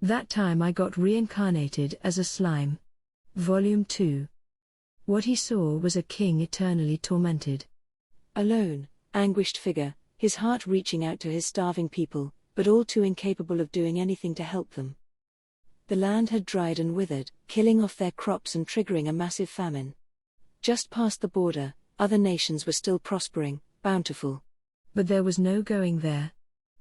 That time I got reincarnated as a slime. Volume 2. What he saw was a king eternally tormented. A lone, anguished figure, his heart reaching out to his starving people, but all too incapable of doing anything to help them. The land had dried and withered, killing off their crops and triggering a massive famine. Just past the border, other nations were still prospering, bountiful. But there was no going there.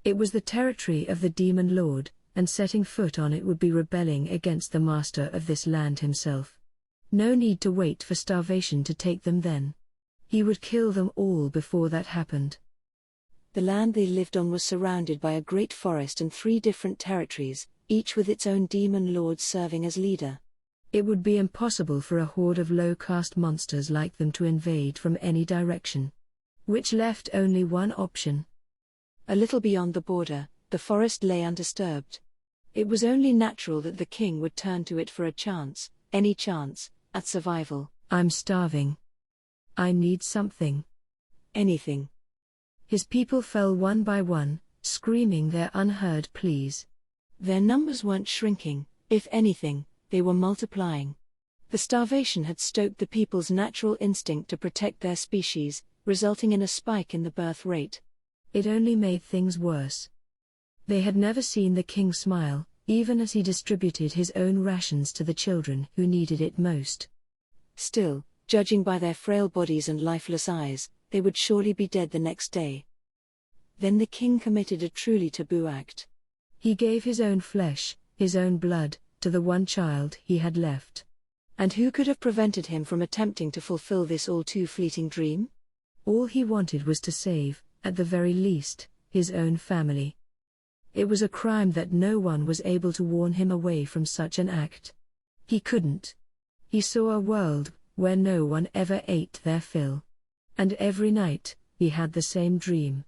It was the territory of the demon lord, and setting foot on it would be rebelling against the master of this land himself. No need to wait for starvation to take them then. He would kill them all before that happened. The land they lived on was surrounded by a great forest and 3 different territories, each with its own demon lord serving as leader. It would be impossible for a horde of low-caste monsters like them to invade from any direction. Which left only one option. A little beyond the border, the forest lay undisturbed. It was only natural that the king would turn to it for a chance, any chance, at survival. I'm starving. I need something. Anything. His people fell one by one, screaming their unheard pleas. Their numbers weren't shrinking, if anything, they were multiplying. The starvation had stoked the people's natural instinct to protect their species, resulting in a spike in the birth rate. It only made things worse. They had never seen the king smile, even as he distributed his own rations to the children who needed it most. Still, judging by their frail bodies and lifeless eyes, they would surely be dead the next day. Then the king committed a truly taboo act. He gave his own flesh, his own blood, to the one child he had left. And who could have prevented him from attempting to fulfill this all too fleeting dream? All he wanted was to save, at the very least, his own family. It was a crime that no one was able to warn him away from such an act. He couldn't. He saw a world where no one ever ate their fill. And every night, he had the same dream.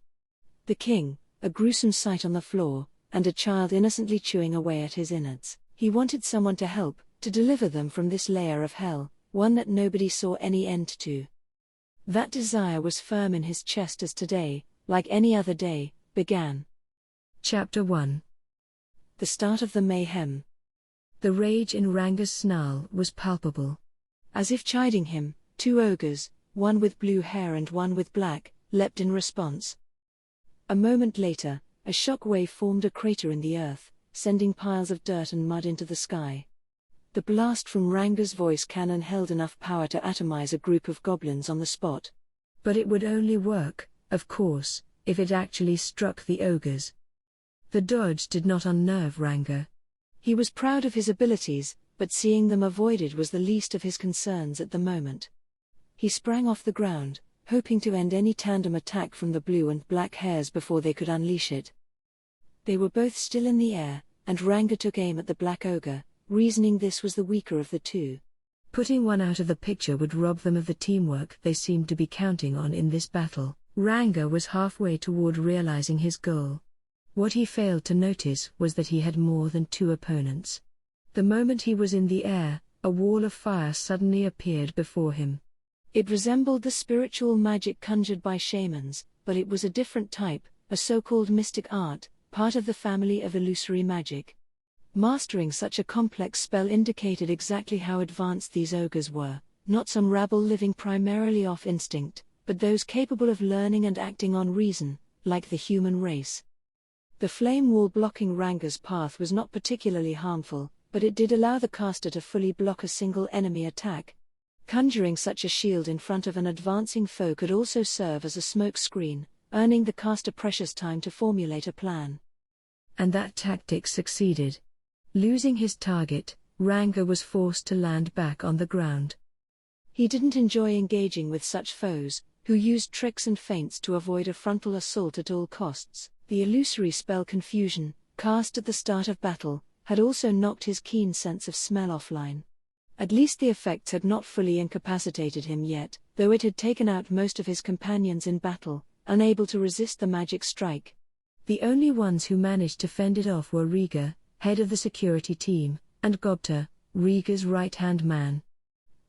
The king, a gruesome sight on the floor, and a child innocently chewing away at his innards. He wanted someone to help, to deliver them from this layer of hell, one that nobody saw any end to. That desire was firm in his chest as today, like any other day, began. Chapter 1. The start of the mayhem. The rage in Ranga's snarl was palpable. As if chiding him, 2 ogres, one with blue hair and one with black, leapt in response. A moment later, a shock wave formed a crater in the earth, sending piles of dirt and mud into the sky. The blast from Ranga's voice cannon held enough power to atomize a group of goblins on the spot. But it would only work, of course, if it actually struck the ogres. The dodge did not unnerve Ranga. He was proud of his abilities, but seeing them avoided was the least of his concerns at the moment. He sprang off the ground, hoping to end any tandem attack from the blue and black hairs before they could unleash it. They were both still in the air, and Ranga took aim at the black ogre, reasoning this was the weaker of the 2. Putting one out of the picture would rob them of the teamwork they seemed to be counting on in this battle. Ranga was halfway toward realizing his goal. What he failed to notice was that he had more than 2 opponents. The moment he was in the air, a wall of fire suddenly appeared before him. It resembled the spiritual magic conjured by shamans, but it was a different type, a so-called mystic art, part of the family of illusory magic. Mastering such a complex spell indicated exactly how advanced these ogres were, not some rabble living primarily off instinct, but those capable of learning and acting on reason, like the human race. The flame wall blocking Ranga's path was not particularly harmful, but it did allow the caster to fully block a single enemy attack. Conjuring such a shield in front of an advancing foe could also serve as a smoke screen, earning the caster precious time to formulate a plan. And that tactic succeeded. Losing his target, Ranga was forced to land back on the ground. He didn't enjoy engaging with such foes, who used tricks and feints to avoid a frontal assault at all costs. The illusory spell Confusion, cast at the start of battle, had also knocked his keen sense of smell offline. At least the effects had not fully incapacitated him yet, though it had taken out most of his companions in battle, unable to resist the magic strike. The only ones who managed to fend it off were Riga, head of the security team, and Gobta, Riga's right-hand man.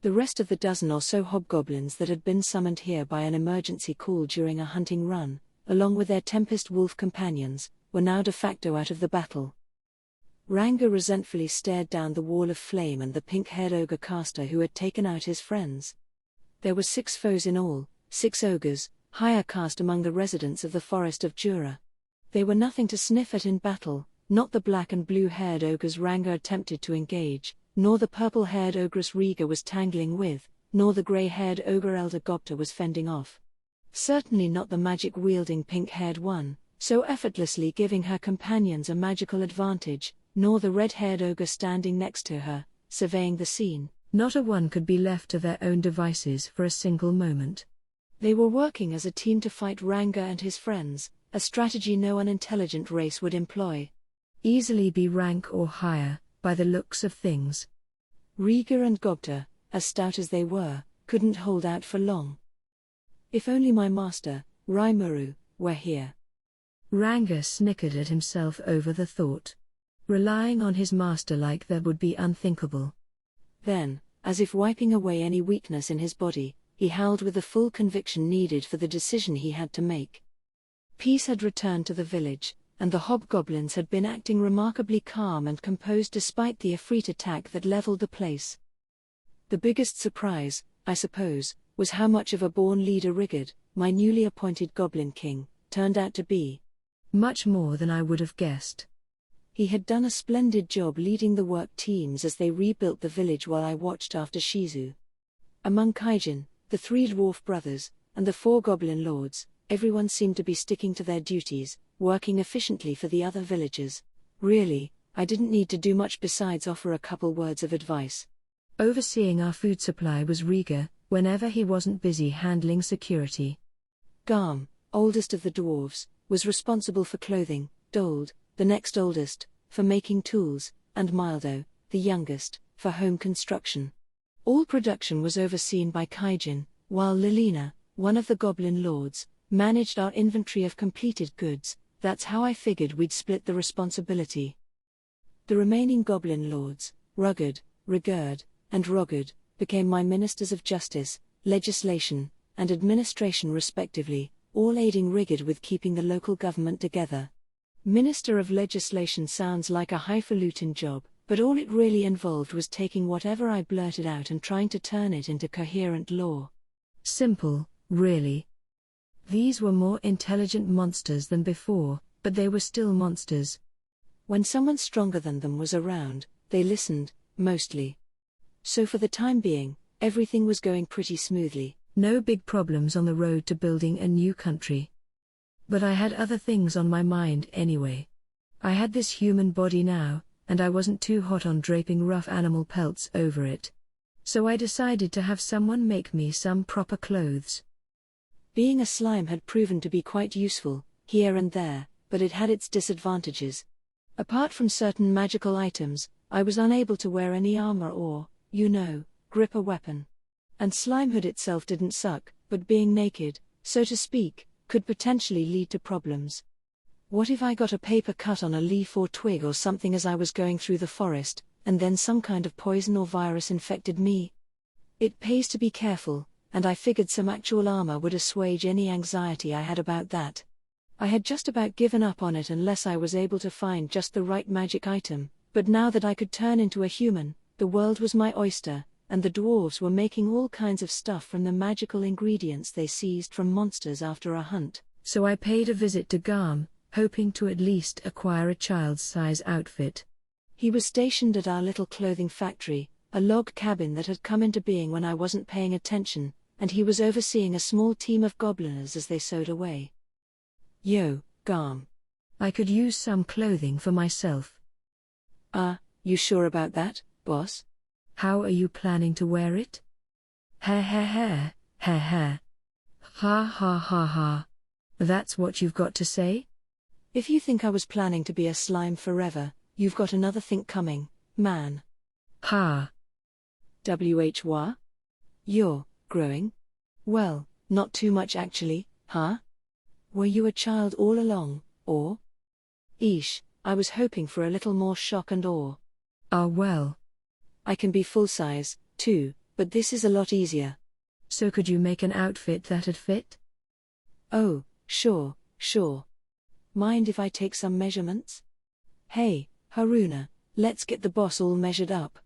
The rest of the dozen or so hobgoblins that had been summoned here by an emergency call during a hunting run, along with their Tempest Wolf companions, were now de facto out of the battle. Ranga resentfully stared down the wall of flame and the pink-haired ogre caster who had taken out his friends. There were 6 foes in all, 6 ogres, higher caste among the residents of the forest of Jura. They were nothing to sniff at in battle, not the black and blue-haired ogres Ranga attempted to engage, nor the purple-haired ogress Riga was tangling with, nor the grey-haired ogre Elder Gopta was fending off. Certainly not the magic-wielding pink-haired one, so effortlessly giving her companions a magical advantage, nor the red-haired ogre standing next to her, surveying the scene. Not a one could be left to their own devices for a single moment. They were working as a team to fight Ranga and his friends, a strategy no unintelligent race would employ. Easily be rank or higher, by the looks of things. Riga and Gopta, as stout as they were, couldn't hold out for long. If only my master, Raimuru, were here. Ranga snickered at himself over the thought. Relying on his master like that would be unthinkable. Then, as if wiping away any weakness in his body, he howled with the full conviction needed for the decision he had to make. Peace had returned to the village, and the hobgoblins had been acting remarkably calm and composed despite the Ifrit attack that leveled the place. The biggest surprise, I suppose, was how much of a born leader Rigard, my newly appointed Goblin King, turned out to be. Much more than I would have guessed. He had done a splendid job leading the work teams as they rebuilt the village while I watched after Shizu. Among Kaijin, the 3 dwarf brothers, and the 4 goblin lords, everyone seemed to be sticking to their duties, working efficiently for the other villagers. Really, I didn't need to do much besides offer a couple words of advice. Overseeing our food supply was Riga, whenever he wasn't busy handling security. Garm, oldest of the dwarves, was responsible for clothing, Dold, the next oldest, for making tools, and Mildo, the youngest, for home construction. All production was overseen by Kaijin, while Lilina, one of the goblin lords, managed our inventory of completed goods. That's how I figured we'd split the responsibility. The remaining goblin lords, Rugged, Rigurd, and Rogud, became my ministers of justice, legislation, and administration respectively, all aiding Rigurd with keeping the local government together. Minister of Legislation sounds like a highfalutin job, but all it really involved was taking whatever I blurted out and trying to turn it into coherent law. Simple, really. These were more intelligent monsters than before, but they were still monsters. When someone stronger than them was around, they listened, mostly. So for the time being, everything was going pretty smoothly. No big problems on the road to building a new country. But I had other things on my mind anyway. I had this human body now, and I wasn't too hot on draping rough animal pelts over it. So I decided to have someone make me some proper clothes. Being a slime had proven to be quite useful, here and there, but it had its disadvantages. Apart from certain magical items, I was unable to wear any armor or, grip a weapon. And Slimehood itself didn't suck, but being naked, so to speak, could potentially lead to problems. What if I got a paper cut on a leaf or twig or something as I was going through the forest, and then some kind of poison or virus infected me? It pays to be careful, and I figured some actual armor would assuage any anxiety I had about that. I had just about given up on it unless I was able to find just the right magic item, but now that I could turn into a human, the world was my oyster, and the dwarves were making all kinds of stuff from the magical ingredients they seized from monsters after a hunt. So I paid a visit to Garm, hoping to at least acquire a child's-size outfit. He was stationed at our little clothing factory, a log cabin that had come into being when I wasn't paying attention, and he was overseeing a small team of gobliners as they sewed away. Yo, Garm. I could use some clothing for myself. You sure about that, boss? How are you planning to wear it? Ha ha ha, ha ha. Ha ha ha ha. That's what you've got to say? If you think I was planning to be a slime forever, you've got another think coming, man. Ha. Wh? You're growing? Well, not too much actually, huh? Were you a child all along, or? Eesh, I was hoping for a little more shock and awe. Well. I can be full size, too, but this is a lot easier. So could you make an outfit that'd fit? Oh, sure. Mind if I take some measurements? Hey, Haruna, Let's get the boss all measured up.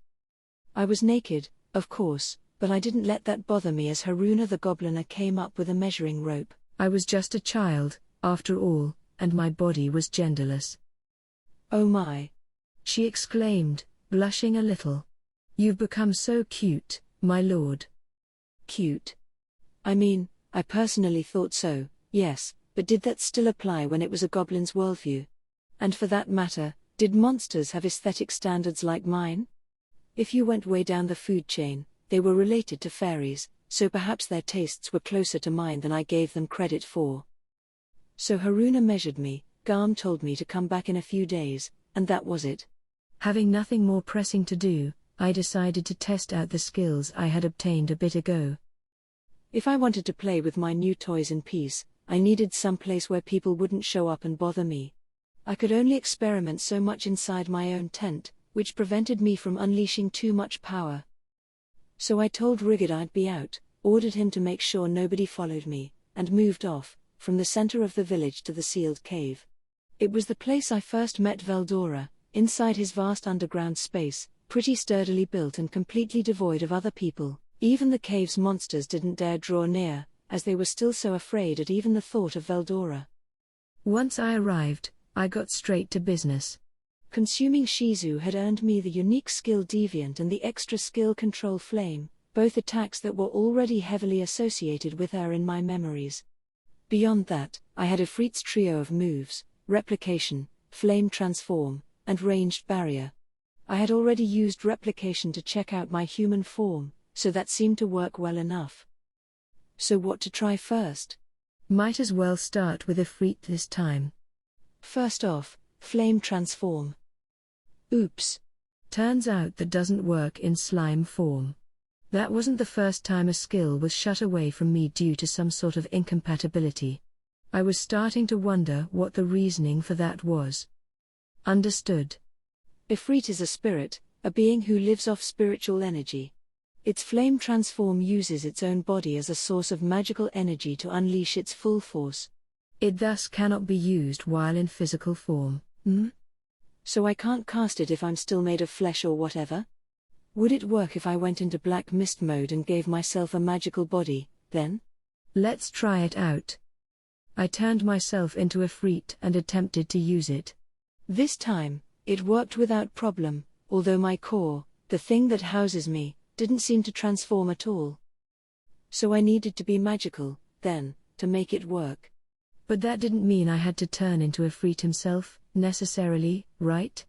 I was naked, of course, but I didn't let that bother me as Haruna the Gobliner came up with a measuring rope. I was just a child, after all, and my body was genderless. Oh my! She exclaimed, blushing a little. You've become so cute, my lord. Cute? I mean, I personally thought so, yes, but did that still apply when it was a goblin's worldview? And for that matter, did monsters have aesthetic standards like mine? If you went way down the food chain, they were related to fairies, so perhaps their tastes were closer to mine than I gave them credit for. So Haruna measured me, Garm told me to come back in a few days, and that was it. Having nothing more pressing to do, I decided to test out the skills I had obtained a bit ago. If I wanted to play with my new toys in peace, I needed some place where people wouldn't show up and bother me. I could only experiment so much inside my own tent, which prevented me from unleashing too much power. So I told Rigid I'd be out, ordered him to make sure nobody followed me, and moved off, from the center of the village to the sealed cave. It was the place I first met Veldora, inside his vast underground space, pretty sturdily built and completely devoid of other people. Even the cave's monsters didn't dare draw near, as they were still so afraid at even the thought of Veldora. Once I arrived, I got straight to business. Consuming Shizu had earned me the unique skill Deviant and the extra skill Control Flame, both attacks that were already heavily associated with her in my memories. Beyond that, I had Ifrit's trio of moves: Replication, Flame Transform, and Ranged Barrier. I had already used Replication to check out my human form, so that seemed to work well enough. So what to try first? Might as well start with Ifrit this time. First off, Flame Transform. Oops. Turns out that doesn't work in slime form. That wasn't the first time a skill was shut away from me due to some sort of incompatibility. I was starting to wonder what the reasoning for that was. Understood. Ifrit is a spirit, a being who lives off spiritual energy. Its flame transform uses its own body as a source of magical energy to unleash its full force. It thus cannot be used while in physical form. So I can't cast it if I'm still made of flesh or whatever? Would it work if I went into black mist mode and gave myself a magical body, then? Let's try it out. I turned myself into Ifrit and attempted to use it. This time, it worked without problem, although my core, the thing that houses me, didn't seem to transform at all. So I needed to be magical, then, to make it work. But that didn't mean I had to turn into Ifrit himself, necessarily, right?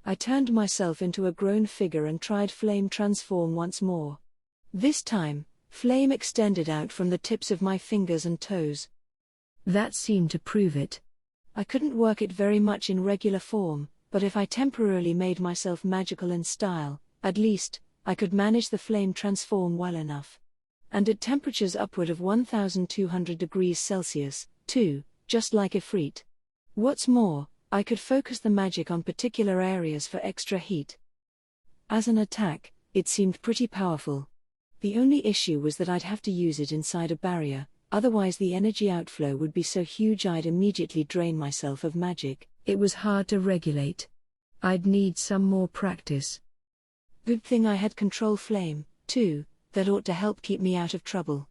I turned myself into a grown figure and tried Flame Transform once more. This time, flame extended out from the tips of my fingers and toes. That seemed to prove it. I couldn't work it very much in regular form, but if I temporarily made myself magical in style, at least, I could manage the Flame Transform well enough. And at temperatures upward of 1200 degrees Celsius, too, just like Ifrit. What's more, I could focus the magic on particular areas for extra heat. As an attack, it seemed pretty powerful. The only issue was that I'd have to use it inside a barrier, otherwise the energy outflow would be so huge I'd immediately drain myself of magic. It was hard to regulate. I'd need some more practice. Good thing I had Control Flame, too, that ought to help keep me out of trouble.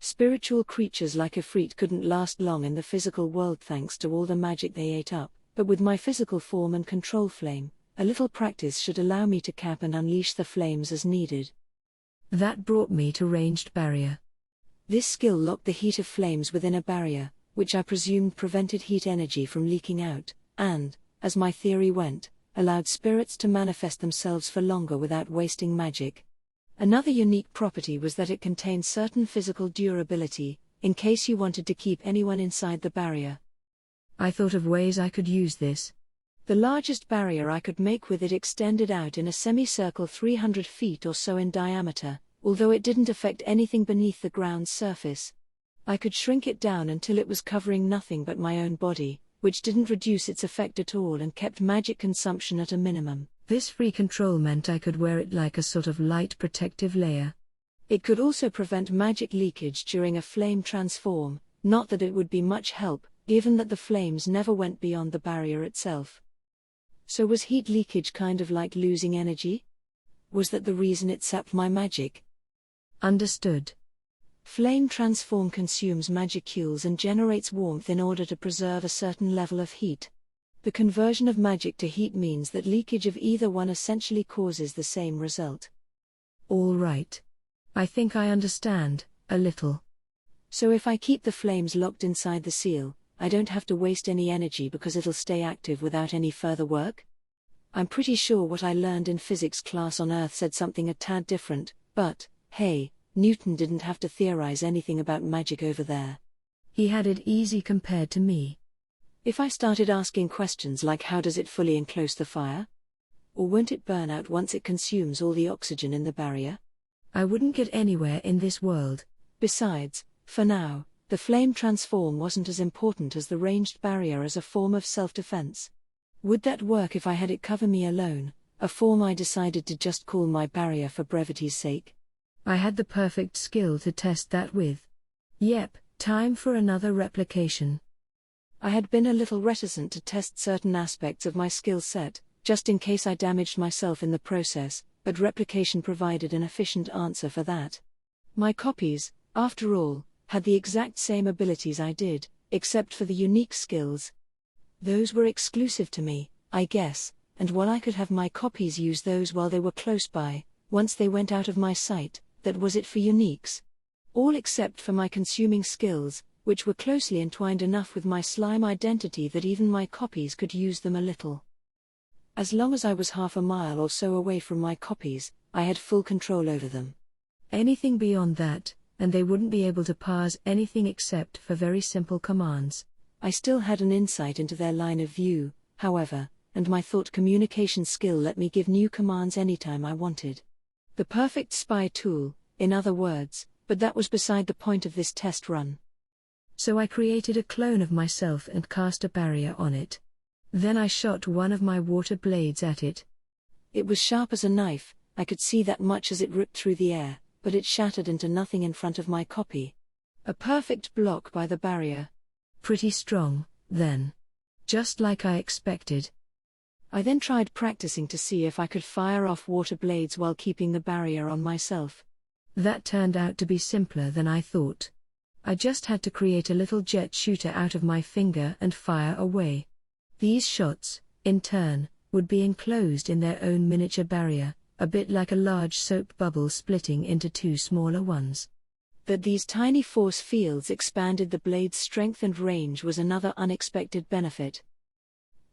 Spiritual creatures like Ifrit couldn't last long in the physical world thanks to all the magic they ate up, but with my physical form and Control Flame, a little practice should allow me to cap and unleash the flames as needed. That brought me to Ranged Barrier. This skill locked the heat of flames within a barrier, which I presumed prevented heat energy from leaking out, and, as my theory went, allowed spirits to manifest themselves for longer without wasting magic. Another unique property was that it contained certain physical durability, in case you wanted to keep anyone inside the barrier. I thought of ways I could use this. The largest barrier I could make with it extended out in a semicircle 300 feet or so in diameter, although it didn't affect anything beneath the ground's surface. I could shrink it down until it was covering nothing but my own body, which didn't reduce its effect at all and kept magic consumption at a minimum. This free control meant I could wear it like a sort of light protective layer. It could also prevent magic leakage during a flame transform, not that it would be much help, given that the flames never went beyond the barrier itself. So was heat leakage kind of like losing energy? Was that the reason it sapped my magic? Understood. Flame transform consumes magicules and generates warmth in order to preserve a certain level of heat. The conversion of magic to heat means that leakage of either one essentially causes the same result. All right. I think I understand, a little. So if I keep the flames locked inside the seal, I don't have to waste any energy because it'll stay active without any further work? I'm pretty sure what I learned in physics class on Earth said something a tad different, but, hey, Newton didn't have to theorize anything about magic over there. He had it easy compared to me. If I started asking questions like how does it fully enclose the fire? Or won't it burn out once it consumes all the oxygen in the barrier? I wouldn't get anywhere in this world. Besides, for now, the flame transform wasn't as important as the ranged barrier as a form of self-defense. Would that work if I had it cover me alone, a form I decided to just call my barrier for brevity's sake? I had the perfect skill to test that with. Yep, time for another replication. I had been a little reticent to test certain aspects of my skill set, just in case I damaged myself in the process, but replication provided an efficient answer for that. My copies, after all, had the exact same abilities I did, except for the unique skills. Those were exclusive to me, I guess, and while I could have my copies use those while they were close by, once they went out of my sight, that was it for uniques. All except for my consuming skills, which were closely entwined enough with my slime identity that even my copies could use them a little. As long as I was half a mile or so away from my copies, I had full control over them. Anything beyond that, and they wouldn't be able to parse anything except for very simple commands. I still had an insight into their line of view, however, and my thought communication skill let me give new commands anytime I wanted. The perfect spy tool, in other words, but that was beside the point of this test run. So I created a clone of myself and cast a barrier on it. Then I shot one of my water blades at it. It was sharp as a knife, I could see that much as it ripped through the air, but it shattered into nothing in front of my copy. A perfect block by the barrier. Pretty strong, then. Just like I expected. I then tried practicing to see if I could fire off water blades while keeping the barrier on myself. That turned out to be simpler than I thought. I just had to create a little jet shooter out of my finger and fire away. These shots, in turn, would be enclosed in their own miniature barrier, a bit like a large soap bubble splitting into two smaller ones. That these tiny force fields expanded the blade's strength and range was another unexpected benefit.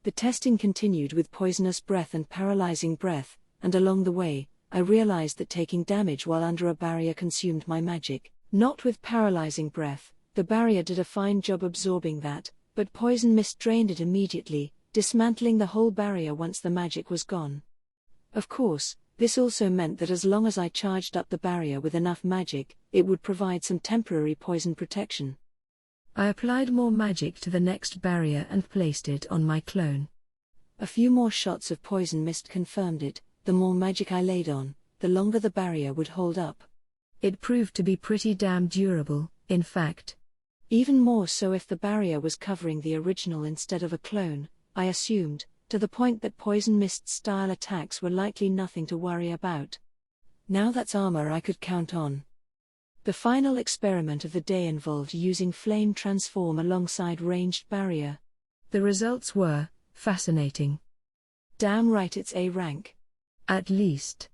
The testing continued with poisonous breath and paralyzing breath, and along the way, I realized that taking damage while under a barrier consumed my magic. Not with paralyzing breath, the barrier did a fine job absorbing that, but poison mist drained it immediately, dismantling the whole barrier once the magic was gone. Of course, this also meant that as long as I charged up the barrier with enough magic, it would provide some temporary poison protection. I applied more magic to the next barrier and placed it on my clone. A few more shots of poison mist confirmed it. The more magic I laid on, the longer the barrier would hold up. It proved to be pretty damn durable, in fact. Even more so if the barrier was covering the original instead of a clone, I assumed, to the point that poison mist-style attacks were likely nothing to worry about. Now that's armor I could count on. The final experiment of the day involved using flame transform alongside ranged barrier. The results were fascinating. Damn right it's A rank. At least.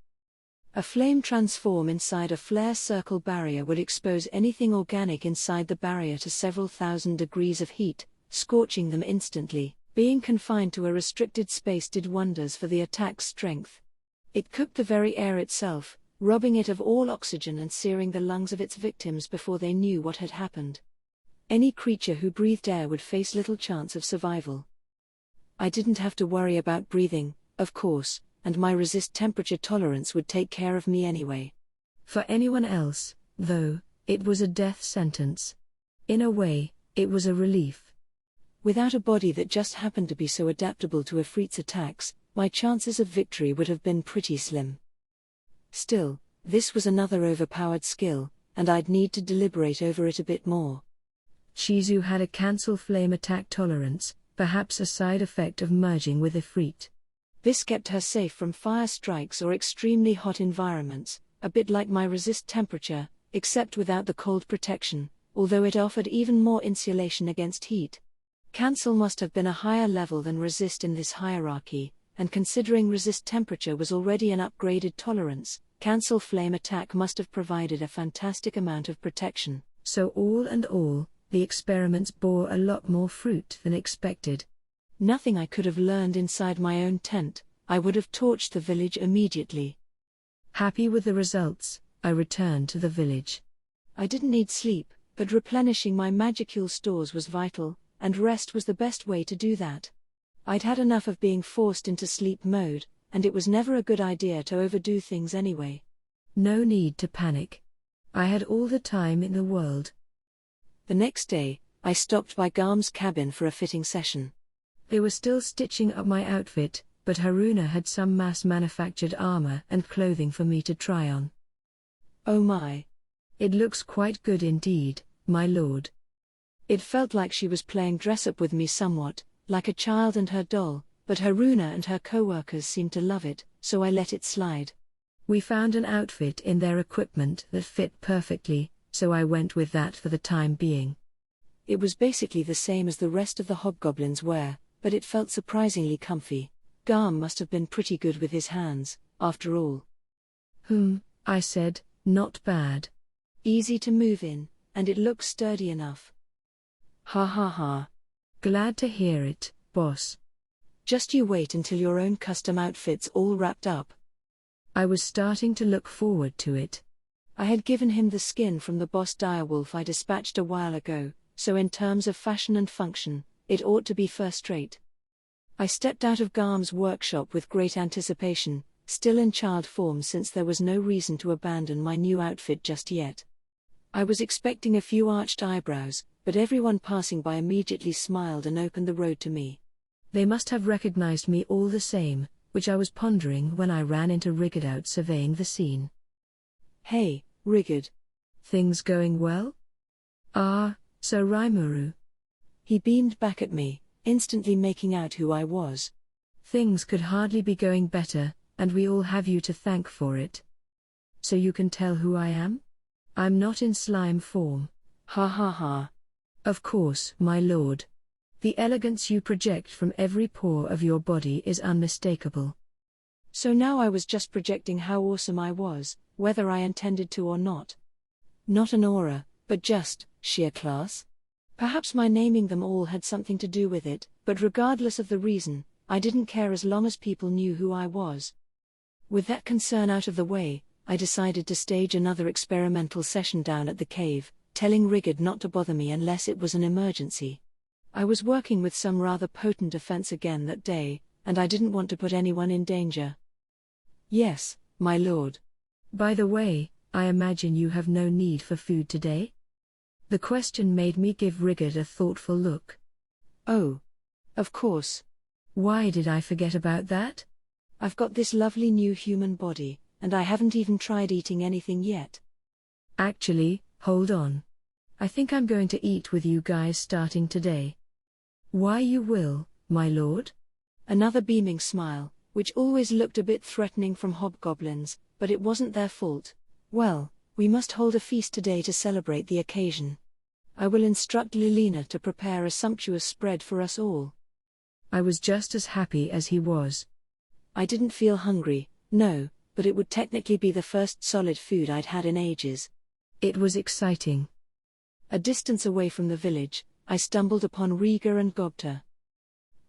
A flame transform inside a flare circle barrier would expose anything organic inside the barrier to several thousand degrees of heat, scorching them instantly. Being confined to a restricted space did wonders for the attack's strength. It cooked the very air itself, robbing it of all oxygen and searing the lungs of its victims before they knew what had happened. Any creature who breathed air would face little chance of survival. I didn't have to worry about breathing, of course, and my resist temperature tolerance would take care of me anyway. For anyone else, though, it was a death sentence. In a way, it was a relief. Without a body that just happened to be so adaptable to Ifrit's attacks, my chances of victory would have been pretty slim. Still, this was another overpowered skill, and I'd need to deliberate over it a bit more. Shizu had a cancel flame attack tolerance, perhaps a side effect of merging with Ifrit. This kept her safe from fire strikes or extremely hot environments, a bit like my resist temperature, except without the cold protection, although it offered even more insulation against heat. Cancel must have been a higher level than resist in this hierarchy, and considering resist temperature was already an upgraded tolerance, cancel flame attack must have provided a fantastic amount of protection. So all in all, the experiments bore a lot more fruit than expected. Nothing I could have learned inside my own tent, I would have torched the village immediately. Happy with the results, I returned to the village. I didn't need sleep, but replenishing my magicule stores was vital, and rest was the best way to do that. I'd had enough of being forced into sleep mode, and it was never a good idea to overdo things anyway. No need to panic. I had all the time in the world. The next day, I stopped by Garm's cabin for a fitting session. They were still stitching up my outfit, but Haruna had some mass-manufactured armor and clothing for me to try on. Oh my. It looks quite good indeed, my lord. It felt like she was playing dress-up with me somewhat, like a child and her doll, but Haruna and her coworkers seemed to love it, so I let it slide. We found an outfit in their equipment that fit perfectly, so I went with that for the time being. It was basically the same as the rest of the hobgoblins wear, but it felt surprisingly comfy. Garm must have been pretty good with his hands, after all. I said, not bad. Easy to move in, and it looks sturdy enough. Ha ha ha. Glad to hear it, boss. Just you wait until your own custom outfit's all wrapped up. I was starting to look forward to it. I had given him the skin from the boss direwolf I dispatched a while ago, so in terms of fashion and function, it ought to be first-rate. I stepped out of Garm's workshop with great anticipation, still in child form since there was no reason to abandon my new outfit just yet. I was expecting a few arched eyebrows, but everyone passing by immediately smiled and opened the road to me. They must have recognized me all the same, which I was pondering when I ran into Rigid out surveying the scene. Hey, Rigid. Things going well? Ah, so Rimuru. He beamed back at me, instantly making out who I was. Things could hardly be going better, and we all have you to thank for it. So you can tell who I am? I'm not in slime form. Ha ha ha. Of course, my lord. The elegance you project from every pore of your body is unmistakable. So now I was just projecting how awesome I was, whether I intended to or not. Not an aura, but just sheer class. Perhaps my naming them all had something to do with it, but regardless of the reason, I didn't care as long as people knew who I was. With that concern out of the way, I decided to stage another experimental session down at the cave, telling Rigid not to bother me unless it was an emergency. I was working with some rather potent offense again that day, and I didn't want to put anyone in danger. Yes, my lord. By the way, I imagine you have no need for food today? The question made me give Rigid a thoughtful look. Oh. Of course. Why did I forget about that? I've got this lovely new human body, and I haven't even tried eating anything yet. Actually, hold on. I think I'm going to eat with you guys starting today. Why you will, my lord? Another beaming smile, which always looked a bit threatening from hobgoblins, but it wasn't their fault. Well, we must hold a feast today to celebrate the occasion. I will instruct Lilina to prepare a sumptuous spread for us all. I was just as happy as he was. I didn't feel hungry, no, but it would technically be the first solid food I'd had in ages. It was exciting. A distance away from the village, I stumbled upon Riga and Gobta.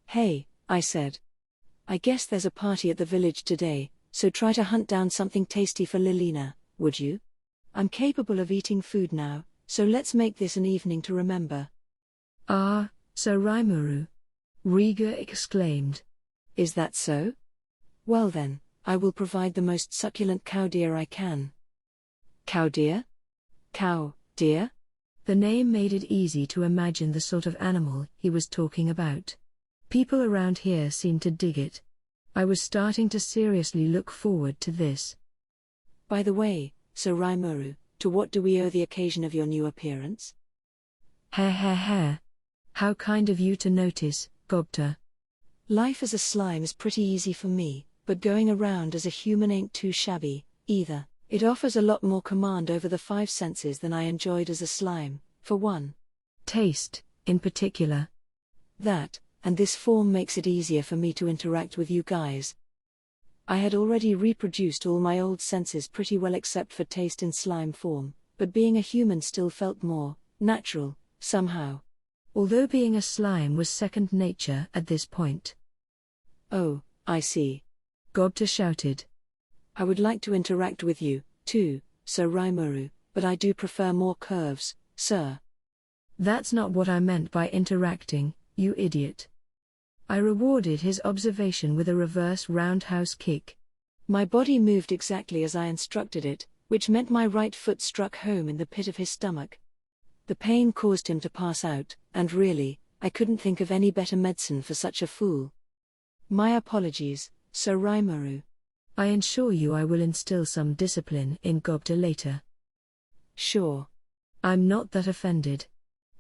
Hey, I said. I guess there's a party at the village today, so try to hunt down something tasty for Lilina, would you? I'm capable of eating food now, so let's make this an evening to remember. Ah, so Rimuru. Riga exclaimed. Is that so? Well then, I will provide the most succulent cow deer I can. Cow deer? Cow deer? The name made it easy to imagine the sort of animal he was talking about. People around here seemed to dig it. I was starting to seriously look forward to this. By the way, Sir Rimuru, to what do we owe the occasion of your new appearance? Ha ha ha. How kind of you to notice, Gobta. Life as a slime is pretty easy for me, but going around as a human ain't too shabby, either. It offers a lot more command over the five senses than I enjoyed as a slime, for one. Taste, in particular. That, and this form makes it easier for me to interact with you guys. I had already reproduced all my old senses pretty well except for taste in slime form, but being a human still felt more natural, somehow. Although being a slime was second nature at this point. Oh, I see. Gobta shouted. I would like to interact with you, too, Sir Rimuru, but I do prefer more curves, sir. That's not what I meant by interacting, you idiot. I rewarded his observation with a reverse roundhouse kick. My body moved exactly as I instructed it, which meant my right foot struck home in the pit of his stomach. The pain caused him to pass out, and really, I couldn't think of any better medicine for such a fool. My apologies, Sir Rimuru. I assure you I will instill some discipline in Gobta later. Sure. I'm not that offended.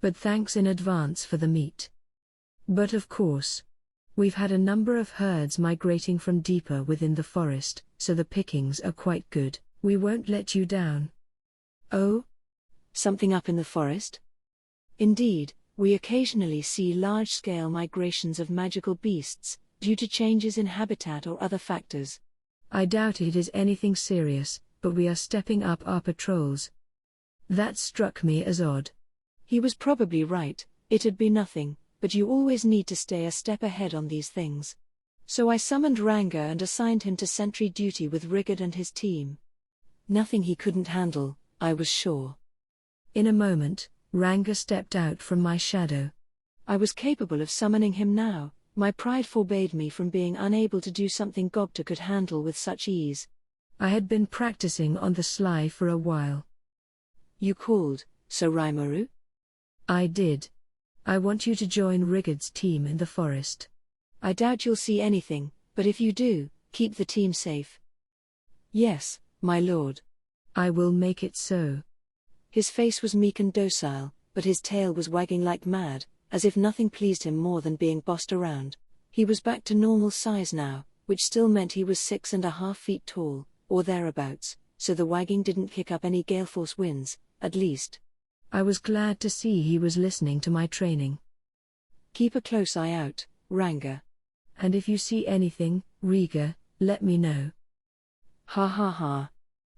But thanks in advance for the meat. But of course. We've had a number of herds migrating from deeper within the forest, so the pickings are quite good. We won't let you down. Oh? Something up in the forest? Indeed, we occasionally see large-scale migrations of magical beasts, due to changes in habitat or other factors. I doubt it is anything serious, but we are stepping up our patrols. That struck me as odd. He was probably right, it'd be nothing, but you always need to stay a step ahead on these things. So I summoned Ranga and assigned him to sentry duty with Rigard and his team. Nothing he couldn't handle, I was sure. In a moment, Ranga stepped out from my shadow. I was capable of summoning him now. My pride forbade me from being unable to do something Gobta could handle with such ease. I had been practicing on the sly for a while. You called, Sir Rimuru? I did. I want you to join Rigard's team in the forest. I doubt you'll see anything, but if you do, keep the team safe. Yes, my lord. I will make it so. His face was meek and docile, but his tail was wagging like mad, as if nothing pleased him more than being bossed around. He was back to normal size now, which still meant he was 6.5 feet tall, or thereabouts, so the wagging didn't kick up any gale force winds, at least. I was glad to see he was listening to my training. Keep a close eye out, Ranga. And if you see anything, Riga, let me know. Ha ha ha.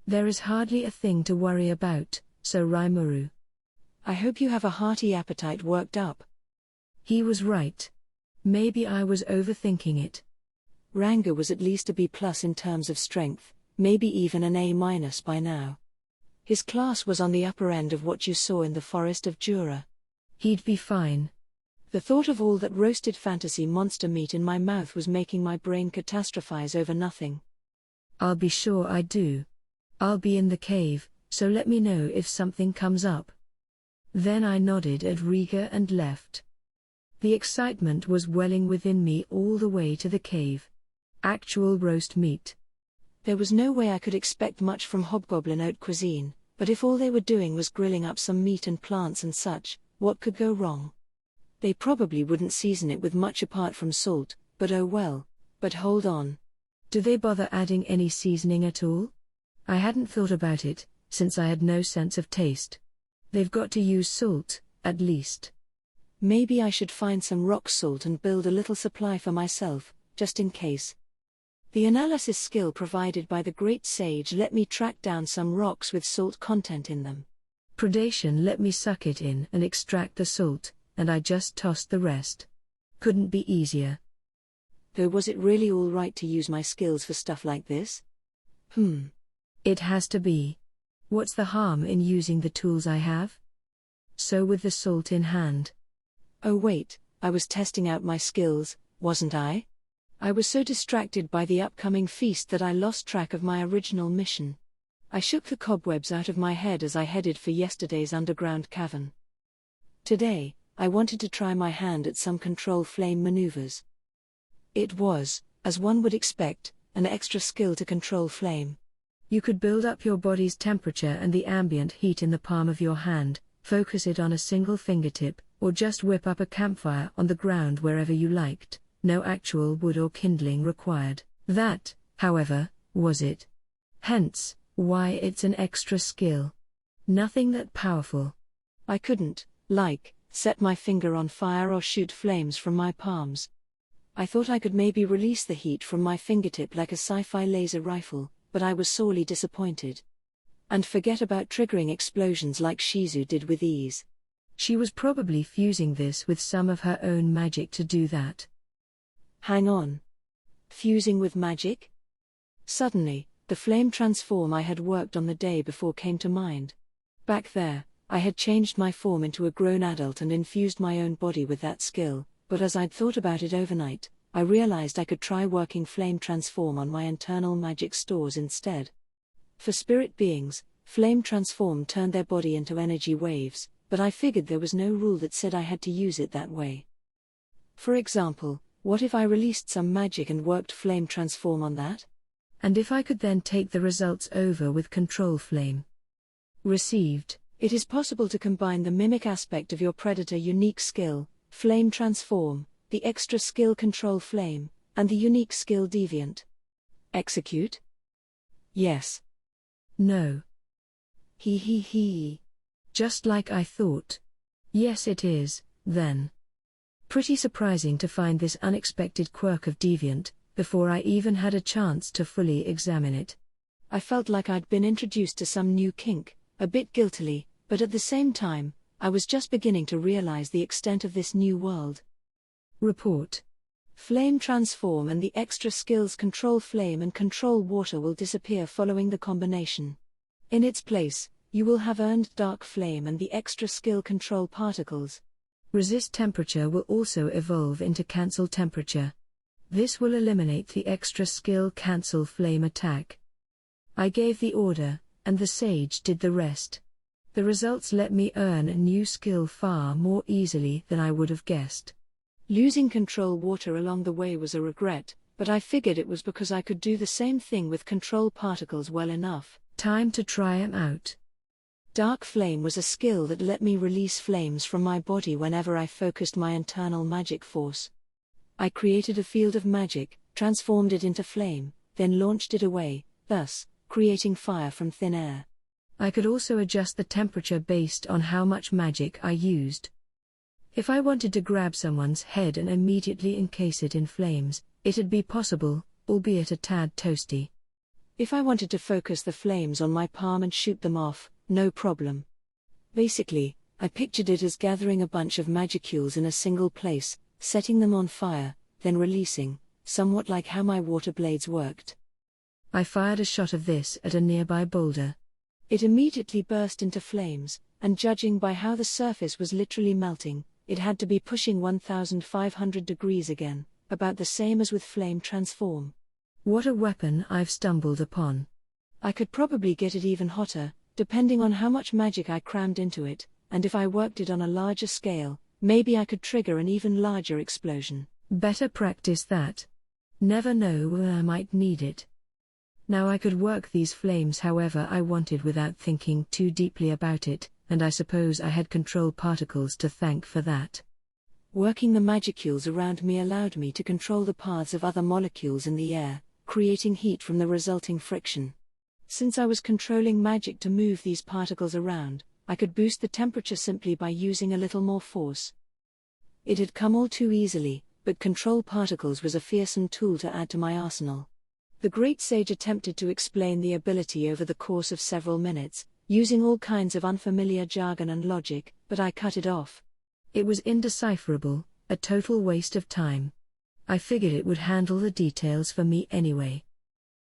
There is hardly a thing to worry about, Sir Rimuru. I hope you have a hearty appetite worked up. He was right. Maybe I was overthinking it. Ranga was at least a B+ in terms of strength, maybe even an A- by now. His class was on the upper end of what you saw in the forest of Jura. He'd be fine. The thought of all that roasted fantasy monster meat in my mouth was making my brain catastrophize over nothing. I'll be sure I do. I'll be in the cave, so let me know if something comes up. Then I nodded at Riga and left. The excitement was welling within me all the way to the cave. Actual roast meat. There was no way I could expect much from Hobgoblin haute cuisine, but if all they were doing was grilling up some meat and plants and such, what could go wrong? They probably wouldn't season it with much apart from salt, but oh well. But hold on. Do they bother adding any seasoning at all? I hadn't thought about it, since I had no sense of taste. They've got to use salt, at least. Maybe I should find some rock salt and build a little supply for myself, just in case. The analysis skill provided by the great sage let me track down some rocks with salt content in them. Predation let me suck it in and extract the salt, and I just tossed the rest. Couldn't be easier. Though was it really all right to use my skills for stuff like this? It has to be. What's the harm in using the tools I have? So with the salt in hand. Oh wait, I was testing out my skills, wasn't I? I was so distracted by the upcoming feast that I lost track of my original mission. I shook the cobwebs out of my head as I headed for yesterday's underground cavern. Today, I wanted to try my hand at some control flame maneuvers. It was, as one would expect, an extra skill to control flame. You could build up your body's temperature and the ambient heat in the palm of your hand, focus it on a single fingertip, or just whip up a campfire on the ground wherever you liked. no actual wood or kindling required. That, however, was it. Hence, why it's an extra skill. Nothing that powerful. I couldn't, set my finger on fire or shoot flames from my palms. I thought I could maybe release the heat from my fingertip like a sci-fi laser rifle, but I was sorely disappointed. And forget about triggering explosions like Shizu did with ease. She was probably fusing this with some of her own magic to do that. Hang on. Fusing with magic? Suddenly, the flame transform I had worked on the day before came to mind. Back there, I had changed my form into a grown adult and infused my own body with that skill, but as I'd thought about it overnight, I realized I could try working flame transform on my internal magic stores instead. For spirit beings, flame transform turned their body into energy waves, but I figured there was no rule that said I had to use it that way. For example, what if I released some magic and worked flame transform on that? And if I could then take the results over with control flame? Received. It is possible to combine the mimic aspect of your predator unique skill, flame transform, the extra skill control flame, and the unique skill deviant. Execute? Yes. No. He. Just like I thought. Yes, it is, then. Pretty surprising to find this unexpected quirk of deviant, before I even had a chance to fully examine it. I felt like I'd been introduced to some new kink, a bit guiltily, but at the same time, I was just beginning to realize the extent of this new world. Report. Flame transform and the extra skills control flame and control water will disappear following the combination. In its place, you will have earned dark flame and the extra skill control particles. Resist temperature will also evolve into cancel temperature. This will eliminate the extra skill cancel flame attack. I gave the order, and the sage did the rest. The results let me earn a new skill far more easily than I would have guessed. Losing control water along the way was a regret, but I figured it was because I could do the same thing with control particles well enough. Time to try 'em out. Dark flame was a skill that let me release flames from my body whenever I focused my internal magic force. I created a field of magic, transformed it into flame, then launched it away, thus creating fire from thin air. I could also adjust the temperature based on how much magic I used. If I wanted to grab someone's head and immediately encase it in flames, it'd be possible, albeit a tad toasty. If I wanted to focus the flames on my palm and shoot them off, no problem. Basically, I pictured it as gathering a bunch of magicules in a single place, setting them on fire, then releasing, somewhat like how my water blades worked. I fired a shot of this at a nearby boulder. It immediately burst into flames, and judging by how the surface was literally melting, it had to be pushing 1500 degrees again, about the same as with flame transform. What a weapon I've stumbled upon. I could probably get it even hotter, depending on how much magic I crammed into it, and if I worked it on a larger scale, maybe I could trigger an even larger explosion. Better practice that. Never know when I might need it. Now I could work these flames however I wanted without thinking too deeply about it, and I suppose I had control particles to thank for that. Working the magicules around me allowed me to control the paths of other molecules in the air, creating heat from the resulting friction. Since I was controlling magic to move these particles around, I could boost the temperature simply by using a little more force. It had come all too easily, but control particles was a fearsome tool to add to my arsenal. The great sage attempted to explain the ability over the course of several minutes, using all kinds of unfamiliar jargon and logic, but I cut it off. It was indecipherable, a total waste of time. I figured it would handle the details for me anyway.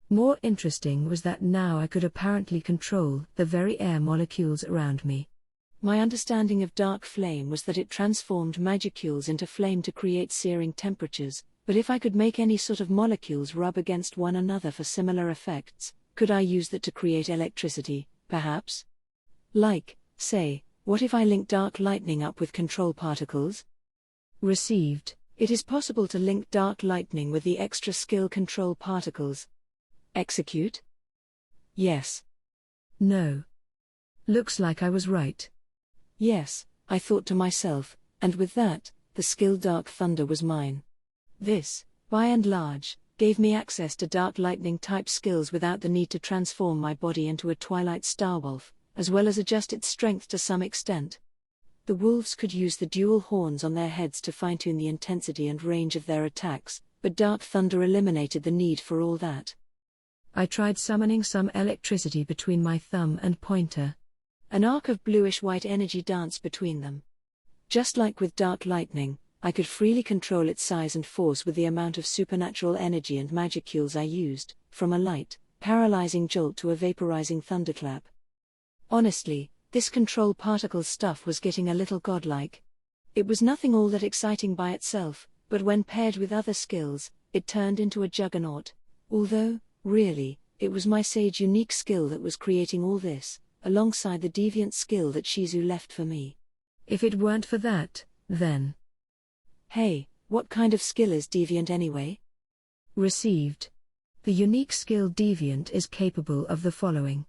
More interesting was that now I could apparently control the very air molecules around me. My understanding of dark flame was that it transformed magicules into flame to create searing temperatures, but if I could make any sort of molecules rub against one another for similar effects, could I use that to create electricity, perhaps? Like, say, what if I link dark lightning up with control particles? Received. It is possible to link dark lightning with the extra skill control particles. Execute? Yes. No. Looks like I was right. Yes, I thought to myself, and with that, the skill Dark Thunder was mine. This, by and large, gave me access to dark lightning type skills without the need to transform my body into a twilight starwolf, as well as adjust its strength to some extent. The wolves could use the dual horns on their heads to fine-tune the intensity and range of their attacks, but dark thunder eliminated the need for all that. I tried summoning some electricity between my thumb and pointer. An arc of bluish-white energy danced between them. Just like with dark lightning, I could freely control its size and force with the amount of supernatural energy and magicules I used, from a light, paralyzing jolt to a vaporizing thunderclap. Honestly, this control particle stuff was getting a little godlike. It was nothing all that exciting by itself, but when paired with other skills, it turned into a juggernaut. Although, really, it was my sage unique skill that was creating all this, alongside the deviant skill that Shizu left for me. If it weren't for that, then... Hey, what kind of skill is deviant anyway? Received. The unique skill deviant is capable of the following.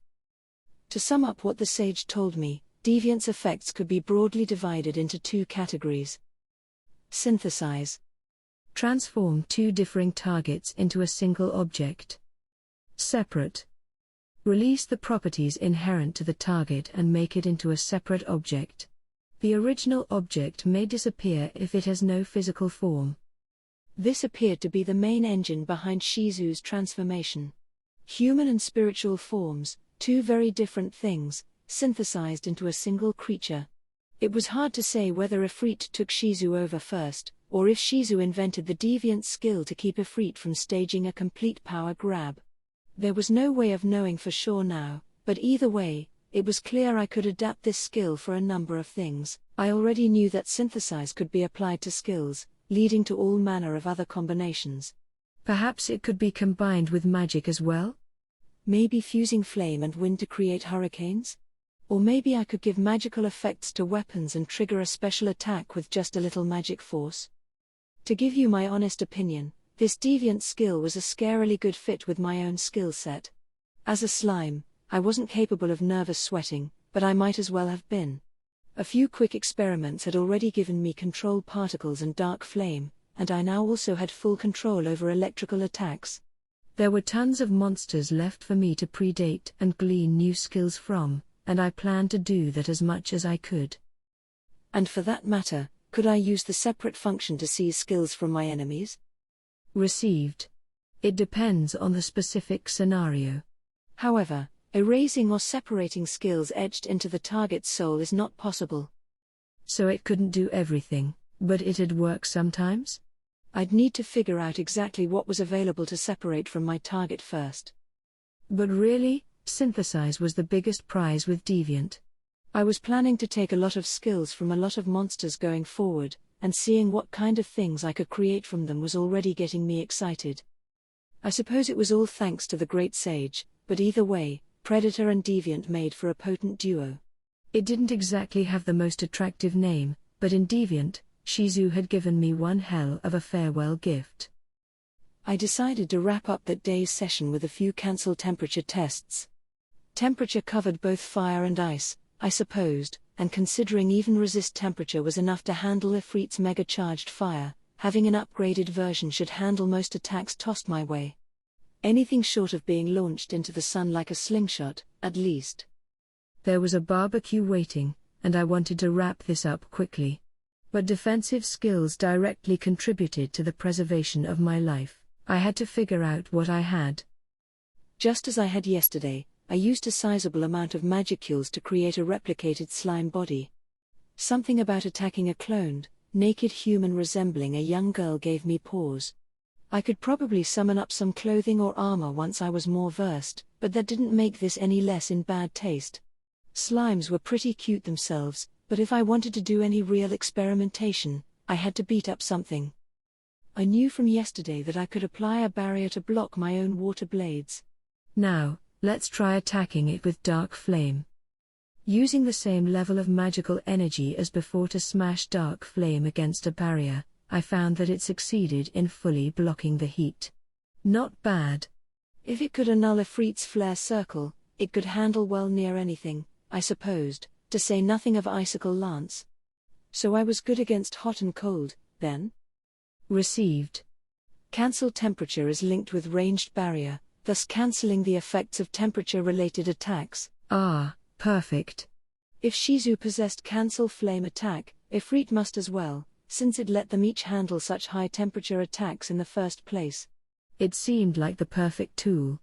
To sum up what the sage told me, deviant's effects could be broadly divided into two categories. Synthesize. Transform two differing targets into a single object. Separate. Release the properties inherent to the target and make it into a separate object. The original object may disappear if it has no physical form. This appeared to be the main engine behind Shizu's transformation. Human and spiritual forms, two very different things, synthesized into a single creature. It was hard to say whether Ifrit took Shizu over first, or if Shizu invented the deviant skill to keep Ifrit from staging a complete power grab. There was no way of knowing for sure now, but either way, it was clear I could adapt this skill for a number of things. I already knew that synthesize could be applied to skills, leading to all manner of other combinations. Perhaps it could be combined with magic as well? Maybe fusing flame and wind to create hurricanes? Or maybe I could give magical effects to weapons and trigger a special attack with just a little magic force. To give you my honest opinion, this deviant skill was a scarily good fit with my own skill set. As a slime, I wasn't capable of nervous sweating, but I might as well have been. A few quick experiments had already given me control particles and dark flame, and I now also had full control over electrical attacks. There were tons of monsters left for me to predate and glean new skills from, and I planned to do that as much as I could. And for that matter, could I use the separate function to seize skills from my enemies? Received. It depends on the specific scenario. However, erasing or separating skills etched into the target's soul is not possible. So it couldn't do everything, but it'd work sometimes? I'd need to figure out exactly what was available to separate from my target first. But really, synthesize was the biggest prize with deviant. I was planning to take a lot of skills from a lot of monsters going forward, and seeing what kind of things I could create from them was already getting me excited. I suppose it was all thanks to the great sage, but either way, Predator and Deviant made for a potent duo. It didn't exactly have the most attractive name, but in Deviant, Shizu had given me one hell of a farewell gift. I decided to wrap up that day's session with a few cancelled temperature tests. Temperature covered both fire and ice, I supposed, and considering even resist temperature was enough to handle Ifrit's mega-charged fire, having an upgraded version should handle most attacks tossed my way. Anything short of being launched into the sun like a slingshot, at least. There was a barbecue waiting, and I wanted to wrap this up quickly. But defensive skills directly contributed to the preservation of my life. I had to figure out what I had. Just as I had yesterday, I used a sizable amount of magicules to create a replicated slime body. Something about attacking a cloned, naked human resembling a young girl gave me pause. I could probably summon up some clothing or armor once I was more versed, but that didn't make this any less in bad taste. Slimes were pretty cute themselves, but if I wanted to do any real experimentation, I had to beat up something. I knew from yesterday that I could apply a barrier to block my own water blades. Now, let's try attacking it with dark flame. Using the same level of magical energy as before to smash dark flame against a barrier, I found that it succeeded in fully blocking the heat. Not bad. If it could annul Ifrit's flare circle, it could handle well near anything, I supposed, to say nothing of icicle lance. So I was good against hot and cold, then? Received. Cancel temperature is linked with ranged barrier, thus cancelling the effects of temperature-related attacks. Ah, perfect. If Shizu possessed cancel flame attack, Ifrit must as well, since it let them each handle such high temperature attacks in the first place. It seemed like the perfect tool.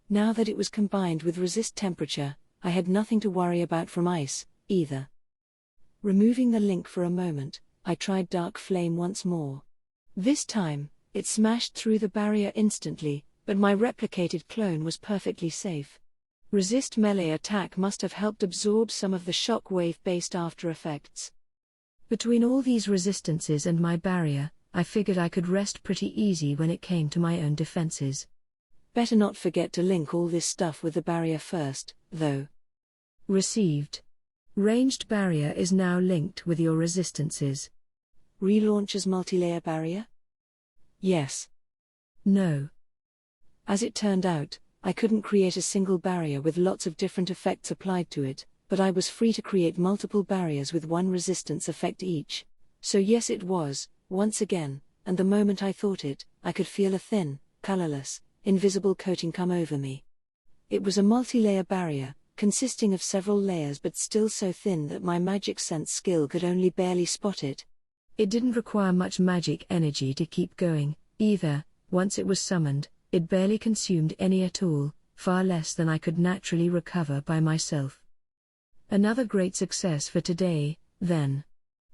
Now that it was combined with resist temperature, I had nothing to worry about from ice, either. Removing the link for a moment, I tried Dark Flame once more. This time, it smashed through the barrier instantly, but my replicated clone was perfectly safe. Resist melee attack must have helped absorb some of the shockwave-based after effects. Between all these resistances and my barrier, I figured I could rest pretty easy when it came to my own defenses. Better not forget to link all this stuff with the barrier first, though. Received. Ranged barrier is now linked with your resistances. Relaunch as multilayer barrier? Yes. No. As it turned out, I couldn't create a single barrier with lots of different effects applied to it, but I was free to create multiple barriers with one resistance effect each. So yes, it was, once again, and the moment I thought it, I could feel a thin, colorless, invisible coating come over me. It was a multi-layer barrier, consisting of several layers but still so thin that my magic sense skill could only barely spot it. It didn't require much magic energy to keep going, either. Once it was summoned, it barely consumed any at all, far less than I could naturally recover by myself. Another great success for today, then.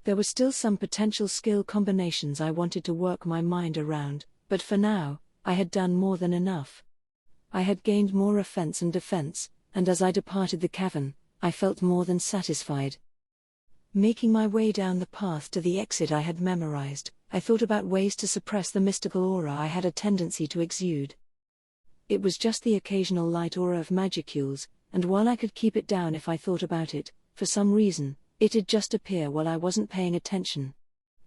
There were still some potential skill combinations I wanted to work my mind around, but for now, I had done more than enough. I had gained more offense and defense, and as I departed the cavern, I felt more than satisfied. Making my way down the path to the exit I had memorized, I thought about ways to suppress the mystical aura I had a tendency to exude. It was just the occasional light aura of magicules, and while I could keep it down if I thought about it, for some reason, it'd just appear while I wasn't paying attention.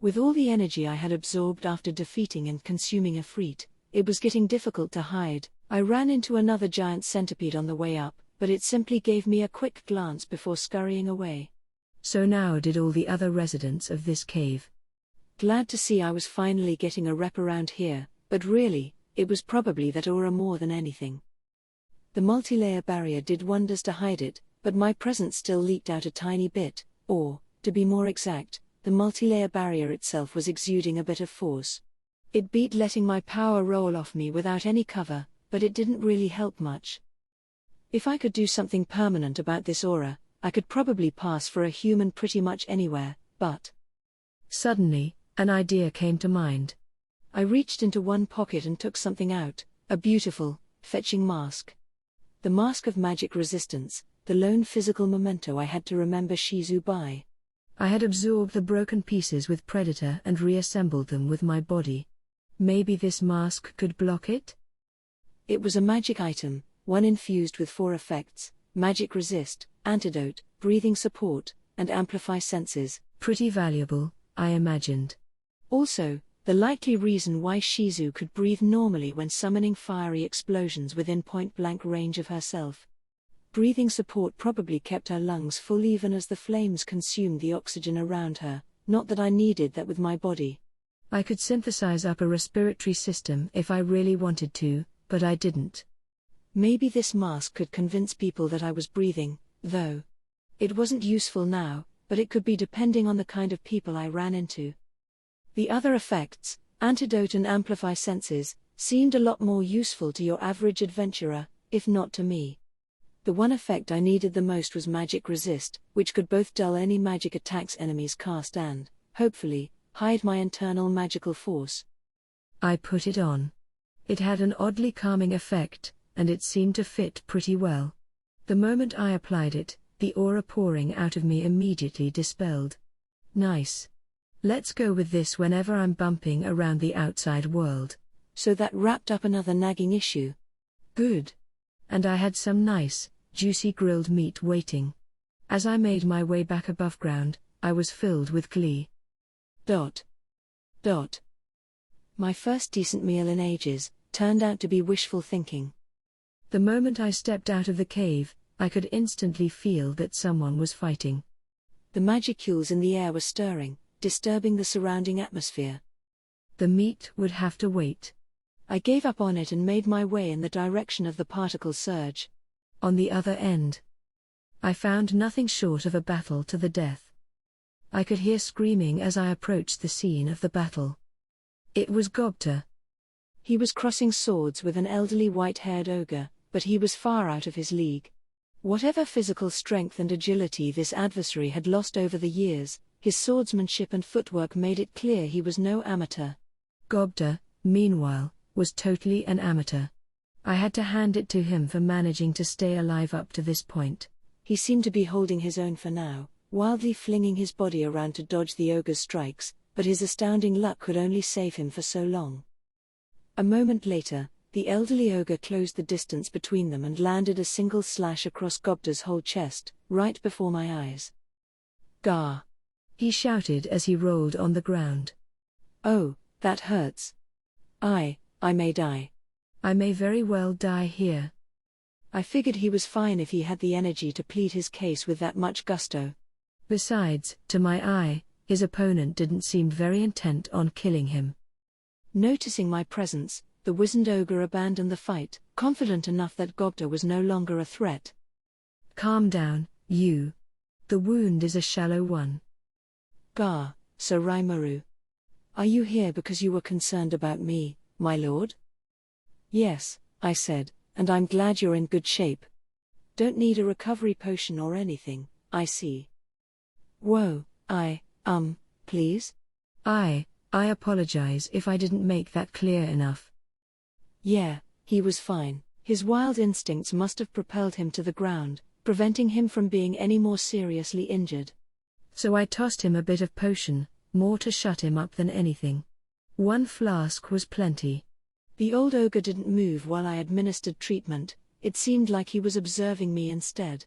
With all the energy I had absorbed after defeating and consuming Ifrit, it was getting difficult to hide. I ran into another giant centipede on the way up, but it simply gave me a quick glance before scurrying away. So now did all the other residents of this cave. Glad to see I was finally getting a rep around here, but really, it was probably that aura more than anything. The multi-layer barrier did wonders to hide it, but my presence still leaked out a tiny bit, or, to be more exact, the multi-layer barrier itself was exuding a bit of force. It beat letting my power roll off me without any cover, but it didn't really help much. If I could do something permanent about this aura, I could probably pass for a human pretty much anywhere, but... Suddenly, an idea came to mind. I reached into one pocket and took something out, a beautiful, fetching mask. The mask of magic resistance, the lone physical memento I had to remember Shizu by. I had absorbed the broken pieces with Predator and reassembled them with my body. Maybe this mask could block it? It was a magic item, one infused with 4 effects: magic resist, antidote, breathing support, and amplify senses. Pretty valuable, I imagined. Also, the likely reason why Shizu could breathe normally when summoning fiery explosions within point-blank range of herself. Breathing support probably kept her lungs full even as the flames consumed the oxygen around her, not that I needed that with my body. I could synthesize up a respiratory system if I really wanted to, but I didn't. Maybe this mask could convince people that I was breathing, though. It wasn't useful now, but it could be depending on the kind of people I ran into. The other effects, antidote and amplify senses, seemed a lot more useful to your average adventurer, if not to me. The one effect I needed the most was magic resist, which could both dull any magic attacks enemies cast and, hopefully, hide my internal magical force. I put it on. It had an oddly calming effect, and it seemed to fit pretty well. The moment I applied it, the aura pouring out of me immediately dispelled. Nice. Let's go with this whenever I'm bumping around the outside world. So that wrapped up another nagging issue. Good. And I had some nice, juicy grilled meat waiting. As I made my way back above ground, I was filled with glee. My first decent meal in ages turned out to be wishful thinking. The moment I stepped out of the cave, I could instantly feel that someone was fighting. The magicules in the air were stirring, disturbing the surrounding atmosphere. The meat would have to wait. I gave up on it and made my way in the direction of the particle surge. On the other end, I found nothing short of a battle to the death. I could hear screaming as I approached the scene of the battle. It was Gobta. He was crossing swords with an elderly white-haired ogre, but he was far out of his league. Whatever physical strength and agility this adversary had lost over the years, his swordsmanship and footwork made it clear he was no amateur. Gobta, meanwhile, was totally an amateur. I had to hand it to him for managing to stay alive up to this point. He seemed to be holding his own for now, wildly flinging his body around to dodge the ogre's strikes, but his astounding luck could only save him for so long. A moment later, the elderly ogre closed the distance between them and landed a single slash across Gobta's whole chest, right before my eyes. "Gah!" he shouted as he rolled on the ground. "Oh, that hurts. I may die. I may very well die here." I figured he was fine if he had the energy to plead his case with that much gusto. Besides, to my eye, his opponent didn't seem very intent on killing him. Noticing my presence, the wizened ogre abandoned the fight, confident enough that Gobta was no longer a threat. "Calm down, you. The wound is a shallow one." "Gah, Sir Rimuru. Are you here because you were concerned about me, my lord?" "Yes," I said, "and I'm glad you're in good shape. Don't need a recovery potion or anything, I see." "Whoa, please?" I apologize if I didn't make that clear enough." Yeah, he was fine. His wild instincts must have propelled him to the ground, preventing him from being any more seriously injured. So I tossed him a bit of potion, more to shut him up than anything. 1 flask was plenty. The old ogre didn't move while I administered treatment. It seemed like he was observing me instead.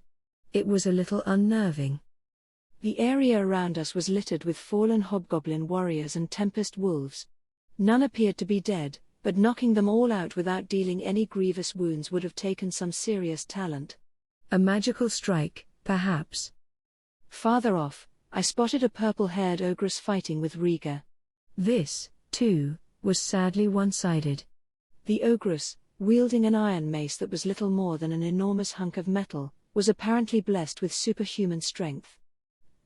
It was a little unnerving. The area around us was littered with fallen hobgoblin warriors and tempest wolves. None appeared to be dead, but knocking them all out without dealing any grievous wounds would have taken some serious talent. A magical strike, perhaps. Farther off, I spotted a purple-haired ogress fighting with Riga. This, too, was sadly one-sided. The ogress, wielding an iron mace that was little more than an enormous hunk of metal, was apparently blessed with superhuman strength.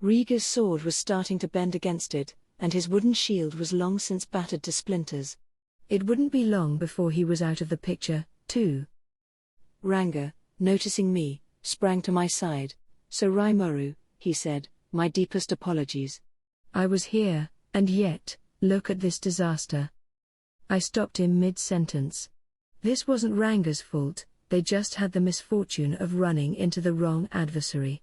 Riga's sword was starting to bend against it, and his wooden shield was long since battered to splinters. It wouldn't be long before he was out of the picture, too. Ranga, noticing me, sprang to my side. "Sir Rimuru," he said, "my deepest apologies." I was here, and yet, look at this disaster. I stopped him mid-sentence. This wasn't Ranga's fault, they just had the misfortune of running into the wrong adversary.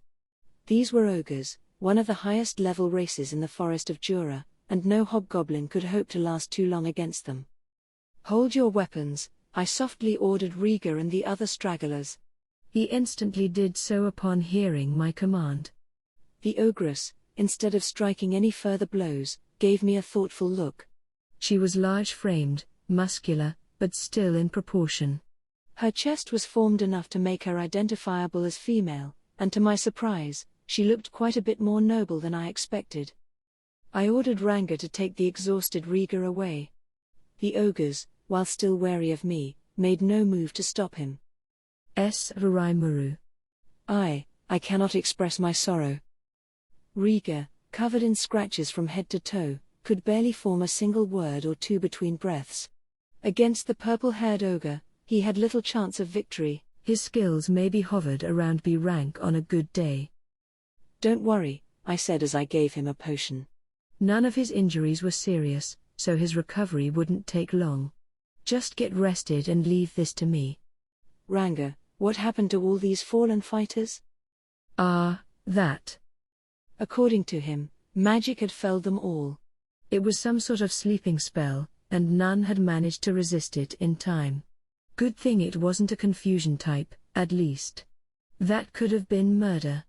These were ogres, one of the highest-level races in the forest of Jura, and no hobgoblin could hope to last too long against them. "Hold your weapons," I softly ordered Riga and the other stragglers. He instantly did so upon hearing my command. The ogress, instead of striking any further blows, gave me a thoughtful look. She was large-framed, muscular, but still in proportion. Her chest was formed enough to make her identifiable as female, and to my surprise, she looked quite a bit more noble than I expected. I ordered Ranga to take the exhausted Riga away. The ogres, while still wary of me, made no move to stop him. Rimuru. I cannot express my sorrow. Riga, covered in scratches from head to toe, could barely form a single word or two between breaths. Against the purple-haired ogre, he had little chance of victory. His skills maybe hovered around B rank on a good day. "Don't worry," I said as I gave him a potion. None of his injuries were serious, so his recovery wouldn't take long. Just get rested and leave this to me. "Ranga, what happened to all these fallen fighters?" That. According to him, magic had felled them all. It was some sort of sleeping spell, and none had managed to resist it in time. Good thing it wasn't a confusion type, at least. That could have been murder.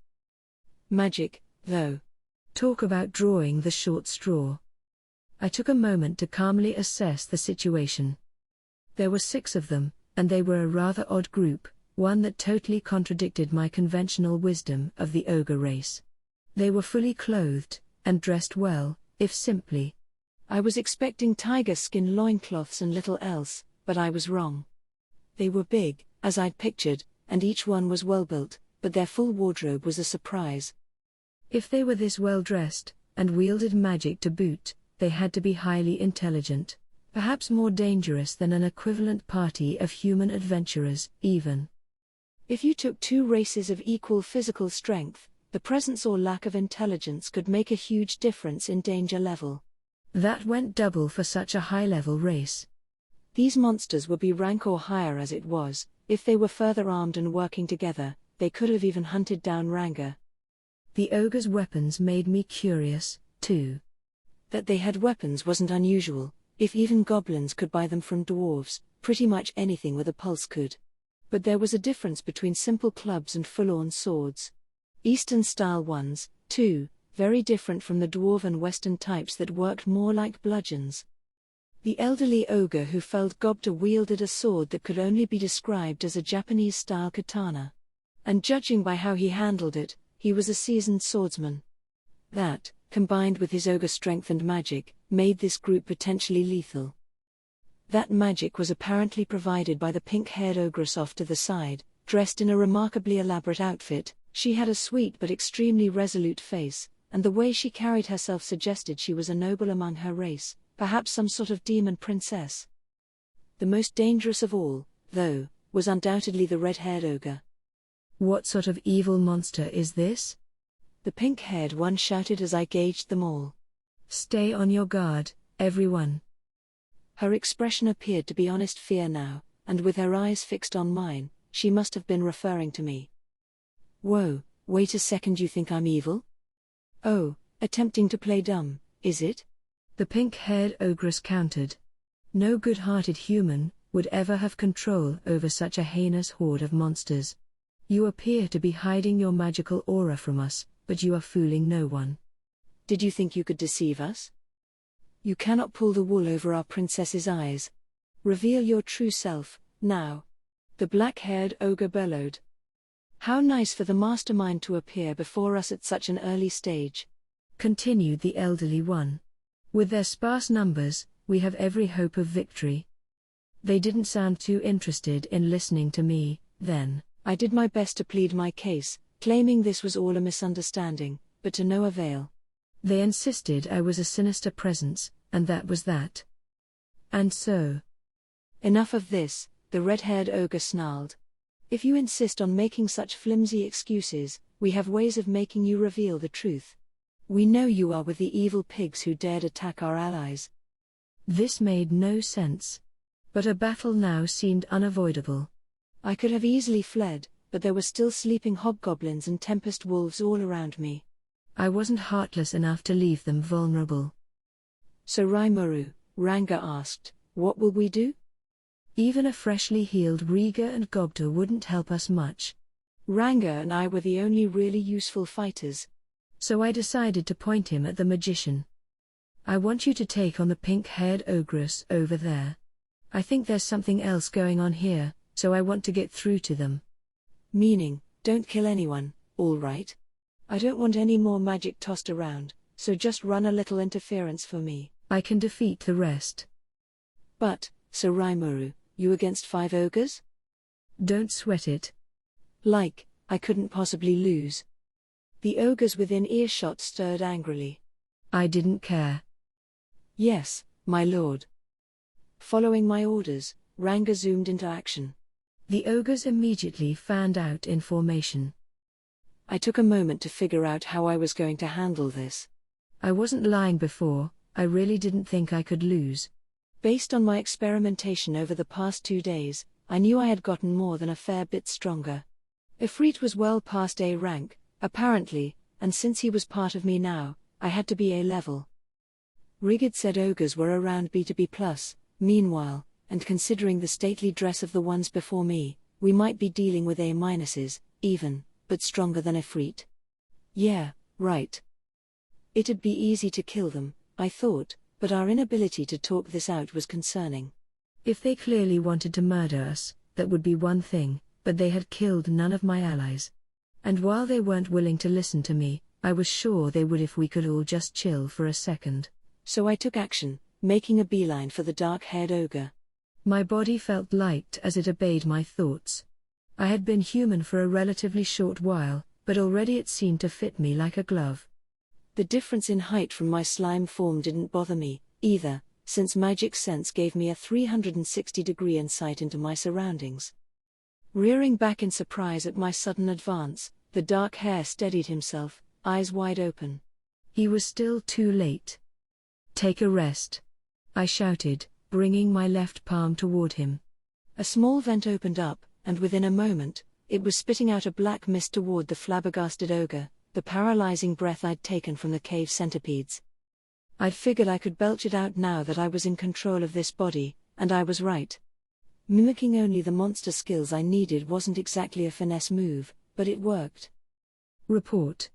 Magic, though. Talk about drawing the short straw. I took a moment to calmly assess the situation. There were 6 of them, and they were a rather odd group, one that totally contradicted my conventional wisdom of the ogre race. They were fully clothed, and dressed well, if simply. I was expecting tiger skin loincloths and little else, but I was wrong. They were big, as I'd pictured, and each one was well built, but their full wardrobe was a surprise. If they were this well dressed, and wielded magic to boot, they had to be highly intelligent, perhaps more dangerous than an equivalent party of human adventurers, even. If you took two races of equal physical strength, the presence or lack of intelligence could make a huge difference in danger level. That went double for such a high-level race. These monsters would be rank or higher as it was. If they were further armed and working together, they could have even hunted down Ranga. The ogre's weapons made me curious, too. That they had weapons wasn't unusual. If even goblins could buy them from dwarves, pretty much anything with a pulse could. But there was a difference between simple clubs and full-on swords. Eastern-style ones, too, very different from the dwarven Western types that worked more like bludgeons. The elderly ogre who felled Gobta wielded a sword that could only be described as a Japanese-style katana. And judging by how he handled it, he was a seasoned swordsman. That, combined with his ogre strength and magic, made this group potentially lethal. That magic was apparently provided by the pink-haired ogress off to the side, dressed in a remarkably elaborate outfit. She had a sweet but extremely resolute face, and the way she carried herself suggested she was a noble among her race, perhaps some sort of demon princess. The most dangerous of all, though, was undoubtedly the red-haired ogre. What sort of evil monster is this? The pink-haired one shouted as I gauged them all. Stay on your guard, everyone. Her expression appeared to be honest fear now, and with her eyes fixed on mine, she must have been referring to me. Whoa, wait a second, you think I'm evil? Oh, attempting to play dumb, is it? The pink-haired ogress countered. No good-hearted human would ever have control over such a heinous horde of monsters. You appear to be hiding your magical aura from us, but you are fooling no one. Did you think you could deceive us? You cannot pull the wool over our princess's eyes. Reveal your true self, now. The black-haired ogre bellowed. How nice for the mastermind to appear before us at such an early stage, continued the elderly one. With their sparse numbers, we have every hope of victory. They didn't sound too interested in listening to me, then. I did my best to plead my case, claiming this was all a misunderstanding, but to no avail. They insisted I was a sinister presence, and that was that. And so. Enough of this, the red-haired ogre snarled. If you insist on making such flimsy excuses, we have ways of making you reveal the truth. We know you are with the evil pigs who dared attack our allies. This made no sense. But a battle now seemed unavoidable. I could have easily fled, but there were still sleeping hobgoblins and tempest wolves all around me. I wasn't heartless enough to leave them vulnerable. So Rimuru, Ranga asked, what will we do? Even a freshly healed Riga and Gobta wouldn't help us much. Ranga and I were the only really useful fighters. So I decided to point him at the magician. I want you to take on the pink-haired ogress over there. I think there's something else going on here, so I want to get through to them. Meaning, don't kill anyone, all right? I don't want any more magic tossed around, so just run a little interference for me. I can defeat the rest. But, so Rimuru, you against 5 ogres? Don't sweat it. Like, I couldn't possibly lose. The ogres within earshot stirred angrily. I didn't care. Yes, my lord. Following my orders, Ranga zoomed into action. The ogres immediately fanned out in formation. I took a moment to figure out how I was going to handle this. I wasn't lying before, I really didn't think I could lose. Based on my experimentation over the past 2 days, I knew I had gotten more than a fair bit stronger. Ifrit was well past A rank, apparently, and since he was part of me now, I had to be A level. Rigid said ogres were around B to B+, meanwhile, and considering the stately dress of the ones before me, we might be dealing with A-, even, but stronger than Ifrit. Yeah, right. It'd be easy to kill them, I thought, but our inability to talk this out was concerning. If they clearly wanted to murder us, that would be one thing, but they had killed none of my allies. And while they weren't willing to listen to me, I was sure they would if we could all just chill for a second. So I took action, making a beeline for the dark-haired ogre. My body felt light as it obeyed my thoughts. I had been human for a relatively short while, but already it seemed to fit me like a glove. The difference in height from my slime form didn't bother me, either, since magic sense gave me a 360-degree insight into my surroundings. Rearing back in surprise at my sudden advance, the dark hair steadied himself, eyes wide open. He was still too late. "Take a rest," I shouted, bringing my left palm toward him. A small vent opened up, and within a moment, it was spitting out a black mist toward the flabbergasted ogre, the paralyzing breath I'd taken from the cave centipedes. I'd figured I could belch it out now that I was in control of this body, and I was right. Mimicking only the monster skills I needed wasn't exactly a finesse move, but it worked. Report.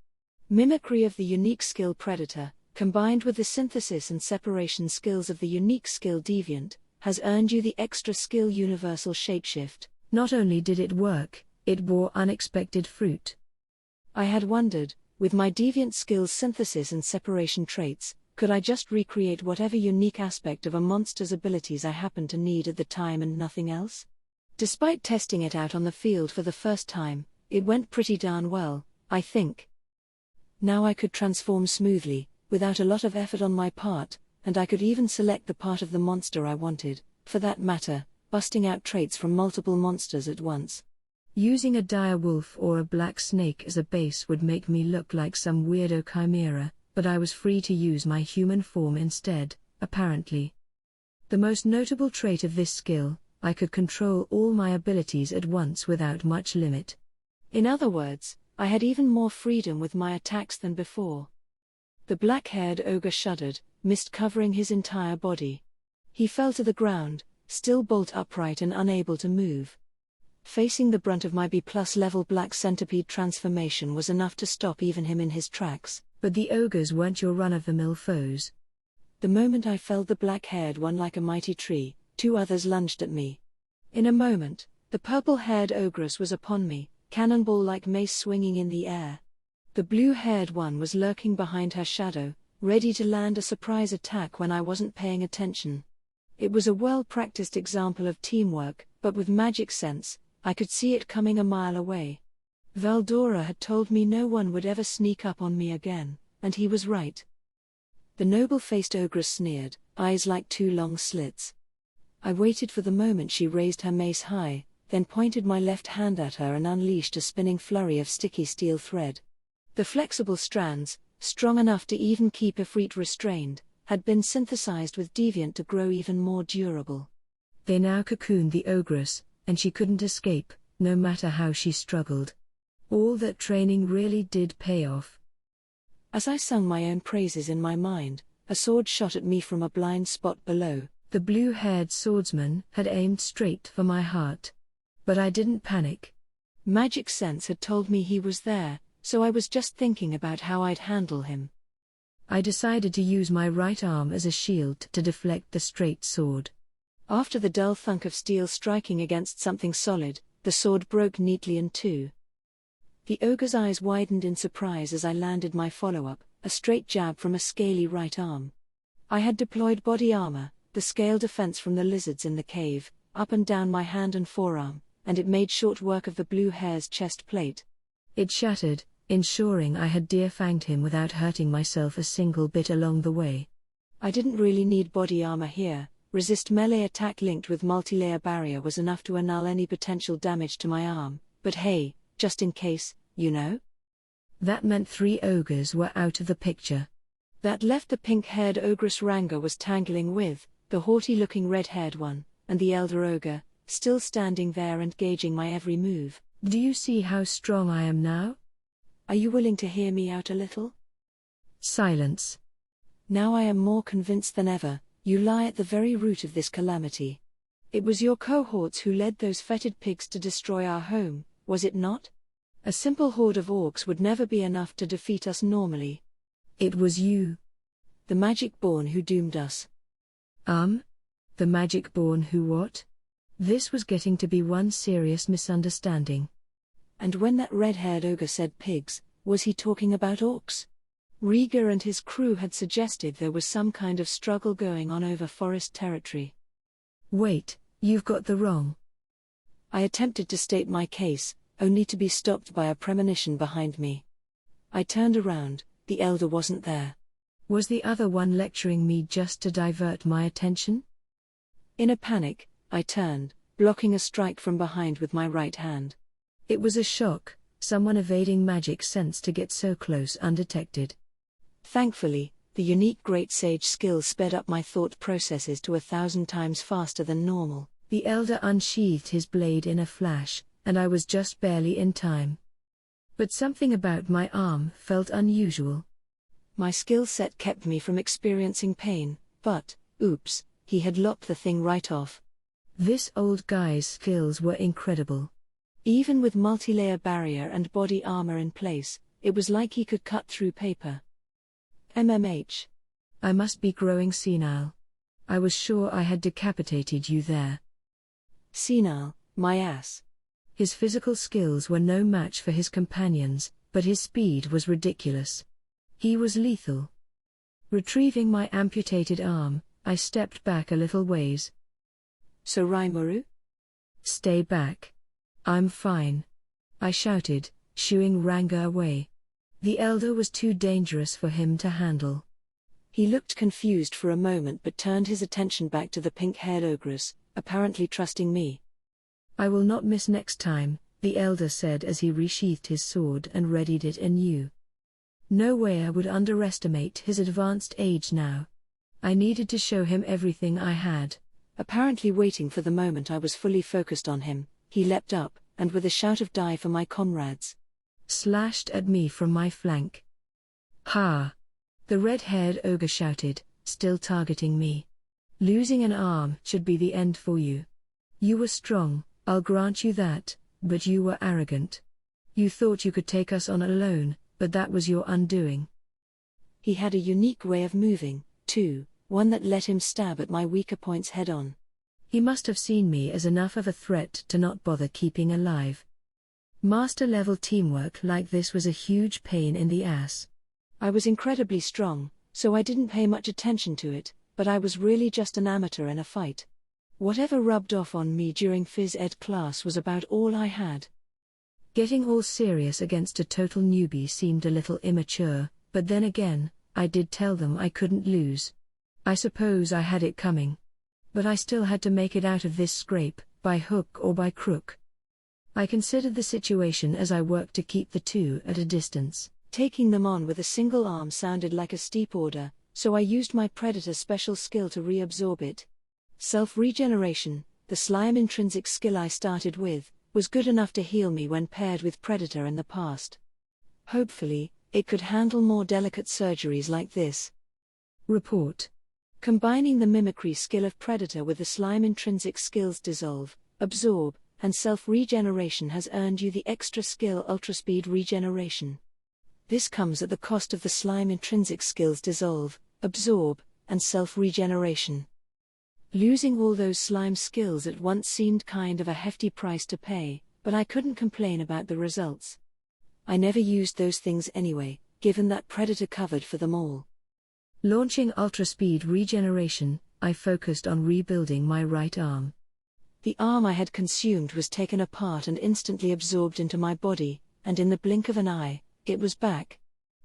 Mimicry of the unique skill predator, combined with the synthesis and separation skills of the unique skill deviant, has earned you the extra skill universal shapeshift. Not only did it work, it bore unexpected fruit. I had wondered, with my deviant skills synthesis and separation traits, could I just recreate whatever unique aspect of a monster's abilities I happened to need at the time and nothing else? Despite testing it out on the field for the first time, it went pretty darn well, I think. Now I could transform smoothly, without a lot of effort on my part, and I could even select the part of the monster I wanted, for that matter, busting out traits from multiple monsters at once. Using a dire wolf or a black snake as a base would make me look like some weirdo chimera, but I was free to use my human form instead, apparently. The most notable trait of this skill, I could control all my abilities at once without much limit. In other words, I had even more freedom with my attacks than before. The black-haired ogre shuddered, mist covering his entire body. He fell to the ground, still bolt upright and unable to move. Facing the brunt of my B+ level black centipede transformation was enough to stop even him in his tracks. But the ogres weren't your run-of-the-mill foes. The moment I felled the black-haired one like a mighty tree, two others lunged at me. In a moment, the purple-haired ogress was upon me, cannonball-like mace swinging in the air. The blue-haired one was lurking behind her shadow, ready to land a surprise attack when I wasn't paying attention. It was a well-practiced example of teamwork, but with magic sense, I could see it coming a mile away. Valdora had told me no one would ever sneak up on me again, and he was right. The noble-faced ogress sneered, eyes like two long slits. I waited for the moment she raised her mace high, then pointed my left hand at her and unleashed a spinning flurry of sticky steel thread. The flexible strands, strong enough to even keep Ifrit restrained, had been synthesized with deviant to grow even more durable. They now cocooned the ogress, and she couldn't escape, no matter how she struggled. All that training really did pay off. As I sung my own praises in my mind, a sword shot at me from a blind spot below. The blue-haired swordsman had aimed straight for my heart. But I didn't panic. Magic sense had told me he was there, so I was just thinking about how I'd handle him. I decided to use my right arm as a shield to deflect the straight sword. After the dull thunk of steel striking against something solid, the sword broke neatly in two. The ogre's eyes widened in surprise as I landed my follow-up, a straight jab from a scaly right arm. I had deployed body armor, the scale defense from the lizards in the cave, up and down my hand and forearm, and it made short work of the blue hare's chest plate. It shattered, ensuring I had deer-fanged him without hurting myself a single bit along the way. I didn't really need body armor here. Resist melee attack linked with multi-layer barrier was enough to annul any potential damage to my arm, but hey, just in case, you know? That meant 3 ogres were out of the picture. That left the pink-haired ogress Ranga was tangling with, the haughty-looking red-haired one, and the elder ogre, still standing there and gauging my every move. Do you see how strong I am now? Are you willing to hear me out a little? Silence. Now I am more convinced than ever. You lie at the very root of this calamity. It was your cohorts who led those fetid pigs to destroy our home, was it not? A simple horde of orcs would never be enough to defeat us normally. It was you. The magic-born who doomed us. The magic-born who what? This was getting to be one serious misunderstanding. And when that red-haired ogre said pigs, was he talking about orcs? Rieger and his crew had suggested there was some kind of struggle going on over forest territory. Wait, You've got the wrong. I attempted to state my case, only to be stopped by a premonition behind me. I turned around, the elder wasn't there. Was the other one lecturing me just to divert my attention? In a panic, I turned, blocking a strike from behind with my right hand. It was a shock, someone evading magic sense to get so close undetected. Thankfully, the unique Great Sage skill sped up my thought processes to 1,000 times faster than normal. The elder unsheathed his blade in a flash, and I was just barely in time. But something about my arm felt unusual. My skill set kept me from experiencing pain, but, oops, he had lopped the thing right off. This old guy's skills were incredible. Even with multi-layer barrier and body armor in place, it was like he could cut through paper. MMH. I must be growing senile. I was sure I had decapitated you there. Senile, my ass. His physical skills were no match for his companions, but his speed was ridiculous. He was lethal. Retrieving my amputated arm, I stepped back a little ways. So Rimuru? Stay back. I'm fine. I shouted, shooing Ranga away. The elder was too dangerous for him to handle. He looked confused for a moment but turned his attention back to the pink-haired ogress, apparently trusting me. I will not miss next time, the elder said as he resheathed his sword and readied it anew. No way I would underestimate his advanced age now. I needed to show him everything I had. Apparently waiting for the moment I was fully focused on him, he leapt up, and with a shout of "Die for my comrades!" slashed at me from my flank. Ha! The red-haired ogre shouted, still targeting me. Losing an arm should be the end for you. You were strong, I'll grant you that, but you were arrogant. You thought you could take us on alone, but that was your undoing. He had a unique way of moving, too, one that let him stab at my weaker points head-on. He must have seen me as enough of a threat to not bother keeping alive. Master-level teamwork like this was a huge pain in the ass. I was incredibly strong, so I didn't pay much attention to it, but I was really just an amateur in a fight. Whatever rubbed off on me during phys ed class was about all I had. Getting all serious against a total newbie seemed a little immature, but then again, I did tell them I couldn't lose. I suppose I had it coming. But I still had to make it out of this scrape, by hook or by crook. I considered the situation as I worked to keep the two at a distance. Taking them on with a single arm sounded like a steep order, so I used my predator special skill to reabsorb it. Self-regeneration, the slime intrinsic skill I started with, was good enough to heal me when paired with predator in the past. Hopefully, it could handle more delicate surgeries like this. Report. Combining the mimicry skill of predator with the slime intrinsic skills dissolve, absorb, and self-regeneration has earned you the extra skill ultraspeed regeneration. This comes at the cost of the slime intrinsic skills dissolve, absorb, and self-regeneration. Losing all those slime skills at once seemed kind of a hefty price to pay, but I couldn't complain about the results. I never used those things anyway, given that predator covered for them all. Launching ultra-speed regeneration, I focused on rebuilding my right arm. The arm I had consumed was taken apart and instantly absorbed into my body, and in the blink of an eye, it was back.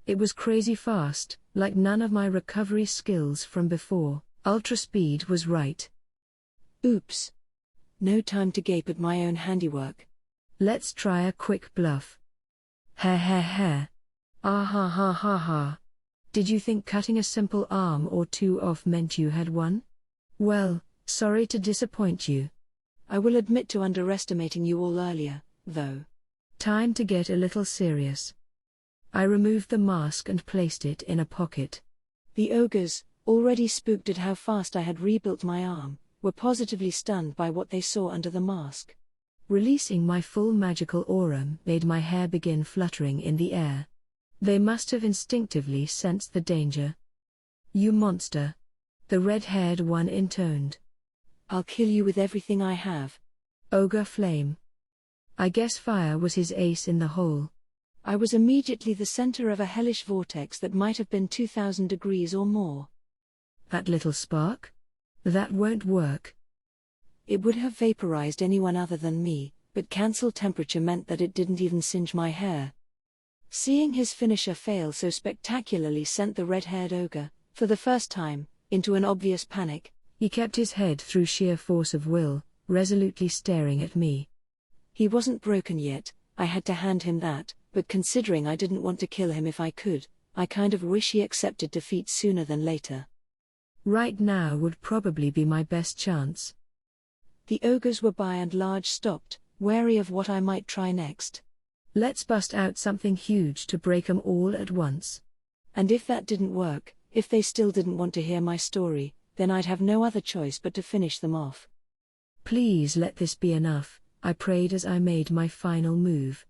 It was crazy fast, like none of my recovery skills from before. Ultra-speed was right. Oops. No time to gape at my own handiwork. Let's try a quick bluff. Ha ha ha. Ah ha ha ha ha. Did you think cutting a simple arm or two off meant you had won? Well, sorry to disappoint you. I will admit to underestimating you all earlier, though. Time to get a little serious. I removed the mask and placed it in a pocket. The ogres, already spooked at how fast I had rebuilt my arm, were positively stunned by what they saw under the mask. Releasing my full magical aura made my hair begin fluttering in the air. They must have instinctively sensed the danger. You monster. The red-haired one intoned. I'll kill you with everything I have. Ogre flame. I guess fire was his ace in the hole. I was immediately the center of a hellish vortex that might have been 2,000 degrees or more. That little spark? That won't work. It would have vaporized anyone other than me, but cancel temperature meant that it didn't even singe my hair. Seeing his finisher fail so spectacularly sent the red-haired ogre, for the first time, into an obvious panic. He kept his head through sheer force of will, resolutely staring at me. He wasn't broken yet, I had to hand him that, but considering I didn't want to kill him if I could, I kind of wish he accepted defeat sooner than later. Right now would probably be my best chance. The ogres were by and large stopped, wary of what I might try next. Let's bust out something huge to break 'em all at once. And if that didn't work, if they still didn't want to hear my story, then I'd have no other choice but to finish them off. Please let this be enough, I prayed as I made my final move.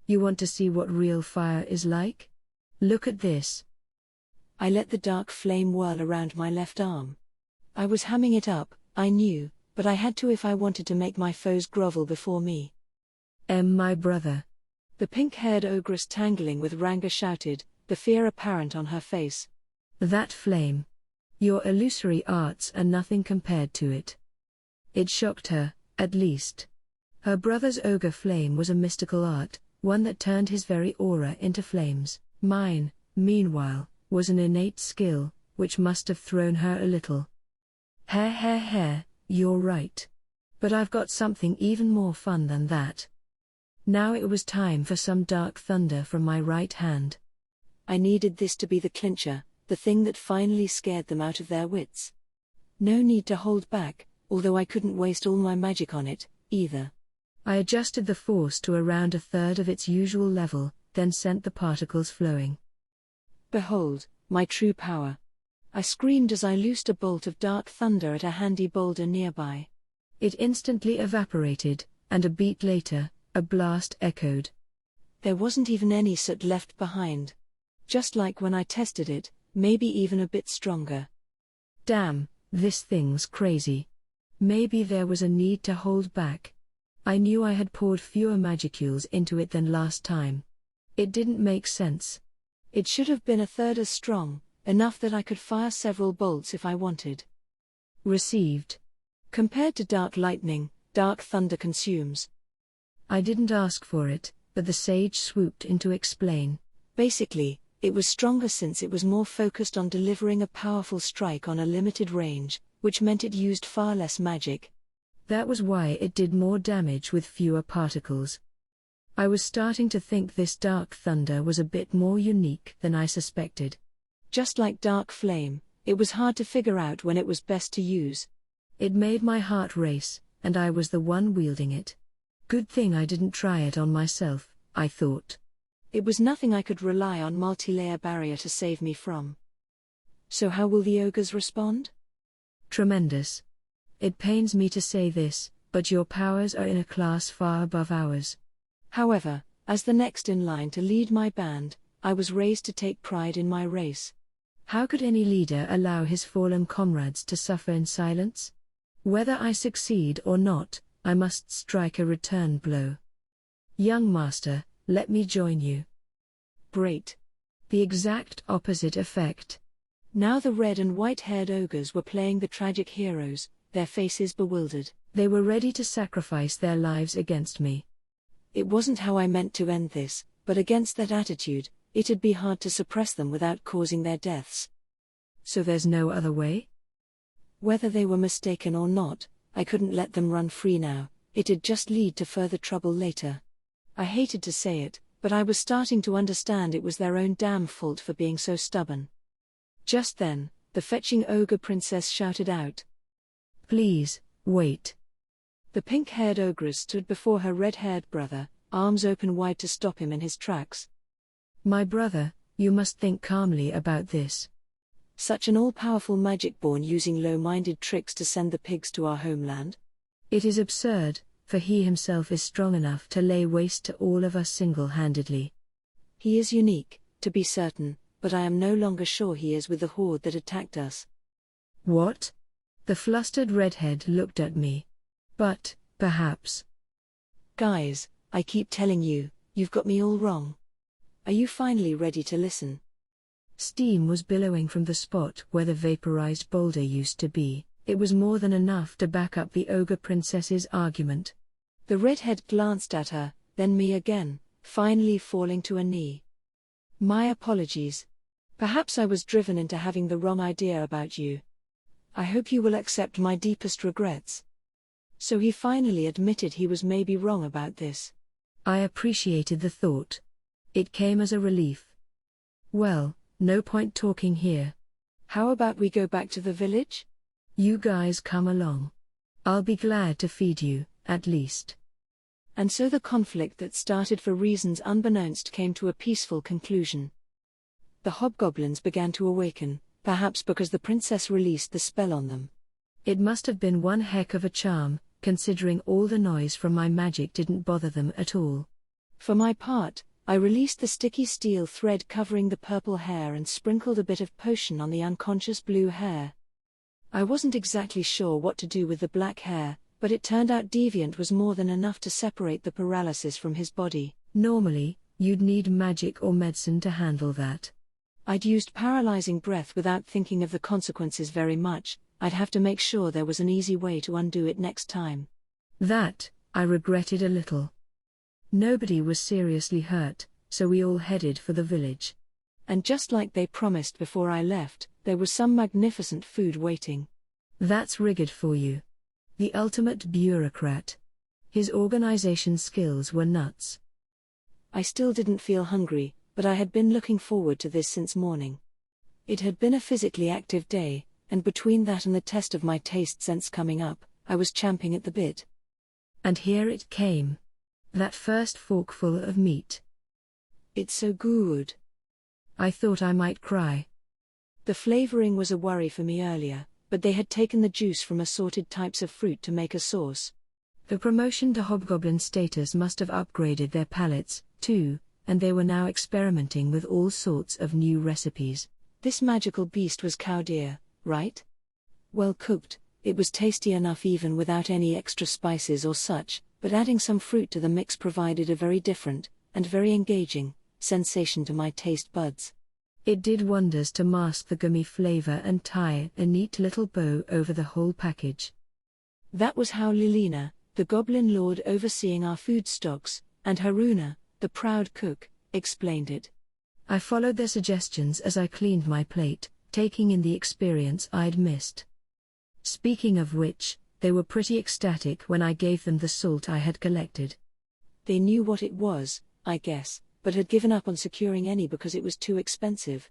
You want to see what real fire is like? Look at this. I let the dark flame whirl around my left arm. I was hamming it up, I knew, but I had to if I wanted to make my foes grovel before me. My brother. The pink-haired ogress tangling with Ranga shouted, the fear apparent on her face. That flame. Your illusory arts are nothing compared to it. It shocked her, at least. Her brother's ogre flame was a mystical art, one that turned his very aura into flames. Mine, meanwhile, was an innate skill, which must have thrown her a little. Hair, you're right. But I've got something even more fun than that. Now it was time for some dark thunder from my right hand. I needed this to be the clincher, the thing that finally scared them out of their wits. No need to hold back, although I couldn't waste all my magic on it, either. I adjusted the force to around a third of its usual level, then sent the particles flowing. Behold, my true power. I screamed as I loosed a bolt of dark thunder at a handy boulder nearby. It instantly evaporated, and a beat later, a blast echoed. There wasn't even any soot left behind. Just like when I tested it, maybe even a bit stronger. Damn, this thing's crazy. Maybe there was a need to hold back. I knew I had poured fewer magicules into it than last time. It didn't make sense. It should have been a third as strong, enough that I could fire several bolts if I wanted. Received. Compared to dark lightning, dark thunder consumes. I didn't ask for it, but the sage swooped in to explain. Basically, it was stronger since it was more focused on delivering a powerful strike on a limited range, which meant it used far less magic. That was why it did more damage with fewer particles. I was starting to think this dark thunder was a bit more unique than I suspected. Just like dark flame, it was hard to figure out when it was best to use. It made my heart race, and I was the one wielding it. Good thing I didn't try it on myself, I thought. It was nothing I could rely on multi-layer barrier to save me from. So how will the ogres respond? Tremendous. It pains me to say this, but your powers are in a class far above ours. However, as the next in line to lead my band, I was raised to take pride in my race. How could any leader allow his fallen comrades to suffer in silence? Whether I succeed or not, I must strike a return blow. Young master, let me join you. Great. The exact opposite effect. Now the red and white-haired ogres were playing the tragic heroes, their faces bewildered. They were ready to sacrifice their lives against me. It wasn't how I meant to end this, but against that attitude, it'd be hard to suppress them without causing their deaths. So there's no other way? Whether they were mistaken or not, I couldn't let them run free now, it'd just lead to further trouble later. I hated to say it, but I was starting to understand it was their own damn fault for being so stubborn. Just then, the fetching ogre princess shouted out. Please, wait. The pink-haired ogress stood before her red-haired brother, arms open wide to stop him in his tracks. My brother, you must think calmly about this. Such an all-powerful magic born using low-minded tricks to send the pigs to our homeland? It is absurd, for he himself is strong enough to lay waste to all of us single-handedly. He is unique, to be certain, but I am no longer sure he is with the horde that attacked us. What? The flustered redhead looked at me. But, perhaps. Guys, I keep telling you, you've got me all wrong. Are you finally ready to listen? Steam was billowing from the spot where the vaporized boulder used to be. It was more than enough to back up the ogre princess's argument. The redhead glanced at her, then me again, finally falling to a knee. My apologies. Perhaps I was driven into having the wrong idea about you. I hope you will accept my deepest regrets. So he finally admitted he was maybe wrong about this. I appreciated the thought. It came as a relief. Well, no point talking here. How about we go back to the village? You guys come along. I'll be glad to feed you, at least. And so the conflict that started for reasons unbeknownst came to a peaceful conclusion. The hobgoblins began to awaken, perhaps because the princess released the spell on them. It must have been one heck of a charm, considering all the noise from my magic didn't bother them at all. For my part, I released the sticky steel thread covering the purple hair and sprinkled a bit of potion on the unconscious blue hair. I wasn't exactly sure what to do with the black hair, but it turned out Deviant was more than enough to separate the paralysis from his body. Normally, you'd need magic or medicine to handle that. I'd used paralyzing breath without thinking of the consequences very much. I'd have to make sure there was an easy way to undo it next time. That, I regretted a little. Nobody was seriously hurt, so we all headed for the village. And just like they promised before I left, there was some magnificent food waiting. That's Rigid for you. The ultimate bureaucrat. His organization skills were nuts. I still didn't feel hungry, but I had been looking forward to this since morning. It had been a physically active day, and between that and the test of my taste sense coming up, I was champing at the bit. And here it came. That first forkful of meat. It's so good. I thought I might cry. The flavoring was a worry for me earlier, but they had taken the juice from assorted types of fruit to make a sauce. The promotion to hobgoblin status must have upgraded their palates, too, and they were now experimenting with all sorts of new recipes. This magical beast was cow deer, right? Well cooked, it was tasty enough even without any extra spices or such, but adding some fruit to the mix provided a very different, and very engaging, sensation to my taste buds. It did wonders to mask the gummy flavor and tie a neat little bow over the whole package. That was how Lilina, the goblin lord overseeing our food stocks, and Haruna, the proud cook, explained it. I followed their suggestions as I cleaned my plate, taking in the experience I'd missed. Speaking of which, they were pretty ecstatic when I gave them the salt I had collected. They knew what it was, I guess, but had given up on securing any because it was too expensive.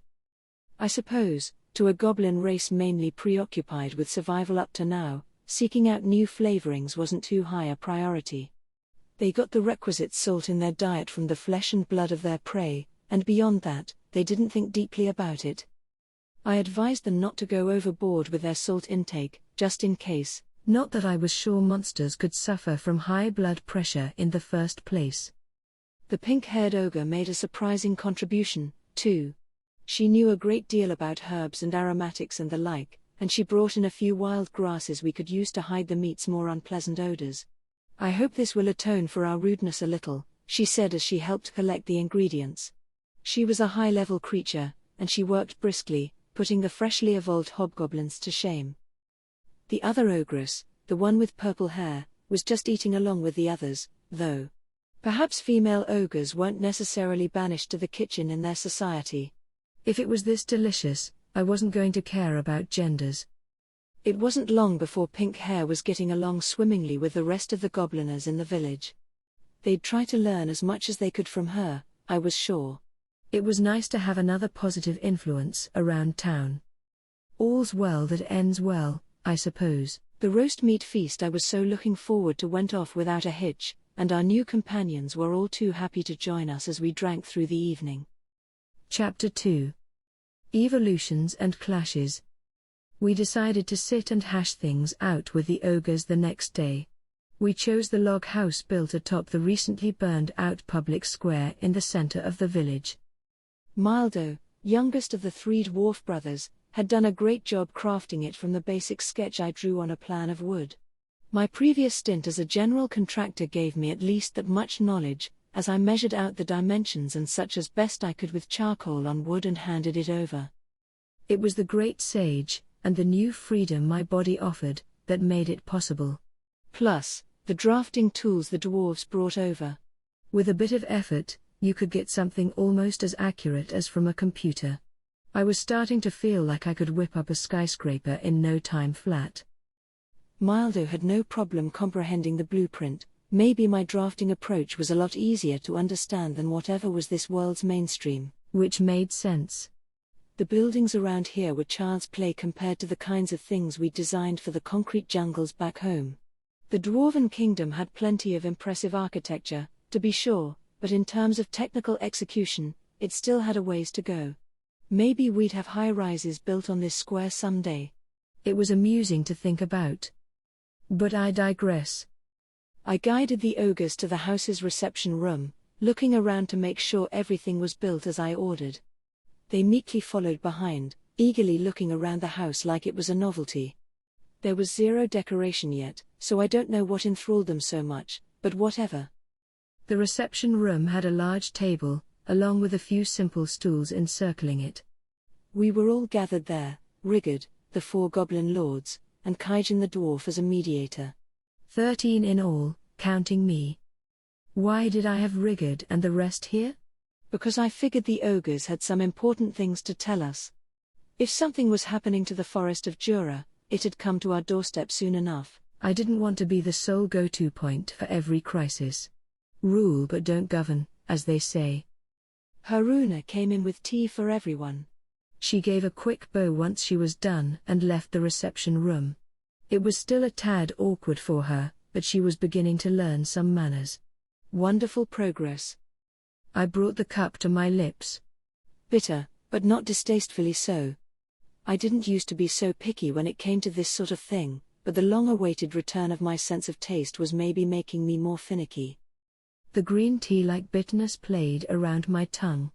I suppose, to a goblin race mainly preoccupied with survival up to now, seeking out new flavorings wasn't too high a priority. They got the requisite salt in their diet from the flesh and blood of their prey, and beyond that, they didn't think deeply about it. I advised them not to go overboard with their salt intake, just in case. Not that I was sure monsters could suffer from high blood pressure in the first place. The pink-haired ogre made a surprising contribution, too. She knew a great deal about herbs and aromatics and the like, and she brought in a few wild grasses we could use to hide the meat's more unpleasant odors. I hope this will atone for our rudeness a little, she said as she helped collect the ingredients. She was a high-level creature, and she worked briskly, putting the freshly evolved hobgoblins to shame. The other ogress, the one with purple hair, was just eating along with the others, though. Perhaps female ogres weren't necessarily banished to the kitchen in their society. If it was this delicious, I wasn't going to care about genders. It wasn't long before Pink Hair was getting along swimmingly with the rest of the gobliners in the village. They'd try to learn as much as they could from her, I was sure. It was nice to have another positive influence around town. All's well that ends well, I suppose. The roast meat feast I was so looking forward to went off without a hitch, and our new companions were all too happy to join us as we drank through the evening. Chapter 2. Evolutions and Clashes. We decided to sit and hash things out with the ogres the next day. We chose the log house built atop the recently burned out public square in the center of the village. Mildo, youngest of the three dwarf brothers, had done a great job crafting it from the basic sketch I drew on a plan of wood. My previous stint as a general contractor gave me at least that much knowledge, as I measured out the dimensions and such as best I could with charcoal on wood and handed it over. It was the great sage, and the new freedom my body offered, that made it possible. Plus, the drafting tools the dwarves brought over. With a bit of effort, you could get something almost as accurate as from a computer. I was starting to feel like I could whip up a skyscraper in no time flat. Mildo had no problem comprehending the blueprint. Maybe my drafting approach was a lot easier to understand than whatever was this world's mainstream. Which made sense. The buildings around here were child's play compared to the kinds of things we designed for the concrete jungles back home. The Dwarven Kingdom had plenty of impressive architecture, to be sure, but in terms of technical execution, it still had a ways to go. Maybe we'd have high-rises built on this square someday. It was amusing to think about. But I digress. I guided the ogres to the house's reception room, looking around to make sure everything was built as I ordered. They meekly followed behind, eagerly looking around the house like it was a novelty. There was zero decoration yet, so I don't know what enthralled them so much, but whatever. The reception room had a large table, along with a few simple stools encircling it. We were all gathered there, Rigurd, the 4 goblin lords, and Kaijin the dwarf as a mediator. 13 in all, counting me. Why did I have Rigurd and the rest here? Because I figured the ogres had some important things to tell us. If something was happening to the forest of Jura, it had come to our doorstep soon enough. I didn't want to be the sole go-to point for every crisis. Rule but don't govern, as they say. Haruna came in with tea for everyone. She gave a quick bow once she was done and left the reception room. It was still a tad awkward for her, but she was beginning to learn some manners. Wonderful progress. I brought the cup to my lips. Bitter, but not distastefully so. I didn't used to be so picky when it came to this sort of thing, but the long-awaited return of my sense of taste was maybe making me more finicky. The green tea-like bitterness played around my tongue.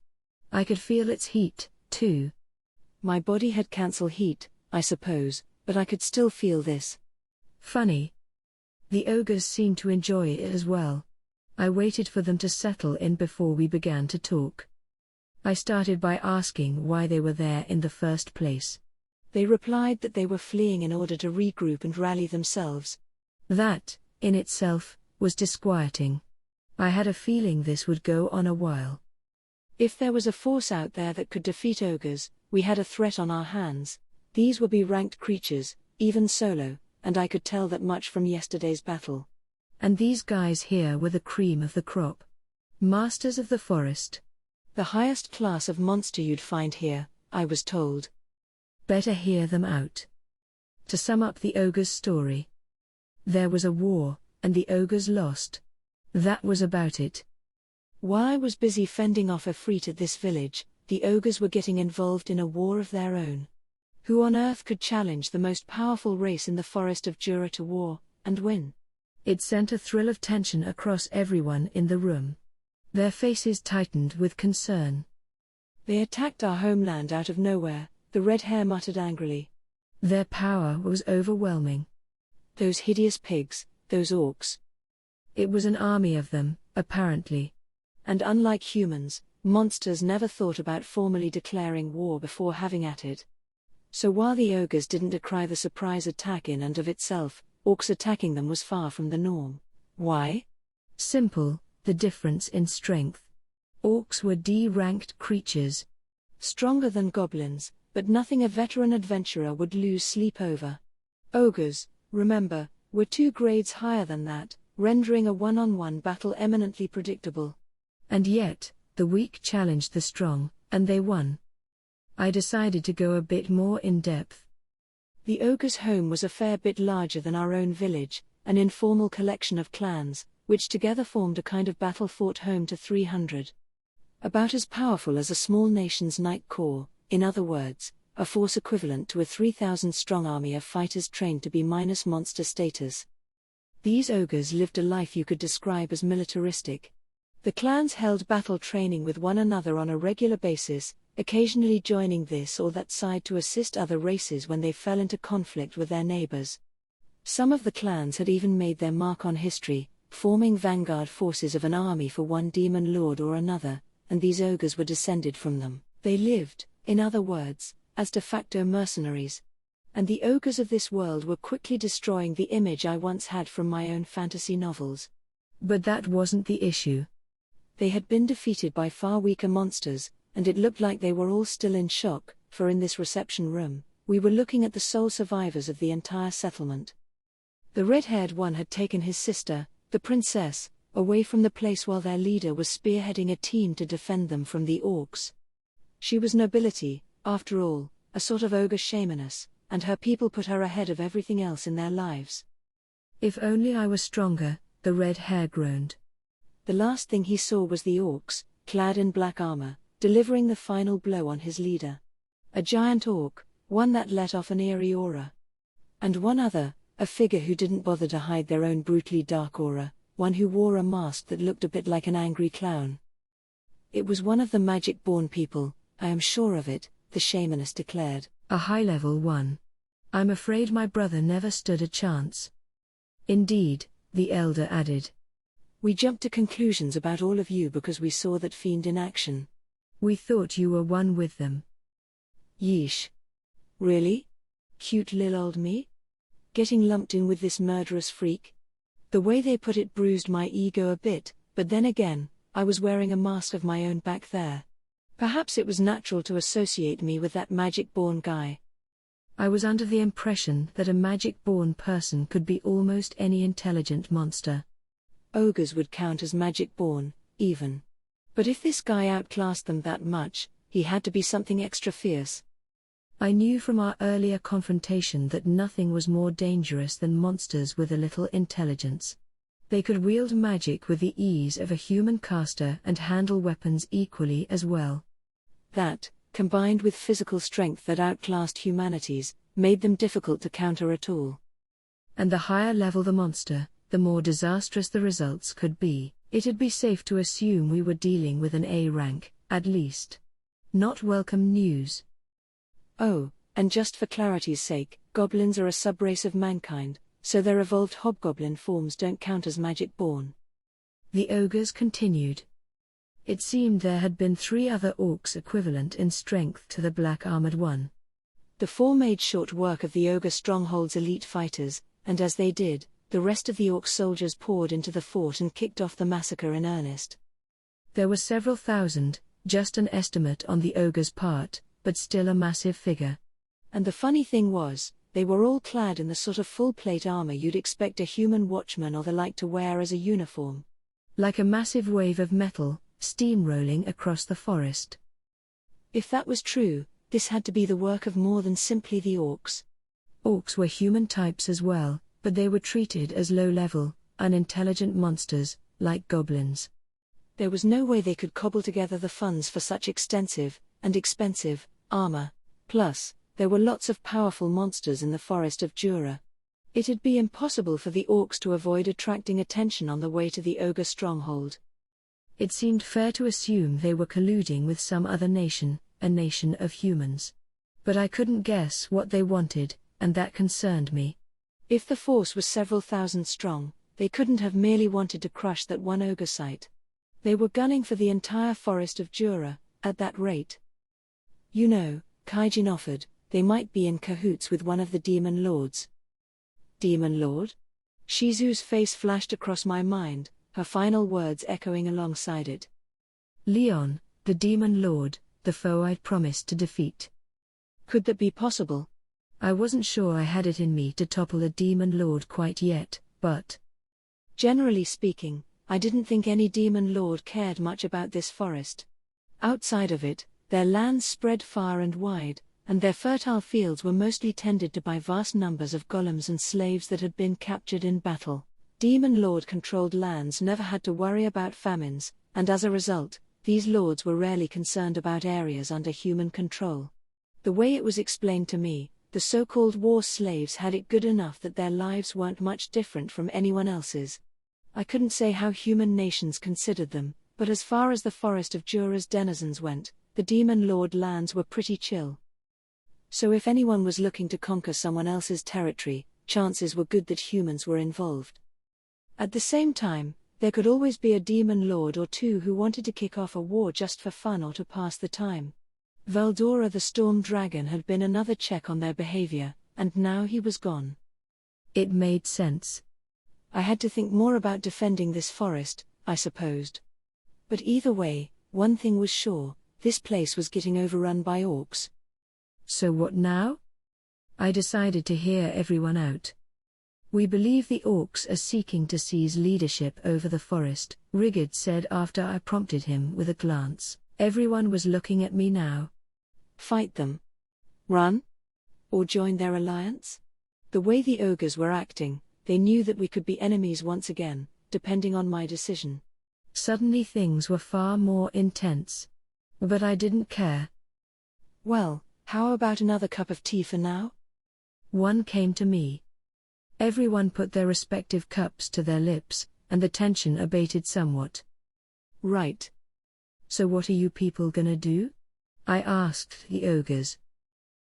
I could feel its heat, too. My body had cancelled heat, I suppose, but I could still feel this. Funny. The ogres seemed to enjoy it as well. I waited for them to settle in before we began to talk. I started by asking why they were there in the first place. They replied that they were fleeing in order to regroup and rally themselves. That, in itself, was disquieting. I had a feeling this would go on a while. If there was a force out there that could defeat ogres, we had a threat on our hands. These would be ranked creatures, even solo, and I could tell that much from yesterday's battle. And these guys here were the cream of the crop. Masters of the forest. The highest class of monster you'd find here, I was told. Better hear them out. To sum up the ogre's story. There was a war, and the ogres lost. That was about it. While I was busy fending off Efreet at this village, the ogres were getting involved in a war of their own. Who on earth could challenge the most powerful race in the forest of Jura to war, and win? It sent a thrill of tension across everyone in the room. Their faces tightened with concern. They attacked our homeland out of nowhere, the red hair muttered angrily. Their power was overwhelming. Those hideous pigs, those orcs. It was an army of them, apparently. And unlike humans, monsters never thought about formally declaring war before having at it. So while the ogres didn't decry the surprise attack in and of itself, orcs attacking them was far from the norm. Why? Simple, the difference in strength. Orcs were D-ranked creatures. Stronger than goblins, but nothing a veteran adventurer would lose sleep over. Ogres, remember, were 2 grades higher than that, rendering a one-on-one battle eminently predictable. And yet, the weak challenged the strong, and they won. I decided to go a bit more in depth. The ogre's home was a fair bit larger than our own village, an informal collection of clans, which together formed a kind of battle-fort home to 300. About as powerful as a small nation's Night Corps, in other words, a force equivalent to a 3,000-strong army of fighters trained to be minus monster status. These ogres lived a life you could describe as militaristic. The clans held battle training with one another on a regular basis, occasionally joining this or that side to assist other races when they fell into conflict with their neighbors. Some of the clans had even made their mark on history, forming vanguard forces of an army for one demon lord or another, and these ogres were descended from them. They lived, in other words, as de facto mercenaries. And the ogres of this world were quickly destroying the image I once had from my own fantasy novels. But that wasn't the issue. They had been defeated by far weaker monsters, and it looked like they were all still in shock, for in this reception room, we were looking at the sole survivors of the entire settlement. The red-haired one had taken his sister, the princess, away from the place while their leader was spearheading a team to defend them from the orcs. She was nobility, after all, a sort of ogre shamaness, and her people put her ahead of everything else in their lives. If only I were stronger, the red hair groaned. The last thing he saw was the orcs, clad in black armor, delivering the final blow on his leader. A giant orc, one that let off an eerie aura. And one other, a figure who didn't bother to hide their own brutally dark aura, one who wore a mask that looked a bit like an angry clown. It was one of the magic-born people, I am sure of it, the shamaness declared. A high-level one. I'm afraid my brother never stood a chance. Indeed, the elder added. We jumped to conclusions about all of you because we saw that fiend in action. We thought you were one with them. Yeesh. Really? Cute lil old me? Getting lumped in with this murderous freak? The way they put it bruised my ego a bit, but then again, I was wearing a mask of my own back there. Perhaps it was natural to associate me with that magic-born guy. I was under the impression that a magic-born person could be almost any intelligent monster. Ogres would count as magic-born, even. But if this guy outclassed them that much, he had to be something extra fierce. I knew from our earlier confrontation that nothing was more dangerous than monsters with a little intelligence. They could wield magic with the ease of a human caster and handle weapons equally as well. That, combined with physical strength that outclassed humanity's, made them difficult to counter at all. And the higher level the monster, the more disastrous the results could be. It'd be safe to assume we were dealing with an A rank, at least. Not welcome news. Oh, and just for clarity's sake, goblins are a subrace of mankind, so their evolved hobgoblin forms don't count as magic-born. The ogres continued. It seemed there had been 3 other orcs equivalent in strength to the black-armored one. The 4 made short work of the ogre stronghold's elite fighters, and as they did, the rest of the orc soldiers poured into the fort and kicked off the massacre in earnest. There were several thousand, just an estimate on the ogre's part, but still a massive figure. And the funny thing was, they were all clad in the sort of full-plate armor you'd expect a human watchman or the like to wear as a uniform. Like a massive wave of metal, steamrolling across the forest. If that was true, this had to be the work of more than simply the orcs. Orcs were human types as well, but they were treated as low-level, unintelligent monsters, like goblins. There was no way they could cobble together the funds for such extensive, and expensive, armor. Plus, there were lots of powerful monsters in the forest of Jura. It'd be impossible for the orcs to avoid attracting attention on the way to the ogre stronghold. It seemed fair to assume they were colluding with some other nation, a nation of humans. But I couldn't guess what they wanted, and that concerned me. If the force was several thousand strong, they couldn't have merely wanted to crush that one ogre site. They were gunning for the entire forest of Jura, at that rate. You know, Kaijin offered, they might be in cahoots with one of the demon lords. Demon lord? Shizu's face flashed across my mind, her final words echoing alongside it. Leon, the demon lord, the foe I'd promised to defeat. Could that be possible? I wasn't sure I had it in me to topple a demon lord quite yet, but... Generally speaking, I didn't think any demon lord cared much about this forest. Outside of it, their lands spread far and wide, and their fertile fields were mostly tended to by vast numbers of golems and slaves that had been captured in battle. Demon lord-controlled lands never had to worry about famines, and as a result, these lords were rarely concerned about areas under human control. The way it was explained to me, the so-called war slaves had it good enough that their lives weren't much different from anyone else's. I couldn't say how human nations considered them, but as far as the forest of Jura's denizens went, the demon lord lands were pretty chill. So if anyone was looking to conquer someone else's territory, chances were good that humans were involved. At the same time, there could always be a demon lord or two who wanted to kick off a war just for fun or to pass the time. Veldora the Storm Dragon had been another check on their behavior, and now he was gone. It made sense. I had to think more about defending this forest, I supposed. But either way, one thing was sure, this place was getting overrun by orcs. So what now? I decided to hear everyone out. We believe the orcs are seeking to seize leadership over the forest, Rigid said after I prompted him with a glance. Everyone was looking at me now. Fight them? Run? Or join their alliance? The way the ogres were acting, they knew that we could be enemies once again, depending on my decision. Suddenly things were far more intense. But I didn't care. Well, how about another cup of tea for now? One came to me. Everyone put their respective cups to their lips, and the tension abated somewhat. Right. So what are you people gonna do? I asked the ogres.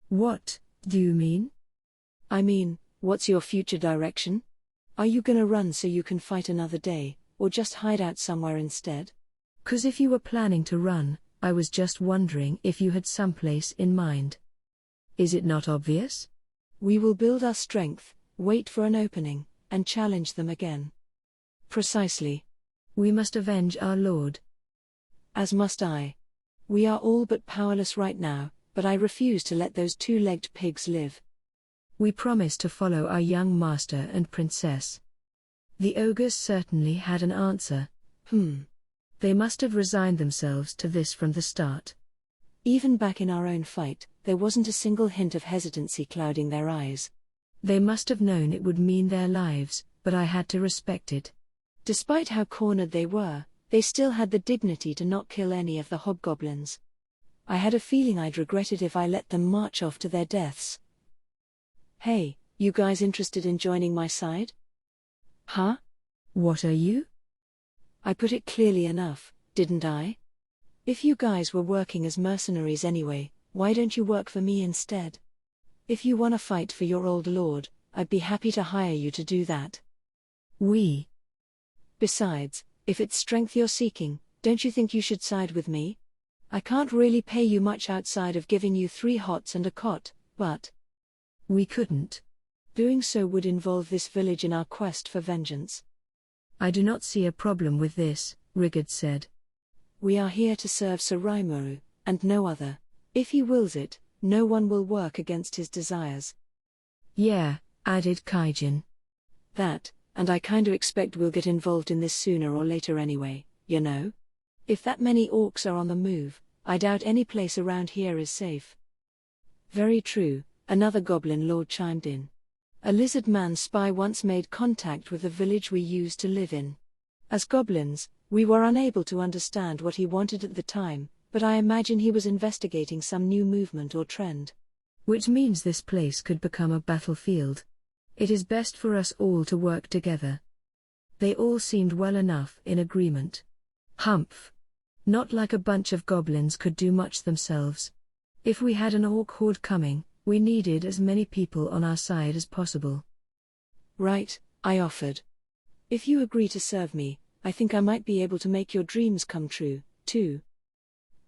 What do you mean? I mean, what's your future direction? Are you gonna run so you can fight another day, or just hide out somewhere instead? 'Cause if you were planning to run, I was just wondering if you had someplace in mind. Is it not obvious? We will build our strength, wait for an opening, and challenge them again. Precisely. We must avenge our lord. As must I. We are all but powerless right now, but I refuse to let those two-legged pigs live. We promise to follow our young master and princess. The ogres certainly had an answer. They must have resigned themselves to this from the start. Even back in our own fight, there wasn't a single hint of hesitancy clouding their eyes. They must have known it would mean their lives, but I had to respect it. Despite how cornered they were, they still had the dignity to not kill any of the hobgoblins. I had a feeling I'd regret it if I let them march off to their deaths. Hey, you guys interested in joining my side? Huh? What are you? I put it clearly enough, didn't I? If you guys were working as mercenaries anyway, why don't you work for me instead? If you wanna fight for your old lord, I'd be happy to hire you to do that. Besides, if it's strength you're seeking, don't you think you should side with me? I can't really pay you much outside of giving you 3 hots and a cot, but we couldn't. Doing so would involve this village in our quest for vengeance. I do not see a problem with this, Rigid said. We are here to serve Sir Rimuru, and no other. If he wills it, no one will work against his desires. Yeah, added Kaijin. That, and I kinda expect we'll get involved in this sooner or later anyway, you know? If that many orcs are on the move, I doubt any place around here is safe. Very true, another goblin lord chimed in. A lizard man spy once made contact with the village we used to live in. As goblins, we were unable to understand what he wanted at the time, but I imagine he was investigating some new movement or trend. Which means this place could become a battlefield. It is best for us all to work together. They all seemed well enough in agreement. Humph. Not like a bunch of goblins could do much themselves. If we had an orc horde coming, we needed as many people on our side as possible. Right, I offered. If you agree to serve me, I think I might be able to make your dreams come true, too.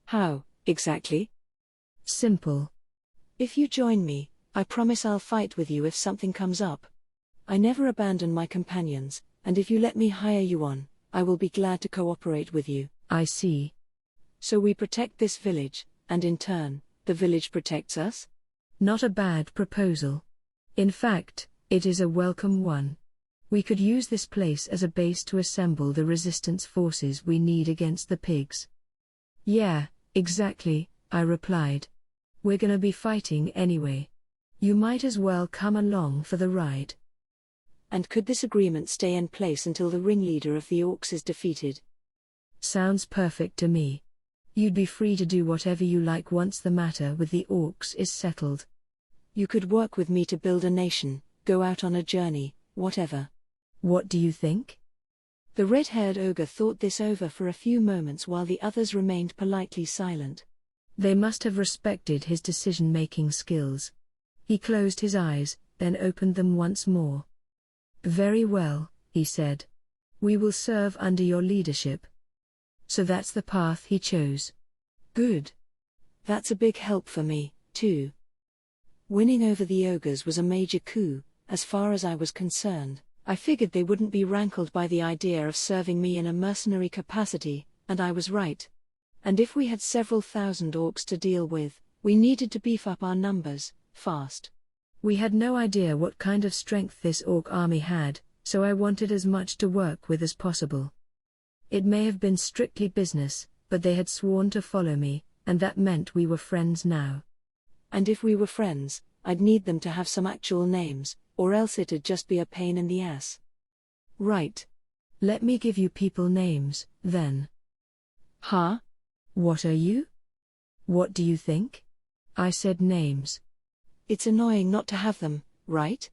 How, exactly? Simple. If you join me, I promise I'll fight with you if something comes up. I never abandon my companions, and if you let me hire you on, I will be glad to cooperate with you. I see. So we protect this village, and in turn, the village protects us? Not a bad proposal. In fact, it is a welcome one. We could use this place as a base to assemble the resistance forces we need against the pigs. Yeah, exactly, I replied. We're gonna be fighting anyway. You might as well come along for the ride. And could this agreement stay in place until the ringleader of the orcs is defeated? Sounds perfect to me. You'd be free to do whatever you like once the matter with the orcs is settled. You could work with me to build a nation, go out on a journey, whatever. What do you think? The red-haired ogre thought this over for a few moments while the others remained politely silent. They must have respected his decision-making skills. He closed his eyes, then opened them once more. Very well, he said. We will serve under your leadership. So that's the path he chose. Good. That's a big help for me, too. Winning over the ogres was a major coup, as far as I was concerned. I figured they wouldn't be rankled by the idea of serving me in a mercenary capacity, and I was right. And if we had several thousand orcs to deal with, we needed to beef up our numbers, fast. We had no idea what kind of strength this orc army had, so I wanted as much to work with as possible. It may have been strictly business, but they had sworn to follow me, and that meant we were friends now. And if we were friends, I'd need them to have some actual names, or else it'd just be a pain in the ass. Right. Let me give you people names, then. Huh? What are you? What do you think? I said names. It's annoying not to have them, right?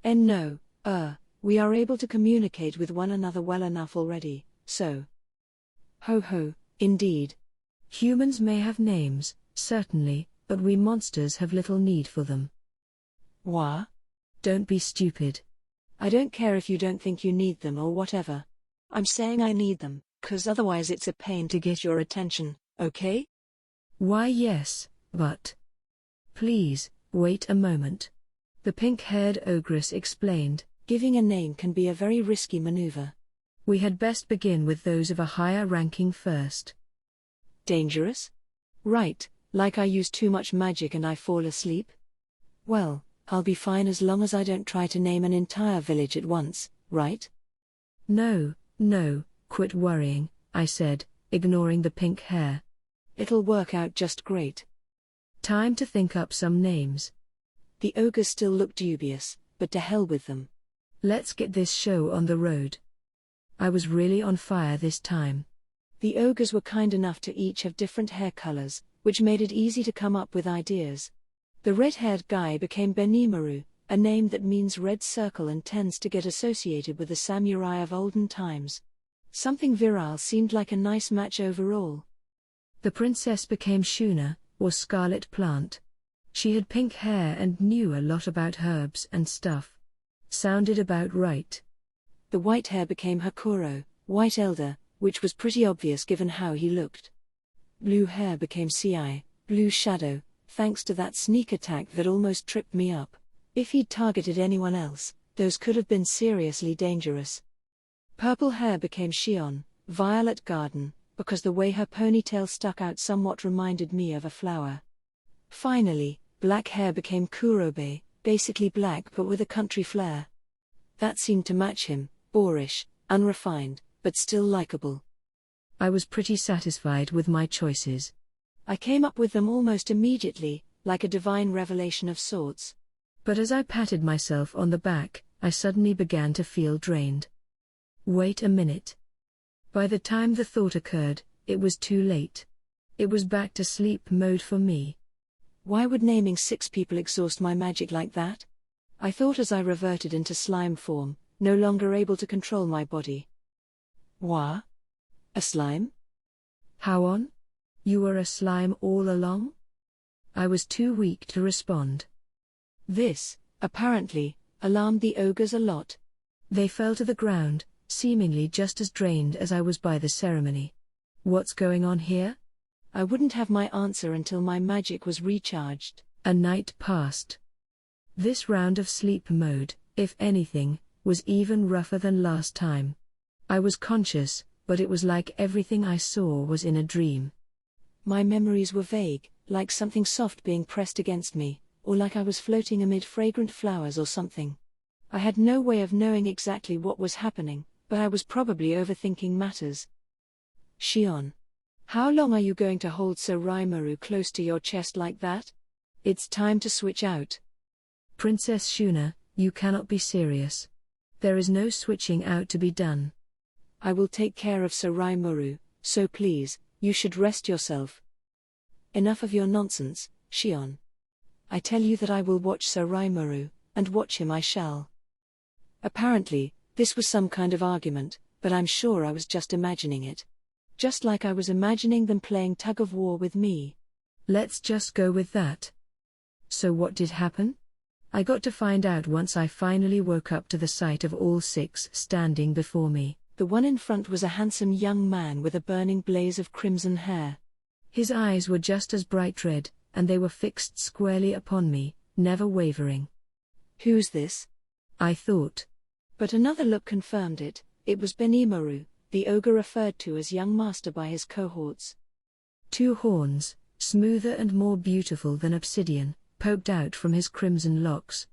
And no, we are able to communicate with one another well enough already, so. Ho ho, indeed. Humans may have names, certainly, but we monsters have little need for them. What? Don't be stupid. I don't care if you don't think you need them or whatever. I'm saying I need them, 'cause otherwise it's a pain to get your attention, okay? Why yes, but. Please, wait a moment. The pink-haired ogress explained. Giving a name can be a very risky maneuver. We had best begin with those of a higher ranking first. Dangerous? Right, like I use too much magic and I fall asleep? Well, I'll be fine as long as I don't try to name an entire village at once, right? No, quit worrying, I said, ignoring the pink hair. It'll work out just great. Time to think up some names. The ogres still look dubious, but to hell with them. Let's get this show on the road. I was really on fire this time. The ogres were kind enough to each have different hair colors, which made it easy to come up with ideas. The red-haired guy became Benimaru, a name that means red circle and tends to get associated with the samurai of olden times. Something virile seemed like a nice match overall. The princess became Shuna, or scarlet plant. She had pink hair and knew a lot about herbs and stuff. Sounded about right. The white hair became Hakuro, white elder, which was pretty obvious given how he looked. Blue hair became Ci, blue shadow, thanks to that sneak attack that almost tripped me up. If he'd targeted anyone else, those could have been seriously dangerous. Purple hair became Shion, violet garden, because the way her ponytail stuck out somewhat reminded me of a flower. Finally, black hair became Kurobe, basically black but with a country flair. That seemed to match him, boorish, unrefined, but still likable. I was pretty satisfied with my choices. I came up with them almost immediately, like a divine revelation of sorts. But as I patted myself on the back, I suddenly began to feel drained. Wait a minute. By the time the thought occurred, it was too late. It was back to sleep mode for me. Why would naming 6 people exhaust my magic like that? I thought as I reverted into slime form, no longer able to control my body. What? A slime? How on? You were a slime all along? I was too weak to respond. This, apparently, alarmed the ogres a lot. They fell to the ground, seemingly just as drained as I was by the ceremony. What's going on here? I wouldn't have my answer until my magic was recharged. A night passed. This round of sleep mode, if anything, was even rougher than last time. I was conscious, but it was like everything I saw was in a dream. My memories were vague, like something soft being pressed against me, or like I was floating amid fragrant flowers or something. I had no way of knowing exactly what was happening, but I was probably overthinking matters. Shion. How long are you going to hold Sir Raimaru close to your chest like that? It's time to switch out. Princess Shuna, you cannot be serious. There is no switching out to be done. I will take care of Sir Raimaru, so please, you should rest yourself. Enough of your nonsense, Shion. I tell you that I will watch Sir Raimaru, and watch him I shall. Apparently, this was some kind of argument, but I'm sure I was just imagining it. Just like I was imagining them playing tug-of-war with me. Let's just go with that. So what did happen? I got to find out once I finally woke up to the sight of all 6 standing before me. The one in front was a handsome young man with a burning blaze of crimson hair. His eyes were just as bright red, and they were fixed squarely upon me, never wavering. Who's this? I thought. But another look confirmed it. It was Benimaru, the ogre referred to as young master by his cohorts. 2 horns, smoother and more beautiful than obsidian, poked out from his crimson locks.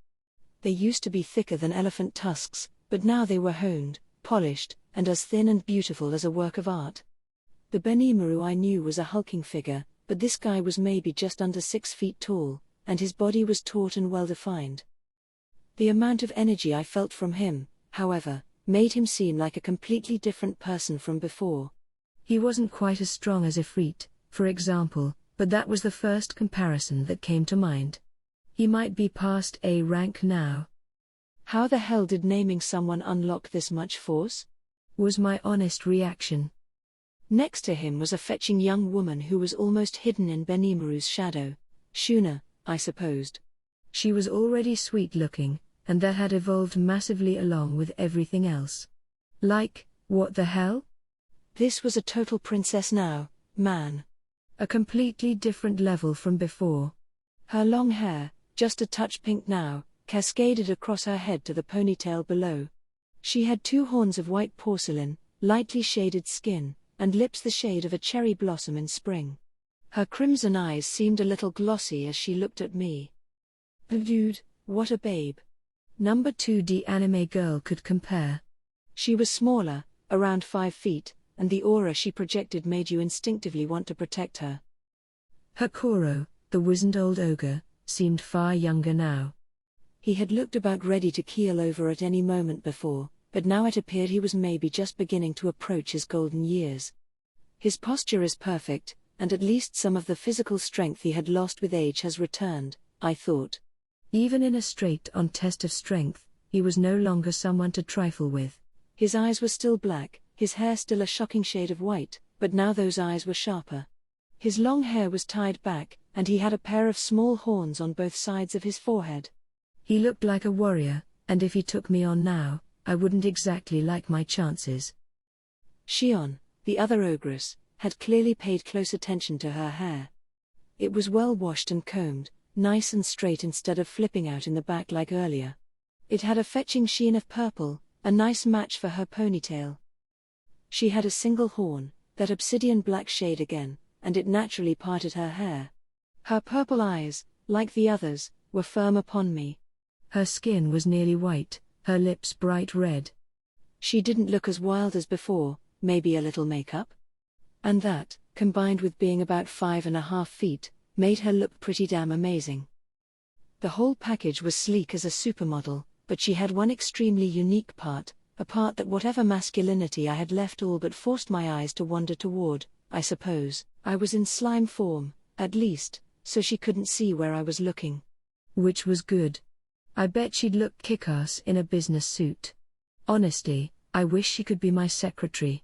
They used to be thicker than elephant tusks, but now they were honed, polished, and as thin and beautiful as a work of art. The Benimaru I knew was a hulking figure, but this guy was maybe just under 6 feet tall, and his body was taut and well-defined. The amount of energy I felt from him, however, made him seem like a completely different person from before. He wasn't quite as strong as Ifrit, for example, but that was the first comparison that came to mind. He might be past A rank now. How the hell did naming someone unlock this much force? Was my honest reaction. Next to him was a fetching young woman who was almost hidden in Benimaru's shadow. Shuna, I supposed. She was already sweet-looking, and that had evolved massively along with everything else. Like, what the hell? This was a total princess now, man. A completely different level from before. Her long hair, just a touch pink now, cascaded across her head to the ponytail below. She had 2 horns of white porcelain, lightly shaded skin, and lips the shade of a cherry blossom in spring. Her crimson eyes seemed a little glossy as she looked at me. Dude, what a babe. Number 2D anime girl could compare. She was smaller, around 5 feet, and the aura she projected made you instinctively want to protect her. Her Koro, the wizened old ogre, seemed far younger now. He had looked about ready to keel over at any moment before, but now it appeared he was maybe just beginning to approach his golden years. His posture is perfect, and at least some of the physical strength he had lost with age has returned, I thought. Even in a straight-on test of strength, he was no longer someone to trifle with. His eyes were still black, his hair still a shocking shade of white, but now those eyes were sharper. His long hair was tied back, and he had a pair of small horns on both sides of his forehead. He looked like a warrior, and if he took me on now, I wouldn't exactly like my chances. Shion, the other ogress, had clearly paid close attention to her hair. It was well washed and combed, nice and straight instead of flipping out in the back like earlier. It had a fetching sheen of purple, a nice match for her ponytail. She had a single horn, that obsidian black shade again, and it naturally parted her hair. Her purple eyes, like the others, were firm upon me. Her skin was nearly white, her lips bright red. She didn't look as wild as before, maybe a little makeup? And that, combined with being about 5.5 feet, made her look pretty damn amazing. The whole package was sleek as a supermodel, but she had one extremely unique part, a part that whatever masculinity I had left all but forced my eyes to wander toward. I suppose I was in slime form, at least, so she couldn't see where I was looking. Which was good. I bet she'd look kick-ass in a business suit. Honestly, I wish she could be my secretary.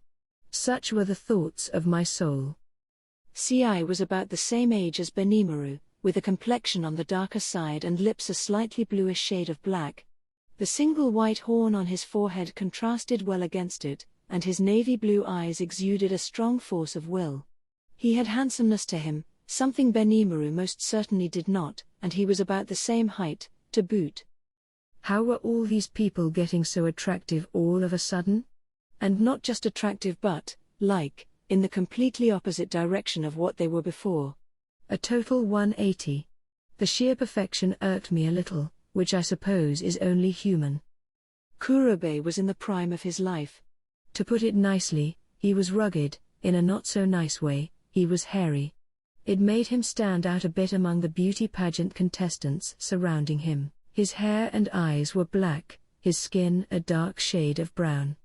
Such were the thoughts of my soul. CI was about the same age as Benimaru, with a complexion on the darker side and lips a slightly bluish shade of black. The single white horn on his forehead contrasted well against it, and his navy blue eyes exuded a strong force of will. He had handsomeness to him, something Benimaru most certainly did not, and he was about the same height, to boot. How were all these people getting so attractive all of a sudden? And not just attractive but, like, in the completely opposite direction of what they were before. A total 180. The sheer perfection irked me a little, which I suppose is only human. Kurobe was in the prime of his life. To put it nicely, he was rugged, in a not-so-nice way, he was hairy. It made him stand out a bit among the beauty pageant contestants surrounding him. His hair and eyes were black, his skin a dark shade of brown.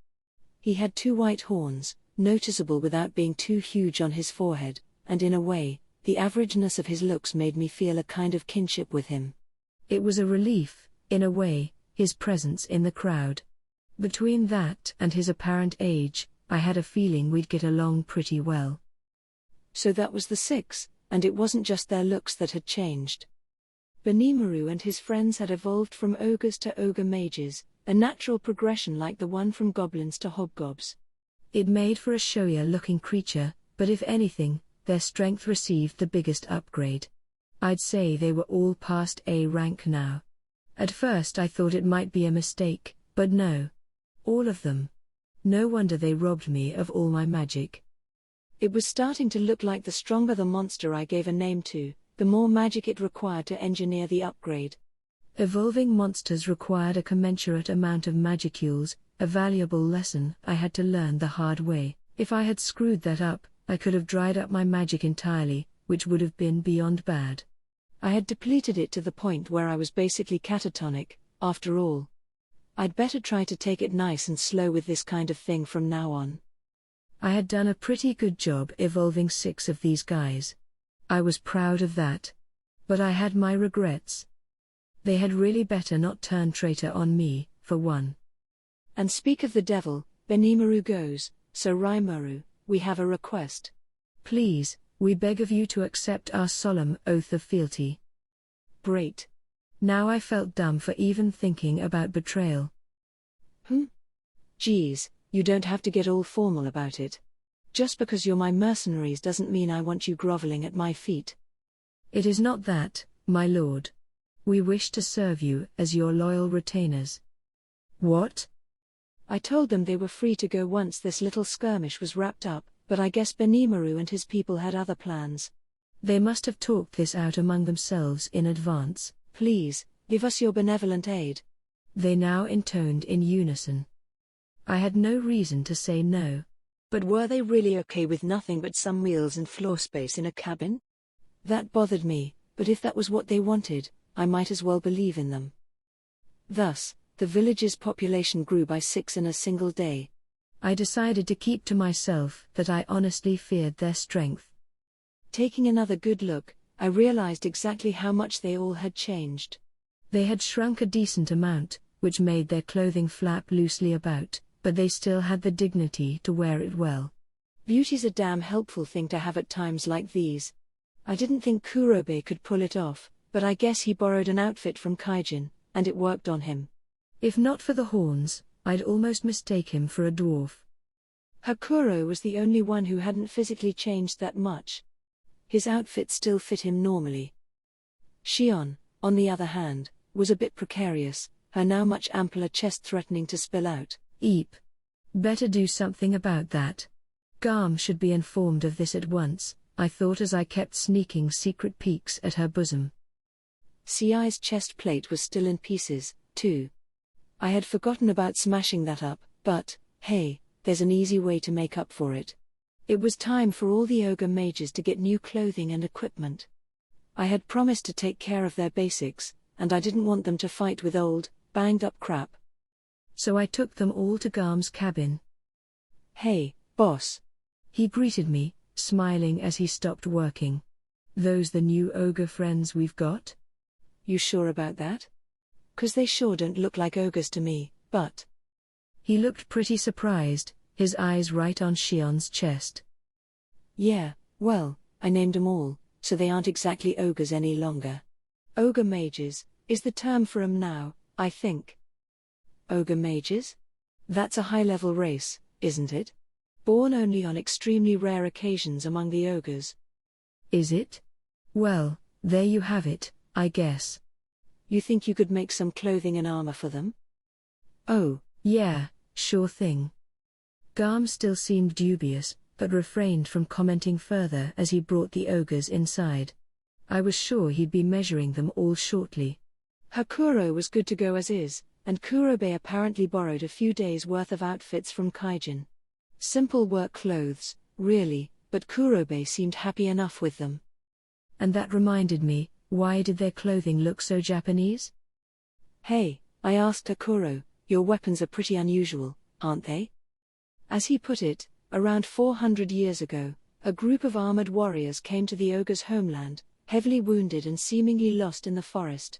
He had 2 white horns, noticeable without being too huge on his forehead, and in a way, the averageness of his looks made me feel a kind of kinship with him. It was a relief, in a way, his presence in the crowd. Between that and his apparent age, I had a feeling we'd get along pretty well. So that was the 6, and it wasn't just their looks that had changed. Benimaru and his friends had evolved from ogres to ogre mages, a natural progression like the one from goblins to hobgobs. It made for a showier-looking creature, but if anything, their strength received the biggest upgrade. I'd say they were all past A rank now. At first I thought it might be a mistake, but no. All of them. No wonder they robbed me of all my magic. It was starting to look like the stronger the monster I gave a name to, the more magic it required to engineer the upgrade. Evolving monsters required a commensurate amount of magicules, a valuable lesson I had to learn the hard way. If I had screwed that up, I could have dried up my magic entirely, which would have been beyond bad. I had depleted it to the point where I was basically catatonic, after all. I'd better try to take it nice and slow with this kind of thing from now on. I had done a pretty good job evolving 6 of these guys. I was proud of that. But I had my regrets. They had really better not turn traitor on me, for one. And speak of the devil, Benimaru goes, so Rimuru, we have a request. Please, we beg of you to accept our solemn oath of fealty. Great. Now I felt dumb for even thinking about betrayal. Geez, you don't have to get all formal about it. Just because you're my mercenaries doesn't mean I want you groveling at my feet. It is not that, my lord. We wish to serve you as your loyal retainers. What? I told them they were free to go once this little skirmish was wrapped up, but I guess Benimaru and his people had other plans. They must have talked this out among themselves in advance. Please, give us your benevolent aid. They now intoned in unison. I had no reason to say no. But were they really okay with nothing but some meals and floor space in a cabin? That bothered me, but if that was what they wanted, I might as well believe in them. Thus, the village's population grew by 6 in a single day. I decided to keep to myself that I honestly feared their strength. Taking another good look, I realized exactly how much they all had changed. They had shrunk a decent amount, which made their clothing flap loosely about, but they still had the dignity to wear it well. Beauty's a damn helpful thing to have at times like these. I didn't think Kurobe could pull it off, but I guess he borrowed an outfit from Kaijin, and it worked on him. If not for the horns, I'd almost mistake him for a dwarf. Hakuro was the only one who hadn't physically changed that much. His outfit still fit him normally. Shion, on the other hand, was a bit precarious, her now much ampler chest threatening to spill out. Eep. Better do something about that. Garm should be informed of this at once, I thought as I kept sneaking secret peeks at her bosom. Ci's chest plate was still in pieces, too. I had forgotten about smashing that up, but, hey, there's an easy way to make up for it. It was time for all the ogre mages to get new clothing and equipment. I had promised to take care of their basics, and I didn't want them to fight with old, banged-up crap. So I took them all to Garm's cabin. Hey, boss. He greeted me, smiling as he stopped working. Those the new ogre friends we've got? You sure about that? 'Cause they sure don't look like ogres to me, but... He looked pretty surprised, his eyes right on Shion's chest. Yeah, well, I named them all, so they aren't exactly ogres any longer. Ogre mages is the term for 'em now, I think. Ogre mages? That's a high-level race, isn't it? Born only on extremely rare occasions among the ogres. Is it? Well, there you have it, I guess. You think you could make some clothing and armor for them? Oh, yeah, sure thing. Garm still seemed dubious, but refrained from commenting further as he brought the ogres inside. I was sure he'd be measuring them all shortly. Hakuro was good to go as is, and Kurobe apparently borrowed a few days' worth of outfits from Kaijin. Simple work clothes, really, but Kurobe seemed happy enough with them. And that reminded me, why did their clothing look so Japanese? Hey, I asked Hakuro, your weapons are pretty unusual, aren't they? As he put it, around 400 years ago, a group of armored warriors came to the ogres' homeland, heavily wounded and seemingly lost in the forest.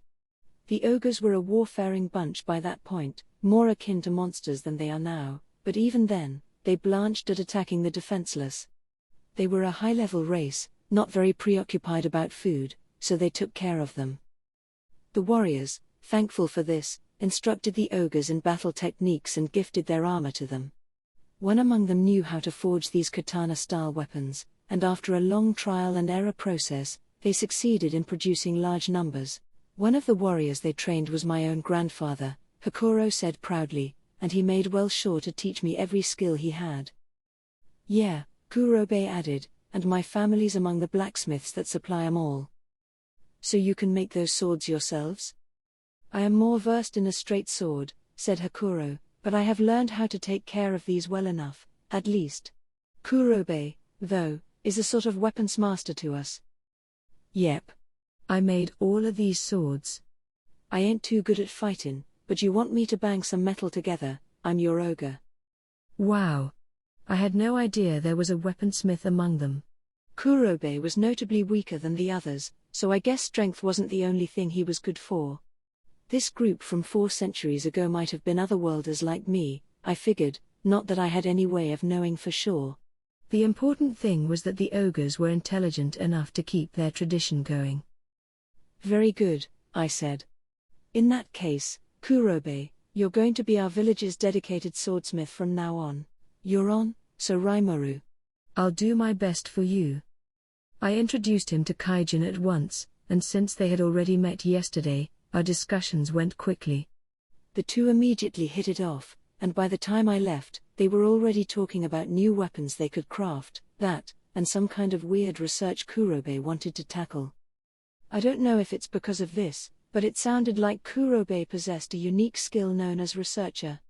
The ogres were a warfaring bunch by that point, more akin to monsters than they are now, but even then, they blanched at attacking the defenseless. They were a high-level race, not very preoccupied about food, so they took care of them. The warriors, thankful for this, instructed the ogres in battle techniques and gifted their armor to them. One among them knew how to forge these katana-style weapons, and after a long trial-and-error process, they succeeded in producing large numbers. One of the warriors they trained was my own grandfather, Hakuro said proudly, and he made well sure to teach me every skill he had. Yeah, Kurobe added, and my family's among the blacksmiths that supply 'em all. So you can make those swords yourselves? I am more versed in a straight sword, said Hakuro, but I have learned how to take care of these well enough, at least. Kurobe, though, is a sort of weapons master to us. Yep. I made all of these swords. I ain't too good at fightin', but you want me to bang some metal together, I'm your ogre. Wow. I had no idea there was a weaponsmith among them. Kurobe was notably weaker than the others, so I guess strength wasn't the only thing he was good for. This group from 4 centuries ago might have been otherworlders like me, I figured, not that I had any way of knowing for sure. The important thing was that the ogres were intelligent enough to keep their tradition going. Very good, I said. In that case, Kurobe, you're going to be our village's dedicated swordsmith from now on. You're on, so Rimuru. I'll do my best for you. I introduced him to Kaijin at once, and since they had already met yesterday, our discussions went quickly. The two immediately hit it off, and by the time I left, they were already talking about new weapons they could craft, that, and some kind of weird research Kurobe wanted to tackle. I don't know if it's because of this, but it sounded like Kurobe possessed a unique skill known as researcher.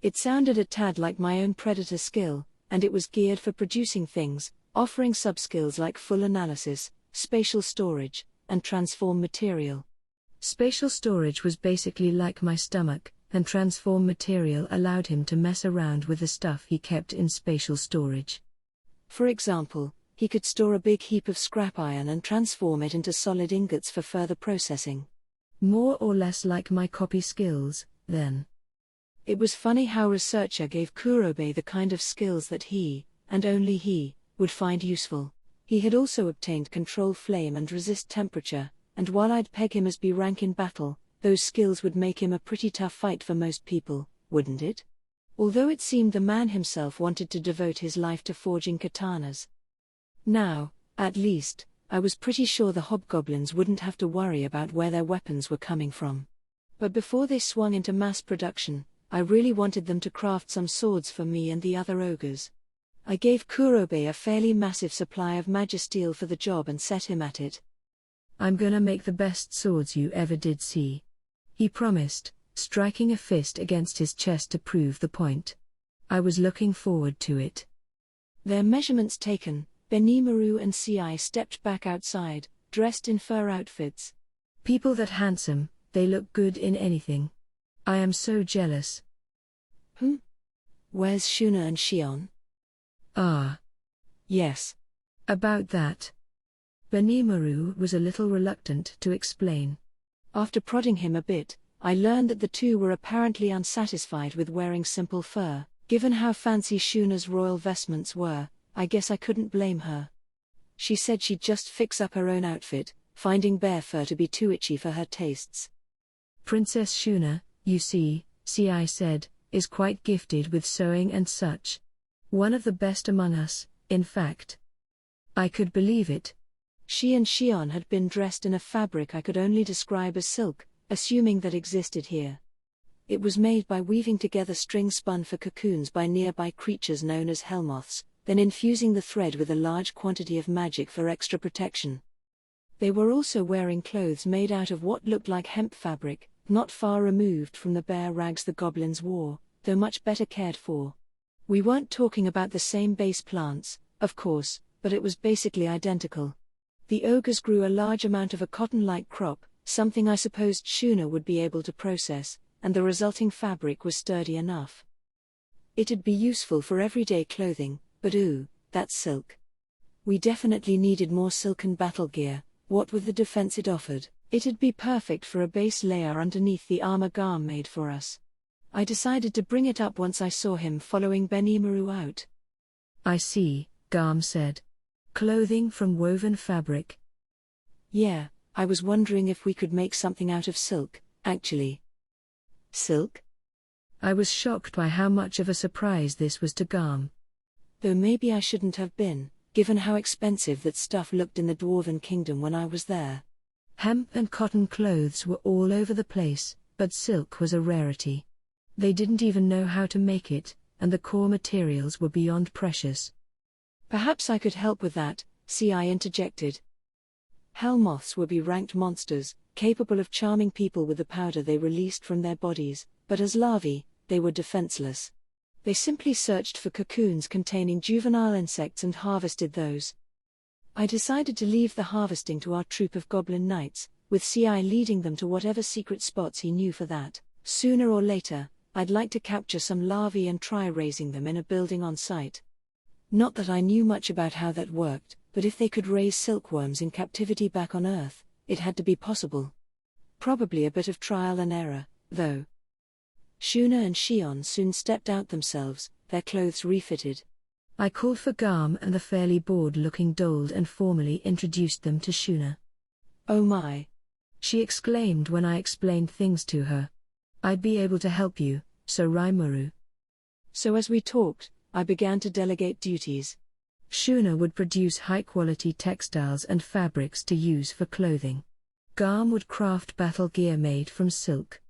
It sounded a tad like my own predator skill, and it was geared for producing things, offering sub-skills like full analysis, spatial storage, and transform material. Spatial storage was basically like my stomach, and transform material allowed him to mess around with the stuff he kept in spatial storage. For example, he could store a big heap of scrap iron and transform it into solid ingots for further processing. More or less like my copy skills, then. It was funny how Researcher gave Kurobe the kind of skills that he, and only he, would find useful. He had also obtained control flame and resist temperature, and while I'd peg him as B rank in battle, those skills would make him a pretty tough fight for most people, wouldn't it? Although it seemed the man himself wanted to devote his life to forging katanas. Now, at least, I was pretty sure the hobgoblins wouldn't have to worry about where their weapons were coming from. But before they swung into mass production, I really wanted them to craft some swords for me and the other ogres. I gave Kurobe a fairly massive supply of magisteel for the job and set him at it. I'm gonna make the best swords you ever did see, he promised, striking a fist against his chest to prove the point. I was looking forward to it. Their measurements taken, Benimaru and Ci stepped back outside, dressed in fur outfits. People that handsome, they look good in anything. I am so jealous. Where's Shuna and Shion? Ah. Yes. About that. Benimaru was a little reluctant to explain. After prodding him a bit, I learned that the two were apparently unsatisfied with wearing simple fur. Given how fancy Shuna's royal vestments were, I guess I couldn't blame her. She said she'd just fix up her own outfit, finding bear fur to be too itchy for her tastes. Princess Shuna, you see, Ci said, is quite gifted with sewing and such. One of the best among us, in fact. I could believe it. She and Shion had been dressed in a fabric I could only describe as silk, assuming that existed here. It was made by weaving together string spun for cocoons by nearby creatures known as hellmoths, then infusing the thread with a large quantity of magic for extra protection. They were also wearing clothes made out of what looked like hemp fabric, not far removed from the bare rags the goblins wore, though much better cared for. We weren't talking about the same base plants, of course, but it was basically identical. The ogres grew a large amount of a cotton-like crop, something I supposed Shuna would be able to process, and the resulting fabric was sturdy enough. It'd be useful for everyday clothing, but ooh, that's silk. We definitely needed more silken battle gear, what with the defense it offered. It'd be perfect for a base layer underneath the armor Garm made for us. I decided to bring it up once I saw him following Benimaru out. I see, Garm said. Clothing from woven fabric. Yeah, I was wondering if we could make something out of silk, actually. Silk? I was shocked by how much of a surprise this was to Garm. Though maybe I shouldn't have been, given how expensive that stuff looked in the Dwarven Kingdom when I was there. Hemp and cotton clothes were all over the place, but silk was a rarity. They didn't even know how to make it, and the core materials were beyond precious. Perhaps I could help with that, I interjected. Hellmoths would be ranked monsters, capable of charming people with the powder they released from their bodies, but as larvae, they were defenseless. They simply searched for cocoons containing juvenile insects and harvested those. I decided to leave the harvesting to our troop of goblin knights, with CI leading them to whatever secret spots he knew for that. Sooner or later, I'd like to capture some larvae and try raising them in a building on site. Not that I knew much about how that worked, but if they could raise silkworms in captivity back on Earth, it had to be possible. Probably a bit of trial and error, though. Shuna and Shion soon stepped out themselves, their clothes refitted. I called for Garm and the fairly bored-looking Dold and formally introduced them to Shuna. "Oh my!" she exclaimed when I explained things to her. "I'd be able to help you, so Rimuru." So as we talked, I began to delegate duties. Shuna would produce high-quality textiles and fabrics to use for clothing. Garm would craft battle gear made from silk.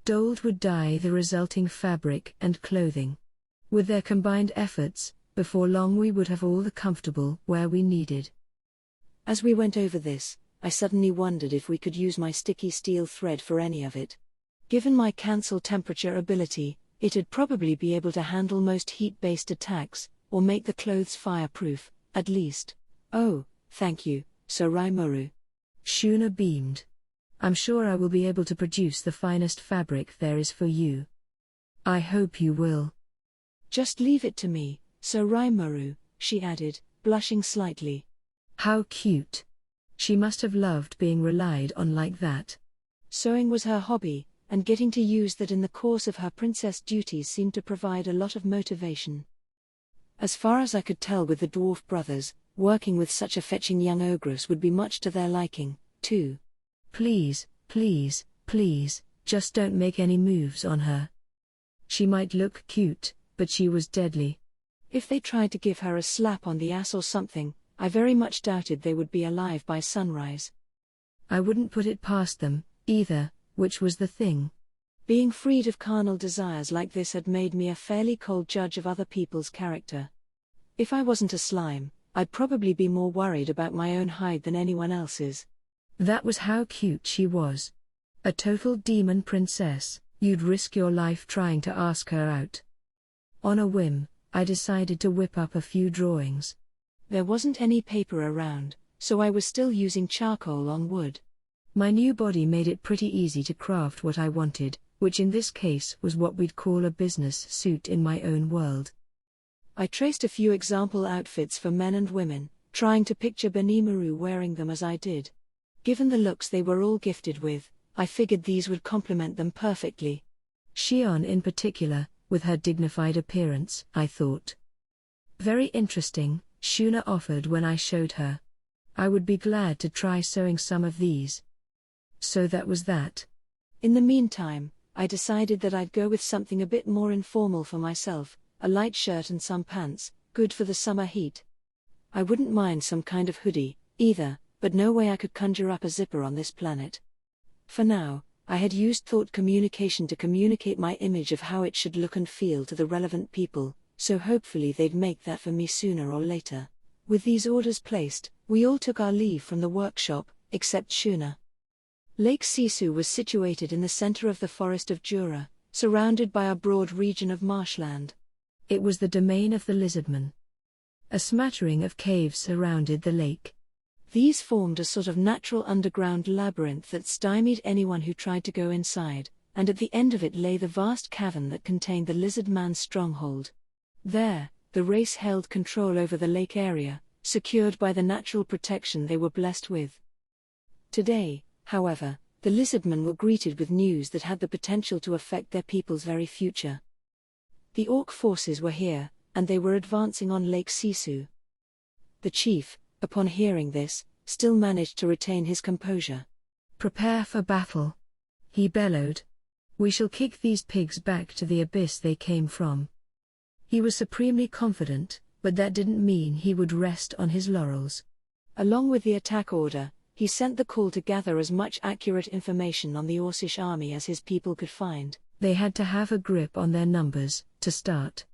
Dold would dye the resulting fabric and clothing. With their combined efforts, before long we would have all the comfortable where we needed. As we went over this, I suddenly wondered if we could use my sticky steel thread for any of it. Given my cancel temperature ability, it'd probably be able to handle most heat-based attacks, or make the clothes fireproof, at least. "Oh, thank you, Sir Rimuru." Shuna beamed. "I'm sure I will be able to produce the finest fabric there is for you." "I hope you will." "Just leave it to me, Sir Rimuru," she added, blushing slightly. How cute. She must have loved being relied on like that. Sewing was her hobby, and getting to use that in the course of her princess duties seemed to provide a lot of motivation. As far as I could tell with the dwarf brothers, working with such a fetching young ogress would be much to their liking, too. Please, please, please, just don't make any moves on her. She might look cute, but she was deadly. If they tried to give her a slap on the ass or something, I very much doubted they would be alive by sunrise. I wouldn't put it past them, either, which was the thing. Being freed of carnal desires like this had made me a fairly cold judge of other people's character. If I wasn't a slime, I'd probably be more worried about my own hide than anyone else's. That was how cute she was. A total demon princess, you'd risk your life trying to ask her out. On a whim, I decided to whip up a few drawings. There wasn't any paper around, so I was still using charcoal on wood. My new body made it pretty easy to craft what I wanted, which in this case was what we'd call a business suit in my own world. I traced a few example outfits for men and women, trying to picture Benimaru wearing them as I did. Given the looks they were all gifted with, I figured these would complement them perfectly. Shion in particular, with her dignified appearance, I thought. Very interesting, Shuna offered when I showed her. I would be glad to try sewing some of these. So that was that. In the meantime, I decided that I'd go with something a bit more informal for myself, a light shirt and some pants, good for the summer heat. I wouldn't mind some kind of hoodie, either, but no way I could conjure up a zipper on this planet. For now, I had used thought communication to communicate my image of how it should look and feel to the relevant people, so hopefully they'd make that for me sooner or later. With these orders placed, we all took our leave from the workshop, except Shuna. Lake Sisu was situated in the center of the forest of Jura, surrounded by a broad region of marshland. It was the domain of the lizardmen. A smattering of caves surrounded the lake. These formed a sort of natural underground labyrinth that stymied anyone who tried to go inside, and at the end of it lay the vast cavern that contained the lizard-man's stronghold. There, the race held control over the lake area, secured by the natural protection they were blessed with. Today, however, the lizardmen were greeted with news that had the potential to affect their people's very future. The orc forces were here, and they were advancing on Lake Sisu. The chief, upon hearing this, still managed to retain his composure. "Prepare for battle," he bellowed. "We shall kick these pigs back to the abyss they came from." He was supremely confident, but that didn't mean he would rest on his laurels. Along with the attack order, he sent the call to gather as much accurate information on the Orcish army as his people could find. They had to have a grip on their numbers, to start.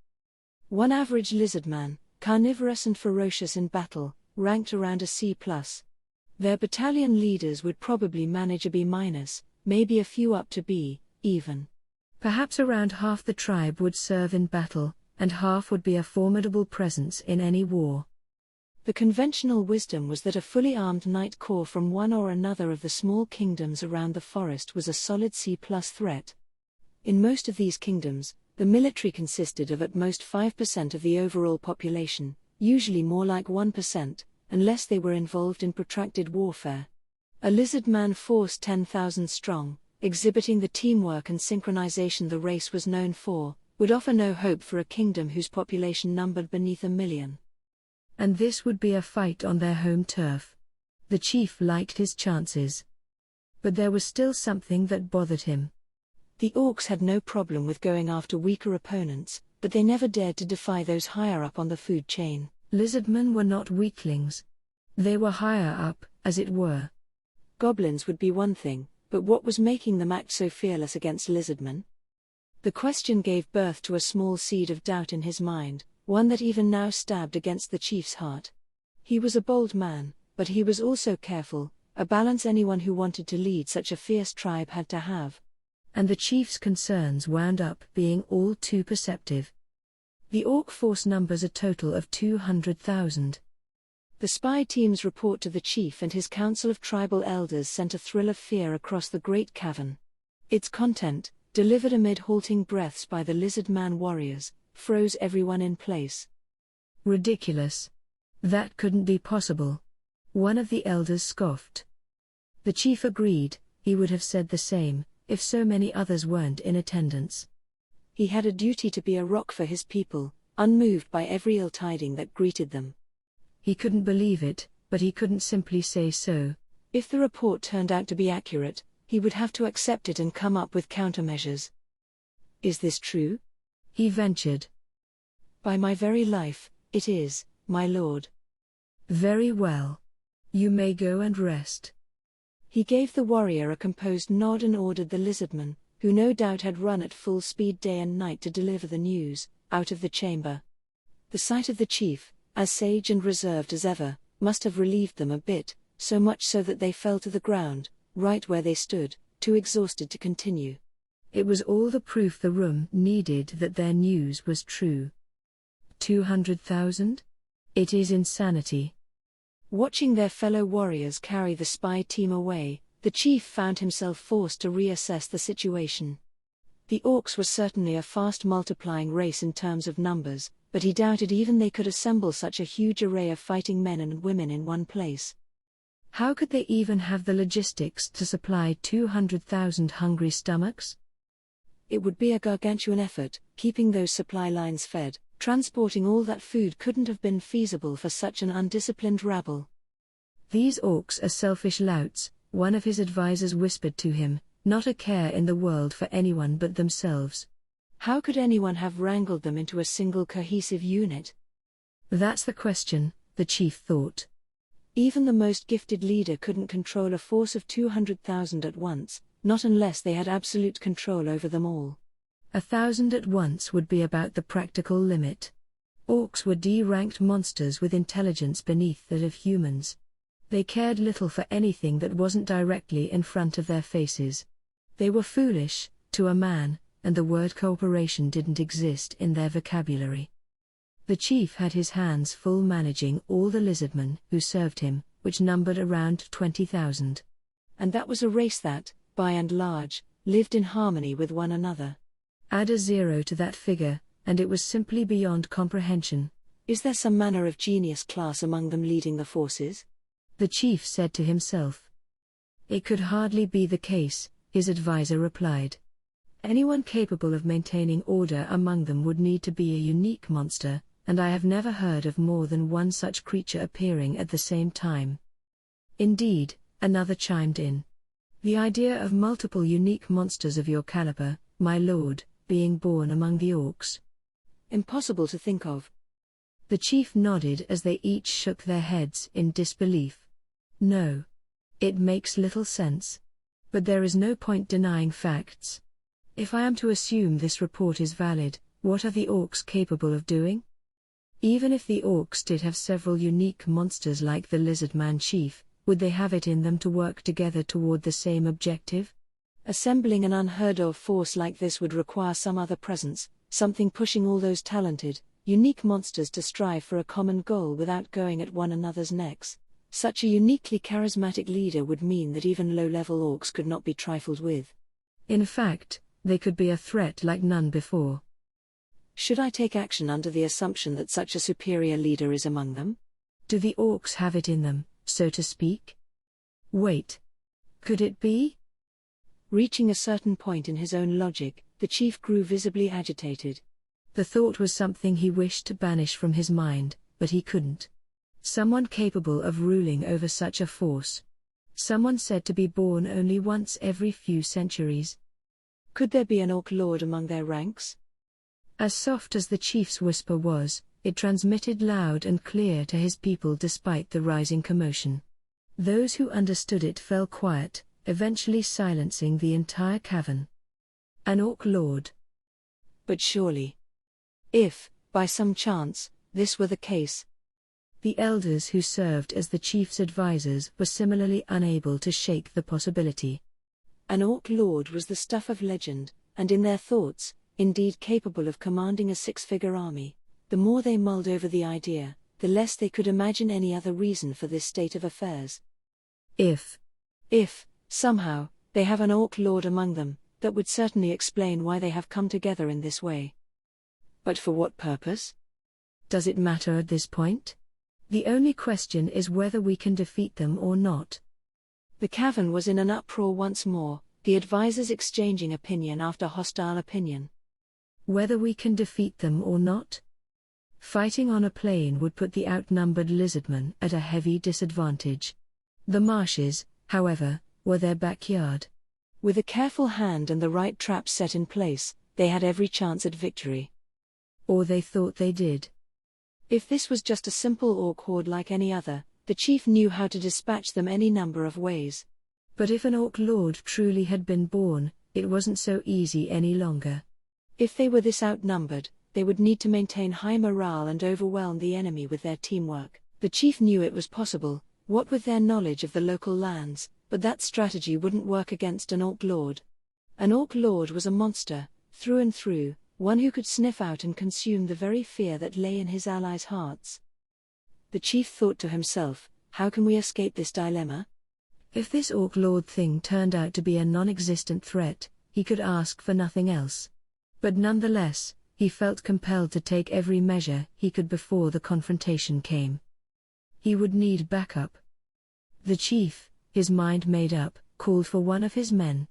One average lizardman, carnivorous and ferocious in battle, ranked around a C+. Their battalion leaders would probably manage a B-, maybe a few up to B, even. Perhaps around half the tribe would serve in battle, and half would be a formidable presence in any war. The conventional wisdom was that a fully armed knight corps from one or another of the small kingdoms around the forest was a solid C+ threat. In most of these kingdoms, the military consisted of at most 5% of the overall population, usually more like 1%, unless they were involved in protracted warfare. A lizardman force 10,000 strong, exhibiting the teamwork and synchronization the race was known for, would offer no hope for a kingdom whose population numbered beneath 1 million. And this would be a fight on their home turf. The chief liked his chances. But there was still something that bothered him. The orcs had no problem with going after weaker opponents, but they never dared to defy those higher up on the food chain. Lizardmen were not weaklings. They were higher up, as it were. Goblins would be one thing, but what was making them act so fearless against lizardmen? The question gave birth to a small seed of doubt in his mind, one that even now stabbed against the chief's heart. He was a bold man, but he was also careful, a balance anyone who wanted to lead such a fierce tribe had to have. And the chief's concerns wound up being all too perceptive. The orc force numbers a total of 200,000. The spy team's report to the chief and his council of tribal elders sent a thrill of fear across the great cavern. Its content, delivered amid halting breaths by the lizard-man warriors, froze everyone in place. Ridiculous. That couldn't be possible. One of the elders scoffed. The chief agreed, he would have said the same, if so many others weren't in attendance. He had a duty to be a rock for his people, unmoved by every ill tiding that greeted them. He couldn't believe it, but he couldn't simply say so. If the report turned out to be accurate, he would have to accept it and come up with countermeasures. Is this true? He ventured. By my very life, it is, my lord. Very well. You may go and rest. He gave the warrior a composed nod and ordered the lizardman, who no doubt had run at full speed day and night to deliver the news, out of the chamber. The sight of the chief, as sage and reserved as ever, must have relieved them a bit, so much so that they fell to the ground, right where they stood, too exhausted to continue. It was all the proof the room needed that their news was true. 200,000? It is insanity. Watching their fellow warriors carry the spy team away, the chief found himself forced to reassess the situation. The orcs were certainly a fast multiplying race in terms of numbers, but he doubted even they could assemble such a huge array of fighting men and women in one place. How could they even have the logistics to supply 200,000 hungry stomachs? It would be a gargantuan effort, keeping those supply lines fed. Transporting all that food couldn't have been feasible for such an undisciplined rabble. These orcs are selfish louts, one of his advisors whispered to him, not a care in the world for anyone but themselves. How could anyone have wrangled them into a single cohesive unit? That's the question, the chief thought. Even the most gifted leader couldn't control a force of 200,000 at once, not unless they had absolute control over them all. 1,000 at once would be about the practical limit. Orcs were D-ranked monsters with intelligence beneath that of humans. They cared little for anything that wasn't directly in front of their faces. They were foolish, to a man, and the word cooperation didn't exist in their vocabulary. The chief had his hands full managing all the lizardmen who served him, which numbered around 20,000. And that was a race that, by and large, lived in harmony with one another. Add a 0 to that figure, and it was simply beyond comprehension. Is there some manner of genius class among them leading the forces? The chief said to himself. It could hardly be the case, his advisor replied. Anyone capable of maintaining order among them would need to be a unique monster, and I have never heard of more than one such creature appearing at the same time. Indeed, another chimed in. The idea of multiple unique monsters of your caliber, my lord, being born among the orcs. Impossible to think of. The chief nodded as they each shook their heads in disbelief. No. It makes little sense. But there is no point denying facts. If I am to assume this report is valid, what are the orcs capable of doing? Even if the orcs did have several unique monsters like the lizard man chief, would they have it in them to work together toward the same objective? Assembling an unheard-of force like this would require some other presence, something pushing all those talented, unique monsters to strive for a common goal without going at one another's necks. Such a uniquely charismatic leader would mean that even low-level orcs could not be trifled with. In fact, they could be a threat like none before. Should I take action under the assumption that such a superior leader is among them? Do the orcs have it in them, so to speak? Wait. Could it be? Reaching a certain point in his own logic, the chief grew visibly agitated. The thought was something he wished to banish from his mind, but he couldn't. Someone capable of ruling over such a force. Someone said to be born only once every few centuries. Could there be an orc lord among their ranks? As soft as the chief's whisper was, it transmitted loud and clear to his people despite the rising commotion. Those who understood it fell quiet, eventually silencing the entire cavern. An orc lord. But surely, if, by some chance, this were the case, the elders who served as the chief's advisors were similarly unable to shake the possibility. An orc lord was the stuff of legend, and in their thoughts, indeed capable of commanding a six-figure army. The more they mulled over the idea, the less they could imagine any other reason for this state of affairs. If, somehow, they have an orc lord among them, that would certainly explain why they have come together in this way. But for what purpose? Does it matter at this point? The only question is whether we can defeat them or not. The cavern was in an uproar once more, the advisors exchanging opinion after hostile opinion. Whether we can defeat them or not? Fighting on a plain would put the outnumbered lizardmen at a heavy disadvantage. The marshes, however, were their backyard. With a careful hand and the right traps set in place, they had every chance at victory. Or they thought they did. If this was just a simple orc horde like any other, the chief knew how to dispatch them any number of ways. But if an orc lord truly had been born, it wasn't so easy any longer. If they were this outnumbered, they would need to maintain high morale and overwhelm the enemy with their teamwork. The chief knew it was possible, what with their knowledge of the local lands, but that strategy wouldn't work against an orc lord. An orc lord was a monster, through and through, one who could sniff out and consume the very fear that lay in his allies' hearts. The chief thought to himself, how can we escape this dilemma? If this orc lord thing turned out to be a non-existent threat, he could ask for nothing else. But nonetheless, he felt compelled to take every measure he could before the confrontation came. He would need backup. The chief, his mind made up, called for one of his men.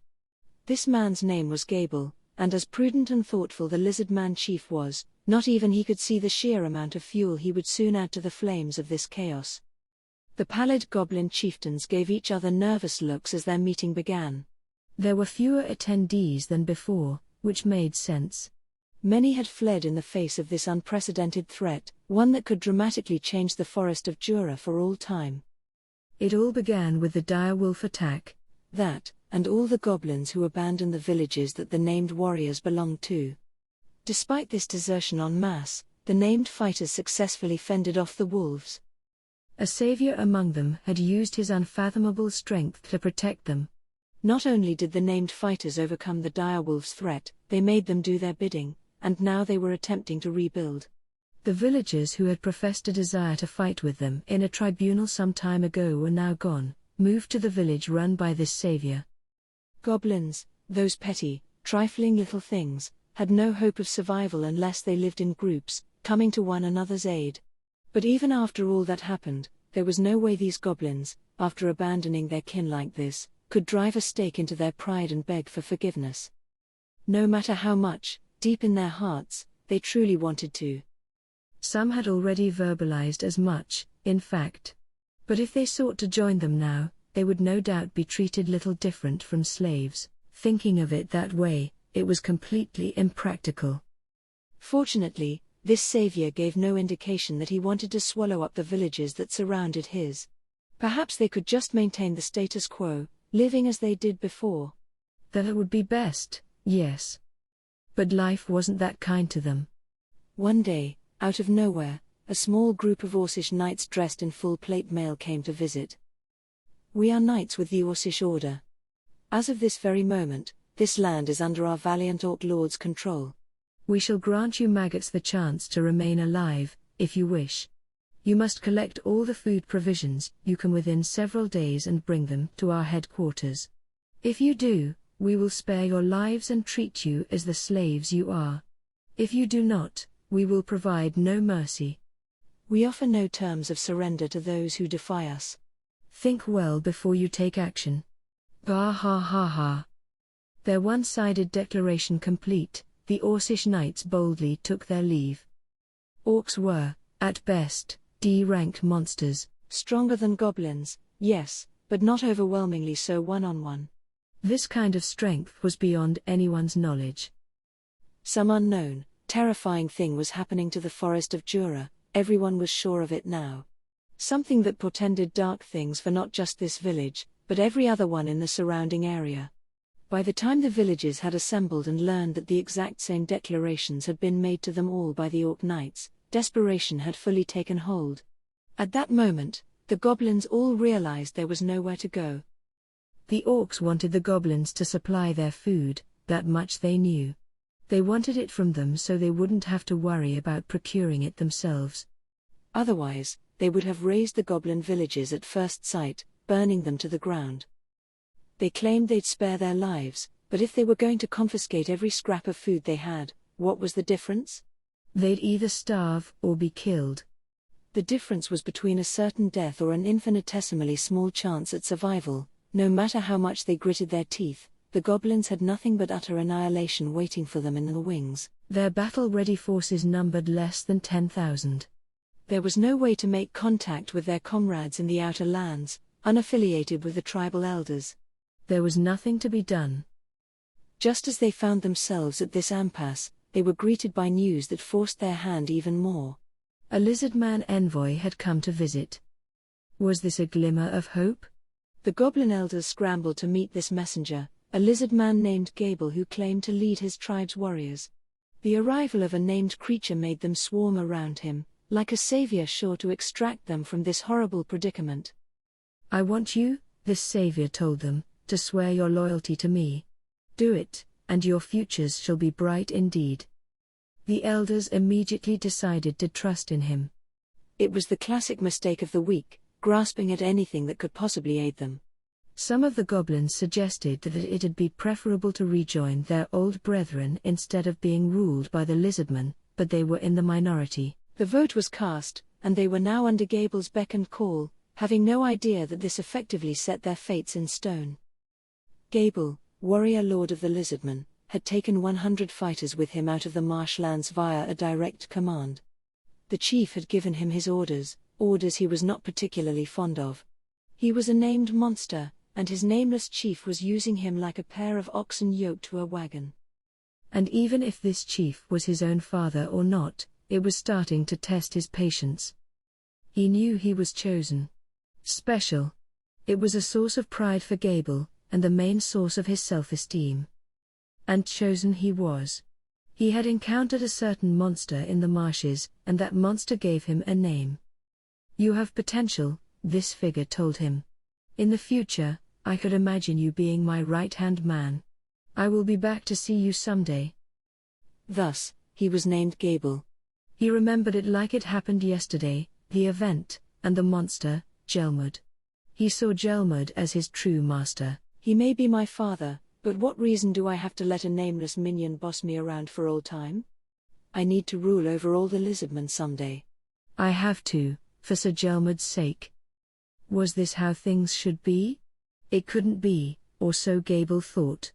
This man's name was Gable, and as prudent and thoughtful the lizard man chief was, not even he could see the sheer amount of fuel he would soon add to the flames of this chaos. The pallid goblin chieftains gave each other nervous looks as their meeting began. There were fewer attendees than before, which made sense. Many had fled in the face of this unprecedented threat, one that could dramatically change the forest of Jura for all time. It all began with the direwolf attack. That, and all the goblins who abandoned the villages that the named warriors belonged to. Despite this desertion en masse, the named fighters successfully fended off the wolves. A savior among them had used his unfathomable strength to protect them. Not only did the named fighters overcome the direwolf's threat, they made them do their bidding, and now they were attempting to rebuild. The villagers who had professed a desire to fight with them in a tribunal some time ago were now gone, moved to the village run by this savior. Goblins, those petty, trifling little things, had no hope of survival unless they lived in groups, coming to one another's aid. But even after all that happened, there was no way these goblins, after abandoning their kin like this, could drive a stake into their pride and beg for forgiveness. No matter how much, deep in their hearts, they truly wanted to. Some had already verbalized as much, in fact. But if they sought to join them now, they would no doubt be treated little different from slaves. Thinking of it that way, it was completely impractical. Fortunately, This savior gave no indication that he wanted to swallow up the villages that surrounded his. Perhaps they could just maintain the status quo, living as they did before. That would be best, yes. But life wasn't that kind to them. One day, out of nowhere, a small group of Orcish knights dressed in full plate mail came to visit. We are knights with the Orcish order. As of this very moment, this land is under our valiant Orc lord's control. We shall grant you maggots the chance to remain alive, if you wish. You must collect all the food provisions you can within several days and bring them to our headquarters. If you do, we will spare your lives and treat you as the slaves you are. If you do not, we will provide no mercy. We offer no terms of surrender to those who defy us. Think well before you take action. Bah ha ha ha. Their one-sided declaration complete, the Orcish knights boldly took their leave. Orcs were, at best, D-ranked monsters. Stronger than goblins, yes, but not overwhelmingly so one-on-one. This kind of strength was beyond anyone's knowledge. Some unknown, terrifying thing was happening to the forest of Jura, everyone was sure of it now. Something that portended dark things for not just this village, but every other one in the surrounding area. By the time the villagers had assembled and learned that the exact same declarations had been made to them all by the Orc knights, desperation had fully taken hold. At that moment, the goblins all realized there was nowhere to go. The Orcs wanted the goblins to supply their food, that much they knew. They wanted it from them so they wouldn't have to worry about procuring it themselves. Otherwise, they would have razed the goblin villages at first sight, burning them to the ground. They claimed they'd spare their lives, but if they were going to confiscate every scrap of food they had, what was the difference? They'd either starve or be killed. The difference was between a certain death or an infinitesimally small chance at survival. No matter how much they gritted their teeth, the goblins had nothing but utter annihilation waiting for them in the wings. Their battle-ready forces numbered less than 10,000. There was no way to make contact with their comrades in the outer lands, unaffiliated with the tribal elders. There was nothing to be done. Just as they found themselves at this impasse, they were greeted by news that forced their hand even more. A lizardman envoy had come to visit. Was this a glimmer of hope? The goblin elders scrambled to meet this messenger, a lizardman named Gable who claimed to lead his tribe's warriors. The arrival of a named creature made them swarm around him, like a savior sure to extract them from this horrible predicament. I want you, this savior told them, to swear your loyalty to me. Do it, and your futures shall be bright indeed. The elders immediately decided to trust in him. It was the classic mistake of the weak, grasping at anything that could possibly aid them. Some of the goblins suggested that it'd be preferable to rejoin their old brethren instead of being ruled by the lizardmen, but they were in the minority. The vote was cast, and they were now under Gable's beck and call, having no idea that this effectively set their fates in stone. Gable, warrior lord of the lizardmen, had taken 100 fighters with him out of the marshlands via a direct command. The chief had given him his orders he was not particularly fond of. He was a named monster, and his nameless chief was using him like a pair of oxen yoked to a wagon. And even if this chief was his own father or not, it was starting to test his patience. He knew he was chosen. Special. It was a source of pride for Gable, and the main source of his self-esteem. And chosen he was. He had encountered a certain monster in the marshes, and that monster gave him a name. You have potential, this figure told him. In the future, I could imagine you being my right-hand man. I will be back to see you someday. Thus, he was named Gable. He remembered it like it happened yesterday, the event, and the monster, Gelmud. He saw Gelmud as his true master. He may be my father, but what reason do I have to let a nameless minion boss me around for all time? I need to rule over all the lizardmen someday. I have to, for Sir Gelmud's sake. Was this how things should be? It couldn't be, or so Gable thought.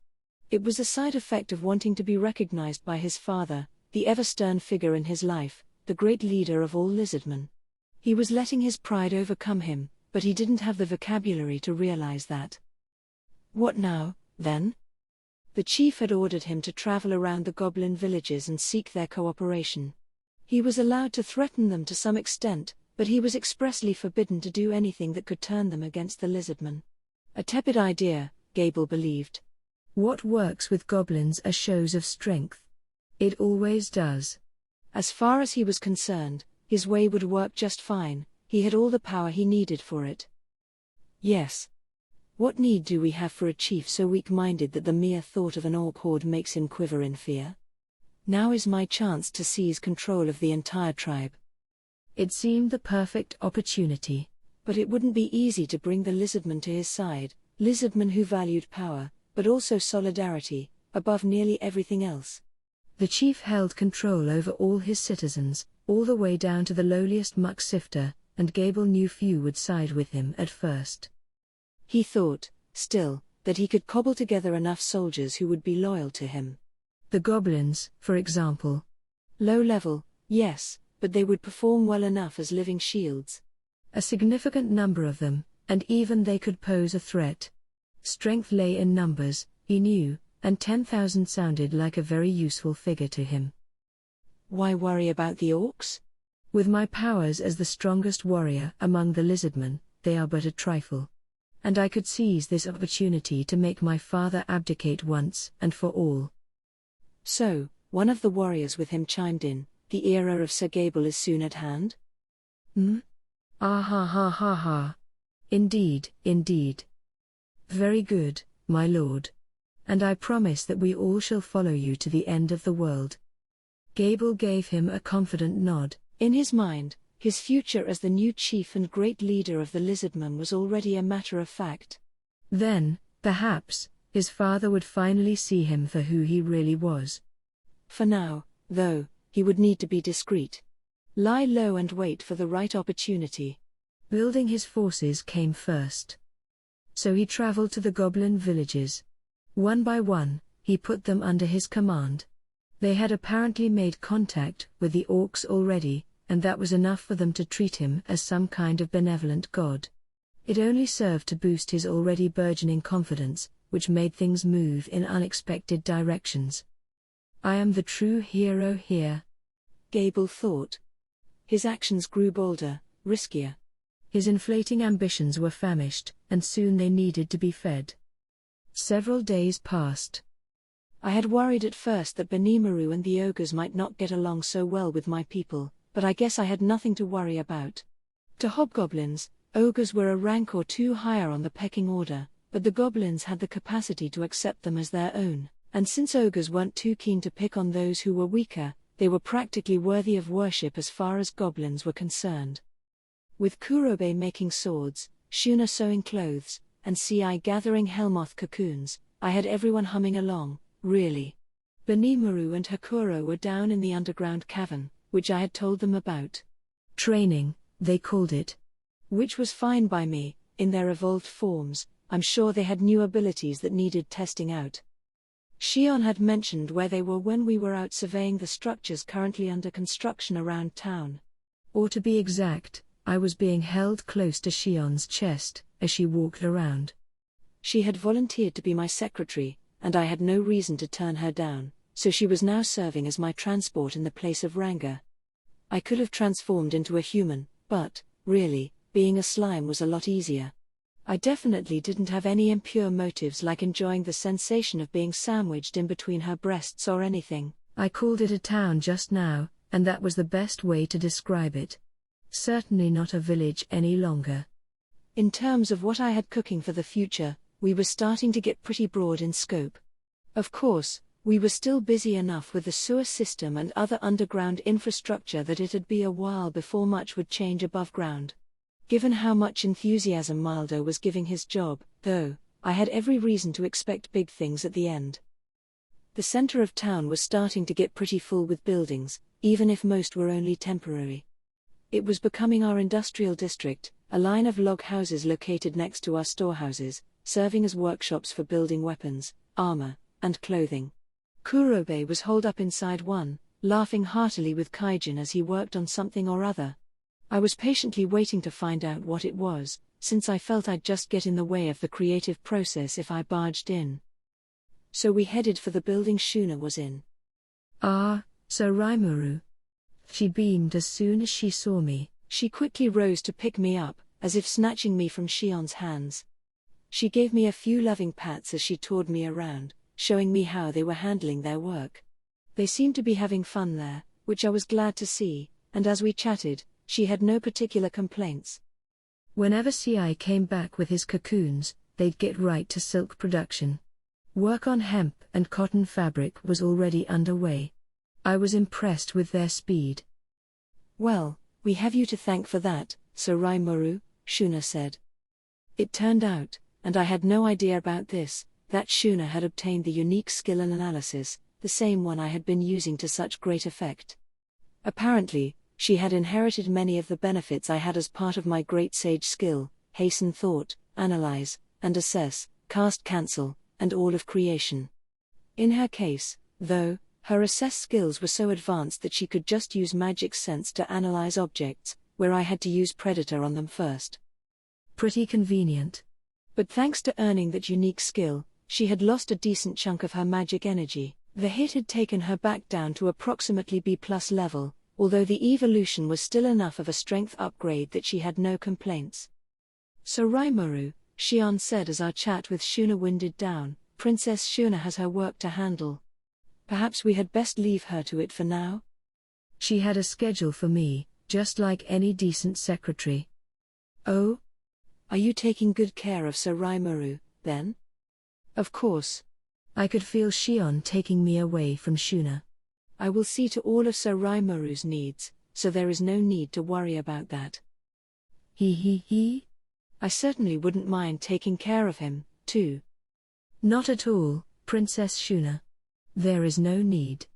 It was a side effect of wanting to be recognized by his father, the ever-stern figure in his life, the great leader of all lizardmen. He was letting his pride overcome him, but he didn't have the vocabulary to realize that. What now, then? The chief had ordered him to travel around the goblin villages and seek their cooperation. He was allowed to threaten them to some extent, but he was expressly forbidden to do anything that could turn them against the lizardmen. A tepid idea, Gable believed. What works with goblins are shows of strength. It always does. As far as he was concerned, his way would work just fine. He had all the power he needed for it. Yes. What need do we have for a chief so weak-minded that the mere thought of an orc horde makes him quiver in fear? Now is my chance to seize control of the entire tribe. It seemed the perfect opportunity. But it wouldn't be easy to bring the lizardmen to his side, lizardmen who valued power, but also solidarity, above nearly everything else. The chief held control over all his citizens, all the way down to the lowliest muck sifter, and Gable knew few would side with him at first. He thought, still, that he could cobble together enough soldiers who would be loyal to him. The goblins, for example. Low level, yes, but they would perform well enough as living shields. A significant number of them, and even they could pose a threat. Strength lay in numbers, he knew, and 10,000 sounded like a very useful figure to him. Why worry about the orcs? With my powers as the strongest warrior among the lizardmen, they are but a trifle. And I could seize this opportunity to make my father abdicate once and for all. So, one of the warriors with him chimed in, the era of Sir Gable is soon at hand? Ah ha ha ha ha. Indeed, indeed. Very good, my lord. And I promise that we all shall follow you to the end of the world. Gable gave him a confident nod. In his mind, his future as the new chief and great leader of the lizardmen was already a matter of fact. Then, perhaps, his father would finally see him for who he really was. For now, though, he would need to be discreet. Lie low and wait for the right opportunity. Building his forces came first. So he traveled to the goblin villages. One by one, he put them under his command. They had apparently made contact with the orcs already, and that was enough for them to treat him as some kind of benevolent god. It only served to boost his already burgeoning confidence, which made things move in unexpected directions. I am the true hero here, Gable thought. His actions grew bolder, riskier. His inflating ambitions were famished, and soon they needed to be fed. Several days passed. I had worried at first that Benimaru and the ogres might not get along so well with my people, but I guess I had nothing to worry about. To hobgoblins, ogres were a rank or two higher on the pecking order, but the goblins had the capacity to accept them as their own, and since ogres weren't too keen to pick on those who were weaker, they were practically worthy of worship as far as goblins were concerned. With Kurobe making swords, Shuna sewing clothes, and Ci gathering hellmoth cocoons, I had everyone humming along, really. Benimaru and Hakuro were down in the underground cavern, which I had told them about. Training, they called it. Which was fine by me. In their evolved forms, I'm sure they had new abilities that needed testing out. Shion had mentioned where they were when we were out surveying the structures currently under construction around town. Or to be exact, I was being held close to Shion's chest as she walked around. She had volunteered to be my secretary, and I had no reason to turn her down, so she was now serving as my transport in the place of Ranga. I could have transformed into a human, but, really, being a slime was a lot easier. I definitely didn't have any impure motives like enjoying the sensation of being sandwiched in between her breasts or anything. I called it a town just now, and that was the best way to describe it. Certainly not a village any longer. In terms of what I had cooking for the future, we were starting to get pretty broad in scope. Of course, we were still busy enough with the sewer system and other underground infrastructure that it'd be a while before much would change above ground. Given how much enthusiasm Mildo was giving his job, though, I had every reason to expect big things at the end. The center of town was starting to get pretty full with buildings, even if most were only temporary. It was becoming our industrial district, a line of log houses located next to our storehouses, serving as workshops for building weapons, armor, and clothing. Kurobe was holed up inside one, laughing heartily with Kaijin as he worked on something or other. I was patiently waiting to find out what it was, since I felt I'd just get in the way of the creative process if I barged in. So we headed for the building Shuna was in. Ah, so Rimuru. She beamed as soon as she saw me. She quickly rose to pick me up, as if snatching me from Shion's hands. She gave me a few loving pats as she toured me around, showing me how they were handling their work. They seemed to be having fun there, which I was glad to see, and as we chatted, she had no particular complaints. Whenever CI came back with his cocoons, they'd get right to silk production. Work on hemp and cotton fabric was already underway. I was impressed with their speed. "Well, we have you to thank for that, Sir Rimuru," Shuna said. It turned out, and I had no idea about this, that Shuna had obtained the unique skill in analysis, the same one I had been using to such great effect. Apparently, she had inherited many of the benefits I had as part of my great sage skill: hasten thought, analyze, and assess, cast cancel, and all of creation. In her case, though, her assess skills were so advanced that she could just use magic sense to analyze objects, where I had to use predator on them first. Pretty convenient. But thanks to earning that unique skill, she had lost a decent chunk of her magic energy. The hit had taken her back down to approximately B+ level, although the evolution was still enough of a strength upgrade that she had no complaints. "So Rimuru," Shion said as our chat with Shuna winded down, "Princess Shuna has her work to handle. Perhaps we had best leave her to it for now?" She had a schedule for me, just like any decent secretary. "Oh? Are you taking good care of Sir Rimuru, then?" "Of course." I could feel Shion taking me away from Shuna. "I will see to all of Sir Rimuru's needs, so there is no need to worry about that." He. "I certainly wouldn't mind taking care of him, too." "Not at all, Princess Shuna. There is no need.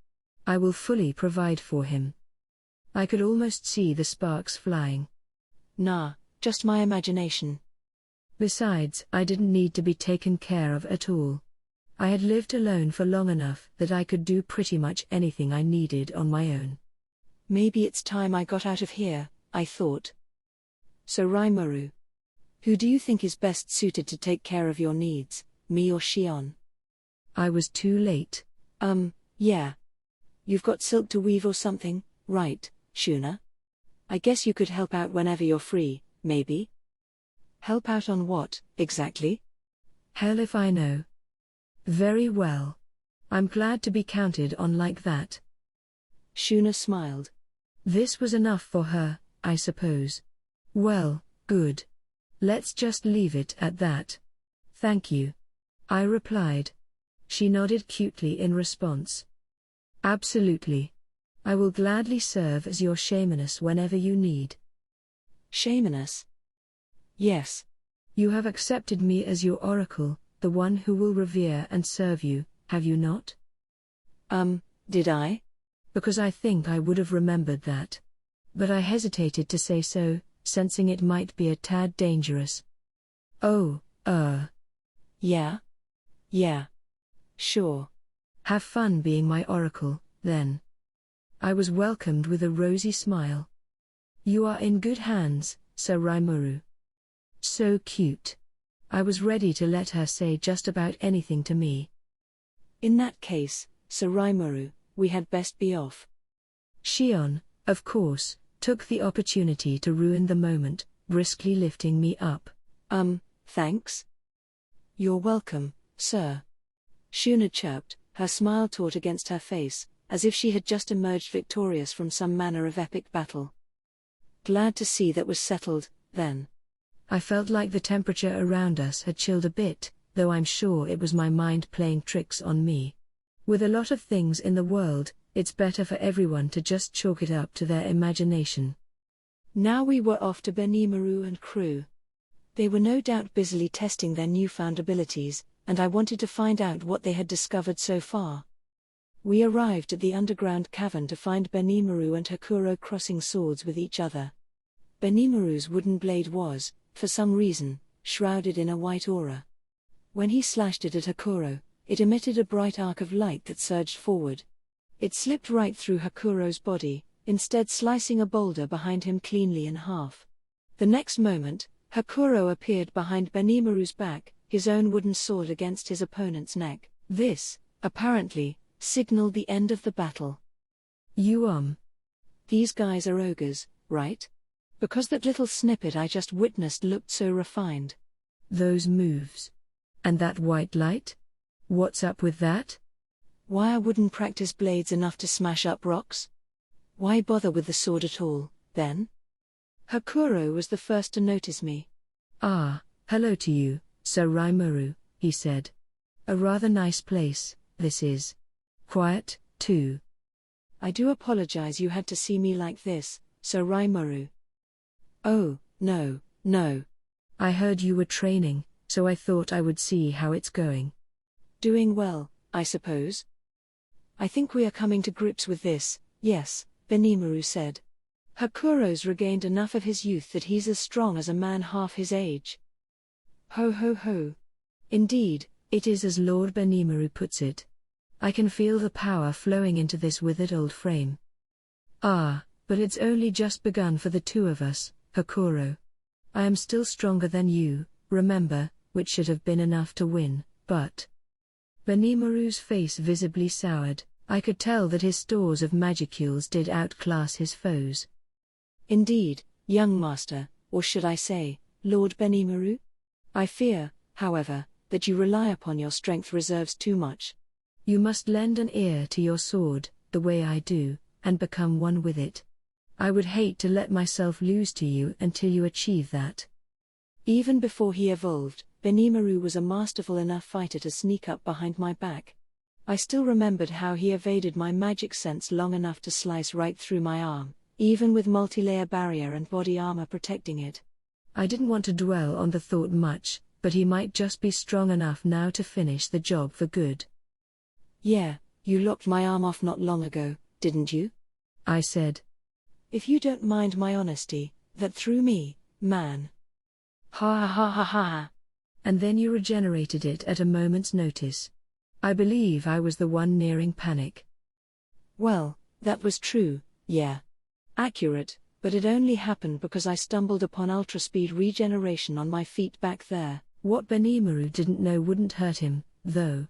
I will fully provide for him." I could almost see the sparks flying. "Nah, just my imagination." Besides, I didn't need to be taken care of at all. I had lived alone for long enough that I could do pretty much anything I needed on my own. "Maybe it's time I got out of here," I thought. "So Rimuru, who do you think is best suited to take care of your needs, me or Shion?" I was too late. Yeah. You've got silk to weave or something, right, Shuna? I guess you could help out whenever you're free, maybe?" "Help out on what, exactly?" Hell if I know. Very well. I'm glad to be counted on like that. Shuna smiled. This was enough for her, I suppose. Well, good. Let's just leave it at that. Thank you. I replied. She nodded cutely in response. Absolutely. I will gladly serve as your shamaness whenever you need. Shamaness? Yes. You have accepted me as your oracle, the one who will revere and serve you, have you not? Did I? Because I think I would have remembered that. But I hesitated to say so, sensing it might be a tad dangerous. Oh, Yeah. Yeah. Sure. Have fun being my oracle, then. I was welcomed with a rosy smile. You are in good hands, Sir Rimuru. So cute. I was ready to let her say just about anything to me. In that case, Sir Rimuru, we had best be off. Shion, of course, took the opportunity to ruin the moment, briskly lifting me up. Thanks? You're welcome, sir. Shuna chirped, her smile taut against her face, as if she had just emerged victorious from some manner of epic battle. Glad to see that was settled, then. I felt like the temperature around us had chilled a bit, though I'm sure it was my mind playing tricks on me. With a lot of things in the world, it's better for everyone to just chalk it up to their imagination. Now we were off to Benimaru and crew. They were no doubt busily testing their newfound abilities, and I wanted to find out what they had discovered so far. We arrived at the underground cavern to find Benimaru and Hakuro crossing swords with each other. Benimaru's wooden blade was, for some reason, shrouded in a white aura. When he slashed it at Hakuro, it emitted a bright arc of light that surged forward. It slipped right through Hakuro's body, instead slicing a boulder behind him cleanly in half. The next moment, Hakuro appeared behind Benimaru's back, his own wooden sword against his opponent's neck. This, apparently, signaled the end of the battle. You These guys are ogres, right? Because that little snippet I just witnessed looked so refined. Those moves. And that white light? What's up with that? Why are wooden practice blades enough to smash up rocks? Why bother with the sword at all, then? Hakuro was the first to notice me. Ah, hello to you, Sir Rimuru, he said. A rather nice place, this is. Quiet, too. I do apologize you had to see me like this, Sir Rimuru. Oh, no. I heard you were training, so I thought I would see how it's going. Doing well, I suppose. I think we are coming to grips with this, yes, Benimaru said. Hakuro's regained enough of his youth that he's as strong as a man half his age. Ho ho ho. Indeed, it is as Lord Benimaru puts it. I can feel the power flowing into this withered old frame. Ah, but it's only just begun for the two of us, Hakuro. I am still stronger than you, remember, which should have been enough to win, but... Benimaru's face visibly soured. I could tell that his stores of magicules did outclass his foes. Indeed, young master, or should I say, Lord Benimaru? I fear, however, that you rely upon your strength reserves too much. You must lend an ear to your sword, the way I do, and become one with it. I would hate to let myself lose to you until you achieve that. Even before he evolved, Benimaru was a masterful enough fighter to sneak up behind my back. I still remembered how he evaded my magic sense long enough to slice right through my arm, even with multi-layer barrier and body armor protecting it. I didn't want to dwell on the thought much, but he might just be strong enough now to finish the job for good. Yeah, you lopped my arm off not long ago, didn't you? I said. If you don't mind my honesty, that threw me, man. Ha ha ha ha ha. And then you regenerated it at a moment's notice. I believe I was the one nearing panic. Well, that was true, yeah. Accurate, but it only happened because I stumbled upon ultra-speed regeneration on my feet back there. What Benimaru didn't know wouldn't hurt him, though.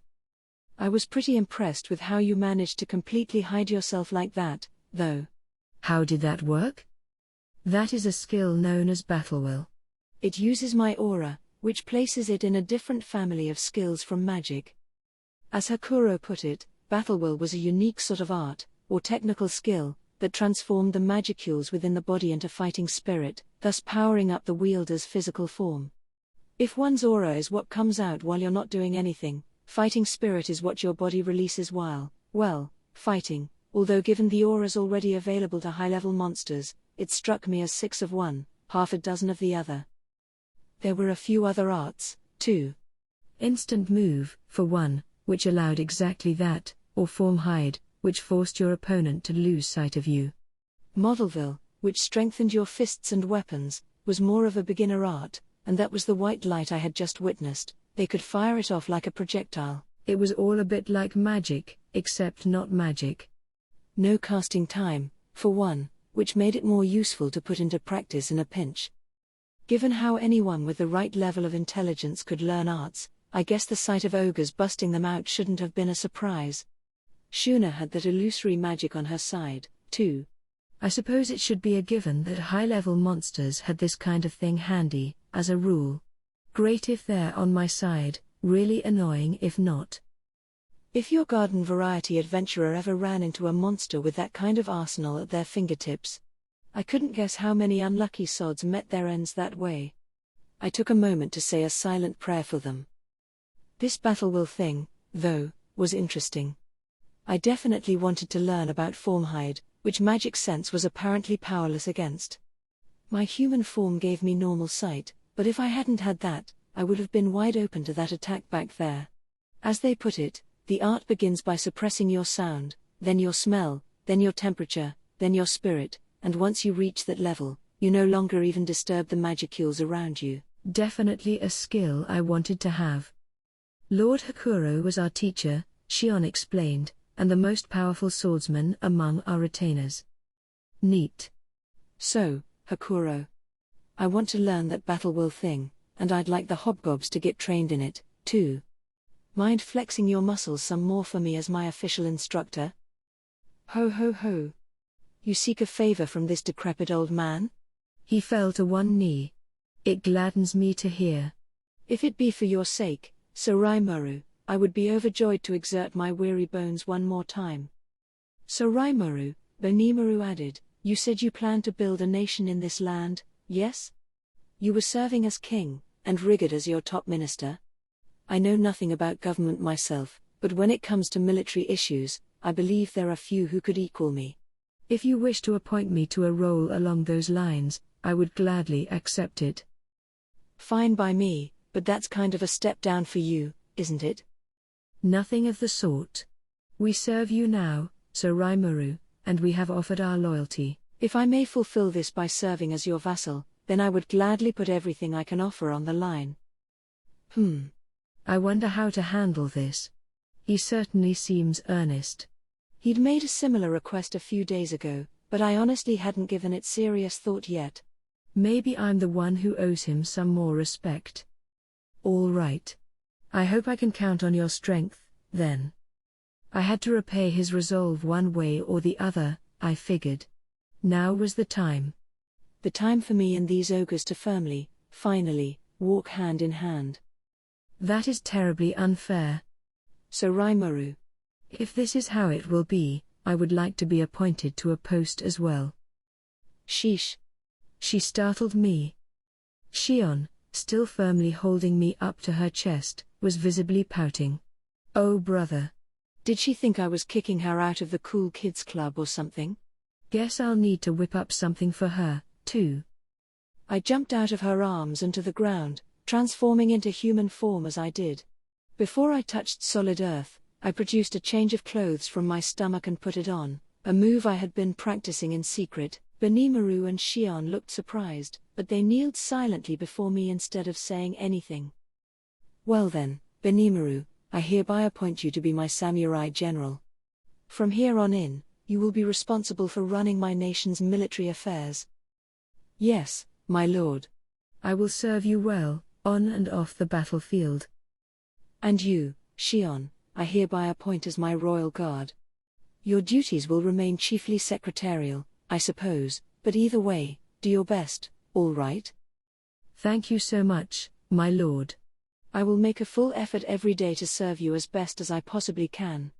I was pretty impressed with how you managed to completely hide yourself like that, though. How did that work? That is a skill known as Battle Will. It uses my aura, which places it in a different family of skills from magic. As Hakuro put it, Battle Will was a unique sort of art, or technical skill, that transformed the magicules within the body into fighting spirit, thus powering up the wielder's physical form. If one's aura is what comes out while you're not doing anything, fighting spirit is what your body releases while, well, fighting. Although given the auras already available to high-level monsters, it struck me as 6 of one, half a dozen of the other. There were a few other arts, too. Instant Move, for one, which allowed exactly that, or Form Hide, which forced your opponent to lose sight of you. Modelville, which strengthened your fists and weapons, was more of a beginner art, and that was the white light I had just witnessed. They could fire it off like a projectile. It was all a bit like magic, except not magic. No casting time, for one, which made it more useful to put into practice in a pinch. Given how anyone with the right level of intelligence could learn arts, I guess the sight of ogres busting them out shouldn't have been a surprise. Shuna had that illusory magic on her side, too. I suppose it should be a given that high-level monsters had this kind of thing handy, as a rule. Great if they're on my side, really annoying if not. If your garden variety adventurer ever ran into a monster with that kind of arsenal at their fingertips, I couldn't guess how many unlucky sods met their ends that way. I took a moment to say a silent prayer for them. This Battle Will thing, though, was interesting. I definitely wanted to learn about Formhide, which magic sense was apparently powerless against. My human form gave me normal sight, but if I hadn't had that, I would have been wide open to that attack back there. As they put it, the art begins by suppressing your sound, then your smell, then your temperature, then your spirit, and once you reach that level, you no longer even disturb the magicules around you. Definitely a skill I wanted to have. Lord Hakuro was our teacher, Shion explained, and the most powerful swordsman among our retainers. Neat. So, Hakuro, I want to learn that Battle Will thing, and I'd like the hobgobs to get trained in it, too. Mind flexing your muscles some more for me as my official instructor? Ho ho ho. You seek a favor from this decrepit old man? He fell to one knee. It gladdens me to hear. If it be for your sake, Sir Rimuru, I would be overjoyed to exert my weary bones one more time. Sir Rimuru, Benimaru added, you said you planned to build a nation in this land, yes? You were serving as king, and Rigid as your top minister? I know nothing about government myself, but when it comes to military issues, I believe there are few who could equal me. If you wish to appoint me to a role along those lines, I would gladly accept it. Fine by me, but that's kind of a step down for you, isn't it? Nothing of the sort. We serve you now, Sir Rimuru, and we have offered our loyalty. If I may fulfill this by serving as your vassal, then I would gladly put everything I can offer on the line. I wonder how to handle this. He certainly seems earnest. He'd made a similar request a few days ago, but I honestly hadn't given it serious thought yet. Maybe I'm the one who owes him some more respect. All right. I hope I can count on your strength, then. I had to repay his resolve one way or the other, I figured. Now was the time. The time for me and these ogres to firmly, finally, walk hand in hand. That is terribly unfair. So Rimuru. If this is how it will be, I would like to be appointed to a post as well. Sheesh. She startled me. Shion, still firmly holding me up to her chest, was visibly pouting. Oh brother. Did she think I was kicking her out of the cool kids club or something? Guess I'll need to whip up something for her, too. I jumped out of her arms and to the ground, transforming into human form as I did. Before I touched solid earth, I produced a change of clothes from my stomach and put it on, a move I had been practicing in secret. Benimaru and Shion looked surprised, but they kneeled silently before me instead of saying anything. Well then, Benimaru, I hereby appoint you to be my samurai general. From here on in, you will be responsible for running my nation's military affairs. Yes, my lord. I will serve you well, on and off the battlefield. And you, Shion, I hereby appoint as my royal guard. Your duties will remain chiefly secretarial, I suppose, but either way, do your best, all right? Thank you so much, my lord. I will make a full effort every day to serve you as best as I possibly can.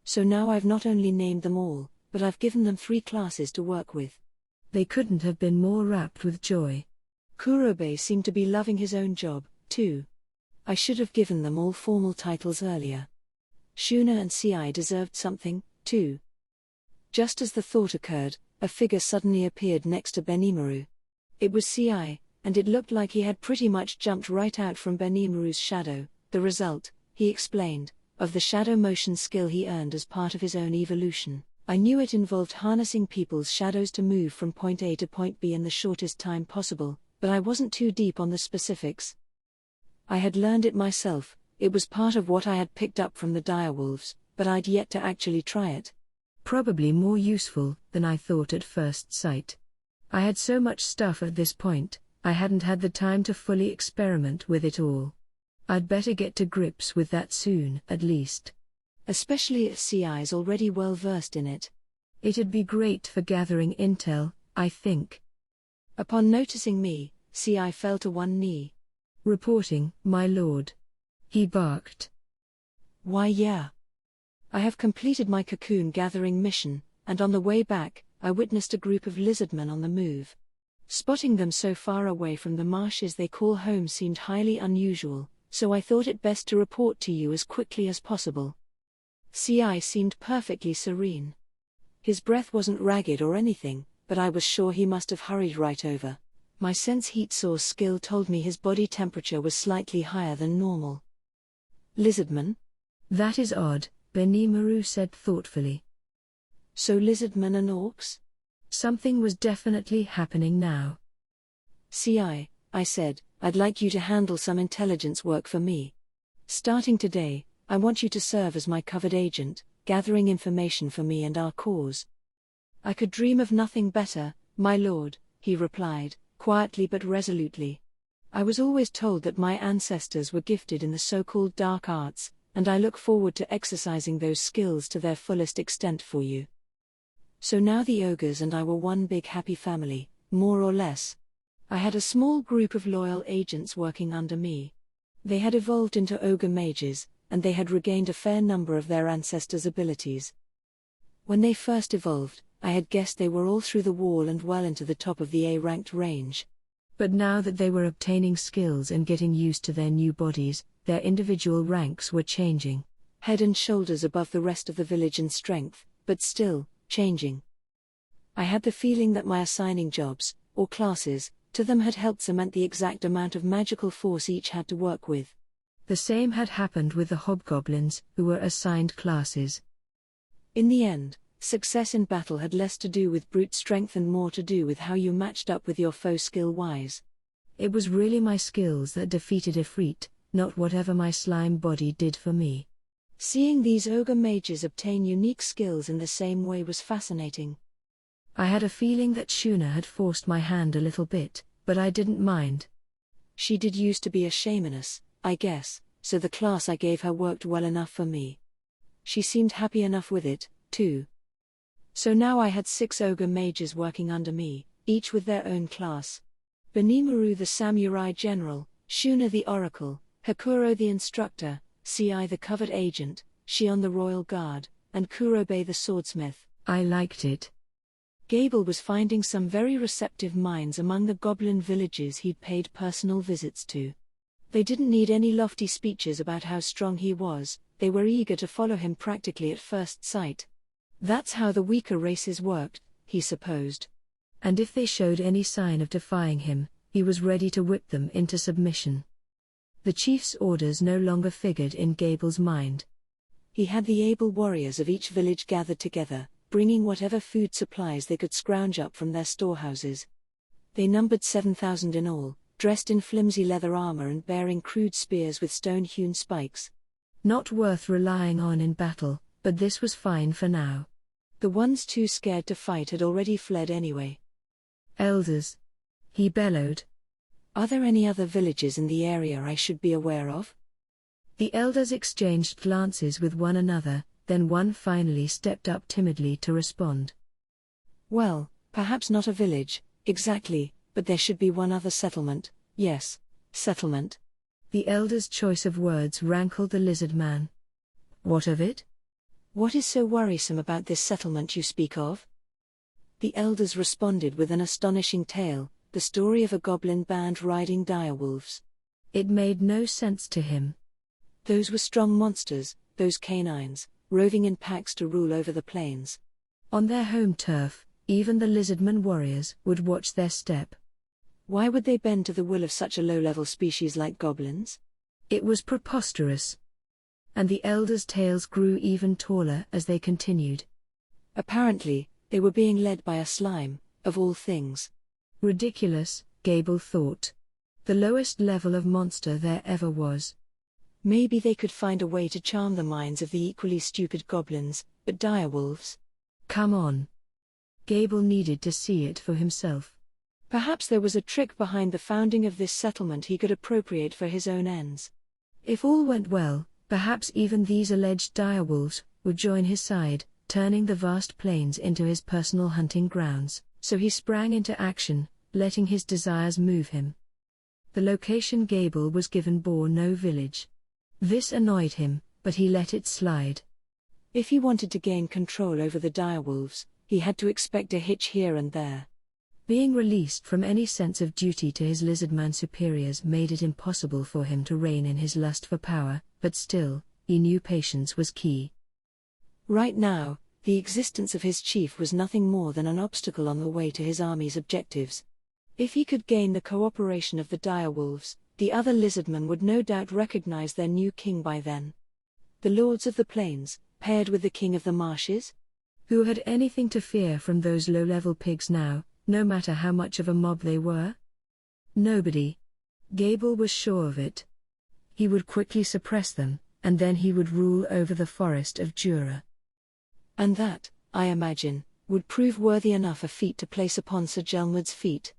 So now I've not only named them all, but I've given them 3 classes to work with. They couldn't have been more rapt with joy. Kurobe seemed to be loving his own job, too. I should have given them all formal titles earlier. Shuna and Ci deserved something, too. Just as the thought occurred, a figure suddenly appeared next to Benimaru. It was Ci, and it looked like he had pretty much jumped right out from Benimaru's shadow, the result, he explained, of the shadow motion skill he earned as part of his own evolution. I knew it involved harnessing people's shadows to move from point A to point B in the shortest time possible, but I wasn't too deep on the specifics. I had learned it myself, it was part of what I had picked up from the direwolves, but I'd yet to actually try it. Probably more useful than I thought at first sight. I had so much stuff at this point, I hadn't had the time to fully experiment with it all. I'd better get to grips with that soon, at least. Especially as Ci's already well versed in it. It'd be great for gathering intel, I think. Upon noticing me, Ci fell to one knee. Reporting, my lord. He barked. Why yeah. I have completed my cocoon gathering mission, and on the way back, I witnessed a group of lizardmen on the move. Spotting them so far away from the marshes they call home seemed highly unusual, so I thought it best to report to you as quickly as possible. Ci seemed perfectly serene. His breath wasn't ragged or anything, but I was sure he must have hurried right over. My sense heat source skill told me his body temperature was slightly higher than normal. Lizardman? That is odd, Benimaru said thoughtfully. So lizardmen and orcs? Something was definitely happening now. Ci, I said, I'd like you to handle some intelligence work for me. Starting today, I want you to serve as my covered agent, gathering information for me and our cause. I could dream of nothing better, my lord, he replied, quietly but resolutely. I was always told that my ancestors were gifted in the so-called dark arts, and I look forward to exercising those skills to their fullest extent for you. So now the ogres and I were one big happy family, more or less. I had a small group of loyal agents working under me. They had evolved into ogre mages, and they had regained a fair number of their ancestors' abilities. When they first evolved, I had guessed they were all through the wall and well into the top of the A-ranked range. But now that they were obtaining skills and getting used to their new bodies, their individual ranks were changing. Head and shoulders above the rest of the village in strength, but still, changing. I had the feeling that my assigning jobs, or classes, to them had helped cement the exact amount of magical force each had to work with. The same had happened with the hobgoblins, who were assigned classes. In the end, success in battle had less to do with brute strength and more to do with how you matched up with your foe skill-wise. It was really my skills that defeated Ifrit, not whatever my slime body did for me. Seeing these ogre mages obtain unique skills in the same way was fascinating. I had a feeling that Shuna had forced my hand a little bit, but I didn't mind. She did used to be a shamaness, I guess, so the class I gave her worked well enough for me. She seemed happy enough with it, too. So now I had 6 ogre mages working under me, each with their own class. Benimaru the samurai general, Shuna the oracle, Hakuro the instructor, Ci the covered agent, Shion the royal guard, and Kurobe the swordsmith. I liked it. Gable was finding some very receptive minds among the goblin villages he'd paid personal visits to. They didn't need any lofty speeches about how strong he was, they were eager to follow him practically at first sight. That's how the weaker races worked, he supposed. And if they showed any sign of defying him, he was ready to whip them into submission. The chief's orders no longer figured in Gable's mind. He had the able warriors of each village gathered together, bringing whatever food supplies they could scrounge up from their storehouses. They numbered 7,000 in all, dressed in flimsy leather armor and bearing crude spears with stone-hewn spikes. Not worth relying on in battle, but this was fine for now. The ones too scared to fight had already fled anyway. Elders, he bellowed. Are there any other villages in the area I should be aware of? The elders exchanged glances with one another, then one finally stepped up timidly to respond. Well, perhaps not a village, exactly, but there should be one other settlement, yes, settlement. The elder's choice of words rankled the lizard man. What of it? What is so worrisome about this settlement you speak of? The elders responded with an astonishing tale, the story of a goblin band riding direwolves. It made no sense to him. Those were strong monsters, those canines, roving in packs to rule over the plains. On their home turf, even the lizardman warriors would watch their step. Why would they bend to the will of such a low-level species like goblins? It was preposterous. And the elders' tales grew even taller as they continued. Apparently, they were being led by a slime, of all things. Ridiculous, Gable thought. The lowest level of monster there ever was. Maybe they could find a way to charm the minds of the equally stupid goblins, but direwolves? Come on. Gable needed to see it for himself. Perhaps there was a trick behind the founding of this settlement he could appropriate for his own ends. If all went well, perhaps even these alleged direwolves would join his side, turning the vast plains into his personal hunting grounds, so he sprang into action, letting his desires move him. The location Gable was given bore no village. This annoyed him, but he let it slide. If he wanted to gain control over the direwolves, he had to expect a hitch here and there. Being released from any sense of duty to his lizardman superiors made it impossible for him to rein in his lust for power, but still, he knew patience was key. Right now, the existence of his chief was nothing more than an obstacle on the way to his army's objectives. If he could gain the cooperation of the direwolves, the other lizardmen would no doubt recognize their new king by then. The lords of the plains, paired with the king of the marshes? Who had anything to fear from those low-level pigs now, no matter how much of a mob they were? Nobody. Gable was sure of it. He would quickly suppress them, and then he would rule over the forest of Jura. And that, I imagine, would prove worthy enough a feat to place upon Sir Gelmud's feet.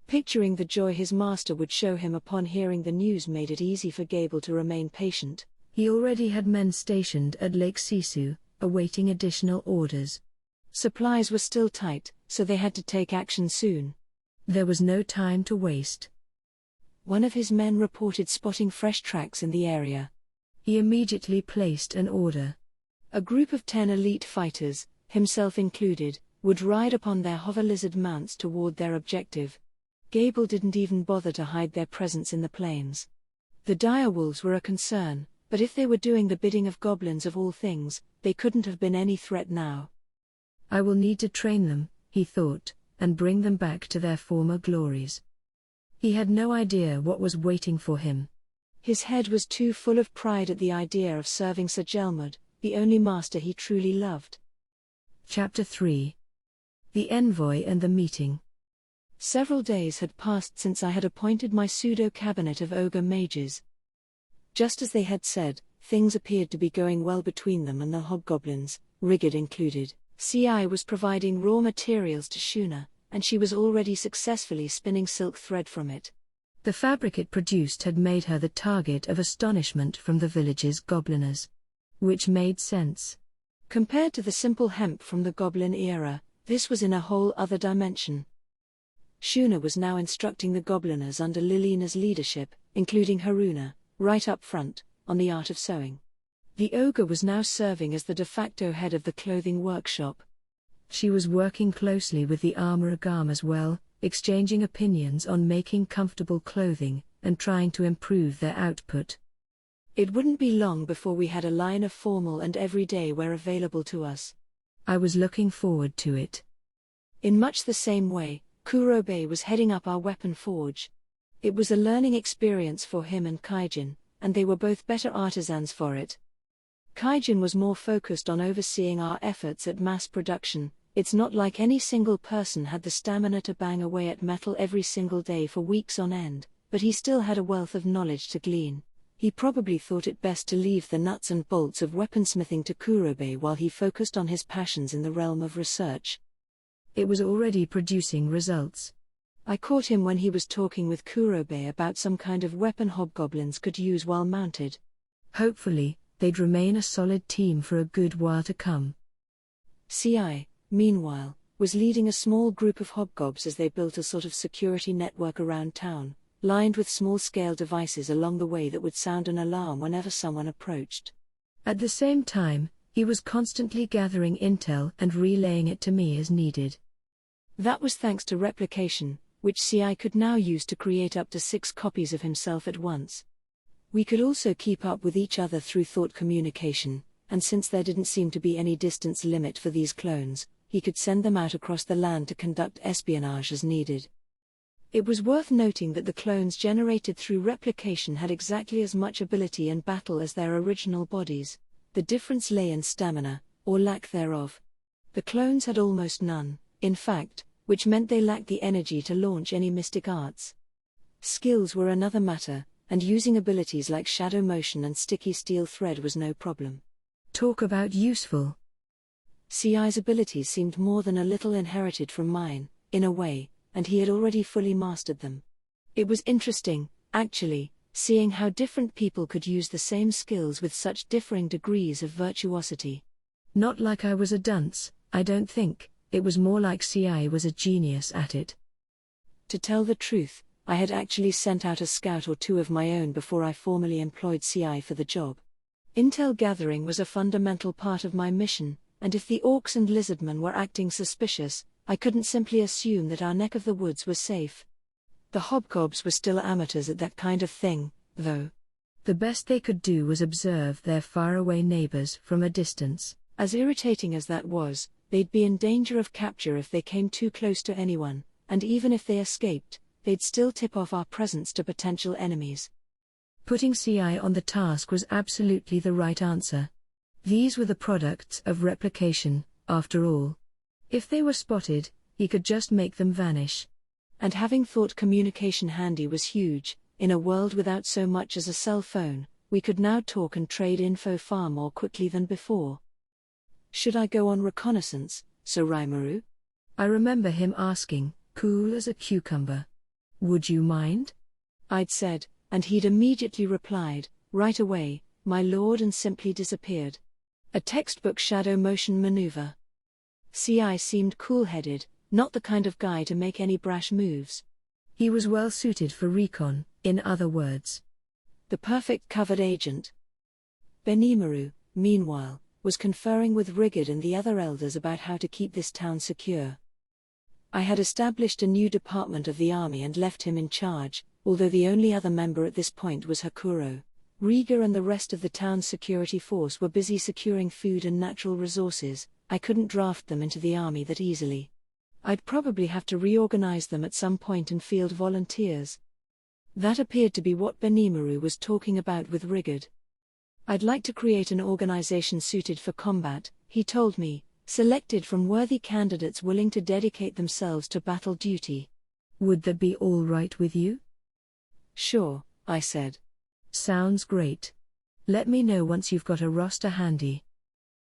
Picturing the joy his master would show him upon hearing the news made it easy for Gable to remain patient. He already had men stationed at Lake Sisu, awaiting additional orders. Supplies were still tight, so they had to take action soon. There was no time to waste. One of his men reported spotting fresh tracks in the area. He immediately placed an order. A group of 10 elite fighters, himself included, would ride upon their hover lizard mounts toward their objective. Gable didn't even bother to hide their presence in the plains. The direwolves were a concern, but if they were doing the bidding of goblins of all things, they couldn't have been any threat now. I will need to train them, he thought, and bring them back to their former glories. He had no idea what was waiting for him. His head was too full of pride at the idea of serving Sir Gelmud, the only master he truly loved. Chapter 3. The Envoy and the Meeting. Several days had passed since I had appointed my pseudo-cabinet of ogre mages. Just as they had said, things appeared to be going well between them and the hobgoblins, Rigid included. CI was providing raw materials to Shuna, and she was already successfully spinning silk thread from it. The fabric it produced had made her the target of astonishment from the village's gobliners. Which made sense. Compared to the simple hemp from the goblin era, this was in a whole other dimension. Shuna was now instructing the gobliners under Lilina's leadership, including Haruna, right up front, on the art of sewing. The ogre was now serving as the de facto head of the clothing workshop. She was working closely with the armoragam as well, exchanging opinions on making comfortable clothing, and trying to improve their output. It wouldn't be long before we had a line of formal and everyday wear available to us. I was looking forward to it. In much the same way, Kurobe was heading up our weapon forge. It was a learning experience for him and Kaijin, and they were both better artisans for it. Kaijin was more focused on overseeing our efforts at mass production. It's not like any single person had the stamina to bang away at metal every single day for weeks on end, but he still had a wealth of knowledge to glean. He probably thought it best to leave the nuts and bolts of weaponsmithing to Kurobe while he focused on his passions in the realm of research. It was already producing results. I caught him when he was talking with Kurobe about some kind of weapon hobgoblins could use while mounted. Hopefully, they'd remain a solid team for a good while to come. CI, meanwhile, was leading a small group of hobgobs as they built a sort of security network around town, lined with small-scale devices along the way that would sound an alarm whenever someone approached. At the same time, he was constantly gathering intel and relaying it to me as needed. That was thanks to replication, which CI could now use to create up to 6 copies of himself at once. We could also keep up with each other through thought communication, and since there didn't seem to be any distance limit for these clones, he could send them out across the land to conduct espionage as needed. It was worth noting that the clones generated through replication had exactly as much ability in battle as their original bodies. The difference lay in stamina, or lack thereof. The clones had almost none, in fact, which meant they lacked the energy to launch any mystic arts. Skills were another matter, and using abilities like shadow motion and sticky steel thread was no problem. Talk about useful. CI's abilities seemed more than a little inherited from mine, in a way, and he had already fully mastered them. It was interesting, actually, seeing how different people could use the same skills with such differing degrees of virtuosity. Not like I was a dunce, I don't think, it was more like CI was a genius at it. To tell the truth, I had actually sent out a scout or two of my own before I formally employed CI for the job. Intel gathering was a fundamental part of my mission, and if the orcs and lizardmen were acting suspicious, I couldn't simply assume that our neck of the woods was safe. The hobgobs were still amateurs at that kind of thing, though. The best they could do was observe their faraway neighbors from a distance. As irritating as that was, they'd be in danger of capture if they came too close to anyone, and even if they escaped, they'd still tip off our presence to potential enemies. Putting CI on the task was absolutely the right answer. These were the products of replication, after all. If they were spotted, he could just make them vanish. And having thought communication handy was huge. In a world without so much as a cell phone, we could now talk and trade info far more quickly than before. Should I go on reconnaissance, Sir Rimuru? I remember him asking, cool as a cucumber. Would you mind? I'd said, and he'd immediately replied, right away, my lord, and simply disappeared. A textbook shadow motion maneuver. CI seemed cool-headed, not the kind of guy to make any brash moves. He was well suited for recon, in other words. The perfect covert agent. Benimaru, meanwhile, was conferring with Rigid and the other elders about how to keep this town secure. I had established a new department of the army and left him in charge, although the only other member at this point was Hakuro. Riga and the rest of the town's security force were busy securing food and natural resources. I couldn't draft them into the army that easily. I'd probably have to reorganize them at some point and field volunteers. That appeared to be what Benimaru was talking about with Rigid. I'd like to create an organization suited for combat, he told me, selected from worthy candidates willing to dedicate themselves to battle duty. Would that be all right with you? Sure, I said. Sounds great. Let me know once you've got a roster handy.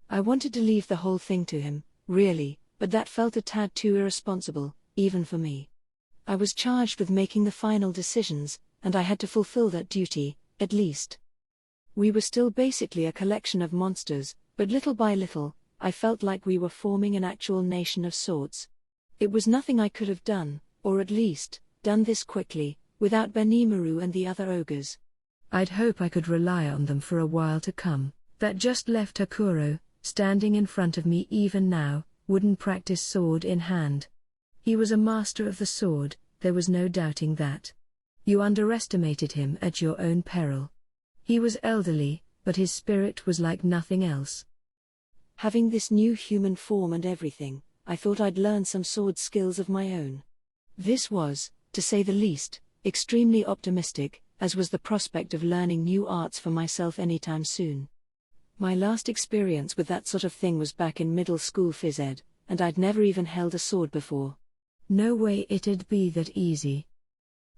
I wanted to leave the whole thing to him, really, but that felt a tad too irresponsible, even for me. I was charged with making the final decisions, and I had to fulfill that duty, at least. We were still basically a collection of monsters, but little by little, I felt like we were forming an actual nation of sorts. It was nothing I could have done, or at least, done this quickly, without Benimaru and the other ogres. I'd hope I could rely on them for a while to come. That just left Hakuro, standing in front of me even now, wooden practice sword in hand. He was a master of the sword, there was no doubting that. You underestimated him at your own peril. He was elderly, but his spirit was like nothing else. Having this new human form and everything, I thought I'd learn some sword skills of my own. This was, to say the least, extremely optimistic, as was the prospect of learning new arts for myself anytime soon. My last experience with that sort of thing was back in middle school phys ed, and I'd never even held a sword before. No way it'd be that easy.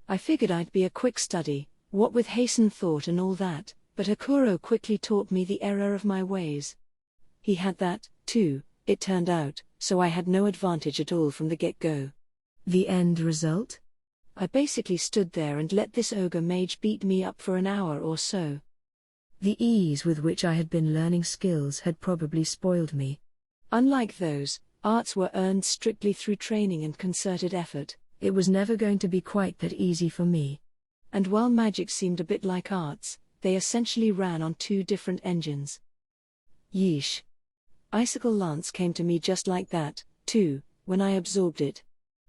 I figured I'd be a quick study, what with hastened thought and all that, but Hakuro quickly taught me the error of my ways. He had that, too, it turned out, so I had no advantage at all from the get-go. The end result? I basically stood there and let this ogre mage beat me up for an hour or so. The ease with which I had been learning skills had probably spoiled me. Unlike those, arts were earned strictly through training and concerted effort. It was never going to be quite that easy for me. And while magic seemed a bit like arts, they essentially ran on two different engines. Yeesh. Icicle Lance came to me just like that, too, when I absorbed it.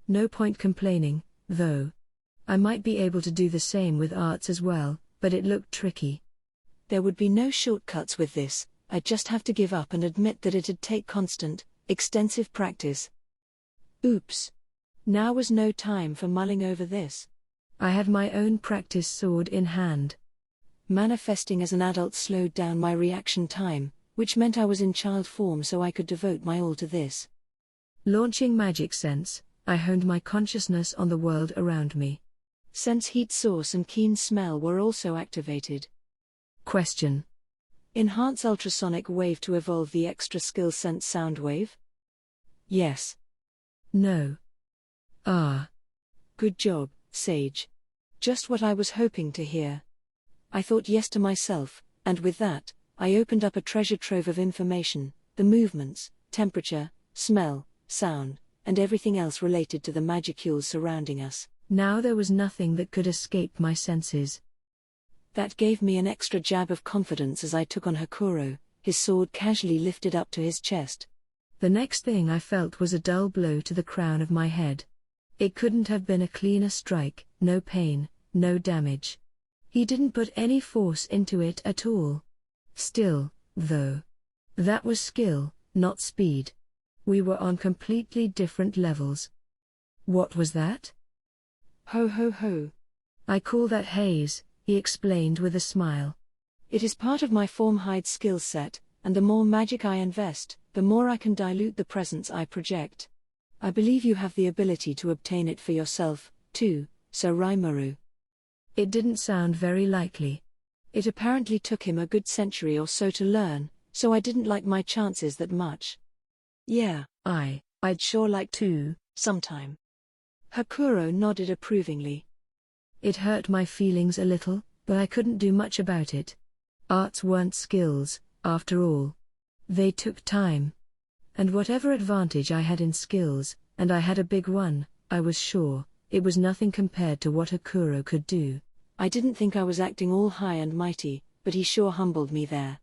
No point complaining, though. I might be able to do the same with arts as well, but it looked tricky. There would be no shortcuts with this, I'd just have to give up and admit that it'd take constant, extensive practice. Oops. Now was no time for mulling over this. I had my own practice sword in hand. Manifesting as an adult slowed down my reaction time, which meant I was in child form so I could devote my all to this. Launching magic sense, I honed my consciousness on the world around me. Sense heat source and keen smell were also activated. Question. Enhance ultrasonic wave to evolve the extra skill sense sound wave? Yes. No. Ah. Good job, Sage. Just what I was hoping to hear. I thought yes to myself, and with that, I opened up a treasure trove of information, the movements, temperature, smell, sound, and everything else related to the magicules surrounding us. Now there was nothing that could escape my senses. That gave me an extra jab of confidence as I took on Hakuro, his sword casually lifted up to his chest. The next thing I felt was a dull blow to the crown of my head. It couldn't have been a cleaner strike, no pain, no damage. He didn't put any force into it at all. Still, though. That was skill, not speed. We were on completely different levels. What was that? Ho ho ho. I call that haze, he explained with a smile. It is part of my form-hide skill set, and the more magic I invest, the more I can dilute the presence I project. I believe you have the ability to obtain it for yourself, too, Sir Rimuru. It didn't sound very likely. It apparently took him a good century or so to learn, so I didn't like my chances that much. Yeah, I'd sure like to, sometime. Hakuro nodded approvingly. It hurt my feelings a little, but I couldn't do much about it. Arts weren't skills, after all. They took time. And whatever advantage I had in skills, and I had a big one, I was sure, it was nothing compared to what Hakuro could do. I didn't think I was acting all high and mighty, but he sure humbled me there.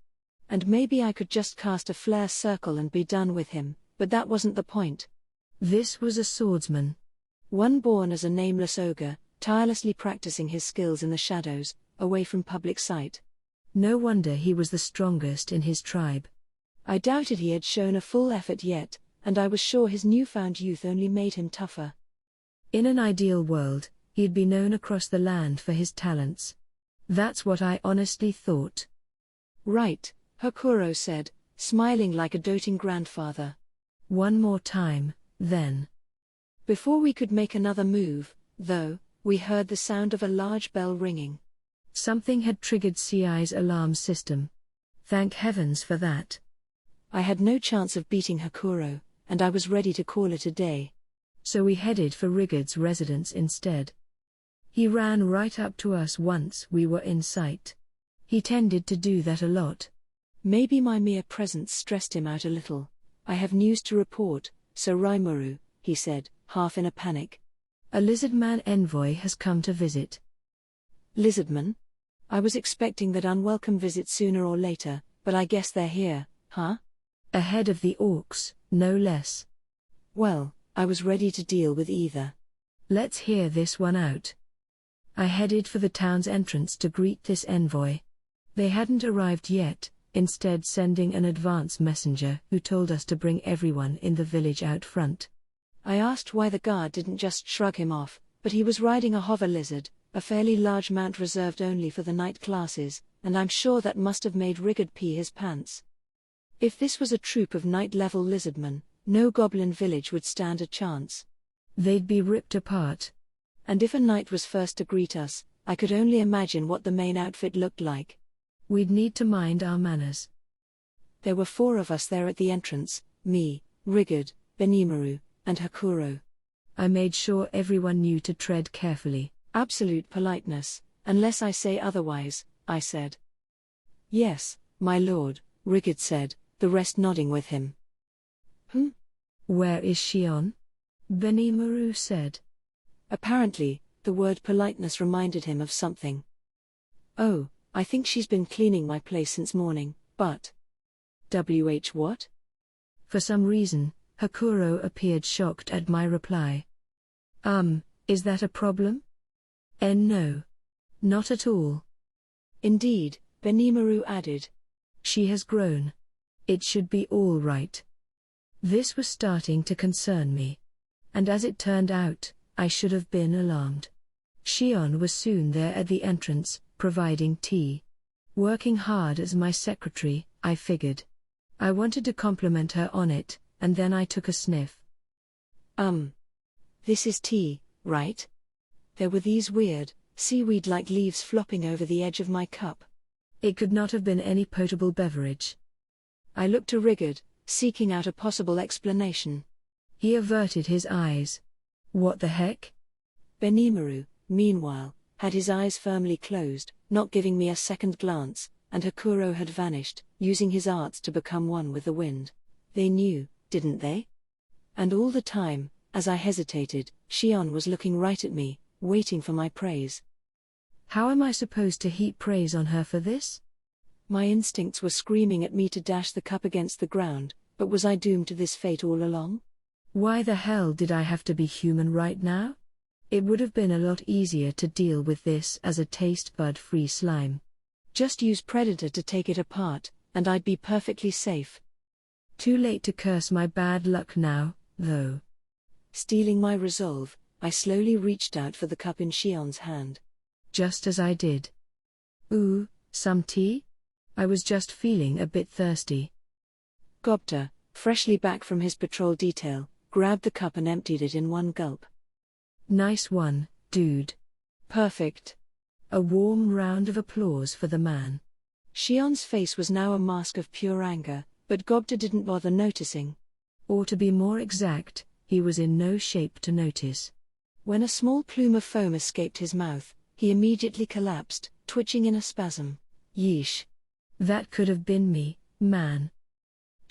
And maybe I could just cast a flare circle and be done with him, but that wasn't the point. This was a swordsman. One born as a nameless ogre, tirelessly practicing his skills in the shadows, away from public sight. No wonder he was the strongest in his tribe. I doubted he had shown a full effort yet, and I was sure his newfound youth only made him tougher. In an ideal world, he'd be known across the land for his talents. That's what I honestly thought. Right, Hakuro said, smiling like a doting grandfather. One more time, then. Before we could make another move, though, we heard the sound of a large bell ringing. Something had triggered CI's alarm system. Thank heavens for that. I had no chance of beating Hakuro, and I was ready to call it a day. So we headed for Rigard's residence instead. He ran right up to us once we were in sight. He tended to do that a lot. Maybe my mere presence stressed him out a little. I have news to report, Sir Rimuru, he said, half in a panic. A lizardman envoy has come to visit. Lizardman? I was expecting that unwelcome visit sooner or later, but I guess they're here, huh? Ahead of the orcs, no less. Well, I was ready to deal with either. Let's hear this one out. I headed for the town's entrance to greet this envoy. They hadn't arrived yet, instead sending an advance messenger who told us to bring everyone in the village out front. I asked why the guard didn't just shrug him off, but he was riding a hover lizard, a fairly large mount reserved only for the night classes, and I'm sure that must have made Rigard pee his pants. If this was a troop of night-level lizardmen, no goblin village would stand a chance. They'd be ripped apart. And if a knight was first to greet us, I could only imagine what the main outfit looked like. We'd need to mind our manners. There were 4 of us there at the entrance, me, Rigard, Benimaru, and Hakuro. I made sure everyone knew to tread carefully. Absolute politeness, unless I say otherwise, I said. Yes, my lord, Rigard said, the rest nodding with him. Where is Shion? Benimaru said. Apparently, the word politeness reminded him of something. Oh, I think she's been cleaning my place since morning, but… what? For some reason, Hakuro appeared shocked at my reply. Is that a problem? No. Not at all. Indeed, Benimaru added. She has grown. It should be all right. This was starting to concern me. And as it turned out, I should have been alarmed. Shion was soon there at the entrance, providing tea. Working hard as my secretary, I figured. I wanted to compliment her on it, and then I took a sniff. This is tea, right? There were these weird, seaweed-like leaves flopping over the edge of my cup. It could not have been any potable beverage. I looked to Rigard, seeking out a possible explanation. He averted his eyes. What the heck? Benimaru, meanwhile, had his eyes firmly closed, not giving me a second glance, and Hakuro had vanished, using his arts to become one with the wind. They knew, didn't they? And all the time, as I hesitated, Shion was looking right at me, waiting for my praise. How am I supposed to heap praise on her for this? My instincts were screaming at me to dash the cup against the ground, but was I doomed to this fate all along? Why the hell did I have to be human right now? It would have been a lot easier to deal with this as a taste bud-free slime. Just use Predator to take it apart, and I'd be perfectly safe. Too late to curse my bad luck now, though. Stealing my resolve, I slowly reached out for the cup in Shion's hand. Just as I did. Ooh, some tea? I was just feeling a bit thirsty. Gobta, freshly back from his patrol detail, grabbed the cup and emptied it in one gulp. Nice one, dude. Perfect. A warm round of applause for the man. Shion's face was now a mask of pure anger, but Gobta didn't bother noticing. Or to be more exact, he was in no shape to notice. When a small plume of foam escaped his mouth, he immediately collapsed, twitching in a spasm. Yeesh. That could have been me, man.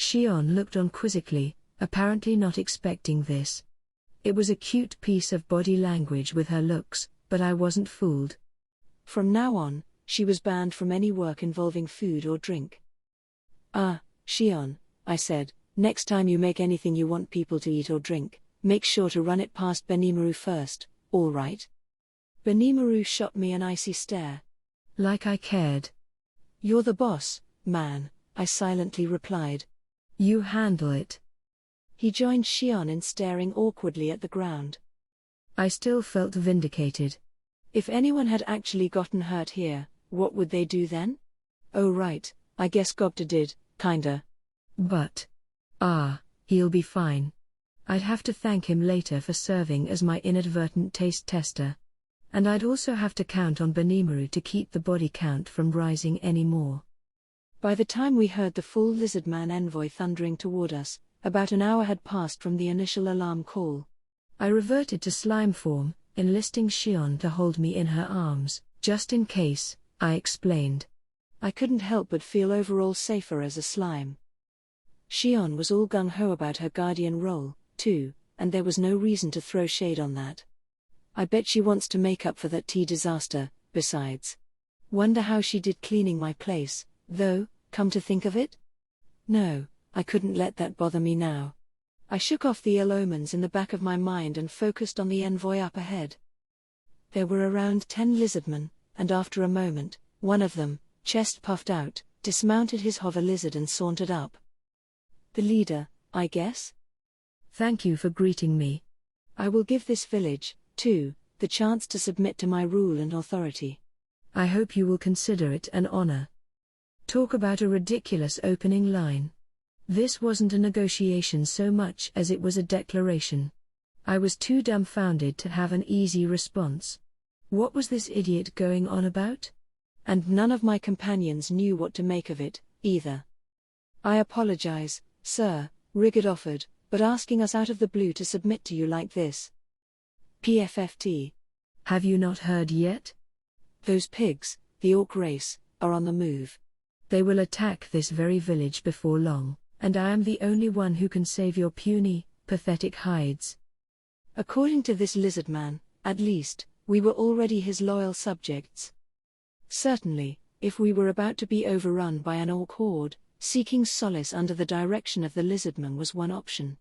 Shion looked on quizzically, apparently not expecting this. It was a cute piece of body language with her looks, but I wasn't fooled. From now on, she was banned from any work involving food or drink. Shion, I said, next time you make anything you want people to eat or drink, make sure to run it past Benimaru first, all right? Benimaru shot me an icy stare. Like I cared. You're the boss, man, I silently replied. You handle it. He joined Shion in staring awkwardly at the ground. I still felt vindicated. If anyone had actually gotten hurt here, what would they do then? Oh right, I guess Gobta did, kinda. But. He'll be fine. I'd have to thank him later for serving as my inadvertent taste tester. And I'd also have to count on Benimaru to keep the body count from rising any more. By the time we heard the full lizardman envoy thundering toward us, about an hour had passed from the initial alarm call. I reverted to slime form, enlisting Shion to hold me in her arms, just in case, I explained. I couldn't help but feel overall safer as a slime. Shion was all gung-ho about her guardian role, too, and there was no reason to throw shade on that. I bet she wants to make up for that tea disaster, besides. Wonder how she did cleaning my place, though, come to think of it? No, I couldn't let that bother me now. I shook off the ill omens in the back of my mind and focused on the envoy up ahead. There were around 10 lizardmen, and after a moment, one of them, chest puffed out, dismounted his hover lizard and sauntered up. The leader, I guess? Thank you for greeting me. I will give this village, too, the chance to submit to my rule and authority. I hope you will consider it an honor. Talk about a ridiculous opening line. This wasn't a negotiation so much as it was a declaration. I was too dumbfounded to have an easy response. What was this idiot going on about? And none of my companions knew what to make of it, either. I apologize, sir, Rigid offered, but asking us out of the blue to submit to you like this. PFFT. Have you not heard yet? Those pigs, the orc race, are on the move. They will attack this very village before long, and I am the only one who can save your puny, pathetic hides. According to this lizard man, at least, we were already his loyal subjects. Certainly, if we were about to be overrun by an orc horde, seeking solace under the direction of the lizardman was one option.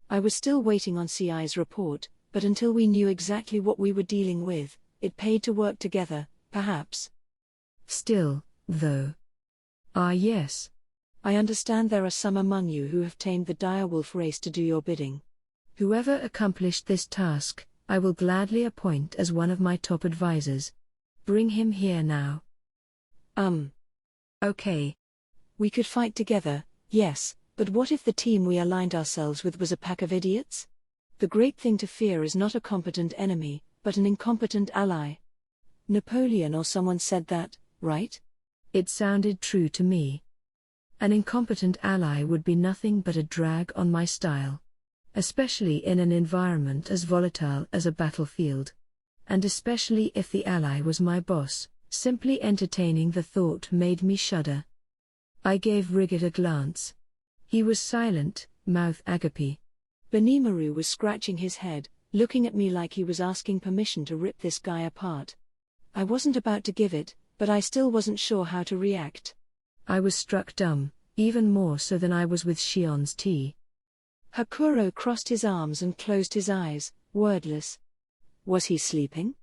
I was still waiting on CI's report, but until we knew exactly what we were dealing with, it paid to work together, perhaps. Still, though. Yes. I understand there are some among you who have tamed the direwolf race to do your bidding. Whoever accomplished this task, I will gladly appoint as one of my top advisors. Bring him here now. Okay. We could fight together, yes, but what if the team we aligned ourselves with was a pack of idiots? The great thing to fear is not a competent enemy, but an incompetent ally. Napoleon or someone said that, right? It sounded true to me. An incompetent ally would be nothing but a drag on my style. Especially in an environment as volatile as a battlefield. And especially if the ally was my boss, simply entertaining the thought made me shudder. I gave Rigid a glance. He was silent, mouth agape. Benimaru was scratching his head, looking at me like he was asking permission to rip this guy apart. I wasn't about to give it, but I still wasn't sure how to react. I was struck dumb, even more so than I was with Shion's tea. Hakuro crossed his arms and closed his eyes, wordless. Was he sleeping?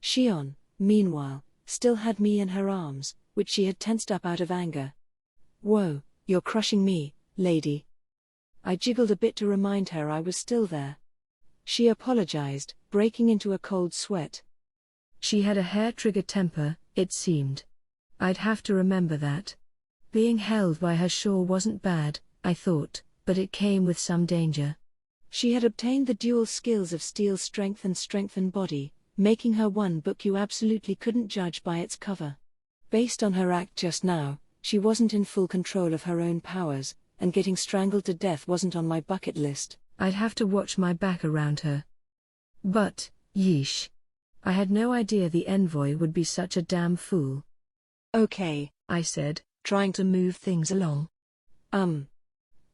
Shion, meanwhile, still had me in her arms, which she had tensed up out of anger. Whoa, you're crushing me, lady. I jiggled a bit to remind her I was still there. She apologized, breaking into a cold sweat. She had a hair-trigger temper, it seemed. I'd have to remember that. Being held by her sure wasn't bad, I thought, but it came with some danger. She had obtained the dual skills of steel strength and strengthened body, making her one book you absolutely couldn't judge by its cover. Based on her act just now, she wasn't in full control of her own powers, and getting strangled to death wasn't on my bucket list. I'd have to watch my back around her. But, yeesh. I had no idea the envoy would be such a damn fool. Okay, I said, trying to move things along.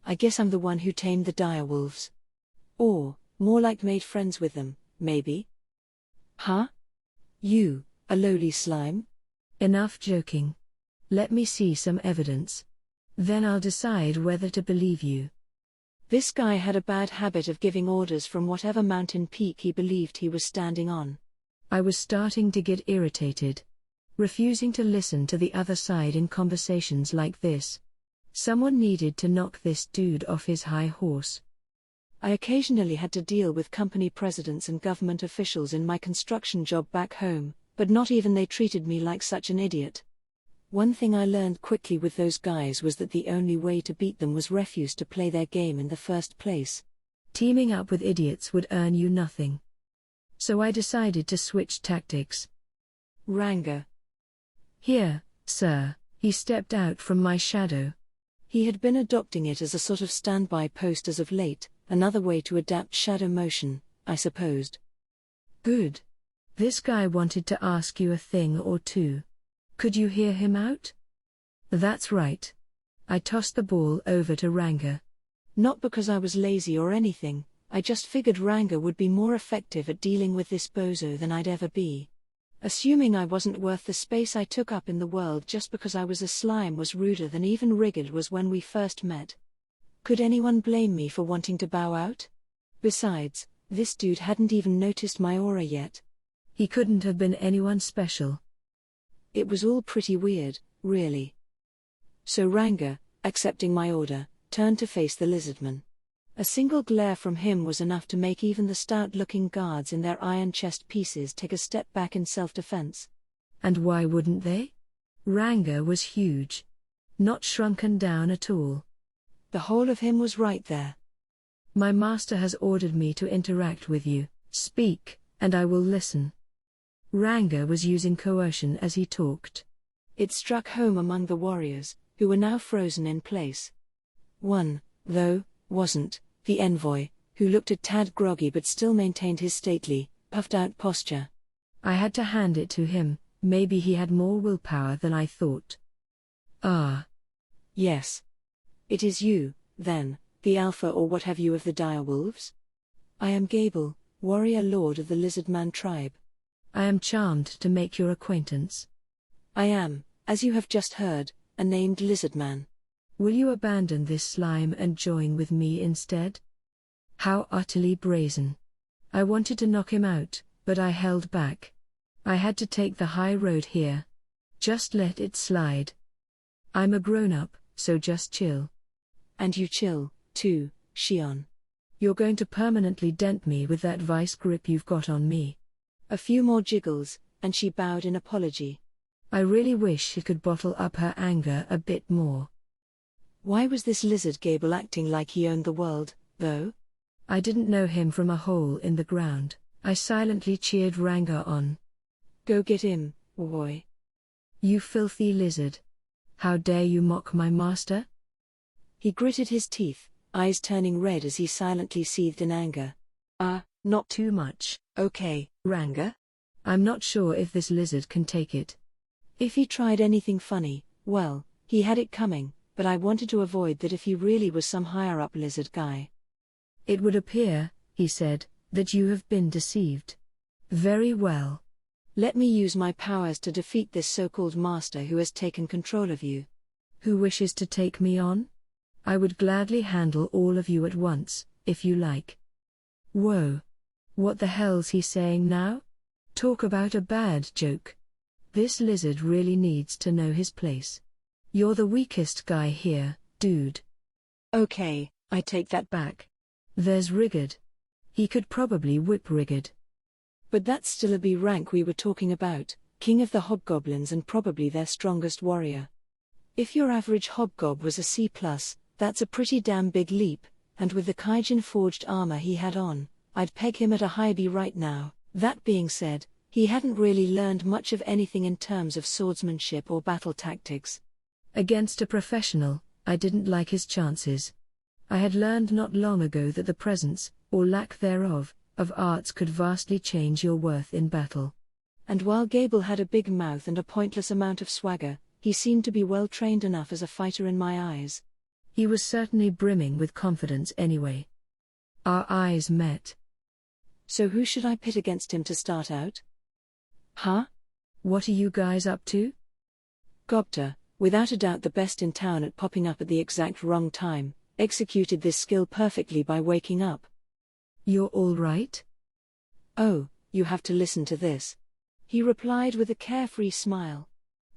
I guess I'm the one who tamed the direwolves. Or, more like made friends with them, maybe? Huh? You, a lowly slime? Enough joking. Let me see some evidence. Then I'll decide whether to believe you. This guy had a bad habit of giving orders from whatever mountain peak he believed he was standing on. I was starting to get irritated. Refusing to listen to the other side in conversations like this. Someone needed to knock this dude off his high horse. I occasionally had to deal with company presidents and government officials in my construction job back home, but not even they treated me like such an idiot. One thing I learned quickly with those guys was that the only way to beat them was refuse to play their game in the first place. Teaming up with idiots would earn you nothing. So I decided to switch tactics. Ranga. Here, sir, he stepped out from my shadow. He had been adopting it as a sort of standby post as of late, another way to adapt shadow motion, I supposed. Good. This guy wanted to ask you a thing or two. Could you hear him out? That's right. I tossed the ball over to Ranga. Not because I was lazy or anything, I just figured Ranga would be more effective at dealing with this bozo than I'd ever be. Assuming I wasn't worth the space I took up in the world just because I was a slime was ruder than even Rigid was when we first met. Could anyone blame me for wanting to bow out? Besides, this dude hadn't even noticed my aura yet. He couldn't have been anyone special. It was all pretty weird, really. So Ranga, accepting my order, turned to face the lizardman. A single glare from him was enough to make even the stout-looking guards in their iron chest pieces take a step back in self-defense. And why wouldn't they? Ranga was huge. Not shrunken down at all. The whole of him was right there. My master has ordered me to interact with you. Speak, and I will listen. Ranga was using coercion as he talked. It struck home among the warriors, who were now frozen in place. One, though, wasn't, the envoy, who looked a tad groggy but still maintained his stately, puffed-out posture. I had to hand it to him, maybe he had more willpower than I thought. Ah. Yes. It is you, then, the alpha or what have you of the direwolves? I am Gable, warrior lord of the Lizardman tribe. I am charmed to make your acquaintance. I am, as you have just heard, a named Lizardman. Will you abandon this slime and join with me instead? How utterly brazen. I wanted to knock him out, but I held back. I had to take the high road here. Just let it slide. I'm a grown-up, so just chill. And you chill, too, Shion. You're going to permanently dent me with that vice grip you've got on me. A few more jiggles, and she bowed in apology. I really wish she could bottle up her anger a bit more. Why was this lizard Gable acting like he owned the world, though? I didn't know him from a hole in the ground. I silently cheered Ranga on. Go get him, boy. You filthy lizard. How dare you mock my master? He gritted his teeth, eyes turning red as he silently seethed in anger. Not too much, okay, Ranga? I'm not sure if this lizard can take it. If he tried anything funny, well, he had it coming, but I wanted to avoid that if he really was some higher-up lizard guy. It would appear, he said, that you have been deceived. Very well. Let me use my powers to defeat this so-called master who has taken control of you. Who wishes to take me on? I would gladly handle all of you at once, if you like. Whoa. What the hell's he saying now? Talk about a bad joke. This lizard really needs to know his place. You're the weakest guy here, dude. Okay, I take that back. There's Rigid. He could probably whip Rigid. But that's still a B rank we were talking about, king of the hobgoblins and probably their strongest warrior. If your average hobgob was a C+, that's a pretty damn big leap, and with the Kaijin forged armor he had on, I'd peg him at a high B right now. That being said, he hadn't really learned much of anything in terms of swordsmanship or battle tactics. Against a professional, I didn't like his chances. I had learned not long ago that the presence, or lack thereof, of arts could vastly change your worth in battle. And while Gable had a big mouth and a pointless amount of swagger, he seemed to be well trained enough as a fighter in my eyes. He was certainly brimming with confidence anyway. Our eyes met. So who should I pit against him to start out? Huh? What are you guys up to? Gobta, without a doubt the best in town at popping up at the exact wrong time, executed this skill perfectly by waking up. You're all right? Oh, you have to listen to this. He replied with a carefree smile.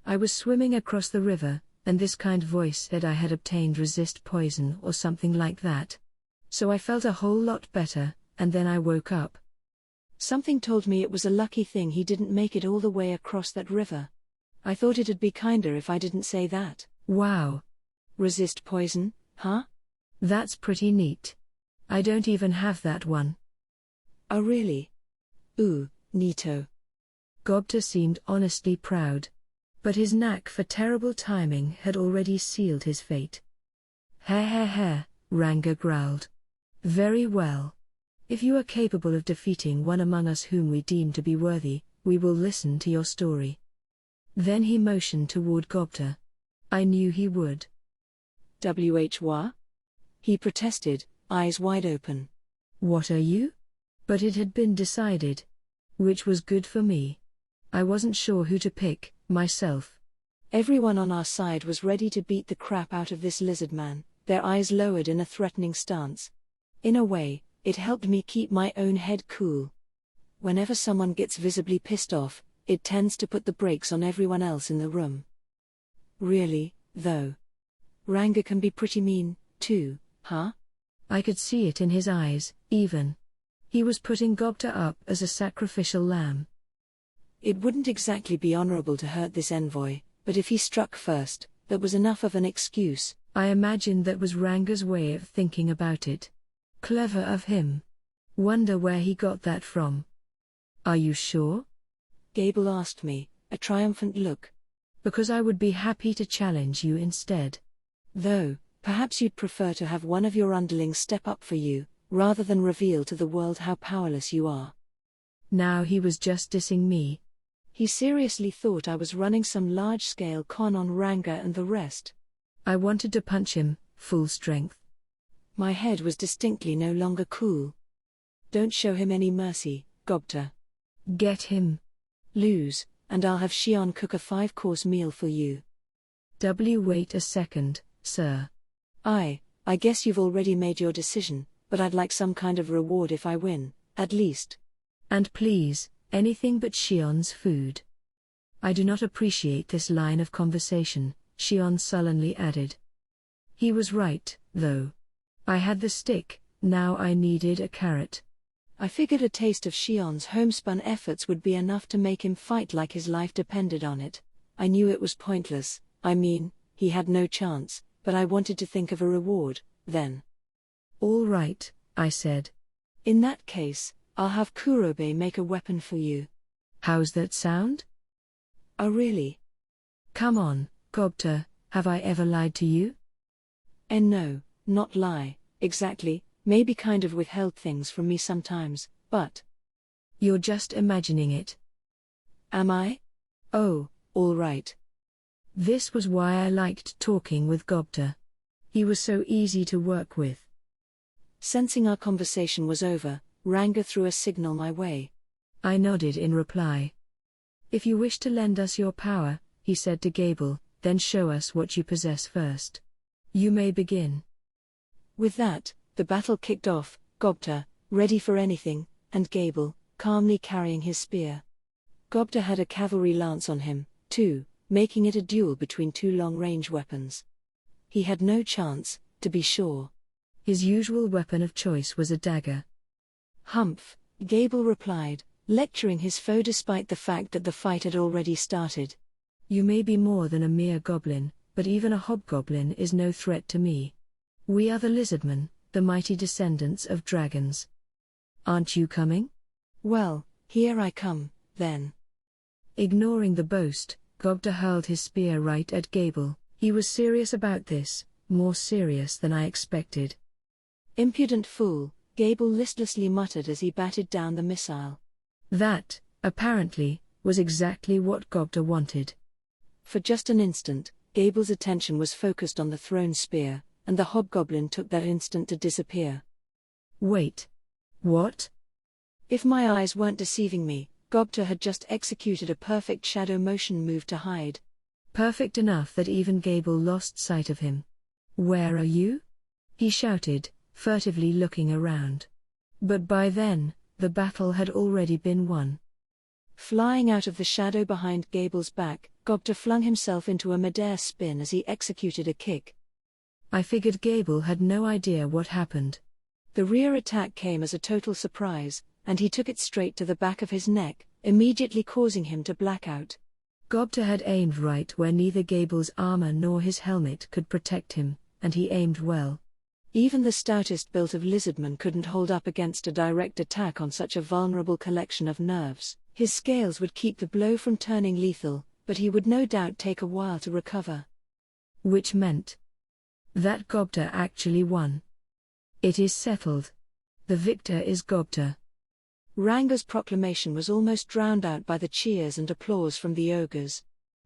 I was swimming across the river, and this kind voice said I had obtained resist poison or something like that. So I felt a whole lot better, and then I woke up. Something told me it was a lucky thing he didn't make it all the way across that river. I thought it'd be kinder if I didn't say that. Wow. Resist poison, huh? That's pretty neat. I don't even have that one. Oh really? Ooh, neato. Gobta seemed honestly proud. But his knack for terrible timing had already sealed his fate. Heh, Ranga growled. Very well. If you are capable of defeating one among us whom we deem to be worthy, we will listen to your story. Then he motioned toward Gobta. I knew he would. Wha? He protested, eyes wide open. What are you? But it had been decided. Which was good for me. I wasn't sure who to pick, myself. Everyone on our side was ready to beat the crap out of this lizard man, their eyes lowered in a threatening stance. In a way, it helped me keep my own head cool. Whenever someone gets visibly pissed off, it tends to put the brakes on everyone else in the room. Really, though. Ranga can be pretty mean, too, huh? I could see it in his eyes, even. He was putting Gobta up as a sacrificial lamb. It wouldn't exactly be honorable to hurt this envoy, but if he struck first, that was enough of an excuse. I imagined that was Ranga's way of thinking about it. Clever of him. Wonder where he got that from. Are you sure? Gable asked me, a triumphant look. Because I would be happy to challenge you instead. Though, perhaps you'd prefer to have one of your underlings step up for you, rather than reveal to the world how powerless you are. Now he was just dissing me. He seriously thought I was running some large-scale con on Ranga and the rest. I wanted to punch him, full strength. My head was distinctly no longer cool. Don't show him any mercy, Gobta. Get him. Lose, and I'll have Shion cook a 5-course meal for you. Wait a second, sir. I guess you've already made your decision, but I'd like some kind of reward if I win, at least. And please, anything but Shion's food. I do not appreciate this line of conversation, Shion sullenly added. He was right, though. I had the stick, now I needed a carrot. I figured a taste of Shion's homespun efforts would be enough to make him fight like his life depended on it. I knew it was pointless, I mean, he had no chance, but I wanted to think of a reward, then. All right, I said. In that case, I'll have Kurobe make a weapon for you. How's that sound? Oh really? Come on, Gobta, have I ever lied to you? And no, not lie, exactly, maybe kind of withheld things from me sometimes, but... You're just imagining it. Am I? Oh, all right. This was why I liked talking with Gobta. He was so easy to work with. Sensing our conversation was over, Ranga threw a signal my way. I nodded in reply. If you wish to lend us your power, he said to Gable, then show us what you possess first. You may begin. With that, the battle kicked off, Gobta, ready for anything, and Gable, calmly carrying his spear. Gobta had a cavalry lance on him, too, making it a duel between two long-range weapons. He had no chance, to be sure. His usual weapon of choice was a dagger. Humph, Gable replied, lecturing his foe despite the fact that the fight had already started. You may be more than a mere goblin, but even a hobgoblin is no threat to me. We are the lizardmen, the mighty descendants of dragons. Aren't you coming? Well, here I come, then. Ignoring the boast, Gobta hurled his spear right at Gable. He was serious about this, more serious than I expected. Impudent fool, Gable listlessly muttered as he batted down the missile. That, apparently, was exactly what Gobta wanted. For just an instant, Gable's attention was focused on the thrown spear, and the hobgoblin took that instant to disappear. Wait. What? If my eyes weren't deceiving me, Gobta had just executed a perfect shadow motion move to hide. Perfect enough that even Gable lost sight of him. Where are you? He shouted, furtively looking around. But by then, the battle had already been won. Flying out of the shadow behind Gable's back, Gobta flung himself into a midair spin as he executed a kick. I figured Gable had no idea what happened. The rear attack came as a total surprise, and he took it straight to the back of his neck, immediately causing him to black out. Gobta had aimed right where neither Gable's armor nor his helmet could protect him, and he aimed well. Even the stoutest built of lizardmen couldn't hold up against a direct attack on such a vulnerable collection of nerves. His scales would keep the blow from turning lethal, but he would no doubt take a while to recover. Which meant that Gobta actually won. It is settled. The victor is Gobta. Ranga's proclamation was almost drowned out by the cheers and applause from the ogres.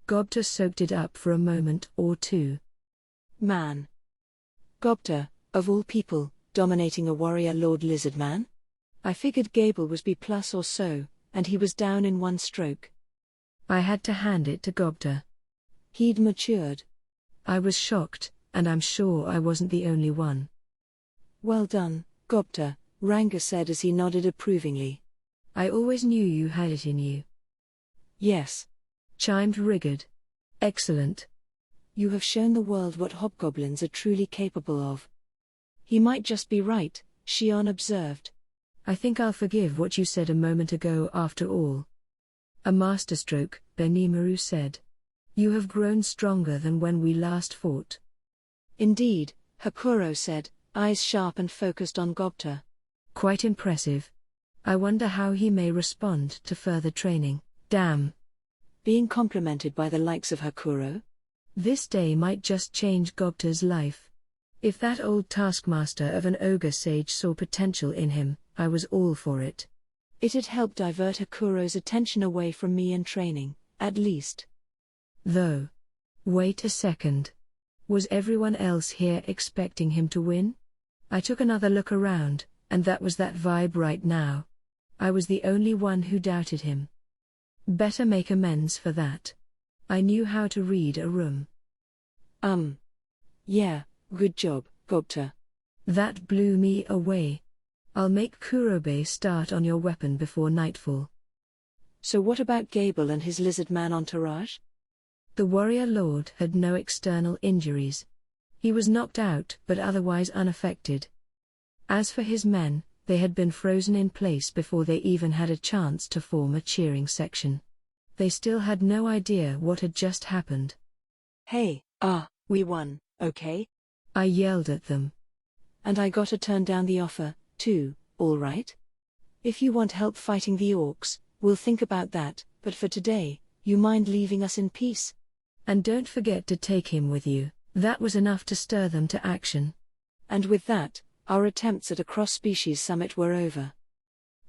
Gobta soaked it up for a moment or two. Man. Gobta, of all people, dominating a warrior lord lizardman? I figured Gable was B+ or so, and he was down in one stroke. I had to hand it to Gobta. He'd matured. I was shocked, and I'm sure I wasn't the only one. Well done, Gobta, Ranga said as he nodded approvingly. I always knew you had it in you. Yes, chimed Rigard. Excellent. You have shown the world what hobgoblins are truly capable of. He might just be right, Shion observed. I think I'll forgive what you said a moment ago after all. A masterstroke, Benimaru said. You have grown stronger than when we last fought. Indeed, Hakuro said, eyes sharp and focused on Gobta. Quite impressive. I wonder how he may respond to further training. Damn. Being complimented by the likes of Hakuro? This day might just change Gobta's life. If that old taskmaster of an ogre sage saw potential in him, I was all for it. It had helped divert Hakuro's attention away from me and training, at least. Though. Wait a second. Was everyone else here expecting him to win? I took another look around, and that was that vibe right now. I was the only one who doubted him. Better make amends for that. I knew how to read a room. Yeah, good job, Gobta. That blew me away. I'll make Kurobe start on your weapon before nightfall. So what about Gable and his lizardman entourage? The warrior lord had no external injuries. He was knocked out but otherwise unaffected. As for his men, they had been frozen in place before they even had a chance to form a cheering section. They still had no idea what had just happened. Hey, we won, okay? I yelled at them. And I gotta turn down the offer, too, all right? If you want help fighting the orcs, we'll think about that, but for today, you mind leaving us in peace? And don't forget to take him with you. That was enough to stir them to action. And with that, our attempts at a cross-species summit were over.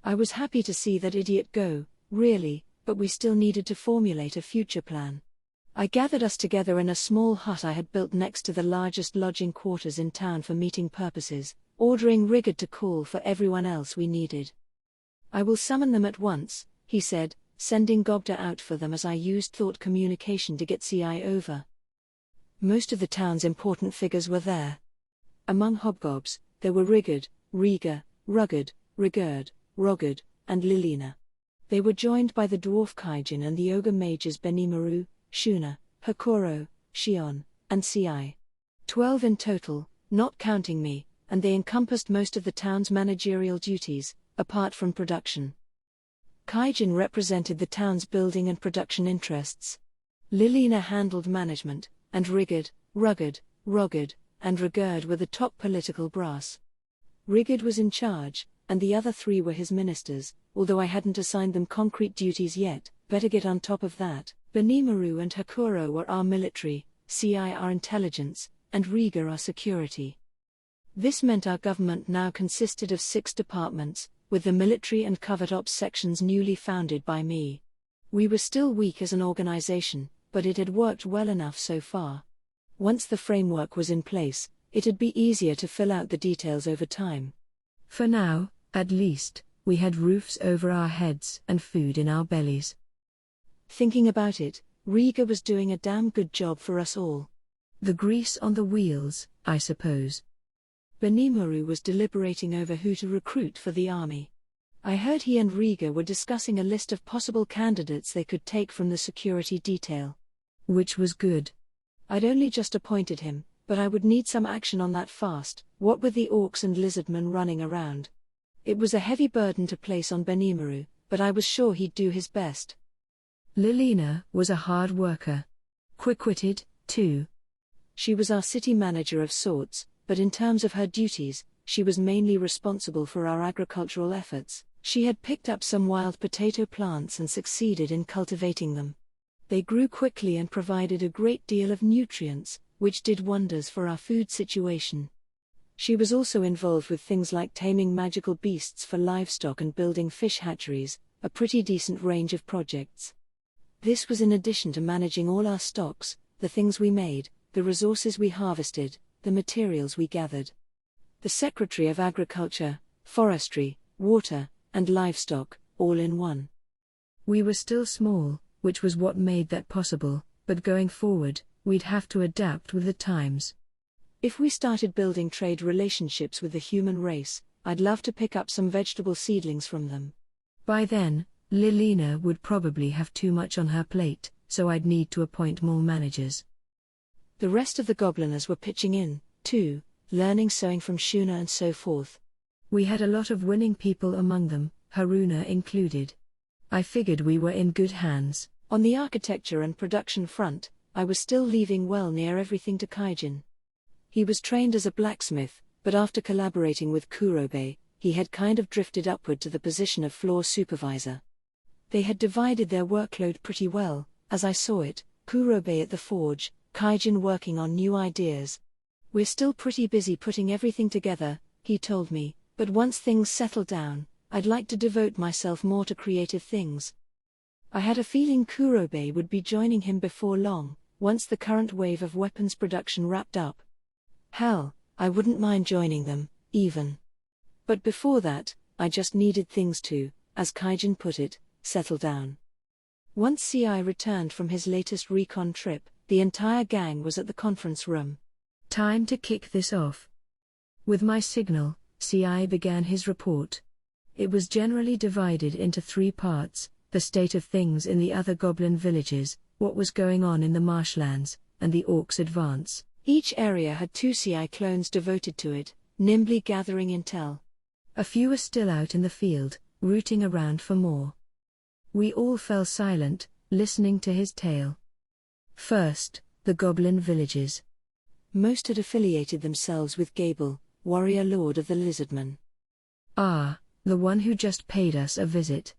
I was happy to see that idiot go, really, but we still needed to formulate a future plan. I gathered us together in a small hut I had built next to the largest lodging quarters in town for meeting purposes, ordering Rigard to call for everyone else we needed. I will summon them at once, he said, sending Gobta out for them as I used thought communication to get CI over. Most of the town's important figures were there. Among hobgobs, there were Rigard, Riga, Rugged, Rigurd, Rogard, and Lilina. They were joined by the dwarf Kaijin and the ogre mages Benimaru, Shuna, Hakuro, Shion, and CI. 12 in total, not counting me, and they encompassed most of the town's managerial duties, apart from production. Kaijin represented the town's building and production interests. Lilina handled management, and Rigard, Rugged, Rogard, and Rigurd were the top political brass. Rigard was in charge, and the other three were his ministers, although I hadn't assigned them concrete duties yet. Better get on top of that. Benimaru and Hakuro were our military, CI our intelligence, and Riga our security. This meant our government now consisted of 6 departments, with the military and covert ops sections newly founded by me. We were still weak as an organization, but it had worked well enough so far. Once the framework was in place, It'd be easier to fill out the details over time. For now, at least, we had roofs over our heads and food in our bellies. Thinking about it, Riga was doing a damn good job for us all. The grease on the wheels, I suppose. Benimuru was deliberating over who to recruit for the army. I heard he and Riga were discussing a list of possible candidates they could take from the security detail. Which was good. I'd only just appointed him, but I would need some action on that fast, what with the orcs and lizardmen running around. It was a heavy burden to place on Benimuru, but I was sure he'd do his best. Lilina was a hard worker. Quick-witted, too. She was our city manager of sorts, but in terms of her duties, she was mainly responsible for our agricultural efforts. She had picked up some wild potato plants and succeeded in cultivating them. They grew quickly and provided a great deal of nutrients, which did wonders for our food situation. She was also involved with things like taming magical beasts for livestock and building fish hatcheries, a pretty decent range of projects. This was in addition to managing all our stocks, the things we made, the resources we harvested, the materials we gathered. The Secretary of Agriculture, Forestry, Water, and Livestock, all in one. We were still small, which was what made that possible, but going forward, we'd have to adapt with the times. If we started building trade relationships with the human race, I'd love to pick up some vegetable seedlings from them. By then, Lilina would probably have too much on her plate, so I'd need to appoint more managers. The rest of the gobliners were pitching in, too, learning sewing from Shuna and so forth. We had a lot of willing people among them, Haruna included. I figured we were in good hands. On the architecture and production front, I was still leaving well near everything to Kaijin. He was trained as a blacksmith, but after collaborating with Kurobe, he had kind of drifted upward to the position of floor supervisor. They had divided their workload pretty well, as I saw it, Kurobe at the forge, Kaijin working on new ideas. We're still pretty busy putting everything together, he told me, but once things settle down, I'd like to devote myself more to creative things. I had a feeling Kurobe would be joining him before long, once the current wave of weapons production wrapped up. Hell, I wouldn't mind joining them, even. But before that, I just needed things to, as Kaijin put it, settle down. Once CI returned from his latest recon trip, the entire gang was at the conference room. Time to kick this off. With my signal, CI began his report. It was generally divided into 3 parts: the state of things in the other goblin villages, what was going on in the marshlands, and the orcs' advance. Each area had 2 CI clones devoted to it, nimbly gathering intel. A few were still out in the field, rooting around for more. We all fell silent, listening to his tale. First, the goblin villages. Most had affiliated themselves with Gable, warrior lord of the lizardmen. Ah, the one who just paid us a visit.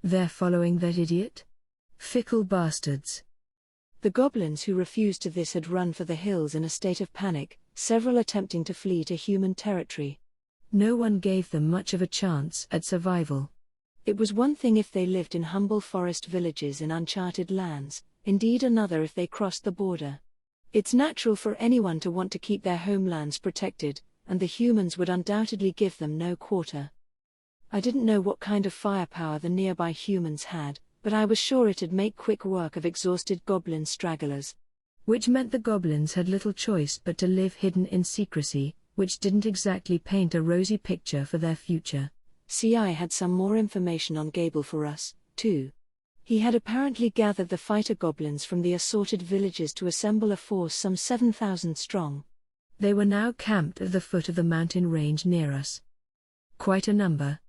They're following that idiot? Fickle bastards. The goblins who refused to this had run for the hills in a state of panic, several attempting to flee to human territory. No one gave them much of a chance at survival. It was one thing if they lived in humble forest villages in uncharted lands, indeed another if they crossed the border. It's natural for anyone to want to keep their homelands protected, and the humans would undoubtedly give them no quarter. I didn't know what kind of firepower the nearby humans had, but I was sure it'd make quick work of exhausted goblin stragglers. Which meant the goblins had little choice but to live hidden in secrecy, which didn't exactly paint a rosy picture for their future. CI had some more information on Gable for us, too. He had apparently gathered the fighter goblins from the assorted villages to assemble a force some 7,000 strong. They were now camped at the foot of the mountain range near us. Quite a number.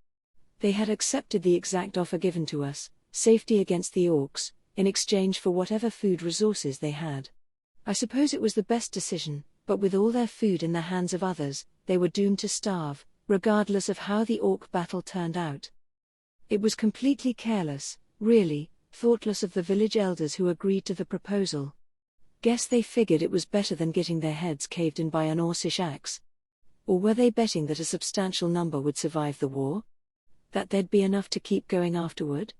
They had accepted the exact offer given to us, safety against the orcs, in exchange for whatever food resources they had. I suppose it was the best decision, but with all their food in the hands of others, they were doomed to starve, regardless of how the orc battle turned out. It was completely careless, really, thoughtless of the village elders who agreed to the proposal. Guess they figured it was better than getting their heads caved in by an Orcish axe. Or were they betting that a substantial number would survive the war? That there'd be enough to keep going afterward?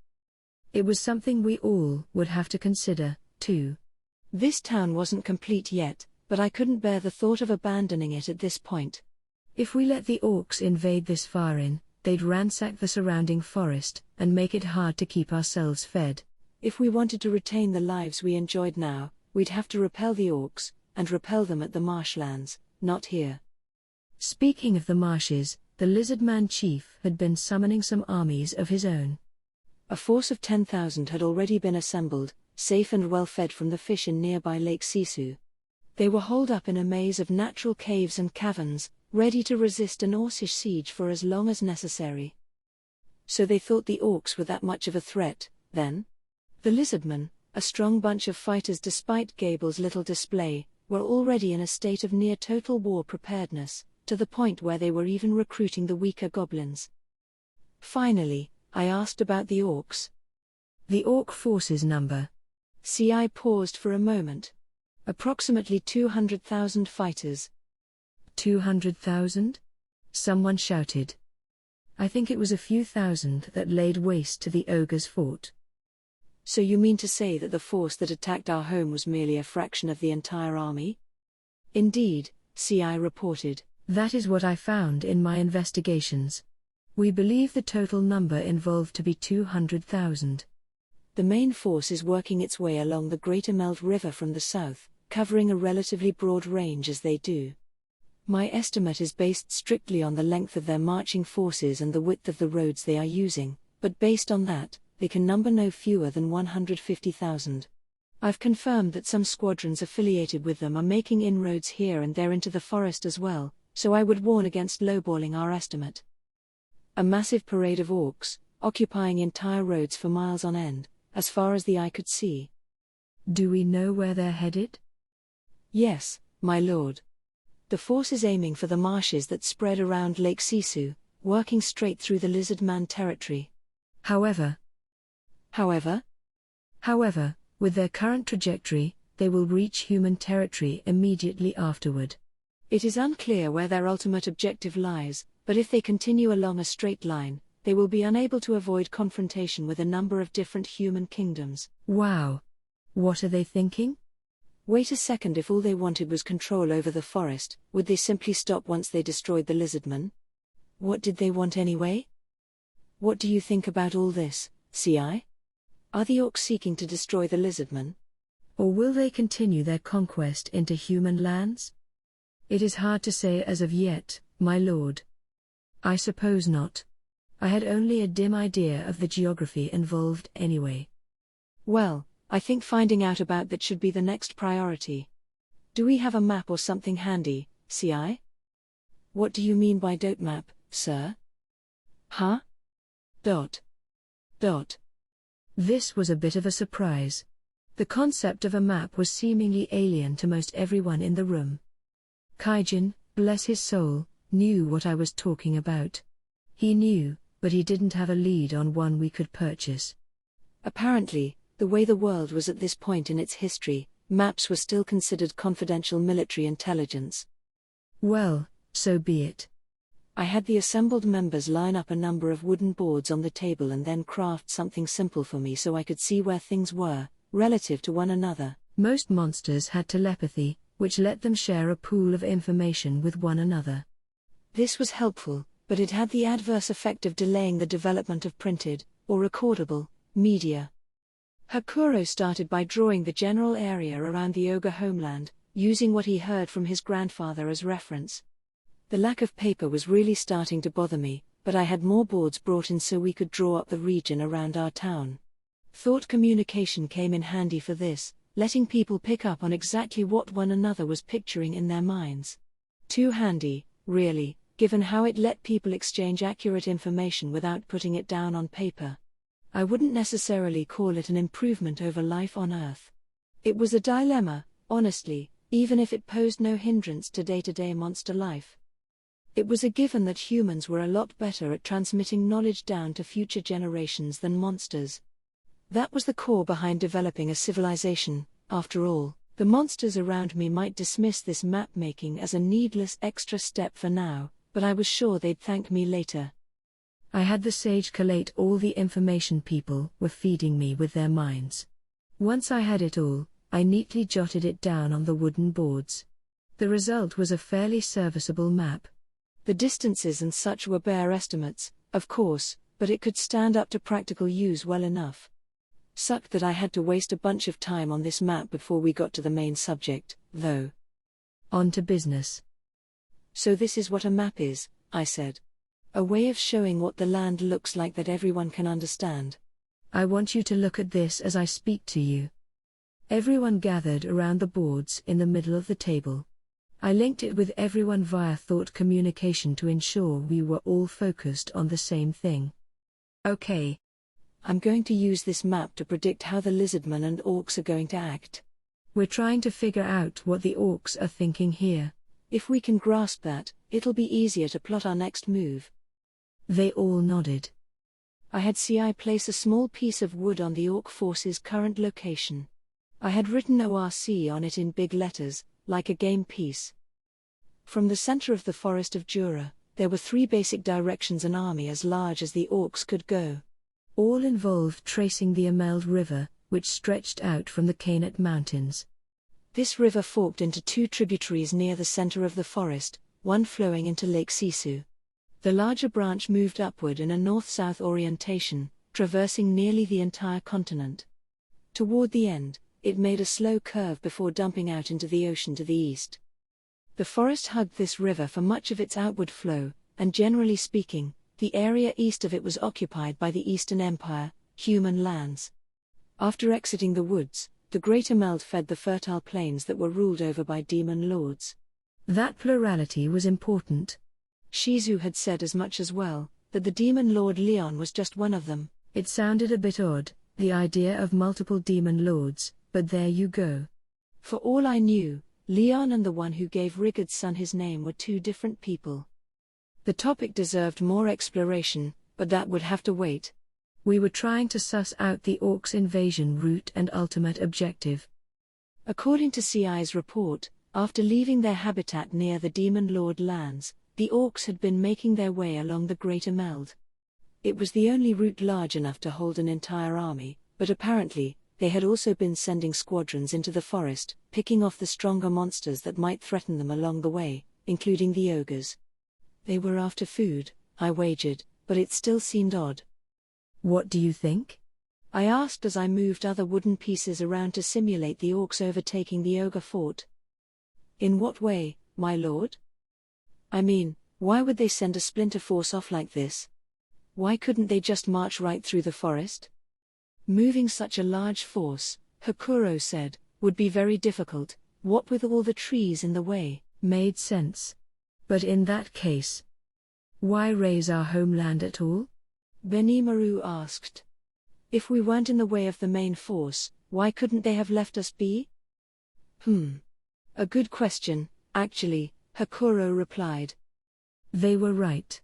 It was something we all would have to consider, too. This town wasn't complete yet, but I couldn't bear the thought of abandoning it at this point. If we let the orcs invade this far in, they'd ransack the surrounding forest, and make it hard to keep ourselves fed. If we wanted to retain the lives we enjoyed now, we'd have to repel the orcs, and repel them at the marshlands, not here. Speaking of the marshes, the Lizardman chief had been summoning some armies of his own. A force of 10,000 had already been assembled, safe and well fed from the fish in nearby Lake Sisu. They were holed up in a maze of natural caves and caverns, ready to resist an orcish siege for as long as necessary. So they thought the orcs were that much of a threat, then? The Lizardmen, a strong bunch of fighters despite Gable's little display, were already in a state of near total war preparedness, to the point where they were even recruiting the weaker goblins. Finally, I asked about the orcs. The orc forces number. CI paused for a moment. Approximately 200,000 fighters. 200,000? Someone shouted. I think it was a few thousand that laid waste to the ogre's fort. So you mean to say that the force that attacked our home was merely a fraction of the entire army? Indeed, CI reported. That is what I found in my investigations. We believe the total number involved to be 200,000. The main force is working its way along the Greater Meld River from the south, covering a relatively broad range as they do. My estimate is based strictly on the length of their marching forces and the width of the roads they are using, but based on that, they can number no fewer than 150,000. I've confirmed that some squadrons affiliated with them are making inroads here and there into the forest as well, so I would warn against lowballing our estimate. A massive parade of orcs, occupying entire roads for miles on end, as far as the eye could see. Do we know where they're headed? Yes, my lord. The force is aiming for the marshes that spread around Lake Sisu, working straight through the Lizardman territory. However, with their current trajectory, they will reach human territory immediately afterward. It is unclear where their ultimate objective lies, but if they continue along a straight line, they will be unable to avoid confrontation with a number of different human kingdoms. Wow! What are they thinking? Wait a second, if all they wanted was control over the forest, would they simply stop once they destroyed the Lizardmen? What did they want anyway? What do you think about all this, CI? Are the orcs seeking to destroy the Lizardmen? Or will they continue their conquest into human lands? It is hard to say as of yet, my lord. I suppose not. I had only a dim idea of the geography involved anyway. Well, I think finding out about that should be the next priority. Do we have a map or something handy, CI? What do you mean by dot map, sir? Huh? Dot. This was a bit of a surprise. The concept of a map was seemingly alien to most everyone in the room. Kaijin, bless his soul, knew what I was talking about. He knew, but he didn't have a lead on one we could purchase. Apparently, the way the world was at this point in its history, maps were still considered confidential military intelligence. Well, so be it. I had the assembled members line up a number of wooden boards on the table and then craft something simple for me so I could see where things were, relative to one another. Most monsters had telepathy, which let them share a pool of information with one another. This was helpful, but it had the adverse effect of delaying the development of printed, or recordable, media. Hakuro started by drawing the general area around the ogre homeland, using what he heard from his grandfather as reference. The lack of paper was really starting to bother me, but I had more boards brought in so we could draw up the region around our town. Thought communication came in handy for this, letting people pick up on exactly what one another was picturing in their minds. Too handy, really, given how it let people exchange accurate information without putting it down on paper. I wouldn't necessarily call it an improvement over life on Earth. It was a dilemma, honestly, even if it posed no hindrance to day-to-day monster life. It was a given that humans were a lot better at transmitting knowledge down to future generations than monsters. That was the core behind developing a civilization. After all, the monsters around me might dismiss this map-making as a needless extra step for now, but I was sure they'd thank me later. I had the sage collate all the information people were feeding me with their minds. Once I had it all, I neatly jotted it down on the wooden boards. The result was a fairly serviceable map. The distances and such were bare estimates, of course, but it could stand up to practical use well enough. Sucked that I had to waste a bunch of time on this map before we got to the main subject, though. On to business. So this is what a map is, I said. A way of showing what the land looks like that everyone can understand. I want you to look at this as I speak to you. Everyone gathered around the boards in the middle of the table. I linked it with everyone via thought communication to ensure we were all focused on the same thing. Okay. I'm going to use this map to predict how the lizardmen and orcs are going to act. We're trying to figure out what the orcs are thinking here. If we can grasp that, it'll be easier to plot our next move. They all nodded. I had CI place a small piece of wood on the orc force's current location. I had written ORC on it in big letters, like a game piece. From the center of the forest of Jura, there were 3 basic directions an army as large as the orcs could go. All involved tracing the Ameld River, which stretched out from the Canet Mountains. This river forked into 2 tributaries near the center of the forest, one flowing into Lake Sisu. The larger branch moved upward in a north-south orientation, traversing nearly the entire continent. Toward the end, it made a slow curve before dumping out into the ocean to the east. The forest hugged this river for much of its outward flow, and generally speaking, the area east of it was occupied by the Eastern Empire, human lands. After exiting the woods, the Great Ameld fed the fertile plains that were ruled over by demon lords. That plurality was important. Shizu had said as much as well, that the demon lord Leon was just one of them. It sounded a bit odd, the idea of multiple demon lords, but there you go. For all I knew, Leon and the one who gave Rigard's son his name were 2 different people. The topic deserved more exploration, but that would have to wait. We were trying to suss out the orcs' invasion route and ultimate objective. According to CI's report, after leaving their habitat near the Demon Lord lands, the orcs had been making their way along the Great Ameld. It was the only route large enough to hold an entire army, but apparently, they had also been sending squadrons into the forest, picking off the stronger monsters that might threaten them along the way, including the ogres. They were after food, I wagered, but it still seemed odd. What do you think? I asked as I moved other wooden pieces around to simulate the orcs overtaking the ogre fort. In what way, my lord? I mean, why would they send a splinter force off like this? Why couldn't they just march right through the forest? Moving such a large force, Hakuro said, would be very difficult, what with all the trees in the way. Made sense. But in that case, why raise our homeland at all? Benimaru asked. If we weren't in the way of the main force, why couldn't they have left us be? A good question, actually, Hakuro replied. They were right.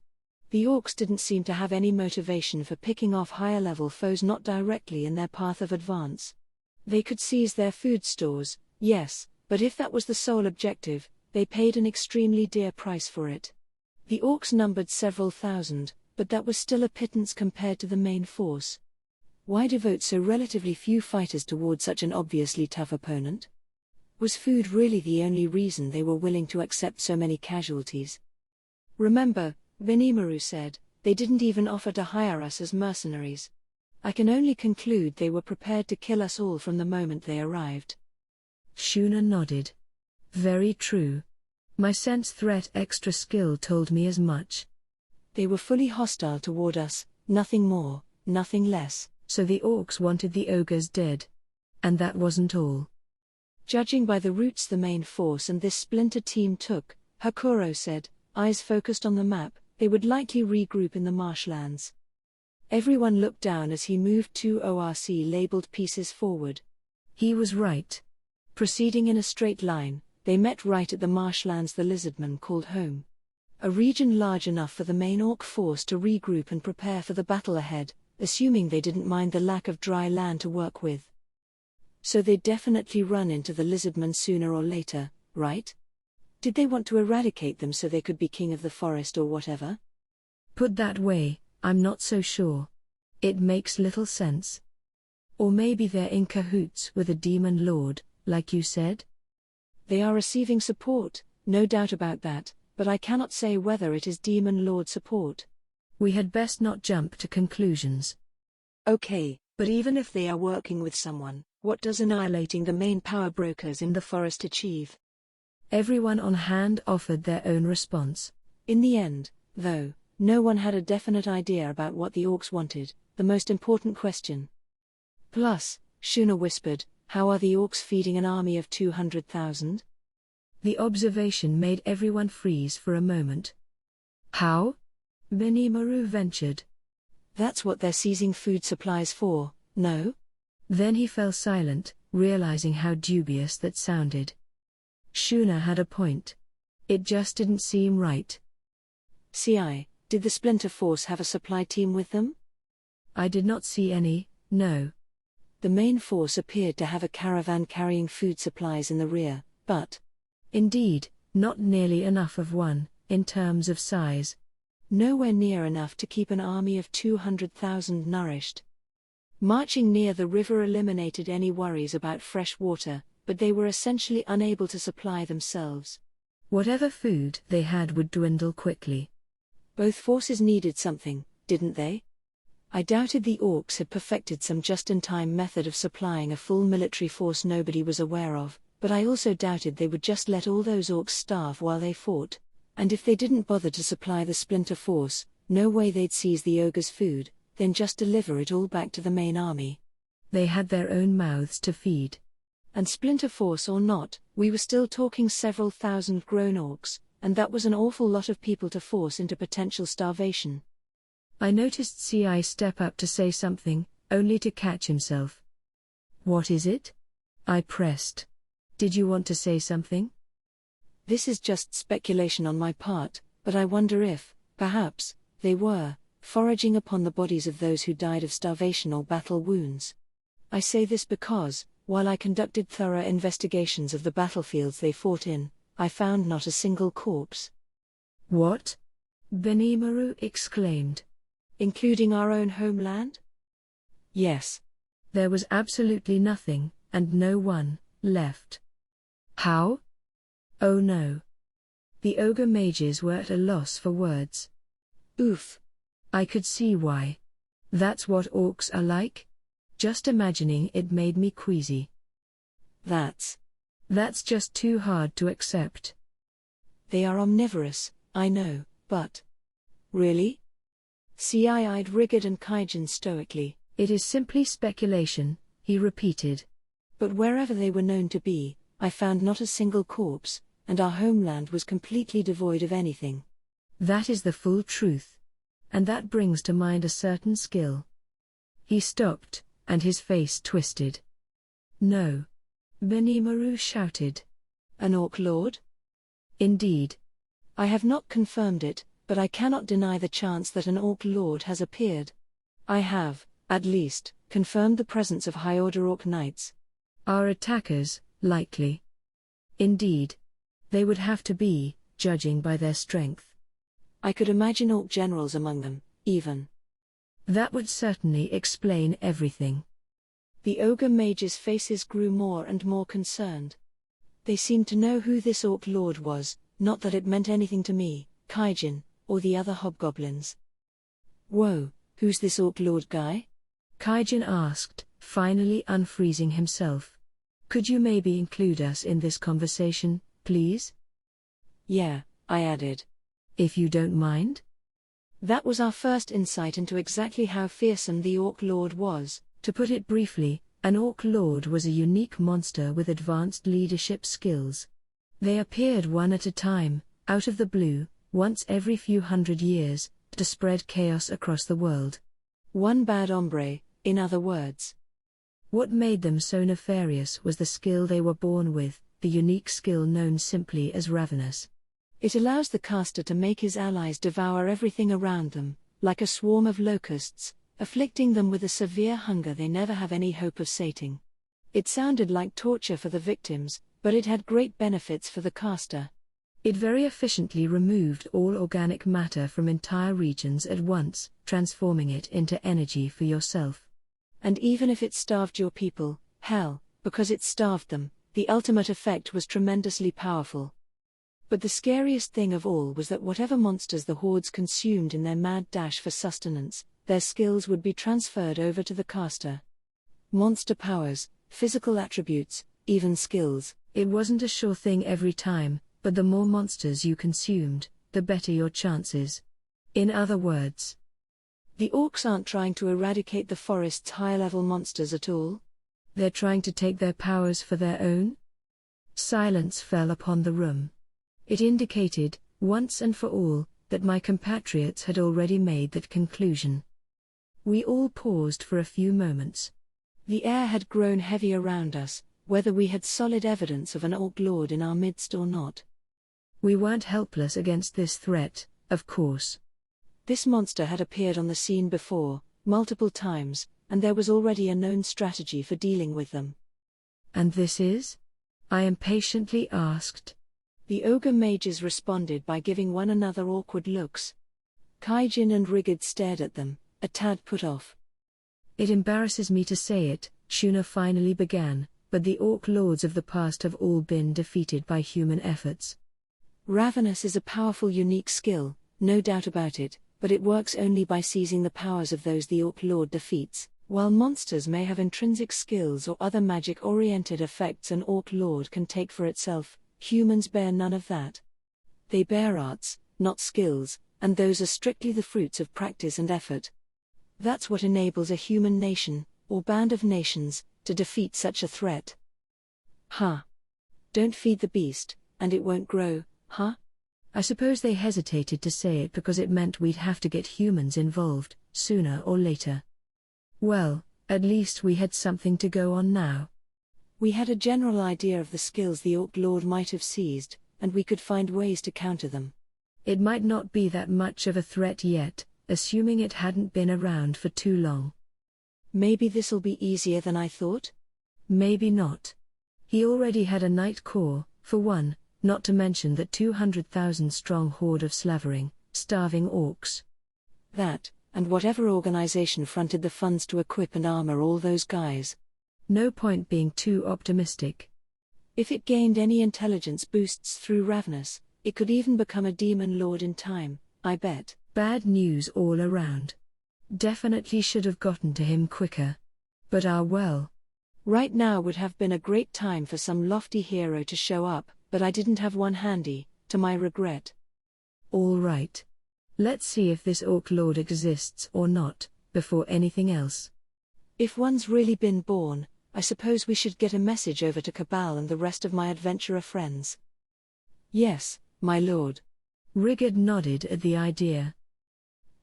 The orcs didn't seem to have any motivation for picking off higher-level foes not directly in their path of advance. They could seize their food stores, yes, but if that was the sole objective, they paid an extremely dear price for it. The orcs numbered several thousand, but that was still a pittance compared to the main force. Why devote so relatively few fighters toward such an obviously tough opponent? Was food really the only reason they were willing to accept so many casualties? Remember, Benimaru said, they didn't even offer to hire us as mercenaries. I can only conclude they were prepared to kill us all from the moment they arrived. Shuna nodded. Very true. My sense threat extra skill told me as much. They were fully hostile toward us, nothing more, nothing less. So the orcs wanted the ogres dead. And that wasn't all. Judging by the routes the main force and this splinter team took, Hakuro said, eyes focused on the map, they would likely regroup in the marshlands. Everyone looked down as he moved 2 ORC-labeled pieces forward. He was right. Proceeding in a straight line, they met right at the marshlands the lizardmen called home. A region large enough for the main orc force to regroup and prepare for the battle ahead, assuming they didn't mind the lack of dry land to work with. So they'd definitely run into the lizardmen sooner or later, right? Did they want to eradicate them so they could be king of the forest or whatever? Put that way, I'm not so sure. It makes little sense. Or maybe they're in cahoots with a demon lord, like you said? They are receiving support, no doubt about that, but I cannot say whether it is Demon Lord support. We had best not jump to conclusions. Okay, but even if they are working with someone, what does annihilating the main power brokers in the forest achieve? Everyone on hand offered their own response. In the end, though, no one had a definite idea about what the orcs wanted, the most important question. Plus, Shuna whispered, how are the orcs feeding an army of 200,000? The observation made everyone freeze for a moment. How? Benimaru ventured. That's what they're seizing food supplies for, no? Then he fell silent, realizing how dubious that sounded. Shuna had a point. It just didn't seem right. CI, did the Splinter Force have a supply team with them? I did not see any, no. The main force appeared to have a caravan carrying food supplies in the rear, but indeed, not nearly enough of one, in terms of size. Nowhere near enough to keep an army of 200,000 nourished. Marching near the river eliminated any worries about fresh water, but they were essentially unable to supply themselves. Whatever food they had would dwindle quickly. Both forces needed something, didn't they? I doubted the orcs had perfected some just-in-time method of supplying a full military force nobody was aware of, but I also doubted they would just let all those orcs starve while they fought. And if they didn't bother to supply the Splinter Force, no way they'd seize the ogre's food, then just deliver it all back to the main army. They had their own mouths to feed. And Splinter Force or not, we were still talking several thousand grown orcs, and that was an awful lot of people to force into potential starvation. I noticed CI step up to say something, only to catch himself. What is it? I pressed. Did you want to say something? This is just speculation on my part, but I wonder if, perhaps, they were foraging upon the bodies of those who died of starvation or battle wounds. I say this because, while I conducted thorough investigations of the battlefields they fought in, I found not a single corpse. What? Benimaru exclaimed. Including our own homeland? Yes. There was absolutely nothing, and no one, left. How? Oh no. The ogre mages were at a loss for words. Oof. I could see why. That's what orcs are like? Just imagining it made me queasy. That's just too hard to accept. They are omnivorous, I know, but... Really? CI-eyed Rigid and Kaijin stoically. It is simply speculation, he repeated. But wherever they were known to be, I found not a single corpse, and our homeland was completely devoid of anything. That is the full truth. And that brings to mind a certain skill. He stopped, and his face twisted. No. Benimaru shouted. An Orc Lord? Indeed. I have not confirmed it, but I cannot deny the chance that an Orc Lord has appeared. I have, at least, confirmed the presence of high-order Orc Knights. Our attackers, likely. Indeed. They would have to be, judging by their strength. I could imagine Orc generals among them, even. That would certainly explain everything. The ogre mages' faces grew more and more concerned. They seemed to know who this Orc Lord was, not that it meant anything to me, Kaijin, or the other hobgoblins. Whoa, who's this Orc Lord guy? Kaijin asked, finally unfreezing himself. Could you maybe include us in this conversation, please? Yeah, I added. If you don't mind? That was our first insight into exactly how fearsome the Orc Lord was. To put it briefly, an Orc Lord was a unique monster with advanced leadership skills. They appeared one at a time, out of the blue, once every few hundred years, to spread chaos across the world. One bad hombre, in other words. What made them so nefarious was the skill they were born with, the unique skill known simply as ravenous. It allows the caster to make his allies devour everything around them, like a swarm of locusts, afflicting them with a severe hunger they never have any hope of sating. It sounded like torture for the victims, but it had great benefits for the caster. It very efficiently removed all organic matter from entire regions at once, transforming it into energy for yourself. And even if it starved your people, hell, because it starved them, the ultimate effect was tremendously powerful. But the scariest thing of all was that whatever monsters the hordes consumed in their mad dash for sustenance, their skills would be transferred over to the caster. Monster powers, physical attributes, even skills. It wasn't a sure thing every time, but the more monsters you consumed, the better your chances. In other words, the orcs aren't trying to eradicate the forest's high-level monsters at all. They're trying to take their powers for their own? Silence fell upon the room. It indicated, once and for all, that my compatriots had already made that conclusion. We all paused for a few moments. The air had grown heavy around us, whether we had solid evidence of an orc lord in our midst or not. We weren't helpless against this threat, of course. This monster had appeared on the scene before, multiple times, and there was already a known strategy for dealing with them. And this is? I impatiently asked. The ogre mages responded by giving one another awkward looks. Kaijin and Rigid stared at them, a tad put off. It embarrasses me to say it, Shuna finally began, but the orc lords of the past have all been defeated by human efforts. Ravenous is a powerful unique skill, no doubt about it, but it works only by seizing the powers of those the orc lord defeats. While monsters may have intrinsic skills or other magic-oriented effects an orc lord can take for itself, humans bear none of that. They bear arts, not skills, and those are strictly the fruits of practice and effort. That's what enables a human nation, or band of nations, to defeat such a threat. Huh. Don't feed the beast, and it won't grow, huh? I suppose they hesitated to say it because it meant we'd have to get humans involved, sooner or later. Well, at least we had something to go on now. We had a general idea of the skills the orc lord might have seized, and we could find ways to counter them. It might not be that much of a threat yet, assuming it hadn't been around for too long. Maybe this'll be easier than I thought? Maybe not. He already had a Night Corps, for one, not to mention that 200,000 strong horde of slavering, starving orcs. That, and whatever organization fronted the funds to equip and armor all those guys. No point being too optimistic. If it gained any intelligence boosts through Ravenous, it could even become a demon lord in time, I bet. Bad news all around. Definitely should have gotten to him quicker. But well. Right now would have been a great time for some lofty hero to show up, but I didn't have one handy, to my regret. All right. Let's see if this orc lord exists or not, before anything else. If one's really been born, I suppose we should get a message over to Cabal and the rest of my adventurer friends. Yes, my lord. Rigid nodded at the idea.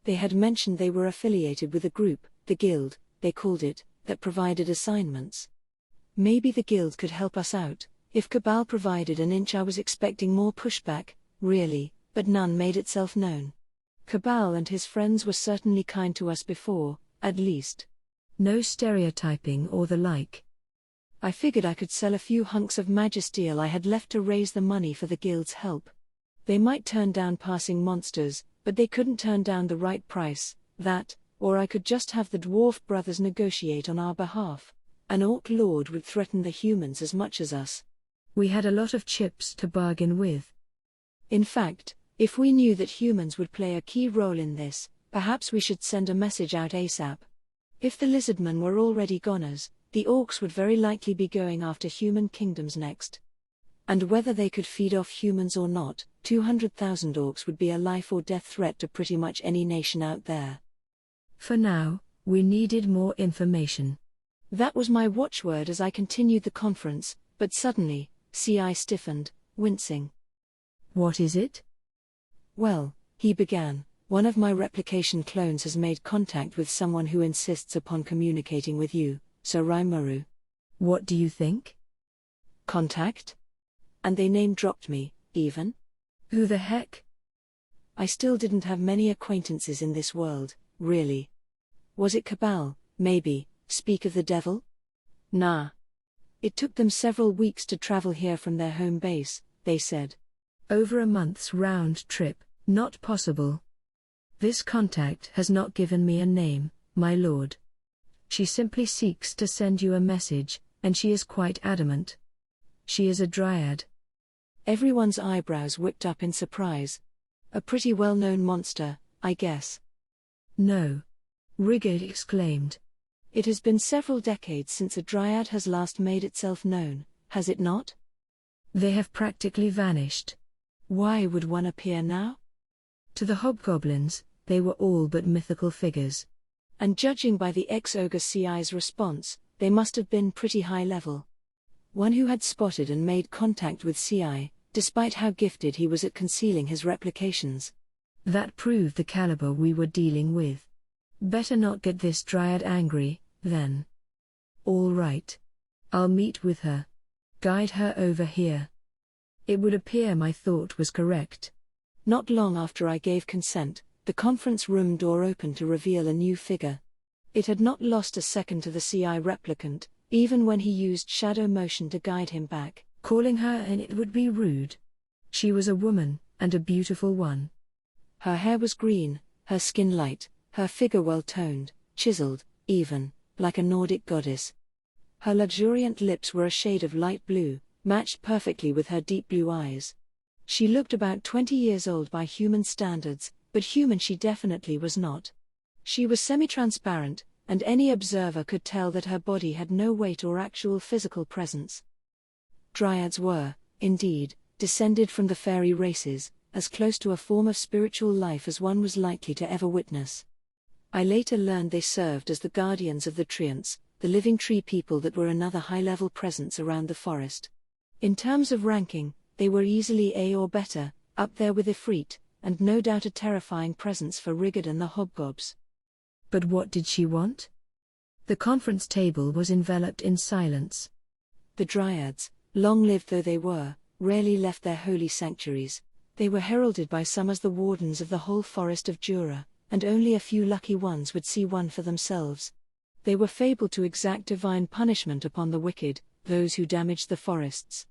They had mentioned they were affiliated with a group, the Guild, they called it, that provided assignments. Maybe the Guild could help us out. If Cabal provided an inch I was expecting more pushback, really, but none made itself known. Cabal and his friends were certainly kind to us before, at least. No stereotyping or the like. I figured I could sell a few hunks of magisteel I had left to raise the money for the Guild's help. They might turn down passing monsters, but they couldn't turn down the right price, that, or I could just have the dwarf brothers negotiate on our behalf. An orc lord would threaten the humans as much as us. We had a lot of chips to bargain with. In fact, if we knew that humans would play a key role in this, perhaps we should send a message out ASAP. If the lizardmen were already goners, the orcs would very likely be going after human kingdoms next. And whether they could feed off humans or not, 200,000 orcs would be a life or death threat to pretty much any nation out there. For now, we needed more information. That was my watchword as I continued the conference, but suddenly, CI stiffened, wincing. What is it? Well, he began, one of my replication clones has made contact with someone who insists upon communicating with you, Sir Rimuru. What do you think? Contact? And they name-dropped me, even? Who the heck? I still didn't have many acquaintances in this world, really. Was it Cabal, maybe, speak of the devil? Nah. It took them several weeks to travel here from their home base, they said. Over a month's round trip, not possible. This contact has not given me a name, my lord. She simply seeks to send you a message, and she is quite adamant. She is a dryad. Everyone's eyebrows whipped up in surprise. A pretty well-known monster, I guess. No. Rigid exclaimed. It has been several decades since a dryad has last made itself known, has it not? They have practically vanished. Why would one appear now? To the hobgoblins, they were all but mythical figures. And judging by the ex-ogre CI's response, they must have been pretty high level. One who had spotted and made contact with CI, despite how gifted he was at concealing his replications. That proved the caliber we were dealing with. Better not get this dryad angry, then. All right. I'll meet with her. Guide her over here. It would appear my thought was correct. Not long after I gave consent, the conference room door opened to reveal a new figure. It had not lost a second to the CI replicant, even when he used shadow motion to guide him back. Calling her and it would be rude. She was a woman, and a beautiful one. Her hair was green, her skin light, her figure well-toned, chiseled, even, like a Nordic goddess. Her luxuriant lips were a shade of light blue, matched perfectly with her deep blue eyes. She looked about 20 years old by human standards, but human she definitely was not. She was semi-transparent, and any observer could tell that her body had no weight or actual physical presence. Dryads were, indeed, descended from the fairy races, as close to a form of spiritual life as one was likely to ever witness. I later learned they served as the guardians of the treants, the living tree people that were another high-level presence around the forest. In terms of ranking, they were easily A or better, up there with Ifrit, and no doubt a terrifying presence for Rigid and the hobgobs. But what did she want? The conference table was enveloped in silence. The dryads, long-lived though they were, rarely left their holy sanctuaries. They were heralded by some as the wardens of the whole forest of Jura, and only a few lucky ones would see one for themselves. They were fabled to exact divine punishment upon the wicked, those who damaged the forests.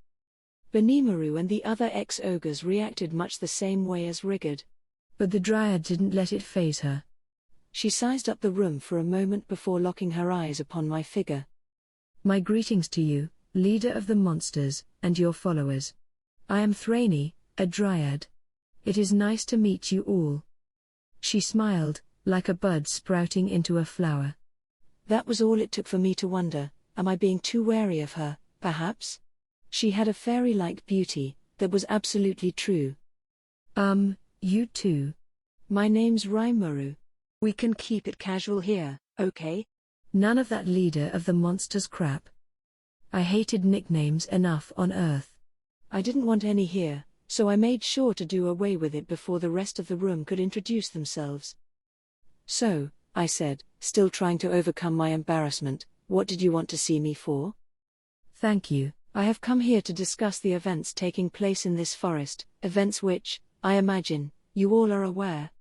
Benimaru and the other ex-ogres reacted much the same way as Rigid. But the dryad didn't let it faze her. She sized up the room for a moment before locking her eyes upon my figure. My greetings to you, leader of the monsters, and your followers. I am Thraini, a dryad. It is nice to meet you all. She smiled, like a bud sprouting into a flower. That was all it took for me to wonder, am I being too wary of her, perhaps? She had a fairy-like beauty, that was absolutely true. You too. My name's Rimuru. We can keep it casual here, okay? None of that leader of the monsters crap. I hated nicknames enough on Earth. I didn't want any here, so I made sure to do away with it before the rest of the room could introduce themselves. So, I said, still trying to overcome my embarrassment, what did you want to see me for? Thank you. I have come here to discuss the events taking place in this forest, events which, I imagine, you all are aware.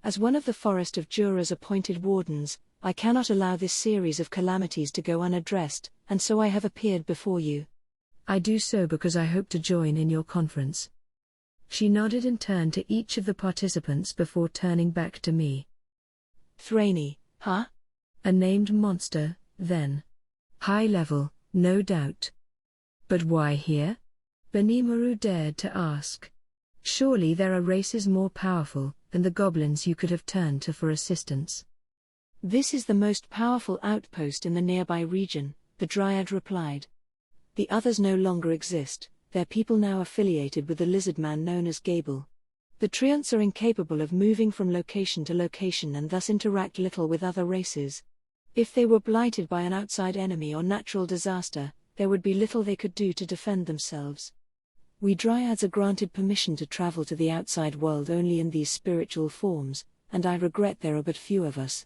As one of the Forest of Jura's appointed wardens, I cannot allow this series of calamities to go unaddressed, and so I have appeared before you. I do so because I hope to join in your conference. She nodded and turned to each of the participants before turning back to me. Thraini, huh? A named monster, then. High level, no doubt. But why here? Benimaru dared to ask. Surely there are races more powerful than the goblins you could have turned to for assistance. This is the most powerful outpost in the nearby region, the Dryad replied. The others no longer exist, their people now affiliated with the lizard man known as Gable. The treants are incapable of moving from location to location and thus interact little with other races. If they were blighted by an outside enemy or natural disaster, there would be little they could do to defend themselves. We Dryads are granted permission to travel to the outside world only in these spiritual forms, and I regret there are but few of us.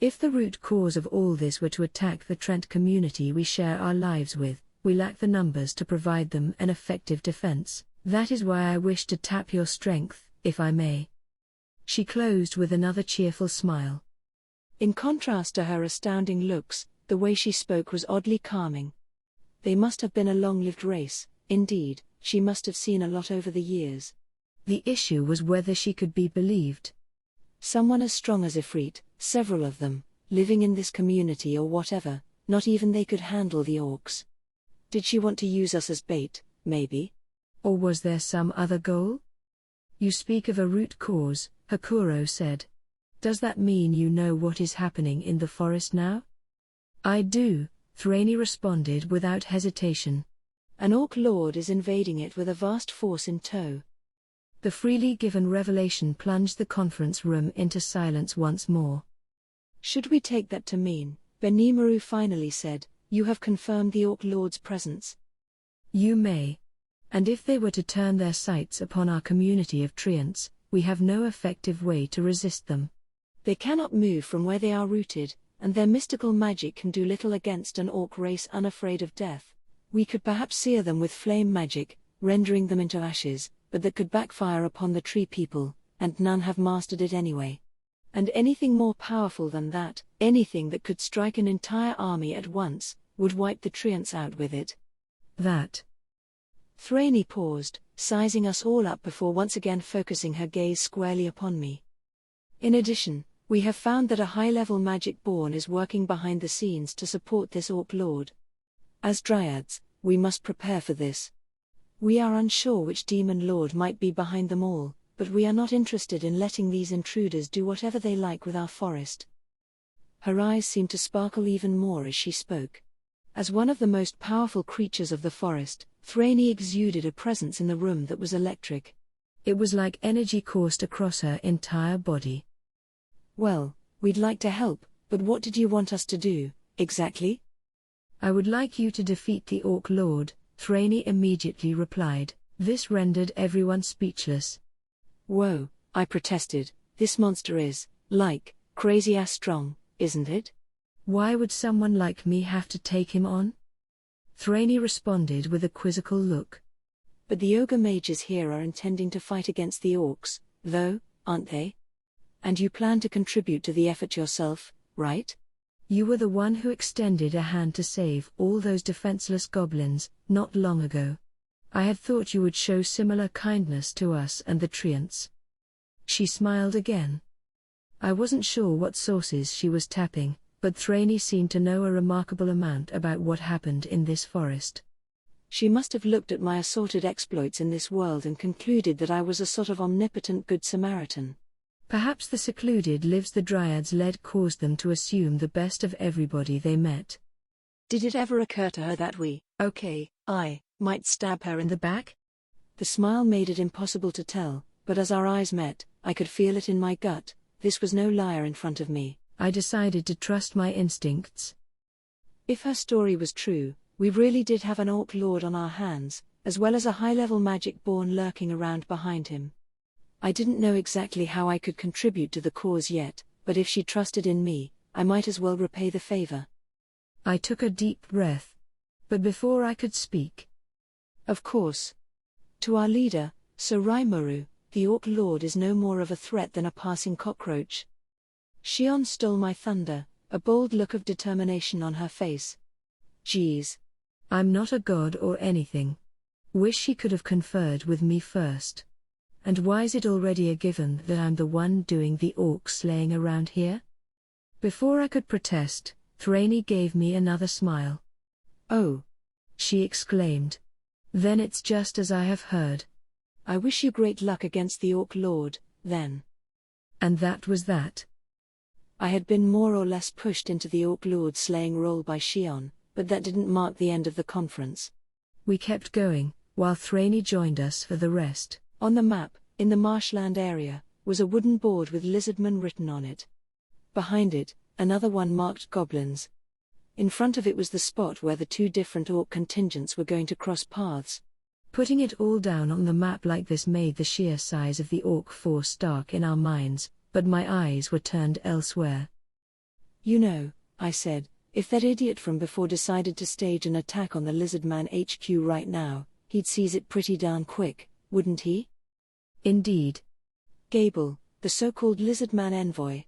If the root cause of all this were to attack the Trent community we share our lives with, we lack the numbers to provide them an effective defense. That is why I wish to tap your strength, if I may. She closed with another cheerful smile. In contrast to her astounding looks, the way she spoke was oddly calming. They must have been a long-lived race, indeed, she must have seen a lot over the years. The issue was whether she could be believed. Someone as strong as Ifrit, several of them, living in this community or whatever, not even they could handle the orcs. Did she want to use us as bait, maybe. Or was there some other goal? You speak of a root cause, Hakuro said. Does that mean you know what is happening in the forest now? I do, Thraney responded without hesitation. An Orc Lord is invading it with a vast force in tow. The freely given revelation plunged the conference room into silence once more. Should we take that to mean, Benimaru finally said, you have confirmed the Orc Lord's presence? You may. And if they were to turn their sights upon our community of treants, we have no effective way to resist them. They cannot move from where they are rooted, and their mystical magic can do little against an Orc race unafraid of death. We could perhaps sear them with flame magic, rendering them into ashes, but that could backfire upon the tree people, and none have mastered it anyway. And anything more powerful than that, anything that could strike an entire army at once, would wipe the treants out with it. That. Thraney paused, sizing us all up before once again focusing her gaze squarely upon me. In addition, we have found that a high-level magic born is working behind the scenes to support this Orc Lord. As Dryads, we must prepare for this. We are unsure which demon lord might be behind them all, but we are not interested in letting these intruders do whatever they like with our forest. Her eyes seemed to sparkle even more as she spoke. As one of the most powerful creatures of the forest, Thraney exuded a presence in the room that was electric. It was like energy coursed across her entire body. Well, we'd like to help, but what did you want us to do, exactly? I would like you to defeat the Orc Lord, Thraney immediately replied. This rendered everyone speechless. Whoa, I protested, this monster is, like, crazy-ass strong, isn't it? Why would someone like me have to take him on? Thraney responded with a quizzical look. But the ogre mages here are intending to fight against the orcs, though, aren't they? And you plan to contribute to the effort yourself, right? You were the one who extended a hand to save all those defenseless goblins, not long ago. I had thought you would show similar kindness to us and the treants. She smiled again. I wasn't sure what sources she was tapping, but Thraney seemed to know a remarkable amount about what happened in this forest. She must have looked at my assorted exploits in this world and concluded that I was a sort of omnipotent Good Samaritan. Perhaps the secluded lives the Dryads led caused them to assume the best of everybody they met. Did it ever occur to her that we, I might stab her in the back? The smile made it impossible to tell, but as our eyes met, I could feel it in my gut. This was no liar in front of me. I decided to trust my instincts. If her story was true, we really did have an Orc Lord on our hands, as well as a high-level magic born lurking around behind him. I didn't know exactly how I could contribute to the cause yet, but if she trusted in me, I might as well repay the favor. I took a deep breath. But before I could speak. Of course. To our leader, Sir Raimaru, the Orc Lord is no more of a threat than a passing cockroach. Shion stole my thunder, a bold look of determination on her face. Geez. I'm not a god or anything. Wish she could have conferred with me first. And why is it already a given that I'm the one doing the orc slaying around here? Before I could protest, Thraney gave me another smile. Oh! She exclaimed. Then it's just as I have heard. I wish you great luck against the Orc Lord, then. And that was that. I had been more or less pushed into the Orc Lord slaying role by Shion, but that didn't mark the end of the conference. We kept going, while Thraney joined us for the rest. On the map, in the marshland area, was a wooden board with Lizardman written on it. Behind it, another one marked Goblins. In front of it was the spot where the two different orc contingents were going to cross paths. Putting it all down on the map like this made the sheer size of the orc force stark in our minds, but my eyes were turned elsewhere. You know, I said, if that idiot from before decided to stage an attack on the Lizardman HQ right now, he'd seize it pretty darn quick, wouldn't he? Indeed. Gable, the so-called Lizardman envoy.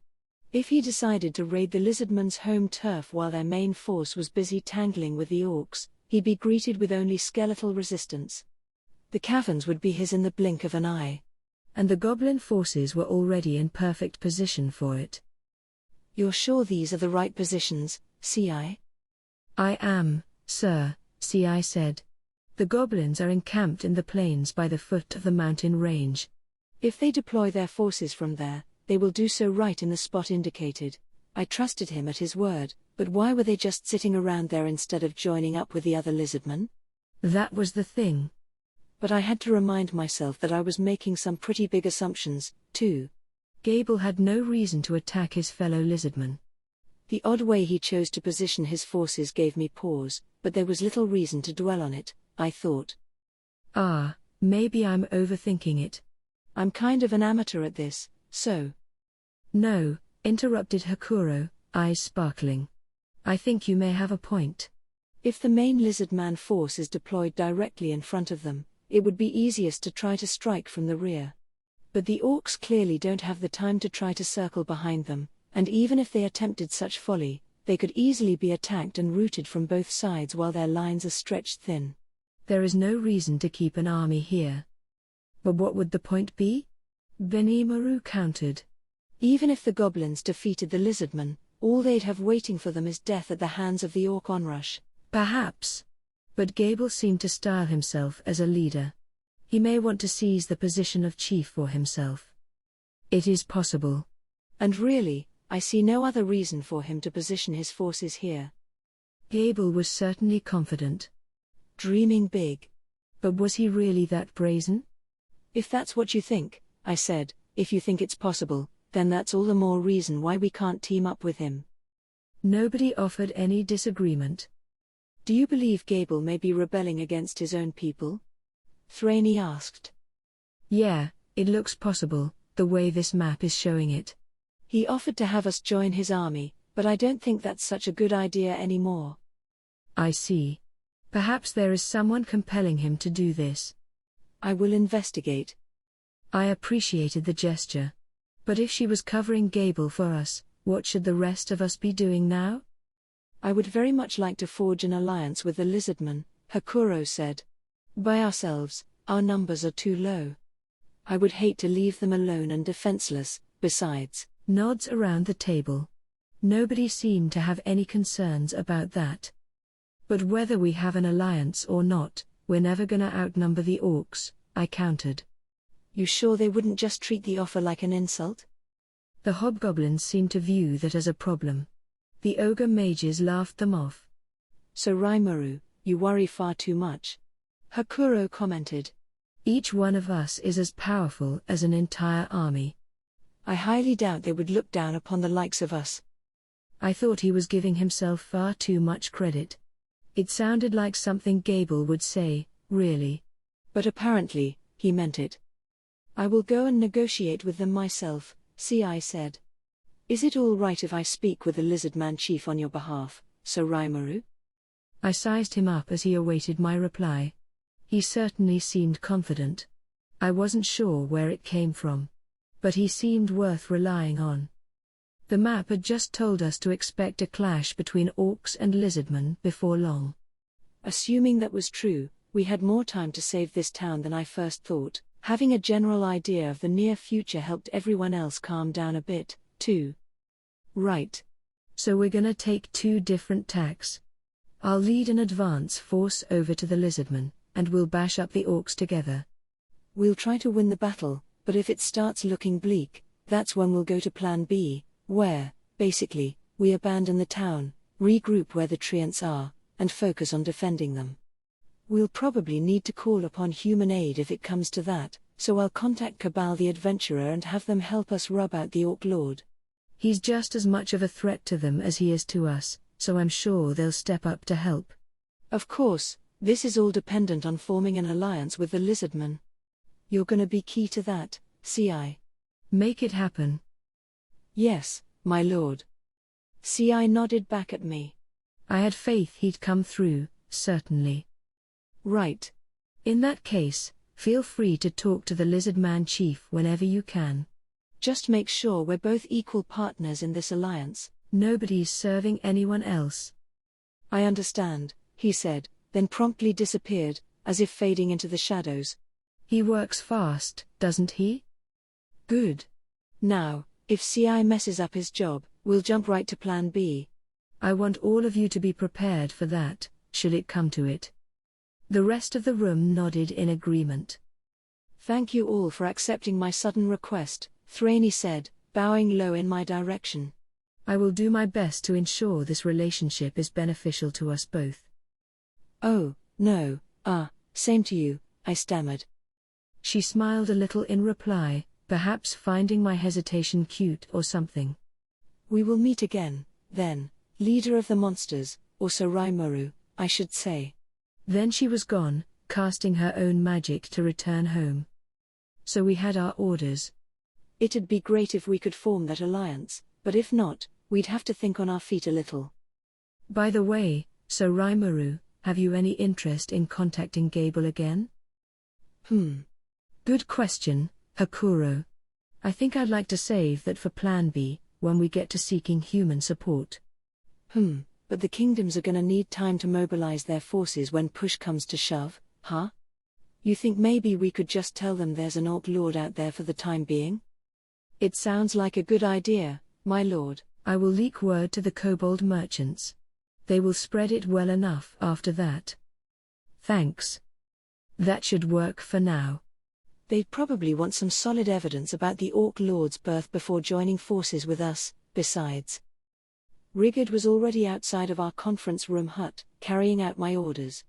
If he decided to raid the Lizardman's home turf while their main force was busy tangling with the orcs, he'd be greeted with only skeletal resistance. The caverns would be his in the blink of an eye. And the goblin forces were already in perfect position for it. You're sure these are the right positions, CI? I am, sir, CI said. The goblins are encamped in the plains by the foot of the mountain range. If they deploy their forces from there, they will do so right in the spot indicated. I trusted him at his word, but why were they just sitting around there instead of joining up with the other lizardmen? That was the thing. But I had to remind myself that I was making some pretty big assumptions, too. Gable had no reason to attack his fellow lizardmen. The odd way he chose to position his forces gave me pause, but there was little reason to dwell on it, I thought. Maybe I'm overthinking it. I'm kind of an amateur at this, so. No, interrupted Hakuro, eyes sparkling. I think you may have a point. If the main lizardman force is deployed directly in front of them, it would be easiest to try to strike from the rear. But the orcs clearly don't have the time to try to circle behind them, and even if they attempted such folly, they could easily be attacked and routed from both sides while their lines are stretched thin. There is no reason to keep an army here. But what would the point be? Benimaru countered. Even if the goblins defeated the lizardmen, all they'd have waiting for them is death at the hands of the orc onrush. Perhaps. But Gable seemed to style himself as a leader. He may want to seize the position of chief for himself. It is possible. And really, I see no other reason for him to position his forces here. Gable was certainly confident. Dreaming big. But was he really that brazen? If that's what you think, I said, if you think it's possible, then that's all the more reason why we can't team up with him. Nobody offered any disagreement. Do you believe Gable may be rebelling against his own people? Thraney asked. Yeah, it looks possible, the way this map is showing it. He offered to have us join his army, but I don't think that's such a good idea anymore. I see. Perhaps there is someone compelling him to do this. I will investigate. I appreciated the gesture. But if she was covering Gable for us, what should the rest of us be doing now? I would very much like to forge an alliance with the lizardmen, Hakuro said. By ourselves, our numbers are too low. I would hate to leave them alone and defenseless, besides. Nods around the table. Nobody seemed to have any concerns about that. But whether we have an alliance or not, we're never gonna outnumber the orcs, I countered. You sure they wouldn't just treat the offer like an insult? The hobgoblins seemed to view that as a problem. The ogre mages laughed them off. So Rimuru, you worry far too much. Hakuro commented. Each one of us is as powerful as an entire army. I highly doubt they would look down upon the likes of us. I thought he was giving himself far too much credit. It sounded like something Gable would say, really. But apparently, he meant it. I will go and negotiate with them myself, Ci said. Is it all right if I speak with the lizardman chief on your behalf, Sir Rimuru? I sized him up as he awaited my reply. He certainly seemed confident. I wasn't sure where it came from. But he seemed worth relying on. The map had just told us to expect a clash between orcs and lizardmen before long. Assuming that was true, we had more time to save this town than I first thought. Having a general idea of the near future helped everyone else calm down a bit, too. Right. So we're gonna take two different tacks. I'll lead an advance force over to the lizardmen, and we'll bash up the orcs together. We'll try to win the battle, but if it starts looking bleak, that's when we'll go to Plan B, where, basically, we abandon the town, regroup where the treants are, and focus on defending them. We'll probably need to call upon human aid if it comes to that, so I'll contact Cabal the Adventurer and have them help us rub out the Orc Lord. He's just as much of a threat to them as he is to us, so I'm sure they'll step up to help. Of course, this is all dependent on forming an alliance with the Lizardmen. You're gonna be key to that, Ci. Make it happen. Yes, my lord. Ci nodded back at me. I had faith he'd come through, certainly. Right. In that case, feel free to talk to the Lizardman Chief whenever you can. Just make sure we're both equal partners in this alliance. Nobody's serving anyone else. I understand, he said, then promptly disappeared, as if fading into the shadows. He works fast, doesn't he? Good. Now, if Ci messes up his job, we'll jump right to Plan B. I want all of you to be prepared for that, should it come to it. The rest of the room nodded in agreement. Thank you all for accepting my sudden request, Thraney said, bowing low in my direction. I will do my best to ensure this relationship is beneficial to us both. Oh, no, same to you, I stammered. She smiled a little in reply, perhaps finding my hesitation cute or something. We will meet again, then, leader of the monsters, or Soraimaru, I should say. Then she was gone, casting her own magic to return home. So we had our orders. It'd be great if we could form that alliance, but if not, we'd have to think on our feet a little. By the way, Soraimaru, have you any interest in contacting Gable again? Good question, Hakuro. I think I'd like to save that for Plan B, when we get to seeking human support. But the kingdoms are gonna need time to mobilize their forces when push comes to shove, huh? You think maybe we could just tell them there's an Orc Lord out there for the time being? It sounds like a good idea, my lord. I will leak word to the kobold merchants. They will spread it well enough after that. Thanks. That should work for now. They'd probably want some solid evidence about the Orc Lord's birth before joining forces with us, besides. Rigard was already outside of our conference room hut, carrying out my orders.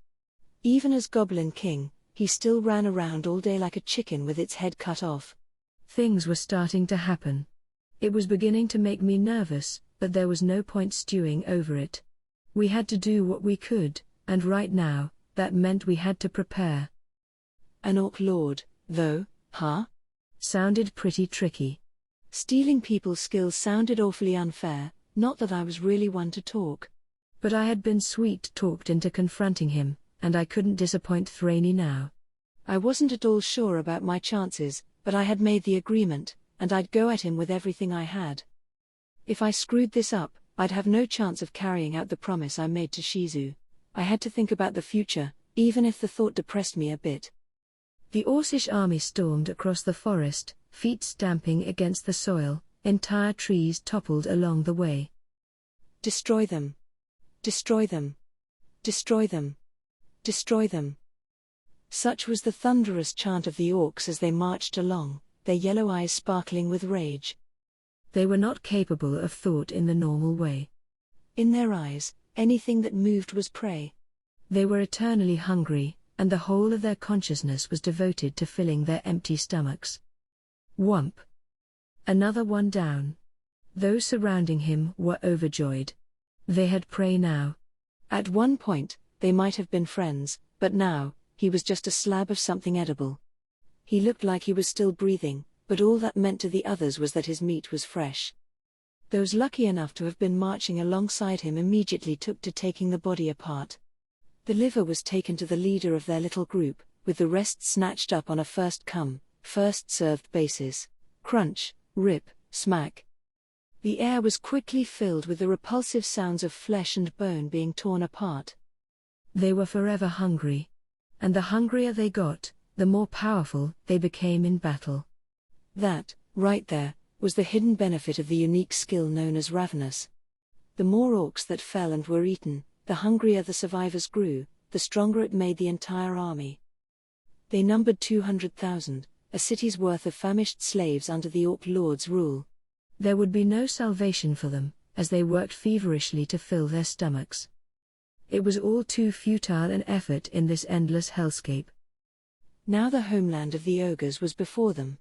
Even as Goblin King, he still ran around all day like a chicken with its head cut off. Things were starting to happen. It was beginning to make me nervous, but there was no point stewing over it. We had to do what we could, and right now, that meant we had to prepare. An Orc Lord, though, huh? Sounded pretty tricky. Stealing people's skills sounded awfully unfair, not that I was really one to talk. But I had been sweet-talked into confronting him, and I couldn't disappoint Thraney now. I wasn't at all sure about my chances, but I had made the agreement, and I'd go at him with everything I had. If I screwed this up, I'd have no chance of carrying out the promise I made to Shizu. I had to think about the future, even if the thought depressed me a bit. The Orcish army stormed across the forest, feet stamping against the soil, entire trees toppled along the way. Destroy them. Destroy them. Destroy them. Destroy them. Such was the thunderous chant of the orcs as they marched along, their yellow eyes sparkling with rage. They were not capable of thought in the normal way. In their eyes, anything that moved was prey. They were eternally hungry, and the whole of their consciousness was devoted to filling their empty stomachs. Whump. Another one down. Those surrounding him were overjoyed. They had prey now. At one point, they might have been friends, but now, he was just a slab of something edible. He looked like he was still breathing, but all that meant to the others was that his meat was fresh. Those lucky enough to have been marching alongside him immediately took to taking the body apart. The liver was taken to the leader of their little group, with the rest snatched up on a first-come, first-served basis. Crunch, rip, smack. The air was quickly filled with the repulsive sounds of flesh and bone being torn apart. They were forever hungry. And the hungrier they got, the more powerful they became in battle. That, right there, was the hidden benefit of the unique skill known as Ravenous. The more orcs that fell and were eaten, the hungrier the survivors grew, the stronger it made the entire army. They numbered 200,000, a city's worth of famished slaves under the Orc Lord's rule. There would be no salvation for them, as they worked feverishly to fill their stomachs. It was all too futile an effort in this endless hellscape. Now the homeland of the ogres was before them.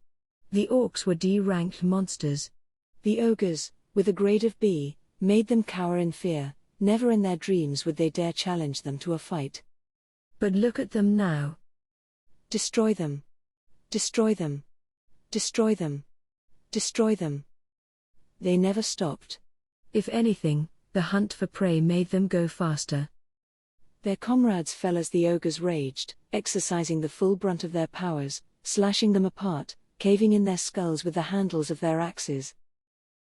The orcs were D-ranked monsters. The ogres, with a grade of B, made them cower in fear. Never in their dreams would they dare challenge them to a fight. But look at them now. Destroy them. Destroy them. Destroy them. Destroy them. They never stopped. If anything, the hunt for prey made them go faster. Their comrades fell as the ogres raged, exercising the full brunt of their powers, slashing them apart, caving in their skulls with the handles of their axes.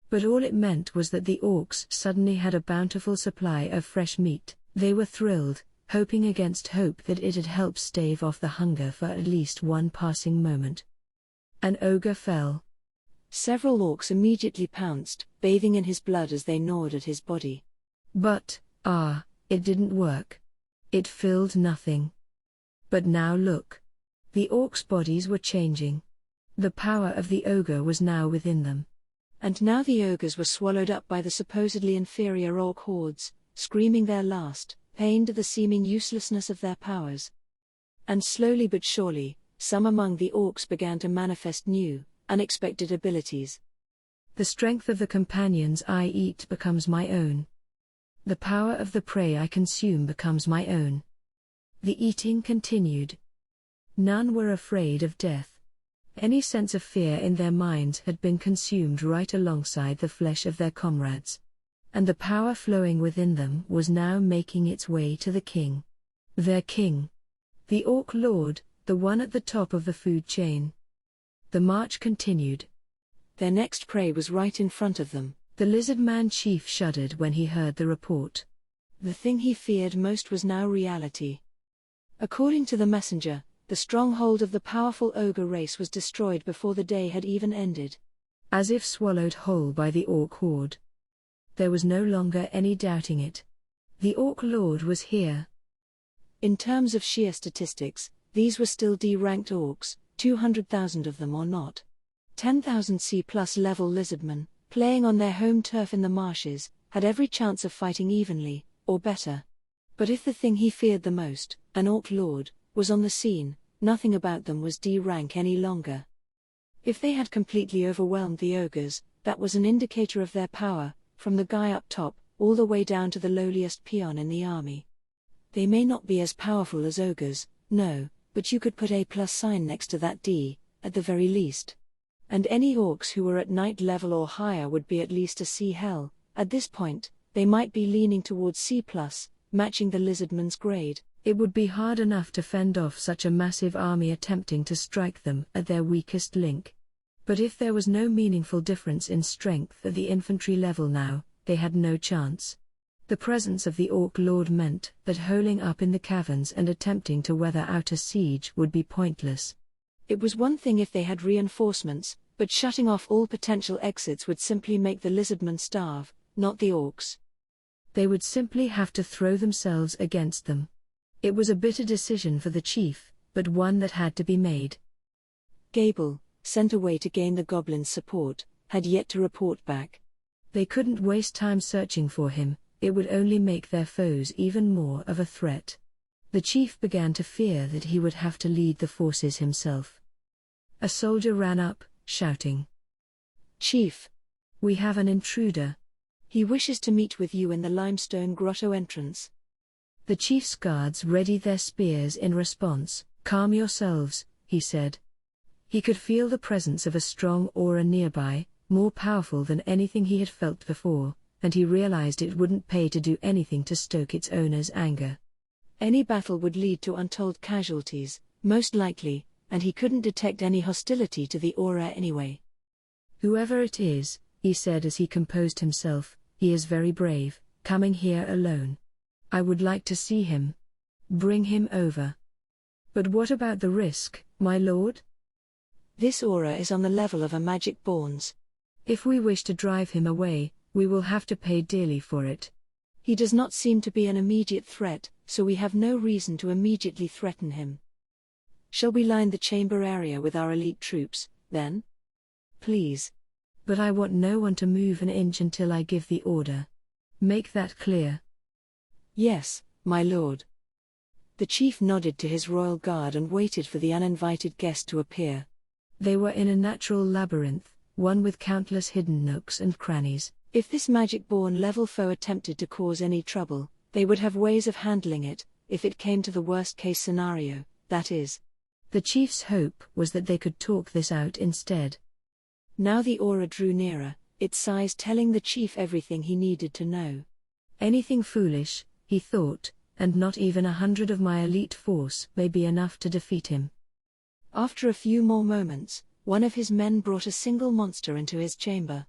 But all it meant was that the orcs suddenly had a bountiful supply of fresh meat. They were thrilled, hoping against hope that it had helped stave off the hunger for at least one passing moment. An ogre fell. Several orcs immediately pounced, bathing in his blood as they gnawed at his body. But, it didn't work. It filled nothing. But now look. The orcs' bodies were changing. The power of the ogre was now within them. And now the ogres were swallowed up by the supposedly inferior orc hordes, screaming their last, pained at the seeming uselessness of their powers. And slowly but surely, some among the orcs began to manifest new, unexpected abilities. The strength of the companions I eat becomes my own. The power of the prey I consume becomes my own. The eating continued. None were afraid of death. Any sense of fear in their minds had been consumed right alongside the flesh of their comrades. And the power flowing within them was now making its way to the king. Their king. The orc lord, the one at the top of the food chain. The march continued. Their next prey was right in front of them. The lizard-man chief shuddered when he heard the report. The thing he feared most was now reality. According to the messenger, the stronghold of the powerful ogre race was destroyed before the day had even ended. As if swallowed whole by the orc horde. There was no longer any doubting it. The orc lord was here. In terms of sheer statistics, these were still D-ranked orcs, 200,000 of them or not. 10,000 C+ level lizardmen, playing on their home turf in the marshes, had every chance of fighting evenly, or better. But if the thing he feared the most, an orc lord, was on the scene, nothing about them was D-rank any longer. If they had completely overwhelmed the ogres, that was an indicator of their power, from the guy up top, all the way down to the lowliest peon in the army. They may not be as powerful as ogres, no, but you could put a plus sign next to that D, at the very least. And any orcs who were at knight level or higher would be at least a C hell. At this point, they might be leaning towards C+, matching the lizardman's grade. It would be hard enough to fend off such a massive army attempting to strike them at their weakest link. But if there was no meaningful difference in strength at the infantry level now, they had no chance. The presence of the orc lord meant that holing up in the caverns and attempting to weather out a siege would be pointless. It was one thing if they had reinforcements, but shutting off all potential exits would simply make the lizardmen starve, not the orcs. They would simply have to throw themselves against them. It was a bitter decision for the chief, but one that had to be made. Gable, sent away to gain the goblins' support, had yet to report back. They couldn't waste time searching for him, it would only make their foes even more of a threat. The chief began to fear that he would have to lead the forces himself. A soldier ran up, shouting, "Chief! We have an intruder. He wishes to meet with you in the limestone grotto entrance." The chief's guards readied their spears in response. "Calm yourselves," he said. He could feel the presence of a strong aura nearby, more powerful than anything he had felt before, and he realized it wouldn't pay to do anything to stoke its owner's anger. Any battle would lead to untold casualties, most likely, and he couldn't detect any hostility to the aura anyway. "Whoever it is," he said as he composed himself, "he is very brave, coming here alone. I would like to see him. Bring him over." "But what about the risk, my lord?" "This aura is on the level of a magic bonds. If we wish to drive him away, we will have to pay dearly for it. He does not seem to be an immediate threat, so we have no reason to immediately threaten him. Shall we line the chamber area with our elite troops, then? Please." "But I want no one to move an inch until I give the order. Make that clear." "Yes, my lord." The chief nodded to his royal guard and waited for the uninvited guest to appear. They were in a natural labyrinth, one with countless hidden nooks and crannies. If this magic-born level foe attempted to cause any trouble, they would have ways of handling it, if it came to the worst-case scenario, that is. The chief's hope was that they could talk this out instead. Now the aura drew nearer, its size telling the chief everything he needed to know. Anything foolish, he thought, and not even 100 of my elite force may be enough to defeat him. After a few more moments, one of his men brought a single monster into his chamber.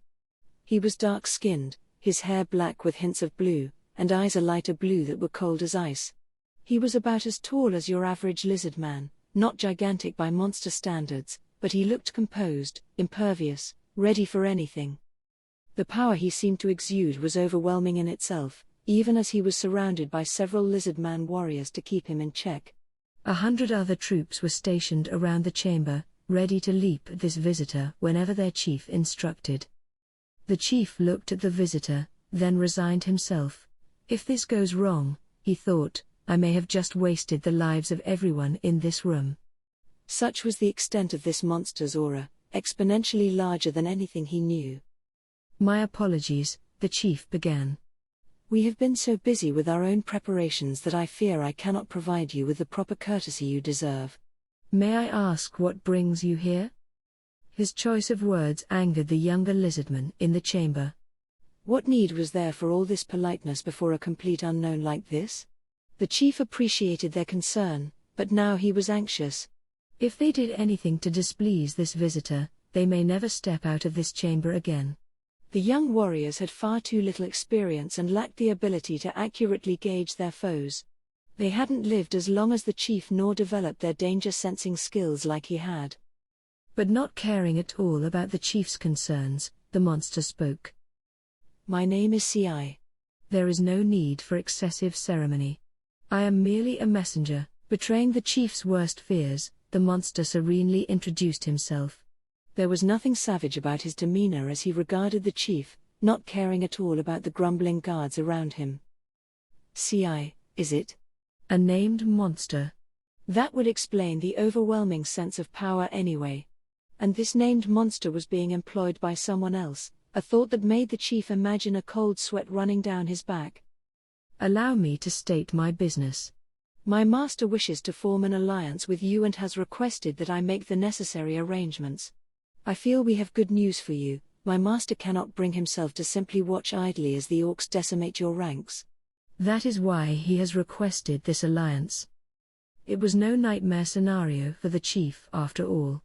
He was dark-skinned, his hair black with hints of blue, and eyes a lighter blue that were cold as ice. He was about as tall as your average lizard man, not gigantic by monster standards, but he looked composed, impervious, ready for anything. The power he seemed to exude was overwhelming in itself, even as he was surrounded by several lizard man warriors to keep him in check. 100 other troops were stationed around the chamber, ready to leap at this visitor whenever their chief instructed. The chief looked at the visitor, then resigned himself. If this goes wrong, he thought, I may have just wasted the lives of everyone in this room. Such was the extent of this monster's aura, exponentially larger than anything he knew. My apologies, the chief began. We have been so busy with our own preparations that I fear I cannot provide you with the proper courtesy you deserve. May I ask what brings you here? His choice of words angered the younger lizardman in the chamber. What need was there for all this politeness before a complete unknown like this? The chief appreciated their concern, but now he was anxious. If they did anything to displease this visitor, they may never step out of this chamber again. The young warriors had far too little experience and lacked the ability to accurately gauge their foes. They hadn't lived as long as the chief nor developed their danger-sensing skills like he had. But not caring at all about the chief's concerns, the monster spoke. My name is Ci. There is no need for excessive ceremony. I am merely a messenger. Betraying the chief's worst fears, the monster serenely introduced himself. There was nothing savage about his demeanor as he regarded the chief, not caring at all about the grumbling guards around him. Ci, is it? A named monster. That would explain the overwhelming sense of power anyway. And this named monster was being employed by someone else, a thought that made the chief imagine a cold sweat running down his back. Allow me to state my business. My master wishes to form an alliance with you and has requested that I make the necessary arrangements. I feel we have good news for you. My master cannot bring himself to simply watch idly as the orcs decimate your ranks. That is why he has requested this alliance. It was no nightmare scenario for the chief after all.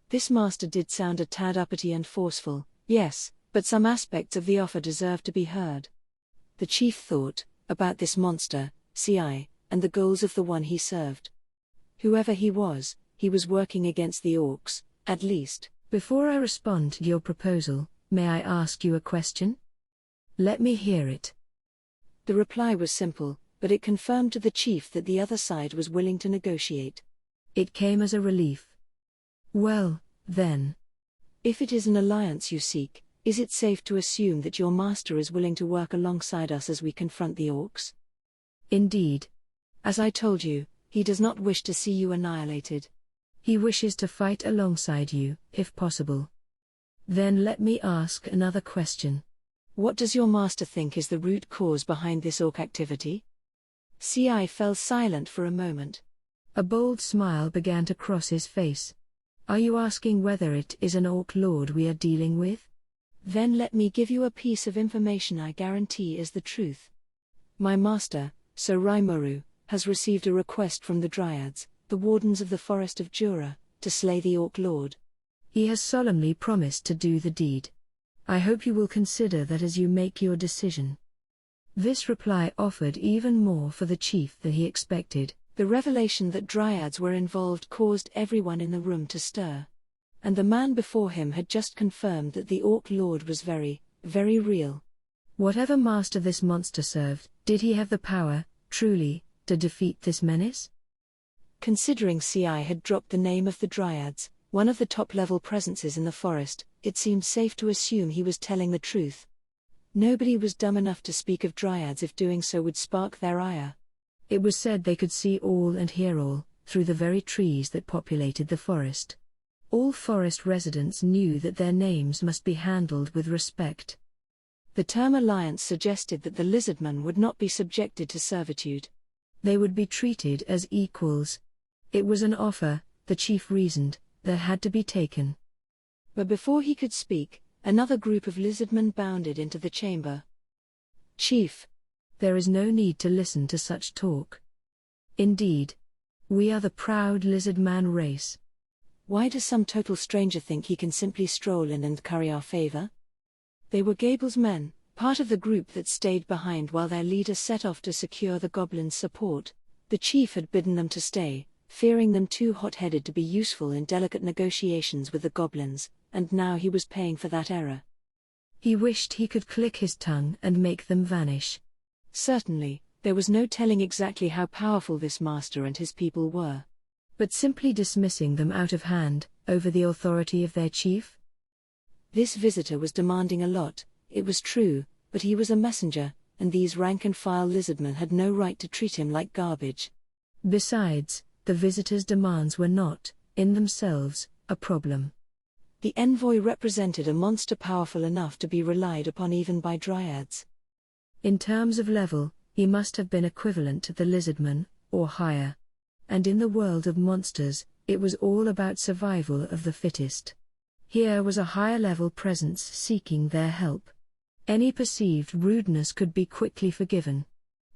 This master did sound a tad uppity and forceful, yes, but some aspects of the offer deserve to be heard. The chief thought about this monster, Ci, and the goals of the one he served. Whoever he was working against the orcs, at least. Before I respond to your proposal, may I ask you a question? Let me hear it. The reply was simple, but it confirmed to the chief that the other side was willing to negotiate. It came as a relief. Well, then. If it is an alliance you seek, is it safe to assume that your master is willing to work alongside us as we confront the orcs? Indeed. As I told you, he does not wish to see you annihilated. He wishes to fight alongside you, if possible. Then let me ask another question. What does your master think is the root cause behind this orc activity? Ci fell silent for a moment. A bold smile began to cross his face. Are you asking whether it is an orc lord we are dealing with? Then let me give you a piece of information I guarantee is the truth. My master, Sir Rimuru, has received a request from the Dryads, the wardens of the Forest of Jura, to slay the Orc Lord. He has solemnly promised to do the deed. I hope you will consider that as you make your decision. This reply offered even more for the chief than he expected. The revelation that Dryads were involved caused everyone in the room to stir. And the man before him had just confirmed that the Orc Lord was very, very real. Whatever master this monster served, did he have the power, truly, to defeat this menace? Considering Ci had dropped the name of the Dryads, one of the top-level presences in the forest, it seemed safe to assume he was telling the truth. Nobody was dumb enough to speak of Dryads if doing so would spark their ire. It was said they could see all and hear all, through the very trees that populated the forest. All forest residents knew that their names must be handled with respect. The term alliance suggested that the lizardmen would not be subjected to servitude. They would be treated as equals. It was an offer, the chief reasoned, that had to be taken. But before he could speak, another group of lizardmen bounded into the chamber. Chief. There is no need to listen to such talk. Indeed. We are the proud lizardman race. Why does some total stranger think he can simply stroll in and curry our favor? They were Gable's men, part of the group that stayed behind while their leader set off to secure the goblins' support. The chief had bidden them to stay, fearing them too hot-headed to be useful in delicate negotiations with the goblins, and now he was paying for that error. He wished he could click his tongue and make them vanish. Certainly, There was no telling exactly how powerful this master and his people were. But simply dismissing them out of hand, over the authority of their chief? This visitor was demanding a lot, it was true, but he was a messenger, and these rank-and-file lizardmen had no right to treat him like garbage. Besides, the visitor's demands were not, in themselves, a problem. The envoy represented a monster powerful enough to be relied upon even by dryads. In terms of level, he must have been equivalent to the lizardman, or higher. And in the world of monsters, it was all about survival of the fittest. Here was a higher-level presence seeking their help. Any perceived rudeness could be quickly forgiven.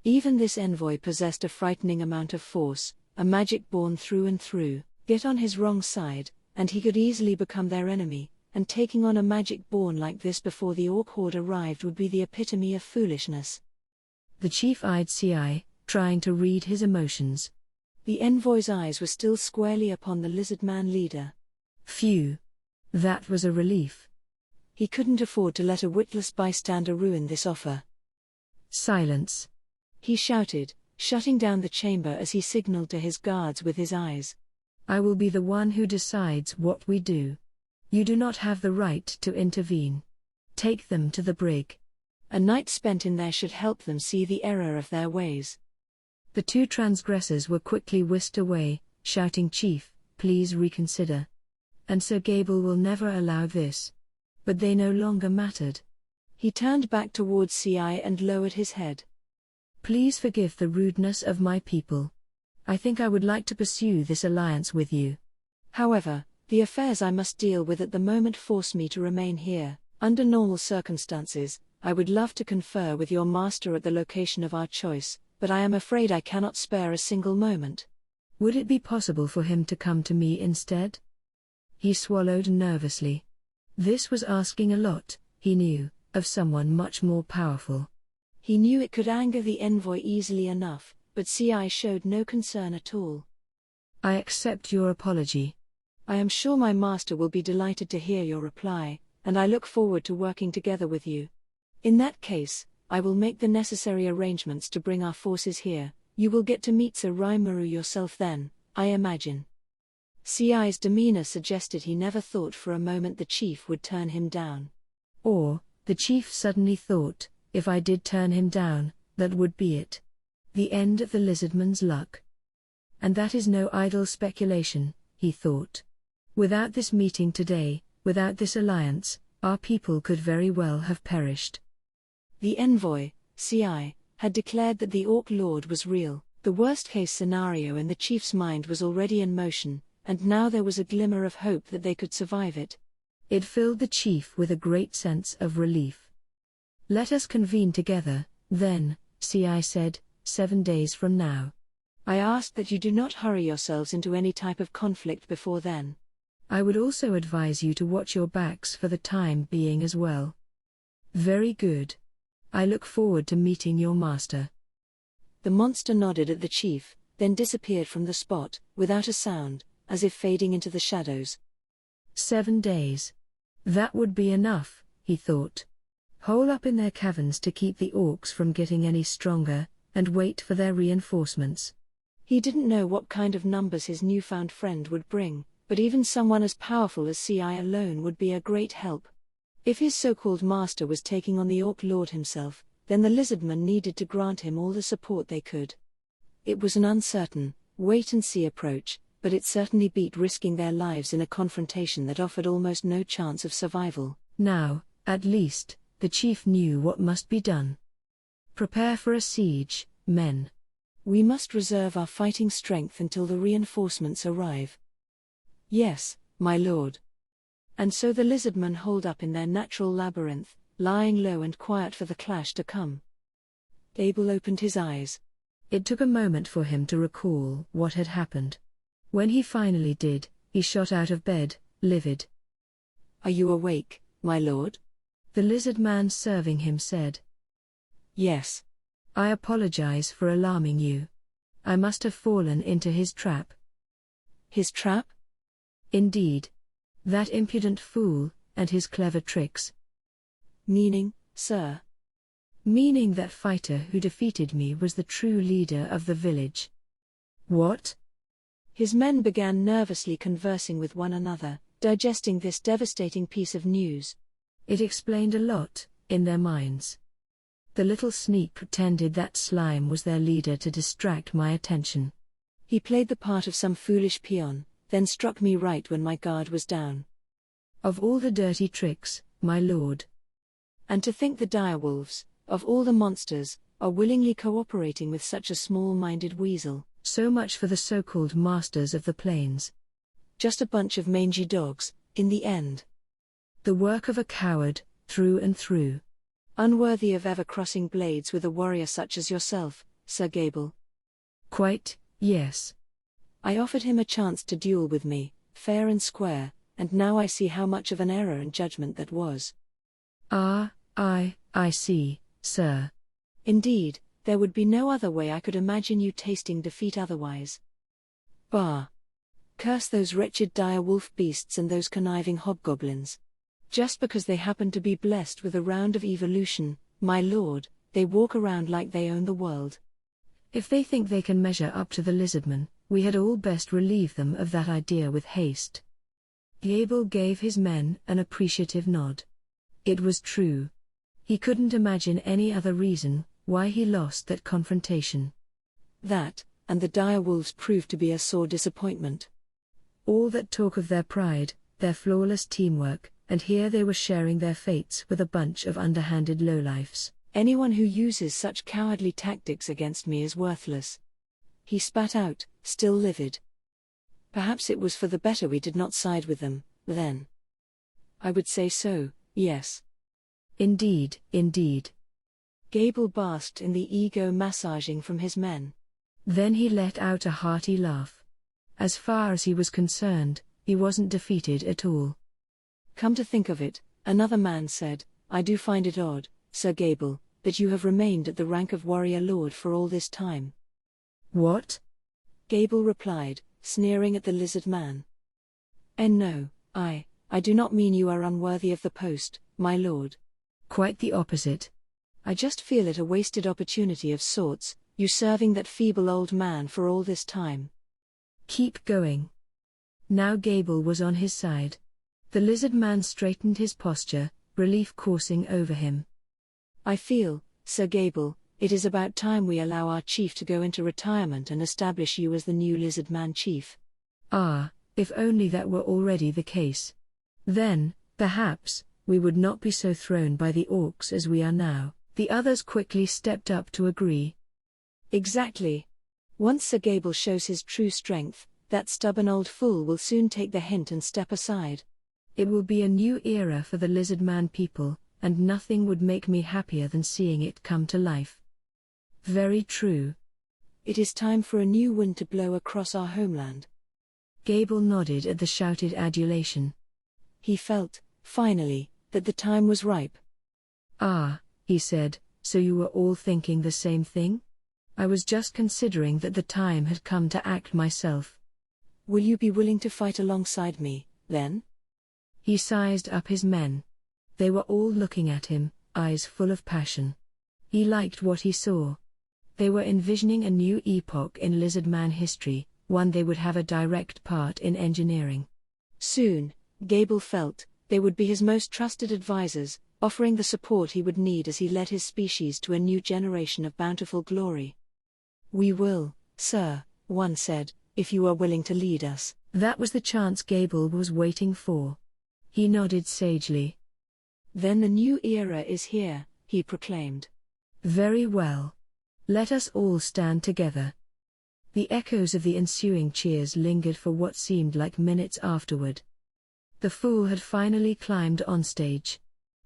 Even this envoy possessed a frightening amount of force, a magic born through and through. Get on his wrong side, and he could easily become their enemy, and taking on a magic born like this before the orc horde arrived would be the epitome of foolishness. The chief eyed Ci, trying to read his emotions. The envoy's eyes were still squarely upon the lizardman leader. Phew. That was a relief. He couldn't afford to let a witless bystander ruin this offer. Silence. He shouted, shutting down the chamber as he signaled to his guards with his eyes. I will be the one who decides what we do. You do not have the right to intervene. Take them to the brig. A night spent in there should help them see the error of their ways. The two transgressors were quickly whisked away, shouting, Chief, please reconsider. And Sir Gable will never allow this. But they no longer mattered. He turned back towards Ci and lowered his head. Please forgive the rudeness of my people. I think I would like to pursue this alliance with you. However, the affairs I must deal with at the moment force me to remain here. Under normal circumstances, I would love to confer with your master at the location of our choice, but I am afraid I cannot spare a single moment. Would it be possible for him to come to me instead? He swallowed nervously. This was asking a lot, he knew, of someone much more powerful. He knew it could anger the envoy easily enough, but Ci showed no concern at all. I accept your apology. I am sure my master will be delighted to hear your reply, and I look forward to working together with you. In that case, I will make the necessary arrangements to bring our forces here. You will get to meet Sir Rimuru yourself then, I imagine. Ci's demeanor suggested he never thought for a moment the chief would turn him down. Or, the chief suddenly thought, if I did turn him down, that would be it. The end of the lizardman's luck. And that is no idle speculation, he thought. Without this meeting today, without this alliance, our people could very well have perished. The envoy, Ci, had declared that the Orc Lord was real. The worst-case scenario in the chief's mind was already in motion, and now there was a glimmer of hope that they could survive it. It filled the chief with a great sense of relief. Let us convene together, then, Ci said, 7 days from now. I ask that you do not hurry yourselves into any type of conflict before then. I would also advise you to watch your backs for the time being as well. Very good. I look forward to meeting your master. The monster nodded at the chief, then disappeared from the spot, without a sound, as if fading into the shadows. 7 days. That would be enough, he thought. Hole up in their caverns to keep the orcs from getting any stronger, and wait for their reinforcements. He didn't know what kind of numbers his newfound friend would bring, but even someone as powerful as Ci alone would be a great help. If his so-called master was taking on the Orc Lord himself, then the lizardmen needed to grant him all the support they could. It was an uncertain, wait-and-see approach, but it certainly beat risking their lives in a confrontation that offered almost no chance of survival. Now, at least, the chief knew what must be done. Prepare for a siege, men. We must reserve our fighting strength until the reinforcements arrive. Yes, my lord. And so the lizardmen holed up in their natural labyrinth, lying low and quiet for the clash to come. Abel opened his eyes. It took a moment for him to recall what had happened. When he finally did, he shot out of bed, livid. Are you awake, my lord? The lizard man serving him said. Yes. I apologize for alarming you. I must have fallen into his trap. His trap? Indeed. That impudent fool, and his clever tricks. Meaning, sir? meaning that fighter who defeated me was the true leader of the village. What? His men began nervously conversing with one another, digesting this devastating piece of news. It explained a lot, in their minds. The little sneak pretended that slime was their leader to distract my attention. He played the part of some foolish peon, then struck me right when my guard was down. Of all the dirty tricks, my lord. And to think the direwolves, of all the monsters, are willingly cooperating with such a small-minded weasel. So much for the so-called masters of the plains. Just a bunch of mangy dogs, in the end. The work of a coward, through and through. Unworthy of ever crossing blades with a warrior such as yourself, Sir Gable. Quite, yes. I offered him a chance to duel with me, fair and square, and now I see how much of an error in judgment that was. Ah, I see, sir. Indeed, there would be no other way I could imagine you tasting defeat otherwise. Bah! Curse those wretched dire wolf beasts and those conniving hobgoblins. Just because they happen to be blessed with a round of evolution, my lord, they walk around like they own the world. If they think they can measure up to the lizardmen, we had all best relieve them of that idea with haste. Gable gave his men an appreciative nod. It was true. He couldn't imagine any other reason why he lost that confrontation. That, and the direwolves proved to be a sore disappointment. All that talk of their pride, their flawless teamwork, and here they were sharing their fates with a bunch of underhanded lowlifes. Anyone who uses such cowardly tactics against me is worthless. He spat out, still livid. Perhaps it was for the better we did not side with them, then. I would say so, yes. Indeed, indeed. Gable basked in the ego massaging from his men. Then he let out a hearty laugh. As far as he was concerned, he wasn't defeated at all. Come to think of it, another man said, I do find it odd, Sir Gable, that you have remained at the rank of warrior lord for all this time. What? Gable replied, sneering at the lizard man. And no, I do not mean you are unworthy of the post, my lord. Quite the opposite. I just feel it a wasted opportunity of sorts, you serving that feeble old man for all this time. Keep going. Now Gable was on his side. The lizard man straightened his posture, relief coursing over him. I feel, Sir Gable, it is about time we allow our chief to go into retirement and establish you as the new lizard man chief. Ah, if only that were already the case. Then, perhaps, we would not be so thrown by the orcs as we are now. The others quickly stepped up to agree. Exactly. Once Sir Gable shows his true strength, that stubborn old fool will soon take the hint and step aside. It will be a new era for the lizard man people, and nothing would make me happier than seeing it come to life. Very true. It is time for a new wind to blow across our homeland. Gable nodded at the shouted adulation. He felt, finally, that the time was ripe. Ah, he said, so you were all thinking the same thing? I was just considering that the time had come to act myself. Will you be willing to fight alongside me, then? He sized up his men. They were all looking at him, eyes full of passion. He liked what he saw. They were envisioning a new epoch in lizard man history, one they would have a direct part in engineering. Soon, Gable felt, they would be his most trusted advisors, offering the support he would need as he led his species to a new generation of bountiful glory. We will, sir, one said, if you are willing to lead us. That was the chance Gable was waiting for. He nodded sagely. Then the new era is here, he proclaimed. Very well. Let us all stand together. The echoes of the ensuing cheers lingered for what seemed like minutes afterward. The fool had finally climbed on stage.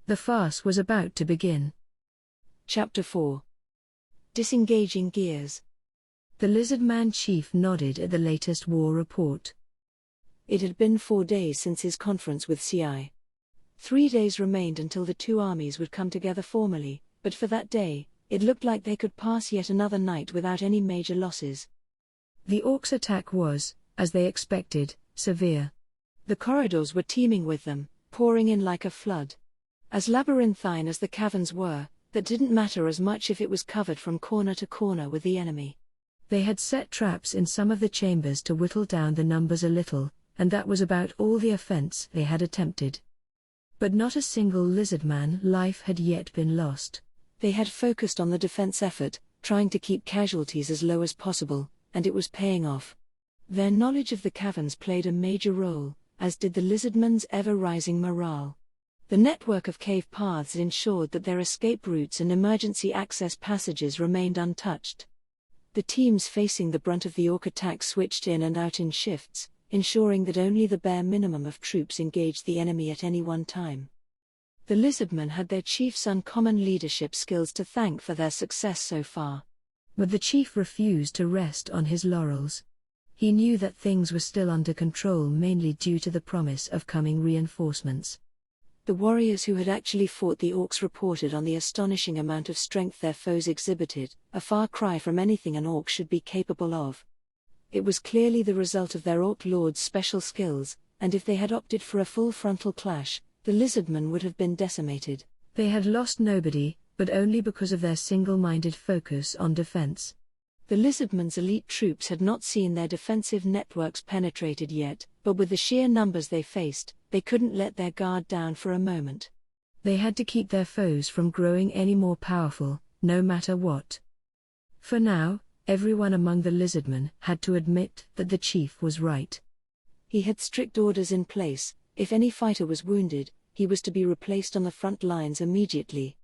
The farce was about to begin. Chapter 4. Disengaging Gears. The lizard man chief nodded at the latest war report. It had been 4 days since his conference with CI. 3 days remained until the two armies would come together formally, but for that day, it looked like they could pass yet another night without any major losses. The orcs' attack was, as they expected, severe. The corridors were teeming with them, pouring in like a flood. As labyrinthine as the caverns were, that didn't matter as much if it was covered from corner to corner with the enemy. They had set traps in some of the chambers to whittle down the numbers a little, and that was about all the offense they had attempted. But not a single lizardman life had yet been lost. They had focused on the defense effort, trying to keep casualties as low as possible, and it was paying off. Their knowledge of the caverns played a major role, as did the lizardmen's ever-rising morale. The network of cave paths ensured that their escape routes and emergency access passages remained untouched. The teams facing the brunt of the orc attack switched in and out in shifts, ensuring that only the bare minimum of troops engaged the enemy at any one time. The lizardmen had their chief's uncommon leadership skills to thank for their success so far. But the chief refused to rest on his laurels. He knew that things were still under control mainly due to the promise of coming reinforcements. The warriors who had actually fought the orcs reported on the astonishing amount of strength their foes exhibited, a far cry from anything an orc should be capable of. It was clearly the result of their orc lord's special skills, and if they had opted for a full frontal clash, the lizardmen would have been decimated. They had lost nobody, but only because of their single-minded focus on defense. The lizardmen's elite troops had not seen their defensive networks penetrated yet, but with the sheer numbers they faced, they couldn't let their guard down for a moment. They had to keep their foes from growing any more powerful, no matter what. For now, everyone among the lizardmen had to admit that the chief was right. He had strict orders in place: if any fighter was wounded, he was to be replaced on the front lines immediately.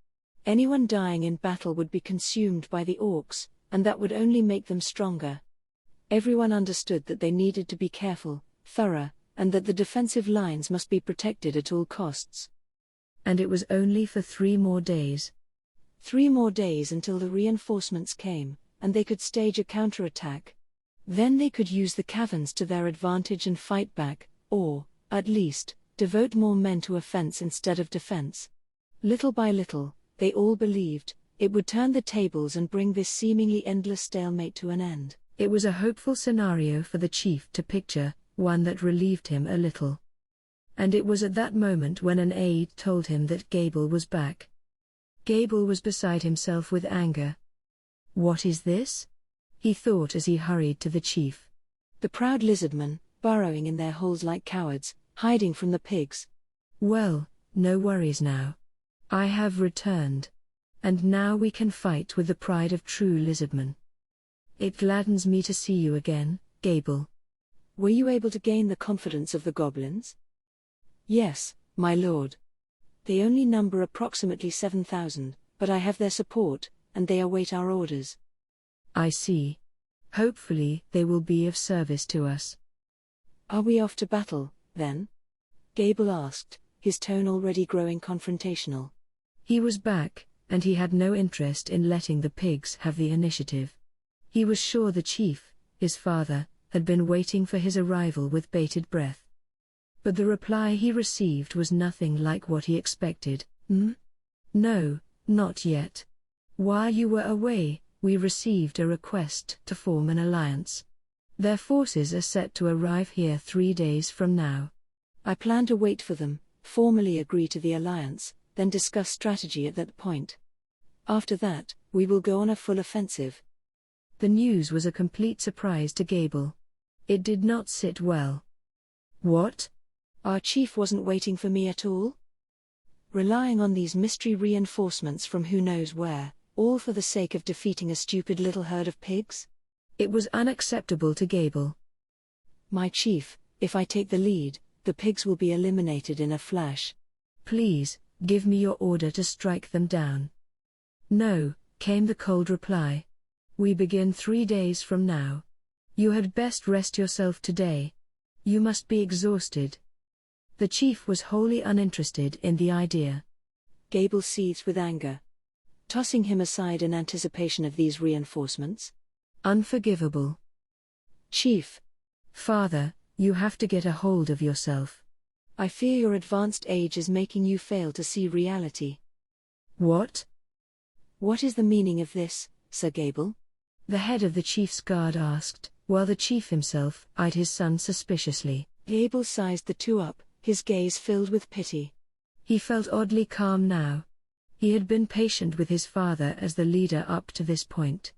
Anyone dying in battle would be consumed by the orcs, and that would only make them stronger. Everyone understood that they needed to be careful, thorough, and that the defensive lines must be protected at all costs. And it was only for 3 more days. 3 more days until the reinforcements came, and they could stage a counterattack. Then they could use the caverns to their advantage and fight back, or, at least, devote more men to offense instead of defense. Little by little, they all believed, it would turn the tables and bring this seemingly endless stalemate to an end. It was a hopeful scenario for the chief to picture, one that relieved him a little. And it was at that moment when an aide told him that Gable was back. Gable was beside himself with anger. "What is this?" he thought as he hurried to the chief. The proud lizardmen, burrowing in their holes like cowards, hiding from the pigs. "Well, no worries now. I have returned. And now we can fight with the pride of true lizardmen. It gladdens me to see you again, Gable." "Were you able to gain the confidence of the goblins?" "Yes, my lord. They only number approximately 7,000, but I have their support, and they await our orders." "I see. Hopefully they will be of service to us." "Are we off to battle, then?" Gable asked, his tone already growing confrontational. He was back, and he had no interest in letting the pigs have the initiative. He was sure the chief, his father, had been waiting for his arrival with bated breath. But the reply he received was nothing like what he expected. "No, not yet. While you were away, we received a request to form an alliance. Their forces are set to arrive here 3 days from now. I plan to wait for them, formally agree to the alliance, then discuss strategy at that point. After that, we will go on a full offensive." The news was a complete surprise to Gable. It did not sit well. "What? Our chief wasn't waiting for me at all? Relying on these mystery reinforcements from who knows where, all for the sake of defeating a stupid little herd of pigs?" It was unacceptable to Gable. "My chief, if I take the lead, the pigs will be eliminated in a flash." "Please, give me your order to strike them down." "No," came the cold reply. "We begin 3 days from now. You had best rest yourself today. You must be exhausted." The chief was wholly uninterested in the idea. Gable seethed with anger. Tossing him aside in anticipation of these reinforcements? Unforgivable. "Chief." "Father, you have to get a hold of yourself. I fear your advanced age is making you fail to see reality." "What? What is the meaning of this, Sir Gable?" the head of the chief's guard asked, while the chief himself eyed his son suspiciously. Gable sized the two up, his gaze filled with pity. He felt oddly calm now. He had been patient with his father as the leader up to this point.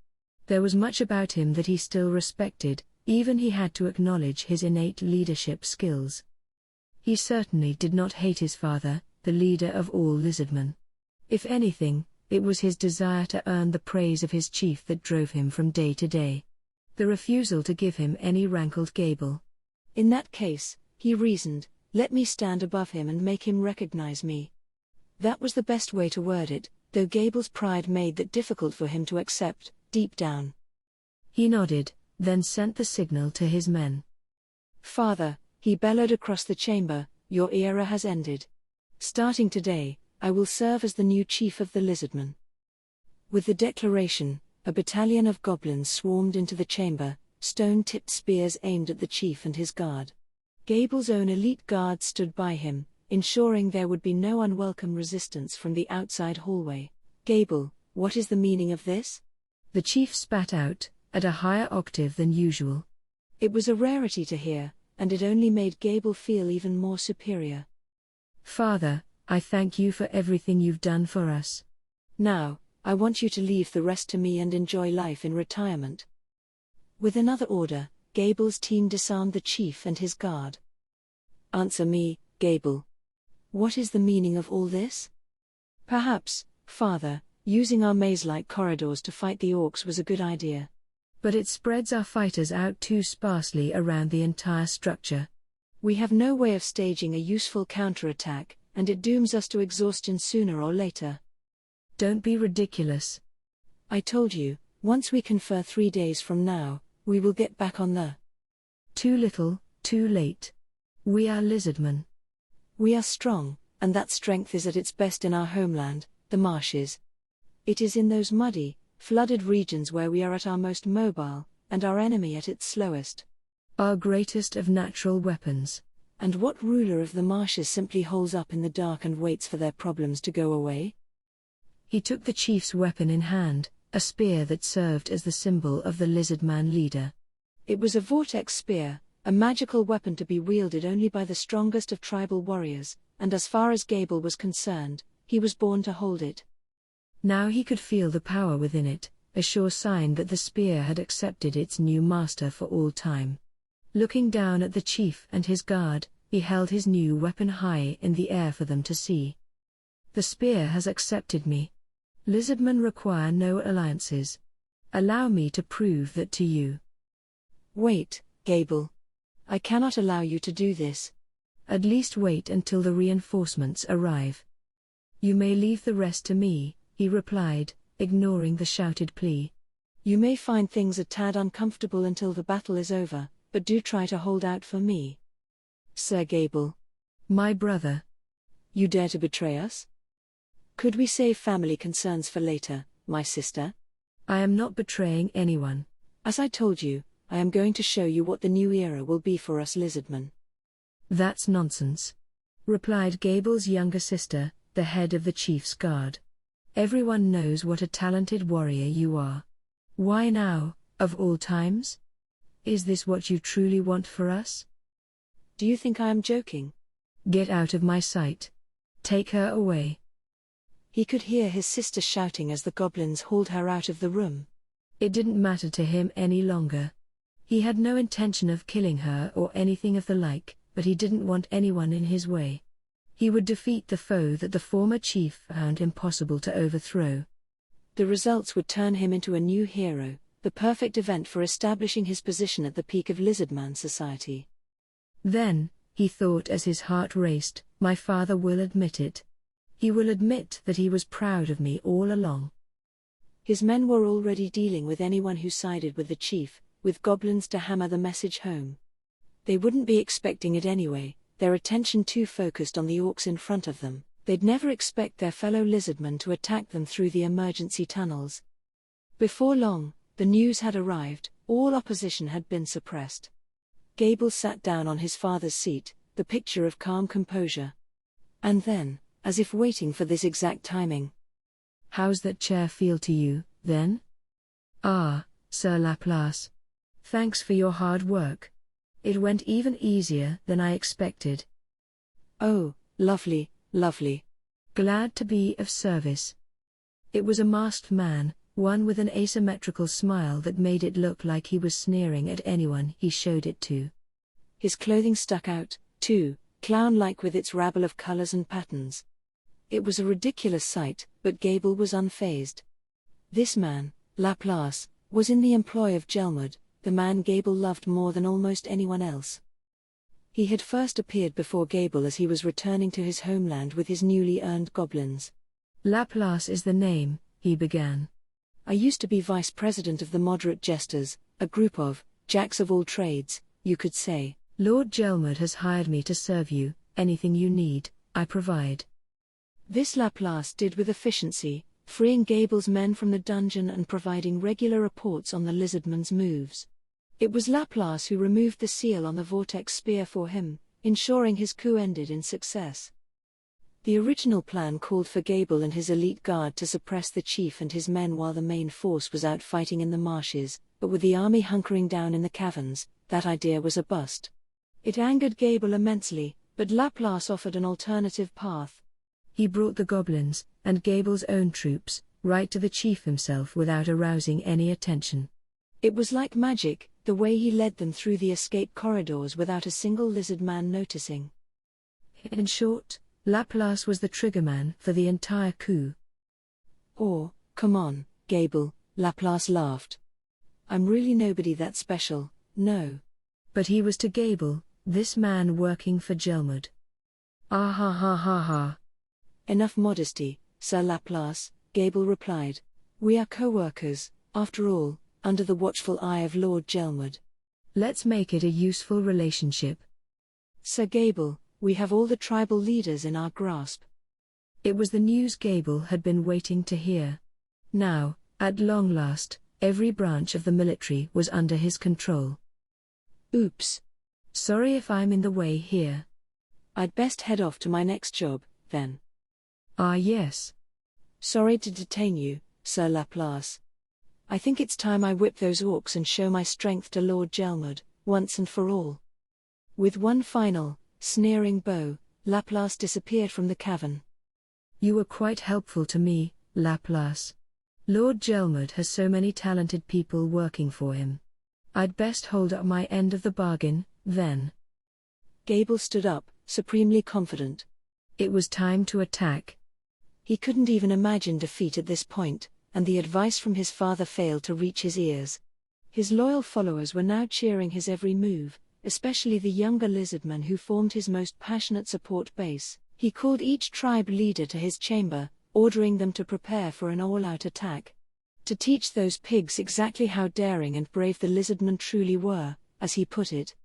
There was much about him that he still respected, even he had to acknowledge his innate leadership skills. He certainly did not hate his father, the leader of all lizardmen. If anything, it was his desire to earn the praise of his chief that drove him from day to day. The refusal to give him any rankled Gable. In that case, he reasoned, let me stand above him and make him recognize me. That was the best way to word it, though Gable's pride made that difficult for him to accept, deep down. He nodded, then sent the signal to his men. Father, he bellowed across the chamber, your era has ended. Starting today, I will serve as the new chief of the lizardmen. With the declaration, a battalion of goblins swarmed into the chamber, stone-tipped spears aimed at the chief and his guard. Gable's own elite guards stood by him, ensuring there would be no unwelcome resistance from the outside hallway. Gable, what is the meaning of this? The chief spat out, at a higher octave than usual. It was a rarity to hear, and it only made Gable feel even more superior. Father, I thank you for everything you've done for us. Now, I want you to leave the rest to me and enjoy life in retirement. With another order, Gable's team disarmed the chief and his guard. Answer me, Gable. What is the meaning of all this? Perhaps, Father, using our maze-like corridors to fight the orcs was a good idea. But it spreads our fighters out too sparsely around the entire structure. We have no way of staging a useful counterattack, and it dooms us to exhaustion sooner or later. Don't be ridiculous. I told you, once we confer 3 days from now, we will get back on the... Too little, too late. We are lizardmen. We are strong, and that strength is at its best in our homeland, the marshes. It is in those muddy, flooded regions where we are at our most mobile, and our enemy at its slowest. Our greatest of natural weapons. And what ruler of the marshes simply holes up in the dark and waits for their problems to go away? He took the chief's weapon in hand, a spear that served as the symbol of the lizardman leader. It was a vortex spear, a magical weapon to be wielded only by the strongest of tribal warriors, and as far as Gable was concerned, he was born to hold it. Now he could feel the power within it, a sure sign that the spear had accepted its new master for all time. Looking down at the chief and his guard, he held his new weapon high in the air for them to see. The spear has accepted me. Lizardmen require no alliances. Allow me to prove that to you. Wait, Gable. I cannot allow you to do this. At least wait until the reinforcements arrive. You may leave the rest to me, he replied, ignoring the shouted plea. You may find things a tad uncomfortable until the battle is over, but do try to hold out for me. Sir Gable. My brother. You dare to betray us? Could we save family concerns for later, my sister? I am not betraying anyone. As I told you, I am going to show you what the new era will be for us lizardmen. That's nonsense, replied Gable's younger sister, the head of the chief's guard. Everyone knows what a talented warrior you are. Why now, of all times? Is this what you truly want for us? Do you think I am joking? Get out of my sight. Take her away. He could hear his sister shouting as the goblins hauled her out of the room. It didn't matter to him any longer. He had no intention of killing her or anything of the like, but he didn't want anyone in his way. He would defeat the foe that the former chief found impossible to overthrow. The results would turn him into a new hero, the perfect event for establishing his position at the peak of lizardman society. Then, he thought as his heart raced, my father will admit it. He will admit that he was proud of me all along. His men were already dealing with anyone who sided with the chief, with goblins to hammer the message home. They wouldn't be expecting it anyway, their attention too focused on the orcs in front of them. They'd never expect their fellow lizardmen to attack them through the emergency tunnels. Before long, the news had arrived, all opposition had been suppressed. Gable sat down on his father's seat, the picture of calm composure. And then, as if waiting for this exact timing. How's that chair feel to you, then? Ah, Sir Laplace. Thanks for your hard work. It went even easier than I expected. Oh, lovely, lovely. glad to be of service. It was a masked man, one with an asymmetrical smile that made it look like he was sneering at anyone he showed it to. His clothing stuck out, too, clown-like with its rabble of colors and patterns. It was a ridiculous sight, but Gable was unfazed. This man, Laplace, was in the employ of Gelmud, the man Gable loved more than almost anyone else. He had first appeared before Gable as he was returning to his homeland with his newly earned goblins. Laplace is the name, he began. I used to be vice president of the Moderate Jesters, a group of jacks of all trades, you could say. Lord Gelmud has hired me to serve you, anything you need, I provide. This Laplace did with efficiency, freeing Gable's men from the dungeon and providing regular reports on the lizardman's moves. It was Laplace who removed the seal on the vortex spear for him, ensuring his coup ended in success. The original plan called for Gable and his elite guard to suppress the chief and his men while the main force was out fighting in the marshes, but with the army hunkering down in the caverns, that idea was a bust. It angered Gable immensely, but Laplace offered an alternative path. He brought the goblins, and Gable's own troops, right to the chief himself without arousing any attention. It was like magic, the way he led them through the escape corridors without a single lizard man noticing. In short, Laplace was the triggerman for the entire coup. Oh, come on, Gable, Laplace laughed. I'm really nobody that special, no. But he was to Gable, this man working for Gelmud. Ah ha ha ha ha. Enough modesty, Sir Laplace, Gable replied. We are co-workers, after all, under the watchful eye of Lord Gelmud. Let's make it a useful relationship. Sir Gable, we have all the tribal leaders in our grasp. It was the news Gable had been waiting to hear. Now, at long last, every branch of the military was under his control. Oops. Sorry if I'm in the way here. I'd best head off to my next job, then. Ah yes. Sorry to detain you, Sir Laplace. I think it's time I whip those orcs and show my strength to Lord Gelmud, once and for all. With one final, sneering bow, Laplace disappeared from the cavern. You were quite helpful to me, Laplace. Lord Gelmud has so many talented people working for him. I'd best hold up my end of the bargain, then. Gable stood up, supremely confident. It was time to attack. He couldn't even imagine defeat at this point, and the advice from his father failed to reach his ears. His loyal followers were now cheering his every move, especially the younger lizardmen who formed his most passionate support base. He called each tribe leader to his chamber, ordering them to prepare for an all-out attack. To teach those pigs exactly how daring and brave the lizardmen truly were, as he put it.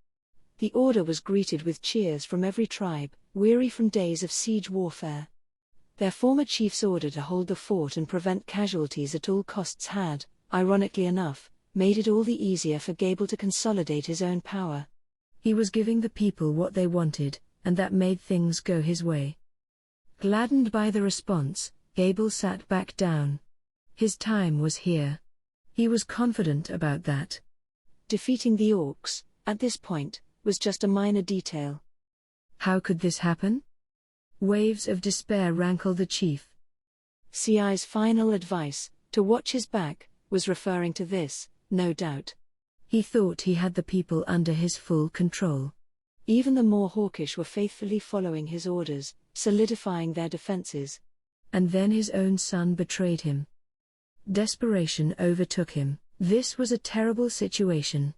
The order was greeted with cheers from every tribe, weary from days of siege warfare. Their former chief's order to hold the fort and prevent casualties at all costs had, ironically enough, made it all the easier for Gable to consolidate his own power. He was giving the people what they wanted, and that made things go his way. Gladdened by the response, Gable sat back down. His time was here. He was confident about that. Defeating the orcs, at this point, was just a minor detail. How could this happen? Waves of despair rankled the chief. CI's final advice, to watch his back, was referring to this, no doubt. He thought he had the people under his full control. Even the more hawkish were faithfully following his orders, solidifying their defenses. And then his own son betrayed him. Desperation overtook him. This was a terrible situation.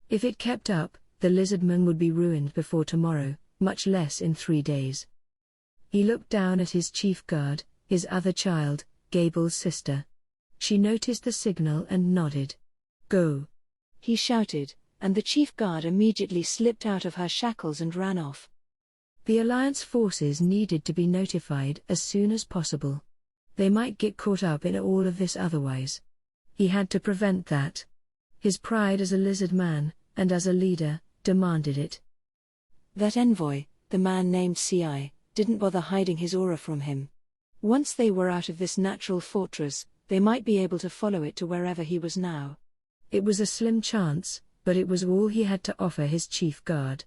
If it kept up, the lizardman would be ruined before tomorrow, much less in 3 days. He looked down at his chief guard, his other child, Gable's sister. She noticed the signal and nodded. Go, he shouted, and the chief guard immediately slipped out of her shackles and ran off. The Alliance forces needed to be notified as soon as possible. They might get caught up in all of this otherwise. He had to prevent that. His pride as a lizard man, and as a leader, demanded it. That envoy, the man named CI, didn't bother hiding his aura from him. Once they were out of this natural fortress, they might be able to follow it to wherever he was now. It was a slim chance, but it was all he had to offer his chief guard.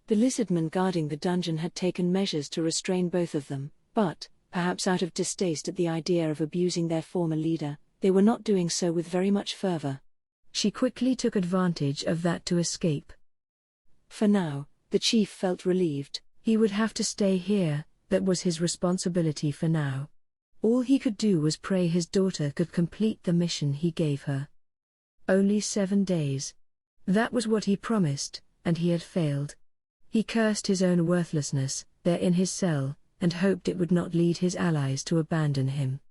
The lizardmen guarding the dungeon had taken measures to restrain both of them, but, perhaps out of distaste at the idea of abusing their former leader, they were not doing so with very much fervor. She quickly took advantage of that to escape. For now, the chief felt relieved. He would have to stay here, that was his responsibility for now. All he could do was pray his daughter could complete the mission he gave her. Only 7 days. That was what he promised, and he had failed. He cursed his own worthlessness, there in his cell, and hoped it would not lead his allies to abandon him.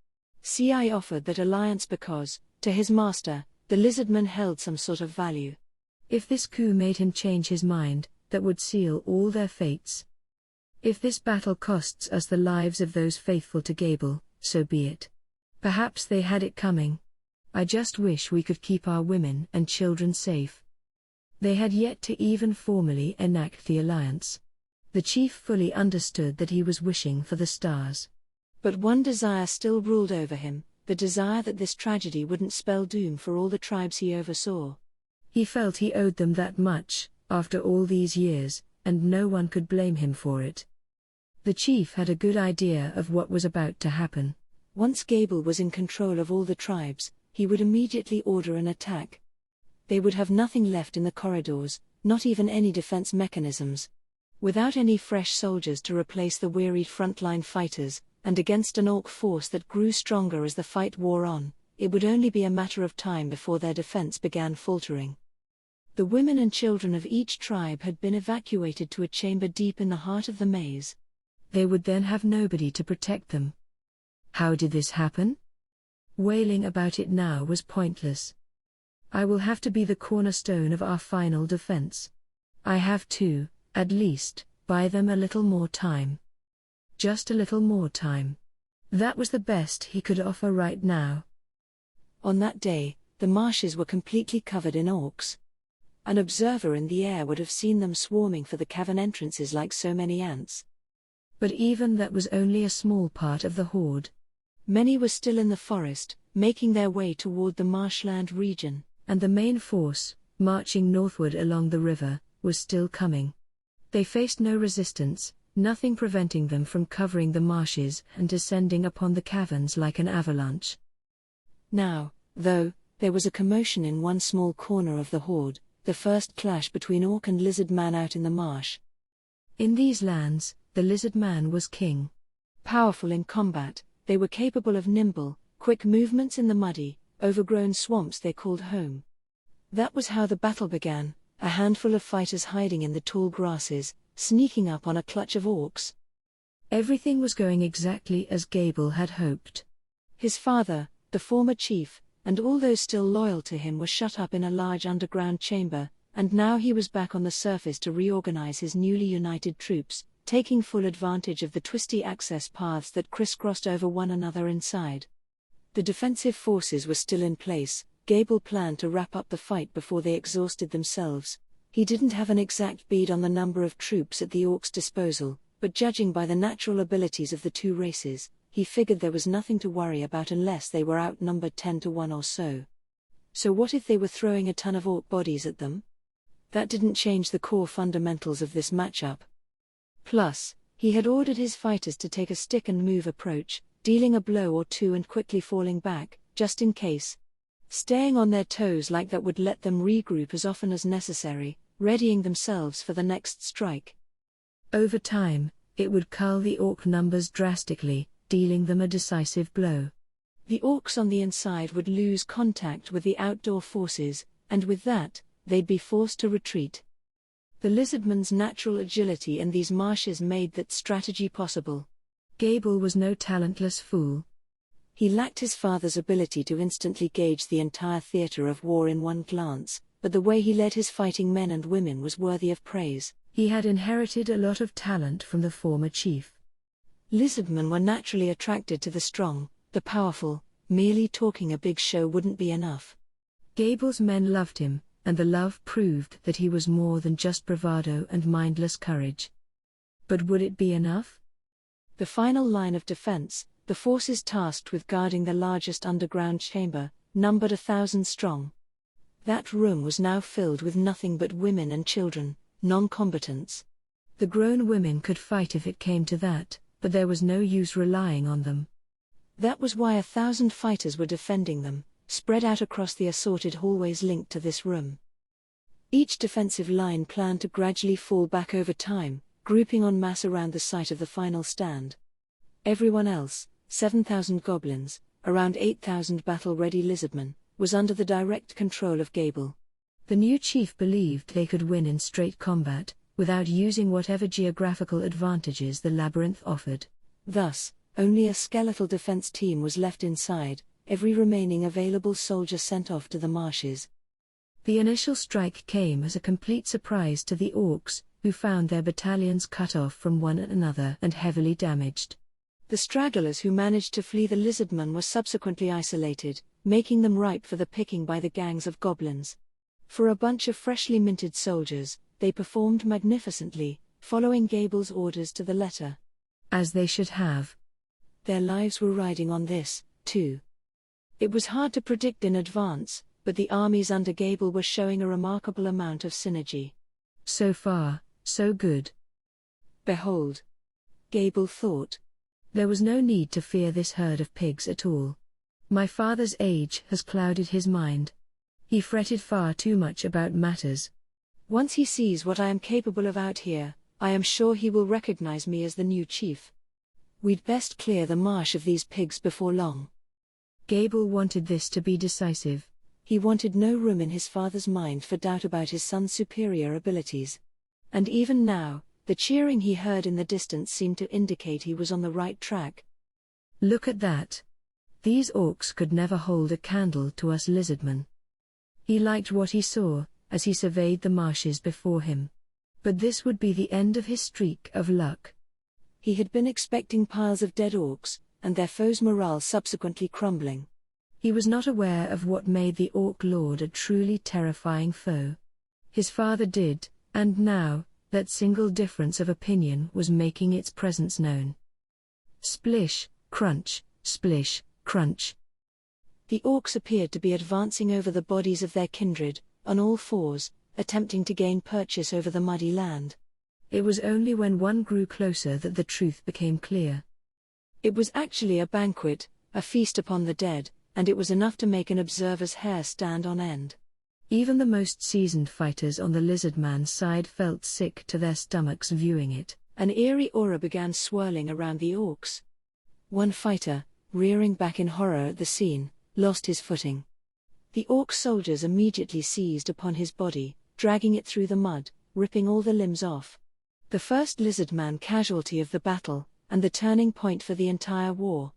CI offered that alliance because, to his master, the lizardman held some sort of value. If this coup made him change his mind, that would seal all their fates. If this battle costs us the lives of those faithful to Gable, so be it. Perhaps they had it coming. I just wish we could keep our women and children safe. They had yet to even formally enact the alliance. The chief fully understood that he was wishing for the stars. But one desire still ruled over him, the desire that this tragedy wouldn't spell doom for all the tribes he oversaw. He felt he owed them that much, after all these years, and no one could blame him for it. The chief had a good idea of what was about to happen. Once Gable was in control of all the tribes, he would immediately order an attack. They would have nothing left in the corridors, not even any defense mechanisms. Without any fresh soldiers to replace the wearied frontline fighters, and against an orc force that grew stronger as the fight wore on, it would only be a matter of time before their defense began faltering. The women and children of each tribe had been evacuated to a chamber deep in the heart of the maze. They would then have nobody to protect them. How did this happen? Wailing about it now was pointless. I will have to be the cornerstone of our final defense. I have to, at least, buy them a little more time. Just a little more time. That was the best he could offer right now. On that day, the marshes were completely covered in orcs. An observer in the air would have seen them swarming for the cavern entrances like so many ants. But even that was only a small part of the horde. Many were still in the forest, making their way toward the marshland region. And the main force, marching northward along the river, was still coming. They faced no resistance, nothing preventing them from covering the marshes and descending upon the caverns like an avalanche. Now, though, there was a commotion in one small corner of the horde, the first clash between orc and lizard man out in the marsh. In these lands, the lizard man was king. Powerful in combat, they were capable of nimble, quick movements in the muddy, overgrown swamps they called home. That was how the battle began, a handful of fighters hiding in the tall grasses, sneaking up on a clutch of orcs. Everything was going exactly as Gable had hoped. His father, the former chief, and all those still loyal to him were shut up in a large underground chamber, and now he was back on the surface to reorganize his newly united troops, taking full advantage of the twisty access paths that crisscrossed over one another inside. The defensive forces were still in place. Gable planned to wrap up the fight before they exhausted themselves. He didn't have an exact bead on the number of troops at the orcs' disposal, but judging by the natural abilities of the two races, he figured there was nothing to worry about unless they were outnumbered 10-1 or so. So what if they were throwing a ton of orc bodies at them? That didn't change the core fundamentals of this matchup. Plus, he had ordered his fighters to take a stick-and-move approach, dealing a blow or two and quickly falling back, just in case. Staying on their toes like that would let them regroup as often as necessary, readying themselves for the next strike. Over time, it would cull the orc numbers drastically, dealing them a decisive blow. The orcs on the inside would lose contact with the outdoor forces, and with that, they'd be forced to retreat. The lizardman's natural agility in these marshes made that strategy possible. Gable was no talentless fool. He lacked his father's ability to instantly gauge the entire theater of war in one glance, but the way he led his fighting men and women was worthy of praise. He had inherited a lot of talent from the former chief. Lizardmen were naturally attracted to the strong, the powerful. Merely talking a big show wouldn't be enough. Gable's men loved him, and the love proved that he was more than just bravado and mindless courage. But would it be enough? The final line of defense, the forces tasked with guarding the largest underground chamber, numbered 1,000 strong. That room was now filled with nothing but women and children, non-combatants. The grown women could fight if it came to that, but there was no use relying on them. That was why 1,000 fighters were defending them, spread out across the assorted hallways linked to this room. Each defensive line planned to gradually fall back over time, grouping en masse around the site of the final stand. Everyone else, 7,000 goblins, around 8,000 battle-ready lizardmen, was under the direct control of Gable. The new chief believed they could win in straight combat, without using whatever geographical advantages the labyrinth offered. Thus, only a skeletal defense team was left inside, every remaining available soldier sent off to the marshes. The initial strike came as a complete surprise to the orcs, who found their battalions cut off from one another and heavily damaged. The stragglers who managed to flee the lizardmen were subsequently isolated, making them ripe for the picking by the gangs of goblins. For a bunch of freshly minted soldiers, they performed magnificently, following Gable's orders to the letter. As they should have. Their lives were riding on this, too. It was hard to predict in advance, but the armies under Gable were showing a remarkable amount of synergy. So far, so good. Behold, Gable thought. There was no need to fear this herd of pigs at all. My father's age has clouded his mind. He fretted far too much about matters. Once he sees what I am capable of out here, I am sure he will recognize me as the new chief. We'd best clear the marsh of these pigs before long. Gable wanted this to be decisive. He wanted no room in his father's mind for doubt about his son's superior abilities. And even now, the cheering he heard in the distance seemed to indicate he was on the right track. Look at that. These orcs could never hold a candle to us lizardmen. He liked what he saw, as he surveyed the marshes before him. But this would be the end of his streak of luck. He had been expecting piles of dead orcs, and their foes' morale subsequently crumbling. He was not aware of what made the Orc Lord a truly terrifying foe. His father did, and now, that single difference of opinion was making its presence known. Splish, crunch, splish, crunch. The orcs appeared to be advancing over the bodies of their kindred, on all fours, attempting to gain purchase over the muddy land. It was only when one grew closer that the truth became clear. It was actually a banquet, a feast upon the dead, and it was enough to make an observer's hair stand on end. Even the most seasoned fighters on the lizardman's side felt sick to their stomachs viewing it. An eerie aura began swirling around the orcs. One fighter, rearing back in horror at the scene, lost his footing. The orc soldiers immediately seized upon his body, dragging it through the mud, ripping all the limbs off. The first lizardman casualty of the battle, and the turning point for the entire war.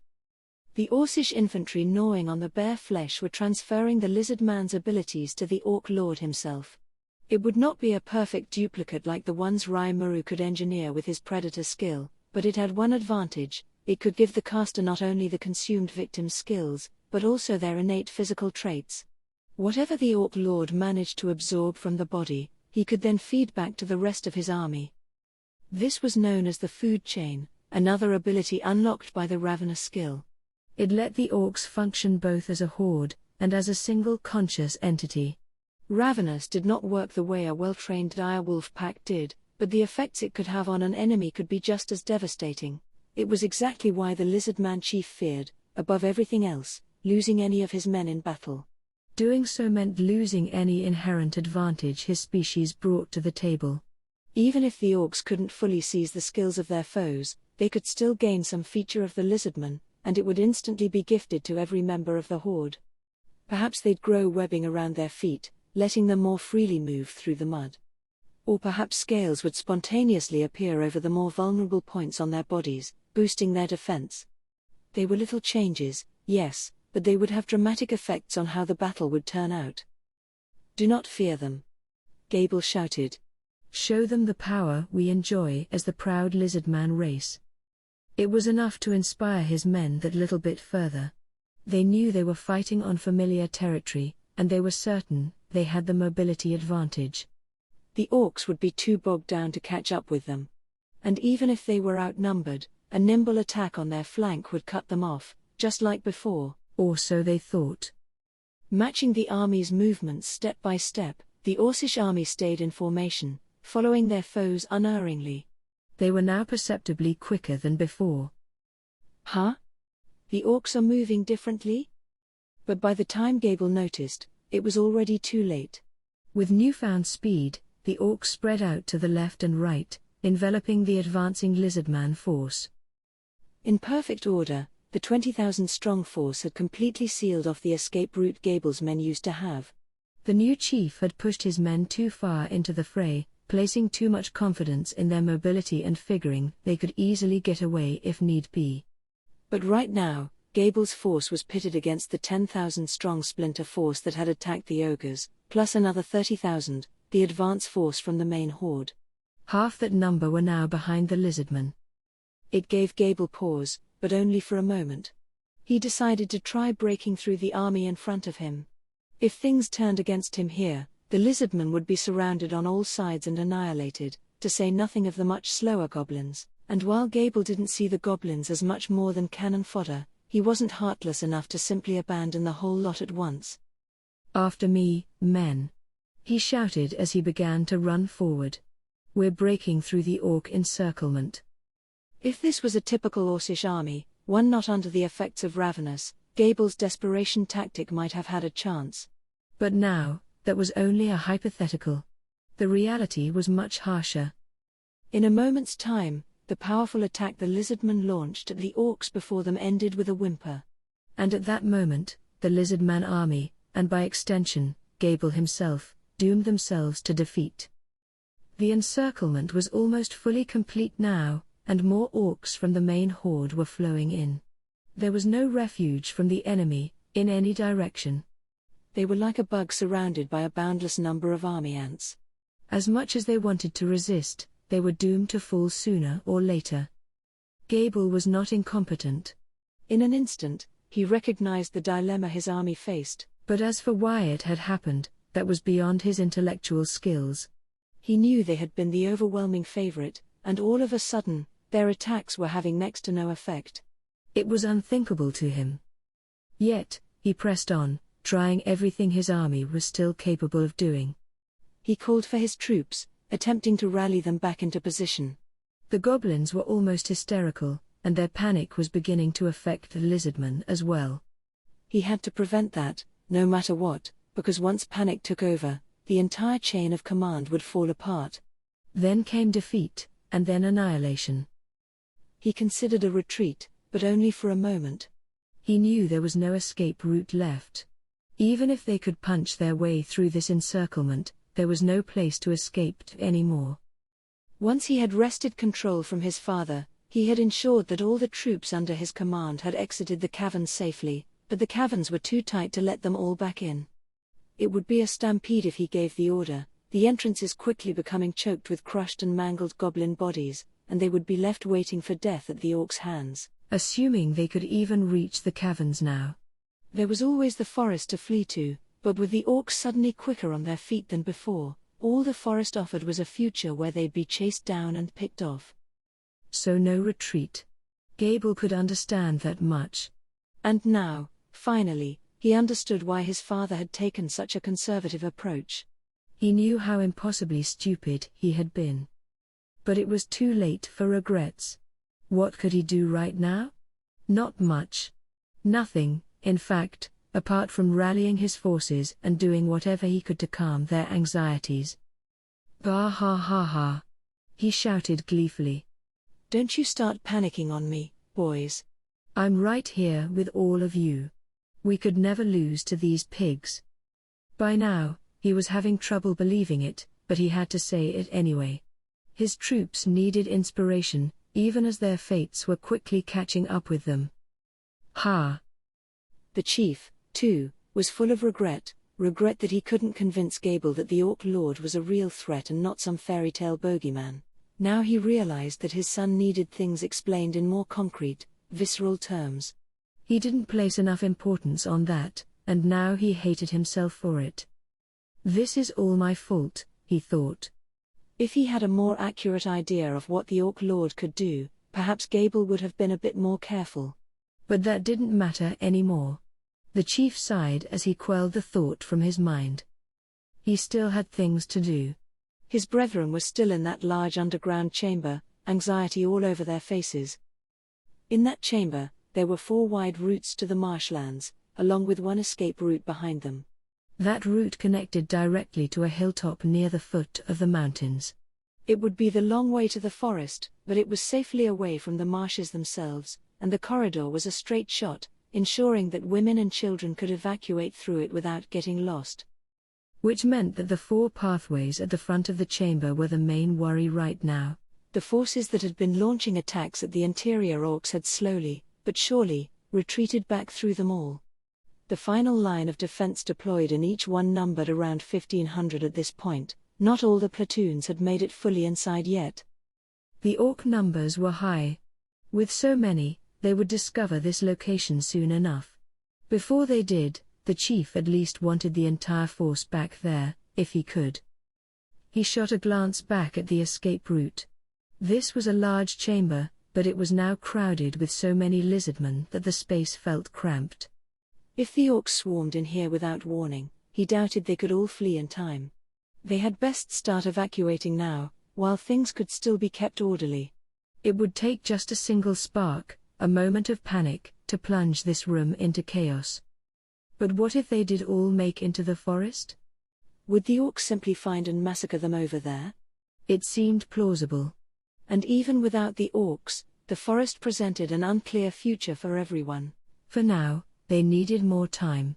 The Orcish infantry gnawing on the bare flesh were transferring the lizardman's abilities to the Orc Lord himself. It would not be a perfect duplicate like the ones Rai-Maru could engineer with his predator skill, but it had one advantage: it could give the caster not only the consumed victim's skills, but also their innate physical traits. Whatever the Orc Lord managed to absorb from the body, he could then feed back to the rest of his army. This was known as the food chain, another ability unlocked by the Ravenous skill. It let the orcs function both as a horde, and as a single conscious entity. Ravenous did not work the way a well-trained direwolf pack did, but the effects it could have on an enemy could be just as devastating. It was exactly why the Lizardman chief feared, above everything else, losing any of his men in battle. Doing so meant losing any inherent advantage his species brought to the table. Even if the orcs couldn't fully seize the skills of their foes, they could still gain some feature of the Lizardman, and it would instantly be gifted to every member of the horde. Perhaps they'd grow webbing around their feet, letting them more freely move through the mud. Or perhaps scales would spontaneously appear over the more vulnerable points on their bodies, boosting their defense. They were little changes, yes, but they would have dramatic effects on how the battle would turn out. "Do not fear them," Gable shouted. "Show them the power we enjoy as the proud Lizardman race." It was enough to inspire his men that little bit further. They knew they were fighting on familiar territory, and they were certain they had the mobility advantage. The orcs would be too bogged down to catch up with them. And even if they were outnumbered, a nimble attack on their flank would cut them off, just like before. Or so they thought. Matching the army's movements step by step, the Orcish army stayed in formation, following their foes unerringly. They were now perceptibly quicker than before. Huh? The orcs are moving differently? But by the time Gable noticed, it was already too late. With newfound speed, the orcs spread out to the left and right, enveloping the advancing lizardman force. In perfect order, the 20,000-strong force had completely sealed off the escape route Gable's men used to have. The new chief had pushed his men too far into the fray, placing too much confidence in their mobility and figuring they could easily get away if need be. But right now, Gable's force was pitted against the 10,000-strong splinter force that had attacked the ogres, plus another 30,000, the advance force from the main horde. Half that number were now behind the lizardman. It gave Gable pause, but only for a moment. He decided to try breaking through the army in front of him. If things turned against him here, the lizardman would be surrounded on all sides and annihilated, to say nothing of the much slower goblins, and while Gable didn't see the goblins as much more than cannon fodder, he wasn't heartless enough to simply abandon the whole lot at once. "After me, men!" he shouted as he began to run forward. "We're breaking through the orc encirclement." If this was a typical Orcish army, one not under the effects of Ravenous, Gable's desperation tactic might have had a chance. But now, that was only a hypothetical. The reality was much harsher. In a moment's time, the powerful attack the lizardman launched at the orcs before them ended with a whimper. And at that moment, the lizardman army, and by extension, Gable himself, doomed themselves to defeat. The encirclement was almost fully complete now, and more orcs from the main horde were flowing in. There was no refuge from the enemy, in any direction. They were like a bug surrounded by a boundless number of army ants. As much as they wanted to resist, they were doomed to fall sooner or later. Gable was not incompetent. In an instant, he recognized the dilemma his army faced. But as for why it had happened, that was beyond his intellectual skills. He knew they had been the overwhelming favorite, and all of a sudden, their attacks were having next to no effect. It was unthinkable to him. Yet, he pressed on, trying everything his army was still capable of doing. He called for his troops, attempting to rally them back into position. The goblins were almost hysterical, and their panic was beginning to affect the lizardmen as well. He had to prevent that, no matter what, because once panic took over, the entire chain of command would fall apart. Then came defeat, and then annihilation. He considered a retreat, but only for a moment. He knew there was no escape route left. Even if they could punch their way through this encirclement, there was no place to escape to anymore. Once he had wrested control from his father, he had ensured that all the troops under his command had exited the caverns safely, but the caverns were too tight to let them all back in. It would be a stampede if he gave the order, the entrances quickly becoming choked with crushed and mangled goblin bodies, and they would be left waiting for death at the orcs' hands. Assuming they could even reach the caverns now. There was always the forest to flee to, but with the orcs suddenly quicker on their feet than before, all the forest offered was a future where they'd be chased down and picked off. So no retreat. Gable could understand that much. And now, finally, he understood why his father had taken such a conservative approach. He knew how impossibly stupid he had been. But it was too late for regrets. What could he do right now? Not much. Nothing, in fact, apart from rallying his forces and doing whatever he could to calm their anxieties. "Bah ha ha ha!" he shouted gleefully. "Don't you start panicking on me, boys. I'm right here with all of you. We could never lose to these pigs." By now, he was having trouble believing it, but he had to say it anyway. His troops needed inspiration, even as their fates were quickly catching up with them. Ha! The chief, too, was full of regret that he couldn't convince Gable that the Orc Lord was a real threat and not some fairy tale bogeyman. Now he realized that his son needed things explained in more concrete, visceral terms. He didn't place enough importance on that, and now he hated himself for it. "This is all my fault," he thought. If he had a more accurate idea of what the Orc Lord could do, perhaps Gable would have been a bit more careful. But that didn't matter anymore. The chief sighed as he quelled the thought from his mind. He still had things to do. His brethren were still in that large underground chamber, anxiety all over their faces. In that chamber, there were 4 wide routes to the marshlands, along with one escape route behind them. That route connected directly to a hilltop near the foot of the mountains. It would be the long way to the forest, but it was safely away from the marshes themselves, and the corridor was a straight shot, ensuring that women and children could evacuate through it without getting lost. Which meant that the 4 pathways at the front of the chamber were the main worry right now. The forces that had been launching attacks at the interior orcs had slowly, but surely, retreated back through them all. The final line of defense deployed, and each one numbered around 1,500 at this point. Not all the platoons had made it fully inside yet. The orc numbers were high. With so many, they would discover this location soon enough. Before they did, the chief at least wanted the entire force back there, if he could. He shot a glance back at the escape route. This was a large chamber, but it was now crowded with so many lizardmen that the space felt cramped. If the orcs swarmed in here without warning, he doubted they could all flee in time. They had best start evacuating now, while things could still be kept orderly. It would take just a single spark, a moment of panic, to plunge this room into chaos. But what if they did all make into the forest? Would the orcs simply find and massacre them over there? It seemed plausible. And even without the orcs, the forest presented an unclear future for everyone. For now, they needed more time.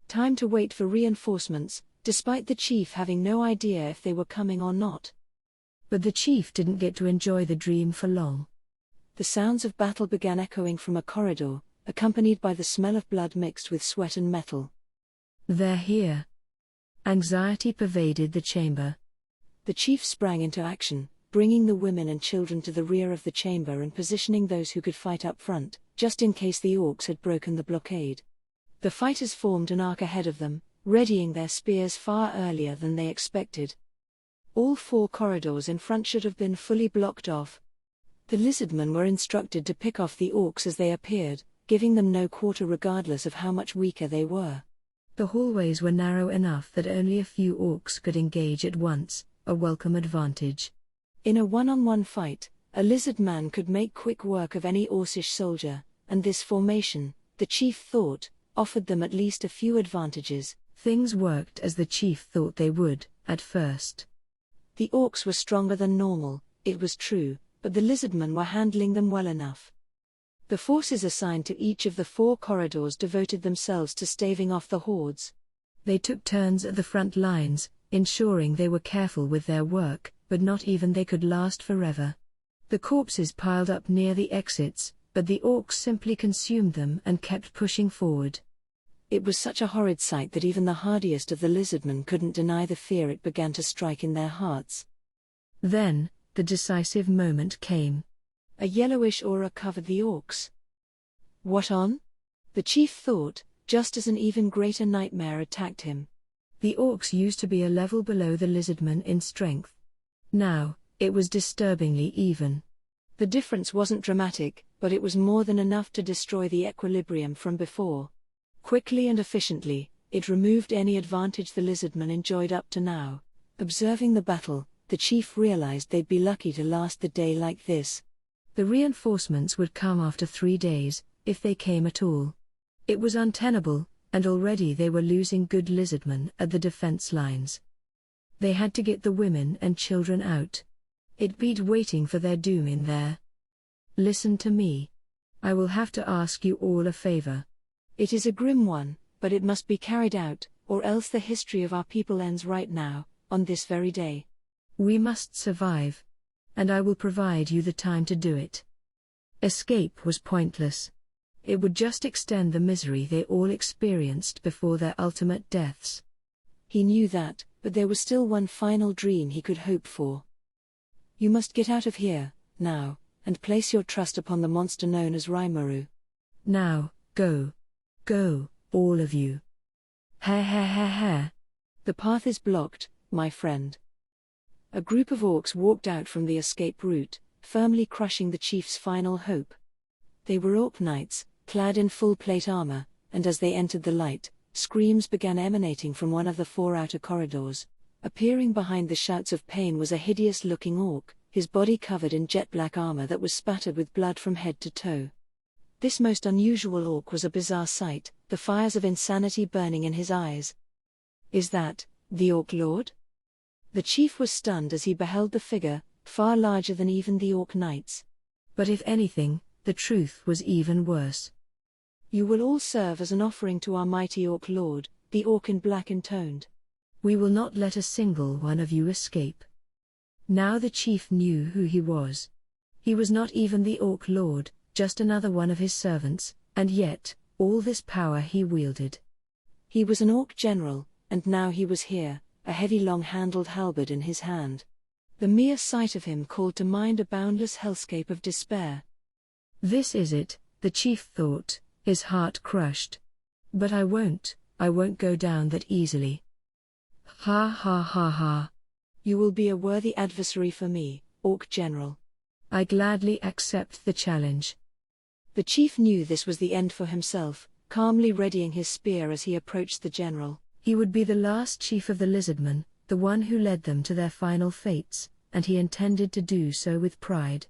Time to wait for reinforcements, despite the chief having no idea if they were coming or not. But the chief didn't get to enjoy the dream for long. The sounds of battle began echoing from a corridor, accompanied by the smell of blood mixed with sweat and metal. They're here. Anxiety pervaded the chamber. The chief sprang into action, bringing the women and children to the rear of the chamber and positioning those who could fight up front, just in case the orcs had broken the blockade. The fighters formed an arc ahead of them, readying their spears far earlier than they expected. All 4 corridors in front should have been fully blocked off. The lizardmen were instructed to pick off the orcs as they appeared, giving them no quarter regardless of how much weaker they were. The hallways were narrow enough that only a few orcs could engage at once, a welcome advantage. In a one-on-one fight, a lizard man could make quick work of any orcish soldier, and this formation, the chief thought, offered them at least a few advantages. Things worked as the chief thought they would, at first. The orcs were stronger than normal, it was true, but the lizardmen were handling them well enough. The forces assigned to each of the 4 corridors devoted themselves to staving off the hordes. They took turns at the front lines, ensuring they were careful with their work, but not even they could last forever. The corpses piled up near the exits, but the orcs simply consumed them and kept pushing forward. It was such a horrid sight that even the hardiest of the lizardmen couldn't deny the fear it began to strike in their hearts. Then, the decisive moment came. A yellowish aura covered the orcs. What on? The chief thought, just as an even greater nightmare attacked him. The orcs used to be a level below the lizardmen in strength. Now, it was disturbingly even. The difference wasn't dramatic, but it was more than enough to destroy the equilibrium from before. Quickly and efficiently, it removed any advantage the lizardmen enjoyed up to now. Observing the battle, the chief realized they'd be lucky to last the day like this. The reinforcements would come after 3 days, if they came at all. It was untenable, and already they were losing good lizardmen at the defense lines. They had to get the women and children out. It beat waiting for their doom in there. Listen to me. I will have to ask you all a favor. It is a grim one, but it must be carried out, or else the history of our people ends right now, on this very day. We must survive. And I will provide you the time to do it. Escape was pointless. It would just extend the misery they all experienced before their ultimate deaths. He knew that, but there was still one final dream he could hope for. You must get out of here, now, and place your trust upon the monster known as Rimuru. Now, go. Go, all of you. Ha ha ha ha. The path is blocked, my friend. A group of orcs walked out from the escape route, firmly crushing the chief's final hope. They were orc knights, clad in full plate armor, and as they entered the light, screams began emanating from one of the 4 outer corridors. Appearing behind the shouts of pain was a hideous-looking orc, his body covered in jet-black armor that was spattered with blood from head to toe. This most unusual orc was a bizarre sight, the fires of insanity burning in his eyes. Is that the Orc Lord? The chief was stunned as he beheld the figure, far larger than even the Orc Knights. But if anything, the truth was even worse. You will all serve as an offering to our mighty Orc Lord, the Orc in black intoned. We will not let a single one of you escape. Now the chief knew who he was. He was not even the Orc Lord, just another one of his servants, and yet, all this power he wielded. He was an Orc general, and now he was here, a heavy long-handled halberd in his hand. The mere sight of him called to mind a boundless hellscape of despair. This is it, the chief thought, his heart crushed. But I won't go down that easily. Ha ha ha ha. You will be a worthy adversary for me, Orc General. I gladly accept the challenge. The chief knew this was the end for himself, calmly readying his spear as he approached the general. He would be the last chief of the lizardmen, the one who led them to their final fates, and he intended to do so with pride.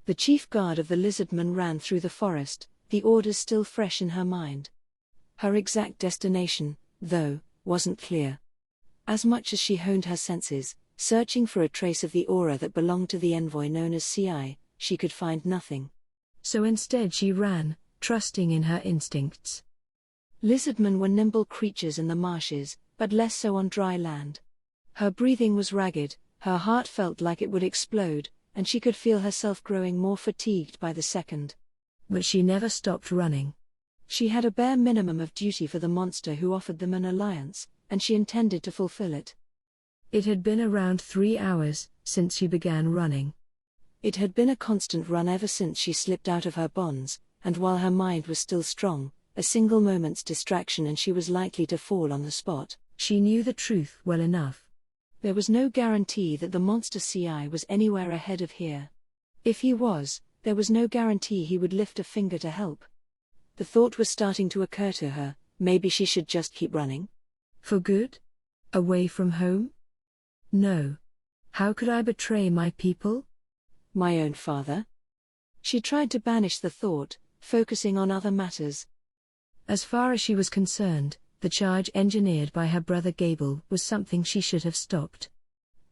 The chief guard of the lizardmen ran through the forest, the orders still fresh in her mind. Her exact destination, though, wasn't clear. As much as she honed her senses, searching for a trace of the aura that belonged to the envoy known as CI, she could find nothing. So instead she ran, trusting in her instincts. Lizardmen were nimble creatures in the marshes, but less so on dry land. Her breathing was ragged, her heart felt like it would explode, and she could feel herself growing more fatigued by the second. But she never stopped running. She had a bare minimum of duty for the monster who offered them an alliance, and she intended to fulfill it. It had been around 3 hours since she began running. It had been a constant run ever since she slipped out of her bonds, and while her mind was still strong, a single moment's distraction and she was likely to fall on the spot. She knew the truth well enough. There was no guarantee that the monster CI was anywhere ahead of here. If he was, there was no guarantee he would lift a finger to help. The thought was starting to occur to her, maybe she should just keep running. For good? Away from home? No. How could I betray my people? My own father? She tried to banish the thought, focusing on other matters. As far as she was concerned, the charge engineered by her brother Gable was something she should have stopped.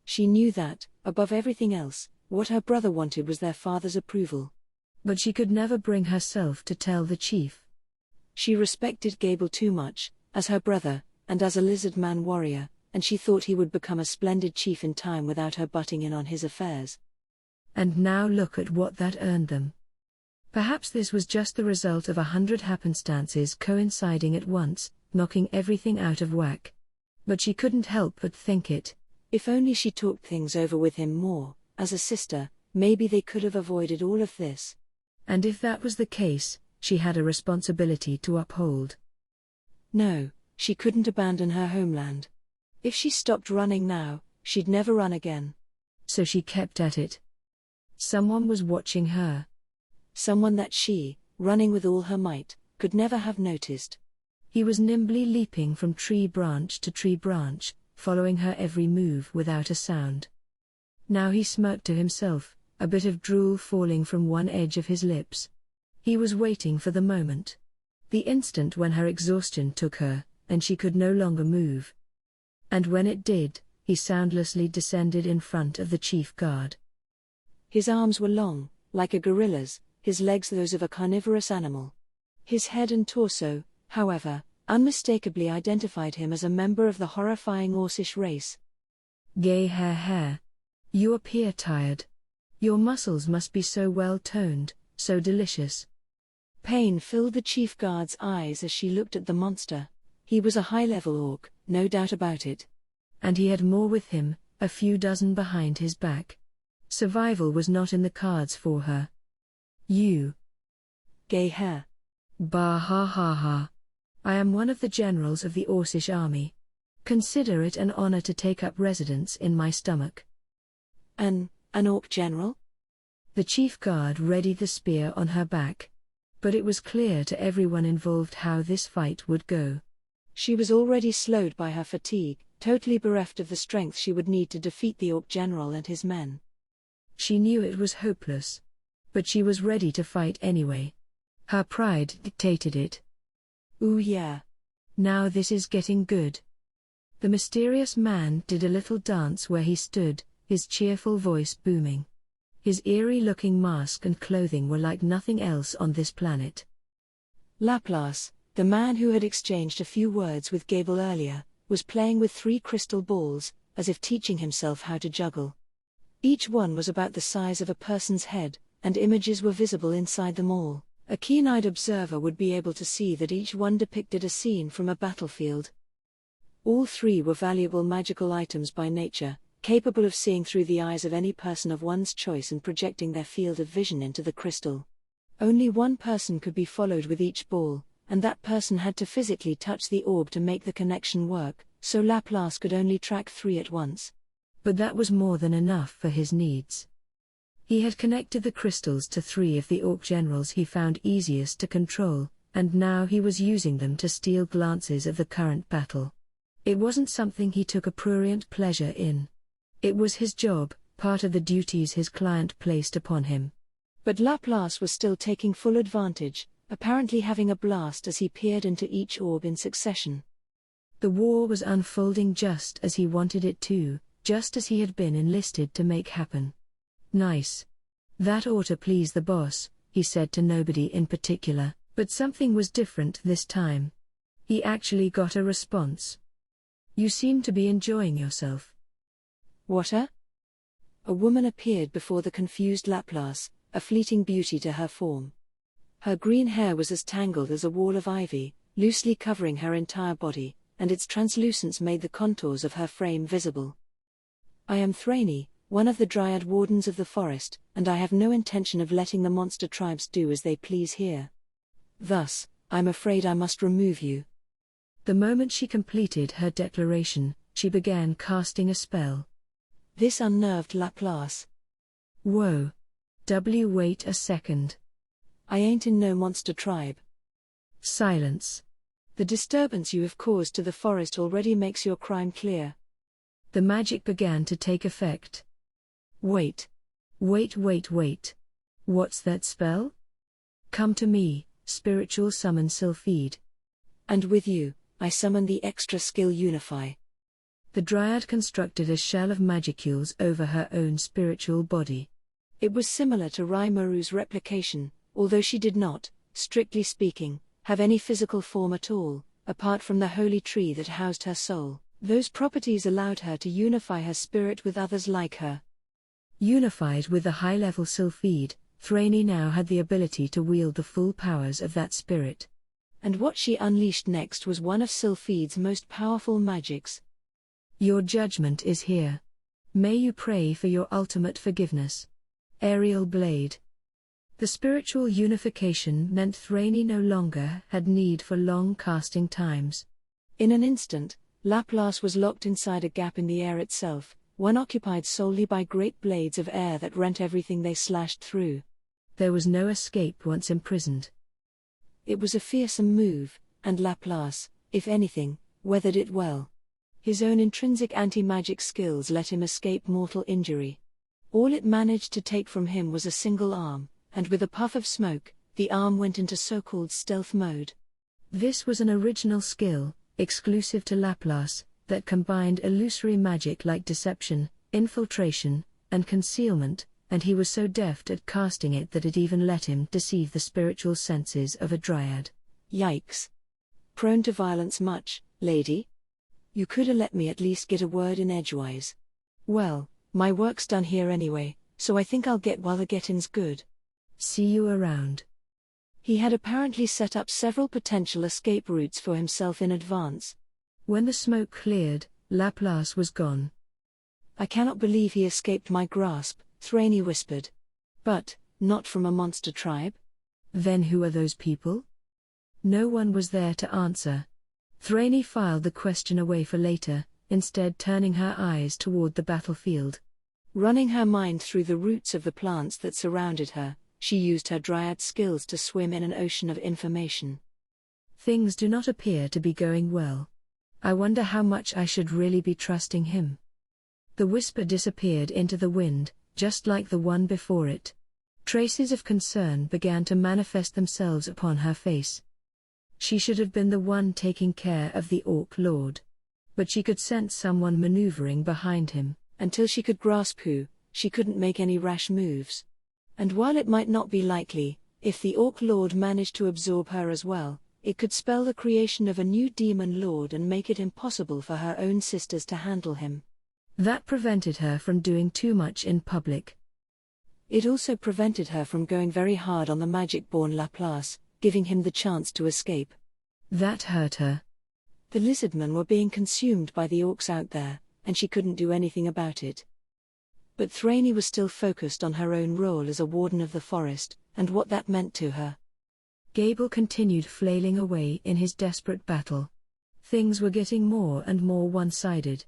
She knew that, above everything else, what her brother wanted was their father's approval. But she could never bring herself to tell the chief. She respected Gable too much, as her brother, and as a lizard man warrior, and she thought he would become a splendid chief in time without her butting in on his affairs. And now look at what that earned them. Perhaps this was just the result of 100 happenstances coinciding at once, knocking everything out of whack. But she couldn't help but think it. If only she talked things over with him more, as a sister, maybe they could have avoided all of this. And if that was the case, she had a responsibility to uphold. No, she couldn't abandon her homeland. If she stopped running now, she'd never run again. So she kept at it. Someone was watching her. Someone that she, running with all her might, could never have noticed. He was nimbly leaping from tree branch to tree branch, following her every move without a sound. Now he smirked to himself, a bit of drool falling from one edge of his lips. He was waiting for the moment. The instant when her exhaustion took her, and she could no longer move. And when it did, he soundlessly descended in front of the chief guard. His arms were long, like a gorilla's, his legs those of a carnivorous animal. His head and torso, however, unmistakably identified him as a member of the horrifying Orcish race. Gay hair. You appear tired. Your muscles must be so well toned, so delicious. Pain filled the chief guard's eyes as she looked at the monster. He was a high-level orc, no doubt about it. And he had more with him, a few dozen behind his back. Survival was not in the cards for her. You. Gay hair. Bah ha ha ha. I am one of the generals of the Orcish army. Consider it an honor to take up residence in my stomach. An orc general? The chief guard readied the spear on her back. But it was clear to everyone involved how this fight would go. She was already slowed by her fatigue, totally bereft of the strength she would need to defeat the orc general and his men. She knew it was hopeless. But she was ready to fight anyway. Her pride dictated it. Ooh yeah. Now this is getting good. The mysterious man did a little dance where he stood, his cheerful voice booming. His eerie-looking mask and clothing were like nothing else on this planet. Laplace, the man who had exchanged a few words with Gable earlier, was playing with 3 crystal balls, as if teaching himself how to juggle. Each one was about the size of a person's head, and images were visible inside them all. A keen-eyed observer would be able to see that each one depicted a scene from a battlefield. All 3 were valuable magical items by nature, capable of seeing through the eyes of any person of one's choice and projecting their field of vision into the crystal. Only one person could be followed with each ball, and that person had to physically touch the orb to make the connection work, so Laplace could only track 3 at once. But that was more than enough for his needs. He had connected the crystals to 3 of the orc generals he found easiest to control, and now he was using them to steal glances of the current battle. It wasn't something he took a prurient pleasure in. It was his job, part of the duties his client placed upon him. But Laplace was still taking full advantage, apparently having a blast as he peered into each orb in succession. The war was unfolding just as he wanted it to, just as he had been enlisted to make happen. Nice. That ought to please the boss, he said to nobody in particular, but something was different this time. He actually got a response. You seem to be enjoying yourself. What a woman appeared before the confused Laplace, a fleeting beauty to her form. Her green hair was as tangled as a wall of ivy, loosely covering her entire body, and its translucence made the contours of her frame visible. I am Thraini, one of the Dryad Wardens of the forest, and I have no intention of letting the monster tribes do as they please here. Thus, I'm afraid I must remove you. The moment she completed her declaration, she began casting a spell. This unnerved Laplace. Whoa. Wait a second. I ain't in no monster tribe. Silence. The disturbance you have caused to the forest already makes your crime clear. The magic began to take effect. Wait. Wait. What's that spell? Come to me, spiritual summon Sylphide. And with you, I summon the extra skill Unify. The Dryad constructed a shell of magicules over her own spiritual body. It was similar to Raimaru's replication, although she did not, strictly speaking, have any physical form at all, apart from the holy tree that housed her soul. Those properties allowed her to unify her spirit with others like her. Unified with the high-level Sylphide, Thraini now had the ability to wield the full powers of that spirit. And what she unleashed next was one of Sylphide's most powerful magics. Your judgment is here. May you pray for your ultimate forgiveness. Aerial Blade. The spiritual unification meant Thraini no longer had need for long casting times. In an instant, Laplace was locked inside a gap in the air itself, one occupied solely by great blades of air that rent everything they slashed through. There was no escape once imprisoned. It was a fearsome move, and Laplace, if anything, weathered it well. His own intrinsic anti-magic skills let him escape mortal injury. All it managed to take from him was a single arm, and with a puff of smoke, the arm went into so-called stealth mode. This was an original skill, exclusive to Laplace, that combined illusory magic like deception, infiltration, and concealment, and he was so deft at casting it that it even let him deceive the spiritual senses of a Dryad. Yikes. Prone to violence much, lady? You coulda let me at least get a word in edgewise. Well, my work's done here anyway, so I think I'll get while the getting's good. See you around. He had apparently set up several potential escape routes for himself in advance. When the smoke cleared, Laplace was gone. I cannot believe he escaped my grasp, Thraini whispered. But, not from a monster tribe? Then who are those people? No one was there to answer. Thraini filed the question away for later, instead turning her eyes toward the battlefield. Running her mind through the roots of the plants that surrounded her, she used her Dryad skills to swim in an ocean of information. Things do not appear to be going well. I wonder how much I should really be trusting him. The whisper disappeared into the wind, just like the one before it. Traces of concern began to manifest themselves upon her face. She should have been the one taking care of the Orc Lord. But she could sense someone maneuvering behind him. Until she could grasp who, she couldn't make any rash moves. And while it might not be likely, if the Orc Lord managed to absorb her as well, it could spell the creation of a new demon lord and make it impossible for her own sisters to handle him. That prevented her from doing too much in public. It also prevented her from going very hard on the magic-born Laplace, giving him the chance to escape. That hurt her. The lizardmen were being consumed by the orcs out there, and she couldn't do anything about it. But Thraney was still focused on her own role as a warden of the forest, and what that meant to her. Gable continued flailing away in his desperate battle. Things were getting more and more one-sided.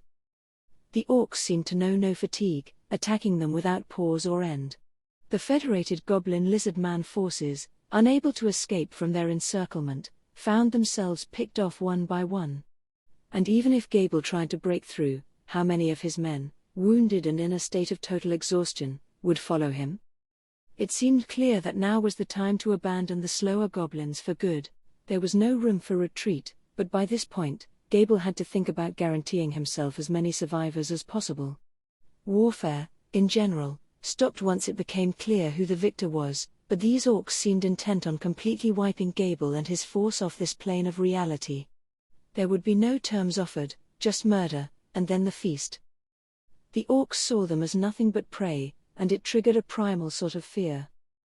The orcs seemed to know no fatigue, attacking them without pause or end. The federated goblin-lizard-man forces, unable to escape from their encirclement, found themselves picked off one by one. And even if Gable tried to break through, how many of his men, wounded and in a state of total exhaustion, would follow him? It seemed clear that now was the time to abandon the slower goblins for good. There was no room for retreat, but by this point, Gable had to think about guaranteeing himself as many survivors as possible. Warfare, in general, stopped once it became clear who the victor was, but these orcs seemed intent on completely wiping Gable and his force off this plane of reality. There would be no terms offered, just murder, and then the feast. The orcs saw them as nothing but prey, and it triggered a primal sort of fear.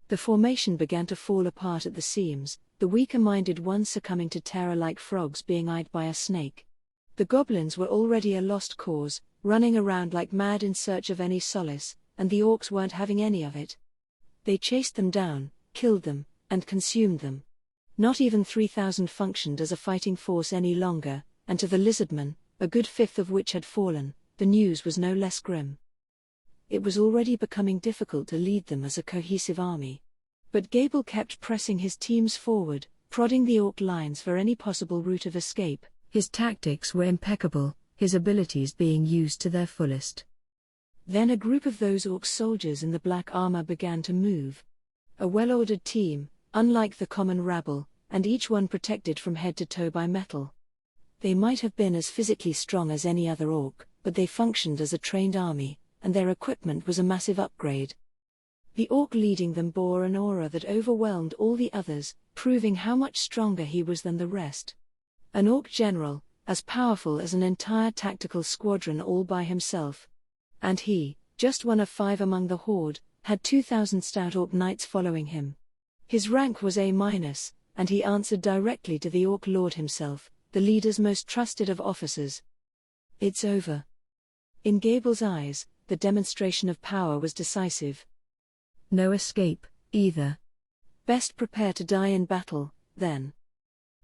The formation began to fall apart at the seams, the weaker-minded ones succumbing to terror like frogs being eyed by a snake. The goblins were already a lost cause, running around like mad in search of any solace, and the orcs weren't having any of it. They chased them down, killed them, and consumed them. Not even 3,000 functioned as a fighting force any longer, and to the lizardmen, a good fifth of which had fallen, the news was no less grim. It was already becoming difficult to lead them as a cohesive army. But Gable kept pressing his teams forward, prodding the orc lines for any possible route of escape. His tactics were impeccable, his abilities being used to their fullest. Then a group of those orc soldiers in the black armor began to move. A well-ordered team, unlike the common rabble, and each one protected from head to toe by metal. They might have been as physically strong as any other orc, but they functioned as a trained army, and their equipment was a massive upgrade. The orc leading them bore an aura that overwhelmed all the others, proving how much stronger he was than the rest. An orc general, as powerful as an entire tactical squadron all by himself. And he, just one of 5 among the horde, had 2,000 stout orc knights following him. His rank was A-, and he answered directly to the Orc Lord himself, the leader's most trusted of officers. It's over. In Gable's eyes, the demonstration of power was decisive. No escape, either. Best prepare to die in battle, then.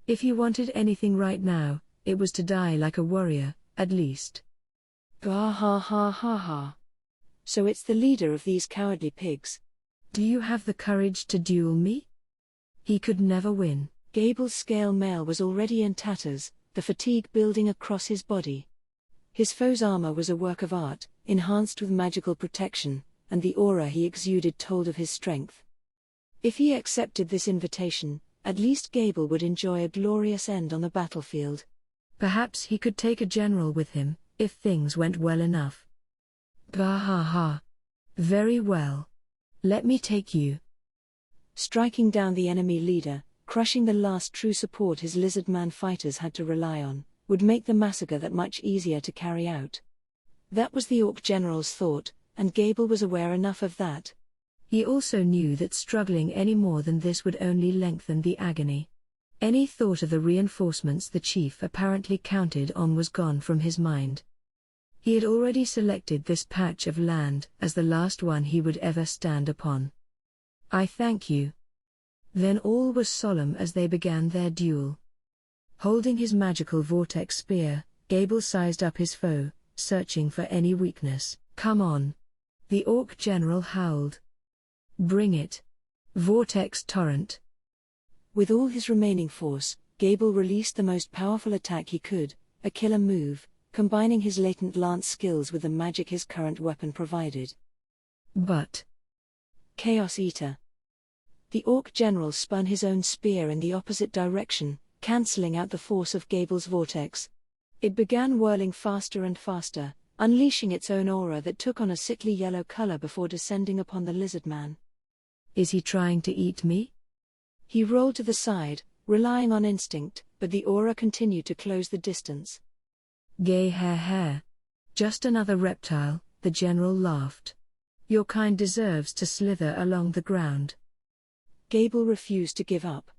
If he wanted anything right now, it was to die like a warrior, at least. Gah ha ha ha ha. So it's the leader of these cowardly pigs. Do you have the courage to duel me? He could never win. Gable's scale mail was already in tatters, the fatigue building across his body. His foe's armor was a work of art, enhanced with magical protection, and the aura he exuded told of his strength. If he accepted this invitation, at least Gable would enjoy a glorious end on the battlefield. Perhaps he could take a general with him, if things went well enough. Gah ha ha. Very well. Let me take you. Striking down the enemy leader, crushing the last true support his lizardman fighters had to rely on, would make the massacre that much easier to carry out. That was the Orc general's thought, and Gable was aware enough of that. He also knew that struggling any more than this would only lengthen the agony. Any thought of the reinforcements the chief apparently counted on was gone from his mind. He had already selected this patch of land as the last one he would ever stand upon. I thank you. Then all was solemn as they began their duel. Holding his magical vortex spear, Gable sized up his foe, searching for any weakness. Come on. The Orc general howled. Bring it. Vortex torrent. With all his remaining force, Gable released the most powerful attack he could, a killer move, combining his latent lance skills with the magic his current weapon provided. But Chaos Eater. The Orc general spun his own spear in the opposite direction, cancelling out the force of Gable's vortex. It began whirling faster and faster, unleashing its own aura that took on a sickly yellow color before descending upon the lizard man. Is he trying to eat me? He rolled to the side, relying on instinct, but the aura continued to close the distance. Gay hair. Just another reptile, the general laughed. Your kind deserves to slither along the ground. Gable refused to give up.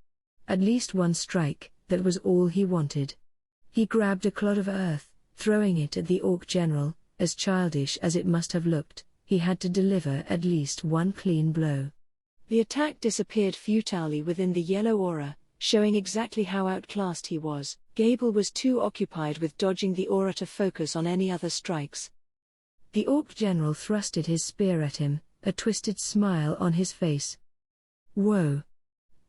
At least one strike, that was all he wanted. He grabbed a clod of earth, throwing it at the Orc general. As childish as it must have looked, he had to deliver at least one clean blow. The attack disappeared futilely within the yellow aura, showing exactly how outclassed he was. Gable was too occupied with dodging the aura to focus on any other strikes. The Orc general thrusted his spear at him, a twisted smile on his face. Whoa.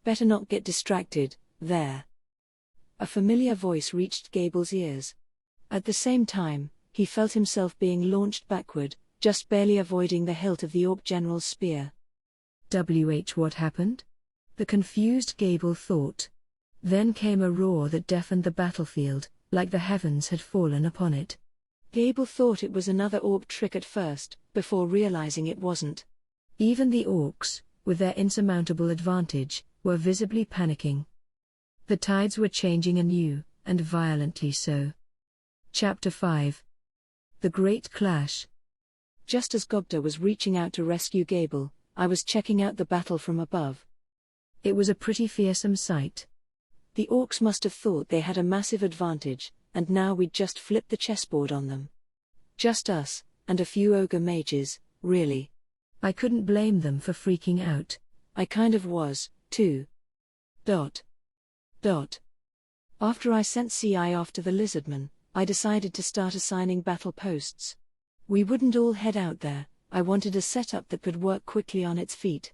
Better not get distracted, there. A familiar voice reached Gable's ears. At the same time, he felt himself being launched backward, just barely avoiding the hilt of the Orc general's spear. What happened? The confused Gable thought. Then came a roar that deafened the battlefield, like the heavens had fallen upon it. Gable thought it was another Orc trick at first, before realizing it wasn't. Even the Orcs, with their insurmountable advantage, were visibly panicking. The tides were changing anew, and violently so. Chapter 5. The Great Clash. Just as Gobda was reaching out to rescue Gable, I was checking out the battle from above. It was a pretty fearsome sight. The Orcs must have thought they had a massive advantage, and now we'd just flipped the chessboard on them. Just us, and a few ogre mages, really. I couldn't blame them for freaking out. I kind of was, too. After I sent CI after the lizardman, I decided to start assigning battle posts. We wouldn't all head out there. I wanted a setup that could work quickly on its feet.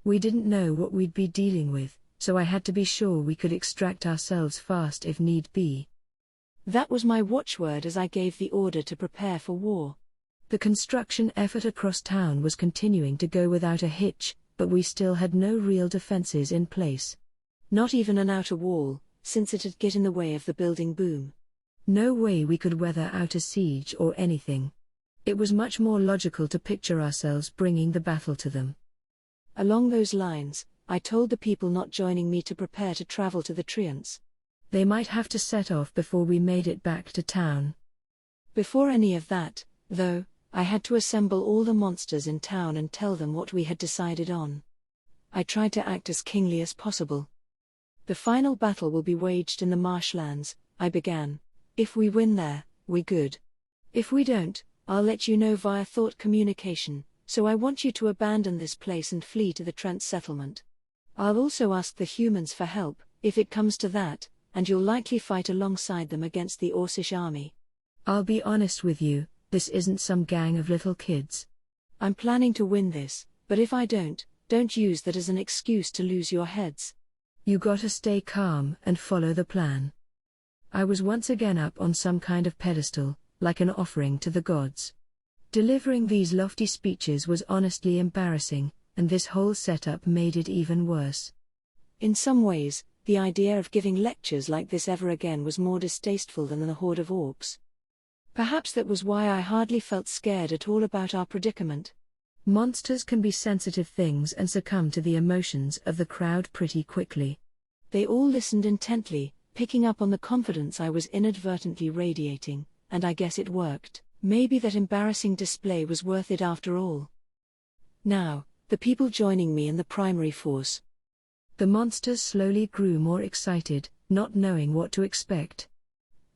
We didn't know what we'd be dealing with, so I had to be sure we could extract ourselves fast if need be. That was my watchword as I gave the order to prepare for war. The construction effort across town was continuing to go without a hitch, but we still had no real defenses in place. Not even an outer wall, since it'd get in the way of the building boom. No way we could weather out a siege or anything. It was much more logical to picture ourselves bringing the battle to them. Along those lines, I told the people not joining me to prepare to travel to the Treants. They might have to set off before we made it back to town. Before any of that, though, I had to assemble all the monsters in town and tell them what we had decided on. I tried to act as kingly as possible. The final battle will be waged in the marshlands, I began. If we win there, we good. If we don't, I'll let you know via thought communication, so I want you to abandon this place and flee to the Trent settlement. I'll also ask the humans for help, if it comes to that, and you'll likely fight alongside them against the Orcish army. I'll be honest with you, this isn't some gang of little kids. I'm planning to win this, but if I don't use that as an excuse to lose your heads. You gotta stay calm and follow the plan. I was once again up on some kind of pedestal, like an offering to the gods. Delivering these lofty speeches was honestly embarrassing, and this whole setup made it even worse. In some ways, the idea of giving lectures like this ever again was more distasteful than the horde of orcs. Perhaps that was why I hardly felt scared at all about our predicament. Monsters can be sensitive things and succumb to the emotions of the crowd pretty quickly. They all listened intently, picking up on the confidence I was inadvertently radiating, and I guess it worked. Maybe that embarrassing display was worth it after all. Now, the people joining me in the primary force. The monsters slowly grew more excited, not knowing what to expect.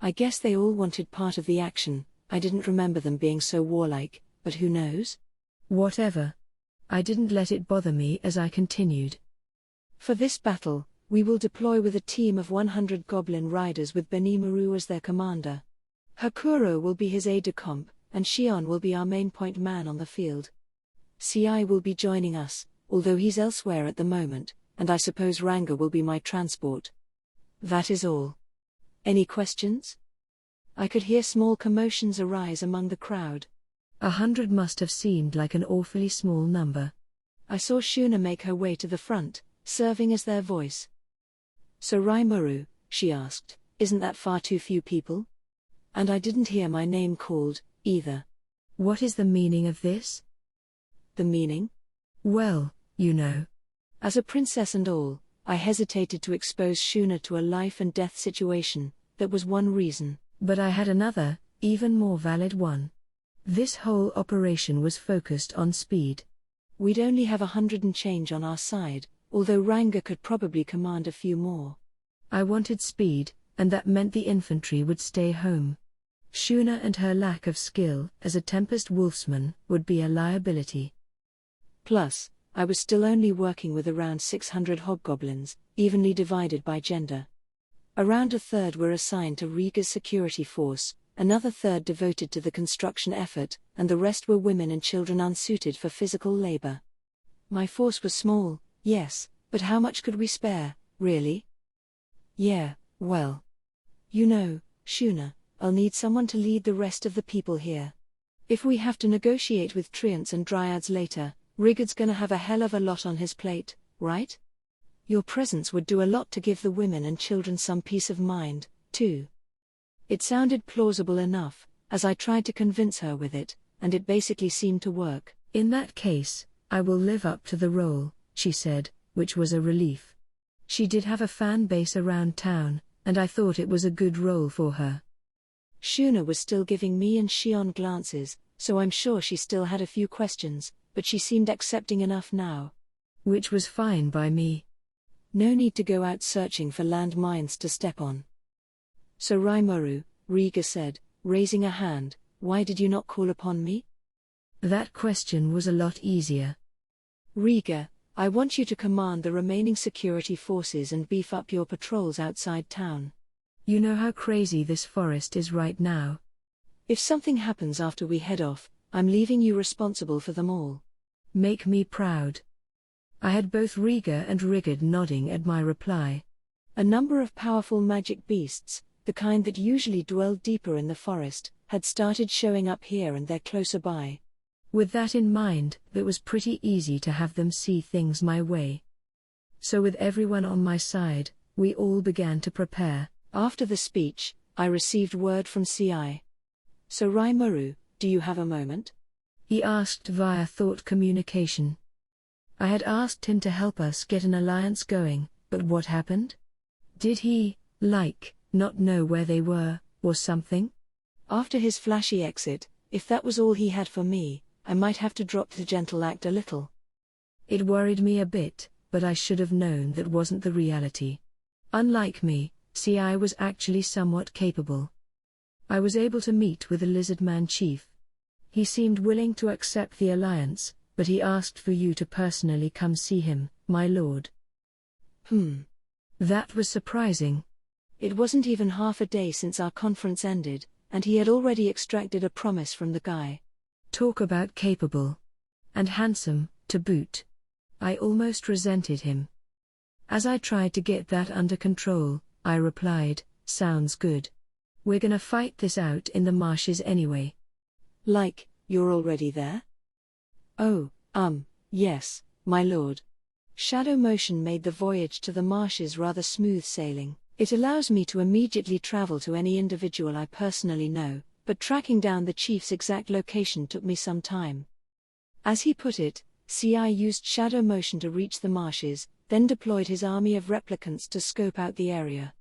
I guess they all wanted part of the action. I didn't remember them being so warlike, but who knows? Whatever. I didn't let it bother me as I continued. For this battle, we will deploy with a team of 100 goblin riders with Benimaru as their commander. Hakuro will be his aide-de-camp, and Shion will be our main point man on the field. CI will be joining us, although he's elsewhere at the moment, and I suppose Ranga will be my transport. That is all. Any questions? I could hear small commotions arise among the crowd. 100 must have seemed like an awfully small number. I saw Shuna make her way to the front, serving as their voice. So Rimuru, she asked, isn't that far too few people? And I didn't hear my name called, either. What is the meaning of this? The meaning? Well, you know. As a princess and all, I hesitated to expose Shuna to a life and death situation. That was one reason. But I had another, even more valid one. This whole operation was focused on speed. We'd only have 100 and change on our side, although Ranga could probably command a few more. I wanted speed, and that meant the infantry would stay home. Shuna and her lack of skill as a Tempest Wolfsman would be a liability. Plus, I was still only working with around 600 hobgoblins, evenly divided by gender. Around a third were assigned to Riga's security force, another third devoted to the construction effort, and the rest were women and children unsuited for physical labor. My force was small, yes, but how much could we spare, really? Yeah, well. You know, Shuna, I'll need someone to lead the rest of the people here. If we have to negotiate with Treants and Dryads later, Rigard's gonna have a hell of a lot on his plate, right? Your presence would do a lot to give the women and children some peace of mind, too. It sounded plausible enough, as I tried to convince her with it, and it basically seemed to work. In that case, I will live up to the role, she said, which was a relief. She did have a fan base around town, and I thought it was a good role for her. Shuna was still giving me and Shion glances, so I'm sure she still had a few questions, but she seemed accepting enough now. Which was fine by me. No need to go out searching for landmines to step on. So Rimuru, Riga said, raising a hand, why did you not call upon me? That question was a lot easier. Riga, I want you to command the remaining security forces and beef up your patrols outside town. You know how crazy this forest is right now. If something happens after we head off, I'm leaving you responsible for them all. Make me proud. I had both Riga and Rigard nodding at my reply. A number of powerful magic beasts, the kind that usually dwell deeper in the forest, had started showing up here and there closer by. With that in mind, it was pretty easy to have them see things my way. So with everyone on my side, we all began to prepare. After the speech, I received word from CI. So Rimuru, do you have a moment? He asked via thought communication. I had asked him to help us get an alliance going, but what happened? Did he, not know where they were, or something? After his flashy exit, if that was all he had for me, I might have to drop the gentle act a little. It worried me a bit, but I should have known that wasn't the reality. Unlike me, CI was actually somewhat capable. I was able to meet with the Lizardman chief. He seemed willing to accept the alliance, but he asked for you to personally come see him, my lord. That was surprising. It wasn't even half a day since our conference ended, and he had already extracted a promise from the guy. Talk about capable. And handsome, to boot. I almost resented him. As I tried to get that under control, I replied, sounds good. We're gonna fight this out in the marshes anyway. You're already there? Oh, yes, my lord. Shadow motion made the voyage to the marshes rather smooth sailing. It allows me to immediately travel to any individual I personally know, but tracking down the chief's exact location took me some time. As he put it, CI used shadow motion to reach the marshes, then deployed his army of replicants to scope out the area.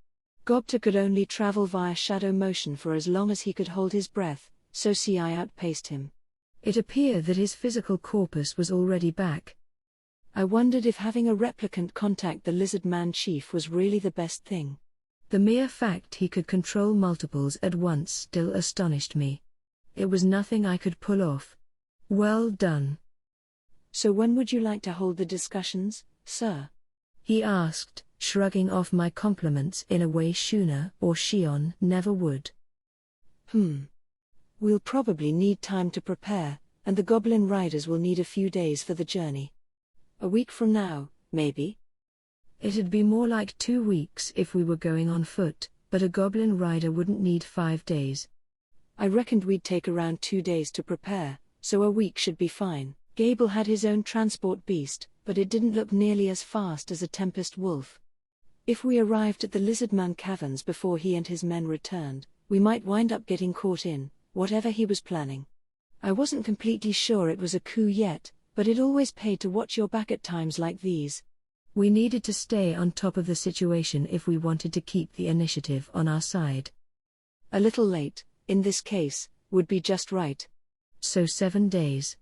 Gobta could only travel via shadow motion for as long as he could hold his breath, so CI outpaced him. It appeared that his physical corpus was already back. I wondered if having a replicant contact the Lizardman chief was really the best thing. The mere fact he could control multiples at once still astonished me. It was nothing I could pull off. Well done. So when would you like to hold the discussions, sir? He asked, shrugging off my compliments in a way Shuna or Shion never would. We'll probably need time to prepare, and the goblin riders will need a few days for the journey. A week from now, maybe? It'd be more like 2 weeks if we were going on foot, but a goblin rider wouldn't need 5 days. I reckoned we'd take around 2 days to prepare, so a week should be fine. Gable had his own transport beast, but it didn't look nearly as fast as a Tempest wolf. If we arrived at the Lizardman caverns before he and his men returned, we might wind up getting caught in whatever he was planning. I wasn't completely sure it was a coup yet, but it always paid to watch your back at times like these. We needed to stay on top of the situation if we wanted to keep the initiative on our side. A little late, in this case, would be just right. So 7 days.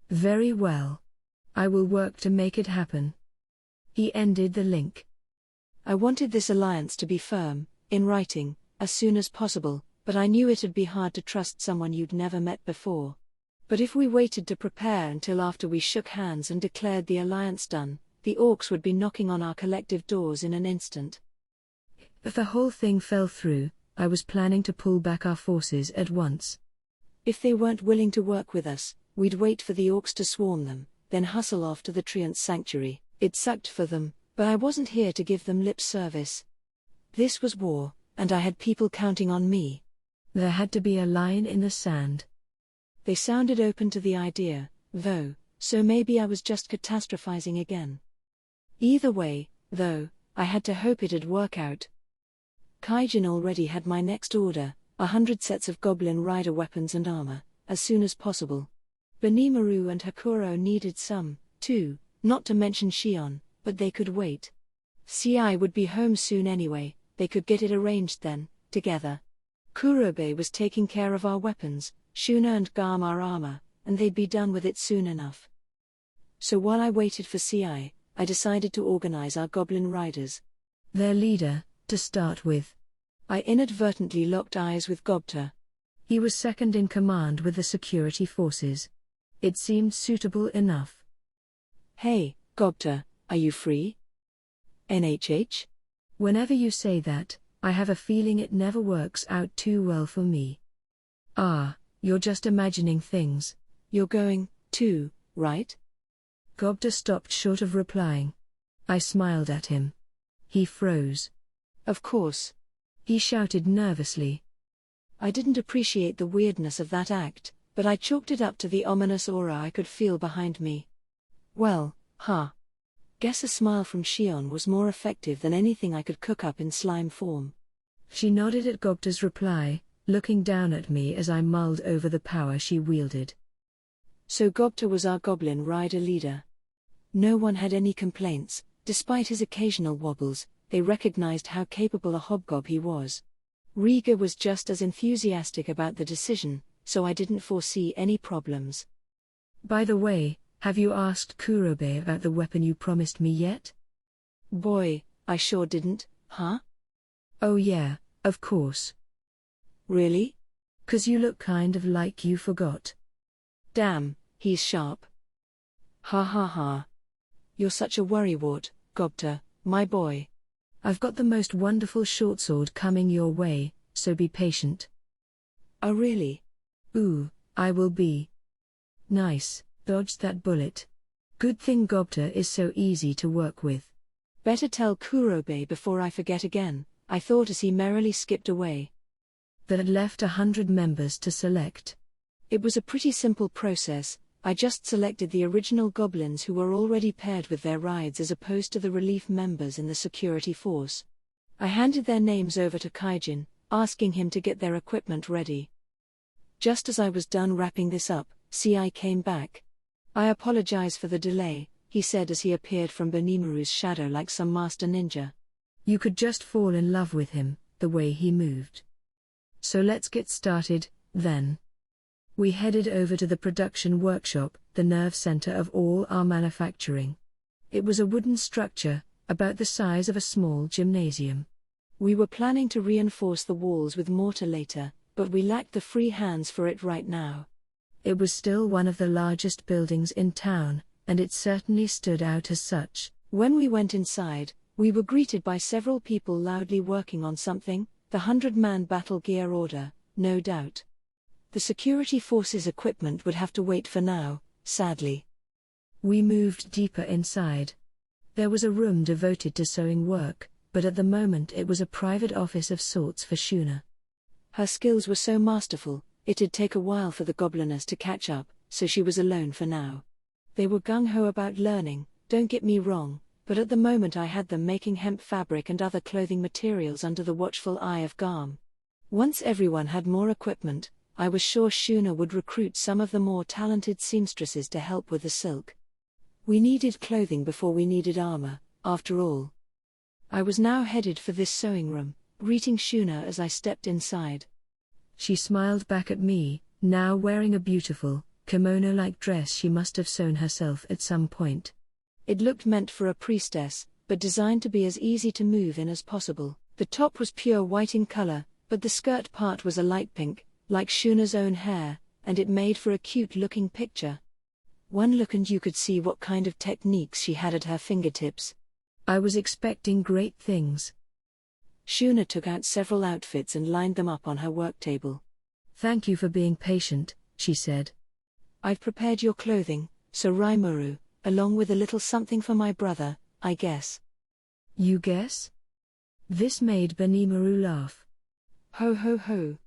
Very well. I will work to make it happen. He ended the link. I wanted this alliance to be firm, in writing, as soon as possible, but I knew it'd be hard to trust someone you'd never met before. But if we waited to prepare until after we shook hands and declared the alliance done, the orcs would be knocking on our collective doors in an instant. If the whole thing fell through, I was planning to pull back our forces at once. If they weren't willing to work with us, we'd wait for the orcs to swarm them, then hustle off to the Treant Sanctuary. It sucked for them, but I wasn't here to give them lip service. This was war, and I had people counting on me. There had to be a line in the sand. They sounded open to the idea, though, so maybe I was just catastrophizing again. Either way, though, I had to hope it'd work out. Kaijin already had my next order, 100 sets of goblin rider weapons and armor, as soon as possible. Benimaru and Hakuro needed some, too, not to mention Shion, but they could wait. CI would be home soon anyway, they could get it arranged then, together. Kurobe was taking care of our weapons, Shuna and Garm our armor, and they'd be done with it soon enough. So while I waited for CI, I decided to organize our goblin riders. Their leader, to start with. I inadvertently locked eyes with Gobta. He was second in command with the security forces. It seemed suitable enough. Hey, Gobta, are you free? NHH? Whenever you say that, I have a feeling it never works out too well for me. Ah, you're just imagining things. You're going, too, right? Gobta stopped short of replying. I smiled at him. He froze. Of course. He shouted nervously. I didn't appreciate the weirdness of that act, but I chalked it up to the ominous aura I could feel behind me. Well, guess a smile from Shion was more effective than anything I could cook up in slime form. She nodded at Gobta's reply, looking down at me as I mulled over the power she wielded. So Gobta was our goblin rider leader. No one had any complaints, despite his occasional wobbles. They recognized how capable a hobgob he was. Riga was just as enthusiastic about the decision, so I didn't foresee any problems. By the way, have you asked Kurobe about the weapon you promised me yet? Boy, I sure didn't, huh? Oh yeah, of course. Really? 'Cause you look kind of like you forgot. Damn, he's sharp. Ha ha ha. You're such a worrywart, Gobta, my boy. I've got the most wonderful shortsword coming your way, so be patient. Oh really? Ooh, I will be. Nice, dodged that bullet. Good thing Gobta is so easy to work with. Better tell Kurobe before I forget again, I thought as he merrily skipped away. That had left 100 members to select. It was a pretty simple process. I just selected the original goblins who were already paired with their rides as opposed to the relief members in the security force. I handed their names over to Kaijin, asking him to get their equipment ready. Just as I was done wrapping this up, CI came back. I apologize for the delay, he said as he appeared from Benimaru's shadow like some master ninja. You could just fall in love with him, the way he moved. So let's get started, then. We headed over to the production workshop, the nerve center of all our manufacturing. It was a wooden structure, about the size of a small gymnasium. We were planning to reinforce the walls with mortar later, but we lacked the free hands for it right now. It was still one of the largest buildings in town, and it certainly stood out as such. When we went inside, we were greeted by several people loudly working on something, the 100-man battle gear order, no doubt. The security forces' equipment would have to wait for now, sadly. We moved deeper inside. There was a room devoted to sewing work, but at the moment it was a private office of sorts for Shuna. Her skills were so masterful, it'd take a while for the gobliness to catch up, so she was alone for now. They were gung-ho about learning, don't get me wrong, but at the moment I had them making hemp fabric and other clothing materials under the watchful eye of Garm. Once everyone had more equipment, I was sure Shuna would recruit some of the more talented seamstresses to help with the silk. We needed clothing before we needed armor, after all. I was now headed for this sewing room, greeting Shuna as I stepped inside. She smiled back at me, now wearing a beautiful, kimono-like dress she must have sewn herself at some point. It looked meant for a priestess, but designed to be as easy to move in as possible. The top was pure white in color, but the skirt part was a light pink, like Shuna's own hair, and it made for a cute-looking picture. One look and you could see what kind of techniques she had at her fingertips. I was expecting great things. Shuna took out several outfits and lined them up on her work table. Thank you for being patient, she said. I've prepared your clothing, so Rimuru, along with a little something for my brother, I guess. You guess? This made Benimaru laugh. Ho ho ho.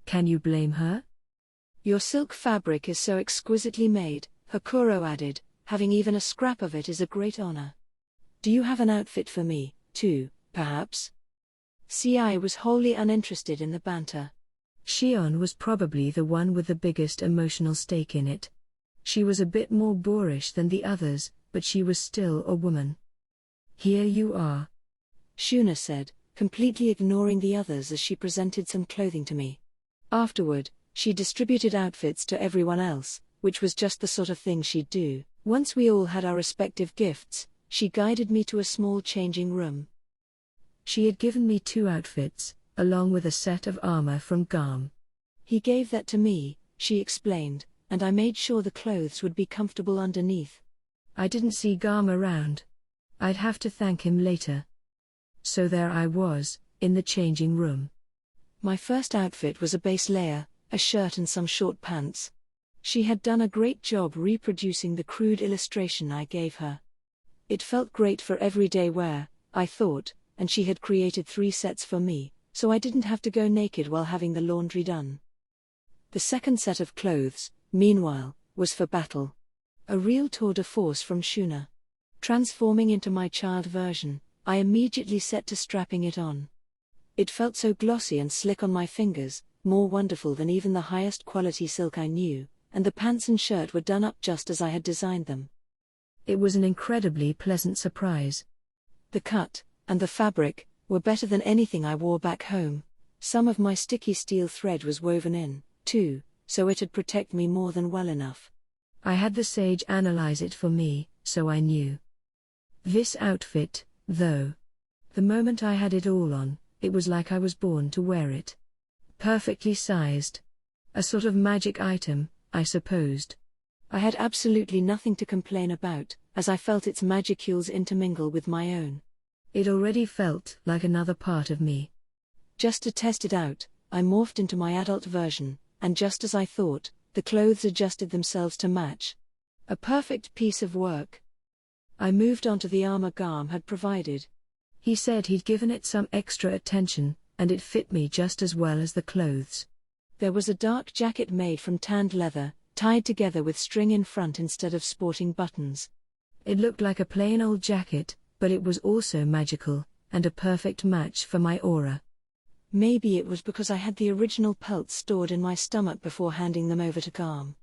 Can you blame her? Your silk fabric is so exquisitely made, Hakuro added, having even a scrap of it is a great honor. Do you have an outfit for me, too, perhaps? CI was wholly uninterested in the banter. Shion was probably the one with the biggest emotional stake in it. She was a bit more boorish than the others, but she was still a woman. Here you are, Shuna said, completely ignoring the others as she presented some clothing to me. Afterward, she distributed outfits to everyone else, which was just the sort of thing she'd do. Once we all had our respective gifts, she guided me to a small changing room. She had given me 2 outfits, along with a set of armor from Garm. He gave that to me, she explained, and I made sure the clothes would be comfortable underneath. I didn't see Garm around. I'd have to thank him later. So there I was, in the changing room. My first outfit was a base layer, a shirt and some short pants. She had done a great job reproducing the crude illustration I gave her. It felt great for everyday wear, I thought, and she had created 3 sets for me, so I didn't have to go naked while having the laundry done. The second set of clothes, meanwhile, was for battle. A real tour de force from Shuna. Transforming into my child version, I immediately set to strapping it on. It felt so glossy and slick on my fingers, more wonderful than even the highest quality silk I knew, and the pants and shirt were done up just as I had designed them. It was an incredibly pleasant surprise. The cut, and the fabric, were better than anything I wore back home. Some of my sticky steel thread was woven in, too, so it'd protect me more than well enough. I had the sage analyze it for me, so I knew. This outfit, though. The moment I had it all on, it was like I was born to wear it. Perfectly sized. A sort of magic item, I supposed. I had absolutely nothing to complain about, as I felt its magicules intermingle with my own. It already felt like another part of me. Just to test it out, I morphed into my adult version, and just as I thought, the clothes adjusted themselves to match. A perfect piece of work. I moved on to the armor Garm had provided. He said he'd given it some extra attention, and it fit me just as well as the clothes. There was a dark jacket made from tanned leather, tied together with string in front instead of sporting buttons. It looked like a plain old jacket, but it was also magical, and a perfect match for my aura. Maybe it was because I had the original pelts stored in my stomach before handing them over to Garm.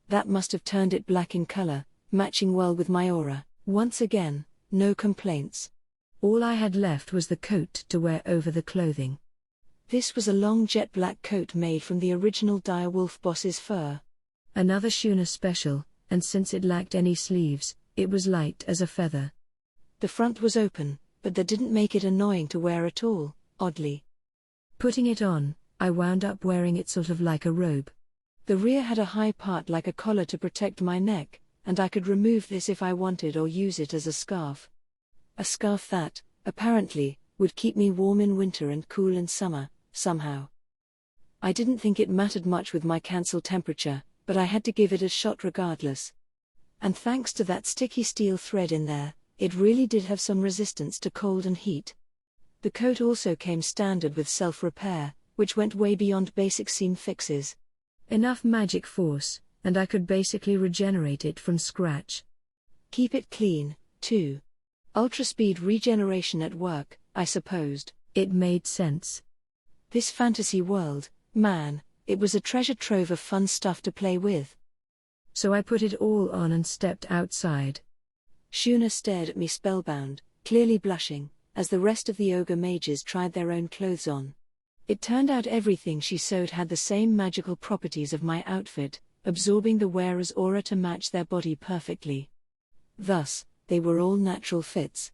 That must have turned it black in color, matching well with my aura. Once again, no complaints. All I had left was the coat to wear over the clothing. This was a long jet black coat made from the original direwolf boss's fur. Another Shuna special, and since it lacked any sleeves, it was light as a feather. The front was open, but that didn't make it annoying to wear at all, oddly. Putting it on, I wound up wearing it sort of like a robe. The rear had a high part like a collar to protect my neck, and I could remove this if I wanted or use it as a scarf. A scarf that, apparently, would keep me warm in winter and cool in summer, somehow. I didn't think it mattered much with my cancel temperature, but I had to give it a shot regardless. And thanks to that sticky steel thread in there, it really did have some resistance to cold and heat. The coat also came standard with self-repair, which went way beyond basic seam fixes. Enough magic force, and I could basically regenerate it from scratch. Keep it clean, too. Ultra-speed regeneration at work, I supposed. It made sense. This fantasy world, man, it was a treasure trove of fun stuff to play with. So I put it all on and stepped outside. Shuna stared at me spellbound, clearly blushing, as the rest of the ogre mages tried their own clothes on. It turned out everything she sewed had the same magical properties of my outfit, absorbing the wearer's aura to match their body perfectly. Thus, they were all natural fits.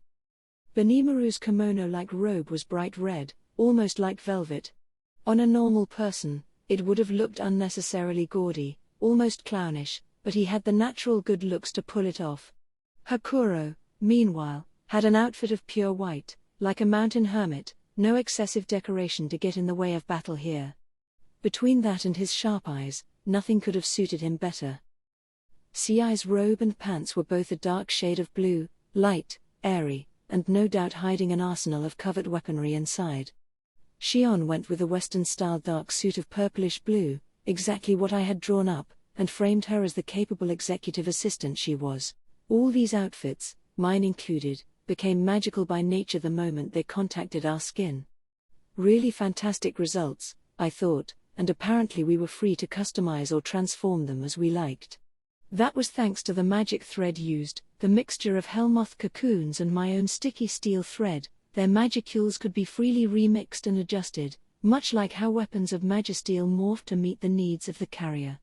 Benimaru's kimono-like robe was bright red, almost like velvet. On a normal person, it would have looked unnecessarily gaudy, almost clownish, but he had the natural good looks to pull it off. Hakuro, meanwhile, had an outfit of pure white, like a mountain hermit, no excessive decoration to get in the way of battle here. Between that and his sharp eyes, nothing could have suited him better. Ci's robe and pants were both a dark shade of blue, light, airy, and no doubt hiding an arsenal of covert weaponry inside. Shion went with a Western-style dark suit of purplish blue, exactly what I had drawn up, and framed her as the capable executive assistant she was. All these outfits, mine included, became magical by nature the moment they contacted our skin. Really fantastic results, I thought, and apparently we were free to customize or transform them as we liked. That was thanks to the magic thread used, the mixture of hellmoth cocoons and my own sticky steel thread. Their magicules could be freely remixed and adjusted, much like how weapons of magisteel morph to meet the needs of the carrier.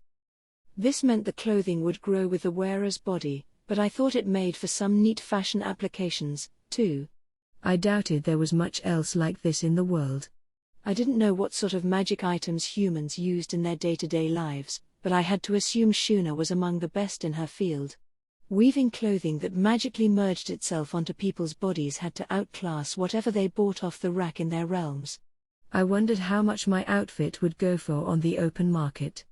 This meant the clothing would grow with the wearer's body, but I thought it made for some neat fashion applications, too. I doubted there was much else like this in the world. I didn't know what sort of magic items humans used in their day-to-day lives, but I had to assume Shuna was among the best in her field. Weaving clothing that magically merged itself onto people's bodies had to outclass whatever they bought off the rack in their realms. I wondered how much my outfit would go for on the open market.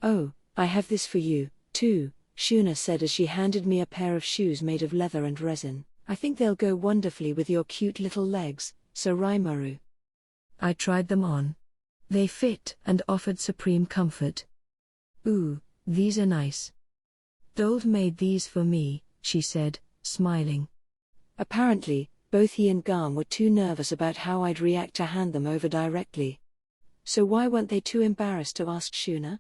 "Oh, I have this for you, too," Shuna said as she handed me a pair of shoes made of leather and resin. "I think they'll go wonderfully with your cute little legs, so Raimaru." I tried them on. They fit and offered supreme comfort. "Ooh, these are nice. Dold made these for me," she said, smiling. Apparently, both he and Garm were too nervous about how I'd react to hand them over directly. So why weren't they too embarrassed to ask Shuna?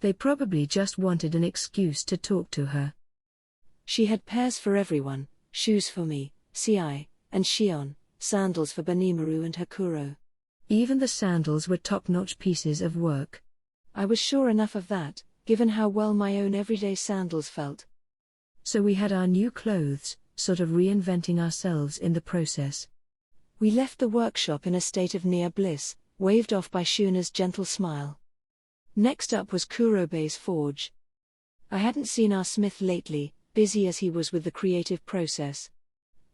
They probably just wanted an excuse to talk to her. She had pairs for everyone, shoes for me, Ci, and Shion, sandals for Benimaru and Hakuro. Even the sandals were top-notch pieces of work. I was sure enough of that, given how well my own everyday sandals felt. So we had our new clothes, sort of reinventing ourselves in the process. We left the workshop in a state of near bliss, waved off by Shuna's gentle smile. Next up was Kurobe's forge. I hadn't seen our smith lately, busy as he was with the creative process.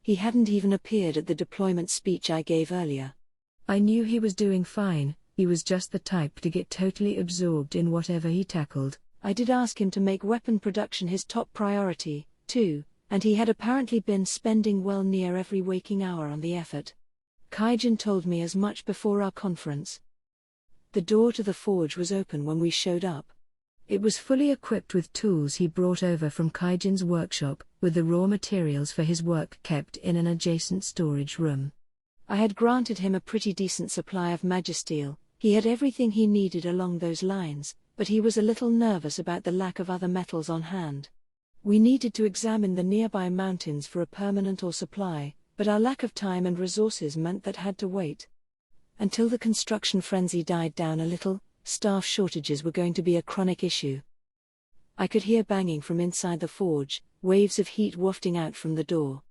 He hadn't even appeared at the deployment speech I gave earlier. I knew he was doing fine. He was just the type to get totally absorbed in whatever he tackled. I did ask him to make weapon production his top priority, too, and he had apparently been spending well near every waking hour on the effort. Kaijin told me as much before our conference. The door to the forge was open when we showed up. It was fully equipped with tools he brought over from Kaijin's workshop, with the raw materials for his work kept in an adjacent storage room. I had granted him a pretty decent supply of magisteel. He had everything he needed along those lines, but he was a little nervous about the lack of other metals on hand. We needed to examine the nearby mountains for a permanent ore supply, but our lack of time and resources meant that had to wait. Until the construction frenzy died down a little, staff shortages were going to be a chronic issue. I could hear banging from inside the forge, waves of heat wafting out from the door.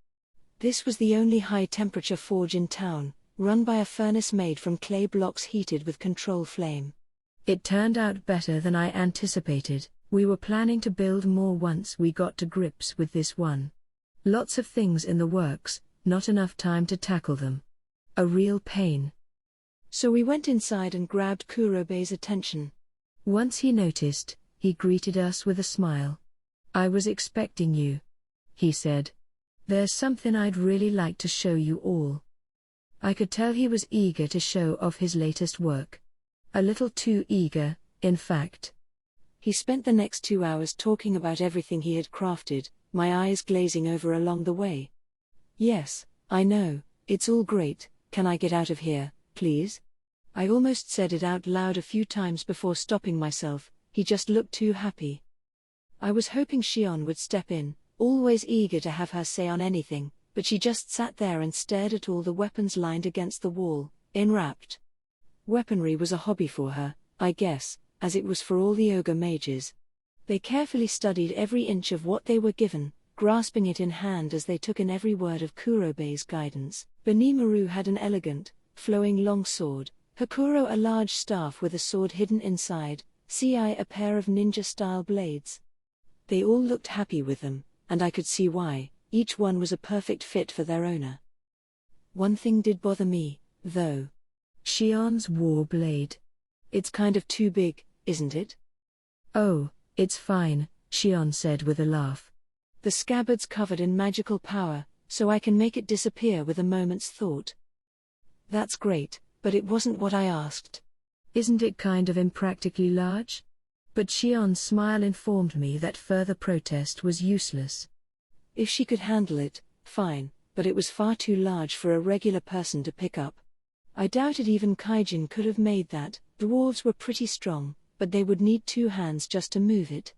This was the only high-temperature forge in town, run by a furnace made from clay blocks heated with control flame. It turned out better than I anticipated. We were planning to build more once we got to grips with this one. Lots of things in the works, not enough time to tackle them. A real pain. So we went inside and grabbed Kurobe's attention. Once he noticed, he greeted us with a smile. "I was expecting you," he said. "There's something I'd really like to show you all." I could tell he was eager to show off his latest work. A little too eager, in fact. He spent the next 2 hours talking about everything he had crafted, my eyes glazing over along the way. Yes, I know, it's all great, can I get out of here, please? I almost said it out loud a few times before stopping myself, he just looked too happy. I was hoping Shion would step in, always eager to have her say on anything, but she just sat there and stared at all the weapons lined against the wall, enwrapped. Weaponry was a hobby for her, I guess, as it was for all the ogre mages. They carefully studied every inch of what they were given, grasping it in hand as they took in every word of Kurobei's guidance. Benimaru had an elegant, flowing long sword, Hakuro a large staff with a sword hidden inside, Ci a pair of ninja-style blades. They all looked happy with them, and I could see why. Each one was a perfect fit for their owner. One thing did bother me, though. Shion's war blade. It's kind of too big, isn't it? Oh, it's fine, Shion said with a laugh. The scabbard's covered in magical power, so I can make it disappear with a moment's thought. That's great, but it wasn't what I asked. Isn't it kind of impractically large? But Shion's smile informed me that further protest was useless. If she could handle it, fine, but it was far too large for a regular person to pick up. I doubted even Kaijin could have made that. Dwarves were pretty strong, but they would need 2 hands just to move it.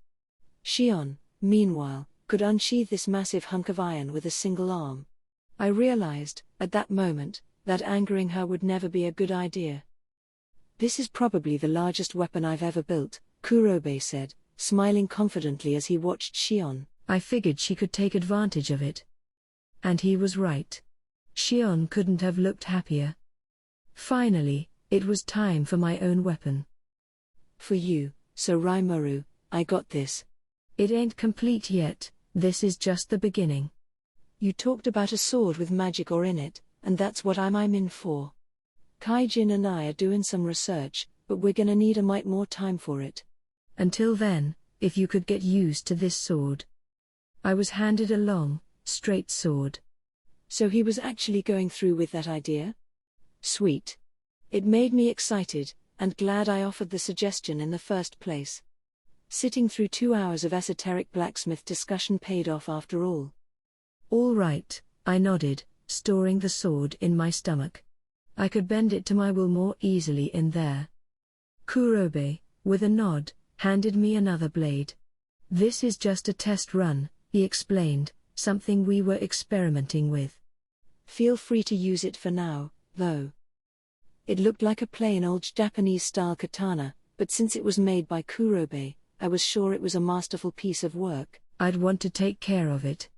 Shion, meanwhile, could unsheath this massive hunk of iron with a single arm. I realized, at that moment, that angering her would never be a good idea. This is probably the largest weapon I've ever built, Kurobei said, smiling confidently as he watched Shion. I figured she could take advantage of it. And he was right. Shion couldn't have looked happier. Finally, it was time for my own weapon. For you, so Rimuru, I got this. It ain't complete yet, this is just the beginning. You talked about a sword with magic ore in it, and that's what I'm in for. Kaijin and I are doing some research, but we're gonna need a mite more time for it. Until then, if you could get used to this sword. I was handed a long, straight sword. So he was actually going through with that idea? Sweet. It made me excited, and glad I offered the suggestion in the first place. Sitting through 2 hours of esoteric blacksmith discussion paid off after all. All right, I nodded, storing the sword in my stomach. I could bend it to my will more easily in there. Kurobei, with a nod, handed me another blade. This is just a test run, he explained, something we were experimenting with. Feel free to use it for now, though. It looked like a plain old Japanese-style katana, but since it was made by Kurobei, I was sure it was a masterful piece of work. I'd want to take care of it.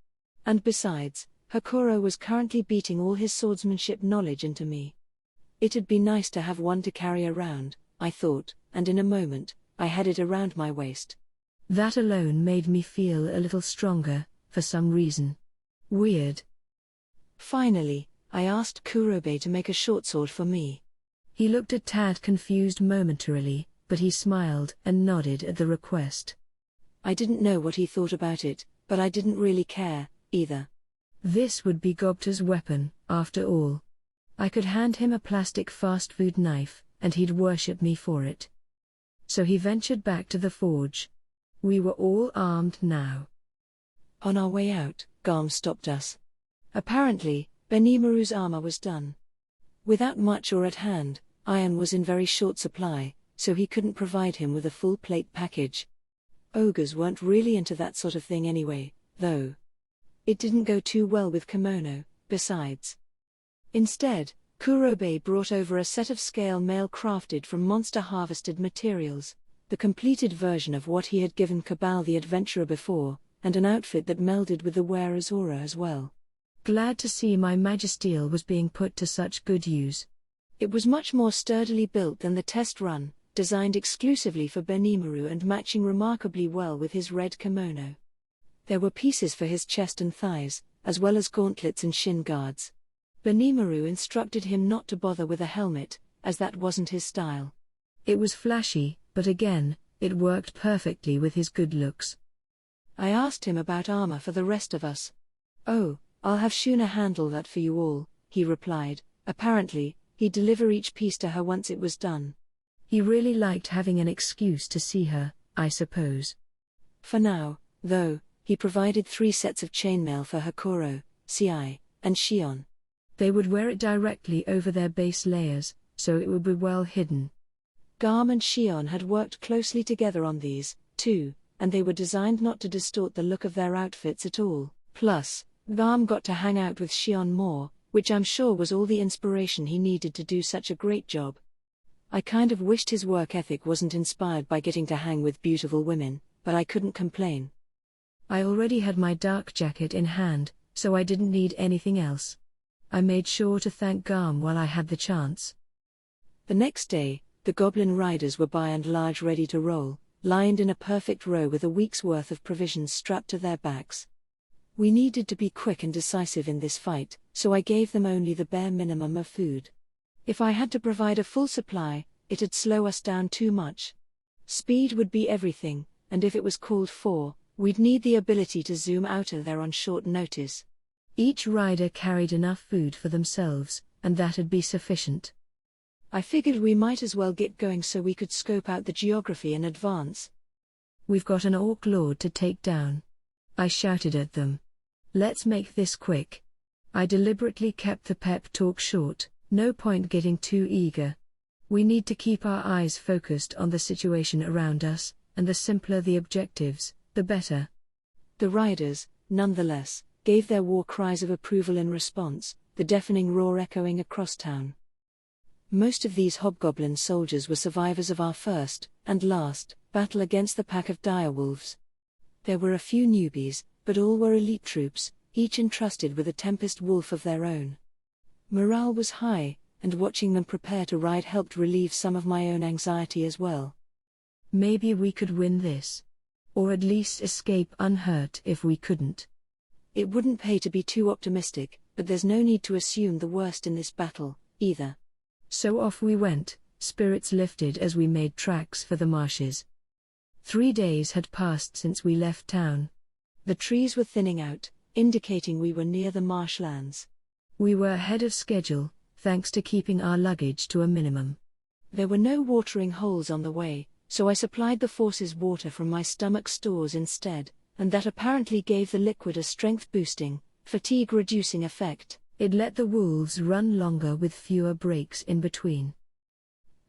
And besides, Hakuro was currently beating all his swordsmanship knowledge into me. It'd be nice to have one to carry around, I thought, and in a moment, I had it around my waist. That alone made me feel a little stronger, for some reason. Weird. Finally, I asked Kurobei to make a short sword for me. He looked a tad confused momentarily, but he smiled and nodded at the request. I didn't know what he thought about it, but I didn't really care, either. This would be Gobta's weapon, after all. I could hand him a plastic fast food knife, and he'd worship me for it. So he ventured back to the forge. We were all armed now. On our way out, Garm stopped us. Apparently, Benimaru's armor was done. Without much ore at hand, iron was in very short supply, so he couldn't provide him with a full plate package. Ogres weren't really into that sort of thing anyway, though. It didn't go too well with kimono, besides. Instead, Kurobei brought over a set of scale mail crafted from monster-harvested materials, the completed version of what he had given Cabal the Adventurer before, and an outfit that melded with the wearer's aura as well. Glad to see my magisteel was being put to such good use. It was much more sturdily built than the test run, designed exclusively for Benimaru and matching remarkably well with his red kimono. There were pieces for his chest and thighs, as well as gauntlets and shin guards. Benimaru instructed him not to bother with a helmet, as that wasn't his style. It was flashy, but again, it worked perfectly with his good looks. I asked him about armor for the rest of us. "Oh, I'll have Shuna handle that for you all," he replied. Apparently, he'd deliver each piece to her once it was done. He really liked having an excuse to see her, I suppose. For now, though, he provided 3 sets of chainmail for Hakoro, Ci, and Shion. They would wear it directly over their base layers, so it would be well hidden. Garm and Shion had worked closely together on these, too, and they were designed not to distort the look of their outfits at all. Plus, Garm got to hang out with Shion more, which I'm sure was all the inspiration he needed to do such a great job. I kind of wished his work ethic wasn't inspired by getting to hang with beautiful women, but I couldn't complain. I already had my dark jacket in hand, so I didn't need anything else. I made sure to thank Garm while I had the chance. The next day, the goblin riders were by and large ready to roll, lined in a perfect row with a week's worth of provisions strapped to their backs. We needed to be quick and decisive in this fight, so I gave them only the bare minimum of food. If I had to provide a full supply, it'd slow us down too much. Speed would be everything, and if it was called for, we'd need the ability to zoom out of there on short notice. Each rider carried enough food for themselves, and that'd be sufficient. I figured we might as well get going so we could scope out the geography in advance. We've got an orc lord to take down. I shouted at them. Let's make this quick. I deliberately kept the pep talk short, no point getting too eager. We need to keep our eyes focused on the situation around us, and the simpler the objectives, the better. The riders, nonetheless, gave their war cries of approval in response, the deafening roar echoing across town. Most of these hobgoblin soldiers were survivors of our first, and last, battle against the pack of direwolves. There were a few newbies, but all were elite troops, each entrusted with a Tempest Wolf of their own. Morale was high, and watching them prepare to ride helped relieve some of my own anxiety as well. Maybe we could win this. Or at least escape unhurt if we couldn't. It wouldn't pay to be too optimistic, but there's no need to assume the worst in this battle, either. So off we went, spirits lifted as we made tracks for the marshes. 3 days had passed since we left town. The trees were thinning out, indicating we were near the marshlands. We were ahead of schedule, thanks to keeping our luggage to a minimum. There were no watering holes on the way, so I supplied the forces water from my stomach stores instead, and that apparently gave the liquid a strength-boosting, fatigue-reducing effect. It let the wolves run longer with fewer breaks in between.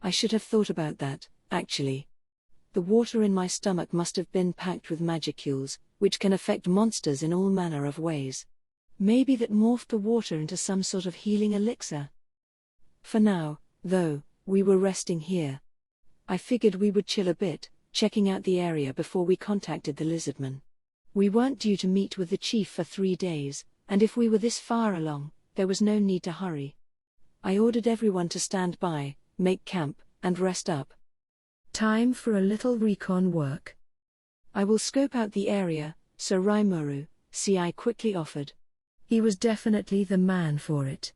I should have thought about that, actually. The water in my stomach must have been packed with magicules, which can affect monsters in all manner of ways. Maybe that morphed the water into some sort of healing elixir. For now, though, we were resting here. I figured we would chill a bit, checking out the area before we contacted the lizardman. We weren't due to meet with the chief for 3 days, and if we were this far along, there was no need to hurry. I ordered everyone to stand by, make camp, and rest up. Time for a little recon work. I will scope out the area, Sir Rimuru, Ci quickly offered. He was definitely the man for it.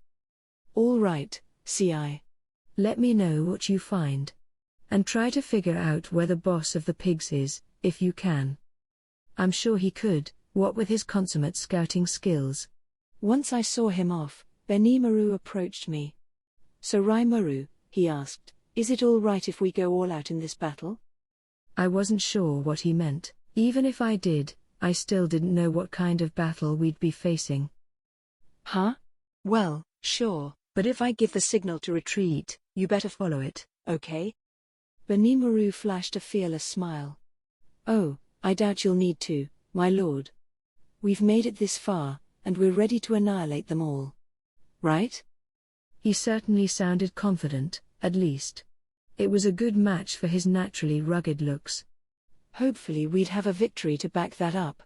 All right, Ci. Let me know what you find. And try to figure out where the boss of the pigs is, if you can. I'm sure he could, what with his consummate scouting skills. Once I saw him off, Benimaru approached me. So Rimuru, he asked, is it all right if we go all out in this battle? I wasn't sure what he meant. Even if I did, I still didn't know what kind of battle we'd be facing. Huh? Well, sure, but if I give the signal to retreat, you better follow it, okay? Benimaru flashed a fearless smile. Oh, I doubt you'll need to, my lord. We've made it this far, and we're ready to annihilate them all. Right? He certainly sounded confident, at least. It was a good match for his naturally rugged looks. Hopefully we'd have a victory to back that up.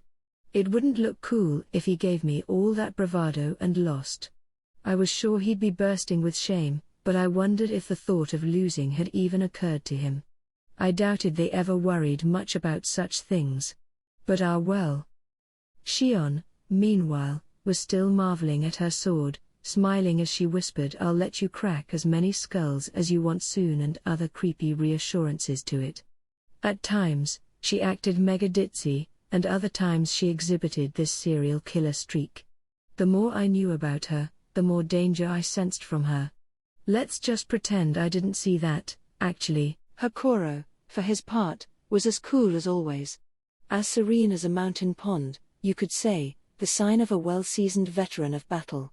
It wouldn't look cool if he gave me all that bravado and lost. I was sure he'd be bursting with shame, but I wondered if the thought of losing had even occurred to him. I doubted they ever worried much about such things. But well. Shion, meanwhile, was still marveling at her sword, smiling as she whispered, "I'll let you crack as many skulls as you want soon," and other creepy reassurances to it. At times, she acted mega ditzy, and other times she exhibited this serial killer streak. The more I knew about her, the more danger I sensed from her. Let's just pretend I didn't see that, actually. Hakoro, for his part, was as cool as always. As serene as a mountain pond, you could say, the sign of a well-seasoned veteran of battle.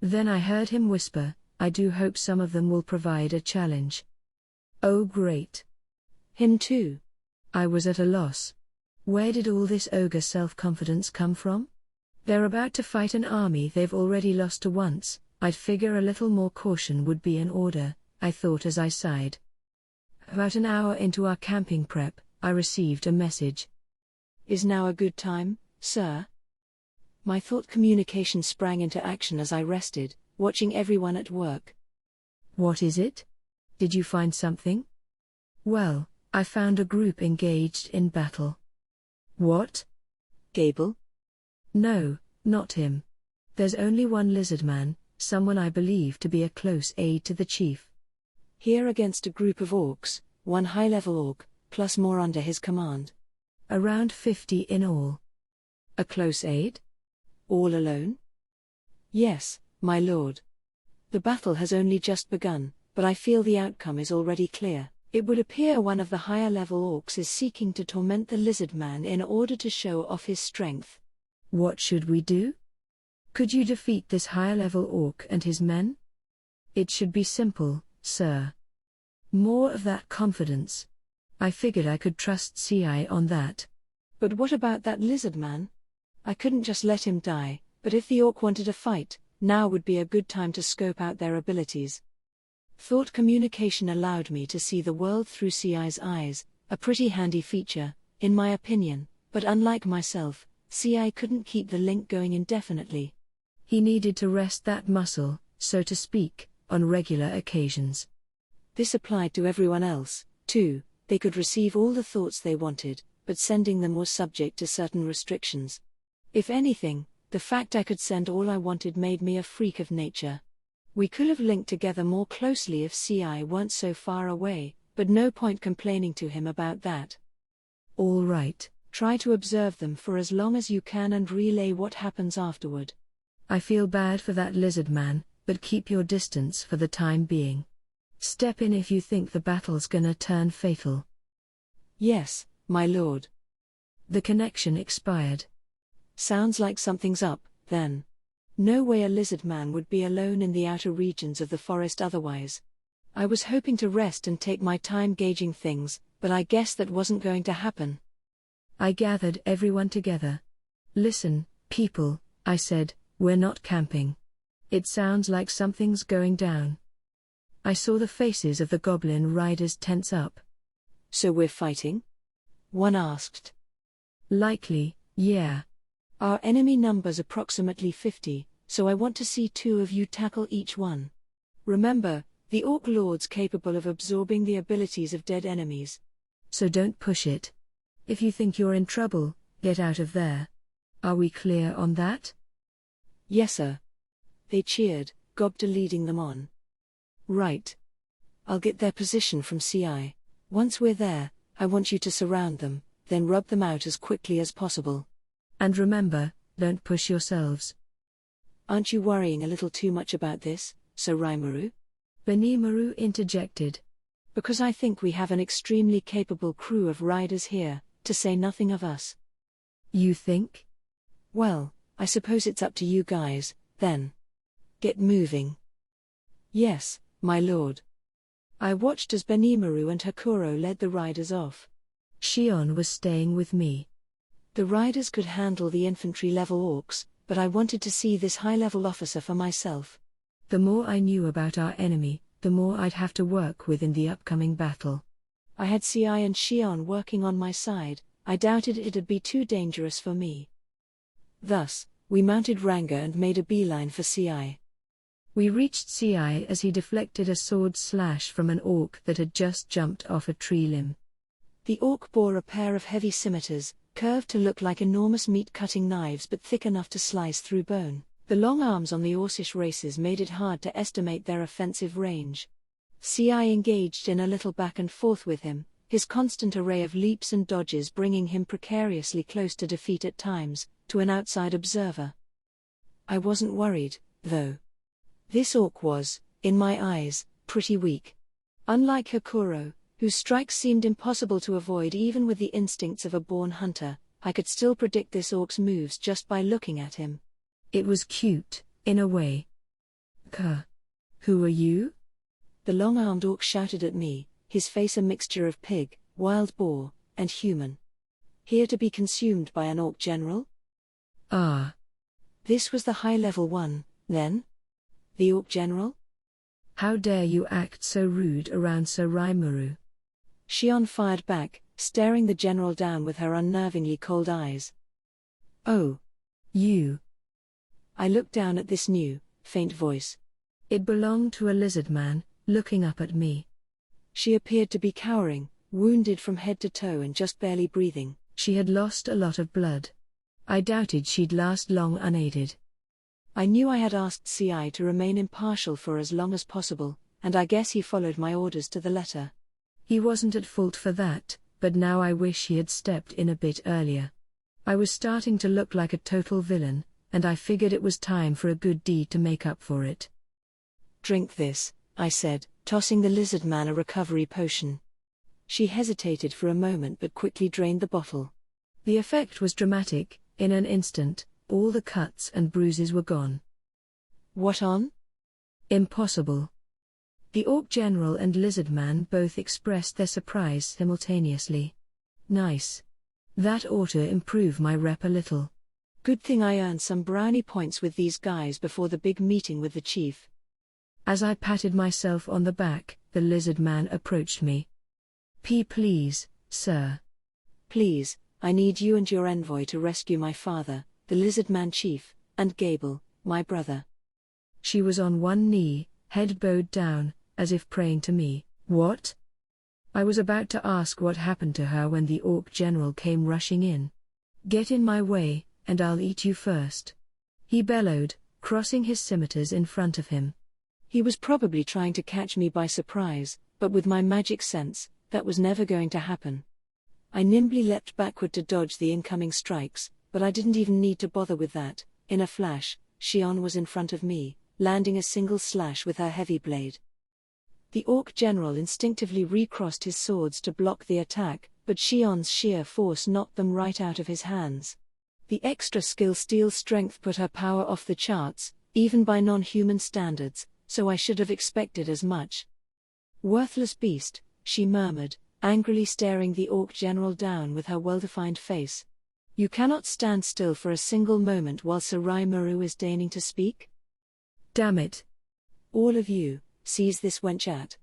Then I heard him whisper, "I do hope some of them will provide a challenge." Oh great. Him too. I was at a loss. Where did all this ogre self-confidence come from? They're about to fight an army they've already lost to once. I'd figure a little more caution would be in order, I thought as I sighed. About an hour into our camping prep, I received a message. Is now a good time, sir? My thought communication sprang into action as I rested, watching everyone at work. What is it? Did you find something? Well, I found a group engaged in battle. What? Gable? No, not him. There's only one lizard man, someone I believe to be a close aide to the chief. Here against a group of orcs, one high-level orc, plus more under his command. Around 50 in all. A close aide? All alone? Yes, my lord. The battle has only just begun, but I feel the outcome is already clear. It would appear one of the higher-level orcs is seeking to torment the lizard man in order to show off his strength. What should we do? Could you defeat this higher-level orc and his men? It should be simple, sir. More of that confidence. I figured I could trust CI on that. But what about that lizard man? I couldn't just let him die, but if the orc wanted a fight, now would be a good time to scope out their abilities. Thought communication allowed me to see the world through CI's eyes, a pretty handy feature, in my opinion, but unlike myself, CI couldn't keep the link going indefinitely. He needed to rest that muscle, so to speak, on regular occasions. This applied to everyone else, too. They could receive all the thoughts they wanted, but sending them was subject to certain restrictions. If anything, the fact I could send all I wanted made me a freak of nature. We could have linked together more closely if CI weren't so far away, but no point complaining to him about that. All right. Try to observe them for as long as you can and relay what happens afterward. I feel bad for that lizard man, but keep your distance for the time being. Step in if you think the battle's gonna turn fatal. Yes, my lord. The connection expired. Sounds like something's up, then. No way a lizard man would be alone in the outer regions of the forest otherwise. I was hoping to rest and take my time gauging things, but I guess that wasn't going to happen. I gathered everyone together. Listen, people, I said, we're not camping. It sounds like something's going down. I saw the faces of the goblin riders tense up. So we're fighting? One asked. Likely, yeah. Our enemy number's approximately 50, so I want to see 2 of you tackle each one. Remember, the Orc Lord's capable of absorbing the abilities of dead enemies. So don't push it. If you think you're in trouble, get out of there. Are we clear on that? Yes, sir. They cheered, Gobta leading them on. Right. I'll get their position from CI. Once we're there, I want you to surround them, then rub them out as quickly as possible. And remember, don't push yourselves. Aren't you worrying a little too much about this, Sir Rimuru? Benimaru interjected. Because I think we have an extremely capable crew of riders here, to say nothing of us. You think? Well, I suppose it's up to you guys, then. Get moving. Yes, my lord. I watched as Benimaru and Hakuro led the riders off. Shion was staying with me. The riders could handle the infantry-level orcs, but I wanted to see this high-level officer for myself. The more I knew about our enemy, the more I'd have to work with in the upcoming battle. I had CI and Shion working on my side. I doubted it'd be too dangerous for me. Thus, we mounted Ranga and made a beeline for CI. We reached CI as he deflected a sword slash from an orc that had just jumped off a tree limb. The orc bore a pair of heavy scimitars, curved to look like enormous meat-cutting knives but thick enough to slice through bone. The long arms on the Orcish races made it hard to estimate their offensive range. CI engaged in a little back and forth with him, his constant array of leaps and dodges bringing him precariously close to defeat at times, to an outside observer. I wasn't worried, though. This orc was, in my eyes, pretty weak. Unlike Hakuro, whose strikes seemed impossible to avoid even with the instincts of a born hunter. I could still predict this orc's moves just by looking at him. It was cute, in a way. Who are you? The long-armed orc shouted at me, his face a mixture of pig, wild boar, and human. Here to be consumed by an orc general? Ah. This was the high-level one, then? The orc general? How dare you act so rude around Sir Rimuru? Shion fired back, staring the general down with her unnervingly cold eyes. Oh. You. I looked down at this new, faint voice. It belonged to a lizard man, looking up at me. She appeared to be cowering, wounded from head to toe and just barely breathing. She had lost a lot of blood. I doubted she'd last long unaided. I knew I had asked CI to remain impartial for as long as possible, and I guess he followed my orders to the letter. He wasn't at fault for that, but now I wish he had stepped in a bit earlier. I was starting to look like a total villain, and I figured it was time for a good deed to make up for it. Drink this, I said, tossing the lizard man a recovery potion. She hesitated for a moment but quickly drained the bottle. The effect was dramatic. In an instant, all the cuts and bruises were gone. What on? Impossible. The orc general and lizard man both expressed their surprise simultaneously. Nice. That ought to improve my rep a little. Good thing I earned some brownie points with these guys before the big meeting with the chief. As I patted myself on the back, the lizard man approached me. Please, sir. Please, I need you and your envoy to rescue my father, the lizard man chief, and Gable, my brother. She was on one knee, head bowed down, as if praying to me. What? I was about to ask what happened to her when the orc general came rushing in. Get in my way, and I'll eat you first. He bellowed, crossing his scimitars in front of him. He was probably trying to catch me by surprise, but with my magic sense, that was never going to happen. I nimbly leapt backward to dodge the incoming strikes, but I didn't even need to bother with that. In a flash, Shion was in front of me, landing a single slash with her heavy blade. The orc general instinctively recrossed his swords to block the attack, but Shion's sheer force knocked them right out of his hands. The extra skill steel strength put her power off the charts, even by non-human standards, so I should have expected as much. Worthless beast, she murmured, angrily staring the orc general down with her well-defined face. You cannot stand still for a single moment while Sir Rimuru is deigning to speak? Damn it. All of you, seize this wench at.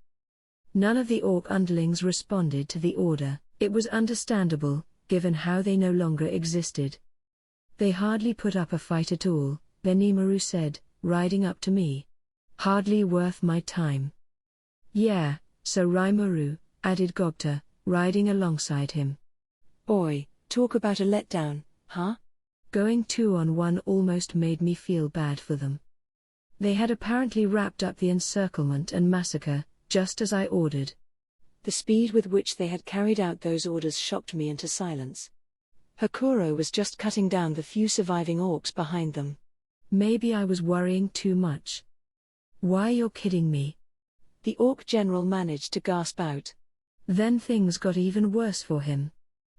None of the orc underlings responded to the order. It was understandable, given how they no longer existed. They hardly put up a fight at all, then Rimuru said, riding up to me. Hardly worth my time. Yeah, Sir Rimuru, added Gogta, riding alongside him. Oi, talk about a letdown, huh? Going 2-on-1 almost made me feel bad for them. They had apparently wrapped up the encirclement and massacre, just as I ordered. The speed with which they had carried out those orders shocked me into silence. Hakuro was just cutting down the few surviving orcs behind them. Maybe I was worrying too much. Why, you're kidding me? The orc general managed to gasp out. Then things got even worse for him.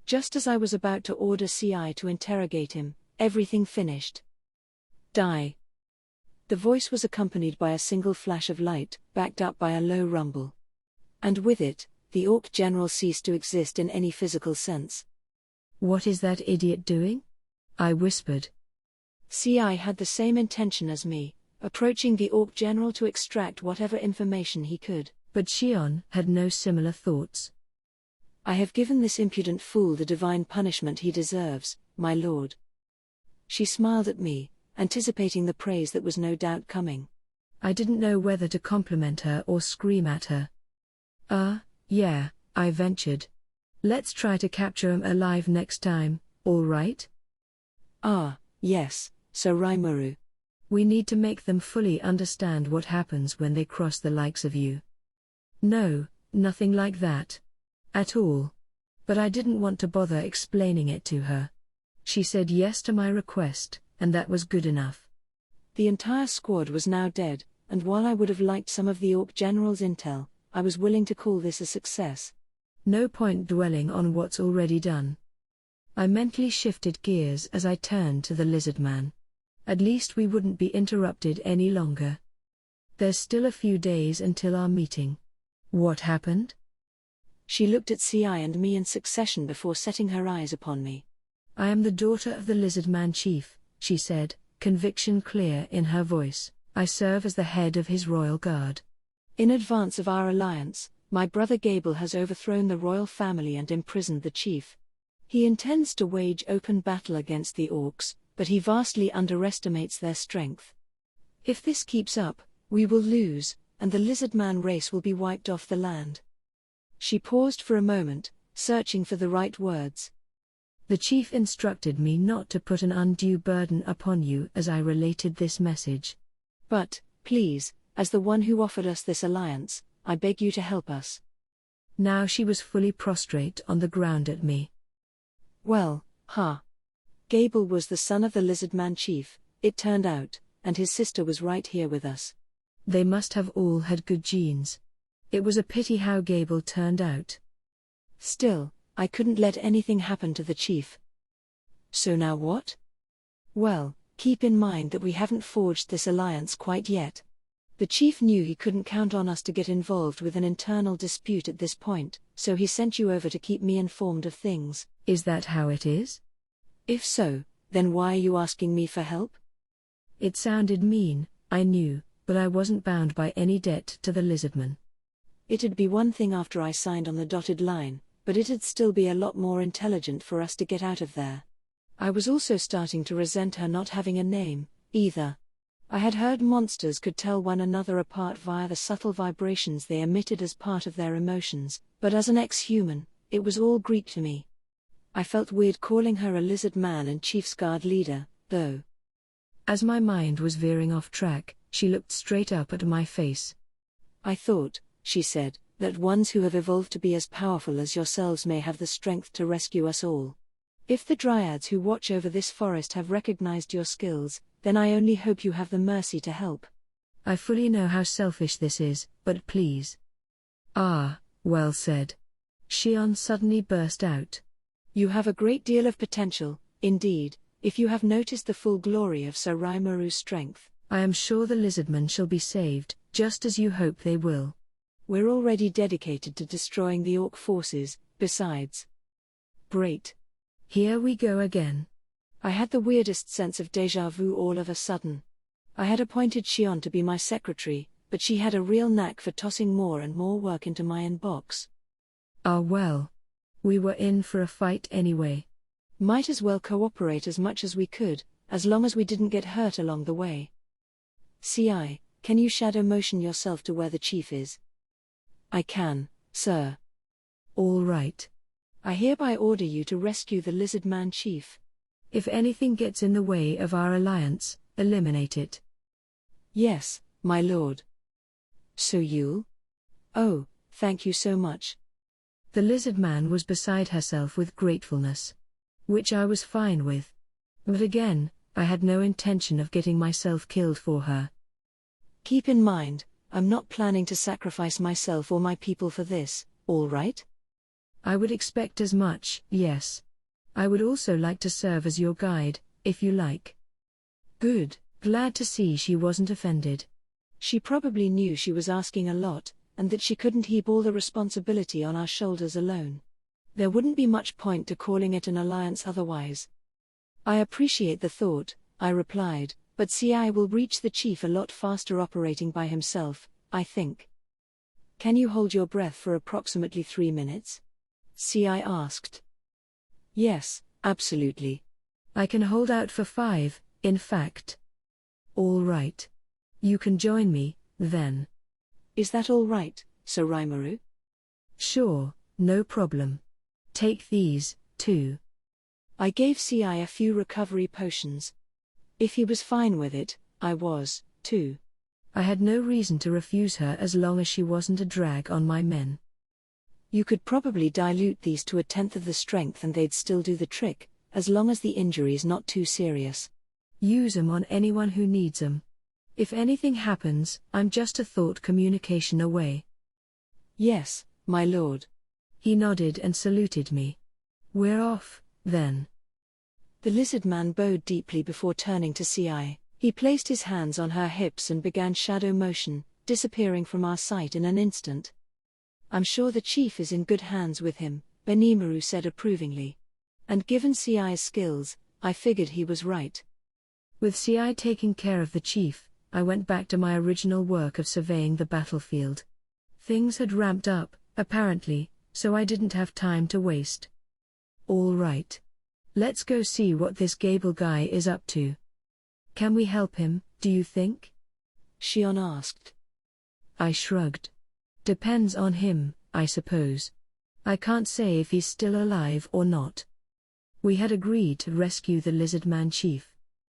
Just as I was about to order CI to interrogate him, everything finished. Die. The voice was accompanied by a single flash of light, backed up by a low rumble. And with it, the orc general ceased to exist in any physical sense. What is that idiot doing? I whispered. CI had the same intention as me, approaching the orc general to extract whatever information he could. But Shion had no similar thoughts. I have given this impudent fool the divine punishment he deserves, my lord. She smiled at me, anticipating the praise that was no doubt coming. I didn't know whether to compliment her or scream at her. Yeah, I ventured. Let's try to capture him alive next time, all right? Yes, Sir Rimuru. We need to make them fully understand what happens when they cross the likes of you. No, nothing like that. At all. But I didn't want to bother explaining it to her. She said yes to my request, and that was good enough. The entire squad was now dead, and while I would have liked some of the orc general's intel, I was willing to call this a success. No point dwelling on what's already done. I mentally shifted gears as I turned to the lizard man. At least we wouldn't be interrupted any longer. There's still a few days until our meeting. What happened? She looked at CI and me in succession before setting her eyes upon me. I am the daughter of the lizard man chief, she said, conviction clear in her voice. I serve as the head of his royal guard. In advance of our alliance, my brother Gable has overthrown the royal family and imprisoned the chief. He intends to wage open battle against the orcs, but he vastly underestimates their strength. If this keeps up, we will lose, and the lizard man race will be wiped off the land. She paused for a moment, searching for the right words. The chief instructed me not to put an undue burden upon you as I related this message. But, please, as the one who offered us this alliance, I beg you to help us. Now she was fully prostrate on the ground at me. Well, Gable was the son of the lizard man chief, it turned out, and his sister was right here with us. They must have all had good genes. It was a pity how Gable turned out. Still, I couldn't let anything happen to the chief. So now what? Well, keep in mind that we haven't forged this alliance quite yet. The chief knew he couldn't count on us to get involved with an internal dispute at this point, so he sent you over to keep me informed of things. Is that how it is? If so, then why are you asking me for help? It sounded mean, I knew, but I wasn't bound by any debt to the lizardman. It'd be one thing after I signed on the dotted line, but it'd still be a lot more intelligent for us to get out of there. I was also starting to resent her not having a name, either. I had heard monsters could tell one another apart via the subtle vibrations they emitted as part of their emotions, but as an ex-human, it was all Greek to me. I felt weird calling her a lizard man and Chief's Guard leader, though. As my mind was veering off track, she looked straight up at my face. I thought, she said, that ones who have evolved to be as powerful as yourselves may have the strength to rescue us all. If the dryads who watch over this forest have recognized your skills, then I only hope you have the mercy to help. I fully know how selfish this is, but please. Ah, well said. Shion suddenly burst out. You have a great deal of potential, indeed, if you have noticed the full glory of Sir Rimuru strength. I am sure the lizardmen shall be saved, just as you hope they will. We're already dedicated to destroying the orc forces, besides. Great. Here we go again. I had the weirdest sense of déjà vu all of a sudden. I had appointed Shion to be my secretary, but she had a real knack for tossing more and more work into my inbox. Ah well. We were in for a fight anyway. Might as well cooperate as much as we could, as long as we didn't get hurt along the way. CI, can you shadow motion yourself to where the chief is? I can, sir. All right. I hereby order you to rescue the lizard man chief. If anything gets in the way of our alliance, eliminate it. Yes, my lord. So you'll? Oh, thank you so much. The lizard man was beside herself with gratefulness. Which I was fine with. But again, I had no intention of getting myself killed for her. Keep in mind, I'm not planning to sacrifice myself or my people for this, all right? I would expect as much, yes. I would also like to serve as your guide, if you like. Good, glad to see she wasn't offended. She probably knew she was asking a lot, and that she couldn't heap all the responsibility on our shoulders alone. There wouldn't be much point to calling it an alliance otherwise. I appreciate the thought, I replied, but CI will reach the chief a lot faster operating by himself, I think. Can you hold your breath for approximately 3 minutes? CI asked. Yes, absolutely. I can hold out for 5, in fact. All right. You can join me, then. Is that all right, Sir Rimuru? Sure, no problem. Take these, too. I gave CI a few recovery potions. If he was fine with it, I was, too. I had no reason to refuse her as long as she wasn't a drag on my men. You could probably dilute these to 1/10 of the strength and they'd still do the trick, as long as the injury's not too serious. Use 'em on anyone who needs 'em. If anything happens, I'm just a thought communication away. Yes, my lord. He nodded and saluted me. We're off, then. The lizard man bowed deeply before turning to CI. He placed his hands on her hips and began shadow motion, disappearing from our sight in an instant. I'm sure the chief is in good hands with him, Benimaru said approvingly. And given CI's skills, I figured he was right. With CI taking care of the chief, I went back to my original work of surveying the battlefield. Things had ramped up, apparently, so I didn't have time to waste. All right. Let's go see what this Gable guy is up to. Can we help him, do you think? Shion asked. I shrugged. Depends on him, I suppose. I can't say if he's still alive or not. We had agreed to rescue the lizard man chief.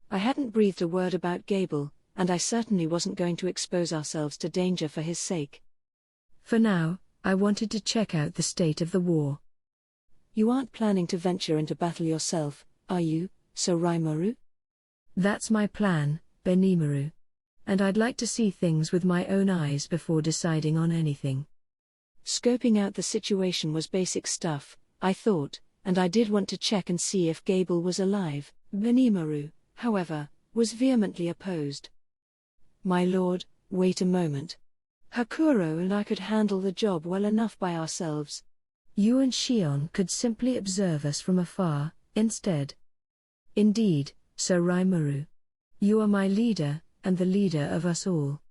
I hadn't breathed a word about Gable, and I certainly wasn't going to expose ourselves to danger for his sake. For now, I wanted to check out the state of the war. You aren't planning to venture into battle yourself, are you, Raimaru? That's my plan, Benimaru. And I'd like to see things with my own eyes before deciding on anything. Scoping out the situation was basic stuff, I thought, and I did want to check and see if Gable was alive. Benimaru, however, was vehemently opposed. My lord, wait a moment. Hakuro and I could handle the job well enough by ourselves. You and Shion could simply observe us from afar, instead. Indeed, Raimaru. You are my leader, and the leader of us all.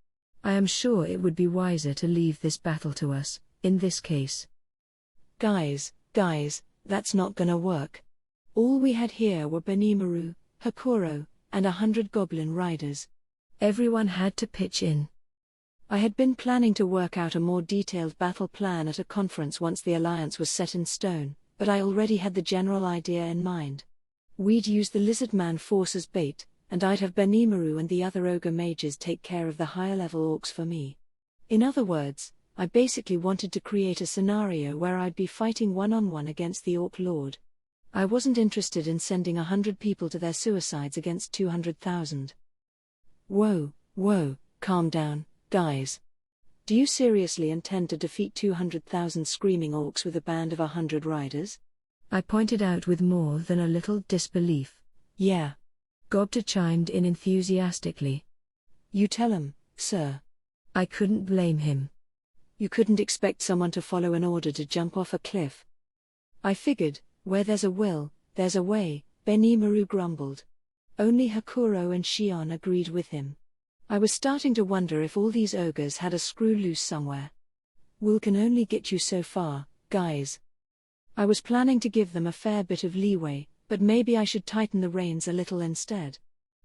I am sure it would be wiser to leave this battle to us, in this case. Guys, that's not gonna work. All we had here were Benimaru, Hakuro, and 100 goblin riders. Everyone had to pitch in. I had been planning to work out a more detailed battle plan at a conference once the alliance was set in stone, but I already had the general idea in mind. We'd use the lizard man force as bait, and I'd have Benimaru and the other ogre mages take care of the higher level orcs for me. In other words, I basically wanted to create a scenario where I'd be fighting one-on-one against the orc lord. I wasn't interested in sending 100 people to their suicides against 200,000. Whoa, calm down, guys. Do you seriously intend to defeat 200,000 screaming orcs with a band of 100 riders? I pointed out with more than a little disbelief. Yeah. Gobta chimed in enthusiastically. You tell him, sir. I couldn't blame him. You couldn't expect someone to follow an order to jump off a cliff. I figured, where there's a will, there's a way, Benimaru grumbled. Only Hakuro and Shion agreed with him. I was starting to wonder if all these ogres had a screw loose somewhere. Will can only get you so far, guys. I was planning to give them a fair bit of leeway, but maybe I should tighten the reins a little instead.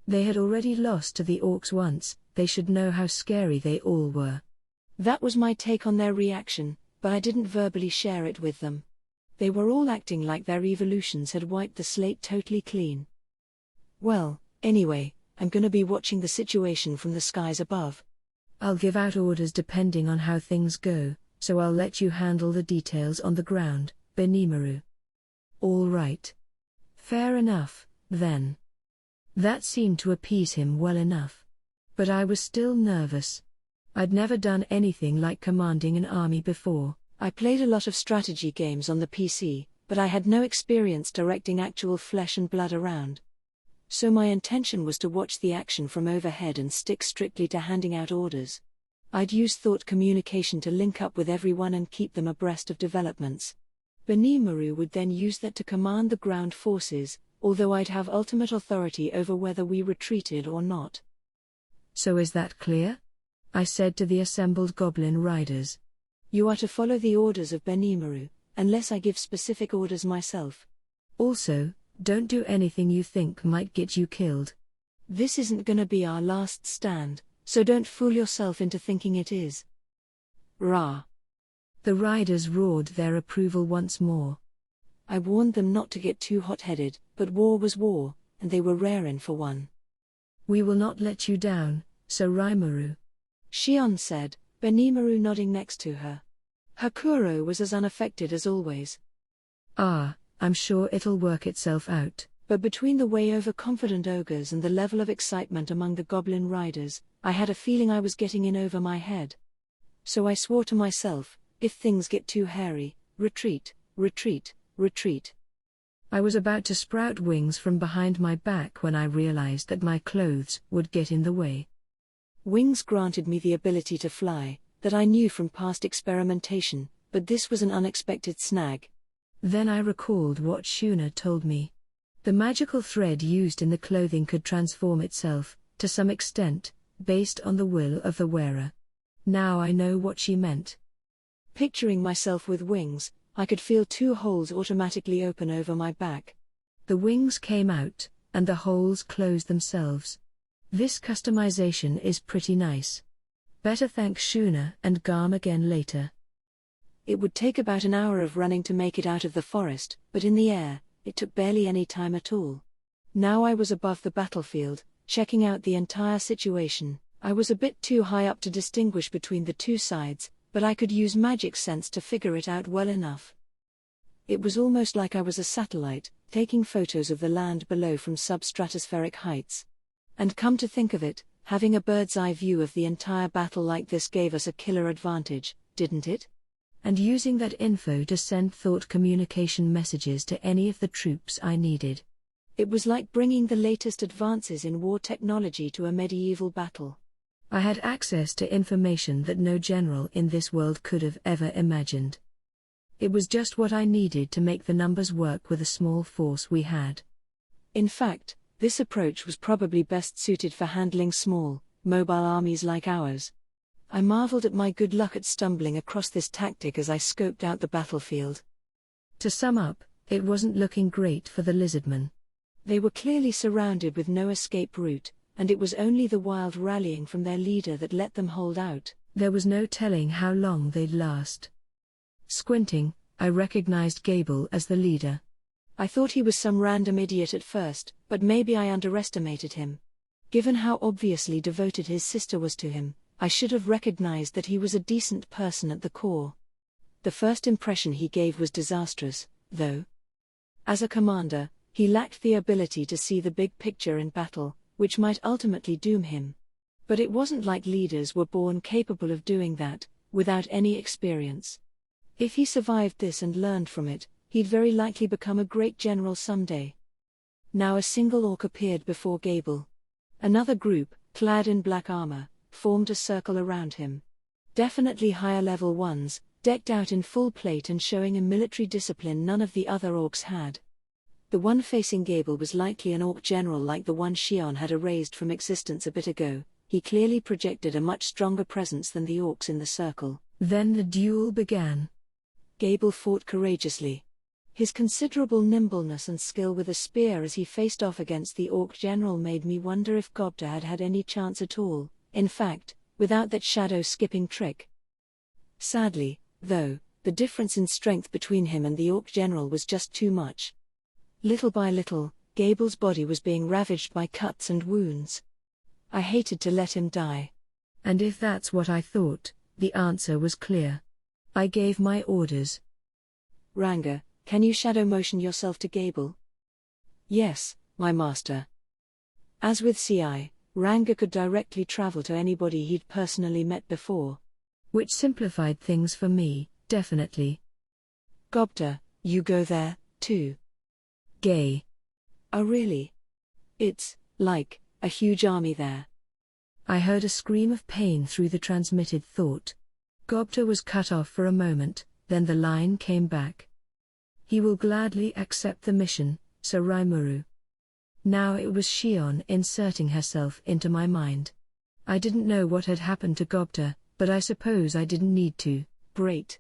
They had already lost to the orcs once, they should know how scary they all were. That was my take on their reaction, but I didn't verbally share it with them. They were all acting like their evolutions had wiped the slate totally clean. Well, anyway, I'm gonna be watching the situation from the skies above. I'll give out orders depending on how things go, so I'll let you handle the details on the ground, Benimaru. All right. Fair enough, then. That seemed to appease him well enough. But I was still nervous. I'd never done anything like commanding an army before. I played a lot of strategy games on the PC, but I had no experience directing actual flesh and blood around. So my intention was to watch the action from overhead and stick strictly to handing out orders. I'd use thought communication to link up with everyone and keep them abreast of developments. Benimaru would then use that to command the ground forces, although I'd have ultimate authority over whether we retreated or not. So is that clear? I said to the assembled goblin riders. You are to follow the orders of Benimaru, unless I give specific orders myself. Also, don't do anything you think might get you killed. This isn't gonna be our last stand, so don't fool yourself into thinking it is. Rah! The riders roared their approval once more. I warned them not to get too hot-headed, but war was war, and they were raring for one. We will not let you down, Raimaru. Shion said, Benimaru nodding next to her. Hakuro was as unaffected as always. I'm sure it'll work itself out. But between the way overconfident ogres and the level of excitement among the goblin riders, I had a feeling I was getting in over my head. So I swore to myself, if things get too hairy, Retreat, retreat, retreat. I was about to sprout wings from behind my back when I realized that my clothes would get in the way. Wings granted me the ability to fly, that I knew from past experimentation, but this was an unexpected snag. Then I recalled what Shuna told me. The magical thread used in the clothing could transform itself, to some extent, based on the will of the wearer. Now I know what she meant. Picturing myself with wings, I could feel 2 holes automatically open over my back. The wings came out, and the holes closed themselves. This customization is pretty nice. Better thank Shuna and Garm again later. It would take about an hour of running to make it out of the forest, but in the air, it took barely any time at all. Now I was above the battlefield, checking out the entire situation. I was a bit too high up to distinguish between the 2 sides, but I could use magic sense to figure it out well enough. It was almost like I was a satellite, taking photos of the land below from substratospheric heights. And come to think of it, having a bird's eye view of the entire battle like this gave us a killer advantage, didn't it? And using that info to send thought communication messages to any of the troops I needed. It was like bringing the latest advances in war technology to a medieval battle. I had access to information that no general in this world could have ever imagined. It was just what I needed to make the numbers work with a small force we had. In fact, this approach was probably best suited for handling small, mobile armies like ours. I marveled at my good luck at stumbling across this tactic as I scoped out the battlefield. To sum up, it wasn't looking great for the lizardmen. They were clearly surrounded with no escape route, and it was only the wild rallying from their leader that let them hold out. There was no telling how long they'd last. Squinting, I recognized Gable as the leader. I thought he was some random idiot at first, but maybe I underestimated him. Given how obviously devoted his sister was to him, I should have recognized that he was a decent person at the core. The first impression he gave was disastrous, though. As a commander, he lacked the ability to see the big picture in battle, which might ultimately doom him. But it wasn't like leaders were born capable of doing that, without any experience. If he survived this and learned from it, he'd very likely become a great general someday. Now a single orc appeared before Gable. Another group, clad in black armor, formed a circle around him. Definitely higher level ones, decked out in full plate and showing a military discipline none of the other orcs had. The one facing Gable was likely an orc general like the one Shion had erased from existence a bit ago. He clearly projected a much stronger presence than the orcs in the circle. Then the duel began. Gable fought courageously. His considerable nimbleness and skill with a spear as he faced off against the orc general made me wonder if Gobta had had any chance at all, in fact, without that shadow-skipping trick. Sadly, though, the difference in strength between him and the orc general was just too much. Little by little, Gable's body was being ravaged by cuts and wounds. I hated to let him die. And if that's what I thought, the answer was clear. I gave my orders. Ranga, can you shadow motion yourself to Gable? Yes, my master. As with CI, Ranga could directly travel to anybody he'd personally met before. Which simplified things for me, definitely. Gobta, you go there, too. Gay. Oh really? It's, like, a huge army there. I heard a scream of pain through the transmitted thought. Gobta was cut off for a moment, then the line came back. He will gladly accept the mission, Sir Rimuru. Now it was Shion inserting herself into my mind. I didn't know what had happened to Gobta, but I suppose I didn't need to. Great.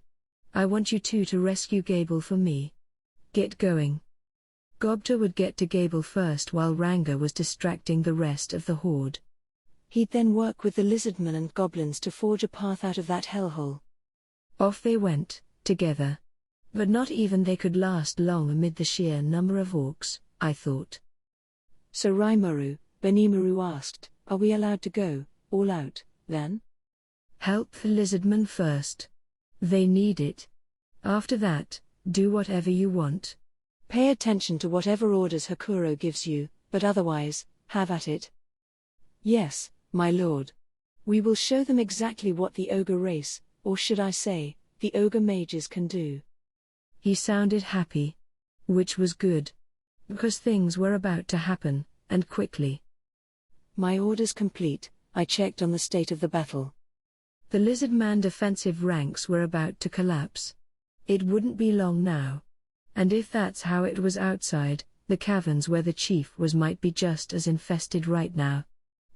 I want you two to rescue Gable for me. Get going. Gobta would get to Gable first while Ranga was distracting the rest of the horde. He'd then work with the lizardmen and goblins to forge a path out of that hellhole. Off they went, together. But not even they could last long amid the sheer number of orcs, I thought. So Rimuru, Benimaru asked, are we allowed to go, all out, then? Help the lizardmen first. They need it. After that, do whatever you want. Pay attention to whatever orders Hakuro gives you, but otherwise, have at it. Yes, my lord. We will show them exactly what the ogre race, or should I say, the ogre mages can do. He sounded happy. Which was good. Because things were about to happen, and quickly. My orders complete, I checked on the state of the battle. The lizard man defensive ranks were about to collapse. It wouldn't be long now. And if that's how it was outside, the caverns where the chief was might be just as infested right now.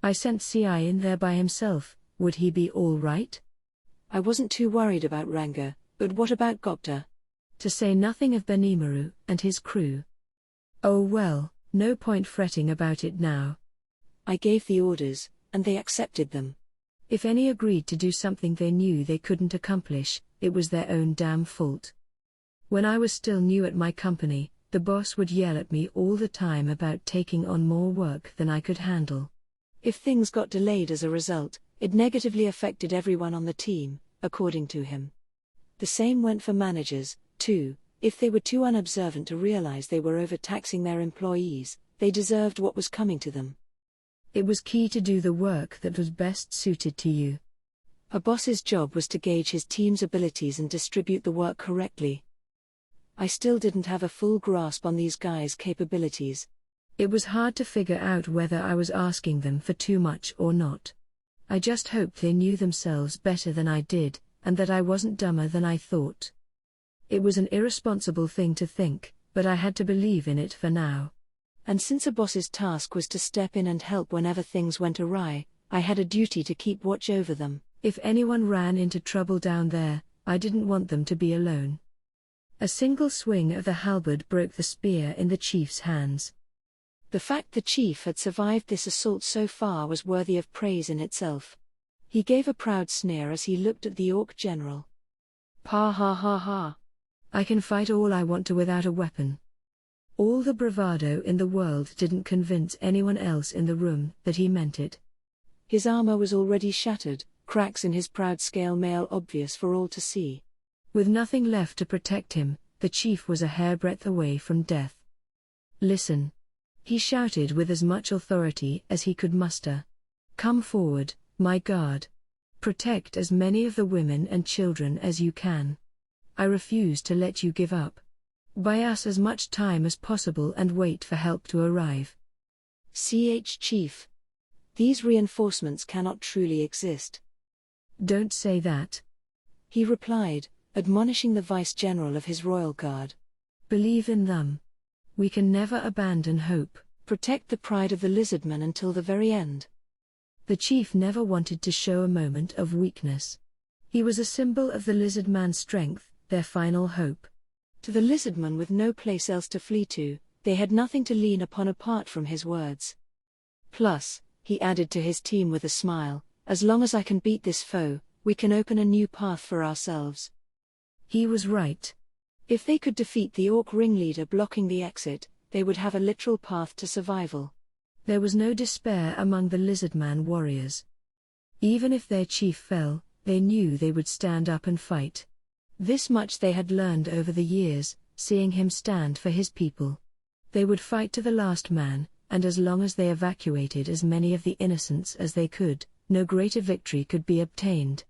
I sent CI in there by himself, would he be all right? I wasn't too worried about Ranga, but what about Gupta? To say nothing of Benimaru and his crew. Oh well, no point fretting about it now. I gave the orders, and they accepted them. If any agreed to do something they knew they couldn't accomplish, it was their own damn fault. When I was still new at my company, the boss would yell at me all the time about taking on more work than I could handle. If things got delayed as a result, it negatively affected everyone on the team, according to him. The same went for managers, too. If they were too unobservant to realize they were overtaxing their employees, they deserved what was coming to them. It was key to do the work that was best suited to you. A boss's job was to gauge his team's abilities and distribute the work correctly. I still didn't have a full grasp on these guys' capabilities. It was hard to figure out whether I was asking them for too much or not. I just hoped they knew themselves better than I did, and that I wasn't dumber than I thought. It was an irresponsible thing to think, but I had to believe in it for now. And since a boss's task was to step in and help whenever things went awry, I had a duty to keep watch over them. If anyone ran into trouble down there, I didn't want them to be alone. A single swing of the halberd broke the spear in the chief's hands. The fact the chief had survived this assault so far was worthy of praise in itself. He gave a proud sneer as he looked at the orc general. Ha ha ha ha. I can fight all I want to without a weapon. All the bravado in the world didn't convince anyone else in the room that he meant it. His armor was already shattered, cracks in his proud scale mail obvious for all to see. With nothing left to protect him, the chief was a hairbreadth away from death. Listen. He shouted with as much authority as he could muster. Come forward, my guard. Protect as many of the women and children as you can. I refuse to let you give up. Buy us as much time as possible and wait for help to arrive. Chief. These reinforcements cannot truly exist. Don't say that. He replied, admonishing the vice-general of his royal guard. Believe in them. We can never abandon hope. Protect the pride of the lizardmen until the very end. The chief never wanted to show a moment of weakness. He was a symbol of the lizard man's strength, their final hope. To the lizardmen with no place else to flee to, they had nothing to lean upon apart from his words. Plus, he added to his team with a smile, as long as I can beat this foe, we can open a new path for ourselves. He was right. If they could defeat the orc ringleader blocking the exit, they would have a literal path to survival. There was no despair among the lizardman warriors. Even if their chief fell, they knew they would stand up and fight. This much they had learned over the years, seeing him stand for his people. They would fight to the last man, and as long as they evacuated as many of the innocents as they could, no greater victory could be obtained.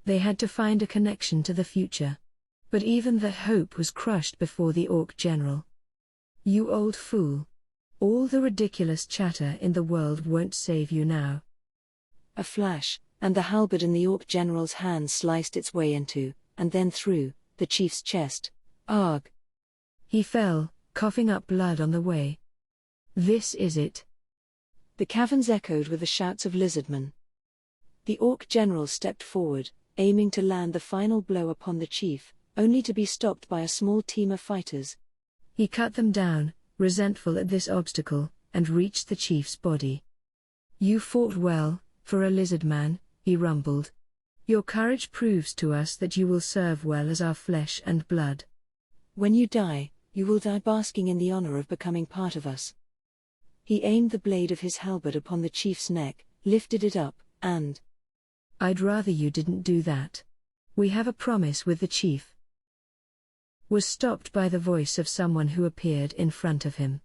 They had to find a connection to the future. But even that hope was crushed before the orc general. You old fool. All the ridiculous chatter in the world won't save you now. A flash, and the halberd in the orc general's hand sliced its way into, and then through, the chief's chest. Arg! He fell, coughing up blood on the way. This is it. The caverns echoed with the shouts of lizardmen. The orc general stepped forward, aiming to land the final blow upon the chief, only to be stopped by a small team of fighters. He cut them down, resentful at this obstacle, and reached the chief's body. You fought well, for a lizard man, he rumbled. Your courage proves to us that you will serve well as our flesh and blood. When you die, you will die basking in the honor of becoming part of us. He aimed the blade of his halberd upon the chief's neck, lifted it up, and... I'd rather you didn't do that. We have a promise with the chief. Was stopped by the voice of someone who appeared in front of him.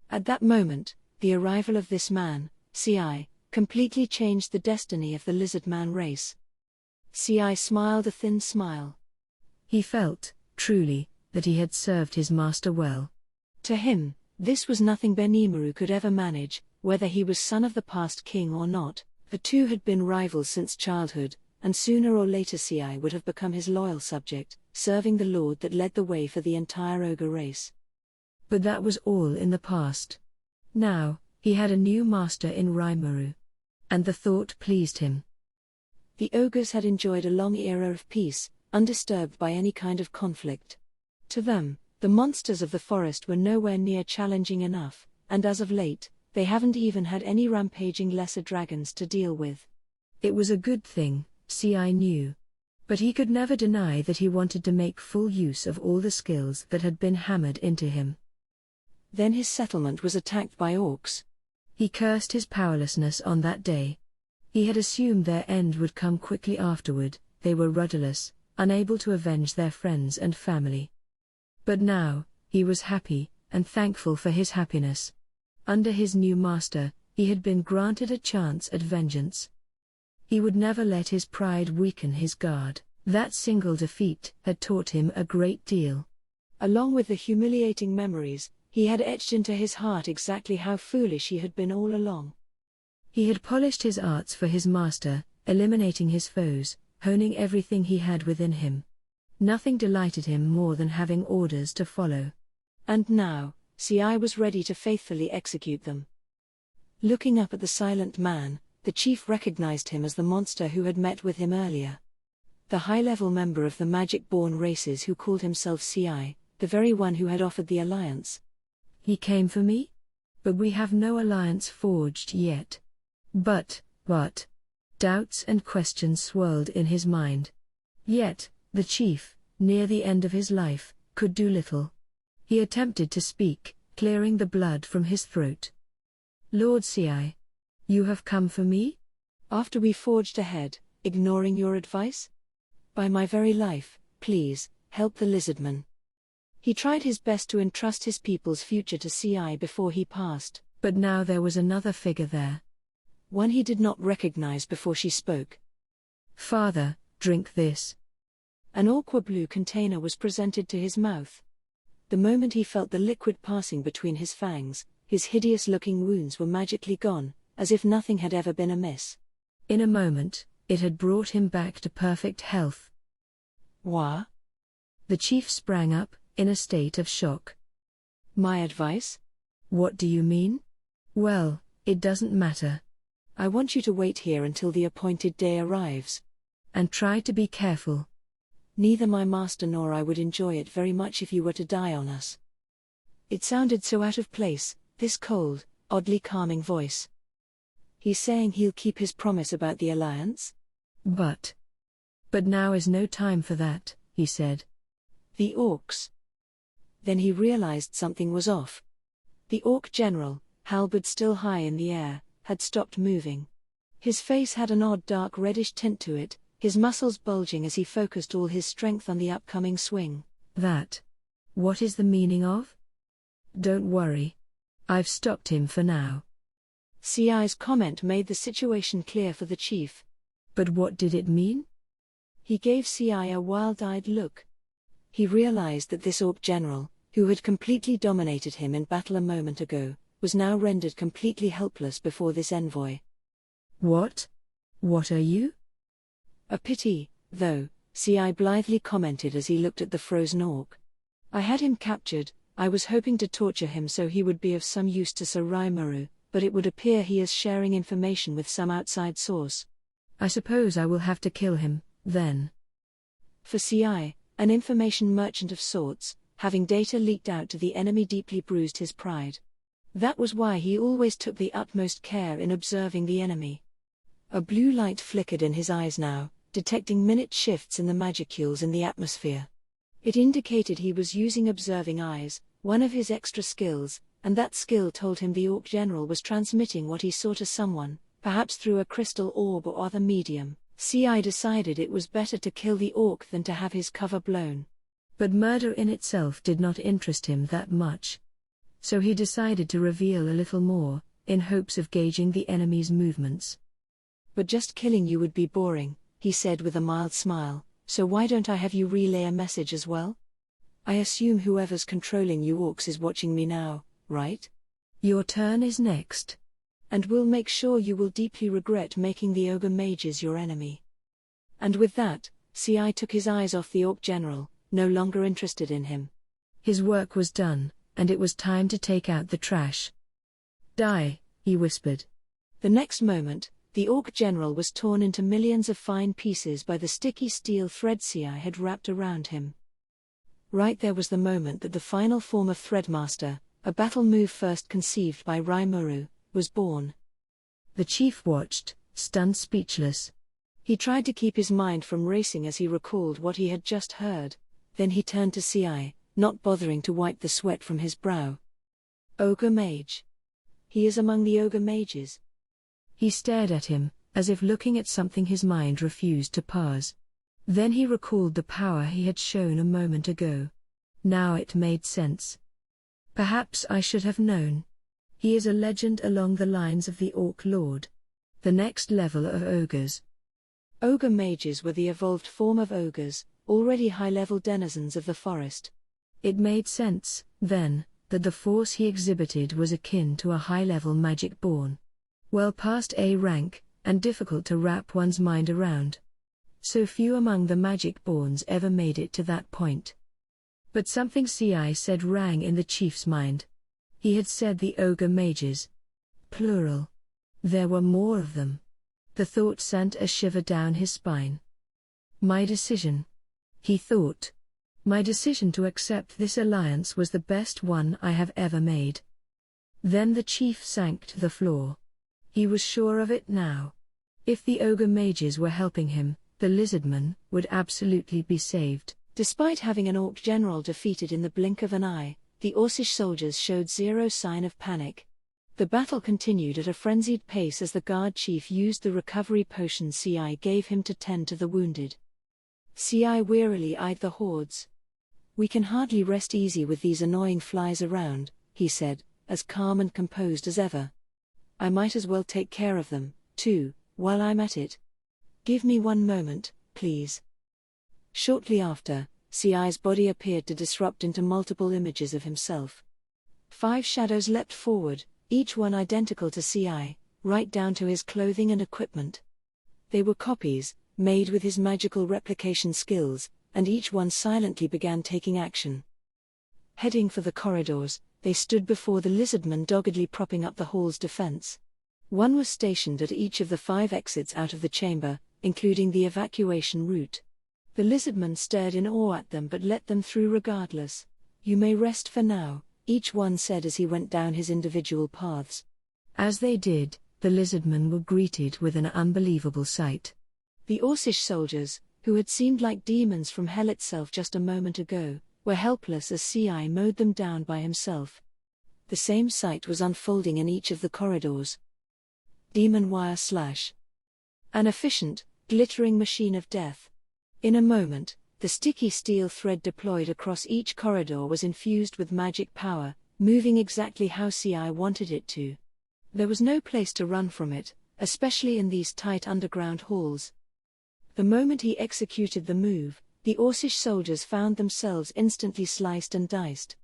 At that moment, the arrival of this man, CI, completely changed the destiny of the lizard man race. CI smiled a thin smile. He felt, truly, that he had served his master well. To him, this was nothing Benimaru could ever manage, whether he was son of the past king or not. The two had been rivals since childhood, and sooner or later Ci would have become his loyal subject, serving the lord that led the way for the entire ogre race. But that was all in the past. Now, he had a new master in Rimuru. And the thought pleased him. The ogres had enjoyed a long era of peace, undisturbed by any kind of conflict. To them, the monsters of the forest were nowhere near challenging enough, and as of late, they haven't even had any rampaging lesser dragons to deal with. It was a good thing, Ci knew. But he could never deny that he wanted to make full use of all the skills that had been hammered into him. Then his settlement was attacked by orcs. He cursed his powerlessness on that day. He had assumed their end would come quickly afterward. They were rudderless, unable to avenge their friends and family. But now, he was happy, and thankful for his happiness. Under his new master, he had been granted a chance at vengeance. He would never let his pride weaken his guard. That single defeat had taught him a great deal. Along with the humiliating memories, he had etched into his heart exactly how foolish he had been all along. He had polished his arts for his master, eliminating his foes, honing everything he had within him. Nothing delighted him more than having orders to follow. And now, Ci was ready to faithfully execute them. Looking up at the silent man, the chief recognized him as the monster who had met with him earlier. The high-level member of the magic-born races who called himself Ci, the very one who had offered the alliance. He came for me? But we have no alliance forged yet. But, doubts and questions swirled in his mind. Yet, the chief, near the end of his life, could do little. He attempted to speak, clearing the blood from his throat. Lord Ci, you have come for me? After we forged ahead, ignoring your advice? By my very life, please, help the lizardman. He tried his best to entrust his people's future to Ci before he passed. But now there was another figure there. One he did not recognize before she spoke. Father, drink this. An aqua blue container was presented to his mouth. The moment he felt the liquid passing between his fangs, his hideous-looking wounds were magically gone, as if nothing had ever been amiss. In a moment, it had brought him back to perfect health. What? The chief sprang up, in a state of shock. My advice? What do you mean? Well, it doesn't matter. I want you to wait here until the appointed day arrives. And try to be careful. Neither my master nor I would enjoy it very much if you were to die on us. It sounded so out of place, this cold, oddly calming voice. He's saying he'll keep his promise about the alliance? But now is no time for that, he said. The orcs. Then he realized something was off. The orc general, halberd still high in the air, had stopped moving. His face had an odd dark reddish tint to it, his muscles bulging as he focused all his strength on the upcoming swing. What is the meaning of? Don't worry. I've stopped him for now. Ci's comment made the situation clear for the chief. But what did it mean? He gave Ci a wild-eyed look. He realized that this orc general, who had completely dominated him in battle a moment ago, was now rendered completely helpless before this envoy. What? What are you? A pity, though, Ci blithely commented as he looked at the frozen orc. I had him captured. I was hoping to torture him so he would be of some use to Sir Rimuru, but it would appear he is sharing information with some outside source. I suppose I will have to kill him, then. For Ci, an information merchant of sorts, having data leaked out to the enemy deeply bruised his pride. That was why he always took the utmost care in observing the enemy. A blue light flickered in his eyes now, detecting minute shifts in the magicules in the atmosphere. It indicated he was using observing eyes, one of his extra skills, and that skill told him the orc general was transmitting what he saw to someone, perhaps through a crystal orb or other medium. Ci decided it was better to kill the orc than to have his cover blown. But murder in itself did not interest him that much. So he decided to reveal a little more, in hopes of gauging the enemy's movements. But just killing you would be boring, he said with a mild smile, so why don't I have you relay a message as well? I assume whoever's controlling you orcs is watching me now, right? Your turn is next. And we'll make sure you will deeply regret making the ogre mages your enemy. And with that, Ci took his eyes off the orc general, no longer interested in him. His work was done, and it was time to take out the trash. Die, he whispered. The next moment, the orc general was torn into millions of fine pieces by the sticky steel thread Ci had wrapped around him. Right there was the moment that the final form of Threadmaster, a battle move first conceived by Rimuru, was born. The chief watched, stunned speechless. He tried to keep his mind from racing as he recalled what he had just heard. Then he turned to Ci, not bothering to wipe the sweat from his brow. Ogre mage. He is among the ogre mages. He stared at him, as if looking at something his mind refused to parse. Then he recalled the power he had shown a moment ago. Now it made sense. Perhaps I should have known. He is a legend along the lines of the Orc Lord. The next level of ogres. Ogre mages were the evolved form of ogres, already high-level denizens of the forest. It made sense, then, that the force he exhibited was akin to a high-level magic born. Well past A rank, and difficult to wrap one's mind around. So few among the magic-borns ever made it to that point. But something Ci said rang in the chief's mind. He had said the ogre mages. Plural. There were more of them. The thought sent a shiver down his spine. My decision. He thought. My decision to accept this alliance was the best one I have ever made. Then the chief sank to the floor. He was sure of it now. If the ogre mages were helping him, the lizardman would absolutely be saved. Despite having an orc general defeated in the blink of an eye, the Orcish soldiers showed zero sign of panic. The battle continued at a frenzied pace as the guard chief used the recovery potion Ci gave him to tend to the wounded. Ci wearily eyed the hordes. We can hardly rest easy with these annoying flies around, he said, as calm and composed as ever. I might as well take care of them, too, while I'm at it. Give me one moment, please. Shortly after, Ci's body appeared to disrupt into multiple images of himself. 5 shadows leapt forward, each one identical to Ci, right down to his clothing and equipment. They were copies, made with his magical replication skills, and each one silently began taking action. Heading for the corridors, they stood before the lizardman doggedly propping up the hall's defense. One was stationed at each of the 5 exits out of the chamber, including the evacuation route. The lizardman stared in awe at them but let them through regardless. You may rest for now, each one said as he went down his individual paths. As they did, the lizardmen were greeted with an unbelievable sight. The Orcish soldiers, who had seemed like demons from hell itself just a moment ago, were helpless as Ci mowed them down by himself. The same sight was unfolding in each of the corridors. Demon wire slash. An efficient, glittering machine of death. In a moment, the sticky steel thread deployed across each corridor was infused with magic power, moving exactly how Ci wanted it to. There was no place to run from it, especially in these tight underground halls. The moment he executed the move, the Orcish soldiers found themselves instantly sliced and diced.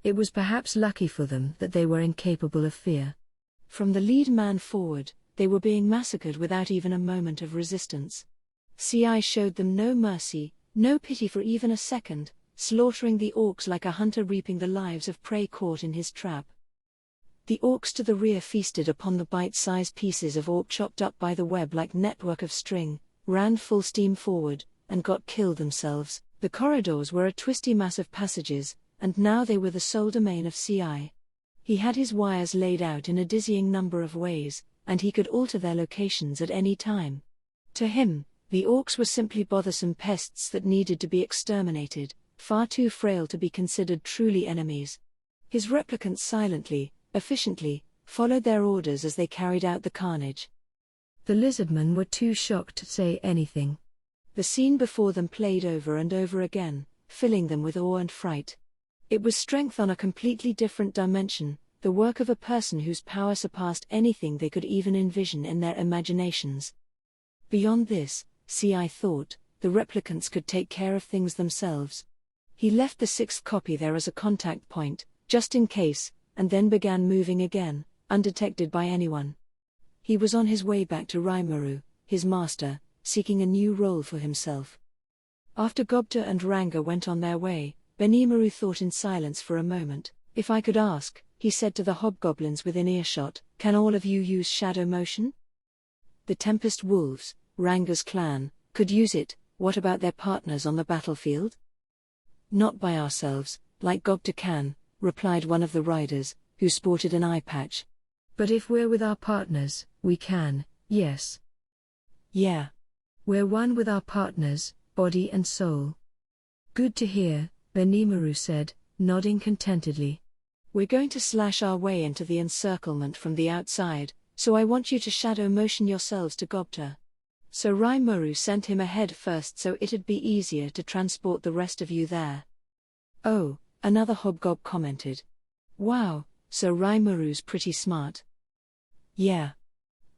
It was perhaps lucky for them that they were incapable of fear. From the lead man forward, they were being massacred without even a moment of resistance. Ci showed them no mercy, no pity for even a second, slaughtering the orcs like a hunter reaping the lives of prey caught in his trap. The orcs to the rear feasted upon the bite-sized pieces of orc chopped up by the web-like network of string, ran full steam forward, and got killed themselves. The corridors were a twisty mass of passages, and now they were the sole domain of Ci. He had his wires laid out in a dizzying number of ways, and he could alter their locations at any time. To him, the orcs were simply bothersome pests that needed to be exterminated, far too frail to be considered truly enemies. His replicants silently, efficiently, followed their orders as they carried out the carnage. The lizardmen were too shocked to say anything. The scene before them played over and over again, filling them with awe and fright. It was strength on a completely different dimension, the work of a person whose power surpassed anything they could even envision in their imaginations. Beyond this, Ci thought, the replicants could take care of things themselves. He left the sixth copy there as a contact point, just in case, and then began moving again, undetected by anyone. He was on his way back to Rimuru, his master, seeking a new role for himself. After Gobta and Ranga went on their way, Benimaru thought in silence for a moment. "If I could ask," he said to the hobgoblins within earshot, "can all of you use shadow motion?" The Tempest Wolves, Ranga's clan, could use it. What about their partners on the battlefield? "Not by ourselves, like Gobta can," replied one of the riders, who sported an eye patch. "But if we're with our partners, we can, yes." "Yeah. We're one with our partners, body and soul." "Good to hear," Benimaru said, nodding contentedly. "We're going to slash our way into the encirclement from the outside, so I want you to shadow motion yourselves to Gobta." So Rimuru sent him ahead first so it'd be easier to transport the rest of you there. "Oh," another hobgob commented. "Wow, so Rimuru's pretty smart." "Yeah."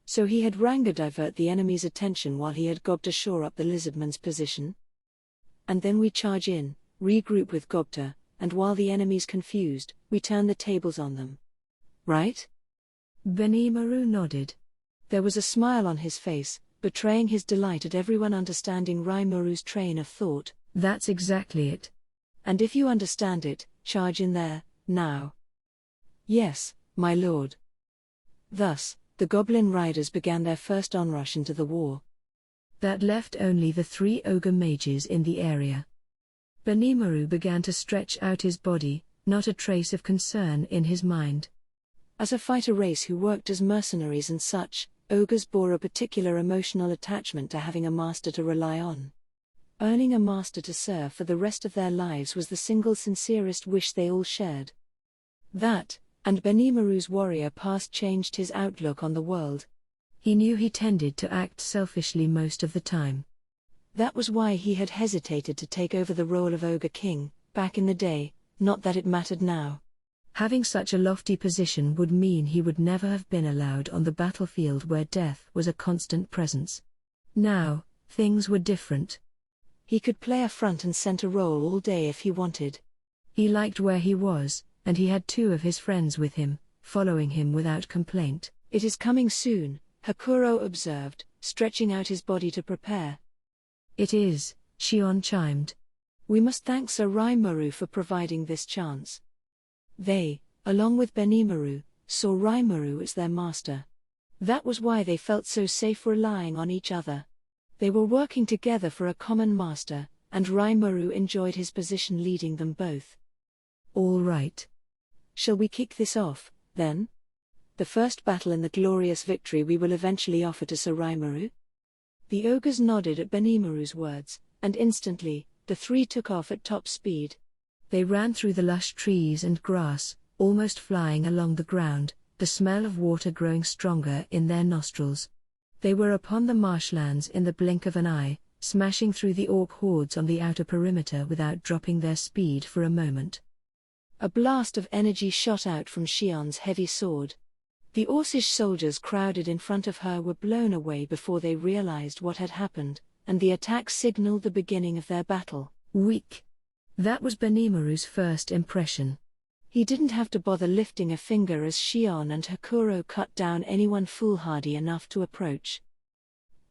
So he had Ranga divert the enemy's attention while he had Gobta shore up the lizardman's position. "And then we charge in, regroup with Gobta, and while the enemy's confused, we turn the tables on them. Right?" Benimaru nodded. There was a smile on his face, betraying his delight at everyone understanding Rimuru's train of thought. "That's exactly it. And if you understand it, charge in there, now." "Yes, my lord." Thus, the goblin riders began their first onrush into the war. That left only the 3 ogre mages in the area. Benimaru began to stretch out his body, not a trace of concern in his mind. As a fighter race who worked as mercenaries and such, ogres bore a particular emotional attachment to having a master to rely on. Earning a master to serve for the rest of their lives was the single sincerest wish they all shared. That, and Benimaru's warrior past changed his outlook on the world. He knew he tended to act selfishly most of the time. That was why he had hesitated to take over the role of Ogre King, back in the day, not that it mattered now. Having such a lofty position would mean he would never have been allowed on the battlefield where death was a constant presence. Now, things were different. He could play a front and center role all day if he wanted. He liked where he was, and he had 2 of his friends with him, following him without complaint. "It is coming soon," Hakuro observed, stretching out his body to prepare. "It is," Shion chimed. "We must thank Sir Rimuru for providing this chance." They, along with Benimaru, saw Rimuru as their master. That was why they felt so safe relying on each other. They were working together for a common master, and Rimuru enjoyed his position leading them both. "All right. Shall we kick this off, then? The first battle and the glorious victory we will eventually offer to Sir Rimuru?" The ogres nodded at Benimaru's words, and instantly, the 3 took off at top speed. They ran through the lush trees and grass, almost flying along the ground, the smell of water growing stronger in their nostrils. They were upon the marshlands in the blink of an eye, smashing through the orc hordes on the outer perimeter without dropping their speed for a moment. A blast of energy shot out from Shion's heavy sword. The Orcish soldiers crowded in front of her were blown away before they realized what had happened, and the attack signaled the beginning of their battle. Weak. That was Benimaru's first impression. He didn't have to bother lifting a finger as Shion and Hakuro cut down anyone foolhardy enough to approach.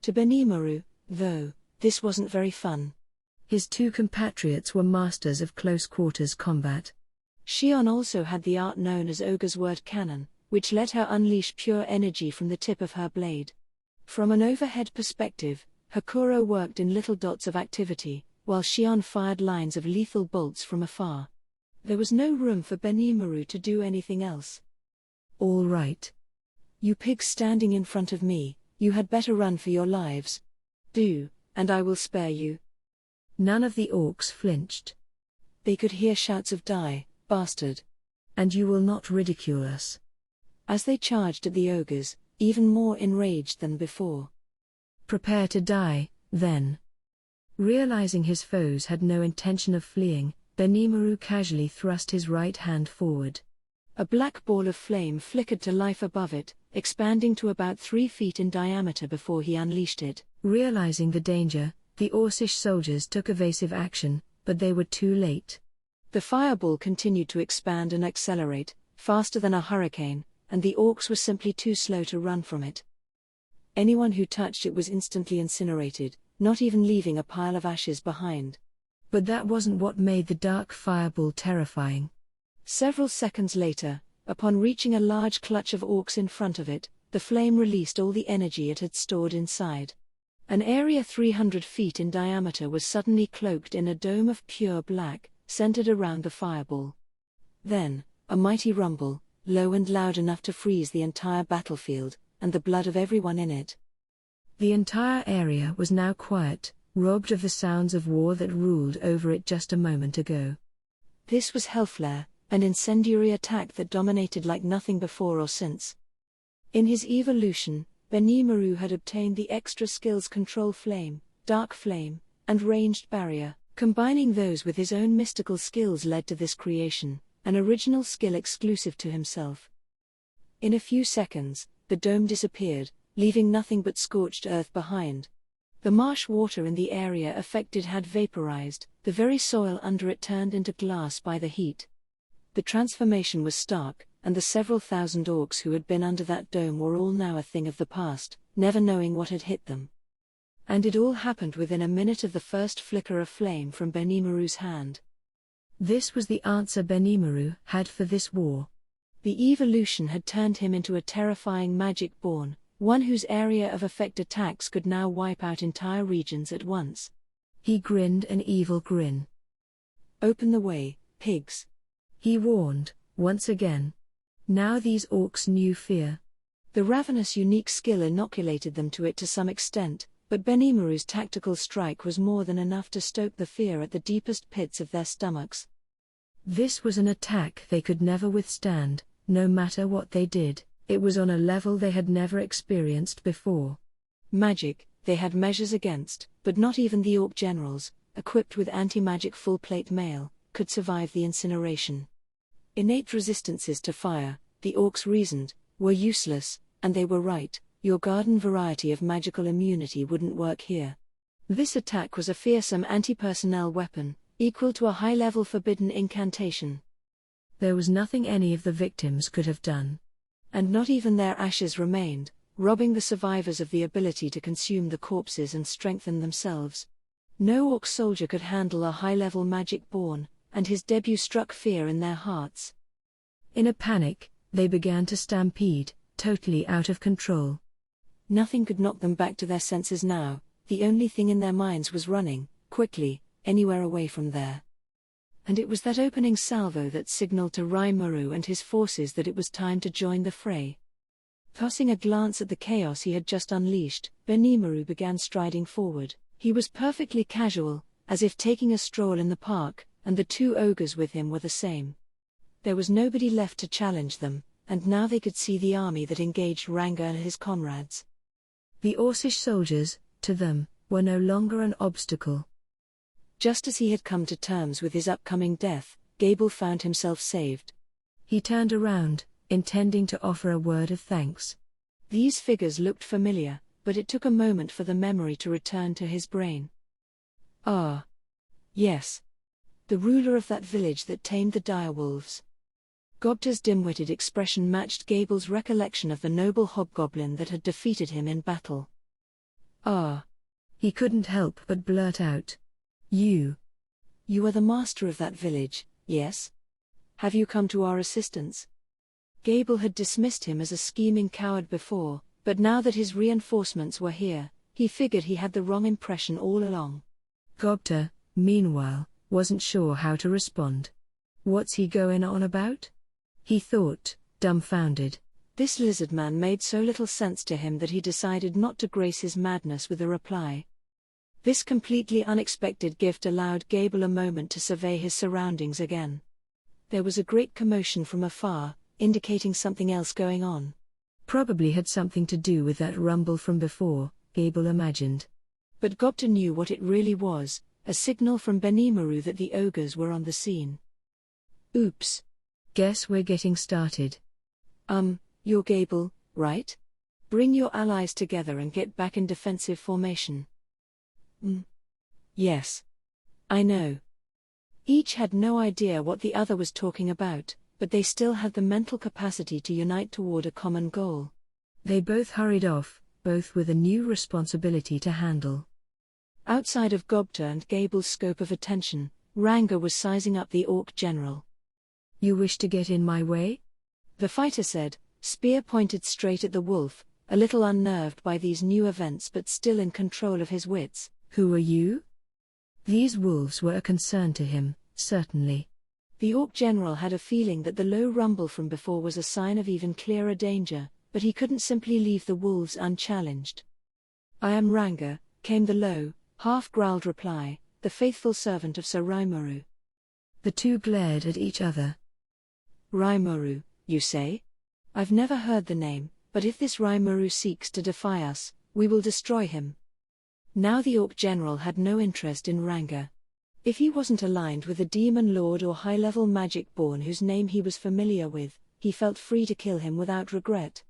To Benimaru, though, this wasn't very fun. His 2 compatriots were masters of close-quarters combat. Shion also had the art known as Ogre's Word Cannon, which let her unleash pure energy from the tip of her blade. From an overhead perspective, Hakuro worked in little dots of activity, while Shion fired lines of lethal bolts from afar. There was no room for Benimaru to do anything else. "All right. You pigs standing in front of me, you had better run for your lives. Do, and I will spare you." None of the orcs flinched. They could hear shouts of "Die, bastard!" "And you will not ridicule us." As they charged at the ogres, even more enraged than before. "Prepare to die, then." Realizing his foes had no intention of fleeing, Benimaru casually thrust his right hand forward. A black ball of flame flickered to life above it, expanding to about 3 feet in diameter before he unleashed it. Realizing the danger, the Orcish soldiers took evasive action, but they were too late. The fireball continued to expand and accelerate, faster than a hurricane, and the orcs were simply too slow to run from it. Anyone who touched it was instantly incinerated, not even leaving a pile of ashes behind. But that wasn't what made the dark fireball terrifying. Several seconds later, upon reaching a large clutch of orcs in front of it, the flame released all the energy it had stored inside. An area 300 feet in diameter was suddenly cloaked in a dome of pure black, centered around the fireball. Then, a mighty rumble, low and loud enough to freeze the entire battlefield, and the blood of everyone in it. The entire area was now quiet, robbed of the sounds of war that ruled over it just a moment ago. This was Hellflare, an incendiary attack that dominated like nothing before or since. In his evolution, Benimaru had obtained the extra skills Control Flame, Dark Flame, and Ranged Barrier. Combining those with his own mystical skills led to this creation, an original skill exclusive to himself. In a few seconds, the dome disappeared, leaving nothing but scorched earth behind. The marsh water in the area affected had vaporized, the very soil under it turned into glass by the heat. The transformation was stark, and the several thousand orcs who had been under that dome were all now a thing of the past, never knowing what had hit them. And it all happened within a minute of the first flicker of flame from Benimaru's hand. This was the answer Benimaru had for this war. The evolution had turned him into a terrifying magic-born, one whose area of effect attacks could now wipe out entire regions at once. He grinned an evil grin. "Open the way, pigs," he warned, once again. Now these orcs knew fear. The ravenous unique skill inoculated them to it to some extent, but Benimaru's tactical strike was more than enough to stoke the fear at the deepest pits of their stomachs. This was an attack they could never withstand, no matter what they did. It was on a level they had never experienced before. Magic, they had measures against, but not even the orc generals, equipped with anti-magic full-plate mail, could survive the incineration. Innate resistances to fire, the orcs reasoned, were useless, and they were right. Your garden variety of magical immunity wouldn't work here. This attack was a fearsome anti-personnel weapon, equal to a high-level forbidden incantation. There was nothing any of the victims could have done. And not even their ashes remained, robbing the survivors of the ability to consume the corpses and strengthen themselves. No orc soldier could handle a high-level magic-born, and his debut struck fear in their hearts. In a panic, they began to stampede, totally out of control. Nothing could knock them back to their senses now. The only thing in their minds was running, quickly, anywhere away from there. And it was that opening salvo that signaled to Rimuru and his forces that it was time to join the fray. Tossing a glance at the chaos he had just unleashed, Benimaru began striding forward. He was perfectly casual, as if taking a stroll in the park, and the two ogres with him were the same. There was nobody left to challenge them, and now they could see the army that engaged Ranga and his comrades. The Orcish soldiers, to them, were no longer an obstacle. Just as he had come to terms with his upcoming death, Gable found himself saved. He turned around, intending to offer a word of thanks. These figures looked familiar, but it took a moment for the memory to return to his brain. Ah. Yes. The ruler of that village that tamed the direwolves. Gobta's dim-witted expression matched Gable's recollection of the noble hobgoblin that had defeated him in battle. Ah. He couldn't help but blurt out. You are the master of that village, yes? Have you come to our assistance? Gable had dismissed him as a scheming coward before, but now that his reinforcements were here, he figured he had the wrong impression all along. Gobta, meanwhile, wasn't sure how to respond. What's he going on about? He thought, dumbfounded. This lizard man made so little sense to him that he decided not to grace his madness with a reply. This completely unexpected gift allowed Gable a moment to survey his surroundings again. There was a great commotion from afar, indicating something else going on. Probably had something to do with that rumble from before, Gable imagined. But Gobta knew what it really was, a signal from Benimaru that the ogres were on the scene. Oops. Guess we're getting started. You're Gable, right? Bring your allies together and get back in defensive formation. Yes. I know. Each had no idea what the other was talking about, but they still had the mental capacity to unite toward a common goal. They both hurried off, both with a new responsibility to handle. Outside of Gobta and Gable's scope of attention, Ranga was sizing up the Orc general. "You wish to get in my way?" The fighter said, spear pointed straight at the wolf, a little unnerved by these new events but still in control of his wits. "Who are you?" These wolves were a concern to him, certainly. The Orc general had a feeling that the low rumble from before was a sign of even clearer danger, but he couldn't simply leave the wolves unchallenged. "I am Ranga," came the low, half-growled reply, "the faithful servant of Sir Rimuru." The two glared at each other. "Rimuru, you say? I've never heard the name, but if this Rimuru seeks to defy us, we will destroy him." Now the Orc general had no interest in Ranga. If he wasn't aligned with a demon lord or high-level magic-born whose name he was familiar with, he felt free to kill him without regret.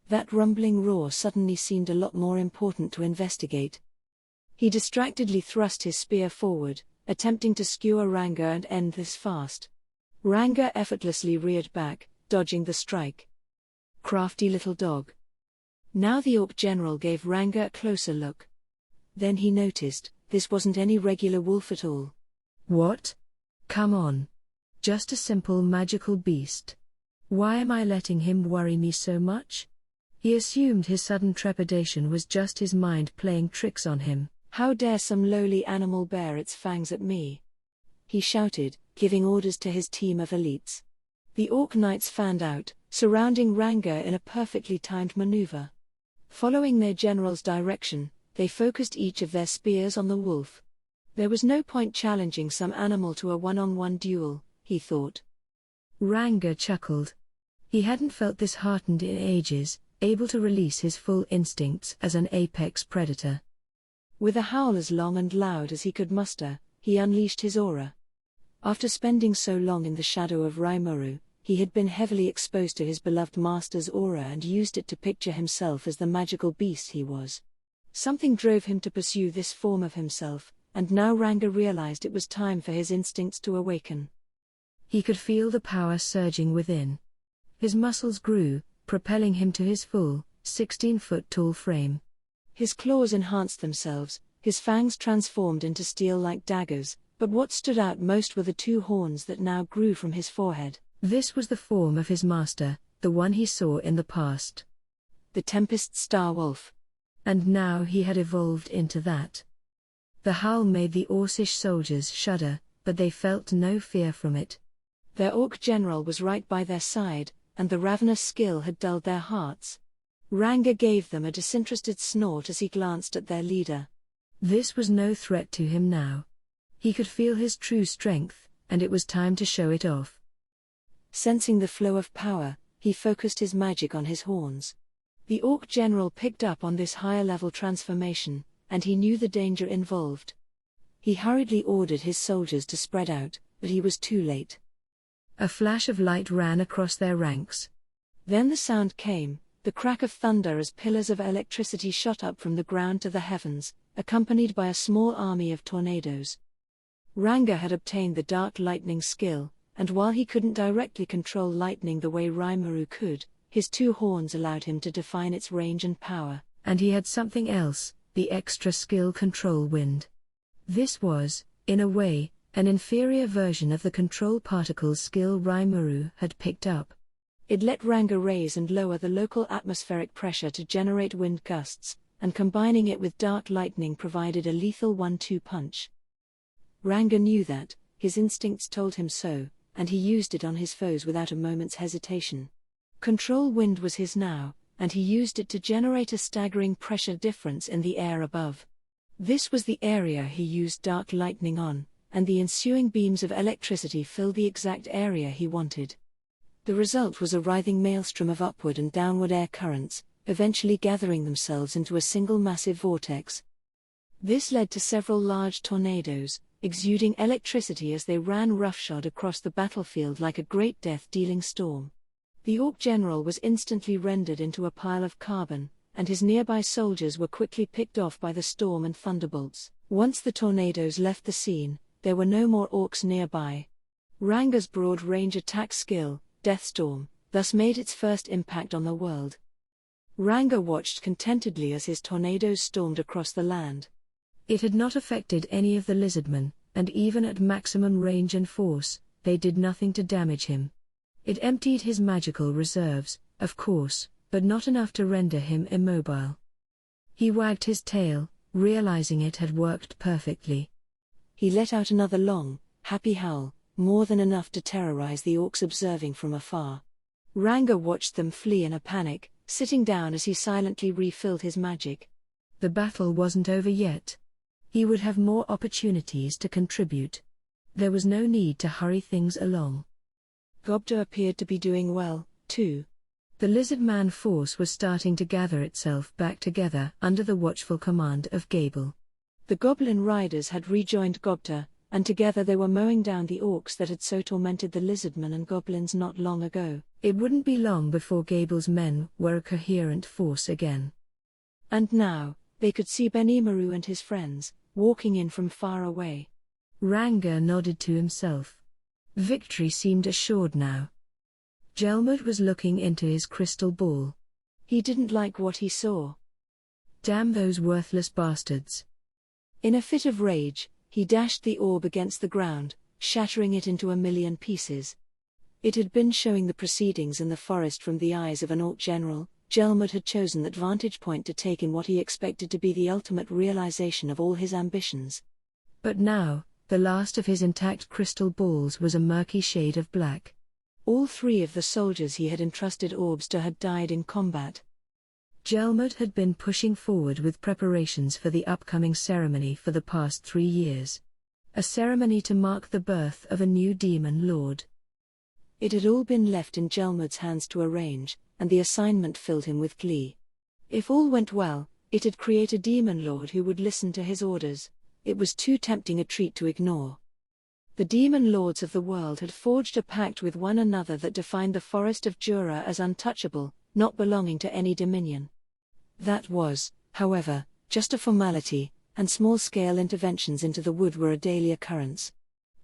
That rumbling roar suddenly seemed a lot more important to investigate. He distractedly thrust his spear forward, attempting to skewer Ranga and end this fast. Ranga effortlessly reared back, dodging the strike. Crafty little dog. Now the Orc general gave Ranga a closer look. Then he noticed, this wasn't any regular wolf at all. "What? Come on. Just a simple magical beast. Why am I letting him worry me so much?" He assumed his sudden trepidation was just his mind playing tricks on him. "How dare some lowly animal bear its fangs at me?" he shouted, giving orders to his team of elites. The Orc knights fanned out, surrounding Ranga in a perfectly timed maneuver. Following their general's direction, they focused each of their spears on the wolf. There was no point challenging some animal to a one-on-one duel, he thought. Ranga chuckled. He hadn't felt this heartened in ages, able to release his full instincts as an apex predator. With a howl as long and loud as he could muster, he unleashed his aura. After spending so long in the shadow of Rimuru, he had been heavily exposed to his beloved master's aura and used it to picture himself as the magical beast he was. Something drove him to pursue this form of himself, and now Ranga realized it was time for his instincts to awaken. He could feel the power surging within. His muscles grew, propelling him to his full, 16-foot-tall frame. His claws enhanced themselves, his fangs transformed into steel like daggers, but what stood out most were the two horns that now grew from his forehead. This was the form of his master, the one he saw in the past. The Tempest Star Wolf. And now he had evolved into that. The howl made the Orcish soldiers shudder, but they felt no fear from it. Their Orc general was right by their side, and the ravenous skill had dulled their hearts. Ranga gave them a disinterested snort as he glanced at their leader. This was no threat to him now. He could feel his true strength, and it was time to show it off. Sensing the flow of power, he focused his magic on his horns. The Orc general picked up on this higher-level transformation, and he knew the danger involved. He hurriedly ordered his soldiers to spread out, but he was too late. A flash of light ran across their ranks. Then the sound came, the crack of thunder as pillars of electricity shot up from the ground to the heavens, accompanied by a small army of tornadoes. Ranga had obtained the dark lightning skill, and while he couldn't directly control lightning the way Rimuru could, his two horns allowed him to define its range and power. And he had something else, the extra skill control wind. This was, in a way, an inferior version of the control particles skill Rimuru had picked up. It let Ranga raise and lower the local atmospheric pressure to generate wind gusts, and combining it with dark lightning provided a lethal 1-2 punch. Ranga knew that, his instincts told him so, and he used it on his foes without a moment's hesitation. Control wind was his now, and he used it to generate a staggering pressure difference in the air above. This was the area he used dark lightning on, and the ensuing beams of electricity filled the exact area he wanted. The result was a writhing maelstrom of upward and downward air currents, eventually gathering themselves into a single massive vortex. This led to several large tornadoes, exuding electricity as they ran roughshod across the battlefield like a great death-dealing storm. The Orc general was instantly rendered into a pile of carbon, and his nearby soldiers were quickly picked off by the storm and thunderbolts. Once the tornadoes left the scene, there were no more orcs nearby. Ranga's broad-range attack skill, Deathstorm, thus made its first impact on the world. Ranga watched contentedly as his tornadoes stormed across the land. It had not affected any of the lizardmen, and even at maximum range and force, they did nothing to damage him. It emptied his magical reserves, of course, but not enough to render him immobile. He wagged his tail, realizing it had worked perfectly. He let out another long, happy howl, more than enough to terrorize the orcs observing from afar. Ranga watched them flee in a panic, sitting down as he silently refilled his magic. The battle wasn't over yet. He would have more opportunities to contribute. There was no need to hurry things along. Gobta appeared to be doing well, too. The lizard-man force was starting to gather itself back together under the watchful command of Gable. The goblin riders had rejoined Gobta, and together they were mowing down the orcs that had so tormented the lizardmen and goblins not long ago. It wouldn't be long before Gable's men were a coherent force again. And now, they could see Benimaru and his friends, walking in from far away. Ranga nodded to himself. Victory seemed assured now. Gelmud was looking into his crystal ball. He didn't like what he saw. Damn those worthless bastards. In a fit of rage, he dashed the orb against the ground, shattering it into a million pieces. It had been showing the proceedings in the forest from the eyes of an orc general. Gelmud had chosen that vantage point to take in what he expected to be the ultimate realization of all his ambitions. But now, the last of his intact crystal balls was a murky shade of black. All three of the soldiers he had entrusted orbs to had died in combat. Gelmud had been pushing forward with preparations for the upcoming ceremony for the past 3 years. A ceremony to mark the birth of a new demon lord. It had all been left in Gelmud's hands to arrange, and the assignment filled him with glee. If all went well, it'd create a demon lord who would listen to his orders. It was too tempting a treat to ignore. The demon lords of the world had forged a pact with one another that defined the forest of Jura as untouchable, not belonging to any dominion. That was, however, just a formality, and small-scale interventions into the wood were a daily occurrence.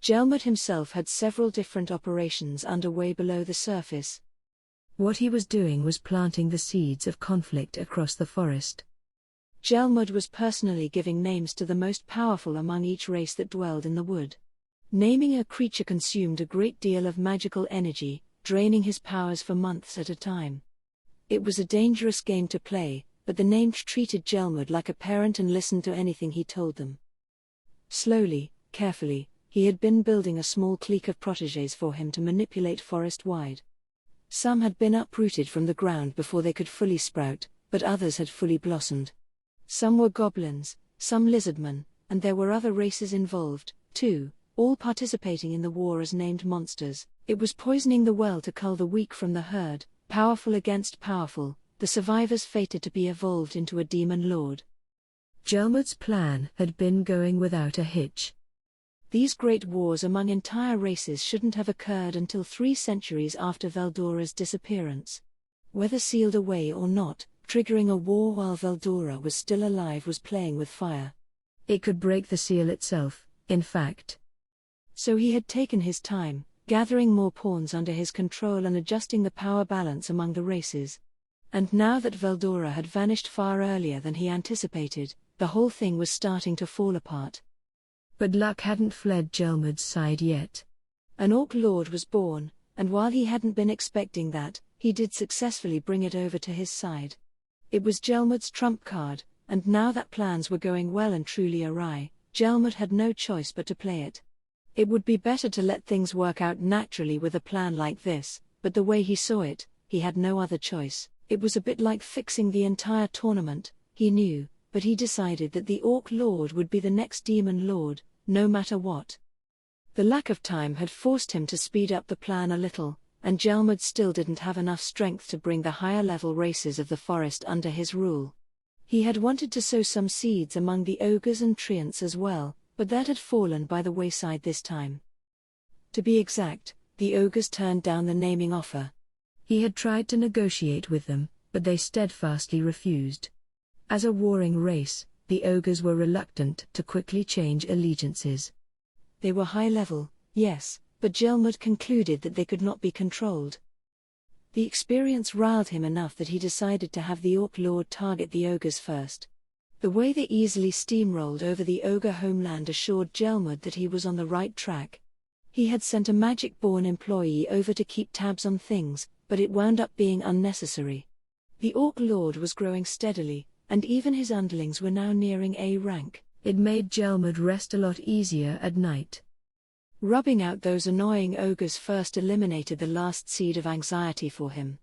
Gelmud himself had several different operations underway below the surface. What he was doing was planting the seeds of conflict across the forest. Gelmud was personally giving names to the most powerful among each race that dwelled in the wood. Naming a creature consumed a great deal of magical energy, draining his powers for months at a time. It was a dangerous game to play, but the names treated Gelmud like a parent and listened to anything he told them. Slowly, carefully, he had been building a small clique of protégés for him to manipulate forest-wide. Some had been uprooted from the ground before they could fully sprout, but others had fully blossomed. Some were goblins, some lizardmen, and there were other races involved, too, all participating in the war as named monsters. It was poisoning the well to cull the weak from the herd, powerful against powerful, the survivors fated to be evolved into a demon lord. Gelmud's plan had been going without a hitch. These great wars among entire races shouldn't have occurred until 3 centuries after Veldora's disappearance. Whether sealed away or not, triggering a war while Veldora was still alive was playing with fire. It could break the seal itself, in fact. So he had taken his time, gathering more pawns under his control and adjusting the power balance among the races. And now that Veldora had vanished far earlier than he anticipated, the whole thing was starting to fall apart. But luck hadn't fled Gelmud's side yet. An Orc Lord was born, and while he hadn't been expecting that, he did successfully bring it over to his side. It was Gelmud's trump card, and now that plans were going well and truly awry, Gelmud had no choice but to play it. It would be better to let things work out naturally with a plan like this, but the way he saw it, he had no other choice. It was a bit like fixing the entire tournament, he knew, but he decided that the Orc Lord would be the next Demon Lord, no matter what. The lack of time had forced him to speed up the plan a little, and Gelmud still didn't have enough strength to bring the higher-level races of the forest under his rule. He had wanted to sow some seeds among the ogres and treants as well, but that had fallen by the wayside this time. To be exact, the ogres turned down the naming offer. He had tried to negotiate with them, but they steadfastly refused. As a warring race, the ogres were reluctant to quickly change allegiances. They were high level, yes, but Gelmud concluded that they could not be controlled. The experience riled him enough that he decided to have the Orc Lord target the ogres first. The way they easily steamrolled over the ogre homeland assured Gelmud that he was on the right track. He had sent a magic-born employee over to keep tabs on things, but it wound up being unnecessary. The Orc Lord was growing steadily, and even his underlings were now nearing A rank. It made Gelmud rest a lot easier at night. Rubbing out those annoying ogres first eliminated the last seed of anxiety for him.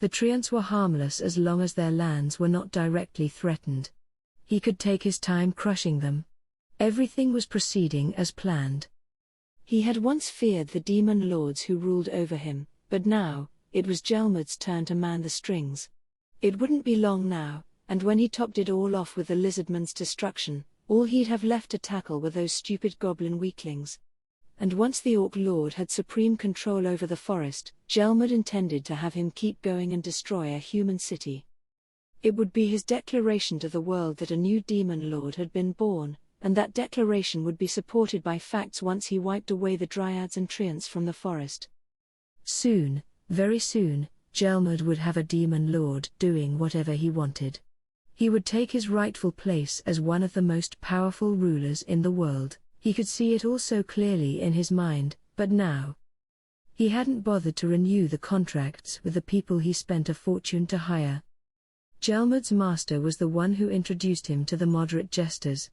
The treants were harmless as long as their lands were not directly threatened. He could take his time crushing them. Everything was proceeding as planned. He had once feared the demon lords who ruled over him, but now, it was Gelmud's turn to man the strings. It wouldn't be long now, and when he topped it all off with the lizardman's destruction, all he'd have left to tackle were those stupid goblin weaklings. And once the Orc Lord had supreme control over the forest, Gelmud intended to have him keep going and destroy a human city. It would be his declaration to the world that a new demon lord had been born, and that declaration would be supported by facts once he wiped away the dryads and treants from the forest. Soon, very soon, Gelmud would have a demon lord doing whatever he wanted. He would take his rightful place as one of the most powerful rulers in the world. He could see it all so clearly in his mind, but now, he hadn't bothered to renew the contracts with the people he spent a fortune to hire. Gelmud's master was the one who introduced him to the moderate jesters.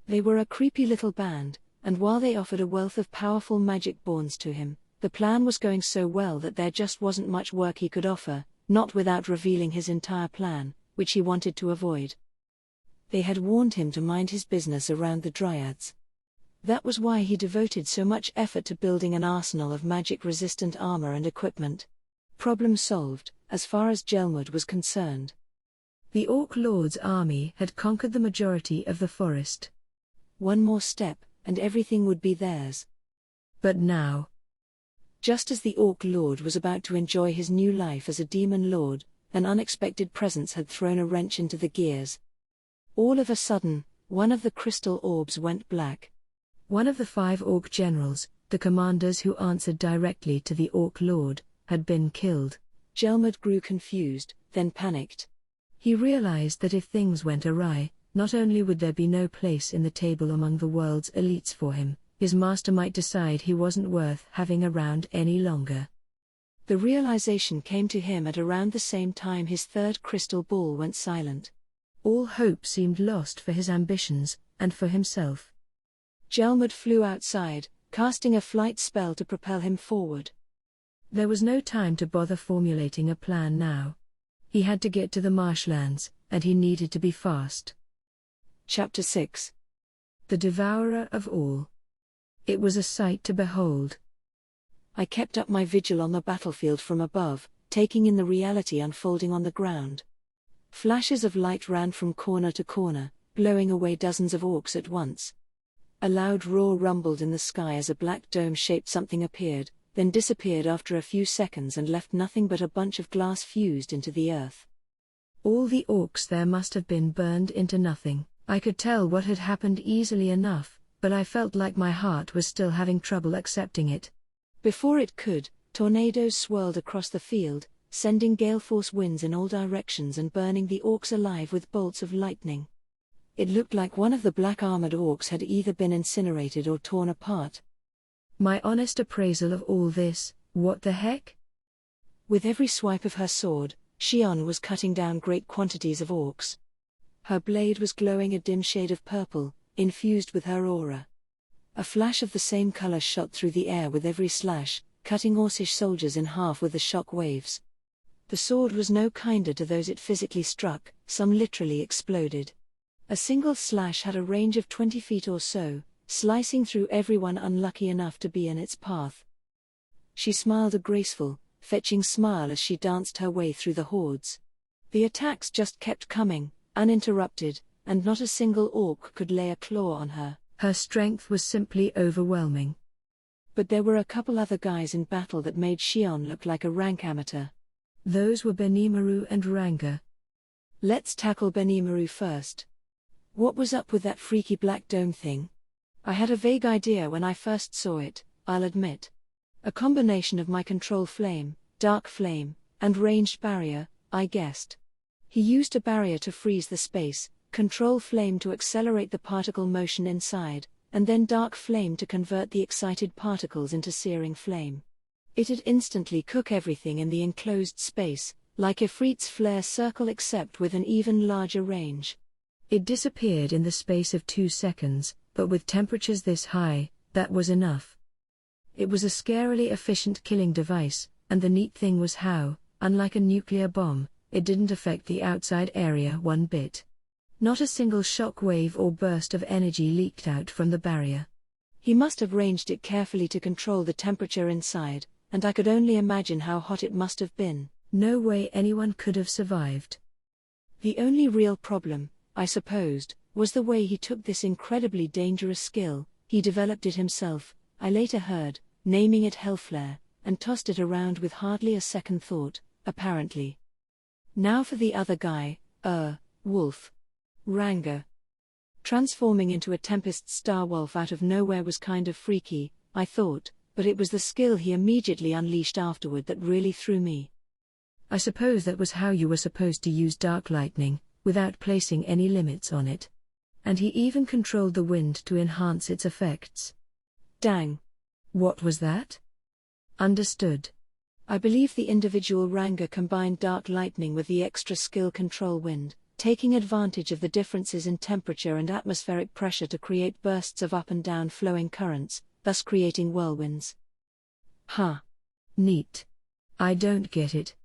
They were a creepy little band, and while they offered a wealth of powerful magic borns to him, the plan was going so well that there just wasn't much work he could offer, not without revealing his entire plan, which he wanted to avoid. They had warned him to mind his business around the dryads. That was why he devoted so much effort to building an arsenal of magic-resistant armor and equipment. Problem solved, as far as Gelmud was concerned. The Orc Lord's army had conquered the majority of the forest. One more step, and everything would be theirs. But now, just as the Orc Lord was about to enjoy his new life as a demon lord, an unexpected presence had thrown a wrench into the gears. All of a sudden, one of the crystal orbs went black. One of the 5 Orc generals, the commanders who answered directly to the Orc Lord, had been killed. Gelmud grew confused, then panicked. He realized that if things went awry, not only would there be no place in the table among the world's elites for him, his master might decide he wasn't worth having around any longer. The realization came to him at around the same time his third crystal ball went silent. All hope seemed lost for his ambitions, and for himself. Gelmud flew outside, casting a flight spell to propel him forward. There was no time to bother formulating a plan now. He had to get to the marshlands, and he needed to be fast. Chapter 6. The Devourer of All. It was a sight to behold. I kept up my vigil on the battlefield from above, taking in the reality unfolding on the ground. Flashes of light ran from corner to corner, blowing away dozens of orcs at once. A loud roar rumbled in the sky as a black dome-shaped something appeared, then disappeared after a few seconds and left nothing but a bunch of glass fused into the earth. All the orcs there must have been burned into nothing. I could tell what had happened easily enough, but I felt like my heart was still having trouble accepting it. Before it could, tornadoes swirled across the field, sending gale-force winds in all directions and burning the orcs alive with bolts of lightning. It looked like one of the black-armored orcs had either been incinerated or torn apart. My honest appraisal of all this, what the heck? With every swipe of her sword, Xion was cutting down great quantities of orcs. Her blade was glowing a dim shade of purple, infused with her aura. A flash of the same color shot through the air with every slash, cutting Orcish soldiers in half with the shock waves. The sword was no kinder to those it physically struck, some literally exploded. A single slash had a range of 20 feet or so, slicing through everyone unlucky enough to be in its path. She smiled a graceful, fetching smile as she danced her way through the hordes. The attacks just kept coming, uninterrupted, and not a single orc could lay a claw on her. Her strength was simply overwhelming. But there were a couple other guys in battle that made Xion look like a rank amateur. Those were Benimaru and Ranga. Let's tackle Benimaru first. What was up with that freaky black dome thing? I had a vague idea when I first saw it, I'll admit. A combination of my control flame, dark flame, and ranged barrier, I guessed. He used a barrier to freeze the space, control flame to accelerate the particle motion inside, and then dark flame to convert the excited particles into searing flame. It'd instantly cook everything in the enclosed space, like Ifrit's flare circle except with an even larger range. It disappeared in the space of 2 seconds, but with temperatures this high, that was enough. It was a scarily efficient killing device, and the neat thing was how, unlike a nuclear bomb, it didn't affect the outside area one bit. Not a single shock wave or burst of energy leaked out from the barrier. He must have ranged it carefully to control the temperature inside, and I could only imagine how hot it must have been. No way anyone could have survived. The only real problem, I supposed, was the way he took this incredibly dangerous skill. He developed it himself, I later heard, naming it Hellflare, and tossed it around with hardly a second thought, apparently. Now for the other guy, wolf. Ranga. Transforming into a Tempest Star Wolf out of nowhere was kind of freaky, I thought, but it was the skill he immediately unleashed afterward that really threw me. I suppose that was how you were supposed to use Dark Lightning, without placing any limits on it. And he even controlled the wind to enhance its effects. Dang. What was that? Understood. I believe the individual Ranga combined Dark Lightning with the extra skill control wind, taking advantage of the differences in temperature and atmospheric pressure to create bursts of up and down flowing currents, thus creating whirlwinds. Huh. Neat. I don't get it.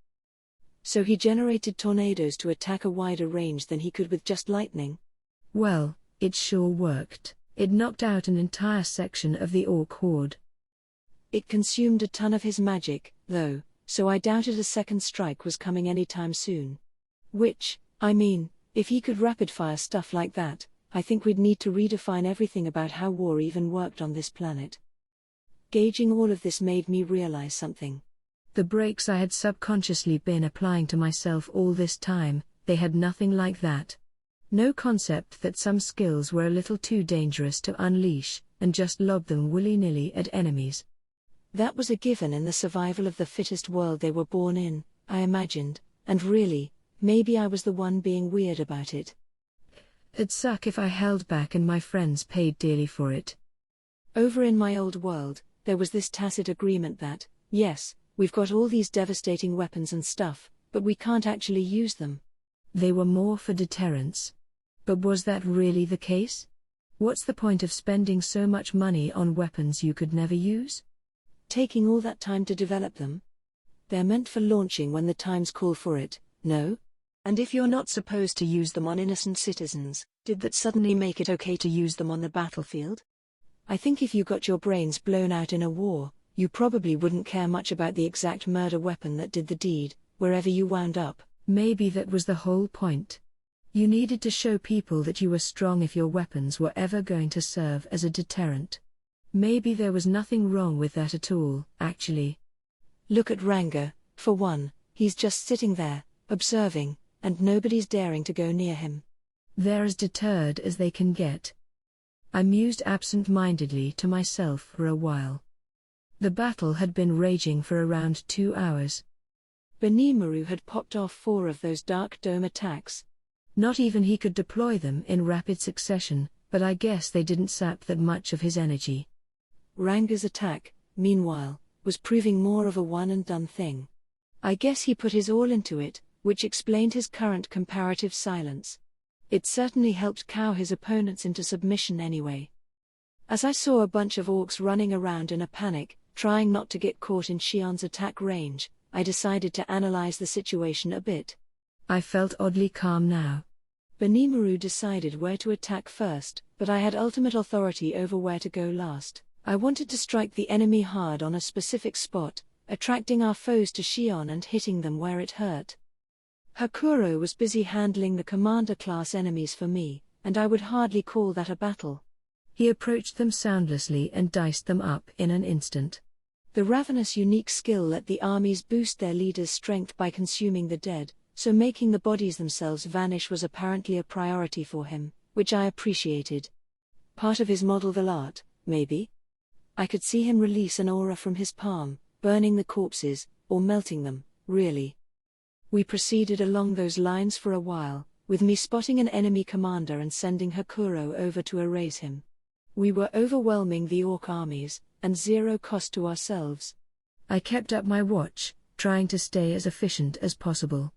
So he generated tornadoes to attack a wider range than he could with just lightning? Well, it sure worked. It knocked out an entire section of the orc horde. It consumed a ton of his magic, though, so I doubted a second strike was coming anytime soon. Which, I mean, if he could rapid-fire stuff like that, I think we'd need to redefine everything about how war even worked on this planet. Gauging all of this made me realize something. The brakes I had subconsciously been applying to myself all this time, they had nothing like that. No concept that some skills were a little too dangerous to unleash, and just lob them willy-nilly at enemies. That was a given in the survival of the fittest world they were born in, I imagined, and really, maybe I was the one being weird about it. It'd suck if I held back and my friends paid dearly for it. Over in my old world, there was this tacit agreement that, yes, we've got all these devastating weapons and stuff, but we can't actually use them. They were more for deterrence. But was that really the case? What's the point of spending so much money on weapons you could never use? Taking all that time to develop them? They're meant for launching when the times call for it, no? And if you're not supposed to use them on innocent citizens, did that suddenly make it okay to use them on the battlefield? I think if you got your brains blown out in a war, you probably wouldn't care much about the exact murder weapon that did the deed, wherever you wound up. Maybe that was the whole point. You needed to show people that you were strong if your weapons were ever going to serve as a deterrent. Maybe there was nothing wrong with that at all, actually. Look at Ranga, for one, he's just sitting there, observing, and nobody's daring to go near him. They're as deterred as they can get. I mused absent-mindedly to myself for a while. The battle had been raging for around 2 hours. Benimaru had popped off 4 of those Dark Dome attacks. Not even he could deploy them in rapid succession, but I guess they didn't sap that much of his energy. Ranga's attack, meanwhile, was proving more of a one-and-done thing. I guess he put his all into it, which explained his current comparative silence. It certainly helped cow his opponents into submission anyway. As I saw a bunch of orcs running around in a panic, trying not to get caught in Shion's attack range, I decided to analyze the situation a bit. I felt oddly calm now. Benimaru decided where to attack first, but I had ultimate authority over where to go last. I wanted to strike the enemy hard on a specific spot, attracting our foes to Shion and hitting them where it hurt. Hakuro was busy handling the commander-class enemies for me, and I would hardly call that a battle. He approached them soundlessly and diced them up in an instant. The Ravenous unique skill let the armies boost their leaders' strength by consuming the dead, so making the bodies themselves vanish was apparently a priority for him, which I appreciated. Part of his model art, maybe? I could see him release an aura from his palm, burning the corpses, or melting them, really. We proceeded along those lines for a while, with me spotting an enemy commander and sending Hakuro over to erase him. We were overwhelming the orc armies, and zero cost to ourselves. I kept up my watch, trying to stay as efficient as possible.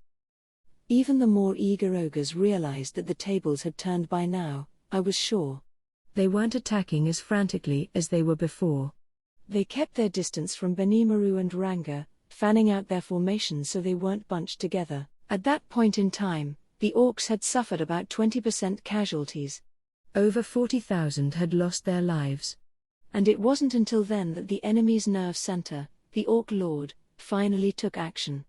Even the more eager ogres realized that the tables had turned by now, I was sure. They weren't attacking as frantically as they were before. They kept their distance from Benimaru and Ranga, fanning out their formations so they weren't bunched together. At that point in time, the orcs had suffered about 20% casualties. Over 40,000 had lost their lives. And it wasn't until then that the enemy's nerve center, the Orc Lord, finally took action.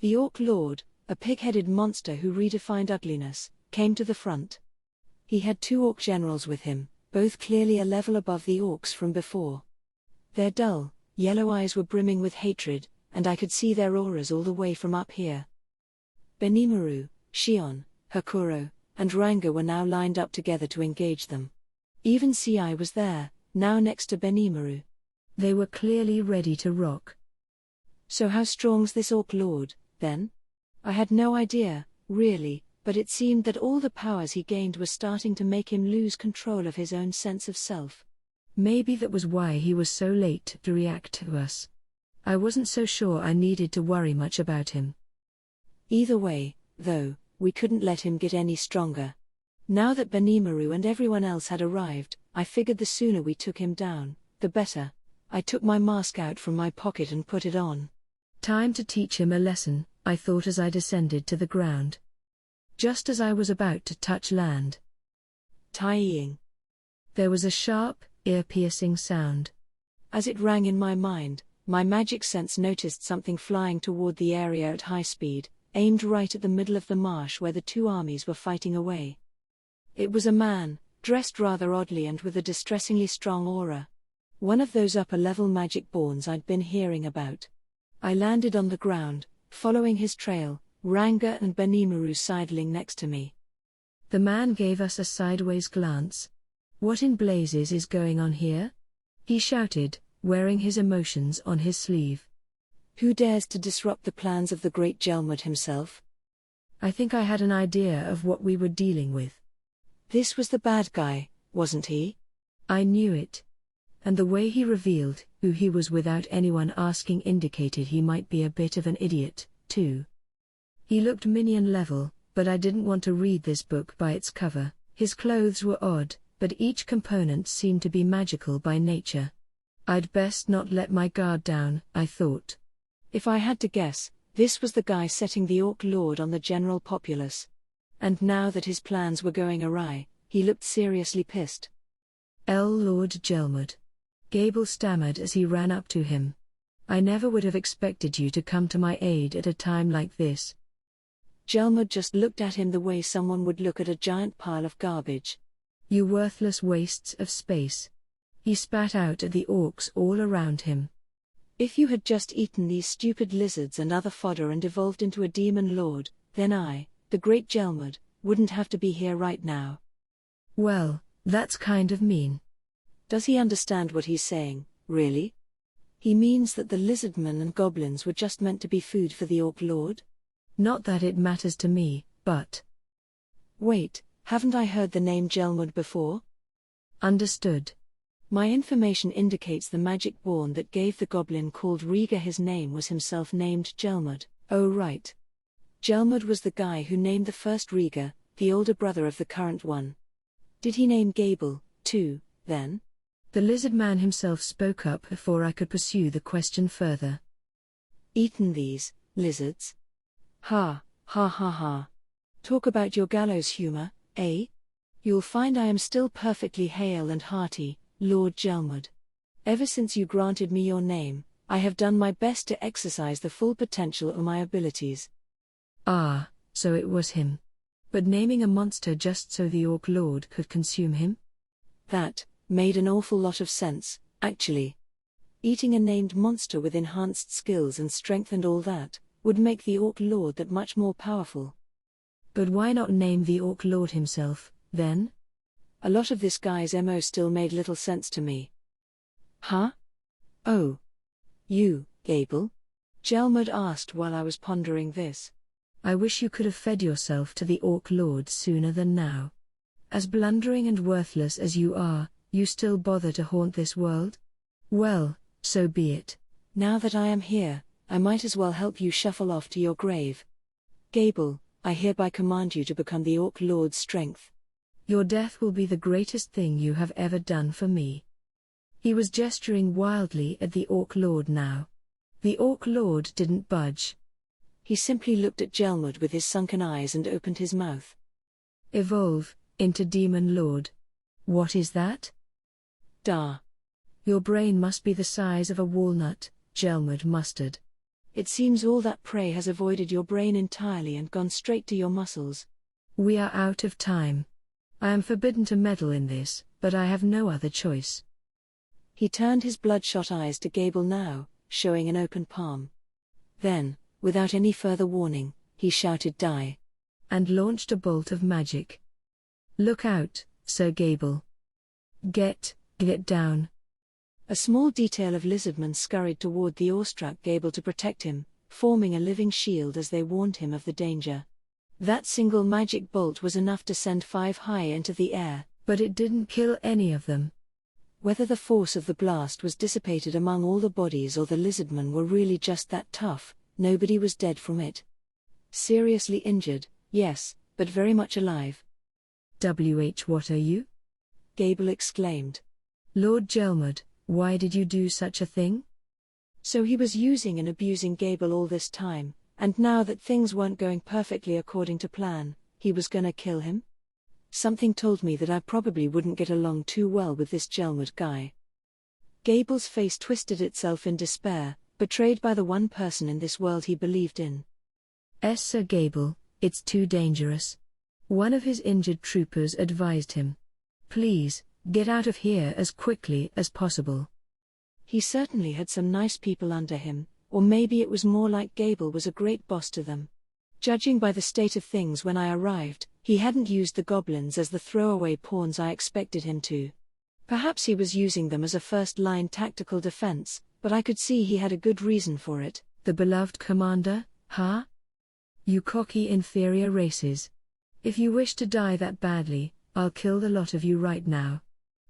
The Orc Lord, a pig-headed monster who redefined ugliness, came to the front. He had 2 orc generals with him, both clearly a level above the orcs from before. Their dull, yellow eyes were brimming with hatred, and I could see their auras all the way from up here. Benimaru, Shion, Hakuro, and Ranga were now lined up together to engage them. Even Ci was there, now next to Benimaru. They were clearly ready to rock. So how strong's this Orc Lord, then? I had no idea, really, but it seemed that all the powers he gained were starting to make him lose control of his own sense of self. Maybe that was why he was so late to react to us. I wasn't so sure I needed to worry much about him. Either way, though, we couldn't let him get any stronger. Now that Benimaru and everyone else had arrived, I figured the sooner we took him down, the better. I took my mask out from my pocket and put it on. Time to teach him a lesson, I thought as I descended to the ground. Just as I was about to touch land. Tying. There was a sharp, ear-piercing sound. As it rang in my mind, my magic sense noticed something flying toward the area at high speed, aimed right at the middle of the marsh where the 2 armies were fighting away. It was a man, dressed rather oddly and with a distressingly strong aura. One of those upper-level magic borns I'd been hearing about. I landed on the ground, following his trail, Ranga and Benimaru sidling next to me. The man gave us a sideways glance. What in blazes is going on here? He shouted, wearing his emotions on his sleeve. Who dares to disrupt the plans of the great Gelmud himself? I think I had an idea of what we were dealing with. This was the bad guy, wasn't he? I knew it. And the way he revealed who he was without anyone asking indicated he might be a bit of an idiot, too. He looked minion level, but I didn't want to read this book by its cover. His clothes were odd, but each component seemed to be magical by nature. I'd best not let my guard down, I thought. If I had to guess, this was the guy setting the Orc Lord on the general populace. And now that his plans were going awry, he looked seriously pissed. Lord Gelmud. Gable stammered as he ran up to him. I never would have expected you to come to my aid at a time like this. Gelmud just looked at him the way someone would look at a giant pile of garbage. You worthless wastes of space. He spat out at the orcs all around him. If you had just eaten these stupid lizards and other fodder and evolved into a demon lord, then I, the great Gelmud, wouldn't have to be here right now. Well, that's kind of mean. Does he understand what he's saying, really? He means that the lizardmen and goblins were just meant to be food for the Orc Lord? Not that it matters to me, but... Wait, haven't I heard the name Gelmud before? Understood. My information indicates the magic born that gave the goblin called Riga his name was himself named Gelmud. Oh right. Gelmud was the guy who named the first Riga, the older brother of the current one. Did he name Gable, too, then? The lizard man himself spoke up before I could pursue the question further. Eaten these lizards? Ha, ha ha ha. Talk about your gallows humor, eh? You'll find I am still perfectly hale and hearty, Lord Gelmud. Ever since you granted me your name, I have done my best to exercise the full potential of my abilities. Ah, so it was him. But naming a monster just so the Orc Lord could consume him? That made an awful lot of sense, actually. Eating a named monster with enhanced skills and strength and all that, would make the Orc Lord that much more powerful. But why not name the Orc Lord himself, then? A lot of this guy's MO still made little sense to me. Huh? Oh. You, Gable? Gelmud asked while I was pondering this. I wish you could have fed yourself to the Orc Lord sooner than now. As blundering and worthless as you are, you still bother to haunt this world? Well, so be it. Now that I am here, I might as well help you shuffle off to your grave. Gable, I hereby command you to become the Orc Lord's strength. Your death will be the greatest thing you have ever done for me. He was gesturing wildly at the Orc Lord now. The Orc Lord didn't budge. He simply looked at Gelmud with his sunken eyes and opened his mouth. Evolve into Demon Lord. What is that? Da. Your brain must be the size of a walnut, Gelmud muttered. It seems all that prey has avoided your brain entirely and gone straight to your muscles. We are out of time. I am forbidden to meddle in this, but I have no other choice. He turned his bloodshot eyes to Gable now, showing an open palm. Then, without any further warning, he shouted die. And launched a bolt of magic. Look out, Sir Gable. Get down. A small detail of lizardmen scurried toward the awestruck Gable to protect him, forming a living shield as they warned him of the danger. That single magic bolt was enough to send 5 high into the air, but it didn't kill any of them. Whether the force of the blast was dissipated among all the bodies or the lizardmen were really just that tough, nobody was dead from it. Seriously injured, yes, but very much alive. What are you? Gable exclaimed. Lord Gelmud, why did you do such a thing? So he was using and abusing Gable all this time, and now that things weren't going perfectly according to plan, he was gonna kill him? Something told me that I probably wouldn't get along too well with this Gelmud guy. Gable's face twisted itself in despair, betrayed by the one person in this world he believed in. Sir Gable, it's too dangerous. One of his injured troopers advised him. Please, get out of here as quickly as possible. He certainly had some nice people under him, or maybe it was more like Gable was a great boss to them. Judging by the state of things when I arrived, he hadn't used the goblins as the throwaway pawns I expected him to. Perhaps he was using them as a first-line tactical defense, but I could see he had a good reason for it. The beloved commander, huh? You cocky inferior races. If you wish to die that badly, I'll kill the lot of you right now.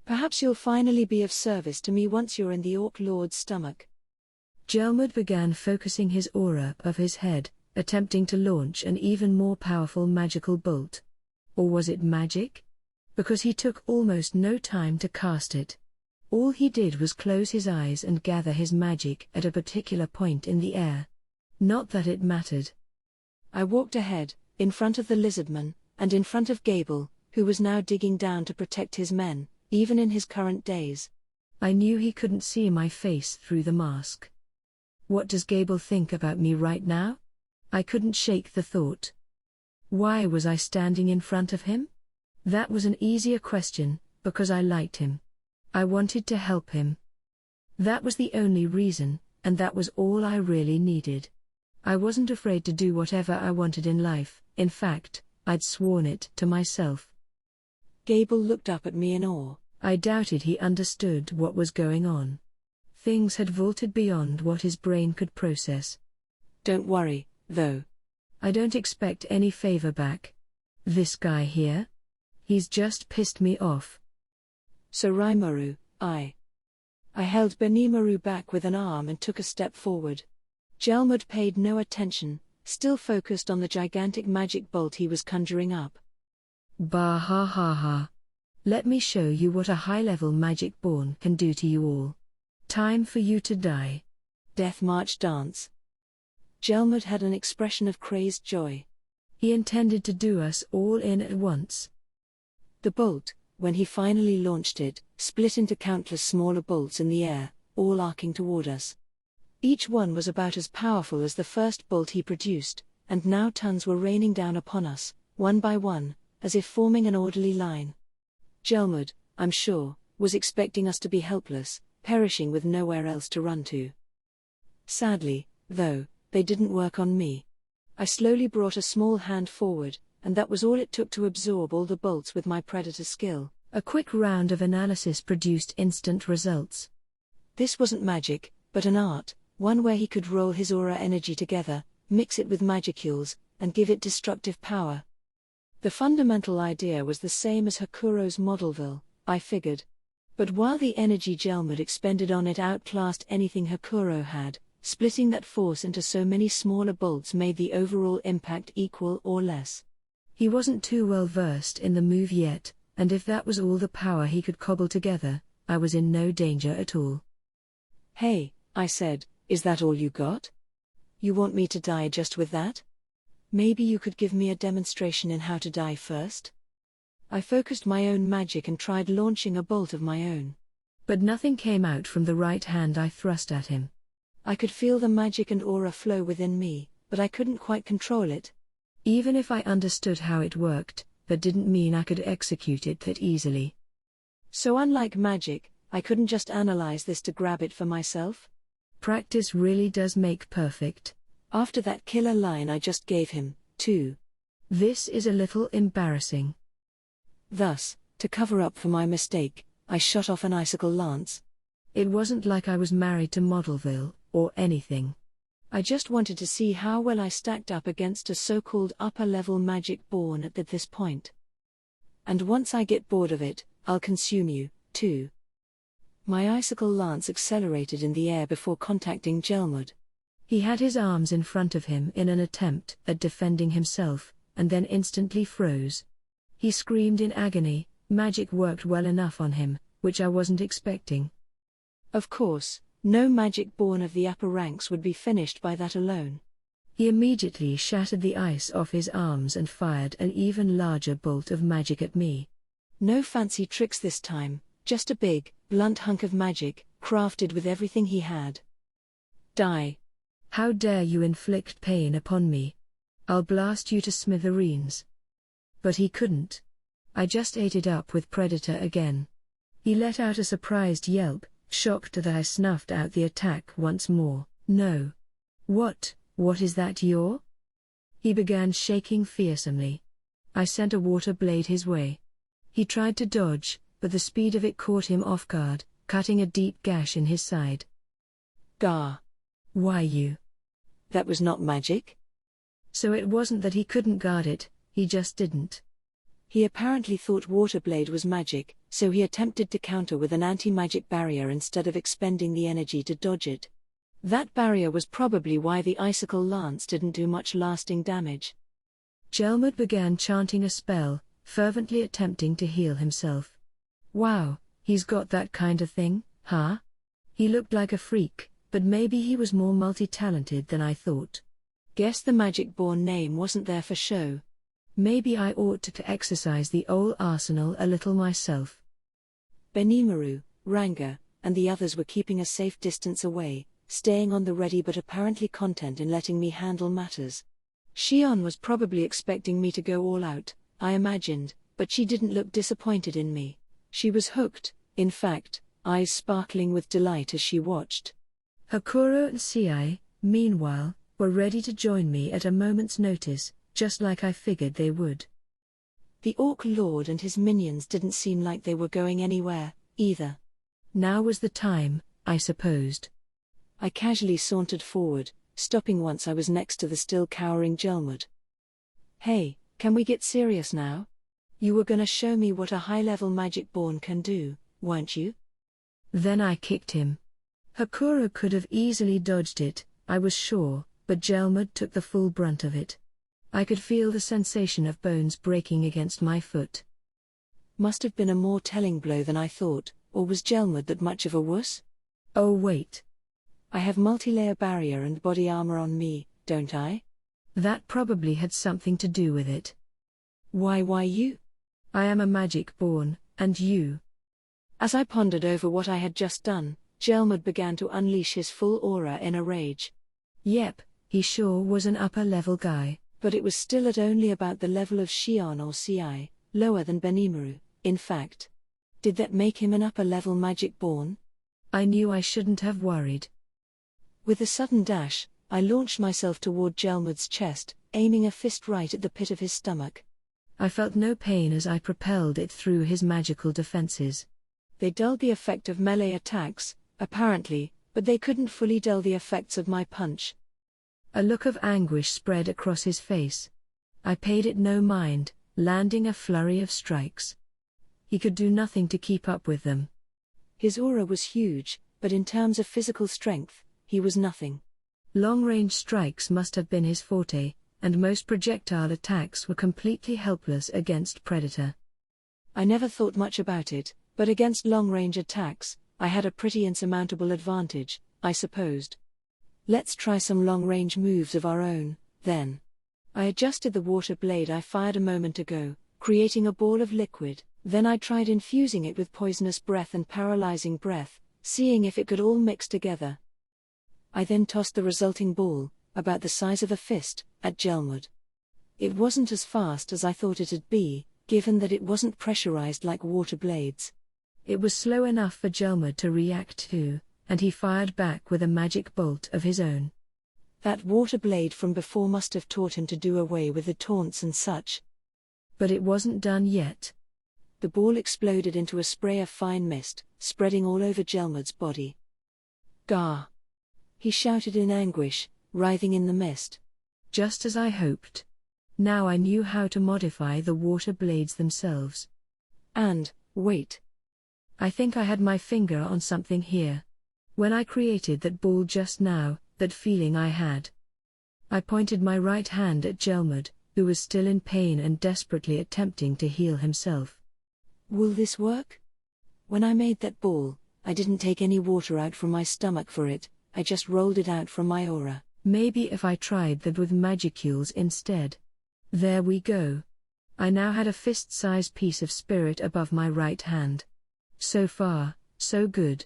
Perhaps you'll finally be of service to me once you're in the Orc Lord's stomach. Gelmud began focusing his aura of his head, attempting to launch an even more powerful magical bolt. Or was it magic? Because he took almost no time to cast it. All he did was close his eyes and gather his magic at a particular point in the air. Not that it mattered. I walked ahead, in front of the lizardman, and in front of Gable, who was now digging down to protect his men, even in his current daze. I knew he couldn't see my face through the mask. What does Gable think about me right now? I couldn't shake the thought. Why was I standing in front of him? That was an easier question, because I liked him. I wanted to help him. That was the only reason, and that was all I really needed. I wasn't afraid to do whatever I wanted in life, in fact, I'd sworn it to myself. Gable looked up at me in awe. I doubted he understood what was going on. Things had vaulted beyond what his brain could process. Don't worry, though. I don't expect any favor back. This guy here? He's just pissed me off. So Rimuru, I held Benimaru back with an arm and took a step forward. Gelmud paid no attention, still focused on the gigantic magic bolt he was conjuring up. Bah ha ha ha. Let me show you what a high-level magic born can do to you all. Time for you to die. Death March dance. Gelmud had an expression of crazed joy. He intended to do us all in at once. The bolt, when he finally launched it, split into countless smaller bolts in the air, all arcing toward us. Each one was about as powerful as the first bolt he produced, and now tons were raining down upon us, one by one, as if forming an orderly line. Gelmud, I'm sure, was expecting us to be helpless, perishing with nowhere else to run to. Sadly, though, they didn't work on me. I slowly brought a small hand forward, and that was all it took to absorb all the bolts with my predator skill. A quick round of analysis produced instant results. This wasn't magic, but an art, one where he could roll his aura energy together, mix it with magicules, and give it destructive power. The fundamental idea was the same as Hakuro's Modelville, I figured. But while the energy Gelmud expended on it outclassed anything Hakuro had, splitting that force into so many smaller bolts made the overall impact equal or less. He wasn't too well versed in the move yet, and if that was all the power he could cobble together, I was in no danger at all. "Hey," I said, "is that all you got? You want me to die just with that? Maybe you could give me a demonstration in how to die first?" I focused my own magic and tried launching a bolt of my own. But nothing came out from the right hand I thrust at him. I could feel the magic and aura flow within me, but I couldn't quite control it. Even if I understood how it worked, that didn't mean I could execute it that easily. So unlike magic, I couldn't just analyze this to grab it for myself. Practice really does make perfect. After that killer line I just gave him, too. This is a little embarrassing. Thus, to cover up for my mistake, I shot off an icicle lance. It wasn't like I was married to Modelville, or anything. I just wanted to see how well I stacked up against a so-called upper-level magic born at this point. And once I get bored of it, I'll consume you, too. My icicle lance accelerated in the air before contacting Gelmud. He had his arms in front of him in an attempt at defending himself, and then instantly froze. He screamed in agony. Magic worked well enough on him, which I wasn't expecting. Of course, no magic born of the upper ranks would be finished by that alone. He immediately shattered the ice off his arms and fired an even larger bolt of magic at me. No fancy tricks this time, just a big, blunt hunk of magic, crafted with everything he had. Die. How dare you inflict pain upon me? I'll blast you to smithereens. But he couldn't. I just ate it up with Predator again. He let out a surprised yelp, shocked that I snuffed out the attack once more. No. What is that you're? He began shaking fearsomely. I sent a water blade his way. He tried to dodge, but the speed of it caught him off guard, cutting a deep gash in his side. Gah. Why you? That was not magic? So it wasn't that he couldn't guard it, he just didn't. He apparently thought Waterblade was magic, so he attempted to counter with an anti-magic barrier instead of expending the energy to dodge it. That barrier was probably why the icicle lance didn't do much lasting damage. Gelmud began chanting a spell, fervently attempting to heal himself. Wow, he's got that kind of thing, huh? He looked like a freak, but maybe he was more multi-talented than I thought. Guess the magic-born name wasn't there for show. Maybe I ought to exercise the old arsenal a little myself. Benimaru, Ranga, and the others were keeping a safe distance away, staying on the ready but apparently content in letting me handle matters. Shion was probably expecting me to go all out, I imagined, but she didn't look disappointed in me. She was hooked, in fact, eyes sparkling with delight as she watched. Hakuro and Sei, meanwhile, were ready to join me at a moment's notice, just like I figured they would. The Orc Lord and his minions didn't seem like they were going anywhere, either. Now was the time, I supposed. I casually sauntered forward, stopping once I was next to the still cowering Gelmud. "Hey, can we get serious now? You were gonna show me what a high-level magic-born can do, weren't you?" Then I kicked him. Hakuro could have easily dodged it, I was sure, but Gelmud took the full brunt of it. I could feel the sensation of bones breaking against my foot. Must have been a more telling blow than I thought, or was Gelmud that much of a wuss? Oh wait. I have multi-layer barrier and body armor on me, don't I? That probably had something to do with it. Why you? I am a magic-born, and you. As I pondered over what I had just done, Gelmud began to unleash his full aura in a rage. Yep, he sure was an upper-level guy. But it was still at only about the level of Shion or Ci, lower than Benimaru, in fact. Did that make him an upper-level magic-born? I knew I shouldn't have worried. With a sudden dash, I launched myself toward Gelmud's chest, aiming a fist right at the pit of his stomach. I felt no pain as I propelled it through his magical defenses. They dulled the effect of melee attacks, apparently, but they couldn't fully dull the effects of my punch. A look of anguish spread across his face. I paid it no mind, landing a flurry of strikes. He could do nothing to keep up with them. His aura was huge, but in terms of physical strength, he was nothing. Long-range strikes must have been his forte, and most projectile attacks were completely helpless against Predator. I never thought much about it, but against long-range attacks, I had a pretty insurmountable advantage, I supposed. Let's try some long-range moves of our own, then. I adjusted the water blade I fired a moment ago, creating a ball of liquid, then I tried infusing it with poisonous breath and paralyzing breath, seeing if it could all mix together. I then tossed the resulting ball, about the size of a fist, at Gelmud. It wasn't as fast as I thought it'd be, given that it wasn't pressurized like water blades. It was slow enough for Gelmud to react to, and he fired back with a magic bolt of his own. That water blade from before must have taught him to do away with the taunts and such. But it wasn't done yet. The ball exploded into a spray of fine mist, spreading all over Gelmud's body. Gah! He shouted in anguish, writhing in the mist. Just as I hoped. Now I knew how to modify the water blades themselves. And, wait. I think I had my finger on something here. When I created that ball just now, that feeling I had. I pointed my right hand at Gelmud, who was still in pain and desperately attempting to heal himself. Will this work? When I made that ball, I didn't take any water out from my stomach for it, I just rolled it out from my aura. Maybe if I tried that with magicules instead. There we go. I now had a fist-sized piece of spirit above my right hand. So far, so good.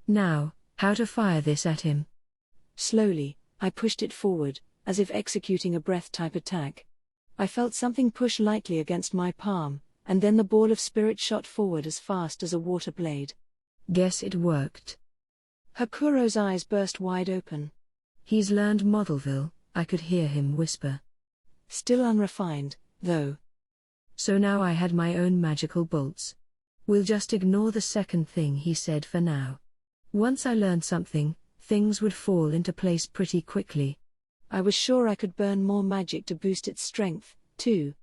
Now, how to fire this at him? Slowly, I pushed it forward, as if executing a breath-type attack. I felt something push lightly against my palm, and then the ball of spirit shot forward as fast as a water blade. Guess it worked. Hakuro's eyes burst wide open. He's learned Modelville, I could hear him whisper. Still unrefined, though. So now I had my own magical bolts. We'll just ignore the second thing he said for now. Once I learned something, things would fall into place pretty quickly. I was sure I could burn more magic to boost its strength, too.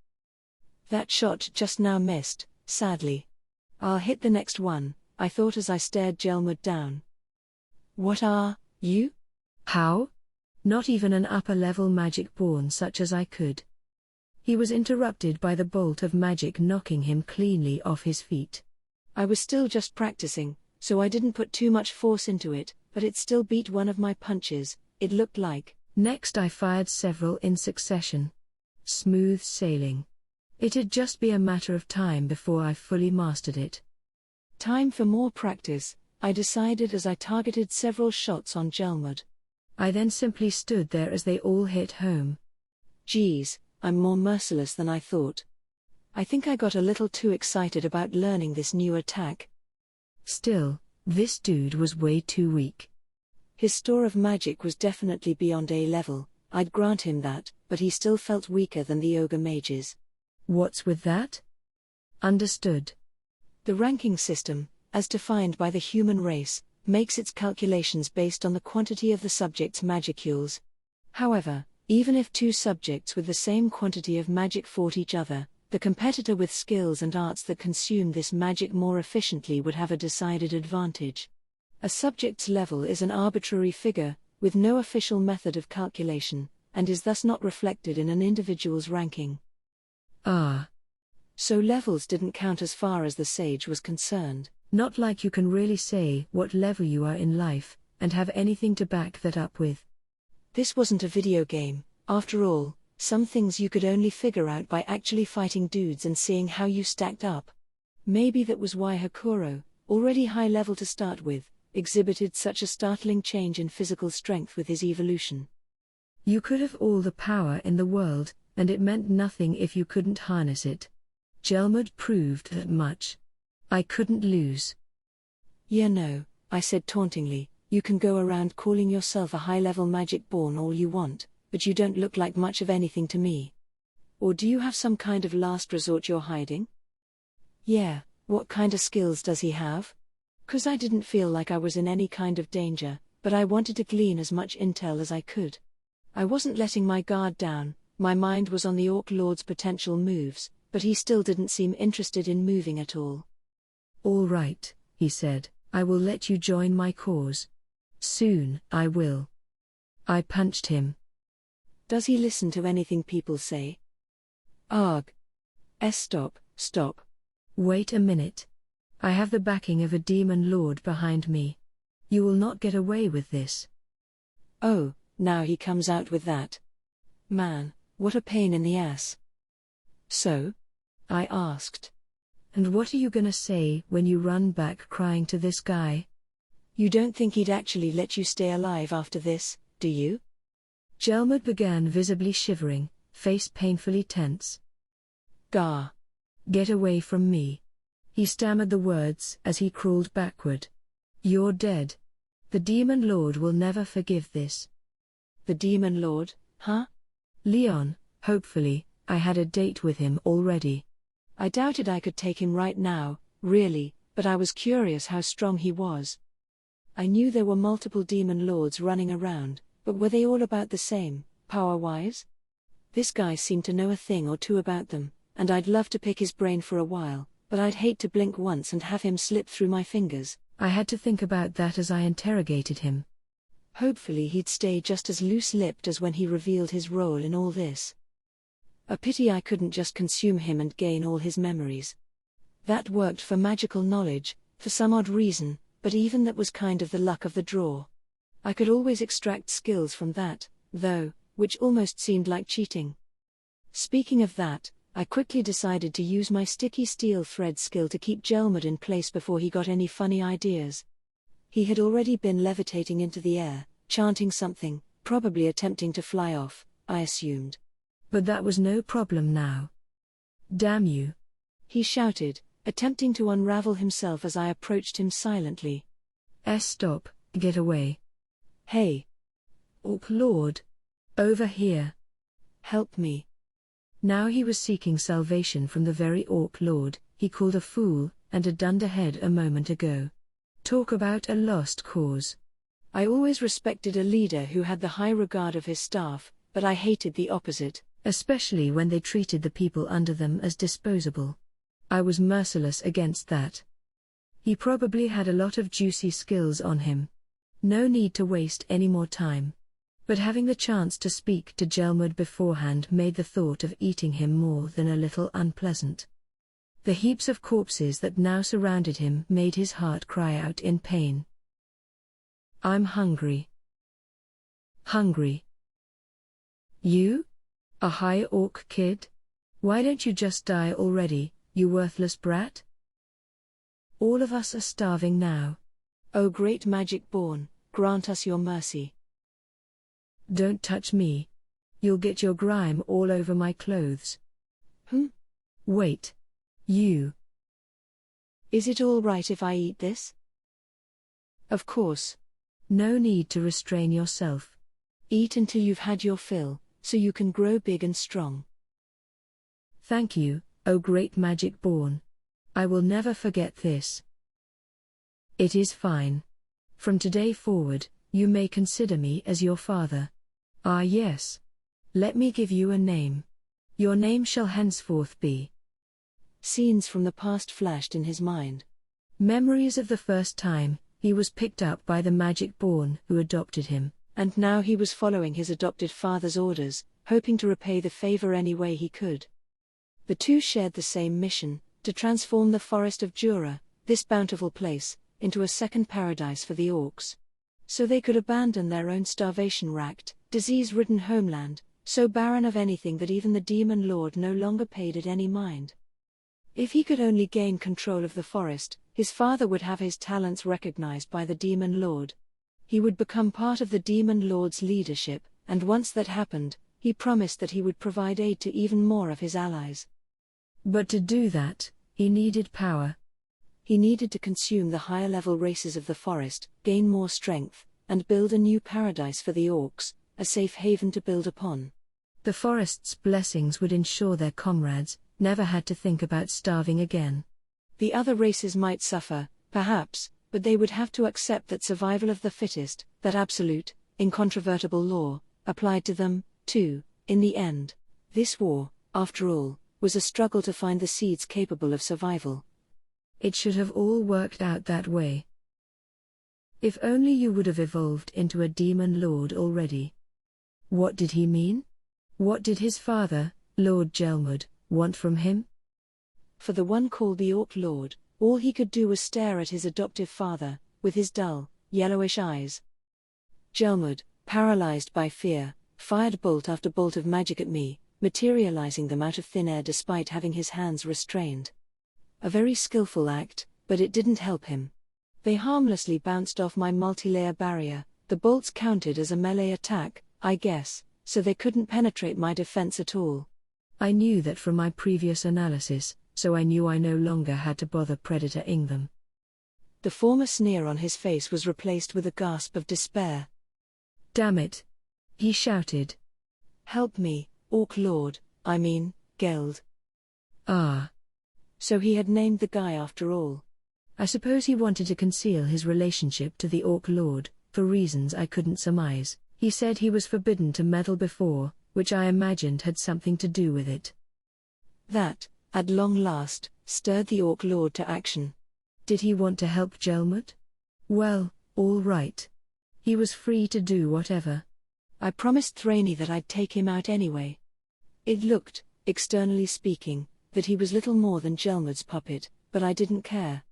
That shot just now missed, sadly. I'll hit the next one, I thought as I stared Gelmud down. What are you? How? Not even an upper-level magic born such as I could. He was interrupted by the bolt of magic knocking him cleanly off his feet. I was still just practicing, so I didn't put too much force into it, but it still beat one of my punches, it looked like. Next I fired several in succession. Smooth sailing. It'd just be a matter of time before I fully mastered it. Time for more practice, I decided as I targeted several shots on Gelmud. I then simply stood there as they all hit home. Geez, I'm more merciless than I thought. I think I got a little too excited about learning this new attack. Still, this dude was way too weak. His store of magic was definitely beyond A level, I'd grant him that, but he still felt weaker than the ogre mages. What's with that? Understood. The ranking system, as defined by the human race, makes its calculations based on the quantity of the subject's magicules. However, even if two subjects with the same quantity of magic fought each other, the competitor with skills and arts that consume this magic more efficiently would have a decided advantage. A subject's level is an arbitrary figure, with no official method of calculation, and is thus not reflected in an individual's ranking. Ah. So levels didn't count as far as the sage was concerned. Not like you can really say what level you are in life, and have anything to back that up with. This wasn't a video game, after all, some things you could only figure out by actually fighting dudes and seeing how you stacked up. Maybe that was why Hakuro, already high level to start with, exhibited such a startling change in physical strength with his evolution. You could have all the power in the world, and it meant nothing if you couldn't harness it. Gelmud proved that much. I couldn't lose. Yeah, no, I said tauntingly, you can go around calling yourself a high-level magic born all you want, but you don't look like much of anything to me. Or do you have some kind of last resort you're hiding? Yeah, what kind of skills does he have? 'Cause I didn't feel like I was in any kind of danger, but I wanted to glean as much intel as I could. I wasn't letting my guard down, my mind was on the Orc Lord's potential moves, but he still didn't seem interested in moving at all. All right, he said, I will let you join my cause. Soon, I will. I punched him. Does he listen to anything people say? Arg. Stop. Wait a minute. I have the backing of a demon lord behind me. You will not get away with this. Oh, now he comes out with that. Man, what a pain in the ass. So? I asked. And what are you gonna say when you run back crying to this guy? You don't think he'd actually let you stay alive after this, do you? Gelmud began visibly shivering, face painfully tense. Gah. Get away from me. He stammered the words as he crawled backward. You're dead. The Demon Lord will never forgive this. The Demon Lord, huh? Leon, hopefully, I had a date with him already. I doubted I could take him right now, really, but I was curious how strong he was. I knew there were multiple Demon Lords running around, but were they all about the same, power-wise? This guy seemed to know a thing or two about them, and I'd love to pick his brain for a while, but I'd hate to blink once and have him slip through my fingers. I had to think about that as I interrogated him. Hopefully he'd stay just as loose-lipped as when he revealed his role in all this. A pity I couldn't just consume him and gain all his memories. That worked for magical knowledge, for some odd reason, but even that was kind of the luck of the draw. I could always extract skills from that, though, which almost seemed like cheating. Speaking of that, I quickly decided to use my sticky steel thread skill to keep Gelmud in place before he got any funny ideas. He had already been levitating into the air, chanting something, probably attempting to fly off, I assumed. But that was no problem now. Damn you! He shouted, attempting to unravel himself as I approached him silently. Stop, get away. Hey! Orc Lord! Over here! Help me! Now he was seeking salvation from the very Orc Lord he called a fool and a dunderhead a moment ago. Talk about a lost cause. I always respected a leader who had the high regard of his staff, but I hated the opposite. Especially when they treated the people under them as disposable. I was merciless against that. He probably had a lot of juicy skills on him. No need to waste any more time. But having the chance to speak to Gelmud beforehand made the thought of eating him more than a little unpleasant. The heaps of corpses that now surrounded him made his heart cry out in pain. I'm hungry. Hungry. You? A high orc kid? Why don't you just die already, you worthless brat? All of us are starving now. O great magic born, grant us your mercy. Don't touch me. You'll get your grime all over my clothes. Wait. You. Is it all right if I eat this? Of course. No need to restrain yourself. Eat until you've had your fill, so you can grow big and strong. Thank you, O great magic born. I will never forget this. It is fine. From today forward, you may consider me as your father. Ah yes. Let me give you a name. Your name shall henceforth be. Scenes from the past flashed in his mind. Memories of the first time he was picked up by the magic born who adopted him. And now he was following his adopted father's orders, hoping to repay the favor any way he could. The two shared the same mission, to transform the forest of Jura, this bountiful place, into a second paradise for the orcs. So they could abandon their own starvation-racked, disease-ridden homeland, so barren of anything that even the Demon Lord no longer paid it any mind. If he could only gain control of the forest, his father would have his talents recognized by the Demon Lord. He would become part of the Demon Lord's leadership, and once that happened, he promised that he would provide aid to even more of his allies. But to do that, he needed power. He needed to consume the higher-level races of the forest, gain more strength, and build a new paradise for the orcs, a safe haven to build upon. The forest's blessings would ensure their comrades never had to think about starving again. The other races might suffer, perhaps, but they would have to accept that survival of the fittest, that absolute, incontrovertible law, applied to them, too, in the end. This war, after all, was a struggle to find the seeds capable of survival. It should have all worked out that way. If only you would have evolved into a demon lord already. What did he mean? What did his father, Lord Gelmud, want from him? For the one called the Orc Lord, all he could do was stare at his adoptive father, with his dull, yellowish eyes. Gelmud, paralyzed by fear, fired bolt after bolt of magic at me, materializing them out of thin air despite having his hands restrained. A very skillful act, but it didn't help him. They harmlessly bounced off my multi-layer barrier. The bolts counted as a melee attack, I guess, so they couldn't penetrate my defense at all. I knew that from my previous analysis, so I knew I no longer had to bother predator-ing them. The former sneer on his face was replaced with a gasp of despair. Damn it! He shouted. Help me, Orc Lord, I mean, Geld. Ah. So he had named the guy after all. I suppose he wanted to conceal his relationship to the Orc Lord, for reasons I couldn't surmise. He said he was forbidden to meddle before, which I imagined had something to do with it. That, at long last, stirred the Orc Lord to action. Did he want to help Gelmud? Well, all right. He was free to do whatever. I promised Thraney that I'd take him out anyway. It looked, externally speaking, that he was little more than Gelmud's puppet, but I didn't care.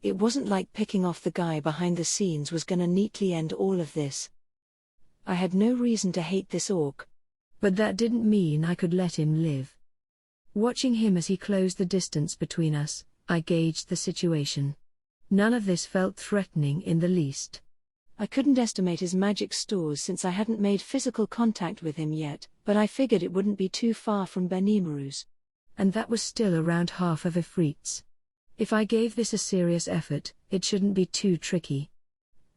It wasn't like picking off the guy behind the scenes was gonna neatly end all of this. I had no reason to hate this orc. But that didn't mean I could let him live. Watching him as he closed the distance between us, I gauged the situation. None of this felt threatening in the least. I couldn't estimate his magic stores since I hadn't made physical contact with him yet, but I figured it wouldn't be too far from Benimaru's. And that was still around half of Ifrit's. If I gave this a serious effort, it shouldn't be too tricky.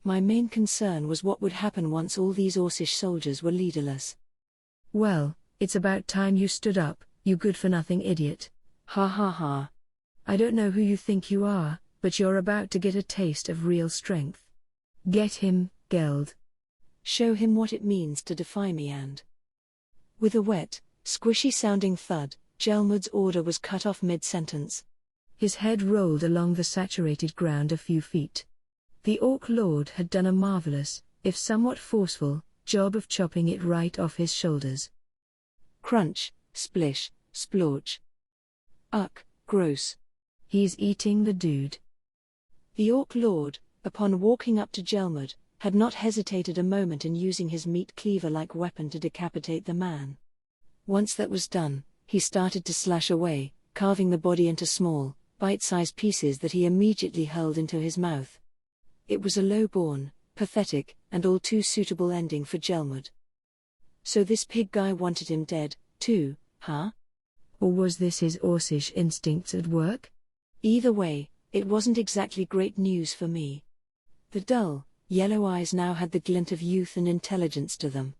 My main concern was what would happen once all these Orcish soldiers were leaderless. Well, it's about time you stood up, you good-for-nothing idiot. Ha ha ha. I don't know who you think you are, but you're about to get a taste of real strength. Get him, Geld. Show him what it means to defy me and... With a wet, squishy-sounding thud, Gelmud's order was cut off mid-sentence. His head rolled along the saturated ground a few feet. The Orc Lord had done a marvelous, if somewhat forceful, job of chopping it right off his shoulders. Crunch, splish, splorch. Uck, gross. He's eating the dude. The Orc Lord, upon walking up to Gelmud, had not hesitated a moment in using his meat cleaver-like weapon to decapitate the man. Once that was done, he started to slash away, carving the body into small, bite-sized pieces that he immediately hurled into his mouth. It was a low-born, pathetic, and all too suitable ending for Gelmud. So this pig guy wanted him dead, too, huh? Or was this his Orcish instincts at work? Either way, it wasn't exactly great news for me. The dull, yellow eyes now had the glint of youth and intelligence to them.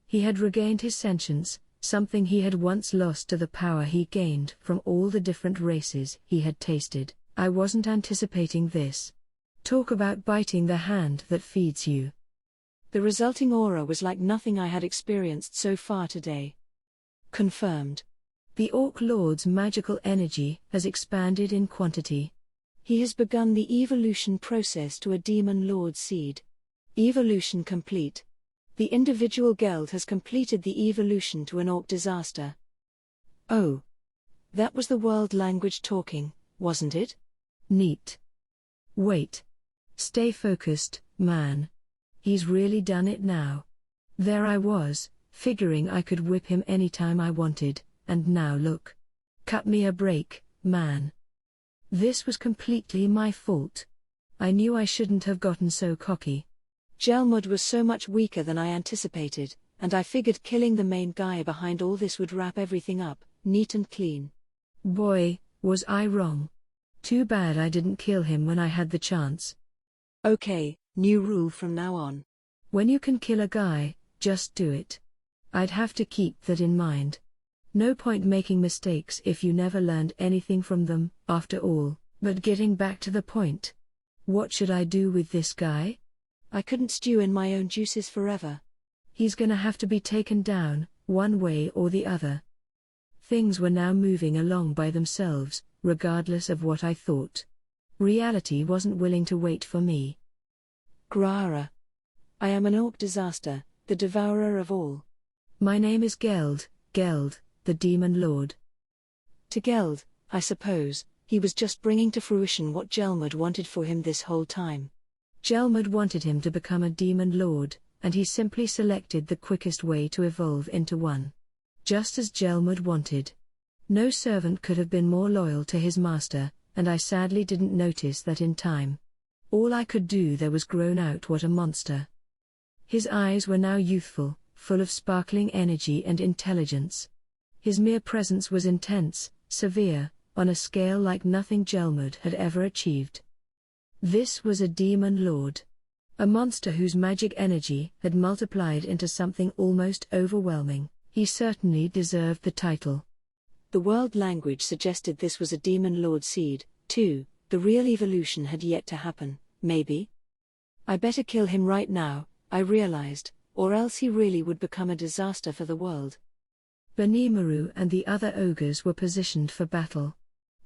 He had regained his sentience, something he had once lost to the power he gained from all the different races he had tasted. I wasn't anticipating this. Talk about biting the hand that feeds you. The resulting aura was like nothing I had experienced so far today. Confirmed. The Orc Lord's magical energy has expanded in quantity. He has begun the evolution process to a demon lord seed. Evolution complete. The individual Geld has completed the evolution to an orc disaster. Oh. That was the world language talking, wasn't it? Neat. Wait. Stay focused, man. He's really done it now. There I was, figuring I could whip him anytime I wanted, and now look. Cut me a break, man. This was completely my fault. I knew I shouldn't have gotten so cocky. Gelmud was so much weaker than I anticipated, and I figured killing the main guy behind all this would wrap everything up, neat and clean. Boy, was I wrong. Too bad I didn't kill him when I had the chance. Okay, new rule from now on. When you can kill a guy, just do it. I'd have to keep that in mind. No point making mistakes if you never learned anything from them, after all. But getting back to the point. What should I do with this guy? I couldn't stew in my own juices forever. He's gonna have to be taken down, one way or the other. Things were now moving along by themselves, regardless of what I thought. Reality wasn't willing to wait for me. Grara. I am an orc disaster, the devourer of all. My name is Geld, the demon lord. To Geld, I suppose, he was just bringing to fruition what Gelmud wanted for him this whole time. Gelmud wanted him to become a demon lord, and he simply selected the quickest way to evolve into one. Just as Gelmud wanted. No servant could have been more loyal to his master, and I sadly didn't notice that in time. All I could do there was groan out what a monster. His eyes were now youthful, full of sparkling energy and intelligence. His mere presence was intense, severe, on a scale like nothing Gelmud had ever achieved. This was a demon lord. A monster whose magic energy had multiplied into something almost overwhelming. He certainly deserved the title. The world language suggested this was a demon lord seed, too. The real evolution had yet to happen, maybe? I better kill him right now, I realized, or else he really would become a disaster for the world. Benimaru and the other ogres were positioned for battle.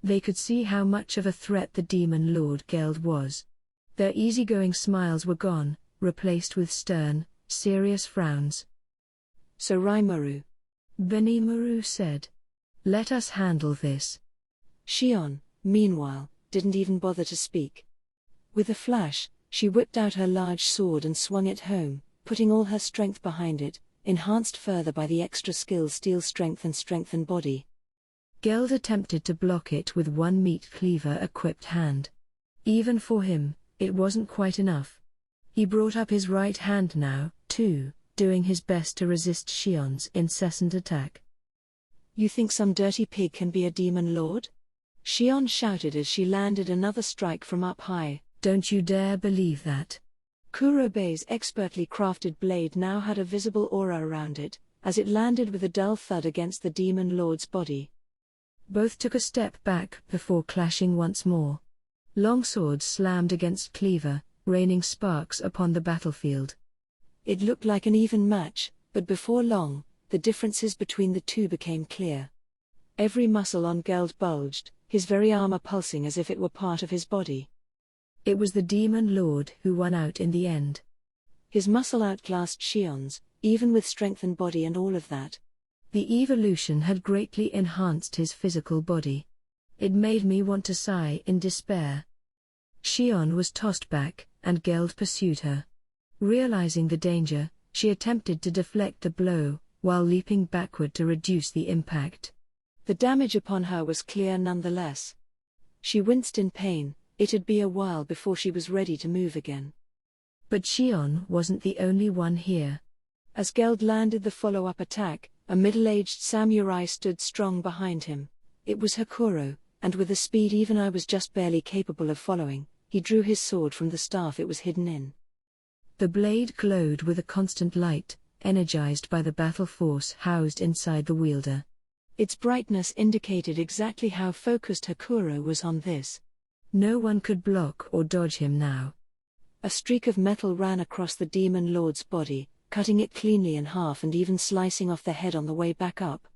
They could see how much of a threat the demon lord Geld was. Their easygoing smiles were gone, replaced with stern, serious frowns. So Raimaru, Benimaru said. Let us handle this. Shion, meanwhile, didn't even bother to speak. With a flash, she whipped out her large sword and swung it home, putting all her strength behind it, enhanced further by the extra skills steel strength and strengthen body. Geld attempted to block it with one meat cleaver-equipped hand. Even for him, it wasn't quite enough. He brought up his right hand now, too, doing his best to resist Shion's incessant attack. You think some dirty pig can be a demon lord? Shion shouted as she landed another strike from up high. Don't you dare believe that. Kurobei's expertly crafted blade now had a visible aura around it, as it landed with a dull thud against the demon lord's body. Both took a step back before clashing once more. Long swords slammed against cleaver, raining sparks upon the battlefield. It looked like an even match, but before long, the differences between the two became clear. Every muscle on Geld bulged, his very armor pulsing as if it were part of his body. It was the demon lord who won out in the end. His muscle outclassed Shion's, even with strengthened body and all of that. The evolution had greatly enhanced his physical body. It made me want to sigh in despair. Shion was tossed back, and Geld pursued her. Realizing the danger, she attempted to deflect the blow, while leaping backward to reduce the impact. The damage upon her was clear nonetheless. She winced in pain. It'd be a while before she was ready to move again. But Shion wasn't the only one here. As Geld landed the follow-up attack, a middle-aged samurai stood strong behind him. It was Hakuro, and with a speed even I was just barely capable of following, he drew his sword from the staff it was hidden in. The blade glowed with a constant light, energized by the battle force housed inside the wielder. Its brightness indicated exactly how focused Hakuro was on this. No one could block or dodge him now. A streak of metal ran across the demon lord's body, cutting it cleanly in half and even slicing off the head on the way back up.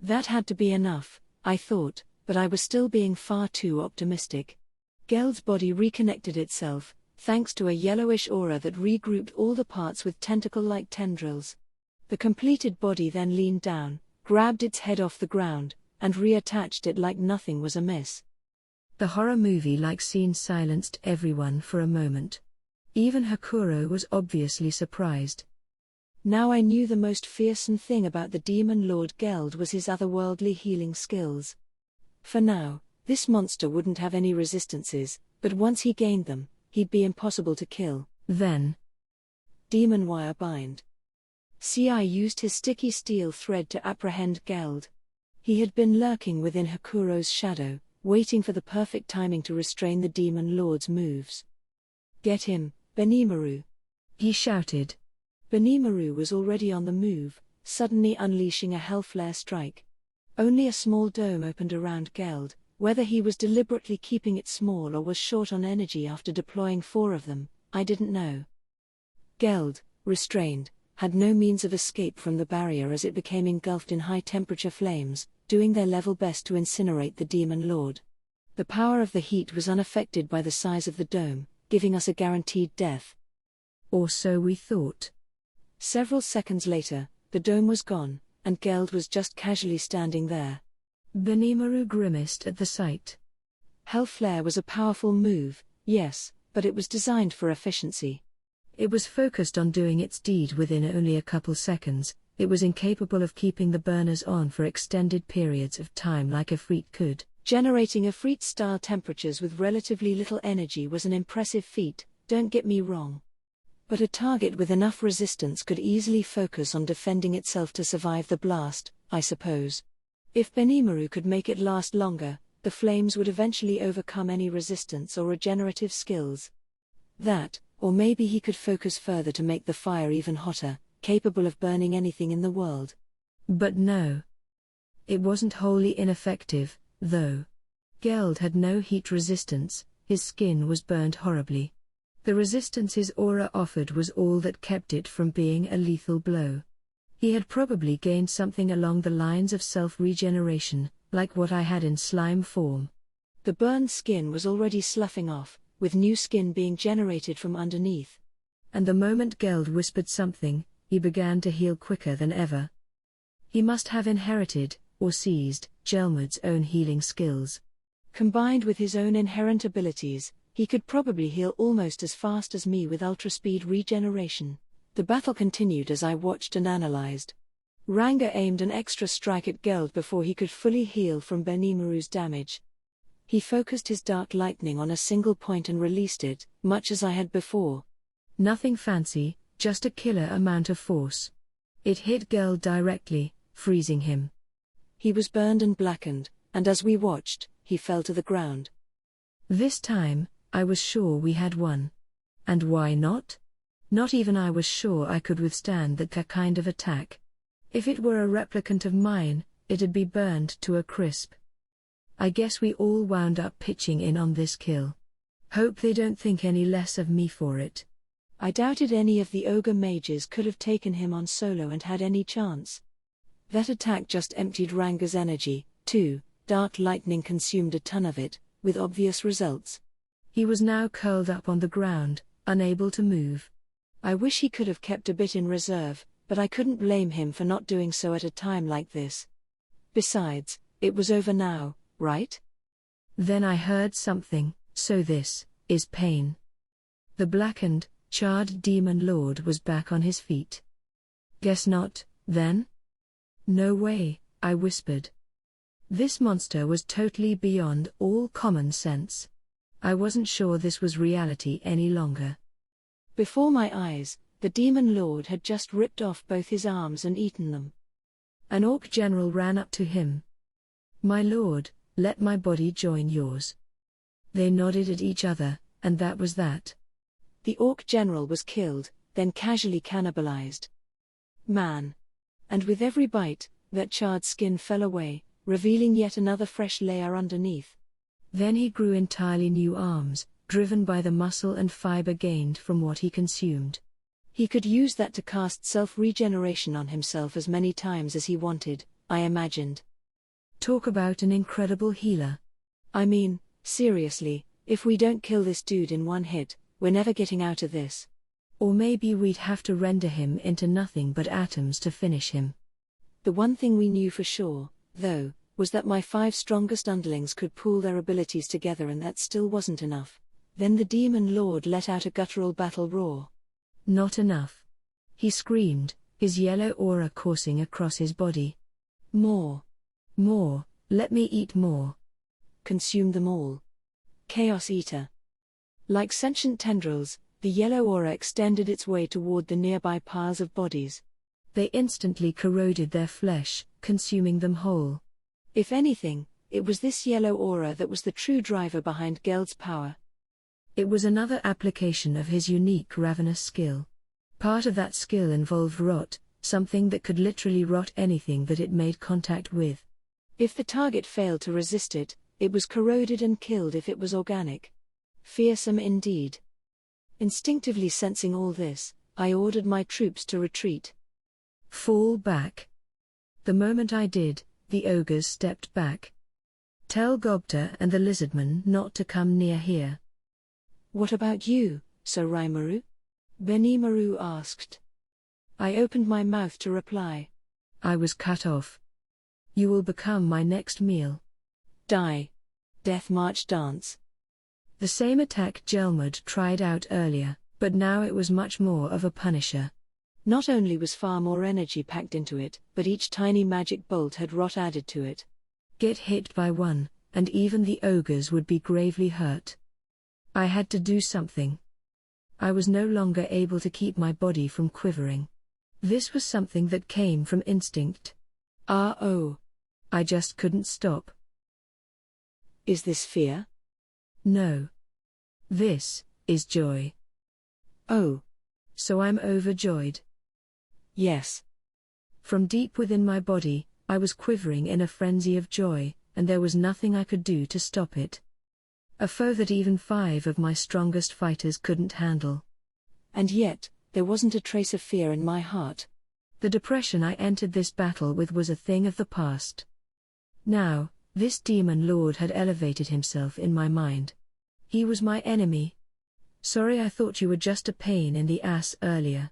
That had to be enough, I thought, but I was still being far too optimistic. Geld's body reconnected itself, thanks to a yellowish aura that regrouped all the parts with tentacle-like tendrils. The completed body then leaned down, grabbed its head off the ground, and reattached it like nothing was amiss. The horror movie-like scene silenced everyone for a moment. Even Hakuro was obviously surprised. Now I knew the most fearsome thing about the demon lord Geld was his otherworldly healing skills. For now, this monster wouldn't have any resistances, but once he gained them, he'd be impossible to kill. Then, demon wire bind. CI used his sticky steel thread to apprehend Geld. He had been lurking within Hakuro's shadow, waiting for the perfect timing to restrain the demon lord's moves. Get him, Benimaru! He shouted. Benimaru was already on the move, suddenly unleashing a hellflare strike. Only a small dome opened around Geld. Whether he was deliberately keeping it small or was short on energy after deploying 4 of them, I didn't know. Geld, restrained, had no means of escape from the barrier as it became engulfed in high-temperature flames, doing their level best to incinerate the demon lord. The power of the heat was unaffected by the size of the dome, giving us a guaranteed death. Or so we thought. Several seconds later, the dome was gone, and Geld was just casually standing there. Benimaru grimaced at the sight. Hellflare was a powerful move, yes, but it was designed for efficiency. It was focused on doing its deed within only a couple seconds. It was incapable of keeping the burners on for extended periods of time like a Efreet could. Generating Efreet-style temperatures with relatively little energy was an impressive feat, don't get me wrong. But a target with enough resistance could easily focus on defending itself to survive the blast, I suppose. If Benimaru could make it last longer, the flames would eventually overcome any resistance or regenerative skills. That, or maybe he could focus further to make the fire even hotter, capable of burning anything in the world. But no. It wasn't wholly ineffective, though. Geld had no heat resistance, his skin was burned horribly. The resistance his aura offered was all that kept it from being a lethal blow. He had probably gained something along the lines of self-regeneration, like what I had in slime form. The burned skin was already sloughing off, with new skin being generated from underneath. And the moment Geld whispered something, he began to heal quicker than ever. He must have inherited, or seized, Gelmud's own healing skills. Combined with his own inherent abilities, he could probably heal almost as fast as me with ultra-speed regeneration. The battle continued as I watched and analyzed. Ranga aimed an extra strike at Geld before he could fully heal from Benimaru's damage. He focused his dark lightning on a single point and released it, much as I had before. Nothing fancy, just a killer amount of force. It hit Geld directly, freezing him. He was burned and blackened, and as we watched, he fell to the ground. This time, I was sure we had won. And why not? Not even I was sure I could withstand that kind of attack. If it were a replicant of mine, it'd be burned to a crisp. I guess we all wound up pitching in on this kill. Hope they don't think any less of me for it. I doubted any of the ogre mages could have taken him on solo and had any chance. That attack just emptied Ranga's energy, too. Dark lightning consumed a ton of it, with obvious results. He was now curled up on the ground, unable to move. I wish he could have kept a bit in reserve, but I couldn't blame him for not doing so at a time like this. Besides, it was over now, right? Then I heard something, so this is pain. The blackened, charred demon lord was back on his feet. Guess not, then? No way, I whispered. This monster was totally beyond all common sense. I wasn't sure this was reality any longer. Before my eyes, the demon lord had just ripped off both his arms and eaten them. An orc general ran up to him. My lord, let my body join yours. They nodded at each other, and that was that. The orc general was killed, then casually cannibalized. Man. And with every bite, that charred skin fell away, revealing yet another fresh layer underneath. Then he grew entirely new arms, driven by the muscle and fiber gained from what he consumed. He could use that to cast self-regeneration on himself as many times as he wanted, I imagined. Talk about an incredible healer. I mean, seriously, if we don't kill this dude in one hit, we're never getting out of this. Or maybe we'd have to render him into nothing but atoms to finish him. The one thing we knew for sure, though, was that my 5 strongest underlings could pool their abilities together, and that still wasn't enough. Then the demon lord let out a guttural battle roar. Not enough. He screamed, his yellow aura coursing across his body. More. More, let me eat more. Consume them all. Chaos Eater. Like sentient tendrils, the yellow aura extended its way toward the nearby piles of bodies. They instantly corroded their flesh, consuming them whole. If anything, it was this yellow aura that was the true driver behind Geld's power. It was another application of his unique ravenous skill. Part of that skill involved rot, something that could literally rot anything that it made contact with. If the target failed to resist it, it was corroded and killed if it was organic. Fearsome indeed. Instinctively sensing all this, I ordered my troops to retreat. Fall back. The moment I did, the ogres stepped back. Tell Gobta and the lizardman not to come near here. What about you, Sir Raimaru? Benimaru asked. I opened my mouth to reply. I was cut off. You will become my next meal. Die. Death March Dance. The same attack Gelmud tried out earlier, but now it was much more of a punisher. Not only was far more energy packed into it, but each tiny magic bolt had rot added to it. Get hit by one, and even the ogres would be gravely hurt. I had to do something. I was no longer able to keep my body from quivering. This was something that came from instinct. Oh. I just couldn't stop. Is this fear? No. This is joy. Oh. So I'm overjoyed. Yes. From deep within my body, I was quivering in a frenzy of joy, and there was nothing I could do to stop it. A foe that even 5 of my strongest fighters couldn't handle. And yet, there wasn't a trace of fear in my heart. The depression I entered this battle with was a thing of the past. Now, this demon lord had elevated himself in my mind. He was my enemy. Sorry, I thought you were just a pain in the ass earlier.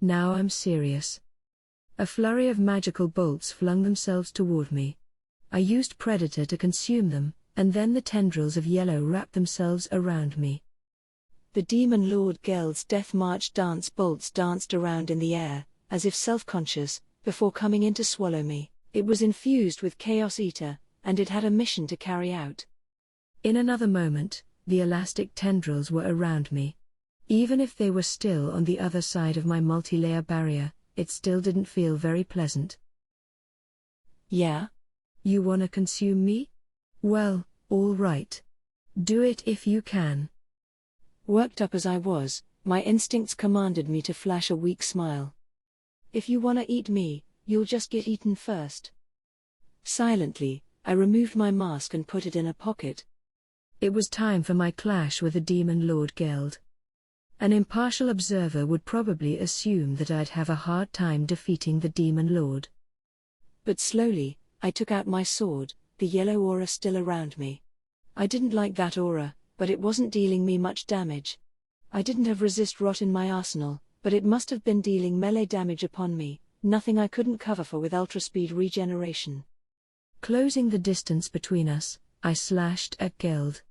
Now I'm serious. A flurry of magical bolts flung themselves toward me. I used Predator to consume them, and then the tendrils of yellow wrapped themselves around me. The demon lord Geld's Death March Dance bolts danced around in the air, as if self-conscious, before coming in to swallow me. It was infused with Chaos Eater, and it had a mission to carry out. In another moment, the elastic tendrils were around me. Even if they were still on the other side of my multi-layer barrier, it still didn't feel very pleasant. Yeah? You wanna consume me? Well, all right. Do it if you can. Worked up as I was, my instincts commanded me to flash a weak smile. If you wanna eat me, you'll just get eaten first. Silently, I removed my mask and put it in a pocket. It was time for my clash with the demon lord Geld. An impartial observer would probably assume that I'd have a hard time defeating the demon lord. But slowly, I took out my sword, the yellow aura still around me. I didn't like that aura, but it wasn't dealing me much damage. I didn't have resist rot in my arsenal, but it must have been dealing melee damage upon me, nothing I couldn't cover for with ultra-speed regeneration. Closing the distance between us, I slashed at Geld.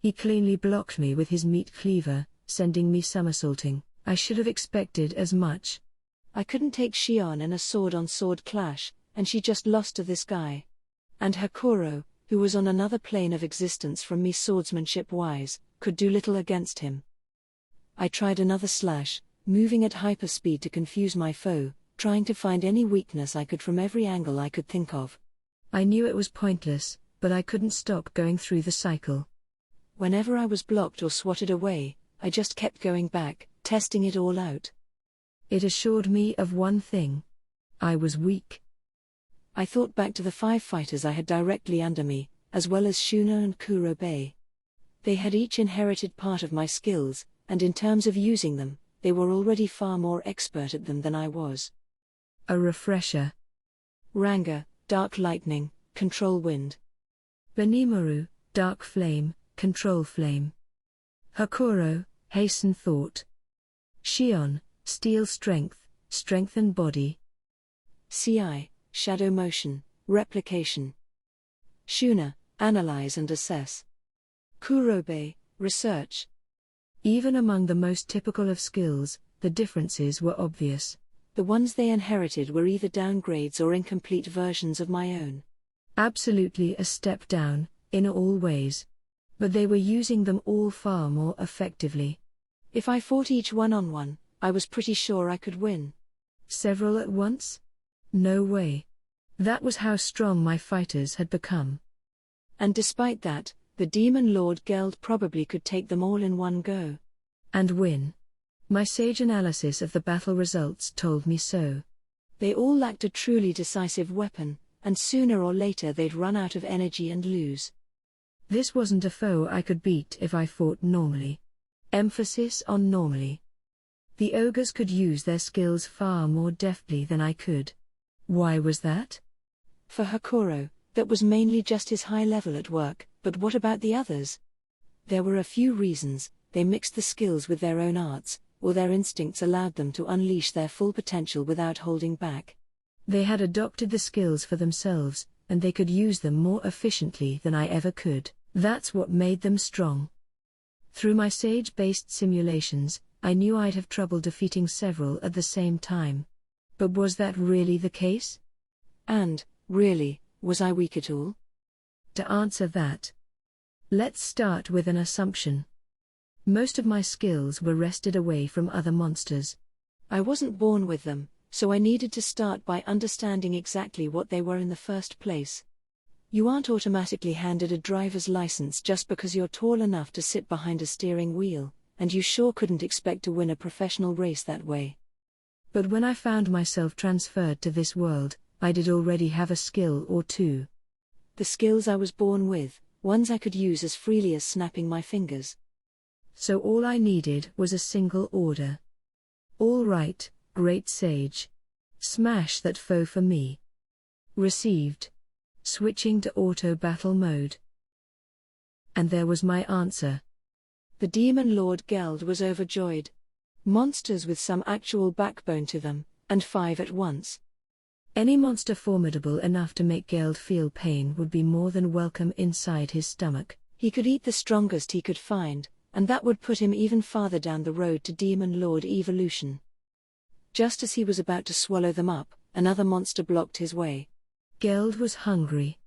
He cleanly blocked me with his meat cleaver, sending me somersaulting. I should have expected as much. I couldn't take Shion in a sword-on-sword clash, and she just lost to this guy. And Hakuro, who was on another plane of existence from me swordsmanship-wise, could do little against him. I tried another slash, moving at hyperspeed to confuse my foe, trying to find any weakness I could from every angle I could think of. I knew it was pointless, but I couldn't stop going through the cycle. Whenever I was blocked or swatted away, I just kept going back, testing it all out. It assured me of one thing. I was weak. I thought back to the 5 fighters I had directly under me, as well as Shuna and Kurobe. They had each inherited part of my skills, and in terms of using them, they were already far more expert at them than I was. A refresher. Ranga, Dark Lightning, Control Wind. Benimaru, Dark Flame, Control Flame. Hakuro, Hasten Thought. Shion, Steel Strength, Strengthen Body. Ci, Shadow Motion, Replication. Shuna, Analyze and Assess. Kurobe, Research. Even among the most typical of skills, the differences were obvious. The ones they inherited were either downgrades or incomplete versions of my own. Absolutely a step down, in all ways. But they were using them all far more effectively. If I fought each one-on-one, I was pretty sure I could win. Several at once? No way. That was how strong my fighters had become. And despite that, the demon lord Geld probably could take them all in one go. And win. My sage analysis of the battle results told me so. They all lacked a truly decisive weapon, and sooner or later they'd run out of energy and lose. This wasn't a foe I could beat if I fought normally. Emphasis on normally. The ogres could use their skills far more deftly than I could. Why was that? For Hakuro, that was mainly just his high level at work, but what about the others? There were a few reasons. They mixed the skills with their own arts, or their instincts allowed them to unleash their full potential without holding back. They had adopted the skills for themselves, and they could use them more efficiently than I ever could. That's what made them strong. Through my sage-based simulations, I knew I'd have trouble defeating several at the same time. But was that really the case? And, really, was I weak at all? To answer that, let's start with an assumption. Most of my skills were wrested away from other monsters. I wasn't born with them, so I needed to start by understanding exactly what they were in the first place. You aren't automatically handed a driver's license just because you're tall enough to sit behind a steering wheel, and you sure couldn't expect to win a professional race that way. But when I found myself transferred to this world, I did already have a skill or two. The skills I was born with, ones I could use as freely as snapping my fingers. So all I needed was a single order. All right, great sage. Smash that foe for me. Received. Switching to auto battle mode. And there was my answer. The demon lord Geld was overjoyed. Monsters with some actual backbone to them, and 5 at once. Any monster formidable enough to make Geld feel pain would be more than welcome inside his stomach. He could eat the strongest he could find, and that would put him even farther down the road to demon lord evolution. Just as he was about to swallow them up, another monster blocked his way. Geld was hungry.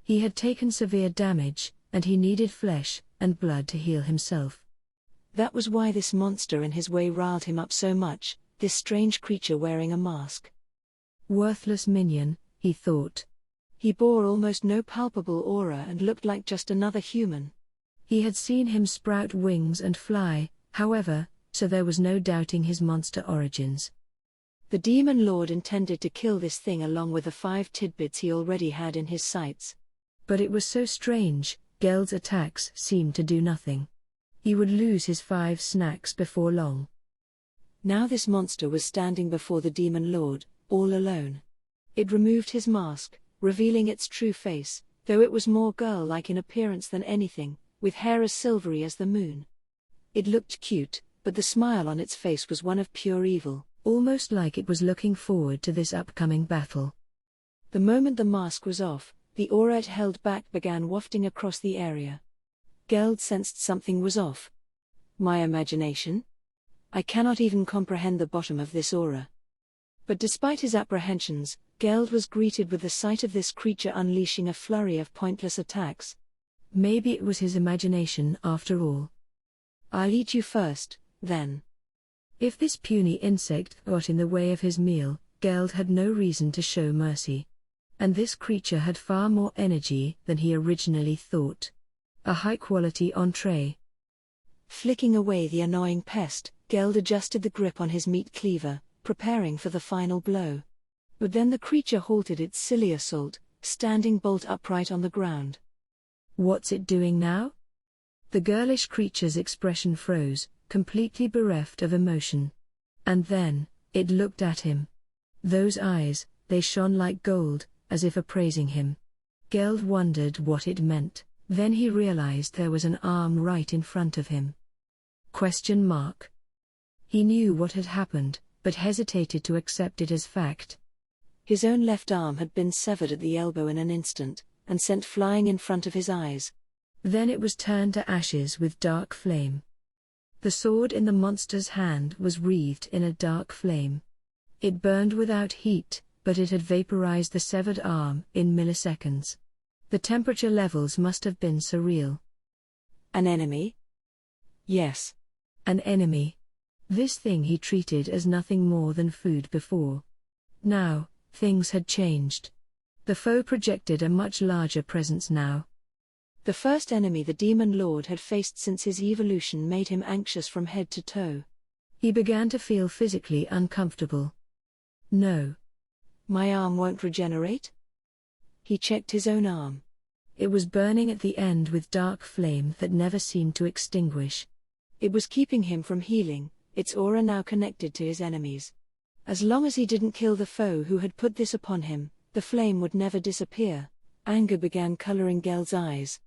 He had taken severe damage, and he needed flesh and blood to heal himself. That was why this monster in his way riled him up so much, this strange creature wearing a mask. Worthless minion, he thought. He bore almost no palpable aura and looked like just another human. He had seen him sprout wings and fly, however, so there was no doubting his monster origins. The demon lord intended to kill this thing along with the 5 tidbits he already had in his sights. But it was so strange, Geld's attacks seemed to do nothing. He would lose his 5 snacks before long. Now this monster was standing before the demon lord, all alone. It removed his mask, revealing its true face, though it was more girl-like in appearance than anything, with hair as silvery as the moon. It looked cute, but the smile on its face was one of pure evil, almost like it was looking forward to this upcoming battle. The moment the mask was off, the aura it held back began wafting across the area. Geld sensed something was off. My imagination? I cannot even comprehend the bottom of this aura. But despite his apprehensions, Geld was greeted with the sight of this creature unleashing a flurry of pointless attacks. Maybe it was his imagination after all. I'll eat you first, then. If this puny insect got in the way of his meal, Geld had no reason to show mercy. And this creature had far more energy than he originally thought. A high-quality entree. Flicking away the annoying pest, Geld adjusted the grip on his meat cleaver, preparing for the final blow. But then the creature halted its silly assault, standing bolt upright on the ground. What's it doing now? The girlish creature's expression froze, completely bereft of emotion. And then, it looked at him. Those eyes, they shone like gold, as if appraising him. Geld wondered what it meant, then he realized there was an arm right in front of him. Question mark. He knew what had happened, but hesitated to accept it as fact. His own left arm had been severed at the elbow in an instant, and sent flying in front of his eyes. Then it was turned to ashes with dark flame. The sword in the monster's hand was wreathed in a dark flame. It burned without heat, but it had vaporized the severed arm in milliseconds. The temperature levels must have been surreal. An enemy? Yes. An enemy. This thing he treated as nothing more than food before. Now, things had changed. The foe projected a much larger presence now. The first enemy the demon lord had faced since his evolution made him anxious from head to toe. He began to feel physically uncomfortable. No. My arm won't regenerate? He checked his own arm. It was burning at the end with dark flame that never seemed to extinguish. It was keeping him from healing, its aura now connected to his enemies. As long as he didn't kill the foe who had put this upon him, the flame would never disappear. Anger began coloring Geld's eyes.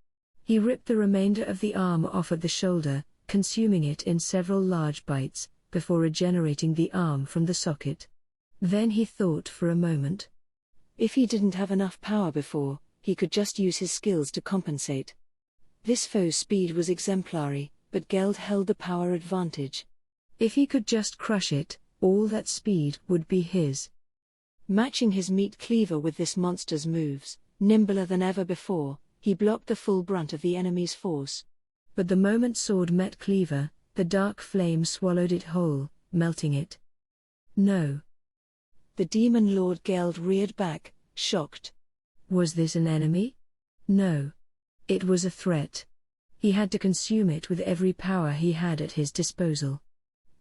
He ripped the remainder of the arm off at the shoulder, consuming it in several large bites, before regenerating the arm from the socket. Then he thought for a moment. If he didn't have enough power before, he could just use his skills to compensate. This foe's speed was exemplary, but Geld held the power advantage. If he could just crush it, all that speed would be his. Matching his meat cleaver with this monster's moves, nimbler than ever before, he blocked the full brunt of the enemy's force. But the moment sword met cleaver, the dark flame swallowed it whole, melting it. No. The demon lord Geld reared back, shocked. Was this an enemy? No. It was a threat. He had to consume it with every power he had at his disposal.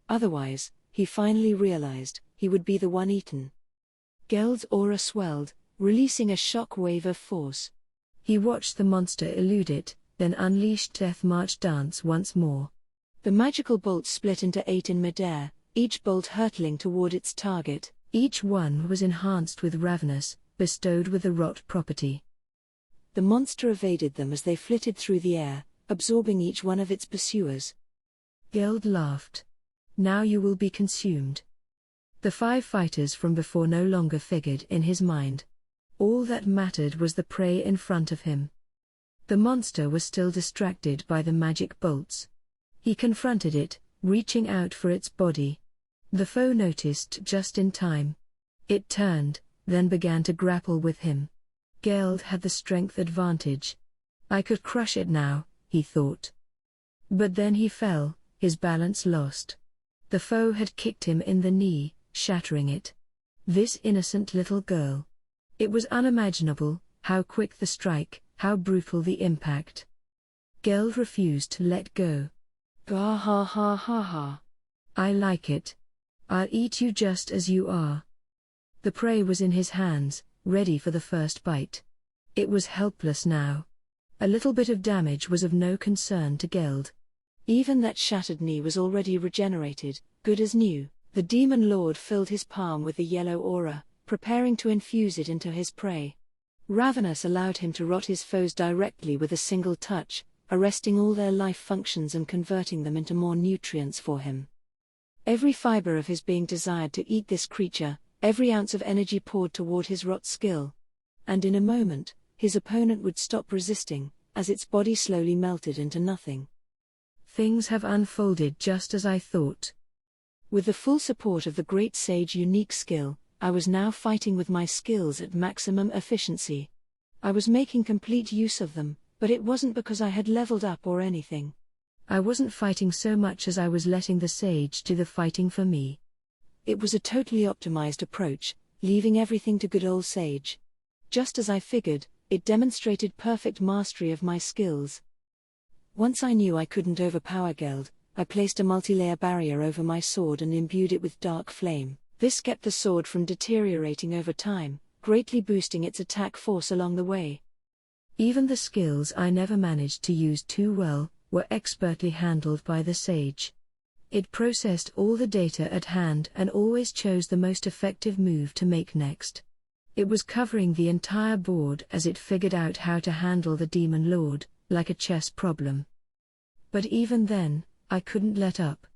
Otherwise, he finally realized, he would be the one eaten. Geld's aura swelled, releasing a shock wave of force. He watched the monster elude it, then unleashed Death March dance once more. The magical bolts split into 8 in midair, each bolt hurtling toward its target. Each one was enhanced with ravenous, bestowed with the rot property. The monster evaded them as they flitted through the air, absorbing each one of its pursuers. Geld laughed. Now you will be consumed. The 5 fighters from before no longer figured in his mind. All that mattered was the prey in front of him. The monster was still distracted by the magic bolts. He confronted it, reaching out for its body. The foe noticed just in time. It turned, then began to grapple with him. Geld had the strength advantage. I could crush it now, he thought. But then he fell, his balance lost. The foe had kicked him in the knee, shattering it. This innocent little girl. It was unimaginable, how quick the strike, how brutal the impact. Geld refused to let go. Gah ha ha ha ha. I like it. I'll eat you just as you are. The prey was in his hands, ready for the first bite. It was helpless now. A little bit of damage was of no concern to Geld. Even that shattered knee was already regenerated, good as new. The demon lord filled his palm with the yellow aura, preparing to infuse it into his prey. Ravenous allowed him to rot his foes directly with a single touch, arresting all their life functions and converting them into more nutrients for him. Every fiber of his being desired to eat this creature, every ounce of energy poured toward his rot skill. And in a moment, his opponent would stop resisting, as its body slowly melted into nothing. Things have unfolded just as I thought. With the full support of the great sage unique skill, I was now fighting with my skills at maximum efficiency. I was making complete use of them, but it wasn't because I had leveled up or anything. I wasn't fighting so much as I was letting the sage do the fighting for me. It was a totally optimized approach, leaving everything to good old sage. Just as I figured, it demonstrated perfect mastery of my skills. Once I knew I couldn't overpower Geld, I placed a multi-layer barrier over my sword and imbued it with dark flame. This kept the sword from deteriorating over time, greatly boosting its attack force along the way. Even the skills I never managed to use too well were expertly handled by the sage. It processed all the data at hand and always chose the most effective move to make next. It was covering the entire board as it figured out how to handle the demon lord, like a chess problem. But even then, I couldn't let up.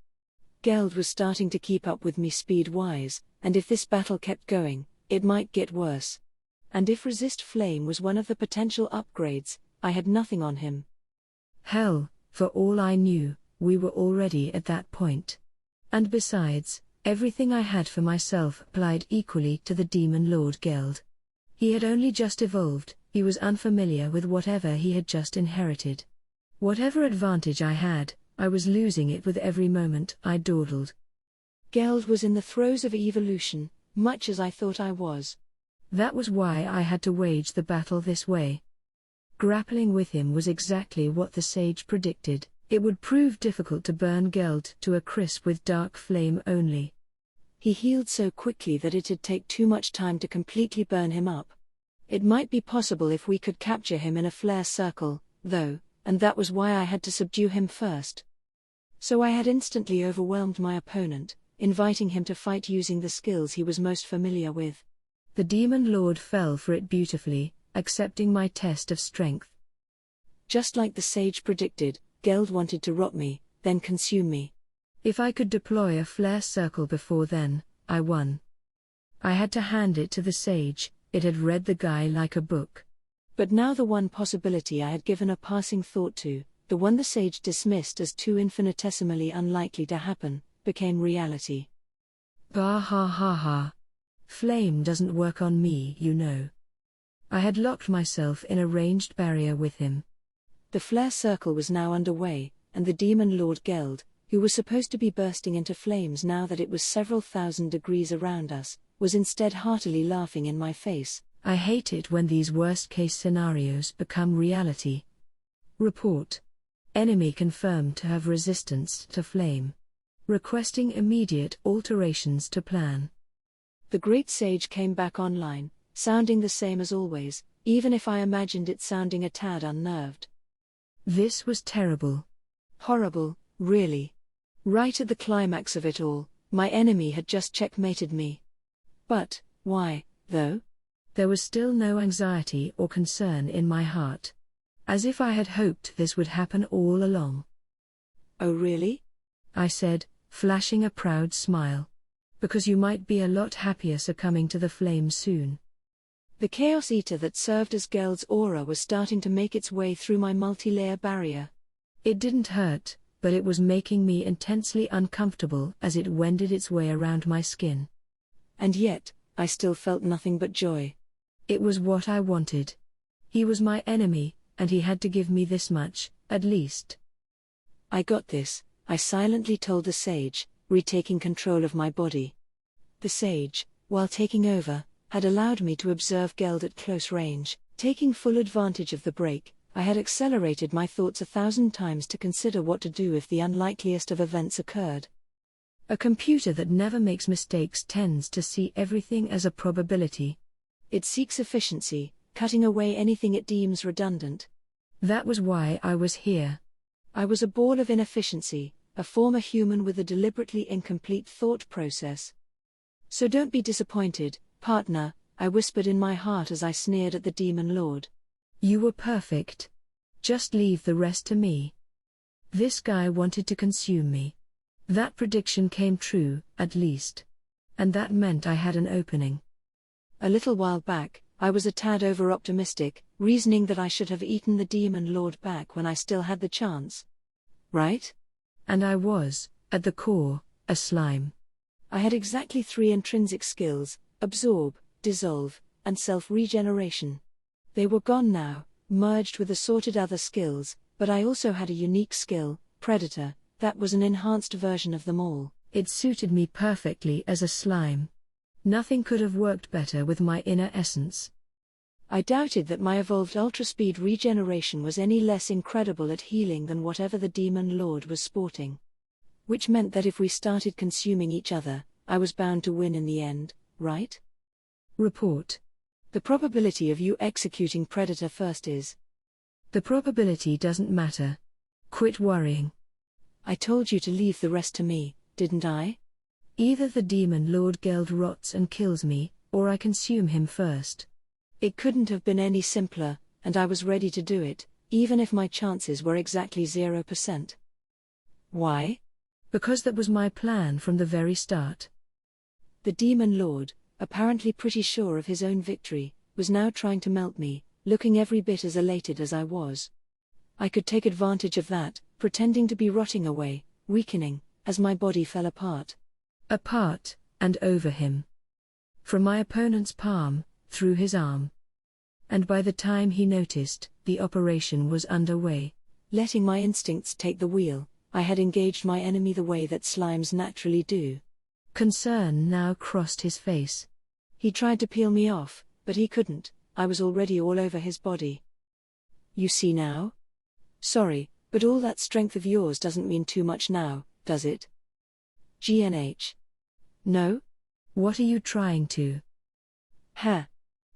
Geld was starting to keep up with me speed-wise, and if this battle kept going, it might get worse. And if Resist Flame was one of the potential upgrades, I had nothing on him. Hell, for all I knew, we were already at that point. And besides, everything I had for myself applied equally to the demon lord Geld. He had only just evolved, he was unfamiliar with whatever he had just inherited. Whatever advantage I had, I was losing it with every moment I dawdled. Geld was in the throes of evolution, much as I thought I was. That was why I had to wage the battle this way. Grappling with him was exactly what the sage predicted. It would prove difficult to burn Geld to a crisp with dark flame only. He healed so quickly that it'd take too much time to completely burn him up. It might be possible if we could capture him in a flare circle, though, and that was why I had to subdue him first. So I had instantly overwhelmed my opponent, inviting him to fight using the skills he was most familiar with. The demon lord fell for it beautifully, accepting my test of strength. Just like the sage predicted, Geld wanted to rot me, then consume me. If I could deploy a flare circle before then, I won. I had to hand it to the sage, it had read the guy like a book. But now the one possibility I had given a passing thought to, the one the sage dismissed as too infinitesimally unlikely to happen, became reality. Bah ha ha ha. Flame doesn't work on me, you know. I had locked myself in a ranged barrier with him. The flare circle was now underway, and the demon lord Geld, who was supposed to be bursting into flames now that it was several thousand degrees around us, was instead heartily laughing in my face. I hate it when these worst-case scenarios become reality. Report. Enemy confirmed to have resistance to flame. Requesting immediate alterations to plan. The great sage came back online, sounding the same as always, even if I imagined it sounding a tad unnerved. This was terrible. Horrible, really. Right at the climax of it all, my enemy had just checkmated me. But, why, though? There was still no anxiety or concern in my heart. As if I had hoped this would happen all along. Oh really? I said, flashing a proud smile. Because you might be a lot happier succumbing to the flame soon. The Chaos Eater that served as Geld's aura was starting to make its way through my multi-layer barrier. It didn't hurt, but it was making me intensely uncomfortable as it wended its way around my skin. And yet, I still felt nothing but joy. It was what I wanted. He was my enemy, and he had to give me this much, at least. I got this, I silently told the sage, retaking control of my body. The sage, while taking over, had allowed me to observe Geld at close range. Taking full advantage of the break, I had accelerated my thoughts 1,000 times to consider what to do if the unlikeliest of events occurred. A computer that never makes mistakes tends to see everything as a probability. It seeks efficiency, cutting away anything it deems redundant. That was why I was here. I was a ball of inefficiency, a former human with a deliberately incomplete thought process. So don't be disappointed, partner, I whispered in my heart as I sneered at the demon lord. You were perfect. Just leave the rest to me. This guy wanted to consume me. That prediction came true, at least. And that meant I had an opening. A little while back, I was a tad over-optimistic, reasoning that I should have eaten the demon lord back when I still had the chance. Right? And I was, at the core, a slime. I had exactly 3 intrinsic skills: absorb, dissolve, and self-regeneration. They were gone now, merged with assorted other skills, but I also had a unique skill, predator, that was an enhanced version of them all. It suited me perfectly as a slime. Nothing could have worked better with my inner essence. I doubted that my evolved ultra-speed regeneration was any less incredible at healing than whatever the demon lord was sporting. Which meant that if we started consuming each other, I was bound to win in the end, right? Report. The probability of you executing Predator first is. The probability doesn't matter. Quit worrying. I told you to leave the rest to me, didn't I? Either the demon Lord Geld rots and kills me, or I consume him first. It couldn't have been any simpler, and I was ready to do it, even if my chances were exactly 0%. Why? Because that was my plan from the very start. The demon lord, apparently pretty sure of his own victory, was now trying to melt me, looking every bit as elated as I was. I could take advantage of that, pretending to be rotting away, weakening, as my body fell apart. Apart, and over him. From my opponent's palm, through his arm. And by the time he noticed, the operation was underway. Letting my instincts take the wheel, I had engaged my enemy the way that slimes naturally do. Concern now crossed his face. He tried to peel me off, but he couldn't, I was already all over his body. You see now? Sorry, but all that strength of yours doesn't mean too much now, does it? GNH. No, What are you trying to? Ha!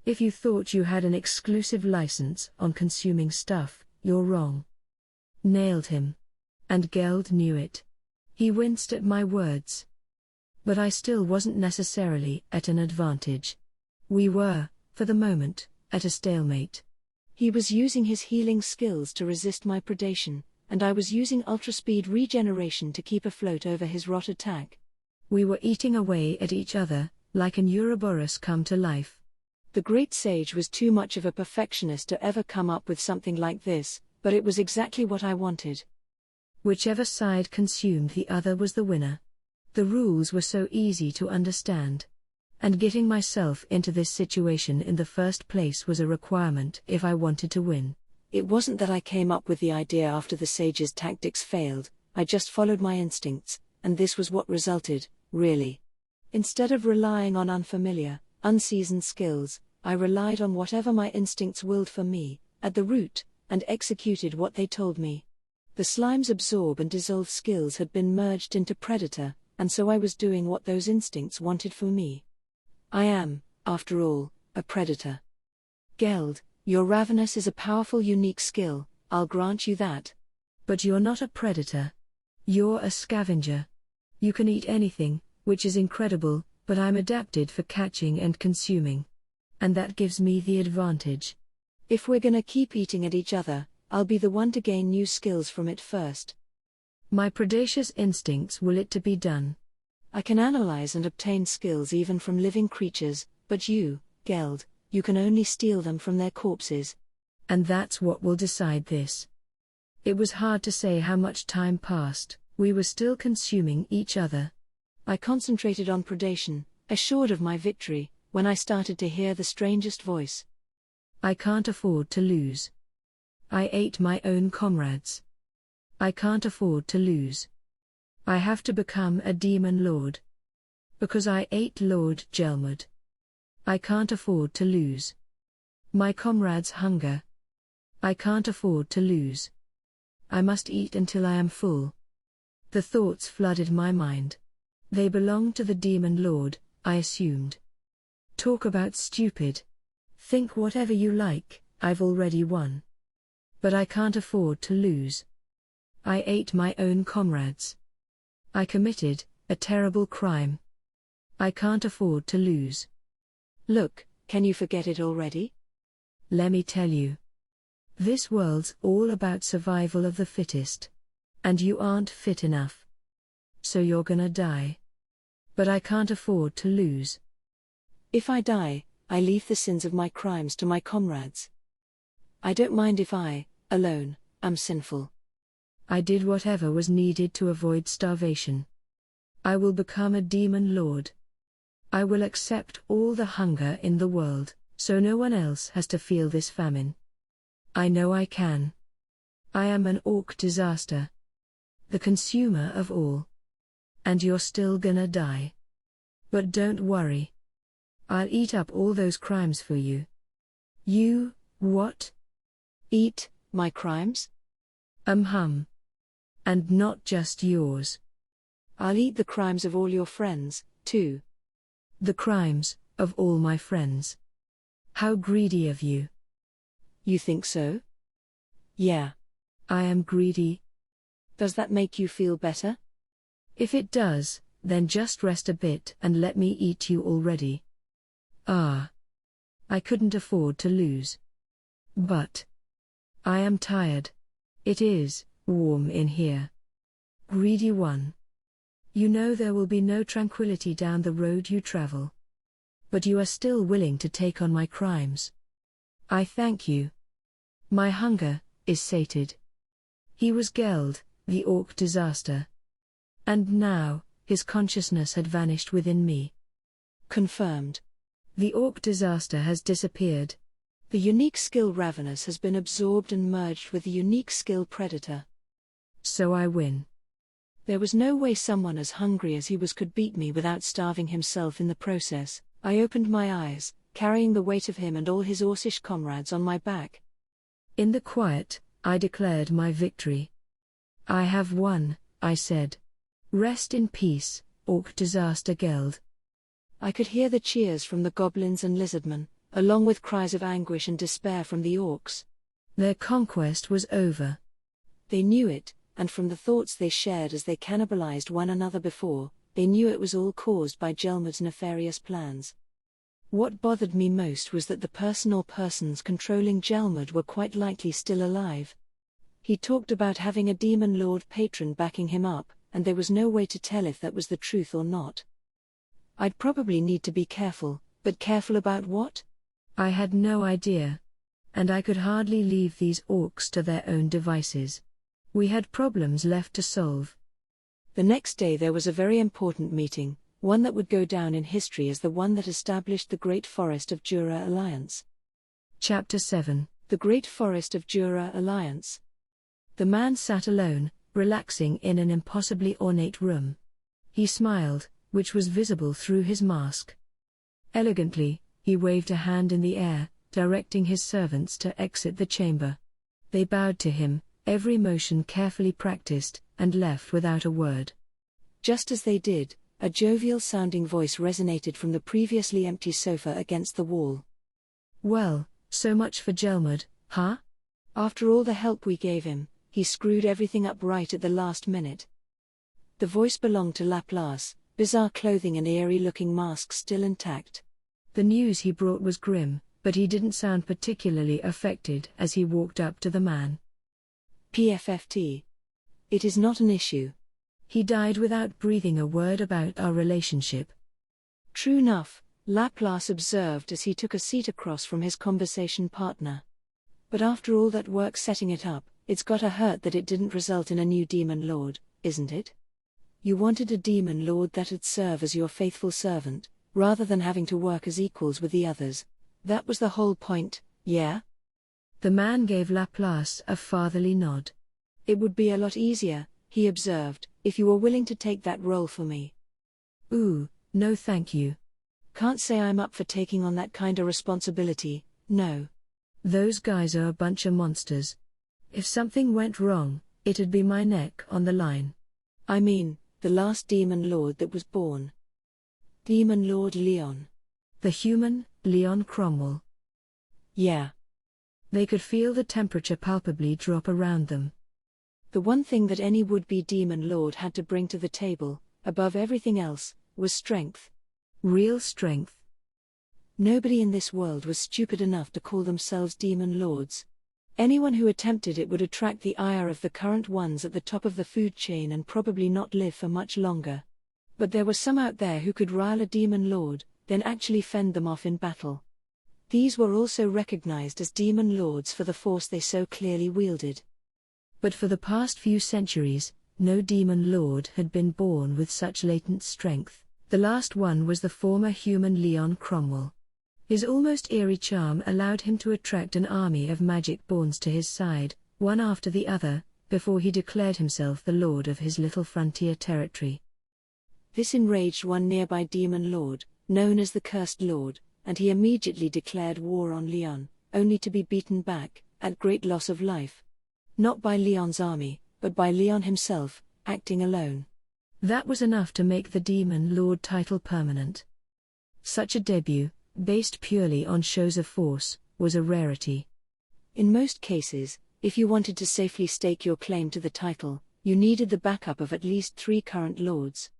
If you thought you had an exclusive license on consuming stuff, you're wrong. Nailed him. And Geld knew it. He winced at my words. But I still wasn't necessarily at an advantage. We were, for the moment, at a stalemate. He was using his healing skills to resist my predation, and I was using ultra-speed regeneration to keep afloat over his rot attack. We were eating away at each other, like an Ouroboros come to life. The great sage was too much of a perfectionist to ever come up with something like this, but it was exactly what I wanted. Whichever side consumed the other was the winner. The rules were so easy to understand. And getting myself into this situation in the first place was a requirement if I wanted to win. It wasn't that I came up with the idea after the sage's tactics failed, I just followed my instincts, and this was what resulted, really. Instead of relying on unfamiliar, unseasoned skills, I relied on whatever my instincts willed for me, at the root, and executed what they told me. The slime's absorb and dissolve skills had been merged into Predator, and so I was doing what those instincts wanted for me. I am, after all, a predator. Geld, your ravenous is a powerful unique skill, I'll grant you that. But you're not a predator. You're a scavenger. You can eat anything, which is incredible, but I'm adapted for catching and consuming. And that gives me the advantage. If we're gonna keep eating at each other, I'll be the one to gain new skills from it first. My predacious instincts will it to be done. I can analyze and obtain skills even from living creatures, but you, Geld, you can only steal them from their corpses. And that's what will decide this. It was hard to say how much time passed, we were still consuming each other. I concentrated on predation, assured of my victory, when I started to hear the strangest voice. I can't afford to lose. I ate my own comrades. I can't afford to lose. I have to become a demon lord. Because I ate Lord Gelmud. I can't afford to lose. My comrades hunger. I can't afford to lose. I must eat until I am full. The thoughts flooded my mind. They belonged to the demon lord, I assumed. Talk about stupid. Think whatever you like, I've already won. But I can't afford to lose. I ate my own comrades. I committed a terrible crime. I can't afford to lose. Look, can you forget it already? Let me tell you. This world's all about survival of the fittest. And you aren't fit enough. So you're gonna die. But I can't afford to lose. If I die, I leave the sins of my crimes to my comrades. I don't mind if I, alone, am sinful. I did whatever was needed to avoid starvation. I will become a demon lord. I will accept all the hunger in the world, so no one else has to feel this famine. I know I can. I am an orc disaster. The consumer of all. And you're still gonna die. But don't worry. I'll eat up all those crimes for you. You, what? Eat my crimes? And not just yours. I'll eat the crimes of all your friends, too. The crimes of all my friends. How greedy of you. You think so? Yeah. I am greedy. Does that make you feel better? If it does, then just rest a bit and let me eat you already. Ah. I couldn't afford to lose. But I am tired. It is warm in here. Greedy one. You know there will be no tranquility down the road you travel. But you are still willing to take on my crimes. I thank you. My hunger is sated. He was Geld, the orc disaster. And now, his consciousness had vanished within me. Confirmed. The orc disaster has disappeared. The unique skill Ravenous has been absorbed and merged with the unique skill Predator. So I win. There was no way someone as hungry as he was could beat me without starving himself in the process. I opened my eyes, carrying the weight of him and all his Orcish comrades on my back. In the quiet, I declared my victory. I have won, I said. Rest in peace, Orc Disaster Geld. I could hear the cheers from the goblins and lizardmen, along with cries of anguish and despair from the orcs. Their conquest was over. They knew it, and from the thoughts they shared as they cannibalized one another before, they knew it was all caused by Gelmud's nefarious plans. What bothered me most was that the person or persons controlling Gelmud were quite likely still alive. He talked about having a demon lord patron backing him up, and there was no way to tell if that was the truth or not. I'd probably need to be careful, but careful about what? I had no idea. And I could hardly leave these orcs to their own devices. We had problems left to solve. The next day there was a very important meeting, one that would go down in history as the one that established the Great Forest of Jura Alliance. Chapter 7. The Great Forest of Jura Alliance. The man sat alone, relaxing in an impossibly ornate room. He smiled, which was visible through his mask. Elegantly, he waved a hand in the air, directing his servants to exit the chamber. They bowed to him, every motion carefully practiced, and left without a word. Just as they did, a jovial-sounding voice resonated from the previously empty sofa against the wall. "Well, so much for Gelmud, huh? After all the help we gave him, he screwed everything up right at the last minute." The voice belonged to Laplace, bizarre clothing and eerie-looking mask still intact. The news he brought was grim, but he didn't sound particularly affected as he walked up to the man. "PFFT. It is not an issue." He died without breathing a word about our relationship. "True enough," Laplace observed as he took a seat across from his conversation partner. "But after all that work setting it up, it's gotta hurt that it didn't result in a new demon lord, isn't it? You wanted a demon lord that'd serve as your faithful servant, rather than having to work as equals with the others. That was the whole point, yeah?" The man gave Laplace a fatherly nod. "It would be a lot easier," he observed, "if you were willing to take that role for me." "Ooh, no thank you. Can't say I'm up for taking on that kinda responsibility, no. Those guys are a bunch of monsters. If something went wrong, it'd be my neck on the line." "I mean, the last demon lord that was born. Demon Lord Leon." The human, Leon Cromwell. "Yeah." They could feel the temperature palpably drop around them. The one thing that any would-be demon lord had to bring to the table, above everything else, was strength. Real strength. Nobody in this world was stupid enough to call themselves demon lords. Anyone who attempted it would attract the ire of the current ones at the top of the food chain and probably not live for much longer. But there were some out there who could rile a demon lord, then actually fend them off in battle. These were also recognized as demon lords for the force they so clearly wielded. But for the past few centuries, no demon lord had been born with such latent strength. The last one was the former human Leon Cromwell. His almost eerie charm allowed him to attract an army of magic-borns to his side, one after the other, before he declared himself the lord of his little frontier territory. This enraged one nearby demon lord, known as the Cursed Lord, and he immediately declared war on Leon, only to be beaten back, at great loss of life. Not by Leon's army, but by Leon himself, acting alone. That was enough to make the Demon Lord title permanent. Such a debut, based purely on shows of force, was a rarity. In most cases, if you wanted to safely stake your claim to the title, you needed the backup of at least 3 current lords.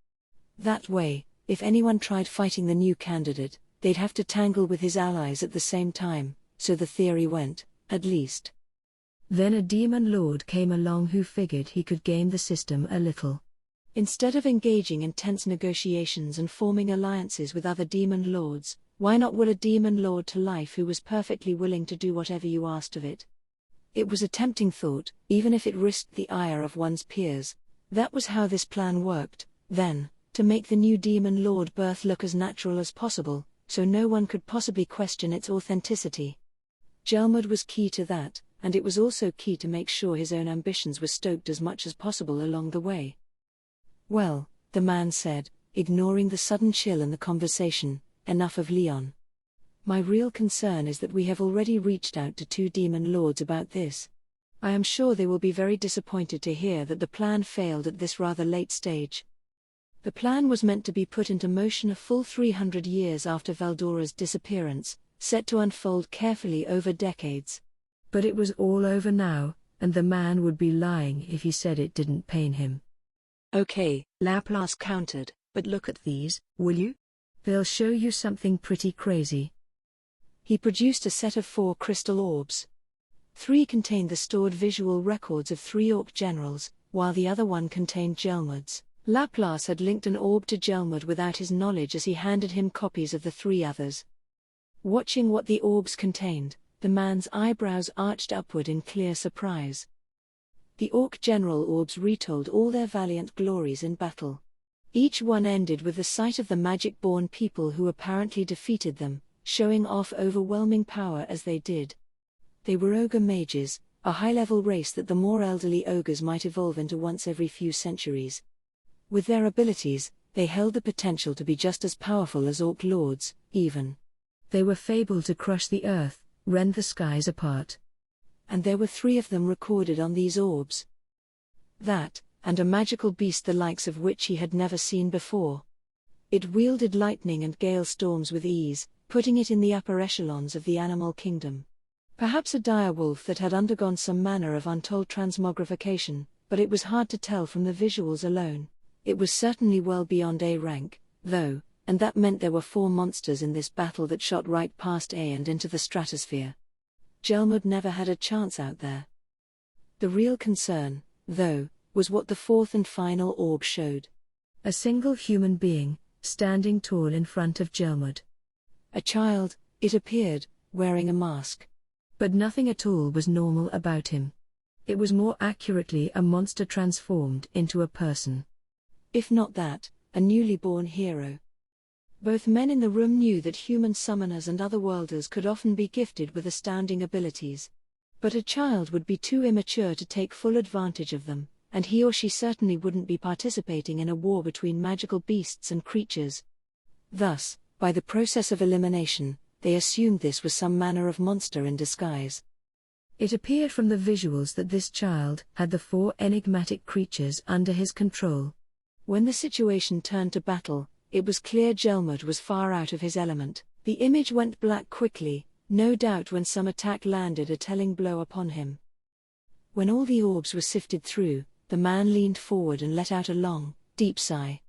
That way, if anyone tried fighting the new candidate, they'd have to tangle with his allies at the same time, so the theory went, at least. Then a demon lord came along who figured he could game the system a little. Instead of engaging in tense negotiations and forming alliances with other demon lords, why not will a demon lord to life who was perfectly willing to do whatever you asked of it? It was a tempting thought, even if it risked the ire of one's peers. That was how this plan worked, then, to make the new demon lord birth look as natural as possible, so no one could possibly question its authenticity. Gelmud was key to that, and it was also key to make sure his own ambitions were stoked as much as possible along the way. "Well," the man said, ignoring the sudden chill in the conversation, "enough of Leon. My real concern is that we have already reached out to 2 demon lords about this. I am sure they will be very disappointed to hear that the plan failed at this rather late stage." The plan was meant to be put into motion a full 300 years after Veldora's disappearance, set to unfold carefully over decades. But it was all over now, and the man would be lying if he said it didn't pain him. Okay, Laplace countered, but look at these, will you? They'll show you something pretty crazy. He produced a set of 4 crystal orbs. 3 contained the stored visual records of 3 orc generals, while the other one contained Gelmud's. Laplace had linked an orb to Gelmud without his knowledge as he handed him copies of the 3 others. Watching what the orbs contained, the man's eyebrows arched upward in clear surprise. The orc general orbs retold all their valiant glories in battle. Each one ended with the sight of the magic-born people who apparently defeated them, showing off overwhelming power as they did. They were ogre mages, a high-level race that the more elderly ogres might evolve into once every few centuries. With their abilities, they held the potential to be just as powerful as orc lords, even. They were fabled to crush the earth, rend the skies apart. And there were 3 of them recorded on these orbs. That, and a magical beast the likes of which he had never seen before. It wielded lightning and gale storms with ease, putting it in the upper echelons of the animal kingdom. Perhaps a direwolf that had undergone some manner of untold transmogrification, but it was hard to tell from the visuals alone. It was certainly well beyond A rank, though, and that meant there were 4 monsters in this battle that shot right past A and into the stratosphere. Gelmud never had a chance out there. The real concern, though, was what the 4th and final orb showed. A single human being, standing tall in front of Gelmud. A child, it appeared, wearing a mask. But nothing at all was normal about him. It was more accurately a monster transformed into a person. If not that, a newly born hero. Both men in the room knew that human summoners and otherworlders could often be gifted with astounding abilities. But a child would be too immature to take full advantage of them, and he or she certainly wouldn't be participating in a war between magical beasts and creatures. Thus, by the process of elimination, they assumed this was some manner of monster in disguise. It appeared from the visuals that this child had the 4 enigmatic creatures under his control. When the situation turned to battle, it was clear Gelmud was far out of his element. The image went black quickly, no doubt when some attack landed a telling blow upon him. When all the orbs were sifted through, the man leaned forward and let out a long, deep sigh.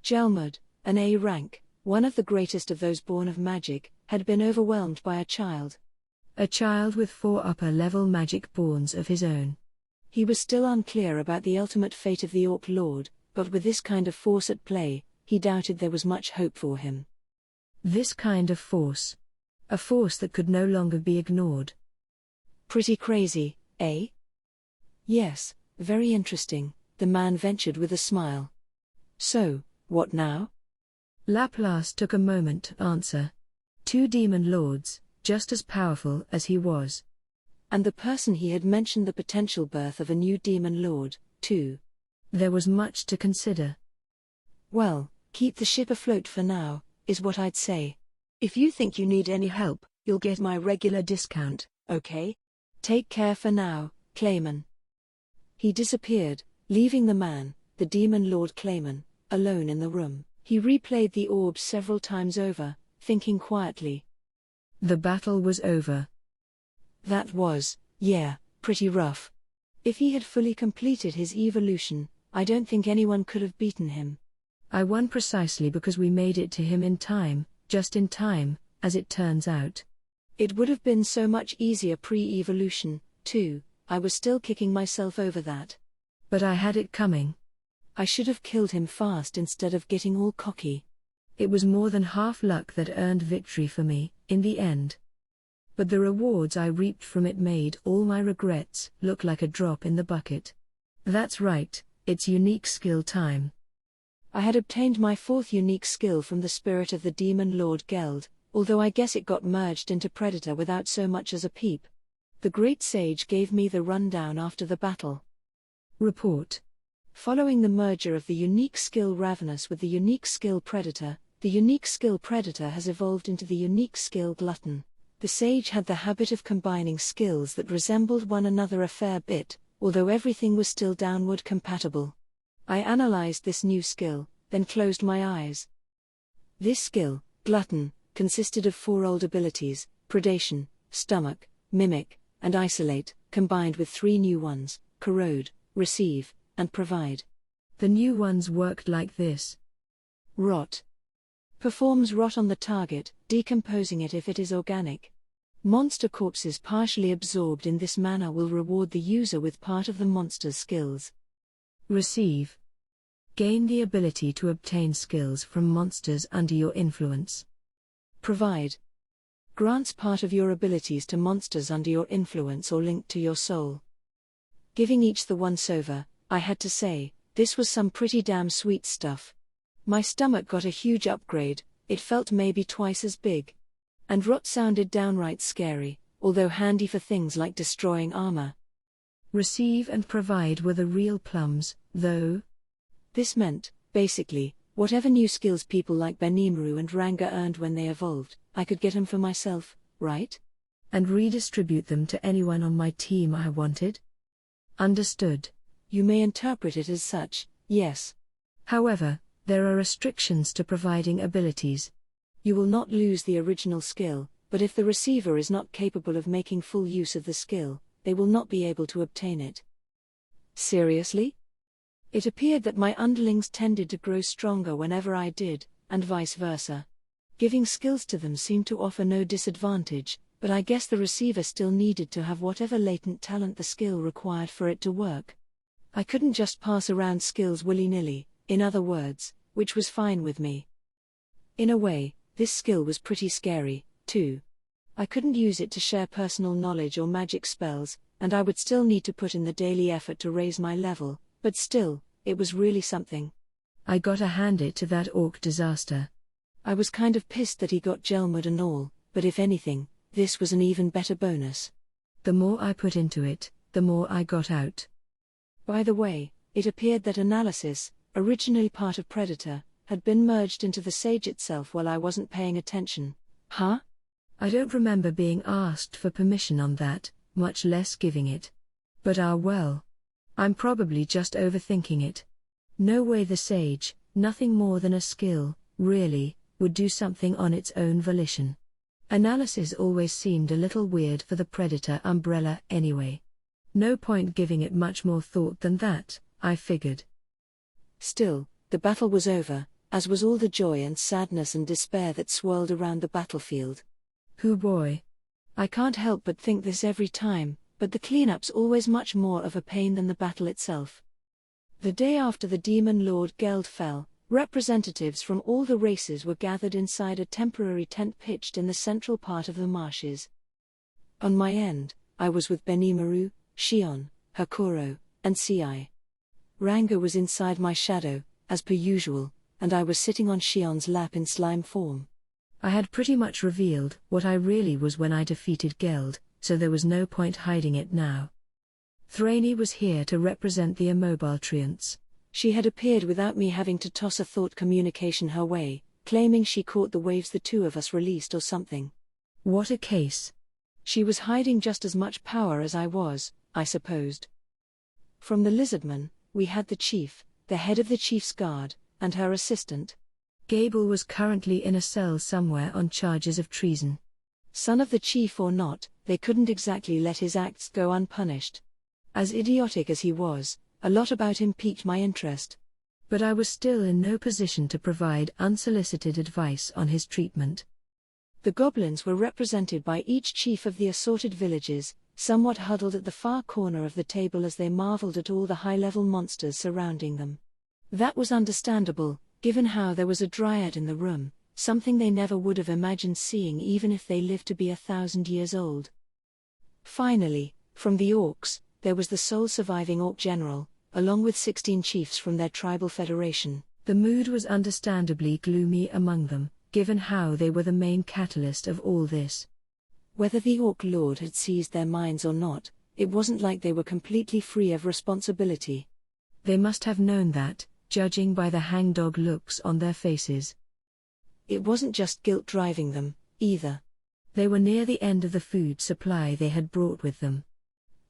Gelmud, an A rank, one of the greatest of those born of magic, had been overwhelmed by a child. A child with 4 upper-level magic borns of his own. He was still unclear about the ultimate fate of the Orc Lord, but with this kind of force at play, he doubted there was much hope for him. This kind of force. A force that could no longer be ignored. Pretty crazy, eh? Yes, very interesting, the man ventured with a smile. So, what now? Laplace took a moment to answer. 2 demon lords, just as powerful as he was. And the person he had mentioned the potential birth of a new demon lord, too. There was much to consider. Well, keep the ship afloat for now, is what I'd say. If you think you need any help, you'll get my regular discount, okay? Take care for now, Clayman. He disappeared, leaving the man, the demon lord Clayman, alone in the room. He replayed the orbs several times over, thinking quietly. The battle was over. That was, yeah, pretty rough. If he had fully completed his evolution, I don't think anyone could have beaten him. I won precisely because we made it to him in time, just in time, as it turns out. It would have been so much easier pre-evolution, too. I was still kicking myself over that. But I had it coming. I should have killed him fast instead of getting all cocky. It was more than half luck that earned victory for me, in the end. But the rewards I reaped from it made all my regrets look like a drop in the bucket. That's right, it's unique skill time. I had obtained my 4th unique skill from the spirit of the demon lord Geld, although I guess it got merged into Predator without so much as a peep. The great sage gave me the rundown after the battle. Report. Following the merger of the unique skill Ravenous with the unique skill Predator, the unique skill Predator has evolved into the unique skill Glutton. The sage had the habit of combining skills that resembled one another a fair bit, although everything was still downward compatible. I analyzed this new skill, then closed my eyes. This skill, Glutton, consisted of 4 old abilities: Predation, Stomach, Mimic, and Isolate, combined with 3 new ones: Corrode, Receive, and Provide. The new ones worked like this. Rot. Performs rot on the target, decomposing it if it is organic. Monster corpses partially absorbed in this manner will reward the user with part of the monster's skills. Receive. Gain the ability to obtain skills from monsters under your influence. Provide. Grants part of your abilities to monsters under your influence or linked to your soul. Giving each the once-over, I had to say, this was some pretty damn sweet stuff. My stomach got a huge upgrade, it felt maybe twice as big. And rot sounded downright scary, although handy for things like destroying armor. Receive and provide were the real plums, though. This meant, basically, whatever new skills people like Benimaru and Ranga earned when they evolved, I could get them for myself, right? And redistribute them to anyone on my team I wanted? Understood. You may interpret it as such, yes. However, there are restrictions to providing abilities. You will not lose the original skill, but if the receiver is not capable of making full use of the skill, they will not be able to obtain it. Seriously? It appeared that my underlings tended to grow stronger whenever I did, and vice versa. Giving skills to them seemed to offer no disadvantage, but I guess the receiver still needed to have whatever latent talent the skill required for it to work. I couldn't just pass around skills willy-nilly, in other words, which was fine with me. In a way, this skill was pretty scary, too. I couldn't use it to share personal knowledge or magic spells, and I would still need to put in the daily effort to raise my level, but still, it was really something. I gotta hand it to that orc disaster. I was kind of pissed that he got Gelmud and all, but if anything, this was an even better bonus. The more I put into it, the more I got out. By the way, it appeared that Analysis, originally part of Predator, had been merged into the Sage itself while I wasn't paying attention. Huh? I don't remember being asked for permission on that, much less giving it. But well. I'm probably just overthinking it. No way the Sage, nothing more than a skill, really, would do something on its own volition. Analysis always seemed a little weird for the Predator umbrella anyway. No point giving it much more thought than that, I figured. Still, the battle was over, as was all the joy and sadness and despair that swirled around the battlefield. Hoo boy. I can't help but think this every time, but the cleanup's always much more of a pain than the battle itself. The day after the Demon Lord Geld fell, representatives from all the races were gathered inside a temporary tent pitched in the central part of the marshes. On my end, I was with Benimaru, Shion, Hakuro, and Ci. Ranga was inside my shadow, as per usual, and I was sitting on Shion's lap in slime form. I had pretty much revealed what I really was when I defeated Geld, so there was no point hiding it now. Thraney was here to represent the immobile treants. She had appeared without me having to toss a thought communication her way, claiming she caught the waves the two of us released or something. What a case. She was hiding just as much power as I was, I supposed. From the Lizardman, we had the chief, the head of the chief's guard, and her assistant. Gable was currently in a cell somewhere on charges of treason. Son of the chief or not, they couldn't exactly let his acts go unpunished. As idiotic as he was, a lot about him piqued my interest. But I was still in no position to provide unsolicited advice on his treatment. The goblins were represented by each chief of the assorted villages, somewhat huddled at the far corner of the table as they marveled at all the high-level monsters surrounding them. That was understandable, given how there was a dryad in the room, something they never would have imagined seeing even if they lived to be 1,000 years old. Finally, from the orcs, there was the sole surviving orc general, along with 16 chiefs from their tribal federation. The mood was understandably gloomy among them, given how they were the main catalyst of all this. Whether the orc lord had seized their minds or not, it wasn't like they were completely free of responsibility. They must have known that, judging by the hangdog looks on their faces. It wasn't just guilt driving them, either. They were near the end of the food supply they had brought with them.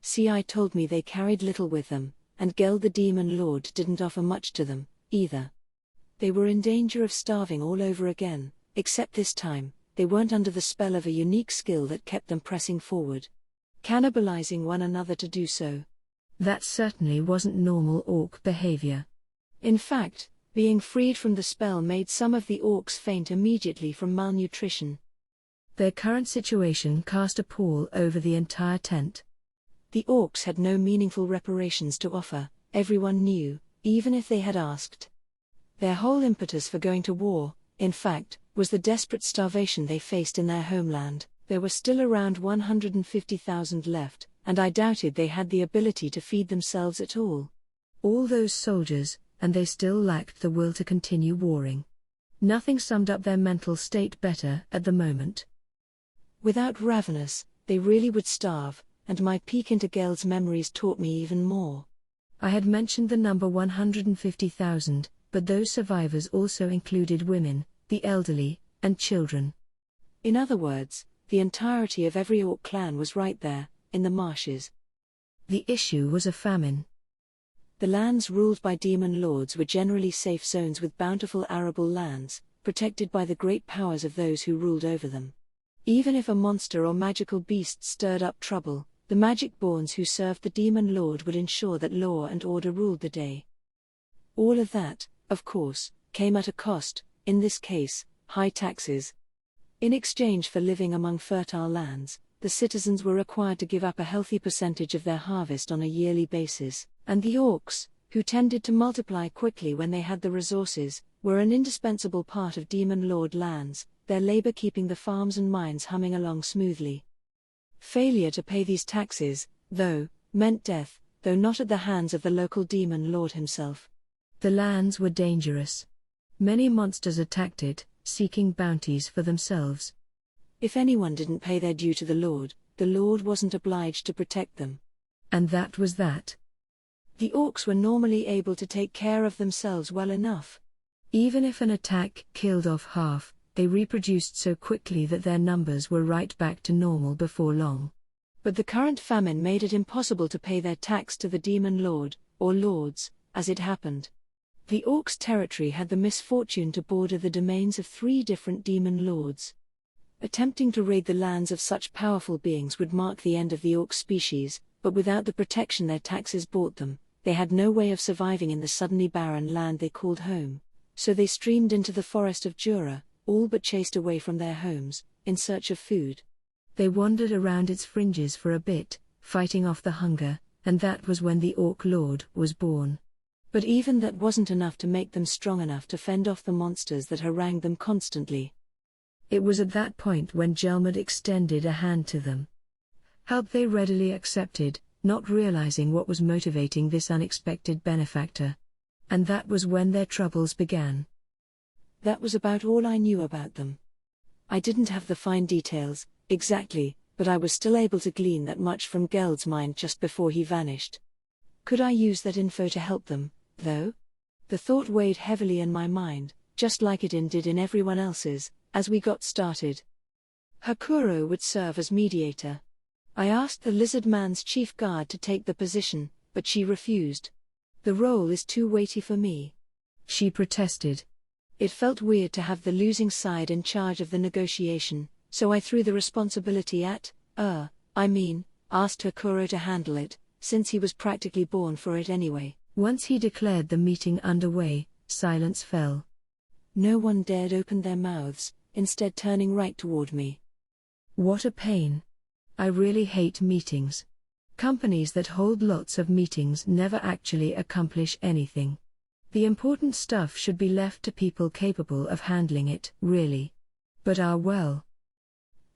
Ci told me they carried little with them, and Geld the Demon Lord didn't offer much to them, either. They were in danger of starving all over again, except this time, they weren't under the spell of a unique skill that kept them pressing forward, cannibalizing one another to do so. That certainly wasn't normal orc behavior. In fact, being freed from the spell made some of the orcs faint immediately from malnutrition. Their current situation cast a pall over the entire tent. The orcs had no meaningful reparations to offer, everyone knew, even if they had asked. Their whole impetus for going to war, in fact, was the desperate starvation they faced in their homeland. There were still around 150,000 left, and I doubted they had the ability to feed themselves at all. All those soldiers, and they still lacked the will to continue warring. Nothing summed up their mental state better at the moment. Without ravenous, they really would starve, and my peek into Geld's memories taught me even more. I had mentioned the number 150,000, but those survivors also included women, the elderly, and children. In other words, the entirety of every orc clan was right there, in the marshes. The issue was a famine. The lands ruled by demon lords were generally safe zones with bountiful arable lands, protected by the great powers of those who ruled over them. Even if a monster or magical beast stirred up trouble, the magic-borns who served the demon lord would ensure that law and order ruled the day. All of that, of course, came at a cost, in this case, high taxes. In exchange for living among fertile lands, the citizens were required to give up a healthy percentage of their harvest on a yearly basis, and the orcs, who tended to multiply quickly when they had the resources, were an indispensable part of demon lord lands, their labor keeping the farms and mines humming along smoothly. Failure to pay these taxes, though, meant death, though not at the hands of the local demon lord himself. The lands were dangerous. Many monsters attacked it, seeking bounties for themselves. If anyone didn't pay their due to the Lord wasn't obliged to protect them. And that was that. The orcs were normally able to take care of themselves well enough. Even if an attack killed off half, they reproduced so quickly that their numbers were right back to normal before long. But the current famine made it impossible to pay their tax to the demon lord, or lords, as it happened. The orcs' territory had the misfortune to border the domains of 3 different demon lords. Attempting to raid the lands of such powerful beings would mark the end of the orc species, but without the protection their taxes bought them, they had no way of surviving in the suddenly barren land they called home. So they streamed into the forest of Jura, all but chased away from their homes, in search of food. They wandered around its fringes for a bit, fighting off the hunger, and that was when the Orc Lord was born. But even that wasn't enough to make them strong enough to fend off the monsters that harangued them constantly. It was at that point when Gelmud extended a hand to them. Help they readily accepted, not realizing what was motivating this unexpected benefactor. And that was when their troubles began. That was about all I knew about them. I didn't have the fine details, exactly, but I was still able to glean that much from Geld's mind just before he vanished. Could I use that info to help them, though? The thought weighed heavily in my mind, just like it did in everyone else's, as we got started. Hakuro would serve as mediator. I asked the lizard man's chief guard to take the position, but she refused. The role is too weighty for me, she protested. It felt weird to have the losing side in charge of the negotiation, so I threw the responsibility asked Hakuro to handle it, since he was practically born for it anyway. Once he declared the meeting underway, silence fell. No one dared open their mouths, instead turning right toward me. What a pain. I really hate meetings. Companies that hold lots of meetings never actually accomplish anything. The important stuff should be left to people capable of handling it, really. But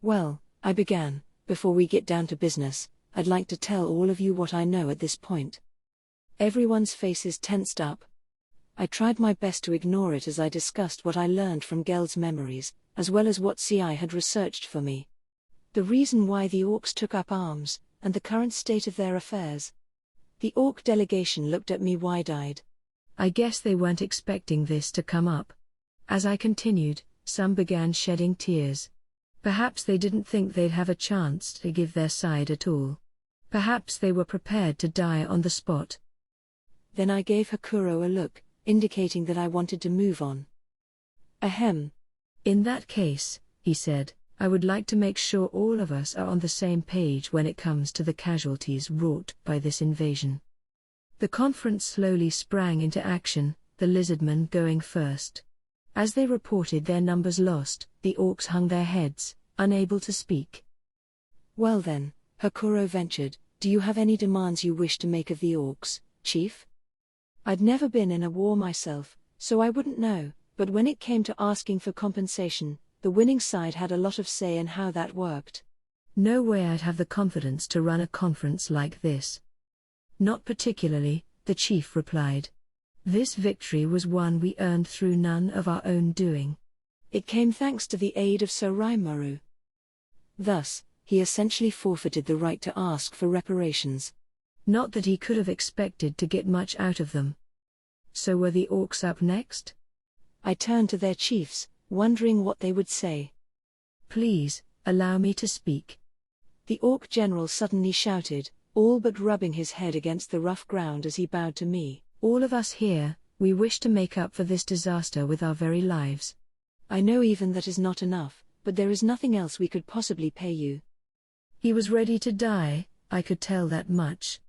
Well, I began, before we get down to business, I'd like to tell all of you what I know at this point. Everyone's faces tensed up. I tried my best to ignore it as I discussed what I learned from Geld's memories, as well as what CI had researched for me. The reason why the orcs took up arms, and the current state of their affairs. The orc delegation looked at me wide-eyed. I guess they weren't expecting this to come up. As I continued, some began shedding tears. Perhaps they didn't think they'd have a chance to give their side at all. Perhaps they were prepared to die on the spot. Then I gave Hakuro a look, indicating that I wanted to move on. Ahem. In that case, he said, I would like to make sure all of us are on the same page when it comes to the casualties wrought by this invasion. The conference slowly sprang into action, the lizardmen going first. As they reported their numbers lost, the orcs hung their heads, unable to speak. Well then, Hakuro ventured, do you have any demands you wish to make of the orcs, Chief? I'd never been in a war myself, so I wouldn't know, but when it came to asking for compensation, the winning side had a lot of say in how that worked. No way I'd have the confidence to run a conference like this. Not particularly, the chief replied. This victory was one we earned through none of our own doing. It came thanks to the aid of Soroimaru. Thus, he essentially forfeited the right to ask for reparations. Not that he could have expected to get much out of them. So were the orcs up next? I turned to their chiefs, wondering what they would say. Please, allow me to speak. The orc general suddenly shouted, all but rubbing his head against the rough ground as he bowed to me. All of us here, we wish to make up for this disaster with our very lives. I know even that is not enough, but there is nothing else we could possibly pay you. He was ready to die, I could tell that much.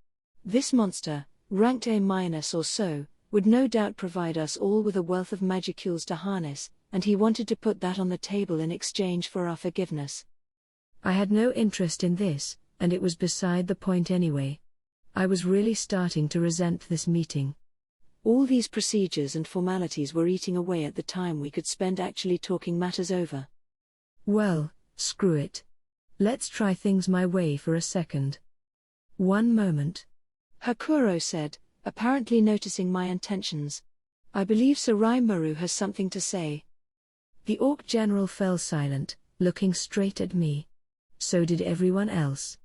This monster, ranked A- or so, would no doubt provide us all with a wealth of magicules to harness, and he wanted to put that on the table in exchange for our forgiveness. I had no interest in this, and it was beside the point anyway. I was really starting to resent this meeting. All these procedures and formalities were eating away at the time we could spend actually talking matters over. Well, screw it. Let's try things my way for a second. One moment. Hakuro said, apparently noticing my intentions. I believe Soroimaru has something to say. The orc general fell silent, looking straight at me. So did everyone else.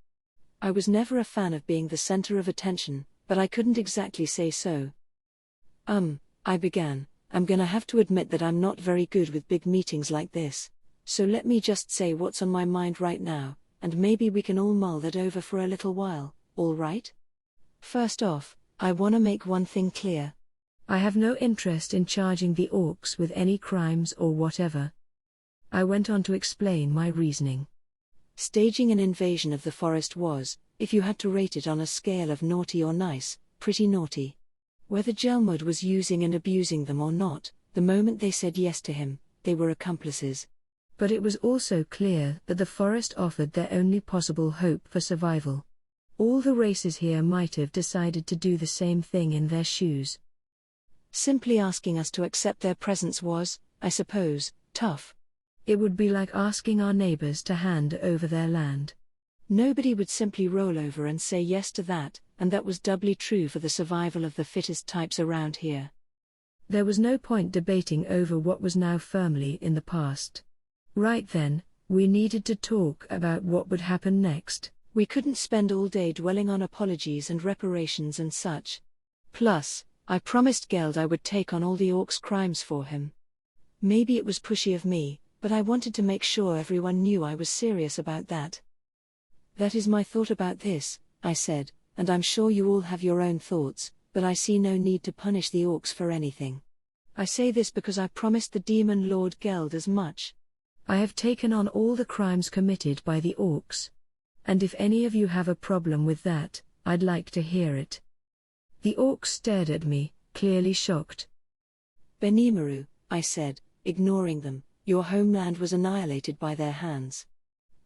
I was never a fan of being the center of attention, but I couldn't exactly say so. I began, I'm gonna have to admit that I'm not very good with big meetings like this, so let me just say what's on my mind right now, and maybe we can all mull that over for a little while, all right? First off, I wanna make one thing clear. I have no interest in charging the orcs with any crimes or whatever. I went on to explain my reasoning. Staging an invasion of the forest was, if you had to rate it on a scale of naughty or nice, pretty naughty. Whether Gelmud was using and abusing them or not, the moment they said yes to him, they were accomplices. But it was also clear that the forest offered their only possible hope for survival. All the races here might have decided to do the same thing in their shoes. Simply asking us to accept their presence was, I suppose, tough. It would be like asking our neighbors to hand over their land. Nobody would simply roll over and say yes to that, and that was doubly true for the survival of the fittest types around here. There was no point debating over what was now firmly in the past. Right then, we needed to talk about what would happen next. We couldn't spend all day dwelling on apologies and reparations and such. Plus, I promised Geld I would take on all the orcs' crimes for him. Maybe it was pushy of me, but I wanted to make sure everyone knew I was serious about that. That is my thought about this, I said, and I'm sure you all have your own thoughts, but I see no need to punish the orcs for anything. I say this because I promised the Demon Lord Geld as much. I have taken on all the crimes committed by the orcs. And if any of you have a problem with that, I'd like to hear it. The orcs stared at me, clearly shocked. Benimaru, I said, ignoring them, your homeland was annihilated by their hands.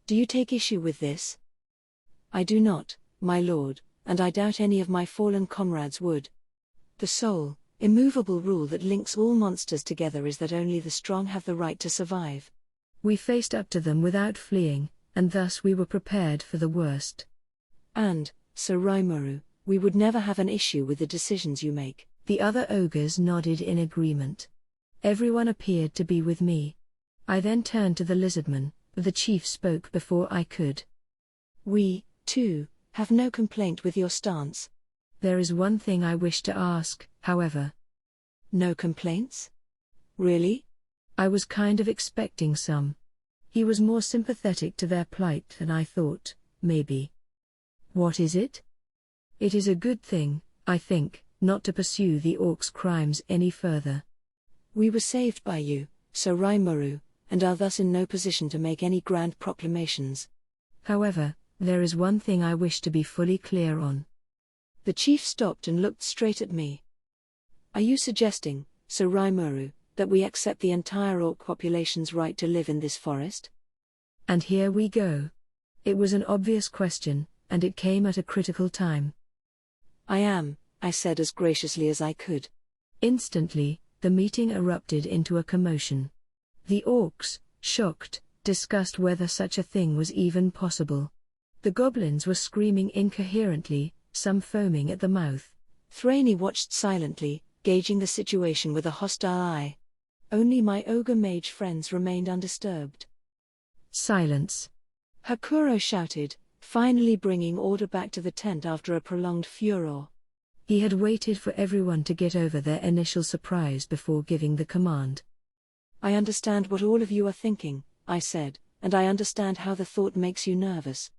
Do you take issue with this? I do not, my lord, and I doubt any of my fallen comrades would. The sole, immovable rule that links all monsters together is that only the strong have the right to survive. We faced up to them without fleeing, and thus we were prepared for the worst. And, Soroimaru, we would never have an issue with the decisions you make. The other ogres nodded in agreement. Everyone appeared to be with me. I then turned to the lizardman, but the chief spoke before I could. We, too, have no complaint with your stance. There is one thing I wish to ask, however. No complaints? Really? I was kind of expecting some. He was more sympathetic to their plight than I thought, maybe. What is it? It is a good thing, I think, not to pursue the orc's crimes any further. We were saved by you, Sir Rimuru, and are thus in no position to make any grand proclamations. However, there is one thing I wish to be fully clear on. The chief stopped and looked straight at me. Are you suggesting, Sir Rimuru, that we accept the entire orc population's right to live in this forest? And here we go. It was an obvious question, and it came at a critical time. I am, I said as graciously as I could. Instantly, the meeting erupted into a commotion. The orcs, shocked, discussed whether such a thing was even possible. The goblins were screaming incoherently, some foaming at the mouth. Thraney watched silently, gauging the situation with a hostile eye. Only my ogre mage friends remained undisturbed. Silence. Hakuro shouted, finally bringing order back to the tent after a prolonged furor. He had waited for everyone to get over their initial surprise before giving the command. I understand what all of you are thinking, I said, and I understand how the thought makes you nervous.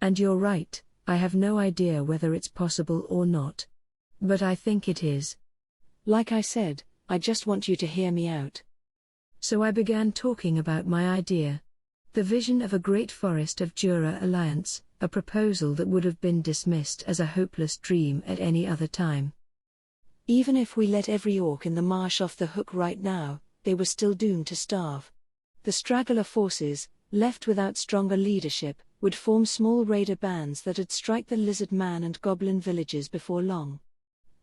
And you're right, I have no idea whether it's possible or not. But I think it is. Like I said, I just want you to hear me out. So I began talking about my idea. The vision of a great Forest of Jura alliance, a proposal that would have been dismissed as a hopeless dream at any other time. Even if we let every orc in the marsh off the hook right now, they were still doomed to starve. The straggler forces, left without stronger leadership, would form small raider bands that would strike the lizard man and goblin villages before long.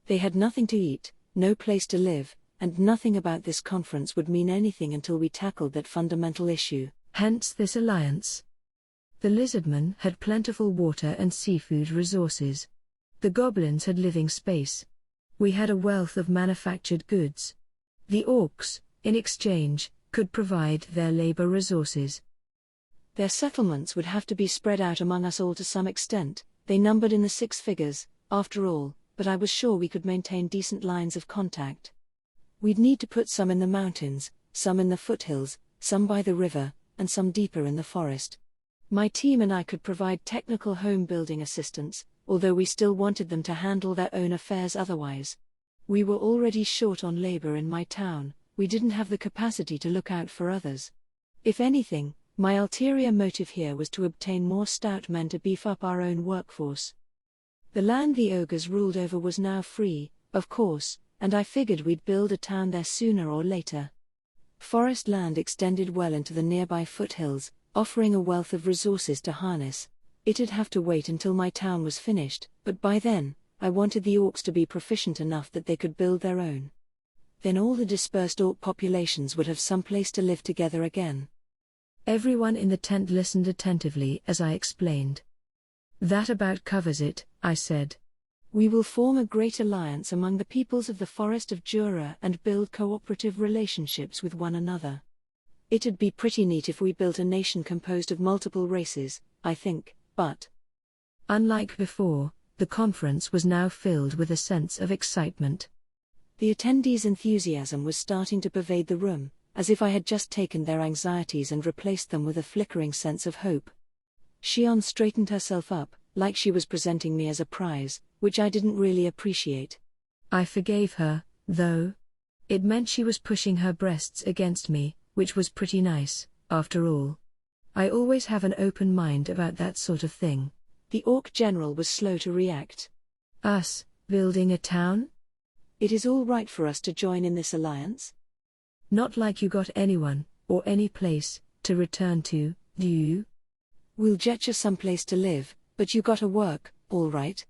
They had nothing to eat, no place to live, and nothing about this conference would mean anything until we tackled that fundamental issue. Hence this alliance. The lizardmen had plentiful water and seafood resources. The goblins had living space. We had a wealth of manufactured goods. The orcs, in exchange, could provide their labor resources. Their settlements would have to be spread out among us all to some extent. They numbered in the 6 figures, after all, but I was sure we could maintain decent lines of contact. We'd need to put some in the mountains, some in the foothills, some by the river, and some deeper in the forest. My team and I could provide technical home building assistance, although we still wanted them to handle their own affairs otherwise. We were already short on labor in my town, we didn't have the capacity to look out for others. If anything, my ulterior motive here was to obtain more stout men to beef up our own workforce. The land the ogres ruled over was now free, of course, and I figured we'd build a town there sooner or later. Forest land extended well into the nearby foothills, offering a wealth of resources to harness. It'd have to wait until my town was finished, but by then, I wanted the orcs to be proficient enough that they could build their own. Then all the dispersed orc populations would have some place to live together again. Everyone in the tent listened attentively as I explained. That about covers it, I said. We will form a great alliance among the peoples of the Forest of Jura and build cooperative relationships with one another. It'd be pretty neat if we built a nation composed of multiple races, I think, but... Unlike before, the conference was now filled with a sense of excitement. The attendees' enthusiasm was starting to pervade the room, as if I had just taken their anxieties and replaced them with a flickering sense of hope. Shion straightened herself up, like she was presenting me as a prize, which I didn't really appreciate. I forgave her, though. It meant she was pushing her breasts against me, which was pretty nice, after all. I always have an open mind about that sort of thing. The orc general was slow to react. Us, building a town? It is all right for us to join in this alliance? Not like you got anyone, or any place, to return to, do you? We'll get you someplace to live, but you gotta work, all right?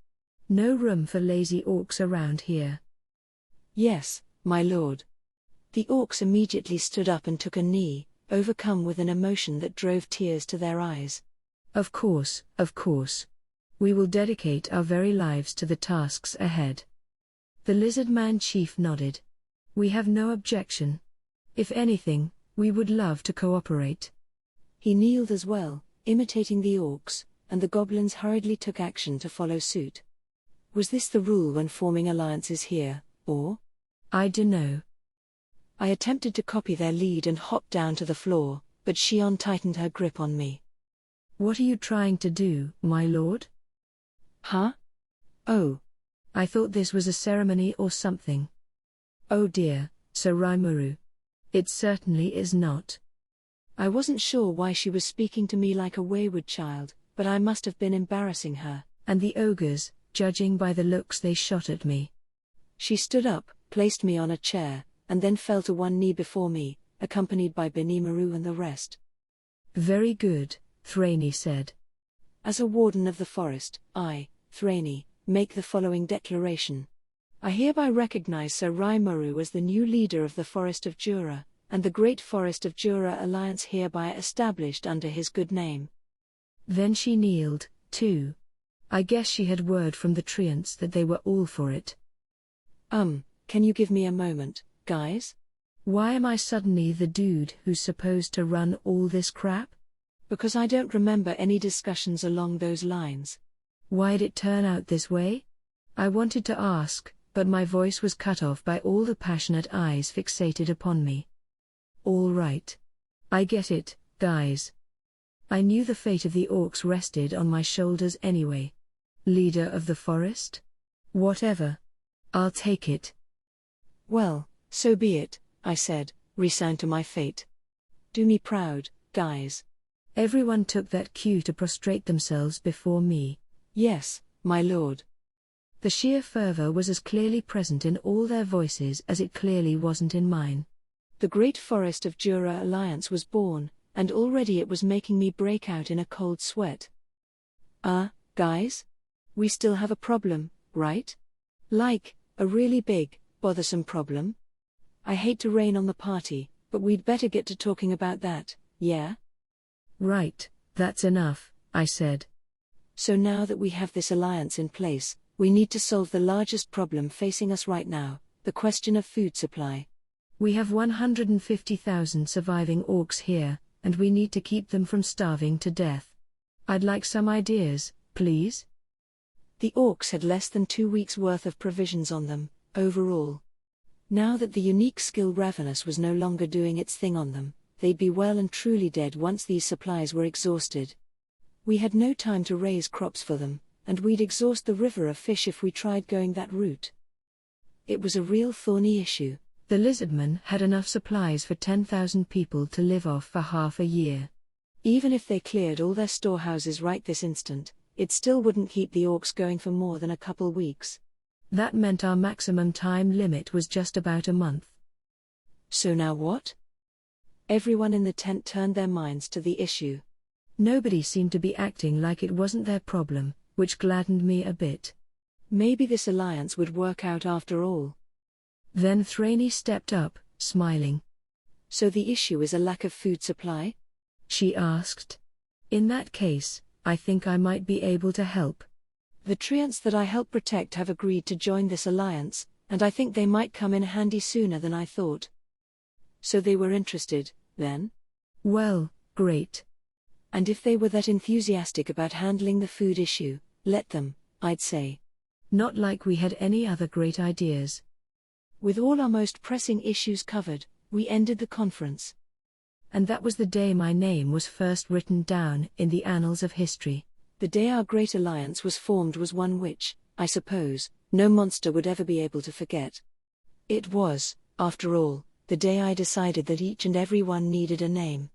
No room for lazy orcs around here. Yes, my lord. The orcs immediately stood up and took a knee, overcome with an emotion that drove tears to their eyes. Of course, of course. We will dedicate our very lives to the tasks ahead. The lizard man chief nodded. We have no objection. If anything, we would love to cooperate. He kneeled as well, imitating the orcs, and the goblins hurriedly took action to follow suit. Was this the rule when forming alliances here, or? I dunno. I attempted to copy their lead and hopped down to the floor, but Shion tightened her grip on me. What are you trying to do, my lord? Huh? Oh. I thought this was a ceremony or something. Oh dear, Sir Rimuru. It certainly is not. I wasn't sure why she was speaking to me like a wayward child, but I must have been embarrassing her. And the ogres, judging by the looks they shot at me. She stood up, placed me on a chair, and then fell to one knee before me, accompanied by Benimaru and the rest. Very good, Thraini said. As a warden of the forest, I, Thraini, make the following declaration. I hereby recognize Sir Rimuru as the new leader of the Forest of Jura, and the Great Forest of Jura Alliance hereby established under his good name. Then she kneeled, too. I guess she had word from the treants that they were all for it. Can you give me a moment, guys? Why am I suddenly the dude who's supposed to run all this crap? Because I don't remember any discussions along those lines. Why'd it turn out this way? I wanted to ask, but my voice was cut off by all the passionate eyes fixated upon me. All right. I get it, guys. I knew the fate of the orcs rested on my shoulders anyway. Leader of the forest? Whatever. I'll take it. Well, so be it, I said, resigned to my fate. Do me proud, guys. Everyone took that cue to prostrate themselves before me. Yes, my lord. The sheer fervor was as clearly present in all their voices as it clearly wasn't in mine. The Great Forest of Jura Alliance was born, and already it was making me break out in a cold sweat. Guys? We still have a problem, right? Like, a really big, bothersome problem? I hate to rain on the party, but we'd better get to talking about that, yeah? Right, that's enough, I said. So now that we have this alliance in place, we need to solve the largest problem facing us right now, the question of food supply. We have 150,000 surviving orcs here, and we need to keep them from starving to death. I'd like some ideas, please. The orcs had less than 2 weeks' worth of provisions on them, overall. Now that the unique skill Ravenous was no longer doing its thing on them, they'd be well and truly dead once these supplies were exhausted. We had no time to raise crops for them, and we'd exhaust the river of fish if we tried going that route. It was a real thorny issue. The lizardmen had enough supplies for 10,000 people to live off for half a year. Even if they cleared all their storehouses right this instant, it still wouldn't keep the orcs going for more than a couple weeks. That meant our maximum time limit was just about a month. So now what? Everyone in the tent turned their minds to the issue. Nobody seemed to be acting like it wasn't their problem, which gladdened me a bit. Maybe this alliance would work out after all. Then Thraini stepped up, smiling. So the issue is a lack of food supply? She asked. In that case, I think I might be able to help. The treants that I help protect have agreed to join this alliance, and I think they might come in handy sooner than I thought. So they were interested, then? Well, great. And if they were that enthusiastic about handling the food issue, let them, I'd say. Not like we had any other great ideas. With all our most pressing issues covered, we ended the conference. And that was the day my name was first written down in the annals of history. The day our great alliance was formed was one which, I suppose, no monster would ever be able to forget. It was, after all, the day I decided that each and every one needed a name.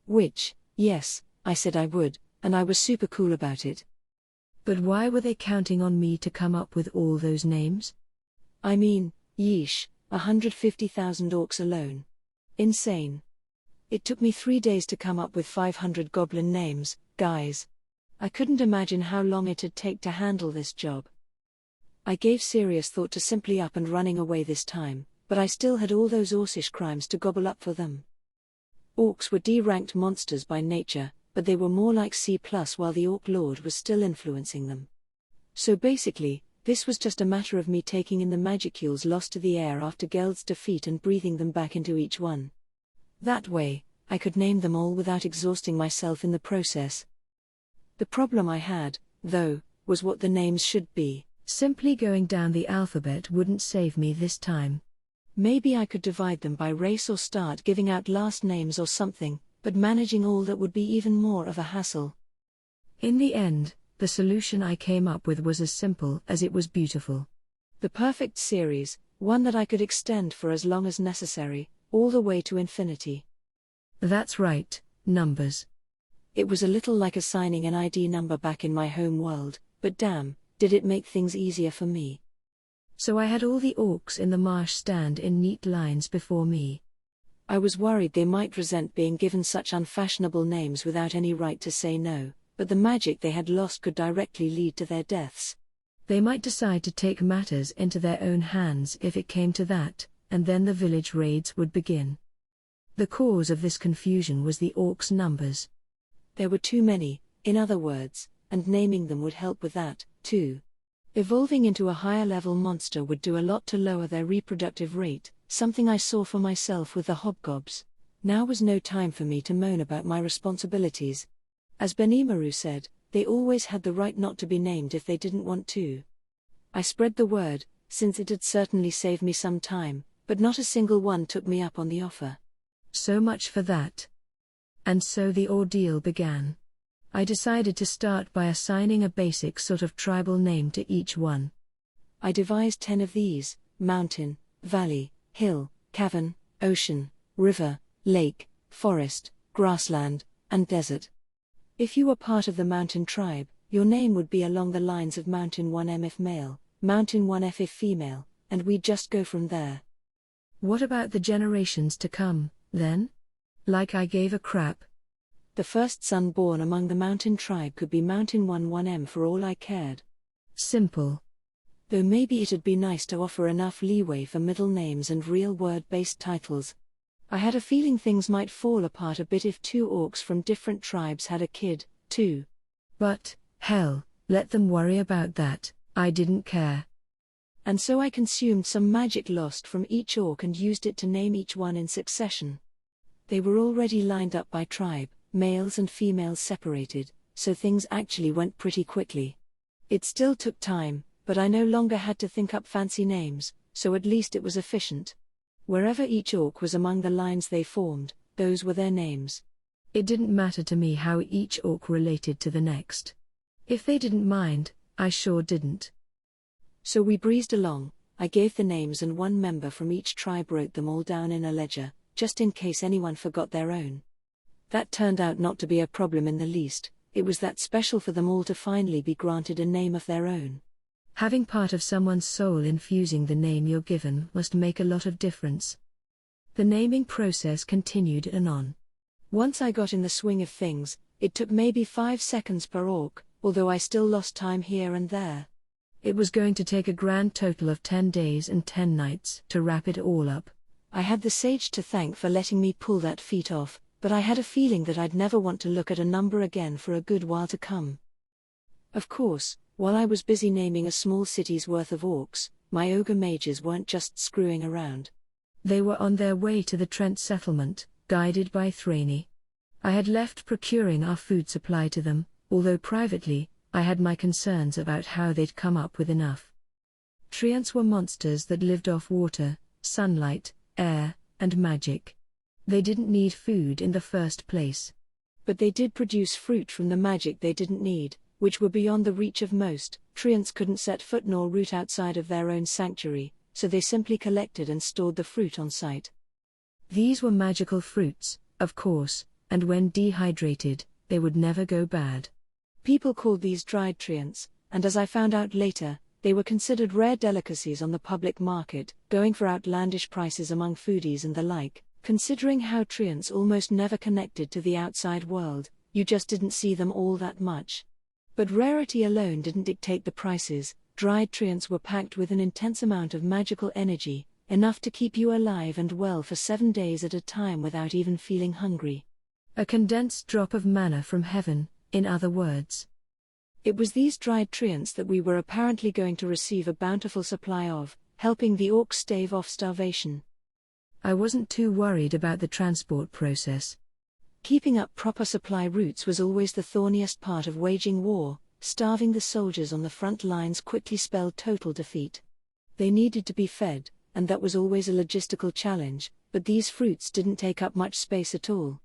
Which, yes, I said I would, and I was super cool about it. But why were they counting on me to come up with all those names? I mean, yeesh, 150,000 orcs alone. Insane. It took me 3 days to come up with 500 goblin names, guys. I couldn't imagine how long it'd take to handle this job. I gave serious thought to simply up and running away this time, but I still had all those orcish crimes to gobble up for them. Orcs were D-ranked monsters by nature, but they were more like C+, while the Orc Lord was still influencing them. So basically, this was just a matter of me taking in the magicules lost to the air after Geld's defeat and breathing them back into each one. That way, I could name them all without exhausting myself in the process. The problem I had, though, was what the names should be. Simply going down the alphabet wouldn't save me this time. Maybe I could divide them by race or start giving out last names or something, but managing all that would be even more of a hassle. In the end, The solution I came up with was as simple as it was beautiful. The perfect series, one that I could extend for as long as necessary, all the way to infinity. That's right, numbers. It was a little like assigning an ID number back in my home world, but damn, did it make things easier for me. So I had all the orcs in the marsh stand in neat lines before me. I was worried they might resent being given such unfashionable names without any right to say no, but the magic they had lost could directly lead to their deaths. They might decide to take matters into their own hands if it came to that, and then the village raids would begin. The cause of this confusion was the orcs' numbers. There were too many, in other words, and naming them would help with that, too. Evolving into a higher-level monster would do a lot to lower their reproductive rate, something I saw for myself with the hobgobs. Now was no time for me to moan about my responsibilities. As Benimaru said, they always had the right not to be named if they didn't want to. I spread the word, since it had certainly saved me some time, but not a single one took me up on the offer. So much for that. And so the ordeal began. I decided to start by assigning a basic sort of tribal name to each one. I devised 10 of these: mountain, valley, hill, cavern, ocean, river, lake, forest, grassland, and desert. If you were part of the mountain tribe, your name would be along the lines of Mountain 1M if male, Mountain 1F if female, and we'd just go from there. What about the generations to come, then? Like I gave a crap. The first son born among the mountain tribe could be Mountain 1M for all I cared. Simple. Though maybe it'd be nice to offer enough leeway for middle names and real word-based titles. I had a feeling things might fall apart a bit if 2 orcs from different tribes had a kid, too. But, hell, let them worry about that, I didn't care. And so I consumed some magic lost from each orc and used it to name each one in succession. They were already lined up by tribe, males and females separated, so things actually went pretty quickly. It still took time, but I no longer had to think up fancy names, so at least it was efficient. Wherever each orc was among the lines they formed, those were their names. It didn't matter to me how each orc related to the next. If they didn't mind, I sure didn't. So we breezed along. I gave the names and one member from each tribe wrote them all down in a ledger, just in case anyone forgot their own. That turned out not to be a problem in the least. It was that special for them all to finally be granted a name of their own. Having part of someone's soul infusing the name you're given must make a lot of difference. The naming process continued and on. Once I got in the swing of things, it took maybe 5 seconds per orc, although I still lost time here and there. It was going to take a grand total of 10 days and 10 nights to wrap it all up. I had the sage to thank for letting me pull that feat off, but I had a feeling that I'd never want to look at a number again for a good while to come. Of course, while I was busy naming a small city's worth of orcs, my ogre mages weren't just screwing around. They were on their way to the Trent settlement, guided by Thraney. I had left procuring our food supply to them, although privately, I had my concerns about how they'd come up with enough. Treants were monsters that lived off water, sunlight, air, and magic. They didn't need food in the first place. But they did produce fruit from the magic they didn't need, which were beyond the reach of most. Treants couldn't set foot nor root outside of their own sanctuary, so they simply collected and stored the fruit on site. These were magical fruits, of course, and when dehydrated, they would never go bad. People called these dried treants, and as I found out later, they were considered rare delicacies on the public market, going for outlandish prices among foodies and the like. Considering how treants almost never connected to the outside world, you just didn't see them all that much. But rarity alone didn't dictate the prices. Dried treants were packed with an intense amount of magical energy, enough to keep you alive and well for 7 days at a time without even feeling hungry. A condensed drop of manna from heaven, in other words. It was these dried treants that we were apparently going to receive a bountiful supply of, helping the orcs stave off starvation. I wasn't too worried about the transport process. Keeping up proper supply routes was always the thorniest part of waging war. Starving the soldiers on the front lines quickly spelled total defeat. They needed to be fed, and that was always a logistical challenge, but these fruits didn't take up much space at all.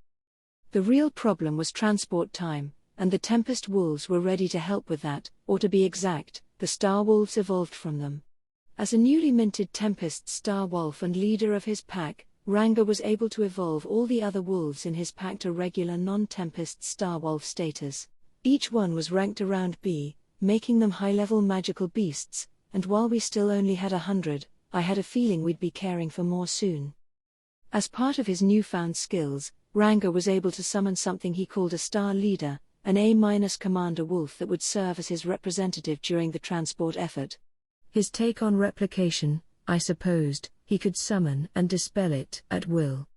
The real problem was transport time. and the Tempest Wolves were ready to help with that, or to be exact, the Star Wolves evolved from them. As a newly minted Tempest Star Wolf and leader of his pack, Ranga was able to evolve all the other wolves in his pack to regular non-Tempest Star Wolf status. Each one was ranked around B, making them high-level magical beasts, and while we still only had 100, I had a feeling we'd be caring for more soon. As part of his newfound skills, Ranga was able to summon something he called a Star Leader, an A- commander wolf that would serve as his representative during the transport effort. His take on replication, I supposed, he could summon and dispel it at will.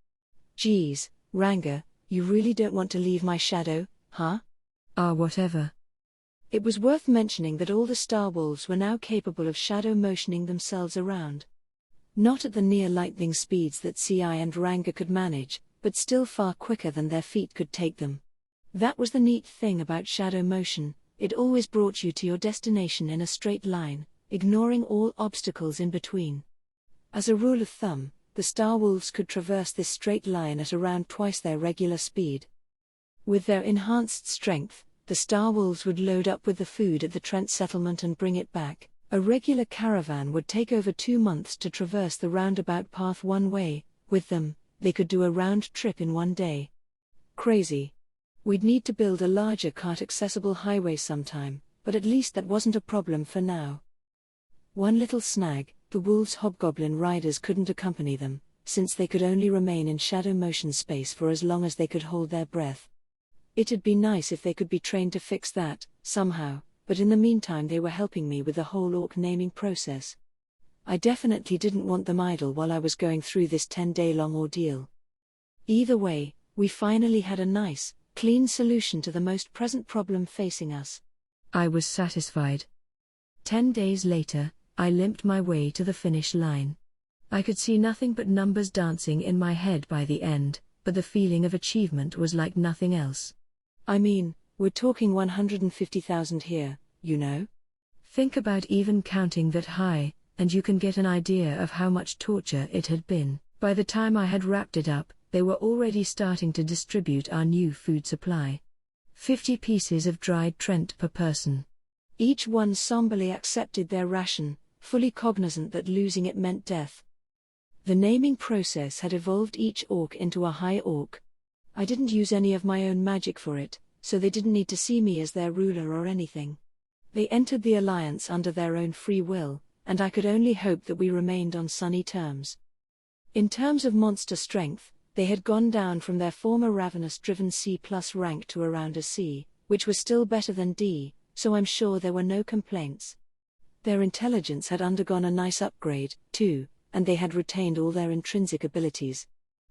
Geez, Ranga, you really don't want to leave my shadow, huh? Whatever. It was worth mentioning that all the Star Wolves were now capable of shadow motioning themselves around. Not at the near lightning speeds that Ci and Ranga could manage, but still far quicker than their feet could take them. That was the neat thing about shadow motion, it always brought you to your destination in a straight line, ignoring all obstacles in between. As a rule of thumb, the Star Wolves could traverse this straight line at around twice their regular speed. With their enhanced strength, the Star Wolves would load up with the food at the Trent settlement and bring it back. A regular caravan would take over 2 months to traverse the roundabout path one way. With them, they could do a round trip in 1 day. Crazy. We'd need to build a larger cart-accessible highway sometime, but at least that wasn't a problem for now. One little snag, the wolves' hobgoblin riders couldn't accompany them, since they could only remain in shadow motion space for as long as they could hold their breath. It'd be nice if they could be trained to fix that, somehow, but in the meantime they were helping me with the whole orc naming process. I definitely didn't want them idle while I was going through this 10-day-long ordeal. Either way, we finally had a nice, clean solution to the most present problem facing us. I was satisfied. 10 days later, I limped my way to the finish line. I could see nothing but numbers dancing in my head by the end, but the feeling of achievement was like nothing else. I mean, we're talking 150,000 here, you know? Think about even counting that high, and you can get an idea of how much torture it had been. By the time I had wrapped it up, they were already starting to distribute our new food supply. 50 pieces of dried Trent per person. Each one somberly accepted their ration, fully cognizant that losing it meant death. The naming process had evolved each orc into a high orc. I didn't use any of my own magic for it, so they didn't need to see me as their ruler or anything. They entered the alliance under their own free will, and I could only hope that we remained on sunny terms. In terms of monster strength, they had gone down from their former ravenous-driven C+ rank to around a C, which was still better than D, so I'm sure there were no complaints. Their intelligence had undergone a nice upgrade, too, and they had retained all their intrinsic abilities.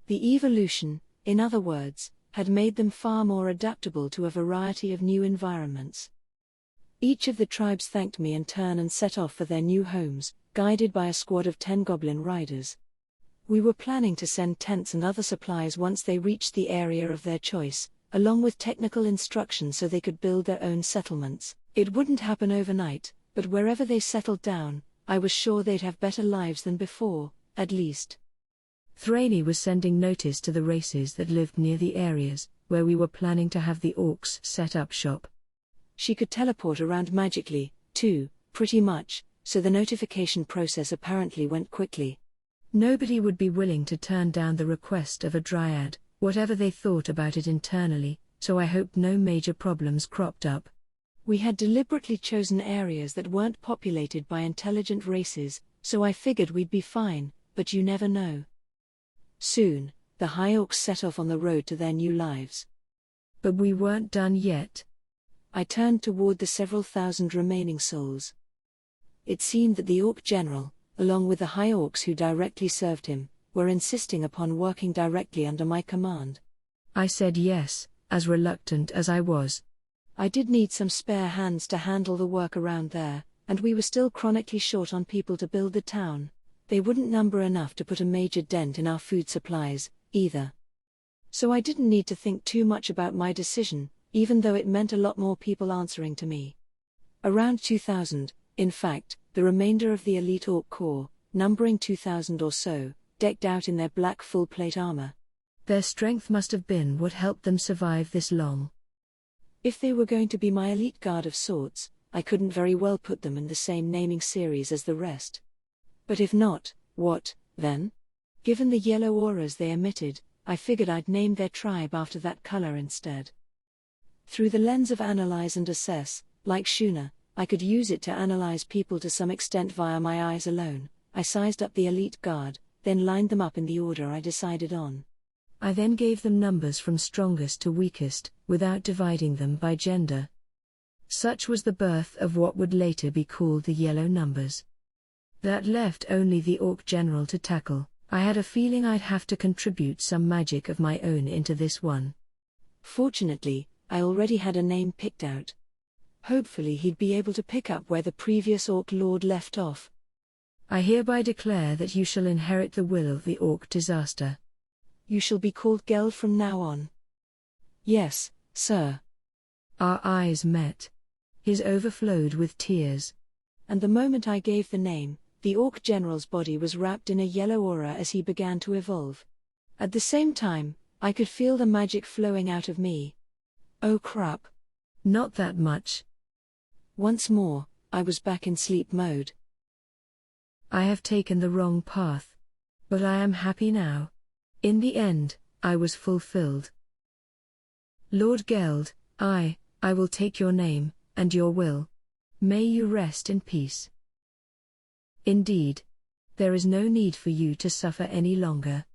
The evolution, in other words, had made them far more adaptable to a variety of new environments. Each of the tribes thanked me in turn and set off for their new homes, guided by a squad of 10 goblin riders. We were planning to send tents and other supplies once they reached the area of their choice, along with technical instruction so they could build their own settlements. It wouldn't happen overnight, but wherever they settled down, I was sure they'd have better lives than before, at least. Thraney was sending notice to the races that lived near the areas where we were planning to have the orcs set up shop. She could teleport around magically, too, pretty much, so the notification process apparently went quickly. Nobody would be willing to turn down the request of a dryad, whatever they thought about it internally, so I hoped no major problems cropped up. We had deliberately chosen areas that weren't populated by intelligent races, so I figured we'd be fine, but you never know. Soon, the High Orcs set off on the road to their new lives. But we weren't done yet. I turned toward the several thousand remaining souls. It seemed that the Orc General, along with the High Orcs who directly served him, were insisting upon working directly under my command. I said yes, as reluctant as I was. I did need some spare hands to handle the work around there, and we were still chronically short on people to build the town. They wouldn't number enough to put a major dent in our food supplies, either. So I didn't need to think too much about my decision, even though it meant a lot more people answering to me. Around 2,000, in fact, the remainder of the elite Orc Corps, numbering 2,000 or so, decked out in their black full-plate armor. Their strength must have been what helped them survive this long. If they were going to be my elite guard of sorts, I couldn't very well put them in the same naming series as the rest. But if not, what, then? Given the yellow auras they emitted, I figured I'd name their tribe after that color instead. Through the lens of analyze and assess, like Shuna, I could use it to analyze people to some extent via my eyes alone. I sized up the elite guard, then lined them up in the order I decided on. I then gave them numbers from strongest to weakest, without dividing them by gender. Such was the birth of what would later be called the yellow numbers. That left only the Orc General to tackle. I had a feeling I'd have to contribute some magic of my own into this one. Fortunately, I already had a name picked out. Hopefully he'd be able to pick up where the previous Orc Lord left off. I hereby declare that you shall inherit the will of the Orc Disaster. You shall be called Geld from now on. Yes, sir. Our eyes met. His overflowed with tears. And the moment I gave the name, the Orc General's body was wrapped in a yellow aura as he began to evolve. At the same time, I could feel the magic flowing out of me. Oh crap. Not that much. Once more, I was back in sleep mode. I have taken the wrong path. But I am happy now. In the end, I was fulfilled. Lord Geld, I will take your name, and your will. May you rest in peace. Indeed. There is no need for you to suffer any longer.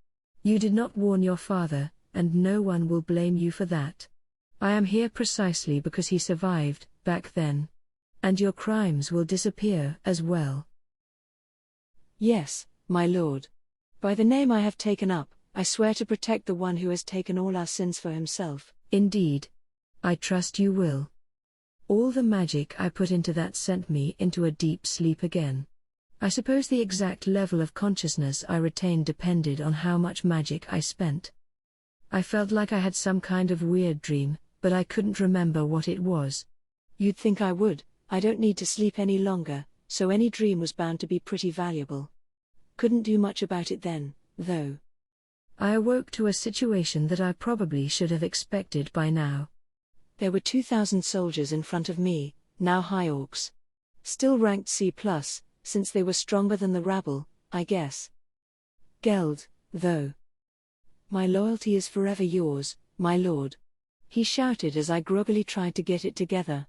You did not warn your father, and no one will blame you for that. I am here precisely because he survived, back then. And your crimes will disappear as well. Yes, my lord. By the name I have taken up, I swear to protect the one who has taken all our sins for himself. Indeed. I trust you will. All the magic I put into that sent me into a deep sleep again. I suppose the exact level of consciousness I retained depended on how much magic I spent. I felt like I had some kind of weird dream, but I couldn't remember what it was. You'd think I would. I don't need to sleep any longer, so any dream was bound to be pretty valuable. Couldn't do much about it then, though. I awoke to a situation that I probably should have expected by now. There were 2,000 soldiers in front of me, now high orcs. Still ranked C+, since they were stronger than the rabble, I guess. Geld, though. My loyalty is forever yours, my lord. He shouted as I groggily tried to get it together.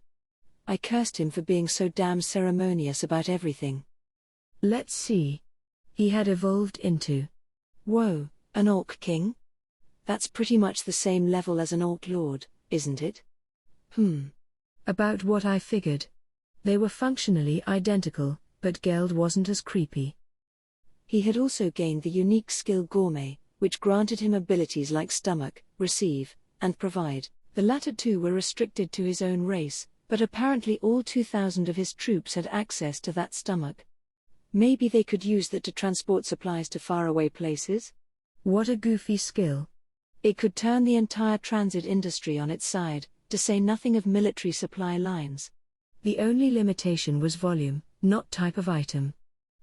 I cursed him for being so damn ceremonious about everything. Let's see. He had evolved into. Whoa, an Orc King? That's pretty much the same level as an Orc Lord, isn't it? About what I figured. They were functionally identical, but Geld wasn't as creepy. He had also gained the unique skill Gourmet, which granted him abilities like Stomach, Receive, and Provide. The latter two were restricted to his own race, but apparently all 2,000 of his troops had access to that Stomach. Maybe they could use that to transport supplies to faraway places? What a goofy skill. It could turn the entire transit industry on its side, to say nothing of military supply lines. The only limitation was volume, not type of item.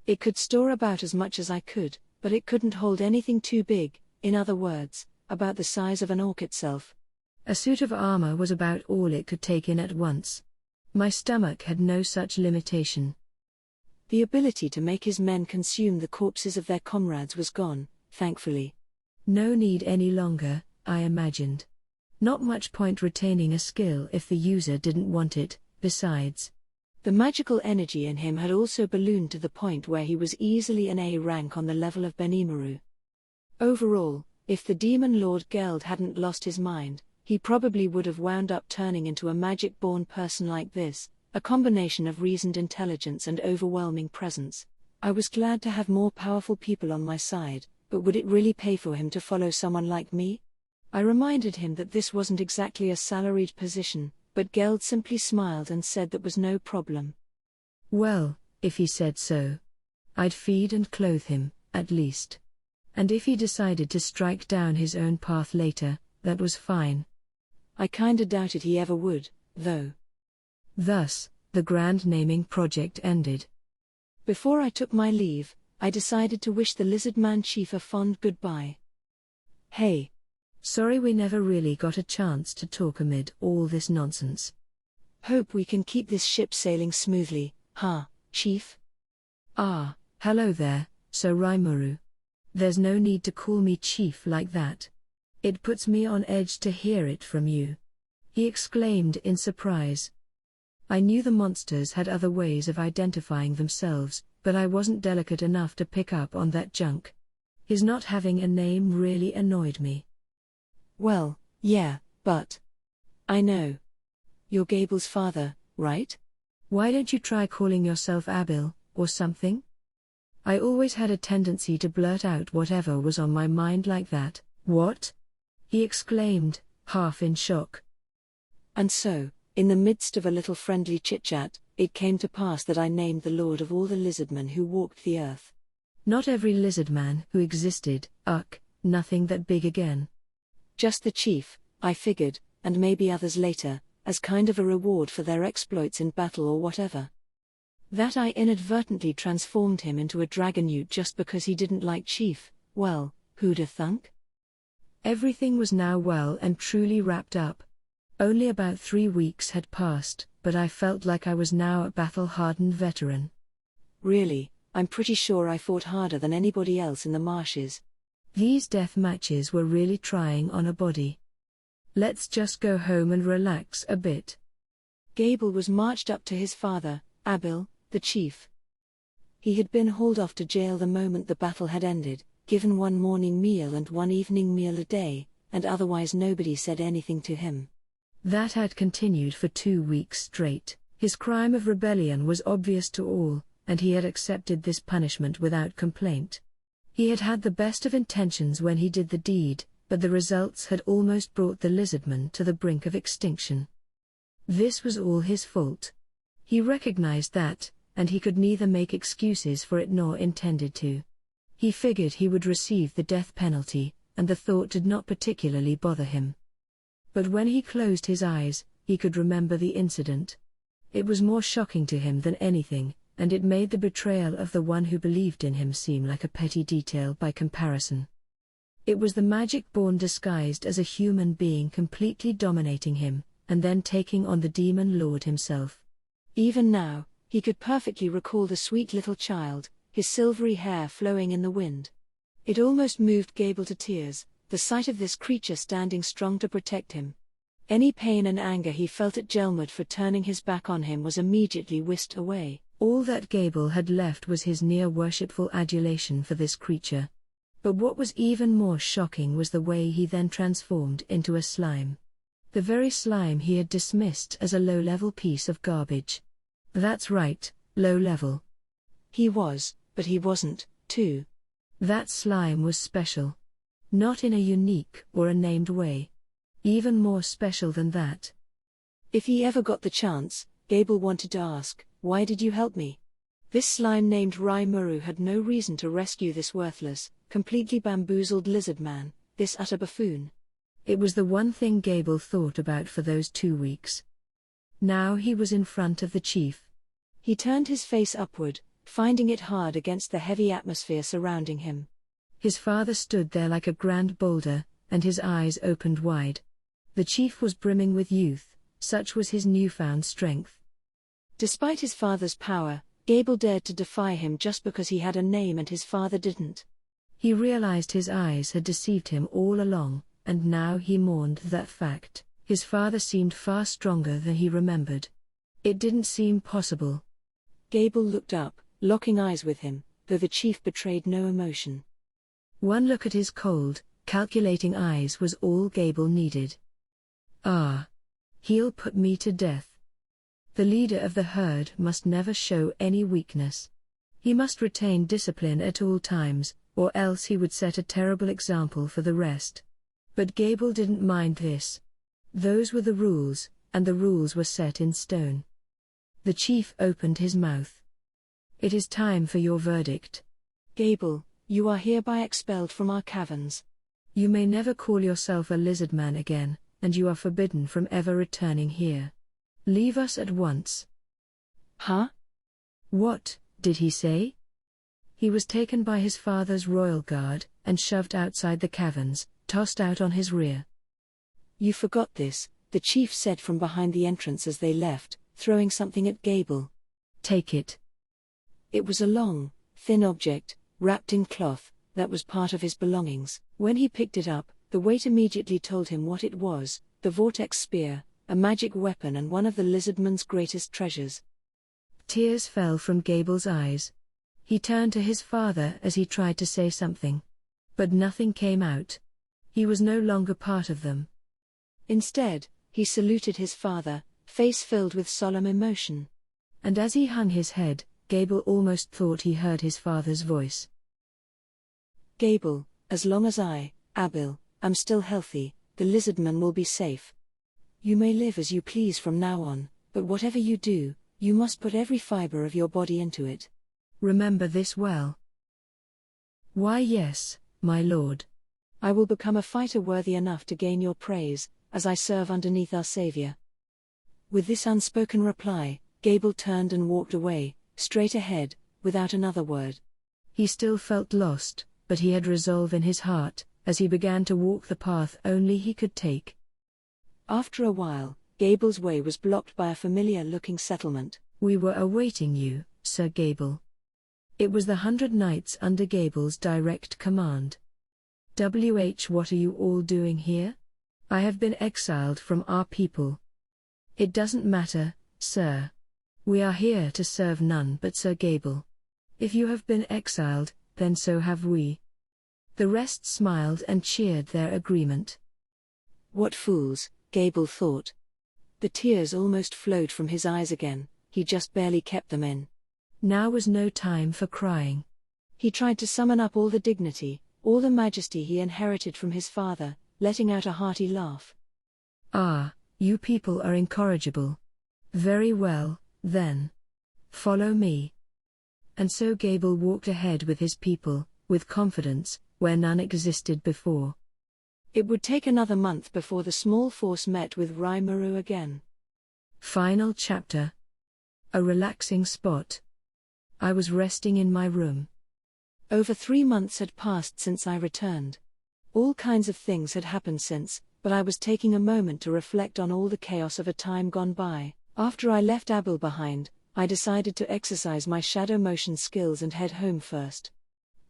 It could store about as much as I could, but it couldn't hold anything too big, in other words, about the size of an orc itself. A suit of armor was about all it could take in at once. My stomach had no such limitation. The ability to make his men consume the corpses of their comrades was gone, thankfully. No need any longer, I imagined. Not much point retaining a skill if the user didn't want it, besides. The magical energy in him had also ballooned to the point where he was easily an A rank on the level of Benimaru. Overall, if the demon lord Geld hadn't lost his mind, he probably would have wound up turning into a magic-born person like this, a combination of reasoned intelligence and overwhelming presence. I was glad to have more powerful people on my side, but would it really pay for him to follow someone like me? I reminded him that this wasn't exactly a salaried position, but Geld simply smiled and said that was no problem. Well, if he said so. I'd feed and clothe him, at least. And if he decided to strike down his own path later, that was fine. I kinda doubted he ever would, though. Thus, the grand naming project ended. Before I took my leave, I decided to wish the Lizard Man Chief a fond goodbye. Hey. Sorry we never really got a chance to talk amid all this nonsense. Hope we can keep this ship sailing smoothly, huh, Chief? Ah, hello there, Sir Rimuru. There's no need to call me Chief like that. It puts me on edge to hear it from you," he exclaimed in surprise. I knew the monsters had other ways of identifying themselves, but I wasn't delicate enough to pick up on that junk. His not having a name really annoyed me. Well, yeah, but I know. You're Gable's father, right? Why don't you try calling yourself Abil, or something? I always had a tendency to blurt out whatever was on my mind like that. What? He exclaimed, half in shock. And so, in the midst of a little friendly chit-chat, it came to pass that I named the lord of all the lizardmen who walked the earth. Not every lizardman who existed, nothing that big again. Just the chief, I figured, and maybe others later, as kind of a reward for their exploits in battle or whatever. That I inadvertently transformed him into a dragon newt just because he didn't like Chief, well, who'da thunk? Everything was now well and truly wrapped up. Only about 3 weeks had passed, but I felt like I was now a battle-hardened veteran. Really, I'm pretty sure I fought harder than anybody else in the marshes. These death matches were really trying on a body. Let's just go home and relax a bit. Gable was marched up to his father, Abil, the chief. He had been hauled off to jail the moment the battle had ended, given one morning meal and one evening meal a day, and otherwise nobody said anything to him. That had continued for 2 weeks straight. His crime of rebellion was obvious to all, and he had accepted this punishment without complaint. He had had the best of intentions when he did the deed, but the results had almost brought the lizardman to the brink of extinction. This was all his fault. He recognized that, and he could neither make excuses for it nor intended to. He figured he would receive the death penalty, and the thought did not particularly bother him. But when he closed his eyes, he could remember the incident. It was more shocking to him than anything, and it made the betrayal of the one who believed in him seem like a petty detail by comparison. It was the magic born disguised as a human being completely dominating him, and then taking on the demon lord himself. Even now, he could perfectly recall the sweet little child, his silvery hair flowing in the wind. It almost moved Gable to tears, the sight of this creature standing strong to protect him. Any pain and anger he felt at Gelmud for turning his back on him was immediately whisked away. All that Gable had left was his near-worshipful adulation for this creature. But what was even more shocking was the way he then transformed into a slime. The very slime he had dismissed as a low-level piece of garbage. That's right, low-level. He was, but he wasn't, too. That slime was special. Not in a unique or a named way. Even more special than that. If he ever got the chance, Gable wanted to ask, "Why did you help me?" This slime named Rimuru had no reason to rescue this worthless, completely bamboozled lizard man, this utter buffoon. It was the one thing Gable thought about for those 2 weeks. Now he was in front of the chief. He turned his face upward, finding it hard against the heavy atmosphere surrounding him. His father stood there like a grand boulder, and his eyes opened wide. The chief was brimming with youth, such was his newfound strength. Despite his father's power, Gable dared to defy him just because he had a name and his father didn't. He realized his eyes had deceived him all along, and now he mourned that fact. His father seemed far stronger than he remembered. It didn't seem possible. Gable looked up, locking eyes with him, though the chief betrayed no emotion. One look at his cold, calculating eyes was all Gable needed. He'll put me to death. The leader of the herd must never show any weakness. He must retain discipline at all times, or else he would set a terrible example for the rest. But Gable didn't mind this. Those were the rules, and the rules were set in stone. The chief opened his mouth. "It is time for your verdict. Gable, you are hereby expelled from our caverns. You may never call yourself a lizard man again, and you are forbidden from ever returning here. Leave us at once." Huh? What did he say? He was taken by his father's royal guard, and shoved outside the caverns, tossed out on his rear. "You forgot this," the chief said from behind the entrance as they left, throwing something at Gable. "Take it." It was a long, thin object, wrapped in cloth, that was part of his belongings. When he picked it up, the weight immediately told him what it was: the vortex spear, a magic weapon and one of the lizardman's greatest treasures. Tears fell from Gable's eyes. He turned to his father as he tried to say something. But nothing came out. He was no longer part of them. Instead, he saluted his father, face filled with solemn emotion. And as he hung his head, Gable almost thought he heard his father's voice. "Gable, as long as I, Abil, am still healthy, the lizardman will be safe. You may live as you please from now on, but whatever you do, you must put every fiber of your body into it. Remember this well." "Why, yes, my lord. I will become a fighter worthy enough to gain your praise, as I serve underneath our Savior." With this unspoken reply, Gable turned and walked away, straight ahead, without another word. He still felt lost, but he had resolve in his heart, as he began to walk the path only he could take. After a while, Gable's way was blocked by a familiar-looking settlement. "We were awaiting you, Sir Gable." It was the 100 Knights under Gable's direct command. What are you all doing here?" "I have been exiled from our people." "It doesn't matter, sir. We are here to serve none but Sir Gable. If you have been exiled, then so have we." The rest smiled and cheered their agreement. What fools, Gable thought. The tears almost flowed from his eyes again, he just barely kept them in. Now was no time for crying. He tried to summon up all the dignity, all the majesty he inherited from his father, letting out a hearty laugh. "Ah, you people are incorrigible. Very well, then. Follow me." And so Gable walked ahead with his people, with confidence, where none existed before. It would take another month before the small force met with Rai again. Final chapter. A relaxing spot. I was resting in my room. Over 3 months had passed since I returned. All kinds of things had happened since, but I was taking a moment to reflect on all the chaos of a time gone by. After I left Abil behind, I decided to exercise my shadow motion skills and head home first.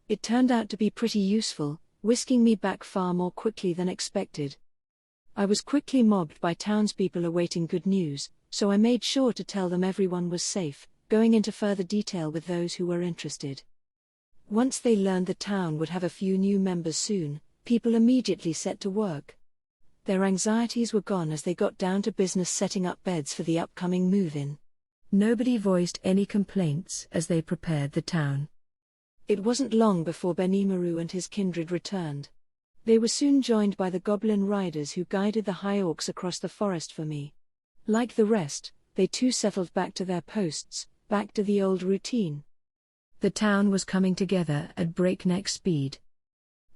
It turned out to be pretty useful, whisking me back far more quickly than expected. I was quickly mobbed by townspeople awaiting good news, so I made sure to tell them everyone was safe, going into further detail with those who were interested. Once they learned the town would have a few new members soon, people immediately set to work. Their anxieties were gone as they got down to business setting up beds for the upcoming move-in. Nobody voiced any complaints as they prepared the town. It wasn't long before Benimaru and his kindred returned. They were soon joined by the goblin riders who guided the high orcs across the forest for me. Like the rest, they too settled back to their posts, back to the old routine. The town was coming together at breakneck speed.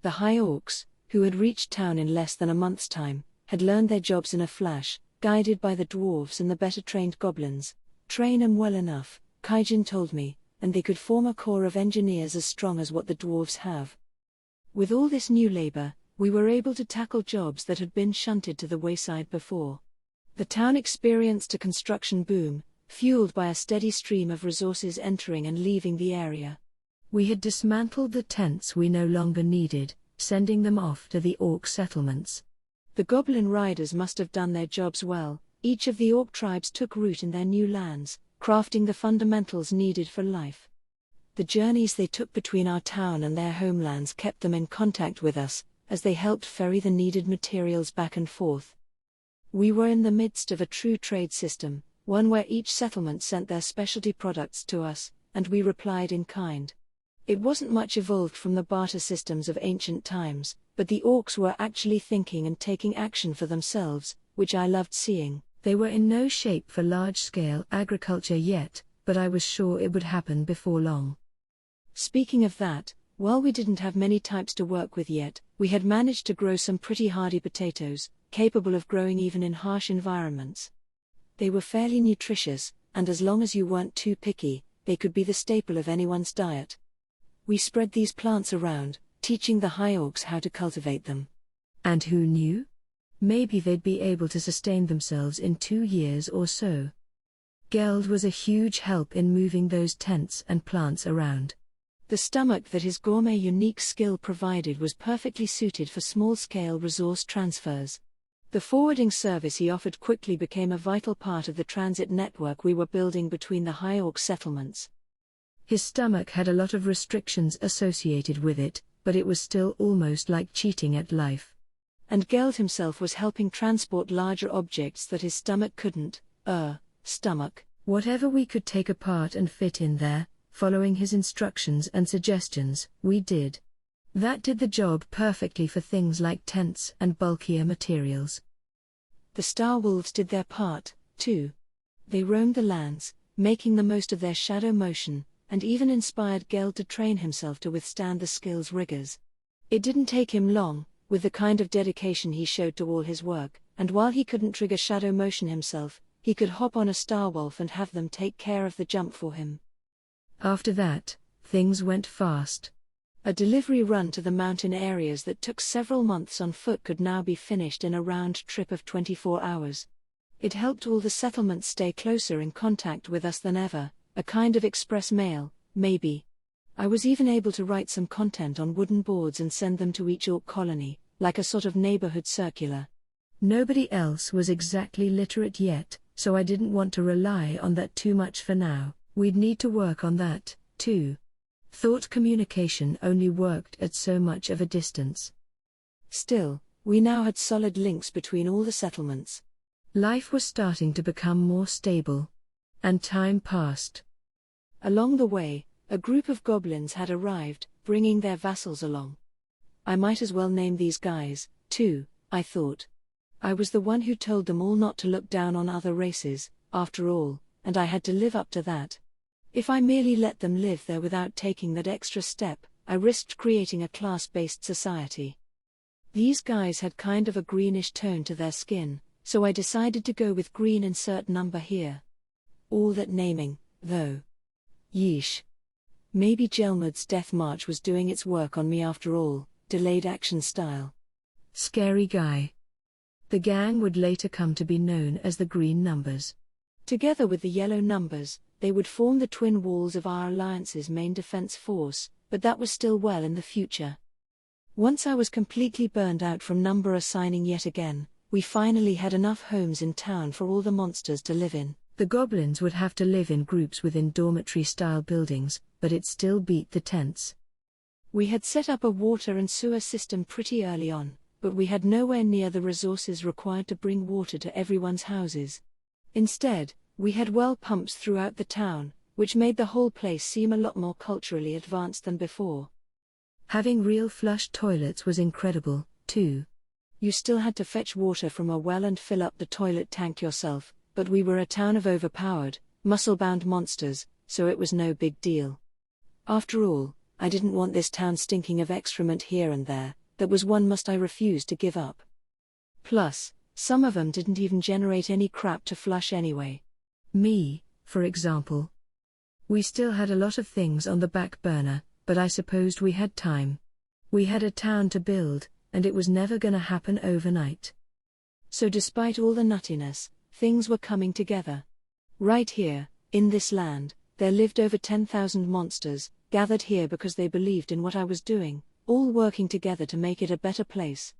The high orcs, who had reached town in less than a month's time, had learned their jobs in a flash, guided by the dwarves and the better-trained goblins. Train them well enough, Kaijin told me, and they could form a corps of engineers as strong as what the dwarves have. With all this new labor, we were able to tackle jobs that had been shunted to the wayside before. The town experienced a construction boom, fueled by a steady stream of resources entering and leaving the area. We had dismantled the tents we no longer needed, sending them off to the orc settlements. The goblin riders must have done their jobs well. Each of the orc tribes took root in their new lands, crafting the fundamentals needed for life. The journeys they took between our town and their homelands kept them in contact with us, as they helped ferry the needed materials back and forth. We were in the midst of a true trade system, one where each settlement sent their specialty products to us, and we replied in kind. It wasn't much evolved from the barter systems of ancient times, but the orcs were actually thinking and taking action for themselves, which I loved seeing. They were in no shape for large-scale agriculture yet, but I was sure it would happen before long. Speaking of that, while we didn't have many types to work with yet, we had managed to grow some pretty hardy potatoes, capable of growing even in harsh environments. They were fairly nutritious, and as long as you weren't too picky, they could be the staple of anyone's diet. We spread these plants around, teaching the high orcs how to cultivate them. And who knew? Maybe they'd be able to sustain themselves in 2 years or so. Geld was a huge help in moving those tents and plants around. The stomach that his gourmet unique skill provided was perfectly suited for small-scale resource transfers. The forwarding service he offered quickly became a vital part of the transit network we were building between the High Orc settlements. His stomach had a lot of restrictions associated with it, but it was still almost like cheating at life. And Geld himself was helping transport larger objects that his stomach couldn't. Stomach. Whatever we could take apart and fit in there, following his instructions and suggestions, we did. That did the job perfectly for things like tents and bulkier materials. The Star Wolves did their part, too. They roamed the lands, making the most of their shadow motion, and even inspired Geld to train himself to withstand the skill's rigors. It didn't take him long, with the kind of dedication he showed to all his work, and while he couldn't trigger shadow motion himself, he could hop on a Star Wolf and have them take care of the jump for him. After that, things went fast. A delivery run to the mountain areas that took several months on foot could now be finished in a round trip of 24 hours. It helped all the settlements stay closer in contact with us than ever, a kind of express mail, maybe. I was even able to write some content on wooden boards and send them to each orc colony, like a sort of neighborhood circular. Nobody else was exactly literate yet, so I didn't want to rely on that too much for now. We'd need to work on that, too. Thought communication only worked at so much of a distance. Still, we now had solid links between all the settlements. Life was starting to become more stable. And time passed. Along the way, a group of goblins had arrived, bringing their vassals along. I might as well name these guys, too, I thought. I was the one who told them all not to look down on other races, after all, and I had to live up to that. If I merely let them live there without taking that extra step, I risked creating a class-based society. These guys had kind of a greenish tone to their skin, so I decided to go with green insert number here. All that naming, though. Yeesh. Maybe Gelmud's death march was doing its work on me after all, delayed action style. Scary guy. The gang would later come to be known as the Green Numbers. Together with the yellow numbers, they would form the twin walls of our alliance's main defense force, but that was still well in the future. Once I was completely burned out from number assigning yet again, we finally had enough homes in town for all the monsters to live in. The goblins would have to live in groups within dormitory-style buildings, but it still beat the tents. We had set up a water and sewer system pretty early on, but we had nowhere near the resources required to bring water to everyone's houses. Instead, we had well pumps throughout the town, which made the whole place seem a lot more culturally advanced than before. Having real flush toilets was incredible, too. You still had to fetch water from a well and fill up the toilet tank yourself, but we were a town of overpowered, muscle-bound monsters, so it was no big deal. After all, I didn't want this town stinking of excrement here and there. That was one must I refused to give up. Plus, some of them didn't even generate any crap to flush anyway. Me, for example. We still had a lot of things on the back burner, but I supposed we had time. We had a town to build, and it was never gonna happen overnight. So despite all the nuttiness, things were coming together. Right here, in this land, there lived over 10,000 monsters, gathered here because they believed in what I was doing, all working together to make it a better place.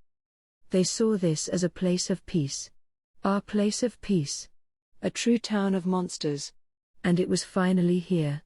They saw this as a place of peace. Our place of peace. A true town of monsters. And it was finally here.